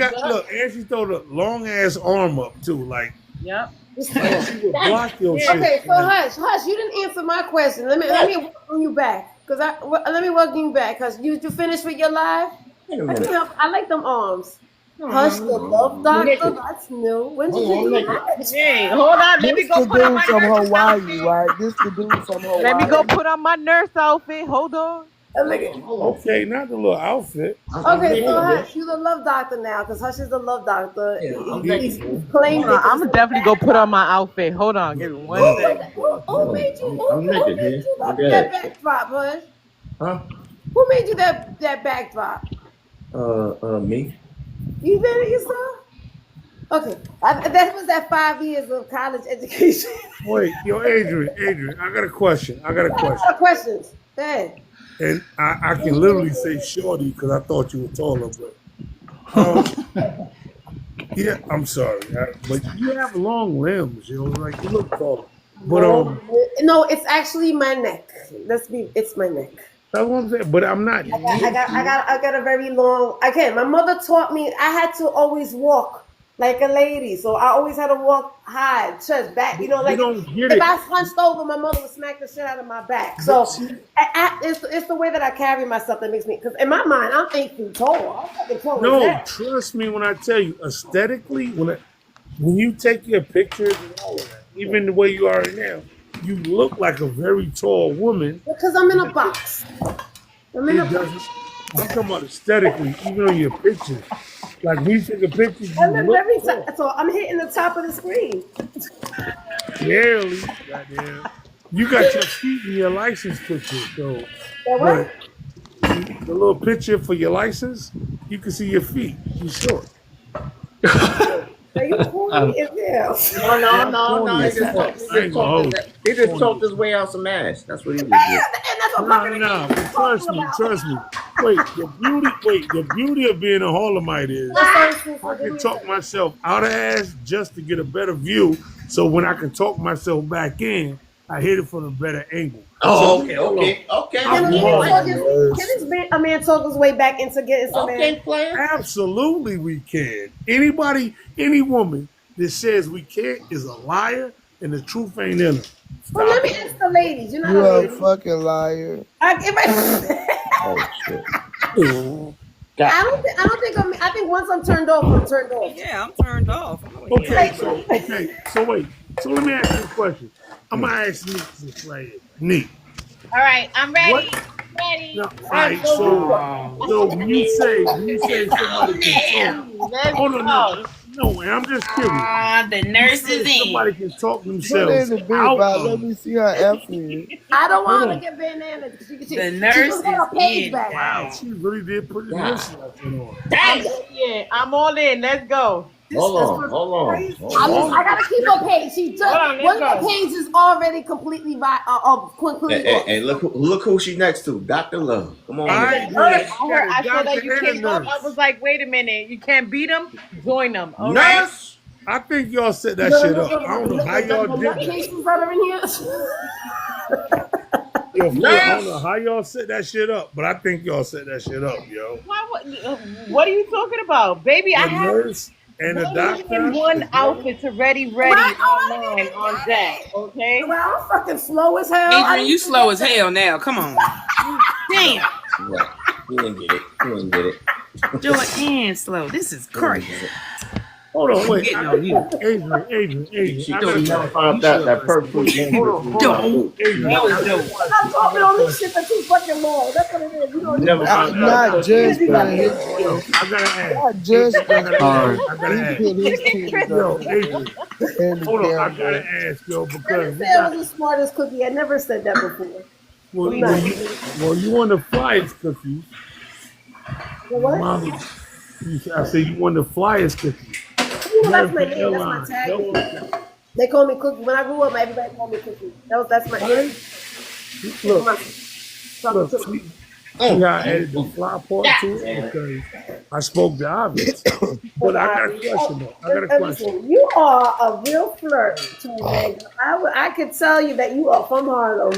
throw the long ass arm up too, like. Yep. She would block your shit. Okay, so hush, you didn't answer my question. Let me welcome you back, let me welcome you back, cause you finished with your live. I like them arms. Hush, the love doctor. That's new. When did you do that? Hey, hold on. Let me go put on my nurse Hawaii, right? This the dude from Hawaii. Let me go put on my nurse outfit. Hold on. Okay, not the little outfit. Okay, so Hush, you the love doctor now, because Hush is the love doctor. He's claimed it. I'm definitely gonna put on my outfit. Hold on, give me 1 second. Who made you that backdrop, Hush? Huh? Who made you that backdrop? Me. You did it yourself? Okay, that was that 5 years of college education. Wait, Adrian, I got a question. Questions. Hey. And I can literally say shorty because I thought you were taller, but yeah, I'm sorry, but you have long limbs, like you look taller. But no, it's actually my neck. It's my neck. That's what I'm saying. But I'm not. I got a very long. Again, my mother taught me I had to always walk like a lady, so I always had to walk high, chest back. Like if I hunched over, my mother would smack the shit out of my back. So it's the way that I carry myself that makes me. Because in my mind, I'm 8 feet tall. No, trust me when I tell you, aesthetically, when you take your pictures and all of that, even the way you are right now, you look like a very tall woman. Because I'm in a box. I'm talking about aesthetically, even on your pictures. Like we take a picture. So I'm hitting the top of the screen. Barely, goddamn. You got your feet in your license picture, so. But the little picture for your license, you can see your feet. You short. Are you corny as hell? No. He just talked his way out some ass. That's what he was doing. No. Trust me. The beauty of being a Harlemite is I can talk myself out of ass just to get a better view. So when I can talk myself back in, I hit it from a better angle. Oh, So, okay. Can a man talk his way back into getting some man? Absolutely, we can. Any woman that says we can't is a liar, and the truth ain't in her. Well, let me ask the ladies. You're not You a a lady. fucking liar. Oh shit. I think once I'm turned off, I'm turned off. Yeah, I'm turned off. Okay, so wait. So let me ask you a question. I'm gonna ask Nette this right here. Nette. All right, I'm ready. What? Ready. No, all right, so when you say somebody can talk. Hold on, no, I'm just curious. The nurse is in. Somebody can talk Put themselves in the big out. box. Let me see her effort. I don't want to get bananas. The nurse is in. Wow, she really did put the nurse on. Yeah, I'm all in. Let's go. Hold on. I gotta keep her page. She just one of the page is already completely Hey, look who she next to, Dr. Love. Come on. I saw that you came up. I was like, wait a minute, you can't beat them, join them. All right? Nurse, I think y'all set that shit up. I don't know how y'all did that. Cases that are in here. Yo, I don't know how y'all set that shit up, but I think y'all set that shit up, yo. What are you talking about, baby? I have nurse and a doctor in one outfit to ready online on that. Okay. Well, I'm fucking slow as hell. Adrian, you slow as hell now. Come on. Damn. You didn't get it. Joanne slow. This is crazy. Hold on, wait. Getting on you. Adrian. She never found out that purple. I'm talking on this shit for too fucking long. That's what it is. You don't Never found out. Not just for I gotta ask. Not just for I gotta ask. He put his kids Yo, up Adrian. Hold on, I gotta ask, yo, I because didn't say I was the smartest cookie. I never said that before. you won the flyest cookies. What? Mommy, I said you won the flyest cookies. That's my name. That's my tag. They call me Cookie. When I grew up, everybody called me Cookie. That's my name. Look, see how I added the fly part to it because I spoke the obvious. But I got a question though. Listen, you are a real flirt to me, man. I could tell you that you are from Harlem.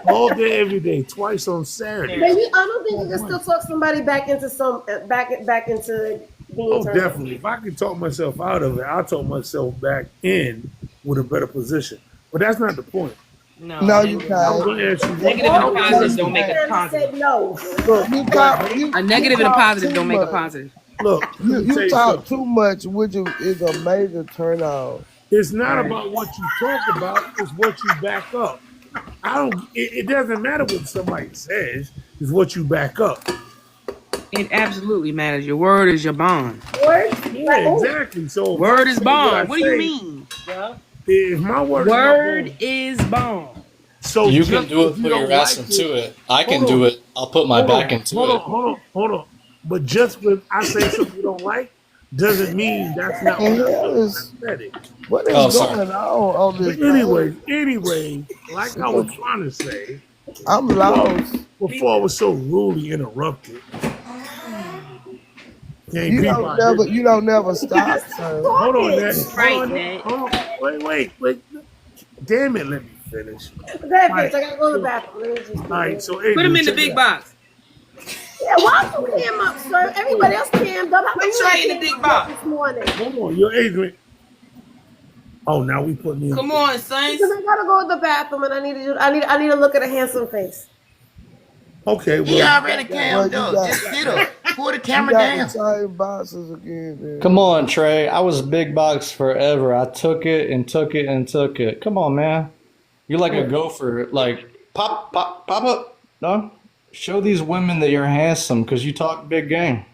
All day, every day, twice on Saturday. But I don't think you can still talk somebody back into back into being. Oh, definitely. If I can talk myself out of it, I'll talk myself back in with a better position. But that's not the point. No, you can't. I'm going to ask you. Negative and a positive don't make a positive. No. Look, A negative and a positive don't make a positive. Look, you talk too much, which is a major turn off. It's not about what you talk about; it's what you back up. It doesn't matter what somebody says; it's what you back up. It absolutely matters. Your word is your bond. Word? Yeah, exactly. So word is bond. What do you mean? If my word is bond. So you can do it, put your ass into it. I can do it. I'll put my back into it. Hold on. But just because I say something you don't like, doesn't mean that's not what aesthetic. What is going on this? Anyway, like I was trying to say, I'm lost. Before I was so rudely interrupted. You don't never stop, sir. Hold on, Nette. Right, Hold on. Wait. Damn it, let me finish. Okay, I gotta go to the bathroom. All right, so put him in the big box. Yeah, why you cam up, sir? Everybody else cammed up. Put Trey in the big box this morning. Hold on, you're Adrian. Oh, now we put me. Come on, Saints. Because I gotta go to the bathroom and I need to look at a handsome face. Okay, well, he already cammed up. Just sit up. Pull the camera down. Boxes again, man. Come on, Trey. I was big box forever. I took it and took it and took it. Come on, man. You're like a gopher. Like pop up. No, show these women that you're handsome because you talk big game.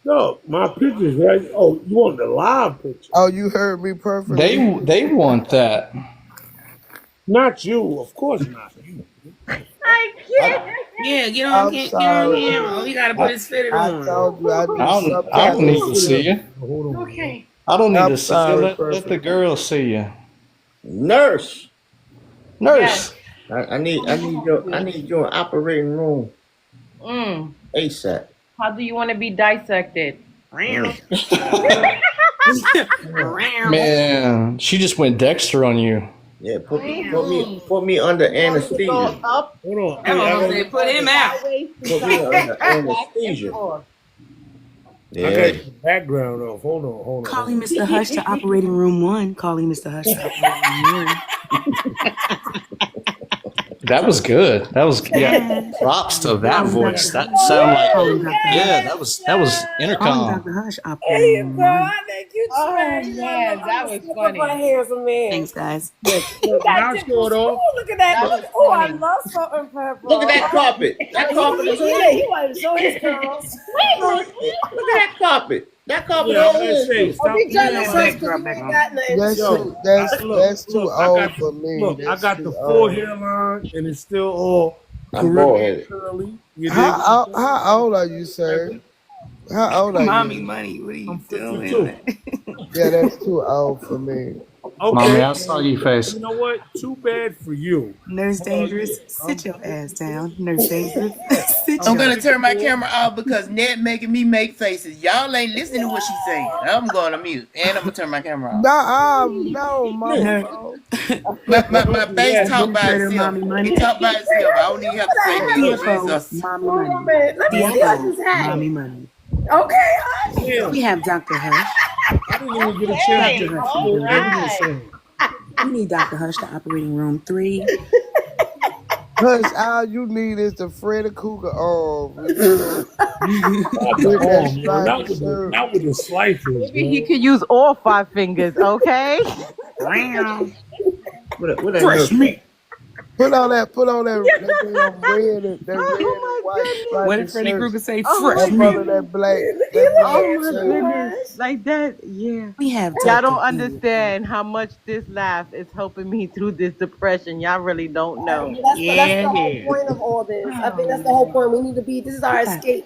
No, my pictures, right? Oh, you want the live picture? Oh, you heard me perfectly. They want that. Not you, of course not. I can't. Yeah, get on camera. He gotta put his fitted on. I don't need to see you. Okay. I don't need to see you. Let the girl see you. Nurse. Yes. I need your operating room. ASAP. How do you want to be dissected? Man, she just went Dexter on you. Yeah, put me under anesthesia. Up. Hold on. That motherfucker said, put him out. Put me under anesthesia. Yeah. I got the background off. Hold on. Calling Mr. Hush to operating room 1. Calling Mr. Hush to operating room 1. That was good. That was props to that voice. That sounded like that was intercom. Dr. Hush operating room 1. Oh man, that was funny. Thanks, guys. Now show it off. Look at that. Oh, I love salt and pepper. Look at that carpet. That carpet is he wanted to show his girls. Look at that carpet. That carpet Let's see. That's too old for me. Look, I got the full hairline, and it's still all curly. How old are you, sir? How old are you? MommyMoney, what are you doing? Yeah, that's too old for me. Okay. Mommy, I saw you face. You know what? Too bad for you. Nurse Dangerous, sit your ass down. Nurse Dangerous, I'm gonna turn my camera off because Nette making me make faces. Y'all ain't listening to what she's saying. I'm going to mute and I'm gonna turn my camera off. No, Mama. My face talk by itself. It talk by itself. I don't even have to say this. MommyMoney. Let me see Hush's hat. MommyMoney. Okay, Hush. We have Dr. Hush. I didn't even get a chance to We need Dr. Hush to operating room 3. Hush, all you need is the Freddy Cougar arm. Not with the slices. Maybe he could use all 5 fingers, okay? Fresh meat. Put on that red and white. What did Freddy Krueger say? Fresh meat. That black. Oh my goodness. Like that, yeah. We have Y'all don't understand how much this laugh is helping me through this depression. Y'all really don't know. That's the whole point of all this. I think that's the whole point. We need to be. This is our escape.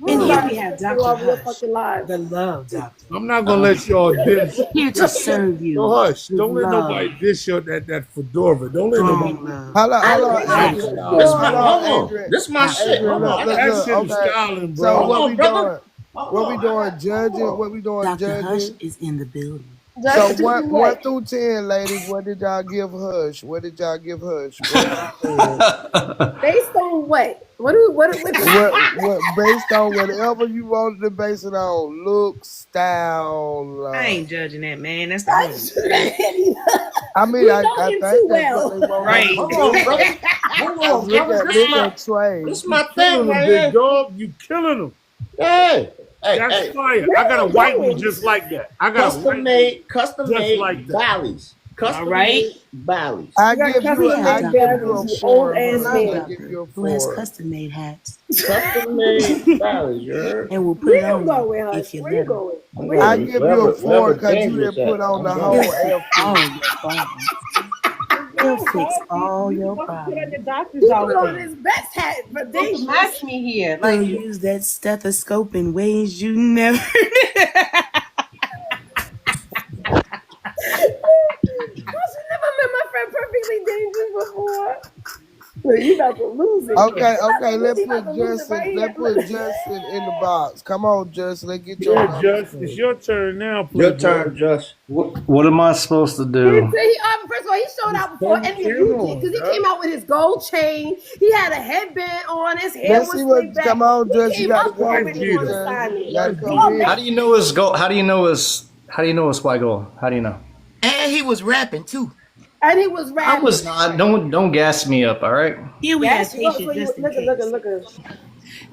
And here we have Dr. Hush, fucking lives. the love doctor. I'm not gonna let y'all dish. Here to serve you. So Hush, don't let nobody dish your that fedora. Don't let nobody. Hold on. This is my shit. That shit is styling, bro. So what we doing? What we doing? Judging? What we doing? Dr. Hush Judging? is in the building. So 1 through 10, ladies, what did y'all give Hush? Based on what? What based on whatever you wanted to base it on. Look, style. I ain't judging that, man. That's the I mean, I think that's what they want. Right. Look at Trey. This is my Killing thing them, right big here. dog. You killing them. Hey. That's fire. I got a white one just like that. I got custom made valleys. Custom made valleys. I give you a 4. Who has custom made hats. Custom made valleys, yeah. And we'll put it on if you let them. I give you a 4 because you didn't put on the whole F. He'll fix all your problems. The doctor's on his best hat for dangerous. Ask me here. Like, use that stethoscope in ways you never I should never met my friend Perfectly Dangerous before. Look, you about to lose it. Okay. Let's put Justin in the box. Come on, Justin. Let's get your Justin. It's your turn now. Your turn, Justin. What am I supposed to do? First of all, he showed out before any of you did because he came out with his gold chain. He had a headband on. His hair was slicked back. Come on, Justin. He came up already on the assignment. How do you know his goal? How do you know his white goal? How do you know? And he was rapping too. And he was rapping. I was not. Don't gas me up. All right. Here we have patient Look.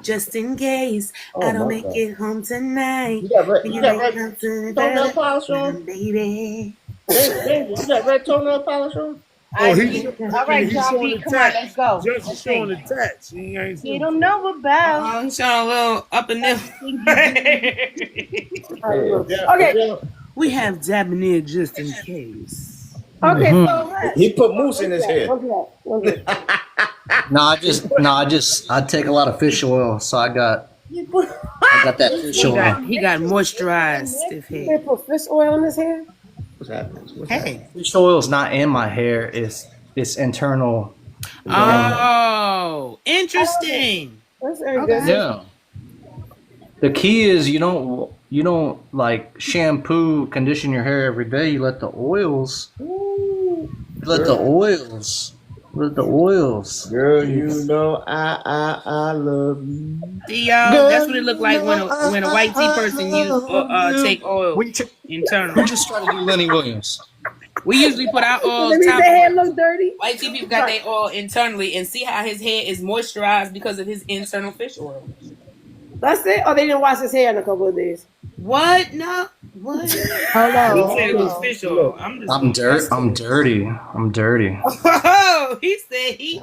Just in case I don't make it home tonight. You got red toenail polish on? Baby. You got red toenail polish on? All right, Choppy, come on, let's go. Just showing the tats. You don't know about. I'm showing a little up and down. Okay. We have dabbing in just in case. Okay, so he put mousse in his hair. I take a lot of fish oil, so I got that fish oil. He got moisturized stiff They hair. put fish oil in his hair. What's happening? Hey. Fish oil is not in my hair. It's internal. Oh, interesting. That's very Okay. good. Yeah. The key is you don't like shampoo, condition your hair every day. You let the oils. Let the oils. Let the oils. Girl, you know I love you. See, y'all, that's what it looked like when a white tea person use take oil We internally. just try to do Lenny Williams. We usually put our oil Let me top. say hair look dirty. White tea people got their oil internally, and see how his hair is moisturized because of his internal fish oil. That's it? Or they didn't wash his hair in a couple of days? What? No. What? Hold on. He said it was fish oil. I'm dirty. I'm dirty. Oh, he said he.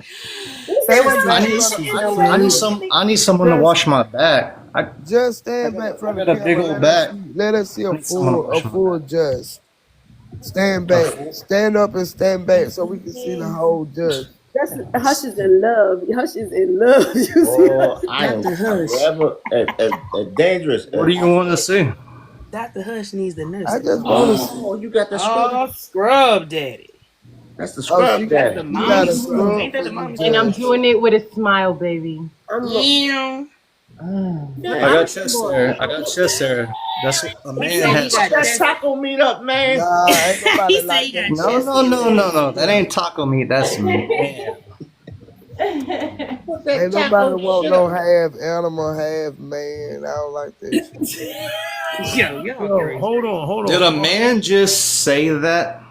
I need someone to wash my back. Just stand back from I the got a big camera. old back. Let us see a someone full judge. Stand back. Stand up and stand back so we can see the whole judge. Hush is in love. Hush is in love. You see? I am Dr. forever dangerous. What do you want to see? Dr. Hush needs the nurse. I just want to see. Oh, you got the scrub. Scrub daddy. That's the scrub daddy. You got a scrub. Ain't that the mommy? And I'm doing it with a smile, baby. Yeah. I got chest hair. That's what a man has. That taco meat up, man. Nah, ain't nobody like that. No. That ain't taco meat. That's man. Ain't nobody want no half animal, half man. I don't like that shit. Yo, hold on. Did a man just say that?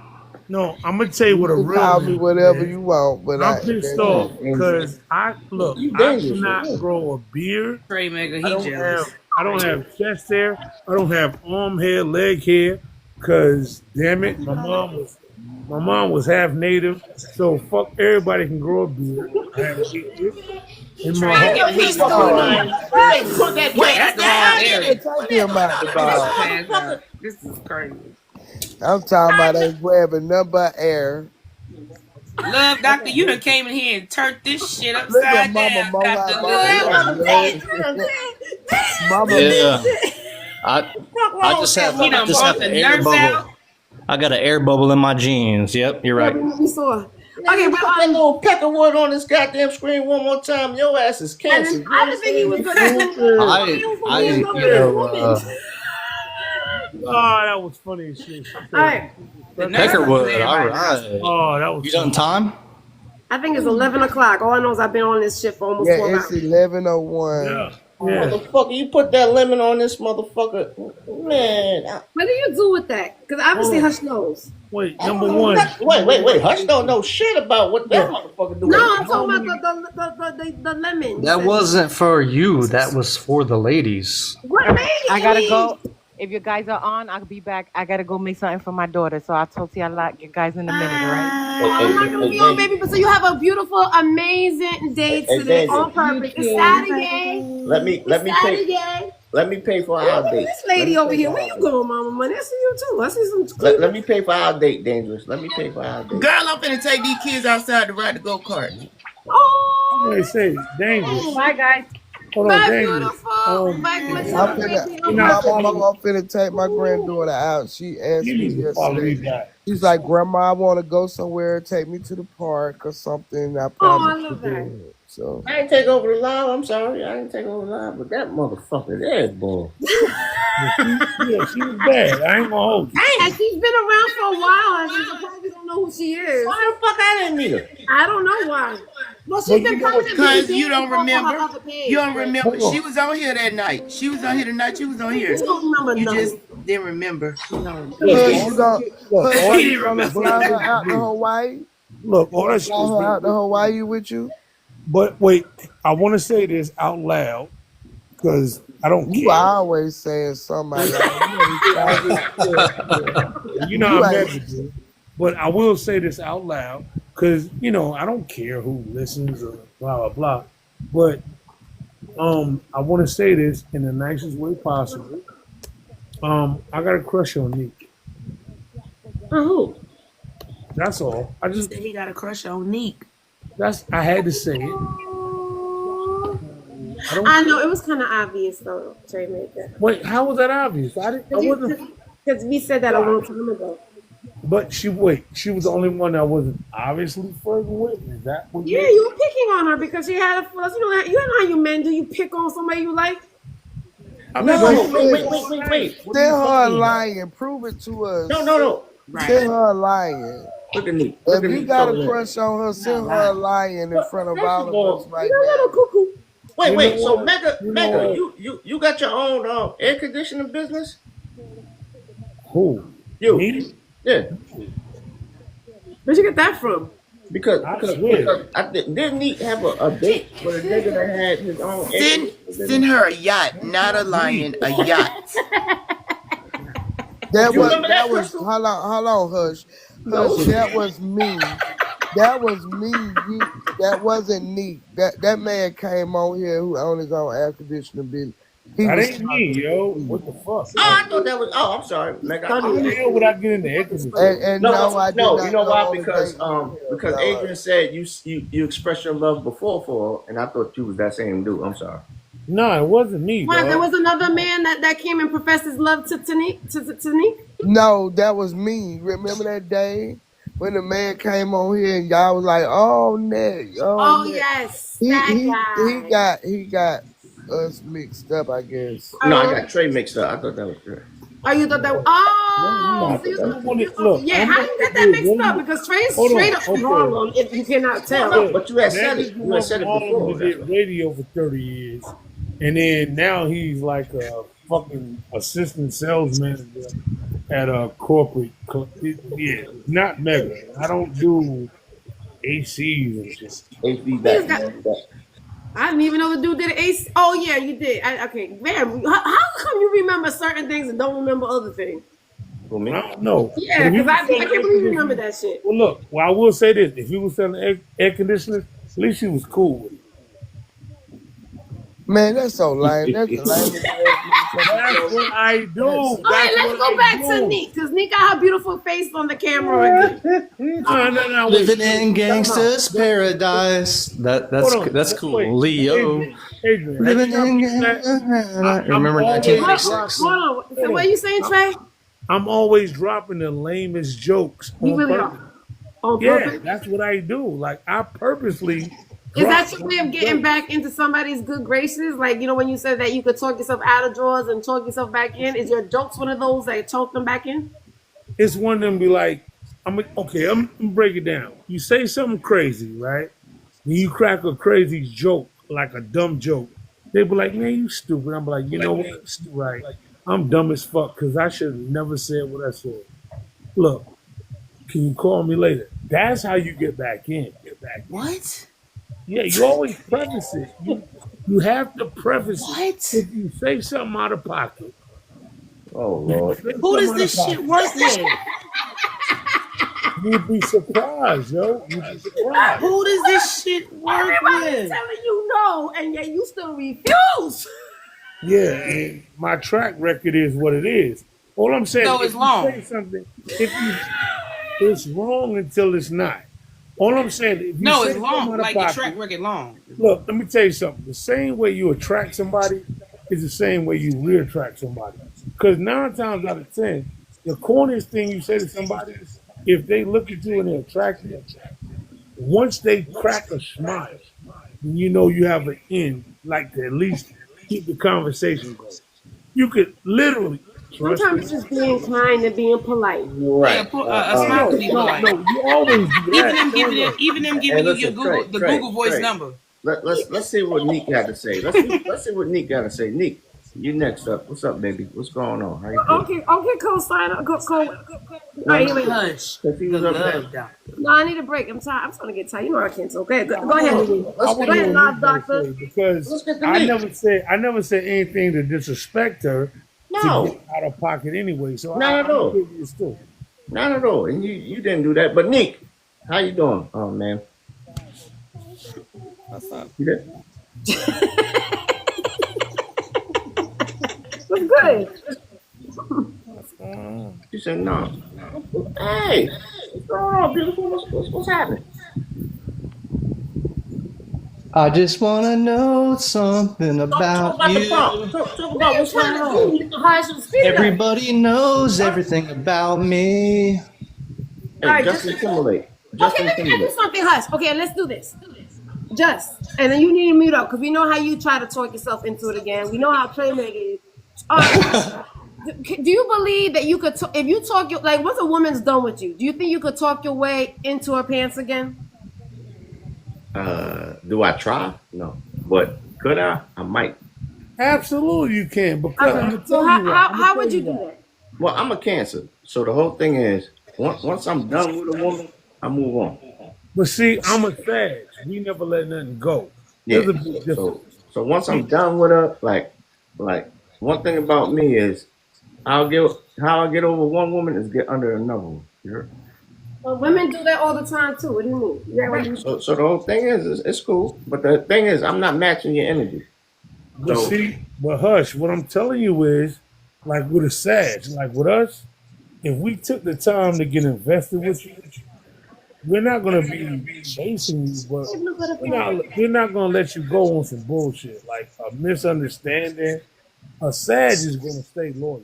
No, I'm gonna tell you what a You real call man me whatever is. you want, but I'm pissed off because I cannot grow a beard. Trey Mega, he I jealous. don't have chest hair. I don't have arm hair, leg hair. Cause damn it, my mom was half native, so fuck everybody can grow a beard. I have a beard in my heart. This is crazy. I'm talking about they grabbing number air. Love, doctor, you done came in here and turned this shit upside down. Yeah. I just have an air bubble. I got an air bubble in my jeans. Yep, you're right. Okay, but put that little peckerwood on this goddamn screen one more time. Your ass is cancer. I didn't think he was Oh, that was funny as shit. All right. Peckerwood. All right. Oh, that was. You done time? I think it's 11 o'clock. All I know is I've been on this shit for almost 4 hours. It's 11:01. Yeah. Motherfucker, you put that lemon on this motherfucker. Man. What do you do with that? Because obviously Hush knows. Wait, number one. Wait. Hush don't know shit about what that motherfucker doing. No, I'm talking about the lemon. That wasn't for you. That was for the ladies. What lady? I gotta go. If you guys are on, I'll be back. I gotta go make something for my daughter. So I'll talk to you guys in a minute, all right? I'm not gonna be on, baby. But so you have a beautiful, amazing day today on purpose. It's Saturday. Let me pay for our date. This lady over here, where you going, Mama Money? I see you too. I see some. Let me pay for our date, Dangerous. Let me pay for our date. Girl, I'm finna take these kids outside to ride the go-kart. Oh, They say dangerous. Bye, guys. Hold on, dangerous. I'm finna take my granddaughter out. She asked me yesterday. She's like, Grandma, I want to go somewhere. Take me to the park or something. I promise to do it. So I ain't take over the live. I'm sorry. I didn't take over the live, but that motherfucker there, boy. Yeah, she was bad. I ain't gonna hold you. And she's been around for a while, and you probably don't know who she is. Why the fuck I didn't meet her? I don't know why. Well, she's been coming Because you don't remember. You don't remember. Hold on. She was on here that night. She was on here tonight. She was on here. You don't remember You nothing. just didn't remember. No. you gonna fly her out to Hawaii? Look, all that shit Fly her was out to Hawaii with you? But wait, I want to say this out loud because I don't You care. always saying something like that. You know I'm never do. But I will say this out loud because I don't care who listens or blah blah blah. But I want to say this in the nicest way possible. I got a crush on NiQUE. Who? That's all. I just said he got a crush on NiQUE. I had to say it. I know it was kind of obvious though, Trey Maker. Wait, how was that obvious? I wasn't. Because we said that a long time ago. But she was the only one I wasn't obviously flirting with. Is that what? Yeah, you were picking on her because she had a flush. You know how you men do. You pick on somebody you like. No, wait. What are you Send her talking about? lying. Prove it to us. No. Send her lying. Look at me. If you got a crush on her, send her lying in front of all of us right now. Cuckoo. Wait. So Mega, you got your own air conditioning business? Who? You? Me? Yeah. Where'd you get that from? Because I didn't he have a date with a nigga that had his own Send her a yacht, not a lion, a yacht. That was hold on, Hush. That was me. That was me. That wasn't Nique. That man came on here who owned his own air conditioning business. That ain't me, yo. What the fuck? Oh, I thought that was. Oh, I'm sorry, Mega. How the hell would I get in the air conditioning? No. You know why? Because Adrian said you expressed your love before for her, and I thought you was that same dude. I'm sorry. No, it wasn't me. What? There was another man that came and professed his love to TNique? No, that was me. Remember that day when the man came on here and y'all was like, "Oh, Nette, oh Nette." yes, He got us mixed up, I guess. No, I got Trey mixed up. I thought that was Trey. Oh, you thought that was... Oh! Yeah, how you get that mixed up? Because Trey's straight up Harlem, if you cannot tell. No, but you had said it. You had said it before. He did radio for 30 years. And then now he's like a fucking assistant sales manager at a corporate club. Yeah, not Mega. I don't do ACs and shit. AC back. I didn't even know the dude did an AC. Oh, yeah, you did. Okay, man, how come you remember certain things and don't remember other things? I don't know. Yeah, because I can't believe you remember that shit. Well, look, I will say this. If he was selling air conditioners, at least he was cool with it. Man, that's so lame. That's the lamest. That's what I do. All right, let's go back to Nique, because Nique got her beautiful face on the camera again. No. Living in gangsta's paradise. That's cool. Leo. Adrian, living in remember 1986. Hold on. So what are you saying, Trey? I'm always dropping the lamest jokes. You really are. On purpose? Yeah, that's what I do. Like, I purposely... Is that your way of getting back into somebody's good graces? Like, you know, when you said that you could talk yourself out of drawers and talk yourself back in, is your jokes one of those that talk them back in? It's one of them be like, I'm gonna break it down. You say something crazy, right? And you crack a crazy joke, like a dumb joke. They be like, man, you stupid. I'm like, you know what? Right. I'm dumb as fuck because I should have never said what I said. Look, can you call me later? That's how you get back in. What? Yeah, you always preface it. You have to preface it. If you say something out of pocket. Oh, Lord. Who does this shit work with? You'd be surprised, yo. You'd be surprised. Who does this shit work Everybody's with? telling you no, and yet you still refuse. Yeah, and my track record is what it is. All I'm saying So is it's wrong. Say something, it's wrong until it's not. All I'm saying, if you No, say it's long. something out of Like your pocket, track record long. Look, let me tell you something. The same way you attract somebody is the same way you re-attract somebody. Because 9 times out of 10, the corniest thing you say to somebody, if they look at you and they're attracted, once they crack a smile, then you know you have an end, like to at least keep the conversation going. You could literally. Sometimes it's just being kind and being polite. Right. A smile could be polite. No, you always do that. Even them giving you your Google Voice number. Let's see what Nique got to say. Let's see what Nique got to say. Nique, you next up. What's up, baby? What's going on? How you doing? Okay, co-signer. Hush. No, I need a break. I'm tired. I'm starting to get tired. You know I can't talk. Okay, go ahead. Go ahead, Lord Doctor. Because I never said anything to disrespect her. No. To get out of pocket anyway. So Not at all. give you a story. Not at all. And you didn't do that. But Nique, how you doing? Oh man. What's up? You good? What's good? What's going on? You said no. Hey, what's going on, beautiful? What's happening? I just want to know something about you. Talk about what's going on. Everybody knows everything about me. Hey, right, Justin Timberlake. Okay, let me do something, Hush. Okay, let's do this. Just, and then you need to mute up because we know how you try to talk yourself into it again. We know how TNique is. Do you believe that you could, if you talk, like once a woman's done with you, do you think you could talk your way into her pants again? Do I try? No. But could I? I might. Absolutely, you can. Because so how would you do that? Well, I'm a Cancer, so the whole thing is once I'm done with a woman, I move on. But see, I'm a Sag. We never let nothing go. Yeah. There's a big difference. So once I'm done with her, like one thing about me is how I get over one woman is get under another one. You Well, women do that all the time too. What do you mean? So the whole thing is it's cool, but the thing is I'm not matching your energy. But but Hush, what I'm telling you is, like with a Sag, like with us, if we took the time to get invested with you, we're not gonna be chasing you, but we're not gonna let you go on some bullshit like a misunderstanding. A Sag is gonna stay loyal.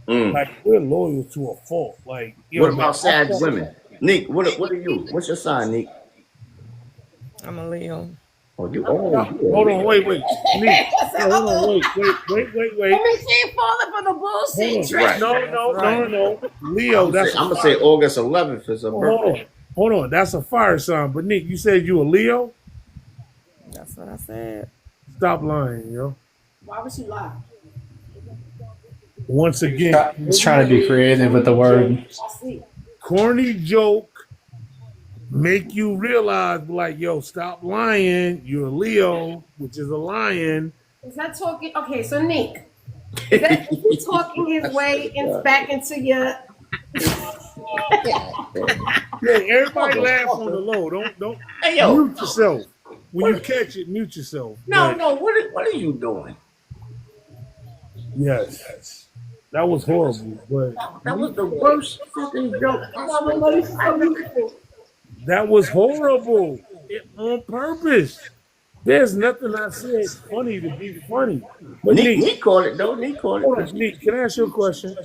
Like we're loyal to a fault. Like what about Sag women? Nique, what are you? What's your sign, Nique? I'm a Leo. Oh, you? Hold on, wait. Nique, hold on, wait. Let me see falling for the bullshit. Right. No. Leo, I'm gonna say August 11th is a birthday. Hold on, that's a fire sign. But Nique, you said you a Leo? That's what I said. Stop lying, yo. Why would she lie? Once again, He's trying to be creative with the word. Corny joke make you realize, like, yo, stop lying. You're a Leo, which is a lion. Is that talking? Okay, so Nique, is he talking his way back into your? Yeah, everybody laugh on the low. Don't mute yourself. When you catch it, mute yourself. No. What are you doing? Yes. That was horrible, but that was the worst fucking joke. That was horrible. On purpose. There's nothing I said funny to be funny. But Nique called it though. Nique called it. Hold on, Nique, can I ask you a question?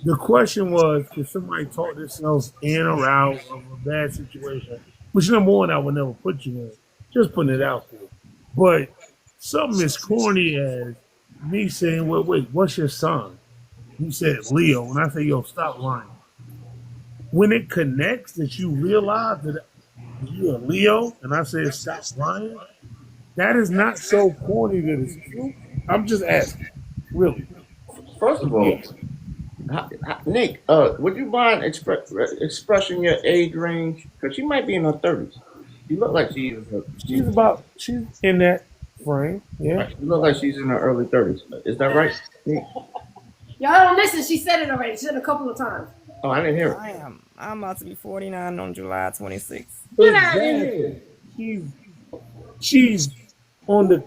The question was, if somebody talk themselves in or out of a bad situation, which number one, I would never put you in. Just putting it out there. But something as corny as me saying, well, wait, what's your sign? You said Leo, and I say, yo, stop lying. When it connects that you realize that you're a Leo, and I say, stop lying, that is not so corny that it's true. I'm just asking, really. First of all, Nique, would you mind expressing your age range? Because she might be in her 30s. You look like she's in that frame. Yeah. Right. You look like she's in her early 30s. Is that right, Nique? Y'all don't listen. She said it already. She said it a couple of times. Oh, I didn't hear it. I'm about to be 49 on July 26th. She's on the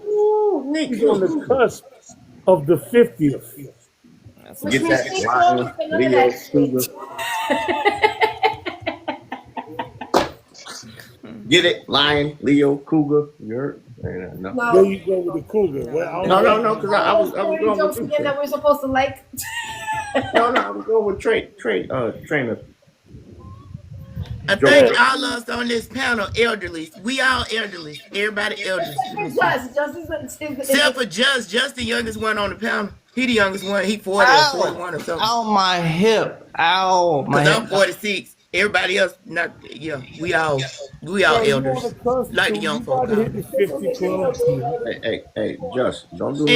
cusp of the 50th. Get that Leo Cougar. Get it, lion, Leo, cougar. You heard? No. There you go with the cougar. No, because I was going with you. That we're supposed to like. No, I was going with trainer. I think all of us on this panel elderly. We all elderly. Everybody elderly. Except for Just the youngest one on the panel. He the youngest one. He 40 or 41 or something. Ow, my hip. Ow, my hip. I'm 46. Everybody else, not. Yeah, we all elders. Like the young folk. Hey, Just don't do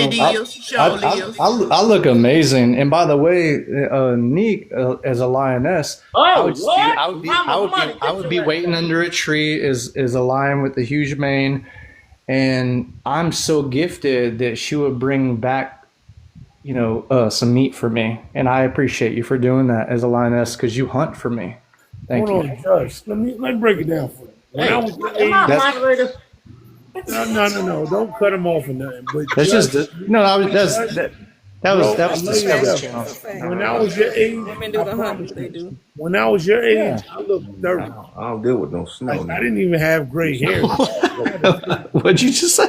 I look amazing. And by the way, Nique as a lioness, I would be waiting under a tree as a lion with a huge mane, and I'm so gifted that she would bring back, some meat for me, and I appreciate you for doing that as a lioness because you hunt for me. Thank you. Hold on, Josh. Let me break it down for you. When I was your age, no, don't cut him off or nothing. But that's just that was Discovery Channel. When I was your age, Women do the hunt. They do. When I was your age, I looked 30. I don't deal with no snow. I didn't even have gray hair. What'd you just say?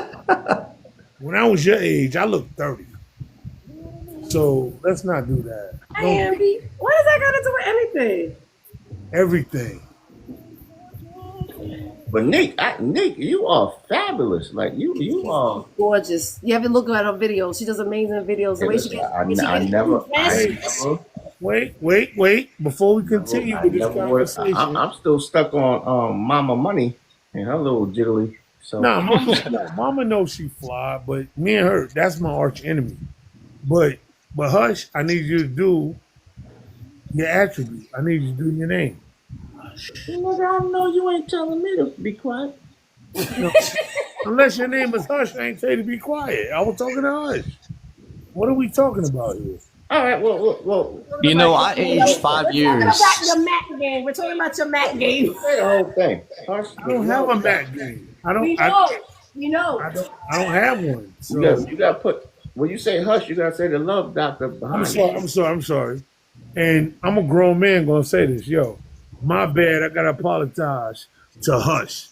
When I was your age, I looked 30. So let's not do that. Hey, Andy, what does that got to do with anything? Everything. But Nick, you are fabulous. Like you are gorgeous. You haven't looked at her videos. She does amazing videos. The way she gets, Wait. Before we continue with this conversation, I'm still stuck on MommyMoney and her little jiggly. So Mama knows she fly, but me and her, that's my arch enemy. But Hush, I need you to do your attribute. I need you to do your name. Nigga, I know you ain't telling me to be quiet. No, unless your name is Hush, I ain't tell you to be quiet. I was talking to Hush. What are we talking about here? All right, well. You know, I aged 5 years. We're talking about your Mac game. We're talking about your Mac game. Say the whole thing. I don't have a Mac game. We know. I don't have one. So. You got to put, when you say Hush, you got to say the love doctor behind it. I'm sorry. And I'm a grown man going to say this. Yo, my bad. I got to apologize to Hush.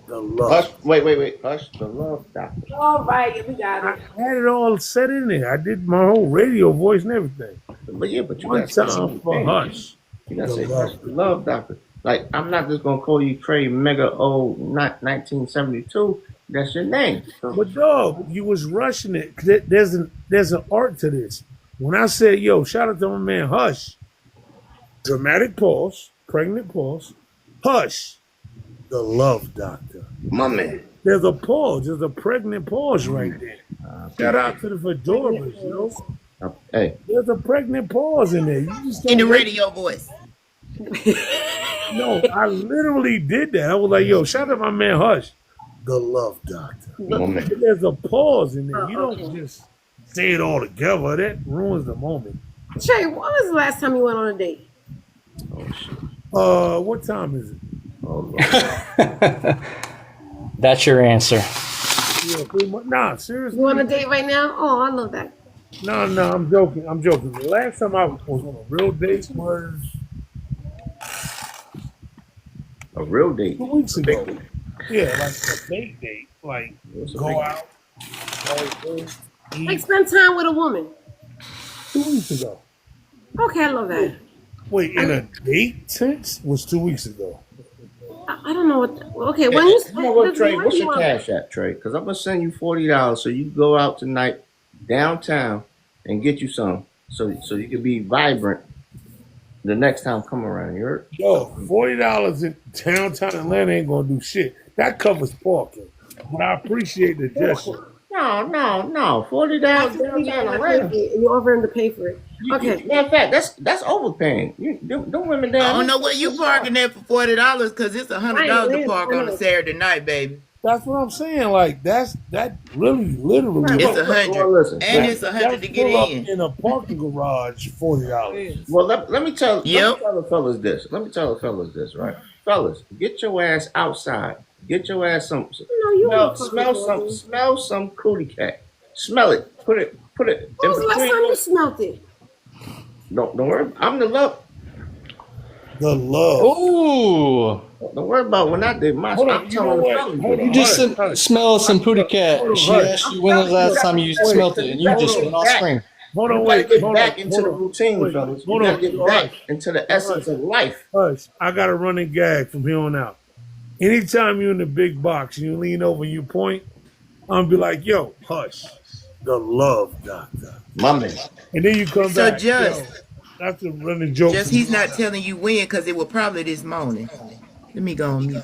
The love. Hush, wait. Hush, the love doctor. All right, we got it. I had it all set in there. I did my whole radio voice and everything. But you one time for Hush. You got to say Hush, the love doctor. Like, I'm not just going to call you Trey Mega 1972. That's your name. So. But dog, you was rushing it. There's an art to this. When I said, yo, shout out to my man Hush, dramatic pause, pregnant pause, Hush, the love doctor. My man. There's a pause. There's a pregnant pause right there. Shout out to the fedoras, yo. Hey. There's a pregnant pause in there. You just in the radio voice. No, I literally did that. I was like, yo, shout out to my man Hush, the love doctor. There's a pause in there. You don't just say it all together. That ruins the moment. Trey, when was the last time you went on a date? Oh, shit. What time is it? That's your answer. Yeah, nah, seriously. You on a date right now? Oh, I love that. No, I'm joking. The last time I was on a real date was a real date. 2 weeks ago. Yeah, like a date. Like go out. Like spend time with a woman. 2 weeks ago. Okay, I love that. Wait, in a date sense was 2 weeks ago. I don't know what. Okay, when you know what, Trey? What's your cash app, Trey? Because I'm gonna send you $40 so you go out tonight downtown and get you some, so you can be vibrant the next time come around. You heard? Yo, $40 in downtown Atlanta ain't gonna do shit. That covers parking, but I appreciate the gesture. No. $40 downtown Atlanta. And you offer him to pay for it. Okay. Matter of fact, that's overpaying. Them women down. I don't know where you parking there for $40 because it's $100 to park on a Saturday night, baby. That's what I'm saying. Like that really literally. It's $100, and it's $100 to get in. In a parking garage, $40. Well, let me tell the fellas this. Right, fellas, get your ass outside. Get your ass some. Smell some cootie cat. Smell it. Put it. When was the last time you smelled it? Don't worry. I'm the love. The love. Ooh. Don't worry about when I did my. You just smell some pootie cat. She asked you when was the last time you smelled it, and you just went off screen. Get back into the routine, fellas. You gotta get back into the essence of life. Hush, I got a running gag from here on out. Anytime you're in the big box and you lean over and you point, I'm gonna be like, yo, Hush, the love doctor. My man. And then you come back. So just that's a running joke. Just he's not telling you when because it was probably this morning. Let me go on mute.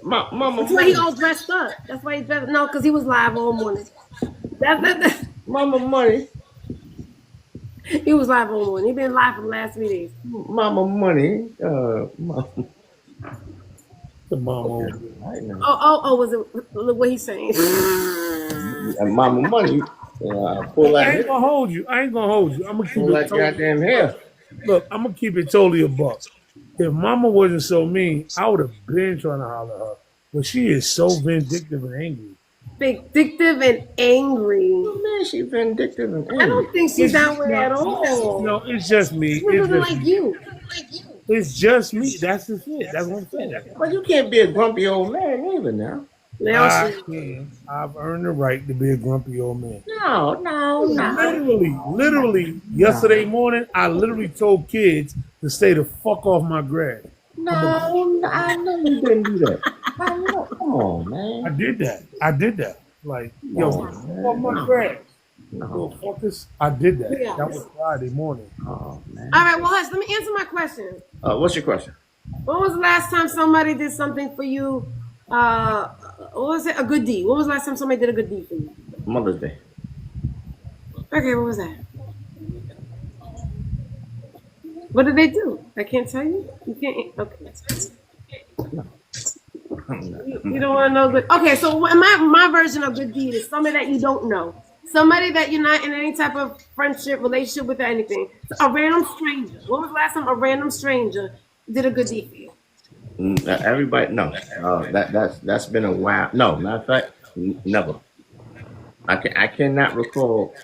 Mama. That's why he all dressed up. That's why he's dressed. No, because he was live all morning. MommyMoney. He was live all morning. He been live for the last 3 days. MommyMoney. The mama. Oh, was it what he's saying? And MommyMoney. I ain't gonna hold you. I'm gonna keep it goddamn hair. Look, I'm gonna keep it totally a buck. If Mama wasn't so mean, I would have been trying to holler at her. But she is so vindictive and angry. Vindictive and angry. Man, she's vindictive and angry. I don't think she's that way at all. No, it's just me. She doesn't like you. It's just me. That's just it. That's what I'm saying. But you can't be a grumpy old man either now. I've earned the right to be a grumpy old man. No. Literally, yesterday morning, I literally told kids to stay the fuck off my grass. No, I know you didn't do that. I know. Come on, man. I did that. Like, yo, off my grass. No. Fuckers, I did that. Yeah. That was Friday morning. Oh, man. All right, well, Hush, let me answer my question. What's your question? When was the last time somebody did something for you? What was it? A good deed. When was the last time somebody did a good deed for you? Mother's Day. Okay, what was that? What did they do? I can't tell you. You can't. Okay. You don't want to know good. Okay, so my version of good deed is somebody that you don't know, somebody that you're not in any type of friendship, relationship with, or anything. A random stranger. When was the last time a random stranger did a good deed for you? Everybody, no. That's been a while. No, matter of fact, never. I cannot recall.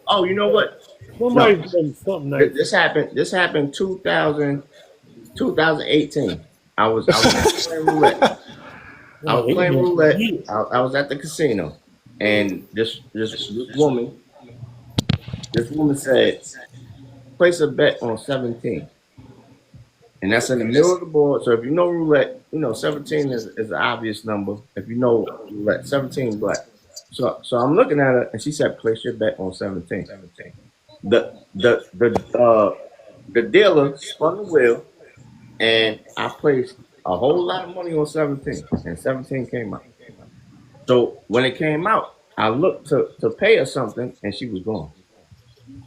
Oh, you know what? Somebody's done something nice. This happened 2018. I was playing roulette. I was at the casino, and this woman said, place a bet on 17. And that's in the middle of the board. So if you know roulette, 17 is an obvious number. If you know roulette, 17 black. So I'm looking at her, and she said, place your bet on 17. The dealer spun the wheel, and I placed a whole lot of money on 17, and 17 came out. So when it came out, I looked to pay her something, and she was gone.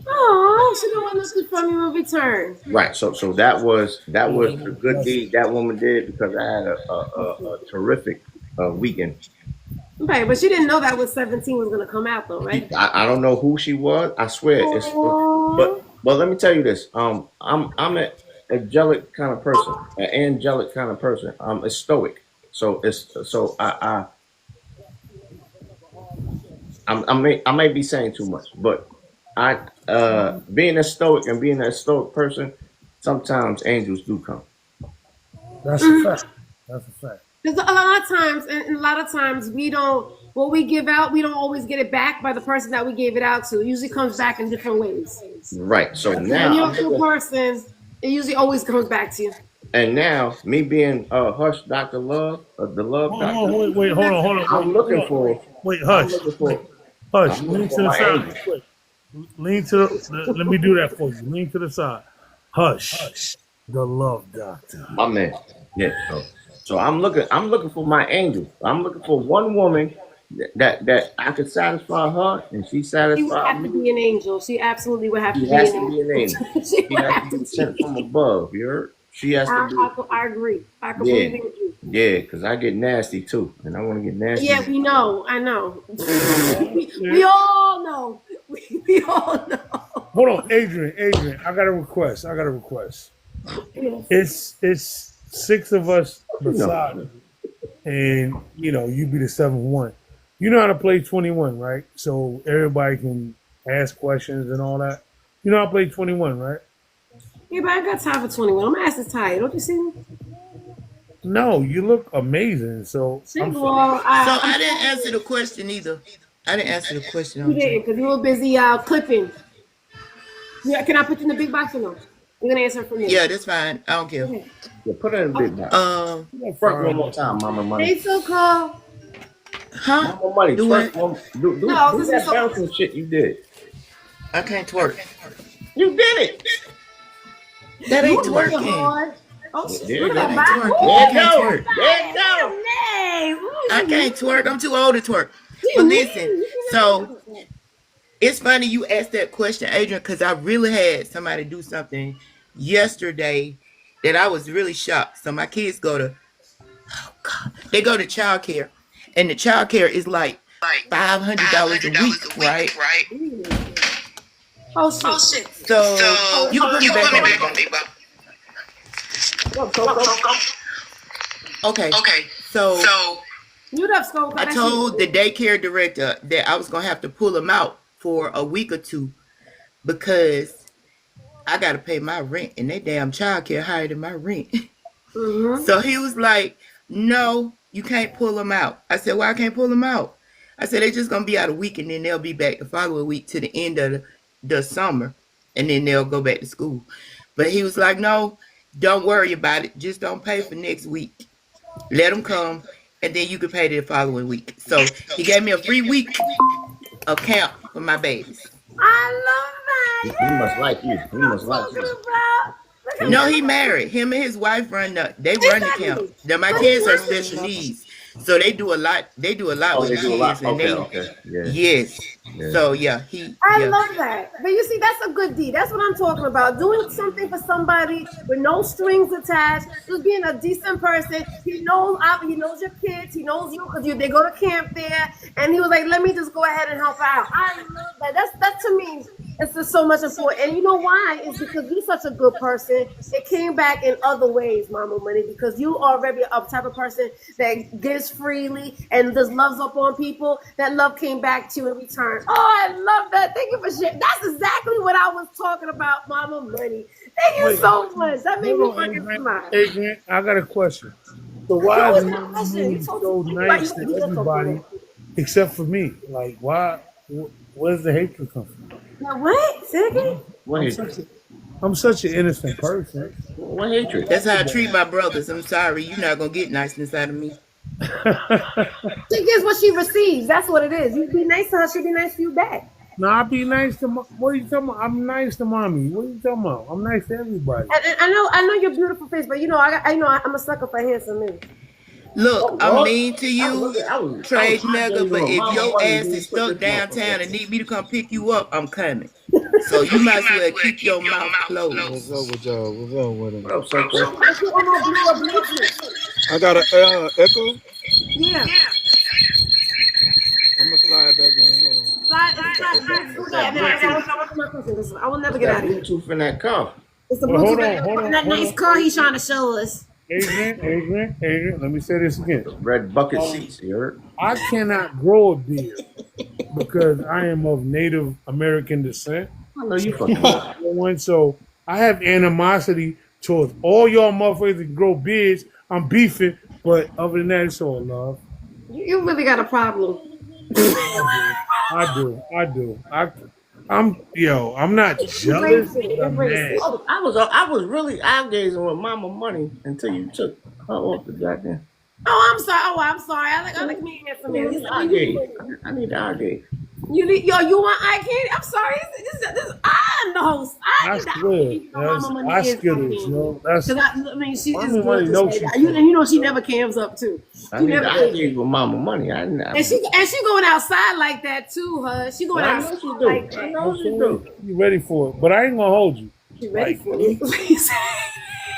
Oh, she didn't want nothing from you in return. Right. So that was a good deed that woman did, because I had a terrific weekend. Okay, but she didn't know that was 17 was gonna come out though, right? I don't know who she was. I swear. But let me tell you this. I'm an angelic kind of person, I'm a stoic. I may be saying too much, but being a stoic and being a stoic person, sometimes angels do come. That's a fact. That's a fact. Because a lot of times we don't, what we give out, we don't always get it back by the person that we gave it out to. It usually comes back in different ways. Right. So when now you're a good person, it usually always comes back to you. And now, me being Hush, Dr. Love, the Love Doctor. Wait, hold on. I'm looking for. Wait, Hush. Hush, lean to the side. Lean to the. Let me do that for you. Lean to the side. Hush, the Love Doctor. My man. Yeah. So I'm looking for my angel. I'm looking for one woman that I could satisfy her, and she satisfies me. She would have to be an angel. She absolutely would have to be an angel. She has to be sent from above. You heard? She has to be. I agree. I completely agree with you. Yeah, because I get nasty too, and I want to get nasty. Yeah, we know. I know. we all know. We all know. Hold on, Adrian. I got a request. It's 6 of us beside you, and you be the 7th one. You know how to play 21, right? So everybody can ask questions and all that. You know how to play 21, right? Yeah, but I got time for 21. I'm ass is tired. Don't you see me? No, you look amazing. So I didn't answer the question either. I didn't answer the question. You didn't, because you were busy clipping. Yeah, can I put you in the big box or no? You're gonna answer for me. Yeah, that's fine. I don't care. Okay. Yeah, put it in the big box. Front one more time, MommyMoney. Hey, so called. Huh? MommyMoney. Do that bouncing shit you did. I can't twerk. You did it. That ain't twerking. Oh, there you go. I can't twerk. I'm too old to twerk. But listen, so it's funny you asked that question, Adrian, because I really had somebody do something yesterday that I was really shocked. So my kids go to childcare, and the childcare is like $500 a week, right? Oh shit. So you can put me back on, Big Bob. Okay. So I told the daycare director that I was gonna have to pull him out for a week or two because I gotta pay my rent, and that damn childcare higher than my rent. Mm-hmm. So he was like, "No, You can't pull them out. I said, why I can't pull them out? I said, they're just going to be out a week and then they'll be back the following week to the end of the summer. And then they'll go back to school. But he was like, no, don't worry about it. Just don't pay for next week. Let them come. And then you can pay the following week. So he gave me a free week of camp for my babies. I love that. He must like you. He must like you. No, he married. Him and his wife run the camp. Now my kids are special needs, so they do a lot. They do a lot with the kids, and yes. Yeah. So yeah, I love that. But you see, that's a good deed. That's what I'm talking about. Doing something for somebody with no strings attached, just being a decent person. He knows your kids. He knows you because they go to camp there. And he was like, let me just go ahead and help out. I love that. That to me, it's just so much important. And you know why? It's because you're such a good person. It came back in other ways, Mama Money, because you already a type of person that gives freely and just loves up on people. That love came back to you in return. Oh, I love that. Thank you for sharing. That's exactly what I was talking about, Mama Money. Thank you so much. That made me fucking smile. Hey, Grant, I got a question. So why is Mama Money so nice to everybody except for me? Like, why? Where's the hatred come from? Now what? Say again? I'm such an innocent person. What hatred? That's how I treat my brothers. I'm sorry, you're not gonna get niceness out of me. She gets what she receives. That's what it is. You be nice to her, she be nice to you back. No, I'll be nice to what are you talking about? I'm nice to mommy. What are you talking about? I'm nice to everybody. I know your beautiful face, but I'm a sucker for handsome men. Look, I'm mean to you, Trade Mega, but if your ass is stuck downtown and need me to come pick you up, I'm coming. So you might as well keep your mouth closed. What's up with y'all? What's up with him? What's up, Circle? I got an echo. Yeah. I'm gonna slide back in. Hold on. I will never get out of here. Bluetooth in that car. It's the Bluetooth. That nice car he's trying to show us. Adrian, let me say this again. Red bucket seats, you heard? I cannot grow a beard because I am of Native American descent. I know you fucking So I have animosity towards all y'all motherfuckers that grow beards. I'm beefing, but other than that, it's all love. You really got a problem. I do. I'm not jealous. I'm mad. I was really eye gazing with Mama Money until you took her off the goddamn. Oh, I'm sorry. I like me handsome man. I need the eye gaze. You want eye candy? I'm sorry. I'm the host. I swear. I skittles, yo. She is. She never cams up too. I need the eye gaze with Mama Money. And she going outside like that too, huh? She going outside like that. I know she do. You ready for it? But I ain't gonna hold you. You ready for it?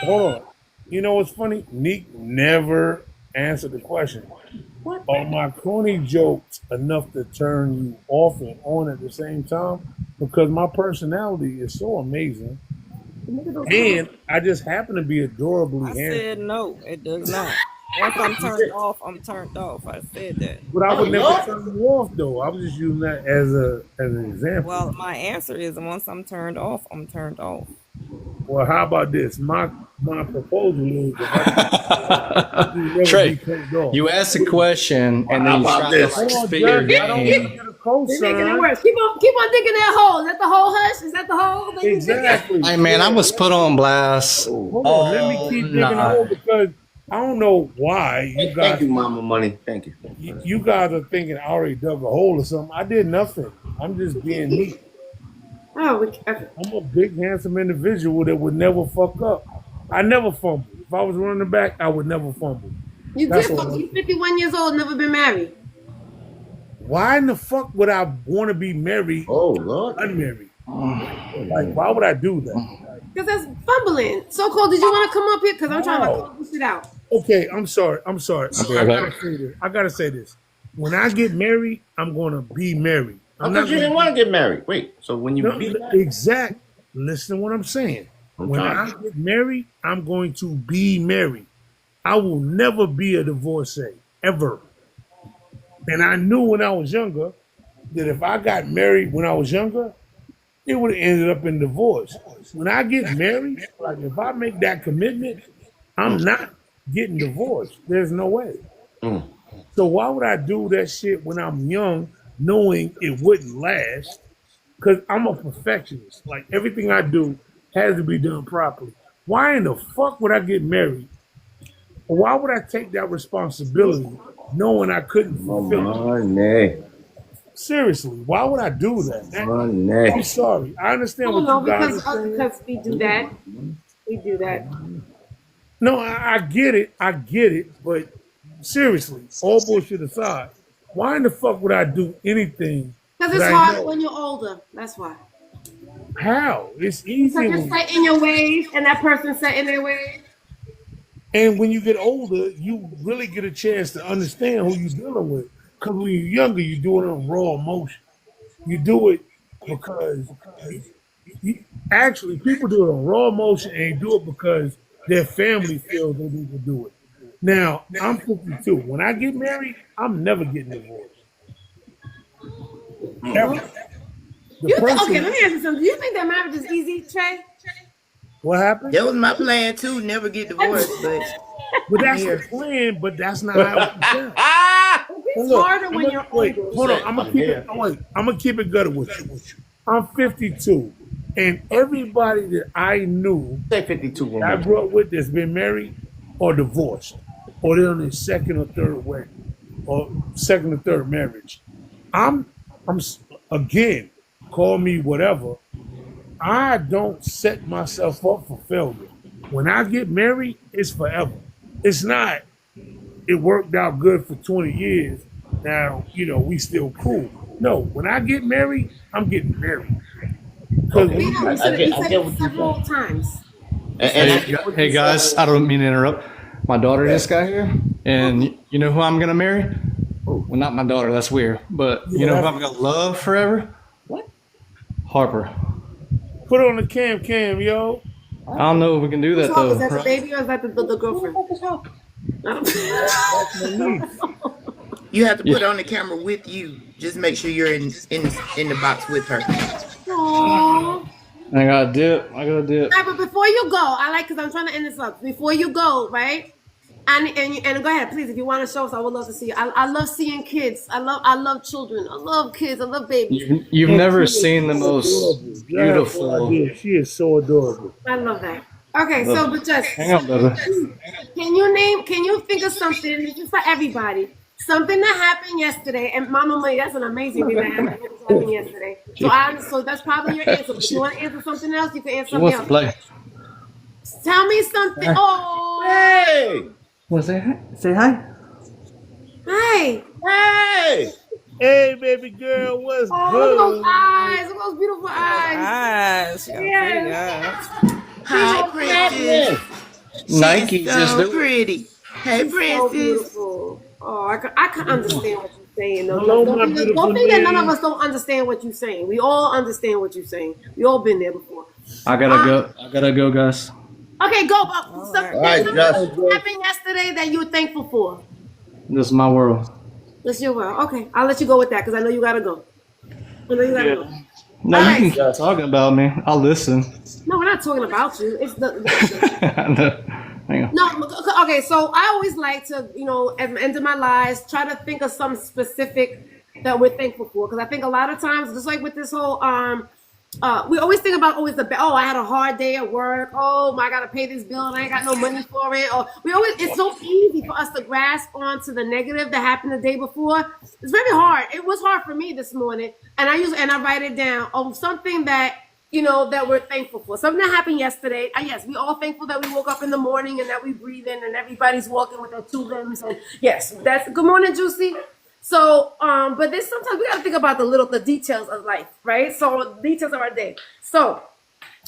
Hold on. You know what's funny? TNique never answered the question. What? Are my corny jokes enough to turn you off and on at the same time? Because my personality is so amazing. And I just happen to be adorably handsome. I said no, it does not. Once I'm turned off, I'm turned off. I said that. But I would never turn you off, though. I was just using that as an example. Well, my answer is once I'm turned off, I'm turned off. Well, how about this? My proposal is Trey, you ask a question and then you try to spit your game. They're making it worse. Keep on digging that hole. Is that the hole, Hush? Is that the hole? Exactly. Hey, man, I was put on blast. Hold on, let me keep digging the hole because I don't know why you guys. Thank you, Mama Money. Thank you. You guys are thinking I already dug a hole or something. I did nothing. I'm just being neat. Oh, I'm a big, handsome individual that would never fuck up. I never fumble. If I was running back, I would never fumble. You did. You're 51 years old, never been married. Why in the fuck would I want to be married? Oh, Lord. Unmarried. Like, why would I do that? Because that's fumbling. So, Cole, did you want to come up here? Because I'm trying to push it out. Okay, I'm sorry. I gotta say this. When I get married, I'm gonna be married. I thought you didn't want to get married. Wait, so when you exact, listen to what I'm saying. When I get married, I'm going to be married. I will never be a divorcee, ever. And I knew when I was younger that if I got married when I was younger, it would have ended up in divorce. When I get married, like if I make that commitment, I'm not getting divorced. There's no way. So why would I do that shit when I'm young, knowing it wouldn't last? Because I'm a perfectionist. Like everything I do has to be done properly. Why in the fuck would I get married? Or why would I take that responsibility knowing I couldn't fulfill it? Money. Seriously, why would I do that? Money. I'm sorry. I understand what you guys are saying. Because we do that. We do that. No, I get it. I get it. But seriously, all bullshit aside, why in the fuck would I do anything? Because it's hard when you're older. That's why. How? It's easy. Because you're set in your ways, and that person's set in their ways. And when you get older, you really get a chance to understand who you're dealing with. Because when you're younger, you do it on raw emotion. You do it because actually people do it on raw emotion, and they do it because their family feels they need to do it. Now, I'm 52. When I get married, I'm never getting divorced. Ever. Okay, let me ask you something. Do you think that marriage is easy, Trey? What happened? That was my plan too. Never get divorced, but that's the plan. But that's not how it It's harder when you're older. Hold on, I'm gonna keep it gutted with you. I'm 52, and everybody that I knew, say 52, I grew up with, that's been married or divorced, or they're on their second or third wedding, or second or third marriage. I'm again, call me whatever. I don't set myself up for failure. When I get married, it's forever. It's not, it worked out good for 20 years. Now, we still cool. No, when I get married, I'm getting married. Okay. I said it several times. Hey guys, I don't mean to interrupt. My daughter just got here, and you know who I'm gonna marry? Well, not my daughter. That's weird. But you know who I'm gonna love forever? What? Harper. Put it on the cam, yo. I don't know if we can do that though. Is that the baby or is that the girlfriend? you have to put it on the camera with you. Just make sure you're in the box with her. Aww. I gotta dip. Right, but before you go, because I'm trying to end this up. Before you go, right? And go ahead, please. If you want to show us, I would love to see you. I love seeing kids. I love children. I love kids. I love babies. You've never seen the most beautiful. She is so adorable. I love that. Okay, so but just hang on, brother. Can you think of something? This is for everybody. Something that happened yesterday, and MommyMoney, that's an amazing thing that happened yesterday. So that's probably your answer. If you want to answer something else, you can answer something else. Play. Tell me something. Oh, hey! Well, say hi. Say hi. Hi. Hey! Hey, baby girl, what's good? Look at those eyes. Look at those beautiful eyes. Yes. Hi, Princess. Nike so just do pretty. Hey, Princess. So beautiful. Oh, I can understand what you're saying. Hello, Don't think that none of us don't understand what you're saying. We all understand what you're saying. We all been there before. I gotta go, guys. Okay, go. Something happened Justin. yesterday that you were thankful for. This is my world. That's your world. Okay, I'll let you go with that because I know you gotta go. No, you can keep talking about me. I'll listen. No, we're not talking about you. It's the. Hang on. No, okay. So I always like to, at the end of my lives, try to think of something specific that we're thankful for. Because I think a lot of times, just like with this whole, we always think about I had a hard day at work. Oh, I gotta pay this bill and I ain't got no money for it. Or it's so easy for us to grasp onto the negative that happened the day before. It's very hard. It was hard for me this morning, and I write it down of something that. That we're thankful for. Something that happened yesterday. Yes, we all thankful that we woke up in the morning and that we breathe in and everybody's walking with their 2 limbs. And yes, that's good morning, Juicy. So, but there's sometimes we gotta think about the details of life, right? So details of our day. So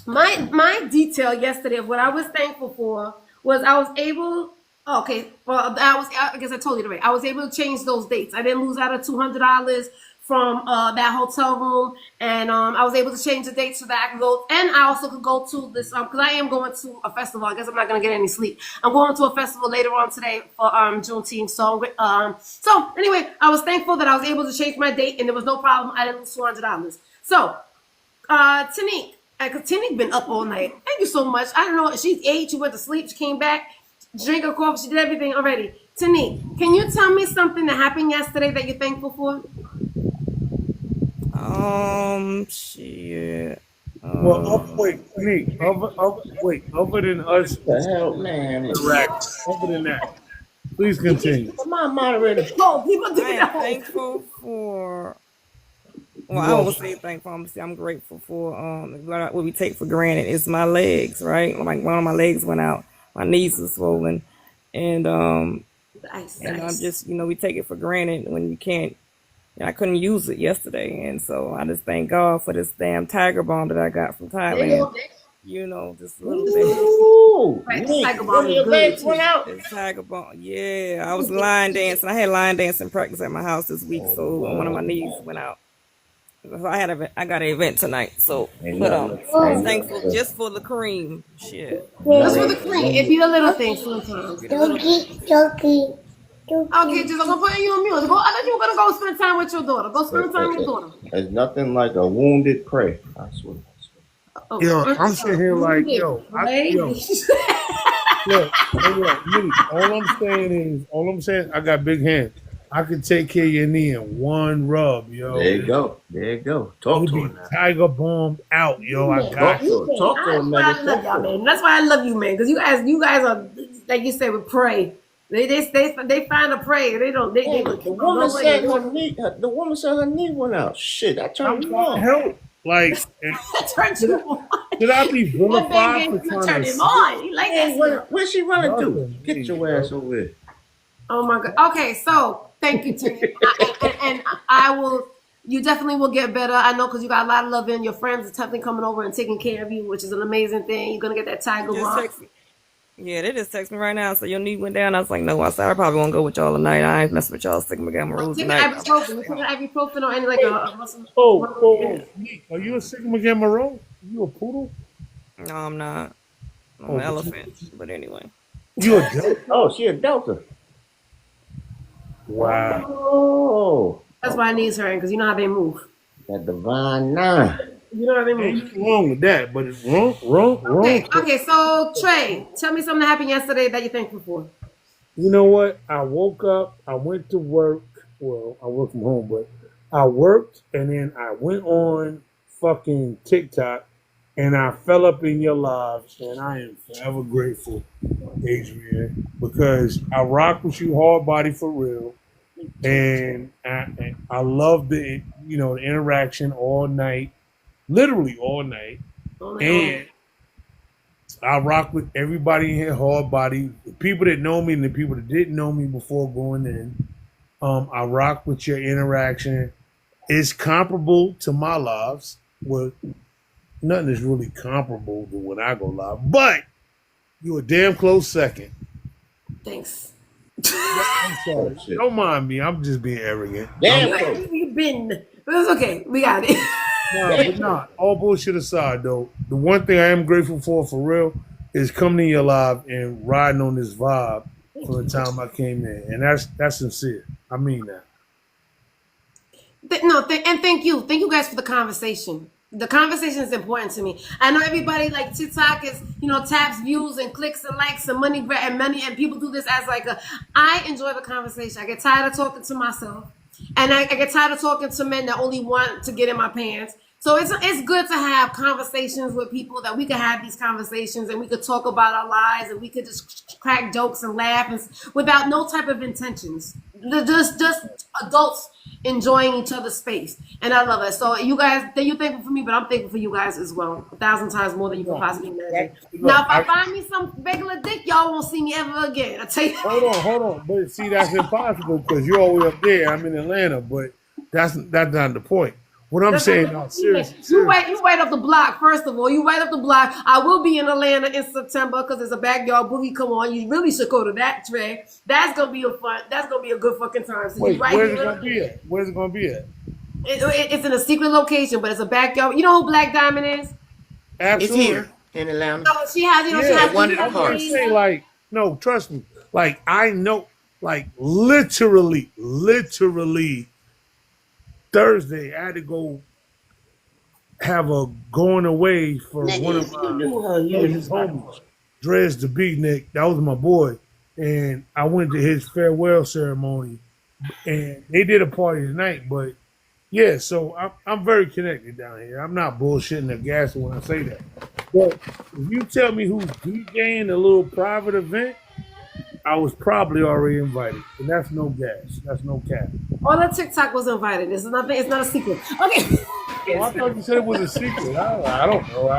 my detail yesterday of what I was thankful for was I was able. Okay, well, I guess I told you already. I was able to change those dates. I didn't lose out of $200 from that hotel room, and I was able to change the date so that I could go, and I also could go to this because I am going to a festival. I guess I'm not gonna get any sleep. I'm going to a festival later on today for Juneteenth. So anyway, I was thankful that I was able to change my date, and there was no problem. I didn't lose $200. So TNique, because TNique been up all night. Thank you so much. I don't know. She's 8. She went to sleep. She came back. drink a coffee. She did everything already. TNique, can you tell me something that happened yesterday that you're thankful for? Shit. Well, wait, Nick. Other than us, The hell, man. other than that, please continue. My moderator. No, people do I am that. thankful for. Well, I You won't say thankful. I'm gonna say I'm grateful for what we take for granted is my legs, right? Like one of my legs went out, my knees are swollen, and I'm just we take it for granted when you can't. I couldn't use it yesterday, and so I just thank God for this damn tiger balm that I got from Thailand. Just a little bit. Ooh, Nick, one of your legs went out. It's tiger balm. Yeah, I was line dancing. I had line dancing practice at my house this week, so one of my knees went out. So I got an event tonight, so I'm thankful just for the cream. Shit. Just for the cream. It be a little thing sometimes. Okay, just I'm gonna put you on mute. I thought you were gonna go spend time with your daughter. Go spend time with your daughter. There's nothing like a wounded prey. I swear. Yo, I'm sitting here like, look, all I'm saying, I got big hands. I can take care of your knee in one rub, yo. There you go. Talk to him now. Tiger bomb out, yo. I got you. Talk to him, man. I love y'all, man. That's why I love you, man. Because you guys are, like you said, with prey. They find a prey. The woman said her knee went out. Shit, I turned you on. Help. Like, turned you on. Did I be vilified for trying turn to him on? He like that. Where's she running to? Get your ass over here. Oh my God. Okay, so thank you, TNique. and I will. You definitely will get better. I know because you got a lot of love in. Your friends are definitely coming over and taking care of you, which is an amazing thing. You're gonna get that tiger bomb. Yeah, they just text me right now. So your knee went down. I was like, no, I said I probably won't go with y'all tonight. I ain't messing with y'all SneakerMike tonight. Ibuprofen. You put ibuprofen or any like Nick, are you a SneakerMike? You a poodle? No, I'm not. I'm an elephant. But anyway. You a Delta? Oh, she a Delta. Wow. Oh. That's why knees hurting because you know how they move. That divine nine. You know what I mean? Ain't nothing wrong with that, but it's wrong. Okay, so Trey, tell me something that happened yesterday that you're thankful for. You know what? I woke up, I went to work. Well, I work from home, but I worked and then I went on fucking TikTok and I fell up in your lives, and I am forever grateful, Adrian, because I rock with you hard body for real. And I love the the interaction all night. Literally all night. And I rock with everybody in here, hard body. The people that know me and the people that didn't know me before going in. I rock with your interaction. It's comparable to my lives. Well, nothing is really comparable to when I go live. But you're a damn close second. Thanks. I'm sorry. Don't mind me. I'm just being arrogant. Damn close. You've been. But it's okay. We got it. All bullshit aside, though, the one thing I am grateful for real, is coming in your live and riding on this vibe from the time I came in, and that's sincere. I mean that. And thank you guys for the conversation. The conversation is important to me. I know everybody like TikTok is, taps views and clicks and likes and money and people do this as like I enjoy the conversation. I get tired of talking to myself. And I get tired of talking to men that only want to get in my pants. So it's good to have conversations with people that we can have these conversations and we could talk about our lives and we could just crack jokes and laugh without no type of intentions. Just adults enjoying each other's space. And I love it. So you guys, you're thankful for me, but I'm thankful for you guys as well. 1,000 times more than you can possibly imagine. Now, if I find me some regular dick, y'all won't see me ever again. I tell you. Hold on. But see, that's impossible because you're all the way up there. I'm in Atlanta, but that's not the point. What I'm saying, no, seriously. You right up the block, first of all. You right up the block. I will be in Atlanta in September because there's a backyard boogie. Come on. You really should go to that, Trey. That's going to be a good fucking time. So wait, where's it going to be at? Where's it going to be at? It's in a secret location, but it's a backyard. You know who Black Diamond is? Absolutely. It's here in Atlanta. No, she has, she has one of the parts. Say no, trust me. Like, I know, like, literally, Thursday, I had to go have a going away for one of his homies. Dre's the Beatnik. That was my boy, and I went to his farewell ceremony, and they did a party tonight. But yeah, so I'm very connected down here. I'm not bullshitting or gassing when I say that. But if you tell me who's DJing a little private event, I was probably already invited, and that's no gas. That's no cap. All the TikTok was invited. It's not a secret. Okay. Oh, I thought you said it was a secret. I don't know.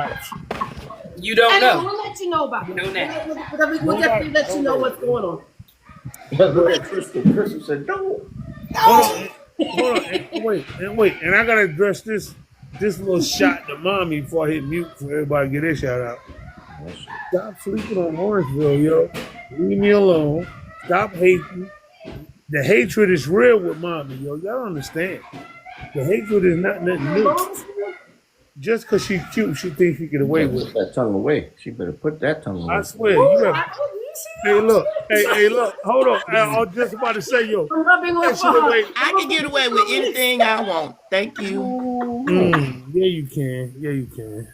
You don't And know. we'll let you know about it. No, that. We'll definitely let you know what's going on. Crystal said, no. Hold on, and wait, and I gotta address this little shot to mommy before I hit mute for everybody to get their shout out. Stop sleeping on Lawrenceville, yo. Leave me alone. Stop hating. The hatred is real with mommy, yo. Y'all don't understand. The hatred is not nothing new. Just because she's cute, she thinks she get away with it. Put that tongue away. She better put that tongue away. I swear, you have. Hey, look. Hold on. I was just about to say, yo. I can get away with anything I want. Thank you. Yeah, you can.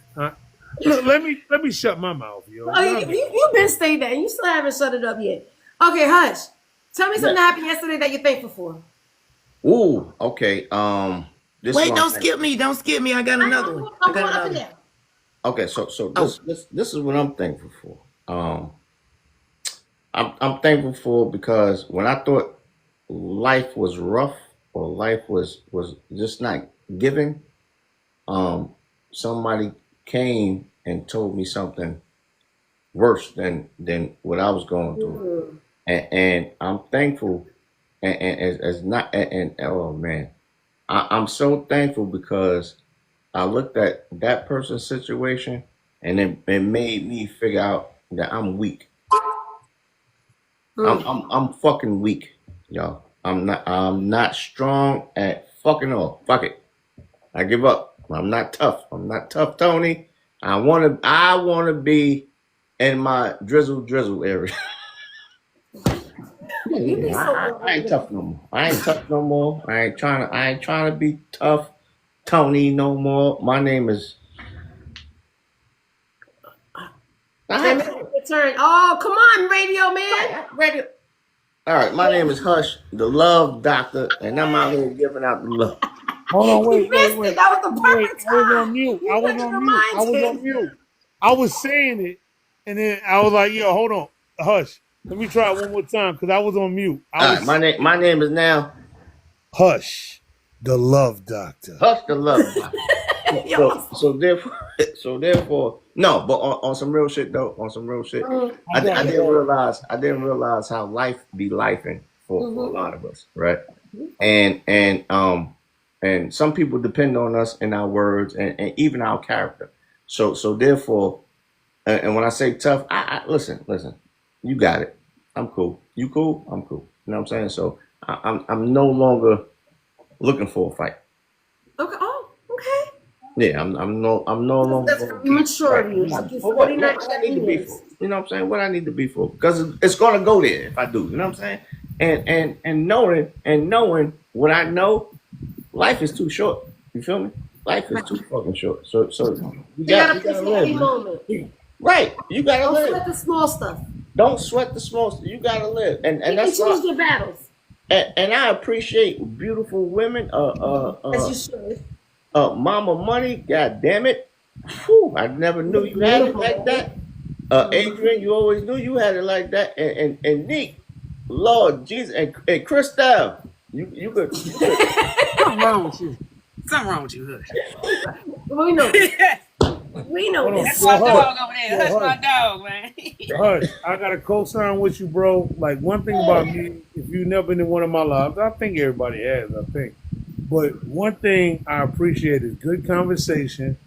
Look, let me shut my mouth, yo. You've been staying there, and you still haven't shut it up yet. Okay, Hush. Tell me something that happened yesterday that you're thankful for. Ooh, okay. Wait, don't skip me. Don't skip me. I got another one. I'm going up in there. Okay, so this is what I'm thankful for. I'm thankful for because when I thought life was rough or life was just not giving, somebody came and told me something worse than what I was going through, and I'm thankful. Oh man, I'm so thankful because I looked at that person's situation and it made me figure out that I'm weak. I'm fucking weak, y'all. I'm not strong at fucking all. Fuck it. I give up. I'm not tough. I'm not tough, Tony. I wanna be in my drizzle area. I ain't tough no more. I ain't trying to be tough, Tony, no more. My name is. Return. Oh, come on, radio man. Radio. All right, my name is Hush, the Love Doctor, and I'm out here giving out the love. Hold on, wait. That was the perfect time. I was on mute. I was saying it, and then I was like, "Yo, hold on, Hush. Let me try it one more time because I was on mute." My name is now Hush, the Love Doctor. Hush, the Love Doctor. So therefore, no. But on some real shit though, I didn't realize how life be lifing for a lot of us, right? And some people depend on us and our words and even our character. So therefore, and when I say tough, I listen. You got it. I'm cool. You cool? I'm cool. You know what I'm saying? So I'm no longer looking for a fight. Okay. Oh, okay. Yeah, I'm no longer. That's maturity. What I need to be for? You know what I'm saying? What I need to be for? Because it's gonna go there if I do. You know what I'm saying? And knowing what I know, life is too short. You feel me? Life is too fucking short. So you gotta live. Moment. Right. You gotta live. Don't sweat the small stuff. Don't sweat the small stuff. You gotta live. And that's choose your battles. And I appreciate beautiful women. As you should. MommyMoney, god damn it. Whew, I never knew you had it like that. Adrian, you always knew you had it like that. And TNique, Lord Jesus, and Christelle, you could. Something wrong with you. Something wrong with you, Hush. We know. We know this. That's my dog over there. That's my dog, man. Hush, I got to co-sign with you, bro. Like, one thing about me, if you've never been in one of my lives, I think everybody has, But one thing I appreciate is good conversation,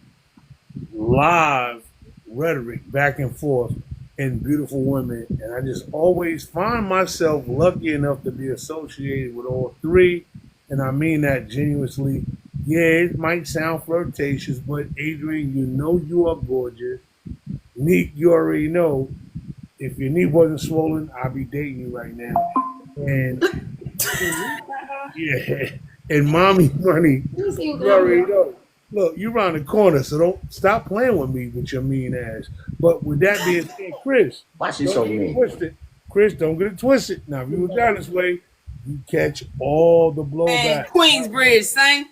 live rhetoric back and forth, and beautiful women. And I just always find myself lucky enough to be associated with all three. And I mean that genuinely. Yeah, it might sound flirtatious, but Adrian, you know you are gorgeous. TNique, you already know. If your knee wasn't swollen, I'd be dating you right now. And yeah. And MommyMoney, you already know. look, you round the corner, so don't stop playing with me with your mean ass. But with that being said, Chris, Why she don't so get it mean? twisted. Chris, don't get it twisted. Now, if you was down this way, you catch all the Man, blowback. Queensbridge, son.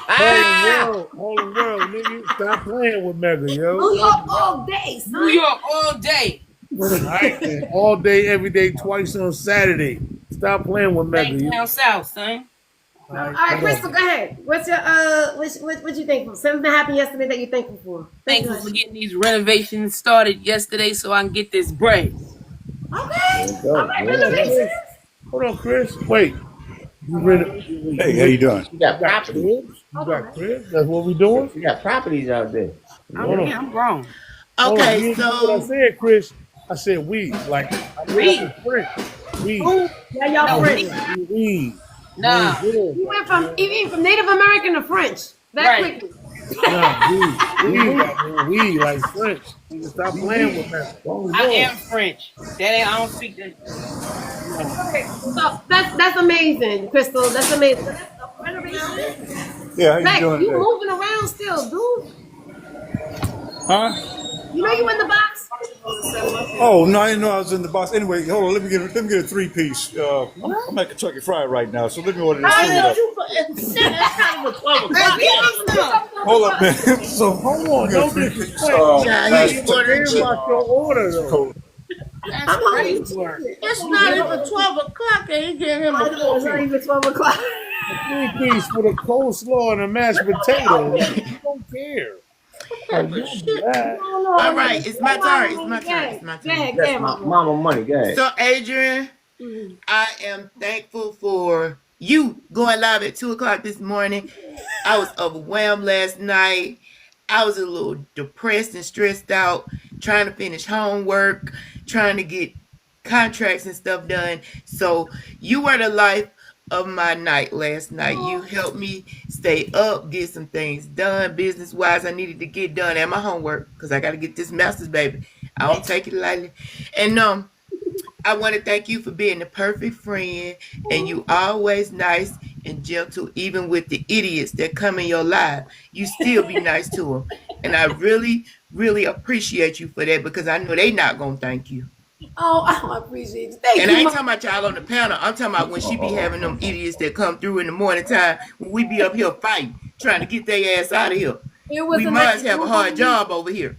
Harlem World, nigga. Stop playing with Mega, yo. New York all day, son. New York all day. All right, man. All day, every day, twice on Saturday. Stop playing with Mega. Bank down south, son. All All right, Crystal, go ahead. What's your what you thankful for? Something that happened yesterday that you thankful for? Thankful for getting these renovations started yesterday so I can get this bread. Okay. Hold on, Chris. Wait. Hey, how you doing? You got properties. You got cribs? That's what we doing? You got properties out there. I'm grown. Okay, Hold on. What I said, Chris, I said we. Like, We. We. Yeah, y'all French. We. Nah. He went from Native American to French that quickly. Nah, we like French. You can stop playing with that. I am French. I don't speak that. Okay, so that's amazing, Crystal. That's amazing. Yeah, how you Max, doing you today? moving around still, dude. Huh? You know you in the box? Oh no, I didn't know I was in the box. Anyway, hold on. Let me get a 3-piece. I'm at Kentucky Fried right now, so let me order this food up. Hold up, man. So hold on, don't disrespect. About your order though. I'm hungry. It's not even 12 o'clock and you get him a It's not even 12 o'clock. A 3-piece with a coleslaw and a mashed potato. You don't care. All right, it's my turn. It's my turn. It's my turn. Yes, mama money, go ahead. So, Adrian, I am thankful for you going live at 2 o'clock this morning. I was overwhelmed last night. I was a little depressed and stressed out, trying to finish homework, trying to get contracts and stuff done. So you were the life of my night last night. You helped me stay up, get some things done business-wise I needed to get done, and my homework, because I got to get this master's, baby. I don't take it lightly. And I want to thank you for being the perfect friend, and you always nice and gentle, even with the idiots that come in your life. You still be nice to them. And I really, really appreciate you for that, because I know they not going to thank you. Oh, I appreciate it. Thank you. And I ain't talking about y'all on the panel. I'm talking about when she be having them idiots that come through in the morning time, when we be up here fighting, trying to get their ass out of here. We must have a hard job over here.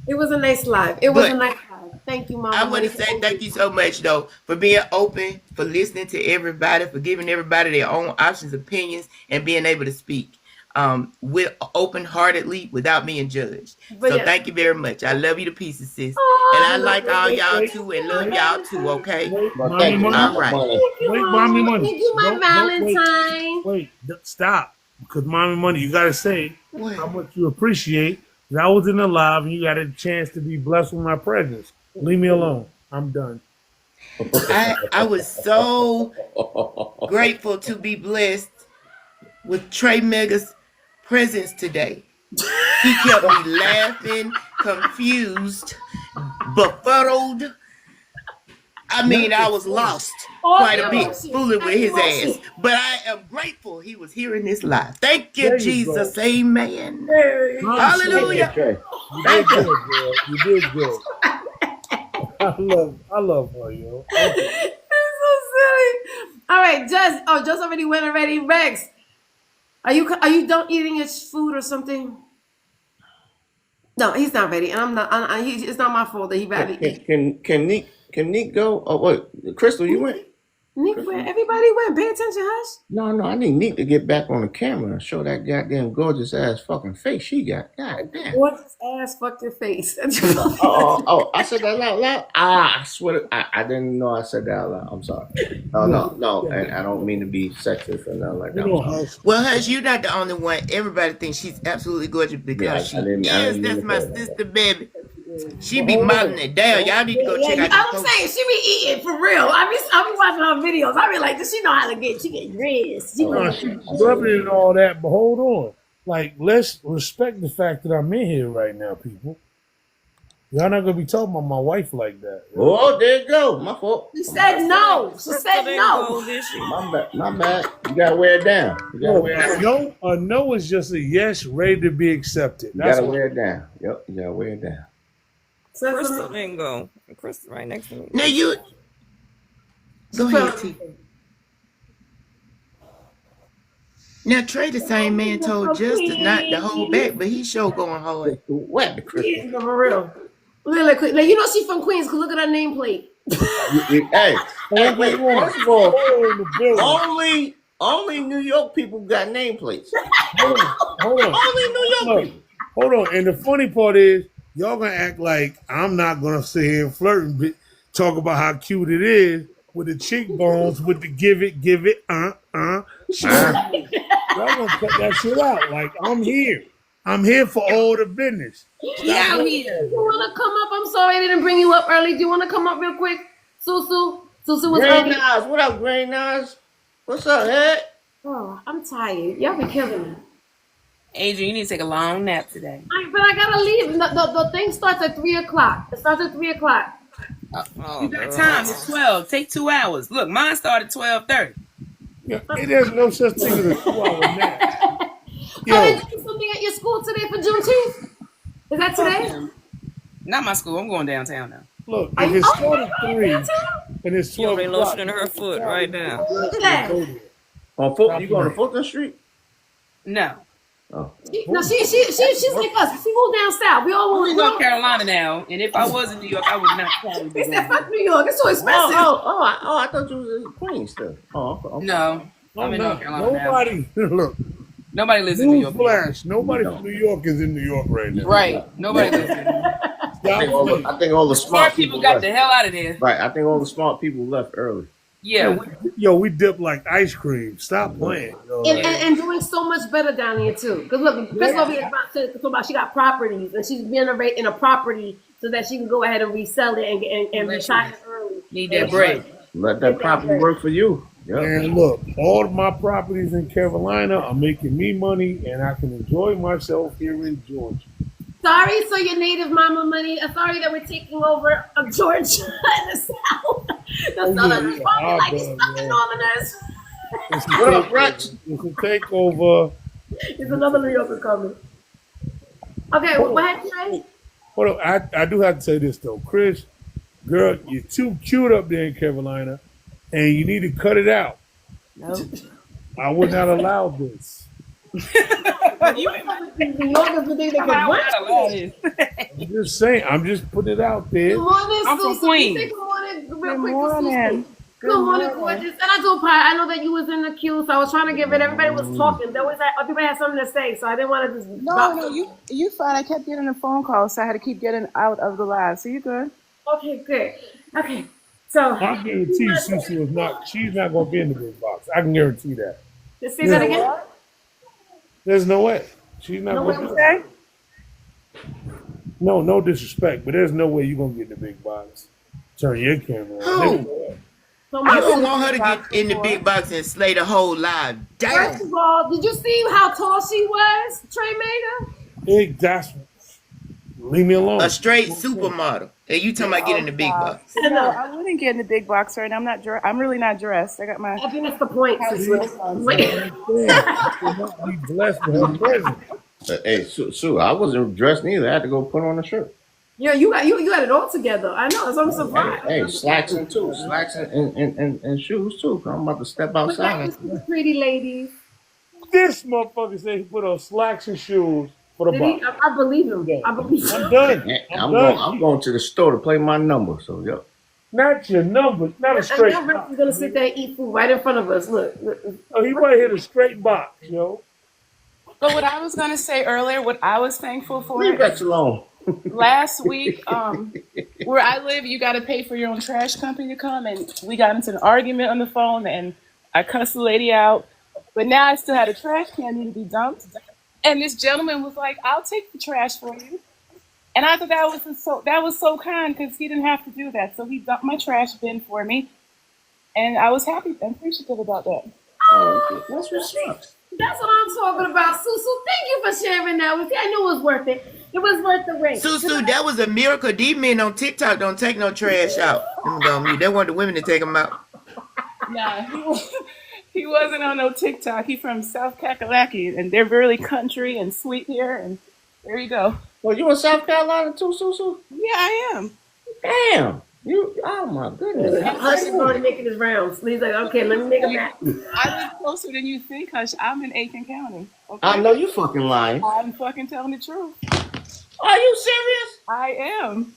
It was a nice live. It was a nice live. Thank you, Mama. I want to say thank you so much, though, for being open, for listening to everybody, for giving everybody their own options, opinions, and being able to speak with open-heartedly without being judged. Thank you very much. I love you to pieces, sis. And I like all y'all, too, and love y'all, too, okay? All right. Wait, Mommy Money. Thank you, my Valentine. Wait, stop. Because Mommy Money, you got to say how much you appreciate that I was in the live and you got a chance to be blessed with my presence. Leave me alone. I'm done. I was so grateful to be blessed with Trey Mega's presence today. He kept me laughing, confused, befuddled. I mean, I was lost quite a bit, fooling with his ass. But I am grateful he was here in this live. Thank you, Jesus. Amen. Hallelujah. You did good, girl. You did good. I love her, yo. It's so silly. All right, Just already went already. Rex, are you done eating your food or something? No, he's not ready, and I'm not. It's not my fault that he rather eat. Can Nick go? Oh wait, Crystal, you went? Nick went. Everybody went. Pay attention, Hush. No, I need Nick to get back on the camera and show that goddamn gorgeous ass fucking face she got. God damn. Gorgeous ass fucking face. Oh, I said that out loud. I swear, I didn't know I said that out loud. I'm sorry. No, and I don't mean to be sexist or nothing like that. Well, Hush, you're not the only one. Everybody thinks she's absolutely gorgeous because she is. That's my sister, baby. She be modeling it down. Y'all need to go check out. I'm saying she be eating for real. I be watching her videos. I be like, does she know how to get? She get dressed. She's loving and all that, but hold on. Like, let's respect the fact that I'm in here right now, people. Y'all not gonna be talking about my wife like that. Oh, there you go. My fault. She said no. She said no. My bad. You gotta wear it down. You gotta wear it down. A no is just a yes, ready to be accepted. You gotta wear it down. Yep, you gotta wear it down. Crystal didn't go. Crystal right next to me. Now you go ahead, T. Now Trey, the same man told Justice not to hold back, but he sure going hard. What the Crystal? Yeah, for real. Really quick. Now you know she's from Queens. Cause look at her nameplate. Hey, wait. First of all, only New York people got nameplates. Hold on. Only New York people. Hold on. And the funny part is, y'all gonna act like I'm not gonna sit here and flirt and talk about how cute it is with the cheekbones, with the give it. Y'all gonna cut that shit out. Like, I'm here. I'm here for all the business. Yeah, you wanna come up? I'm sorry I didn't bring you up early. Do you wanna come up real quick? Susu was Green Nas, what up, Green Nas? What's up, Ed? Oh, I'm tired. Y'all be killing me. Adrian, you need to take a long nap today. But I gotta leave. The thing starts at 3:00. It starts at 3:00. You got time. It's 12. Take 2 hours. Look, mine started 12:30. Yeah, there's no such thing as a 2-hour nap. Are they doing something at your school today for Juneteenth? Is that today? Not my school. I'm going downtown now. Look, if it started 3 and it's 12 She lotion in her foot right now. On Fulton, you going to Fulton Street? No. Oh. She's like us. She moved down south. We all I'm in North Carolina now, and if I was in New York, I would not probably be. They said, "Fuck New York. It's so expensive." I thought you was in Queens still. Oh, okay. No, I'm in North Carolina Nobody, now. Look. Nobody lives in New York. Flash. Nobody from New York is in New York right now. Right. Nobody lives in New York. I think all the smart people got the hell out of there. Right. I think all the smart people left early. Yeah. We dip like ice cream. Stop playing. And doing so much better down here too. Because look, Chris over here about she got properties and she's generating a property so that she can go ahead and resell it and retire early. Need that bread. Let that property work for you. Yep. And look, all of my properties in Carolina are making me money, and I can enjoy myself here in Georgia. Sorry, so your native MommyMoney. Sorry that we're taking over Georgia and the South. The Southerners probably like these fucking Northerners. What up, Rex? It's a takeover. There's another New Yorker coming. Okay, what happened, Trey? Hold on, I do have to say this though, Chris. Girl, you're too cute up there in Carolina, and you need to cut it out. No. I would not allow this. New Yorkers would think they can win. I'm just saying. I'm just putting it out there. Good morning, I'm from Queens. Good morning, real quick. Good morning, gorgeous. And I do, I know that you was in the queue, so I was trying to get rid. Everybody was talking. Everybody had something to say, so I didn't want to just. No, you fine. I kept getting a phone call, so I had to keep getting out of the live. So you good? Okay, good. Okay, so I guarantee Susie is not. She's not going to be in the big box. I can guarantee that. Just say that again. There's no way. She's not going to. No disrespect, but there's no way you're going to get in the big box. Turn your camera on. I don't want her to get in the big box and slay the whole live. Damn. First of all, did you see how tall she was, Trey Maida? Leave me alone. A straight supermodel. And you talking about getting in the big box. No, I wouldn't get in the big box right now. I'm really not dressed. I got my. I think that's the point. Be blessed with her presence. Hey, Sue, I wasn't dressed neither. I had to go put on a shirt. Yeah, you got it all together. I know, so I'm surprised. Hey, slacks and shoes too. I'm about to step outside. Pretty ladies. This motherfucker said he put on slacks and shoes for the box. I believe him. I believe him. I'm done. I'm going to the store to play my number. So yep. Not your number, not a straight. And Rick's gonna sit there and eat food right in front of us. Look. Oh, he might hit a straight box, yo. But what I was gonna say earlier, what I was thankful for. Leave that alone. Last week, where I live, you got to pay for your own trash company to come, and we got into an argument on the phone, and I cussed the lady out. But now I still had a trash can need to be dumped, and this gentleman was like, "I'll take the trash for you," and I thought that was so kind because he didn't have to do that, so he dumped my trash bin for me, and I was happy and appreciative about that. Oh, that's what's up. That's what I'm talking about, Susu. Thank you for sharing that with me. I knew it was worth it. It was worth the wait. Susu, that was a miracle. These men on TikTok don't take no trash out. They want the women to take them out. Nah, he wasn't on no TikTok. He from South Kakalaki, and they're really country and sweet here. And there you go. Well, you in South Carolina too, Susu? Yeah, I am. Damn. Oh my goodness. Hush is already making his rounds. He's like, okay, let me make a map. I live closer than you think, Hush. I'm in Aiken County. Okay? I know you fucking lying. I'm fucking telling the truth. Are you serious? I am.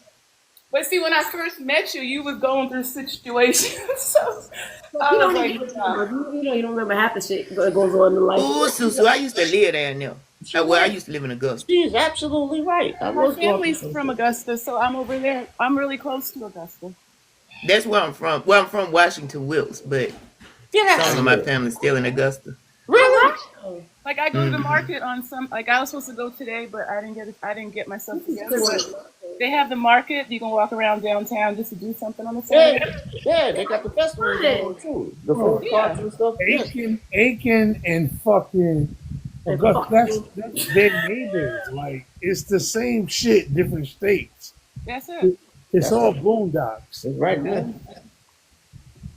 But see, when I first met you, you was going through situations. So I was like, you don't remember half the shit that goes on in life. Ooh, Susu, I used to live down there. Well, I used to live in Augusta. She's absolutely right. My family's from Augusta, so I'm over there. I'm really close to Augusta. That's where I'm from. Well, I'm from Washington Wilkes, but some of my family's still in Augusta. Really? Like I go to the market on some. Like I was supposed to go today, but I didn't get myself together. But they have the market. You can walk around downtown just to do something on the side. Yeah, they got the festival going too. The food carts and stuff. Aiken and fucking Augusta, that's their neighbors. Like, it's the same shit, different states. That's it. It's all boondocks. It's right there.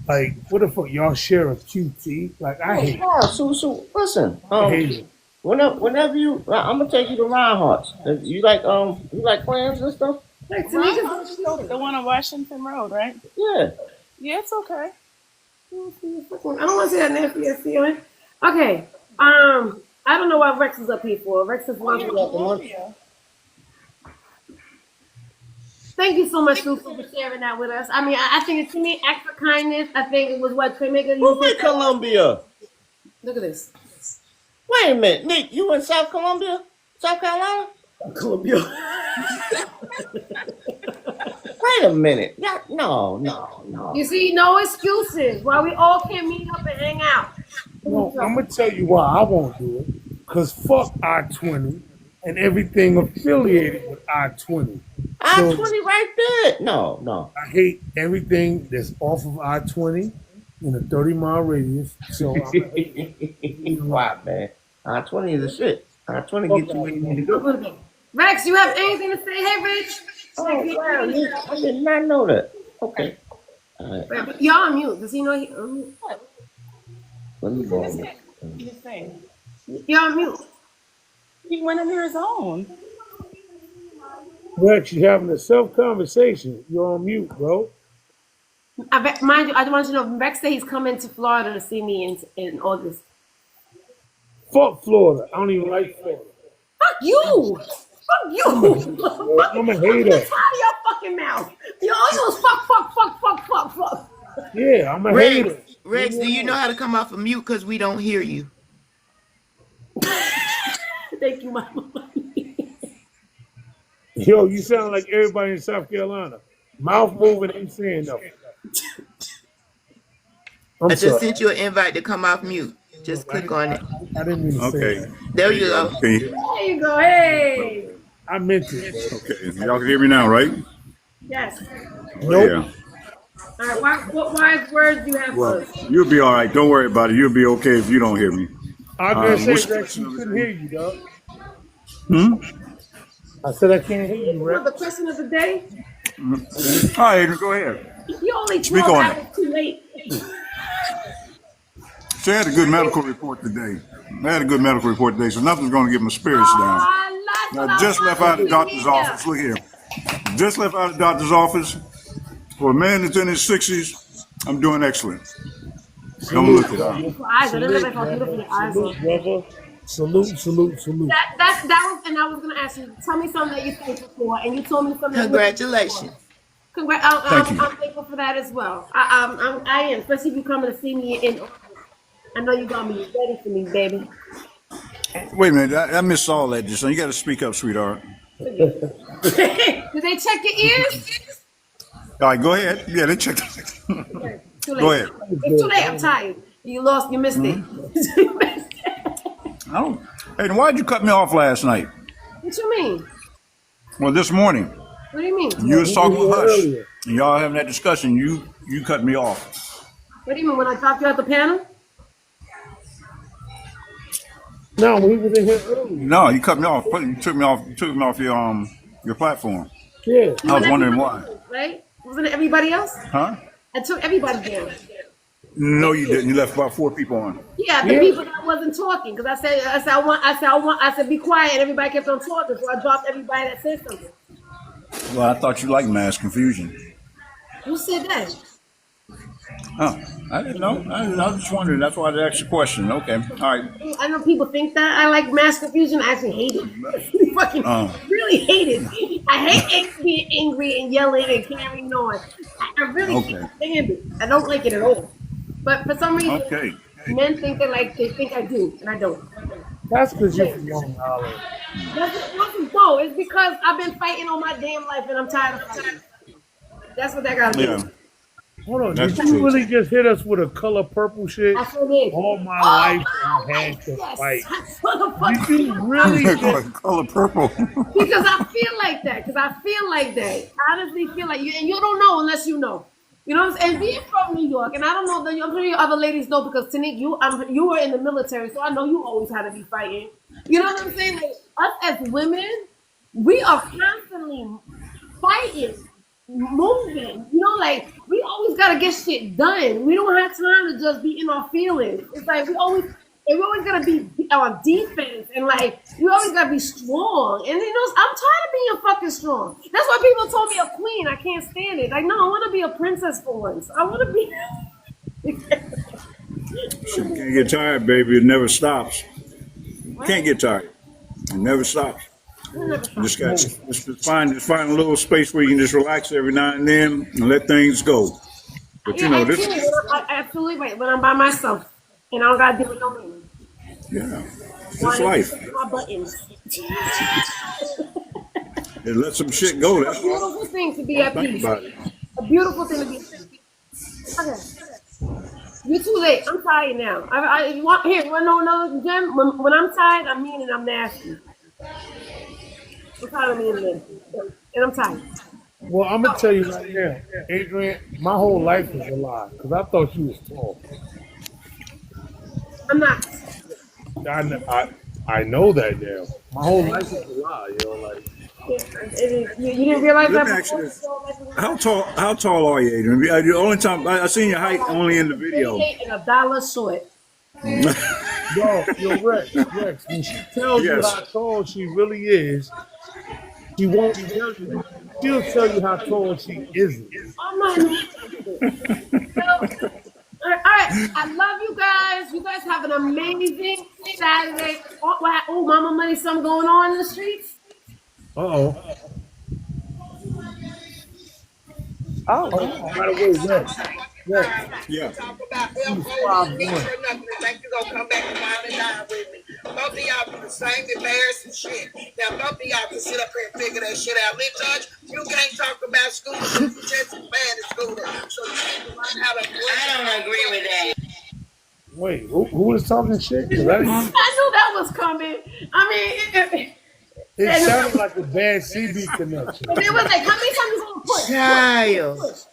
Like, what the fuck? Y'all share a QT? Like, I hate it. So listen. I hate it. Whenever you, I'm gonna take you to Reinhardt's. You like clams and stuff? Like the one on Washington Road, right? Yeah. Yeah, it's okay. I don't want to say that nasty ass feeling. Okay. I don't know why Rex is up here for. Rex is one. Thank you so much, Susu, for sharing that with us. I mean, I think it's to me acts of kindness. I think it was what TNique. Who in Columbia? Look at this. Wait a minute, Nick. You in South Columbia, South Carolina? Columbia. Wait a minute. No. You see, no excuses. Why we all can't meet up and hang out. Well, I'm gonna tell you why I won't do it. Cause fuck I-20 and everything affiliated with I-20. I-20 right there. No. I hate everything that's off of I-20 in a 30-mile radius. So I'm why, man? I-20 is a shit. I-20 get you where you need to go. Rex, you have anything to say? Hey, Rich. Oh, wow. I did not know that. Okay. All right. Y'all on mute. Does he know he on mute? Let me go. You're on mute. He went in there his own. Rex, you're having a self-conversation. You're on mute, bro. Mind you, I want you to know, Rex said he's coming to Florida to see me in August. Fuck Florida. I don't even like Florida. Fuck you. Fuck you. I'm a hater. Out of your fucking mouth. You always fuck. Yeah, I'm a Rex, hater. Rex, do you know how to come off of mute? Because we don't hear you. Thank you, Mama. Yo, you sound like everybody in South Carolina. Mouth moving, ain't saying nothing. I just sent you an invite to come off mute. Just click on it. I didn't mean to say that. There you go. Okay. There you go. Hey. I meant it. Okay, y'all can hear me now, right? Yes. Nope. Yeah. All right. What wise words do you have for us? You'll be all right. Don't worry about it. You'll be okay if you don't hear me. I'm gonna say, Rex, you couldn't hear you, dog. I said I can't hear you, Rex. The question of the day. All right, Adrian, go ahead. You only Speak 12 on hours too late. She had a good medical report today. So nothing's going to get my spirits down. I just left out of the doctor's office. Look here. Just left out of the doctor's office. For a man that's in his 60s, I'm doing excellent. Don't look it up. Salute. That was, and I was gonna ask you. Tell me something that you're thankful for, and you told me something. Congratulations. I'm Thank you. thankful for that as well. I am, especially if you coming to see me in. I know you're gonna be ready for me, baby. Wait a minute. I missed all that just now. You got to speak up, sweetheart. Did they check your ears? All right, go ahead. Yeah, they checked. Too late. Go ahead. It's too late. I'm tired. You missed it. Oh, hey, then why'd you cut me off last night? What you mean? Well, this morning. What do you mean? You was talking with Hush, and y'all having that discussion. You cut me off. What do you mean when I dropped you out the panel? No, he was in here earlier. No, you cut me off. You took me off. You took me off your platform. Yeah. I was wondering why. Right? Wasn't it everybody else? Huh? I took everybody down. No, you didn't. You left about 4 people on. Yeah, the people that wasn't talking because I said be quiet, and everybody kept on talking, so I dropped everybody that said something. Well, I thought you liked mass confusion. Who said that? Oh, I didn't know. I was just wondering. That's why I asked the question. Okay, all right. I know people think that I like mass confusion. I actually hate it. Fucking really hate it. I hate being angry and yelling and carrying on. I really can't stand it. I don't like it at all. But for some reason, men think that they think I do, and I don't. That's because you're from Long Island. No, it's because I've been fighting all my damn life, and I'm tired of fighting. That's what that got to do. Hold on, did you really just hit us with a color purple shit? I sure did. All my life I had to fight. Did you really color purple? Because I feel like that. I honestly feel like you, and you don't know unless you know. You know what I'm saying? And being from New York, and I don't know that I'm pretty other ladies know because TNique, you were in the military, so I know you always had to be fighting. You know what I'm saying? Like, us as women, we are constantly fighting, moving. You know, like we always gotta get shit done. We don't have time to just be in our feelings. It's like we always gotta be on defense, and like we always gotta be strong. And you know, I'm tired of being fucking strong. That's why people told me a queen. I can't stand it. Like, no, I want to be a princess for once. I want to be. Shit, you can't get tired, baby. It never stops. You can't get tired. It never stops. You just got just find a little space where you can just relax every now and then and let things go. But you know, this. Absolutely right. When I'm by myself and I don't gotta deal with no man. Yeah, it's life. My buttons. And let some shit go. That's a beautiful thing to be at peace. A beautiful thing to be at peace. Okay. You're too late. I'm tired now. You want to know another gem? When I'm tired, I'm mean and I'm nasty. I'm tired of mean and nasty. And I'm tired. Well, I'm going to tell you right now, Adrian, my whole life is a lie because I thought you was tall. I'm not. I know that now. My whole life is a lie, like. You didn't realize that before? How tall are you, Adrian? The only time I seen your height only in the video. And $1 short. Yo, Rex, when she tells you how tall she really is, she won't tell you. She'll tell you how tall she isn't. I'm not. All right, I love you guys. You guys have an amazing Saturday. Oh, Mama Money, something going on in the streets? Oh. By the way, Rex. Yeah. Talk about FOE, think you're going to come back and wine and dine with me. Both of y'all do the same embarrassing shit. Now, both of y'all can sit up here and figure that shit out. Lit Judge, you can't talk about school shit. You're just as bad as school. So you need to learn how to... I don't agree with that. Wait, who is talking shit? I knew that was coming. I mean... It sounded like a bad CB connection. And it was like, how many times you going to push? Child.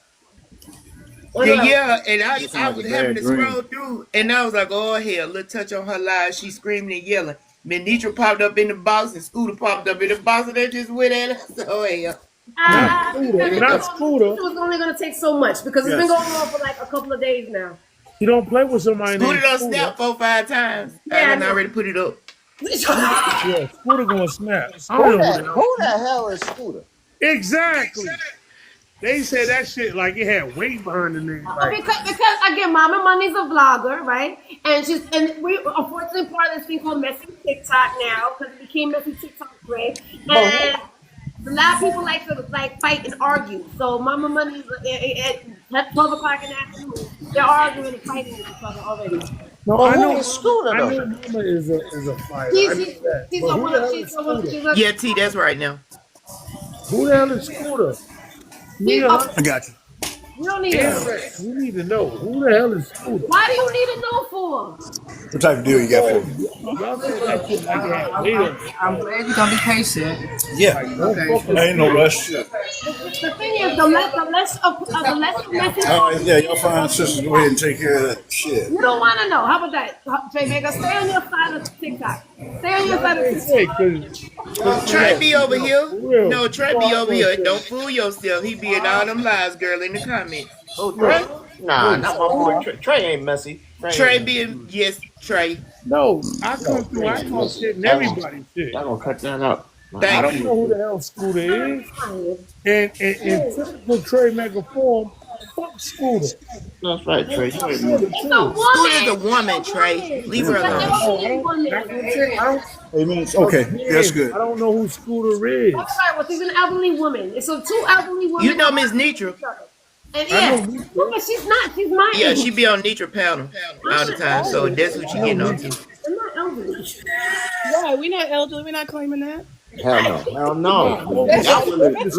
Yeah, and I was having to scroll through, and I was like, oh, hell, little touch on her live. She's screaming and yelling. Minitra popped up in the box, and Scooter popped up in the box, and they just went at her. So, hell. Not Scooter. It was only going to take so much, because it's been going on for like a couple of days now. You don't play with somebody Scooter done snapped 4 or 5 times. Yeah, I already put it up. Yeah, Scooter gonna snap. Who the hell is Scooter? Exactly. They said that shit like it had weight behind the name. Like, because again, MommyMoney's a vlogger, right? And we unfortunately part of this thing called Messy TikTok now because it became Messy TikTok, right? And a lot of people like to fight and argue. So MommyMoney at 12 o'clock in the afternoon, they're arguing and fighting with each other already. No, I know Scooter. I know Mama is a fighter. Yeah, T, that's right now. Who the hell is Scooter? I got you. You don't need to know. You need to know. Who the hell is Scooter? Why do you need to know for? What type of deal you got for me? I'm glad you're gonna be patient. Yeah. Okay. Ain't no rush. The thing is, the less message. All right, yeah, y'all fine sisters, go ahead and take care of that shit. You don't want to know. How about that? Jamaica, stay on your side of TikTok. Stay on your side of the Say, Trey be over here. real. No, Trey be over here. Don't fool yourself. He be in all them lies, girl, in the comments. Oh, Trey? Nah, not my boy. Trey ain't messy. Trey being yes, Trey. No, I come through. I talk shit and everybody shit. Y'all gonna cut that out. I don't know who the hell Scooter is. And in typical Trey Mega form, fuck Scooter. That's right, Trey. Scooter's a woman, Trey. Leave her alone. Hey, man, okay, that's good. I don't know who Scooter is. That's right. Well, she's an elderly woman. It's so two elderly women. You know Miss Nitra. And yeah, she's not. She's my Yeah, age. she be on Nitra panel all the time, so that's who she getting on to. I'm not elderly. Right, we're not elderly. We're not claiming that. Hell no. Hell no.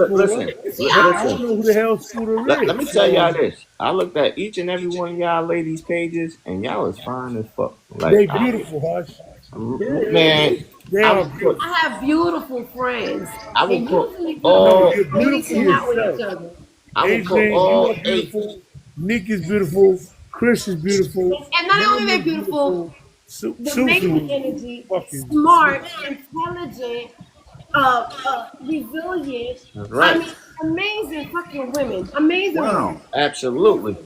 Listen. I don't know who the hell Scooter is. Let me tell y'all this. I looked at each and every one of y'all ladies' pages, and y'all is fine as fuck. Like, they beautiful, Hush. Man, I have beautiful friends. I will put you're beautiful yourself. Adrian, you are beautiful. Nick is beautiful. Chris is beautiful. And not only they're beautiful, the making energy, smart, intelligent, resilient. Right. I mean, amazing fucking women. Amazing women. Absolutely.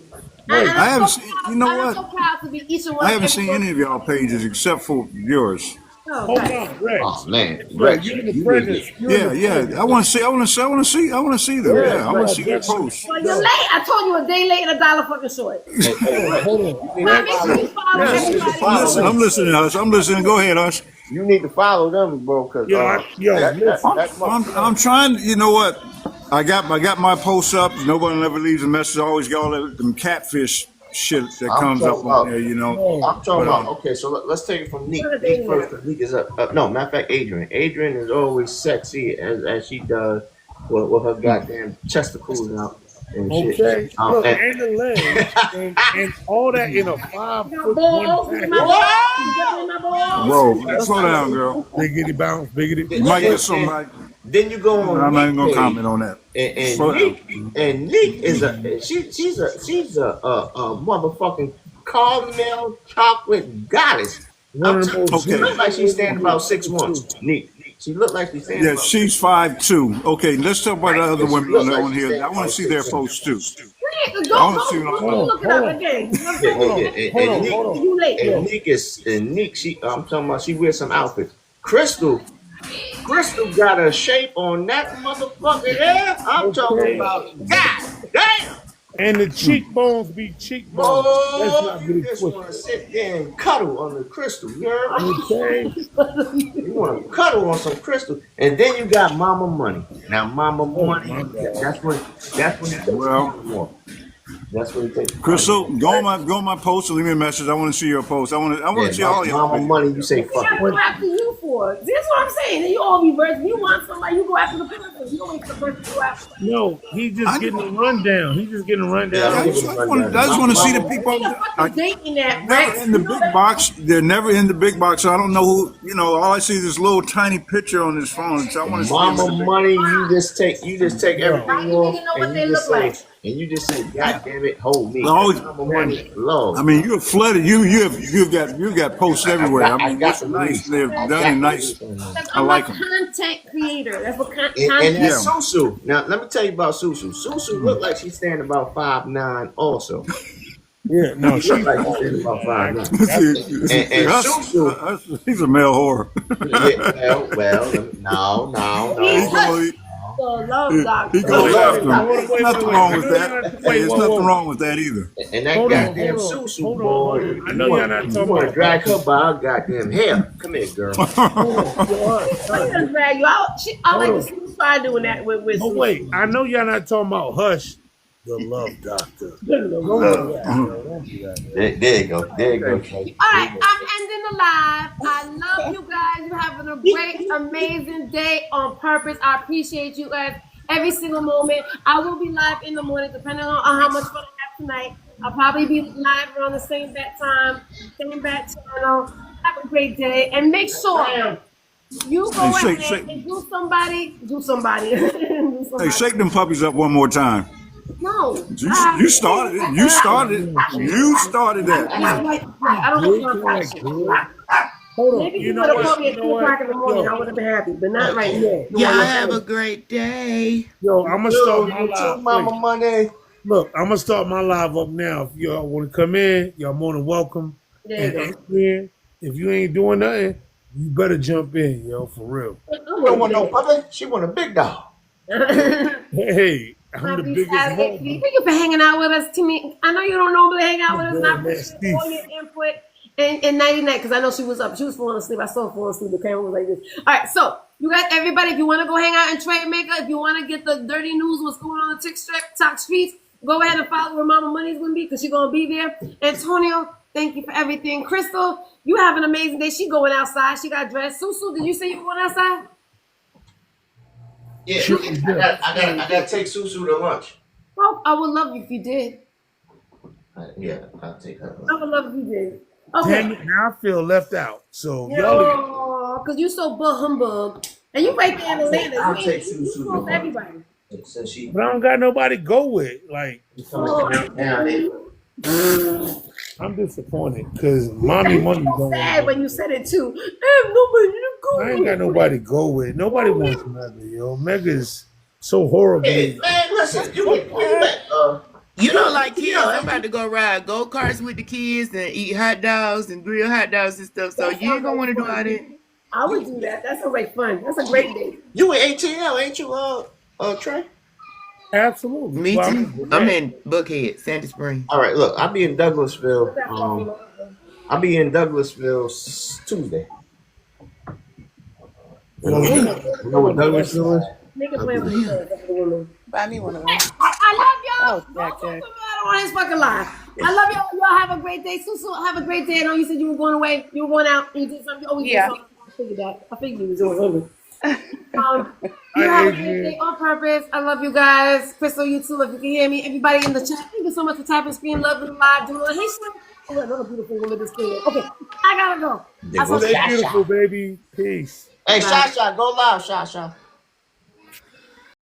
I haven't seen, you know I'm what? so proud to be each and one. I haven't seen any of y'all pages except for yours. Oh, Rex. Oh man, Rex, you're in the presence. Yeah. I want to see them. Yeah, I want to see their posts. Well, you're late. I told you a day late and $1 fucking short. Hold on. I'm listening, Hush. I'm listening. Go ahead, Hush. You need to follow them, bro. Cause I'm trying. You know what? I got my posts up. Nobody ever leaves a message. I always got all them catfish shit that comes up on there. You know. I'm talking about. Okay, so let's take it from Nique. Nique first. Cause Nique is up. No, matter of fact, Adrian. Adrian is always sexy as she does with her goddamn testicles out. And okay, shit. Look, and the legs, and all that in a 5 foot one pack. Whoa, slow down, girl. Biggity bounce, biggity. You might get somebody. Then you go on. I'm not even gonna comment on that. And Nique is she's a motherfucking caramel chocolate goddess. She looks like she's standing about 6'1". Nique. She looked like she's standing. Yeah, she's 5'2". Okay, let's talk about the other women on here. I want to see their posts too. Look it up again. And Nique, I'm talking about she wears some outfits. Crystal got a shape on that motherfucking hair. I'm talking about God damn. And the cheekbones be cheekbones. Oh, you just want to sit there and cuddle on the Crystal. You heard me? You want to cuddle on some Crystal, and then you got MommyMoney. Now, MommyMoney, that's when that's what it takes. Crystal, go on my post and leave me a message. I want to see your post. I want to see all your MommyMoney. You say fuck it. What go after you for? This is what I'm saying. Then you all be versus. You want somebody, you go after the person. You don't wait for the person to go after. No, he's just getting a rundown. He's just getting a rundown. Yeah, I just want to see the people. In the big box, they're never in the big box. So I don't know who. You know, all I see is this little tiny picture on his phone. So I want to see MommyMoney. You just take everything off, and you just say. And you just say, "God damn it, hold me." I mean, you're flooded. You've got posts everywhere. I mean, that's nice. They're done and nice. I like them. Content creator. That's what content. And that's Susu. Now, let me tell you about Susu. Susu looked like she's standing about 5'9" also. Yeah, no, she looked like she's standing about 5'9". And Susu, he's a male whore. No. He goes after him. Nothing wrong with that. There's nothing wrong with that either. And that goddamn Susu boy, I know you're not talking about. Drag her by her goddamn hair. Come here, girl. I didn't drag you out. I like to see you try doing that with. Oh wait, I know y'all not talking about Hush, the love doctor. There you go. All right, I'm ending the live. I love you guys. You're having a great, amazing day on purpose. I appreciate you guys every single moment. I will be live in the morning, depending on how much fun I have tonight. I'll probably be live around the same bat time, same bat channel. Have a great day, and make sure you go ahead and do somebody. Hey, shake them puppies up one more time. No. You started it. You started that. I don't know. Hold on. Maybe You you know would have what? called me You at know 2 what? o'clock in the morning. Yo, I would have been happy, but not right now. Y'all have a great day. yo, I'm gonna start my You too, live. Mama Wait, Money. look, I'm gonna start my live up now. If y'all want to come in, y'all more than welcome. There you And go. Adrian, if you ain't doing nothing, you better jump in, yo, for real. I don't want no puppy. She want a big dog. Hey, I'm the Happy biggest Saturday. one. Thank you for hanging out with us, TNique. I know you don't normally hang out with us, and I appreciate Nasty. all your input. And nighty night, because I know she was up. She was falling asleep. I saw her falling asleep. The camera was like this. All right, so you guys, everybody, if you want to go hang out in Trade Maker, if you want to get the dirty news, what's going on the TikTok streets, go ahead and follow where Mama Money's going to be, because she's going to be there. Antonio, thank you for everything. Crystal, you have an amazing day. She going outside. She got dressed. Susu, did you say you were going outside? Yeah, I gotta take Susu to lunch. Oh, I would love you if you did. Yeah, I'll take her. I would love if you did. Damn Okay. it, now I feel left out. So y'all, Oh, because you so bull humbug. And you right there in Atlanta. I'll You take ain't- you Susu to close to lunch. everybody. Since she but I don't got nobody to go with. Like, I'm disappointed because Mommy Money so don't. sad when you said it too. I have nobody to go I ain't got nobody to go with. Nobody wants Mega, yo. Mega's so horribly. Man, listen, You don't like kids. I'm about to go ride go-karts with the kids and eat hot dogs and grill hot dogs and stuff. So you ain't gonna want to do all that. I would do that. That sounds like fun. That's a great day. You in ATL, ain't you, Trey? Absolutely. Me Well, too. I'm in Buckhead, Sandy Springs. All right, look, I'll be in Douglasville. I'll be in Douglasville Tuesday. You know what Douglasville is? Nigga playing with the women. Buy me one of them. I love y'all. Oh, Jack. I don't want his fucking lie. I love y'all. Y'all have a great day. Susu, have a great day. I know you said you were going away. You were going out. You did something. You always Yeah. did something. I figured that. I figured you was doing something. You have a great day on purpose. I love you guys. Crystal, you too, if you can hear me. Everybody in the chat, thank you so much for typing, screen, love, and live. Doing hey, oh, another beautiful woman this thing. Okay, I gotta go. Stay beautiful, baby. Peace. Hey, Shasha, go live, Shasha.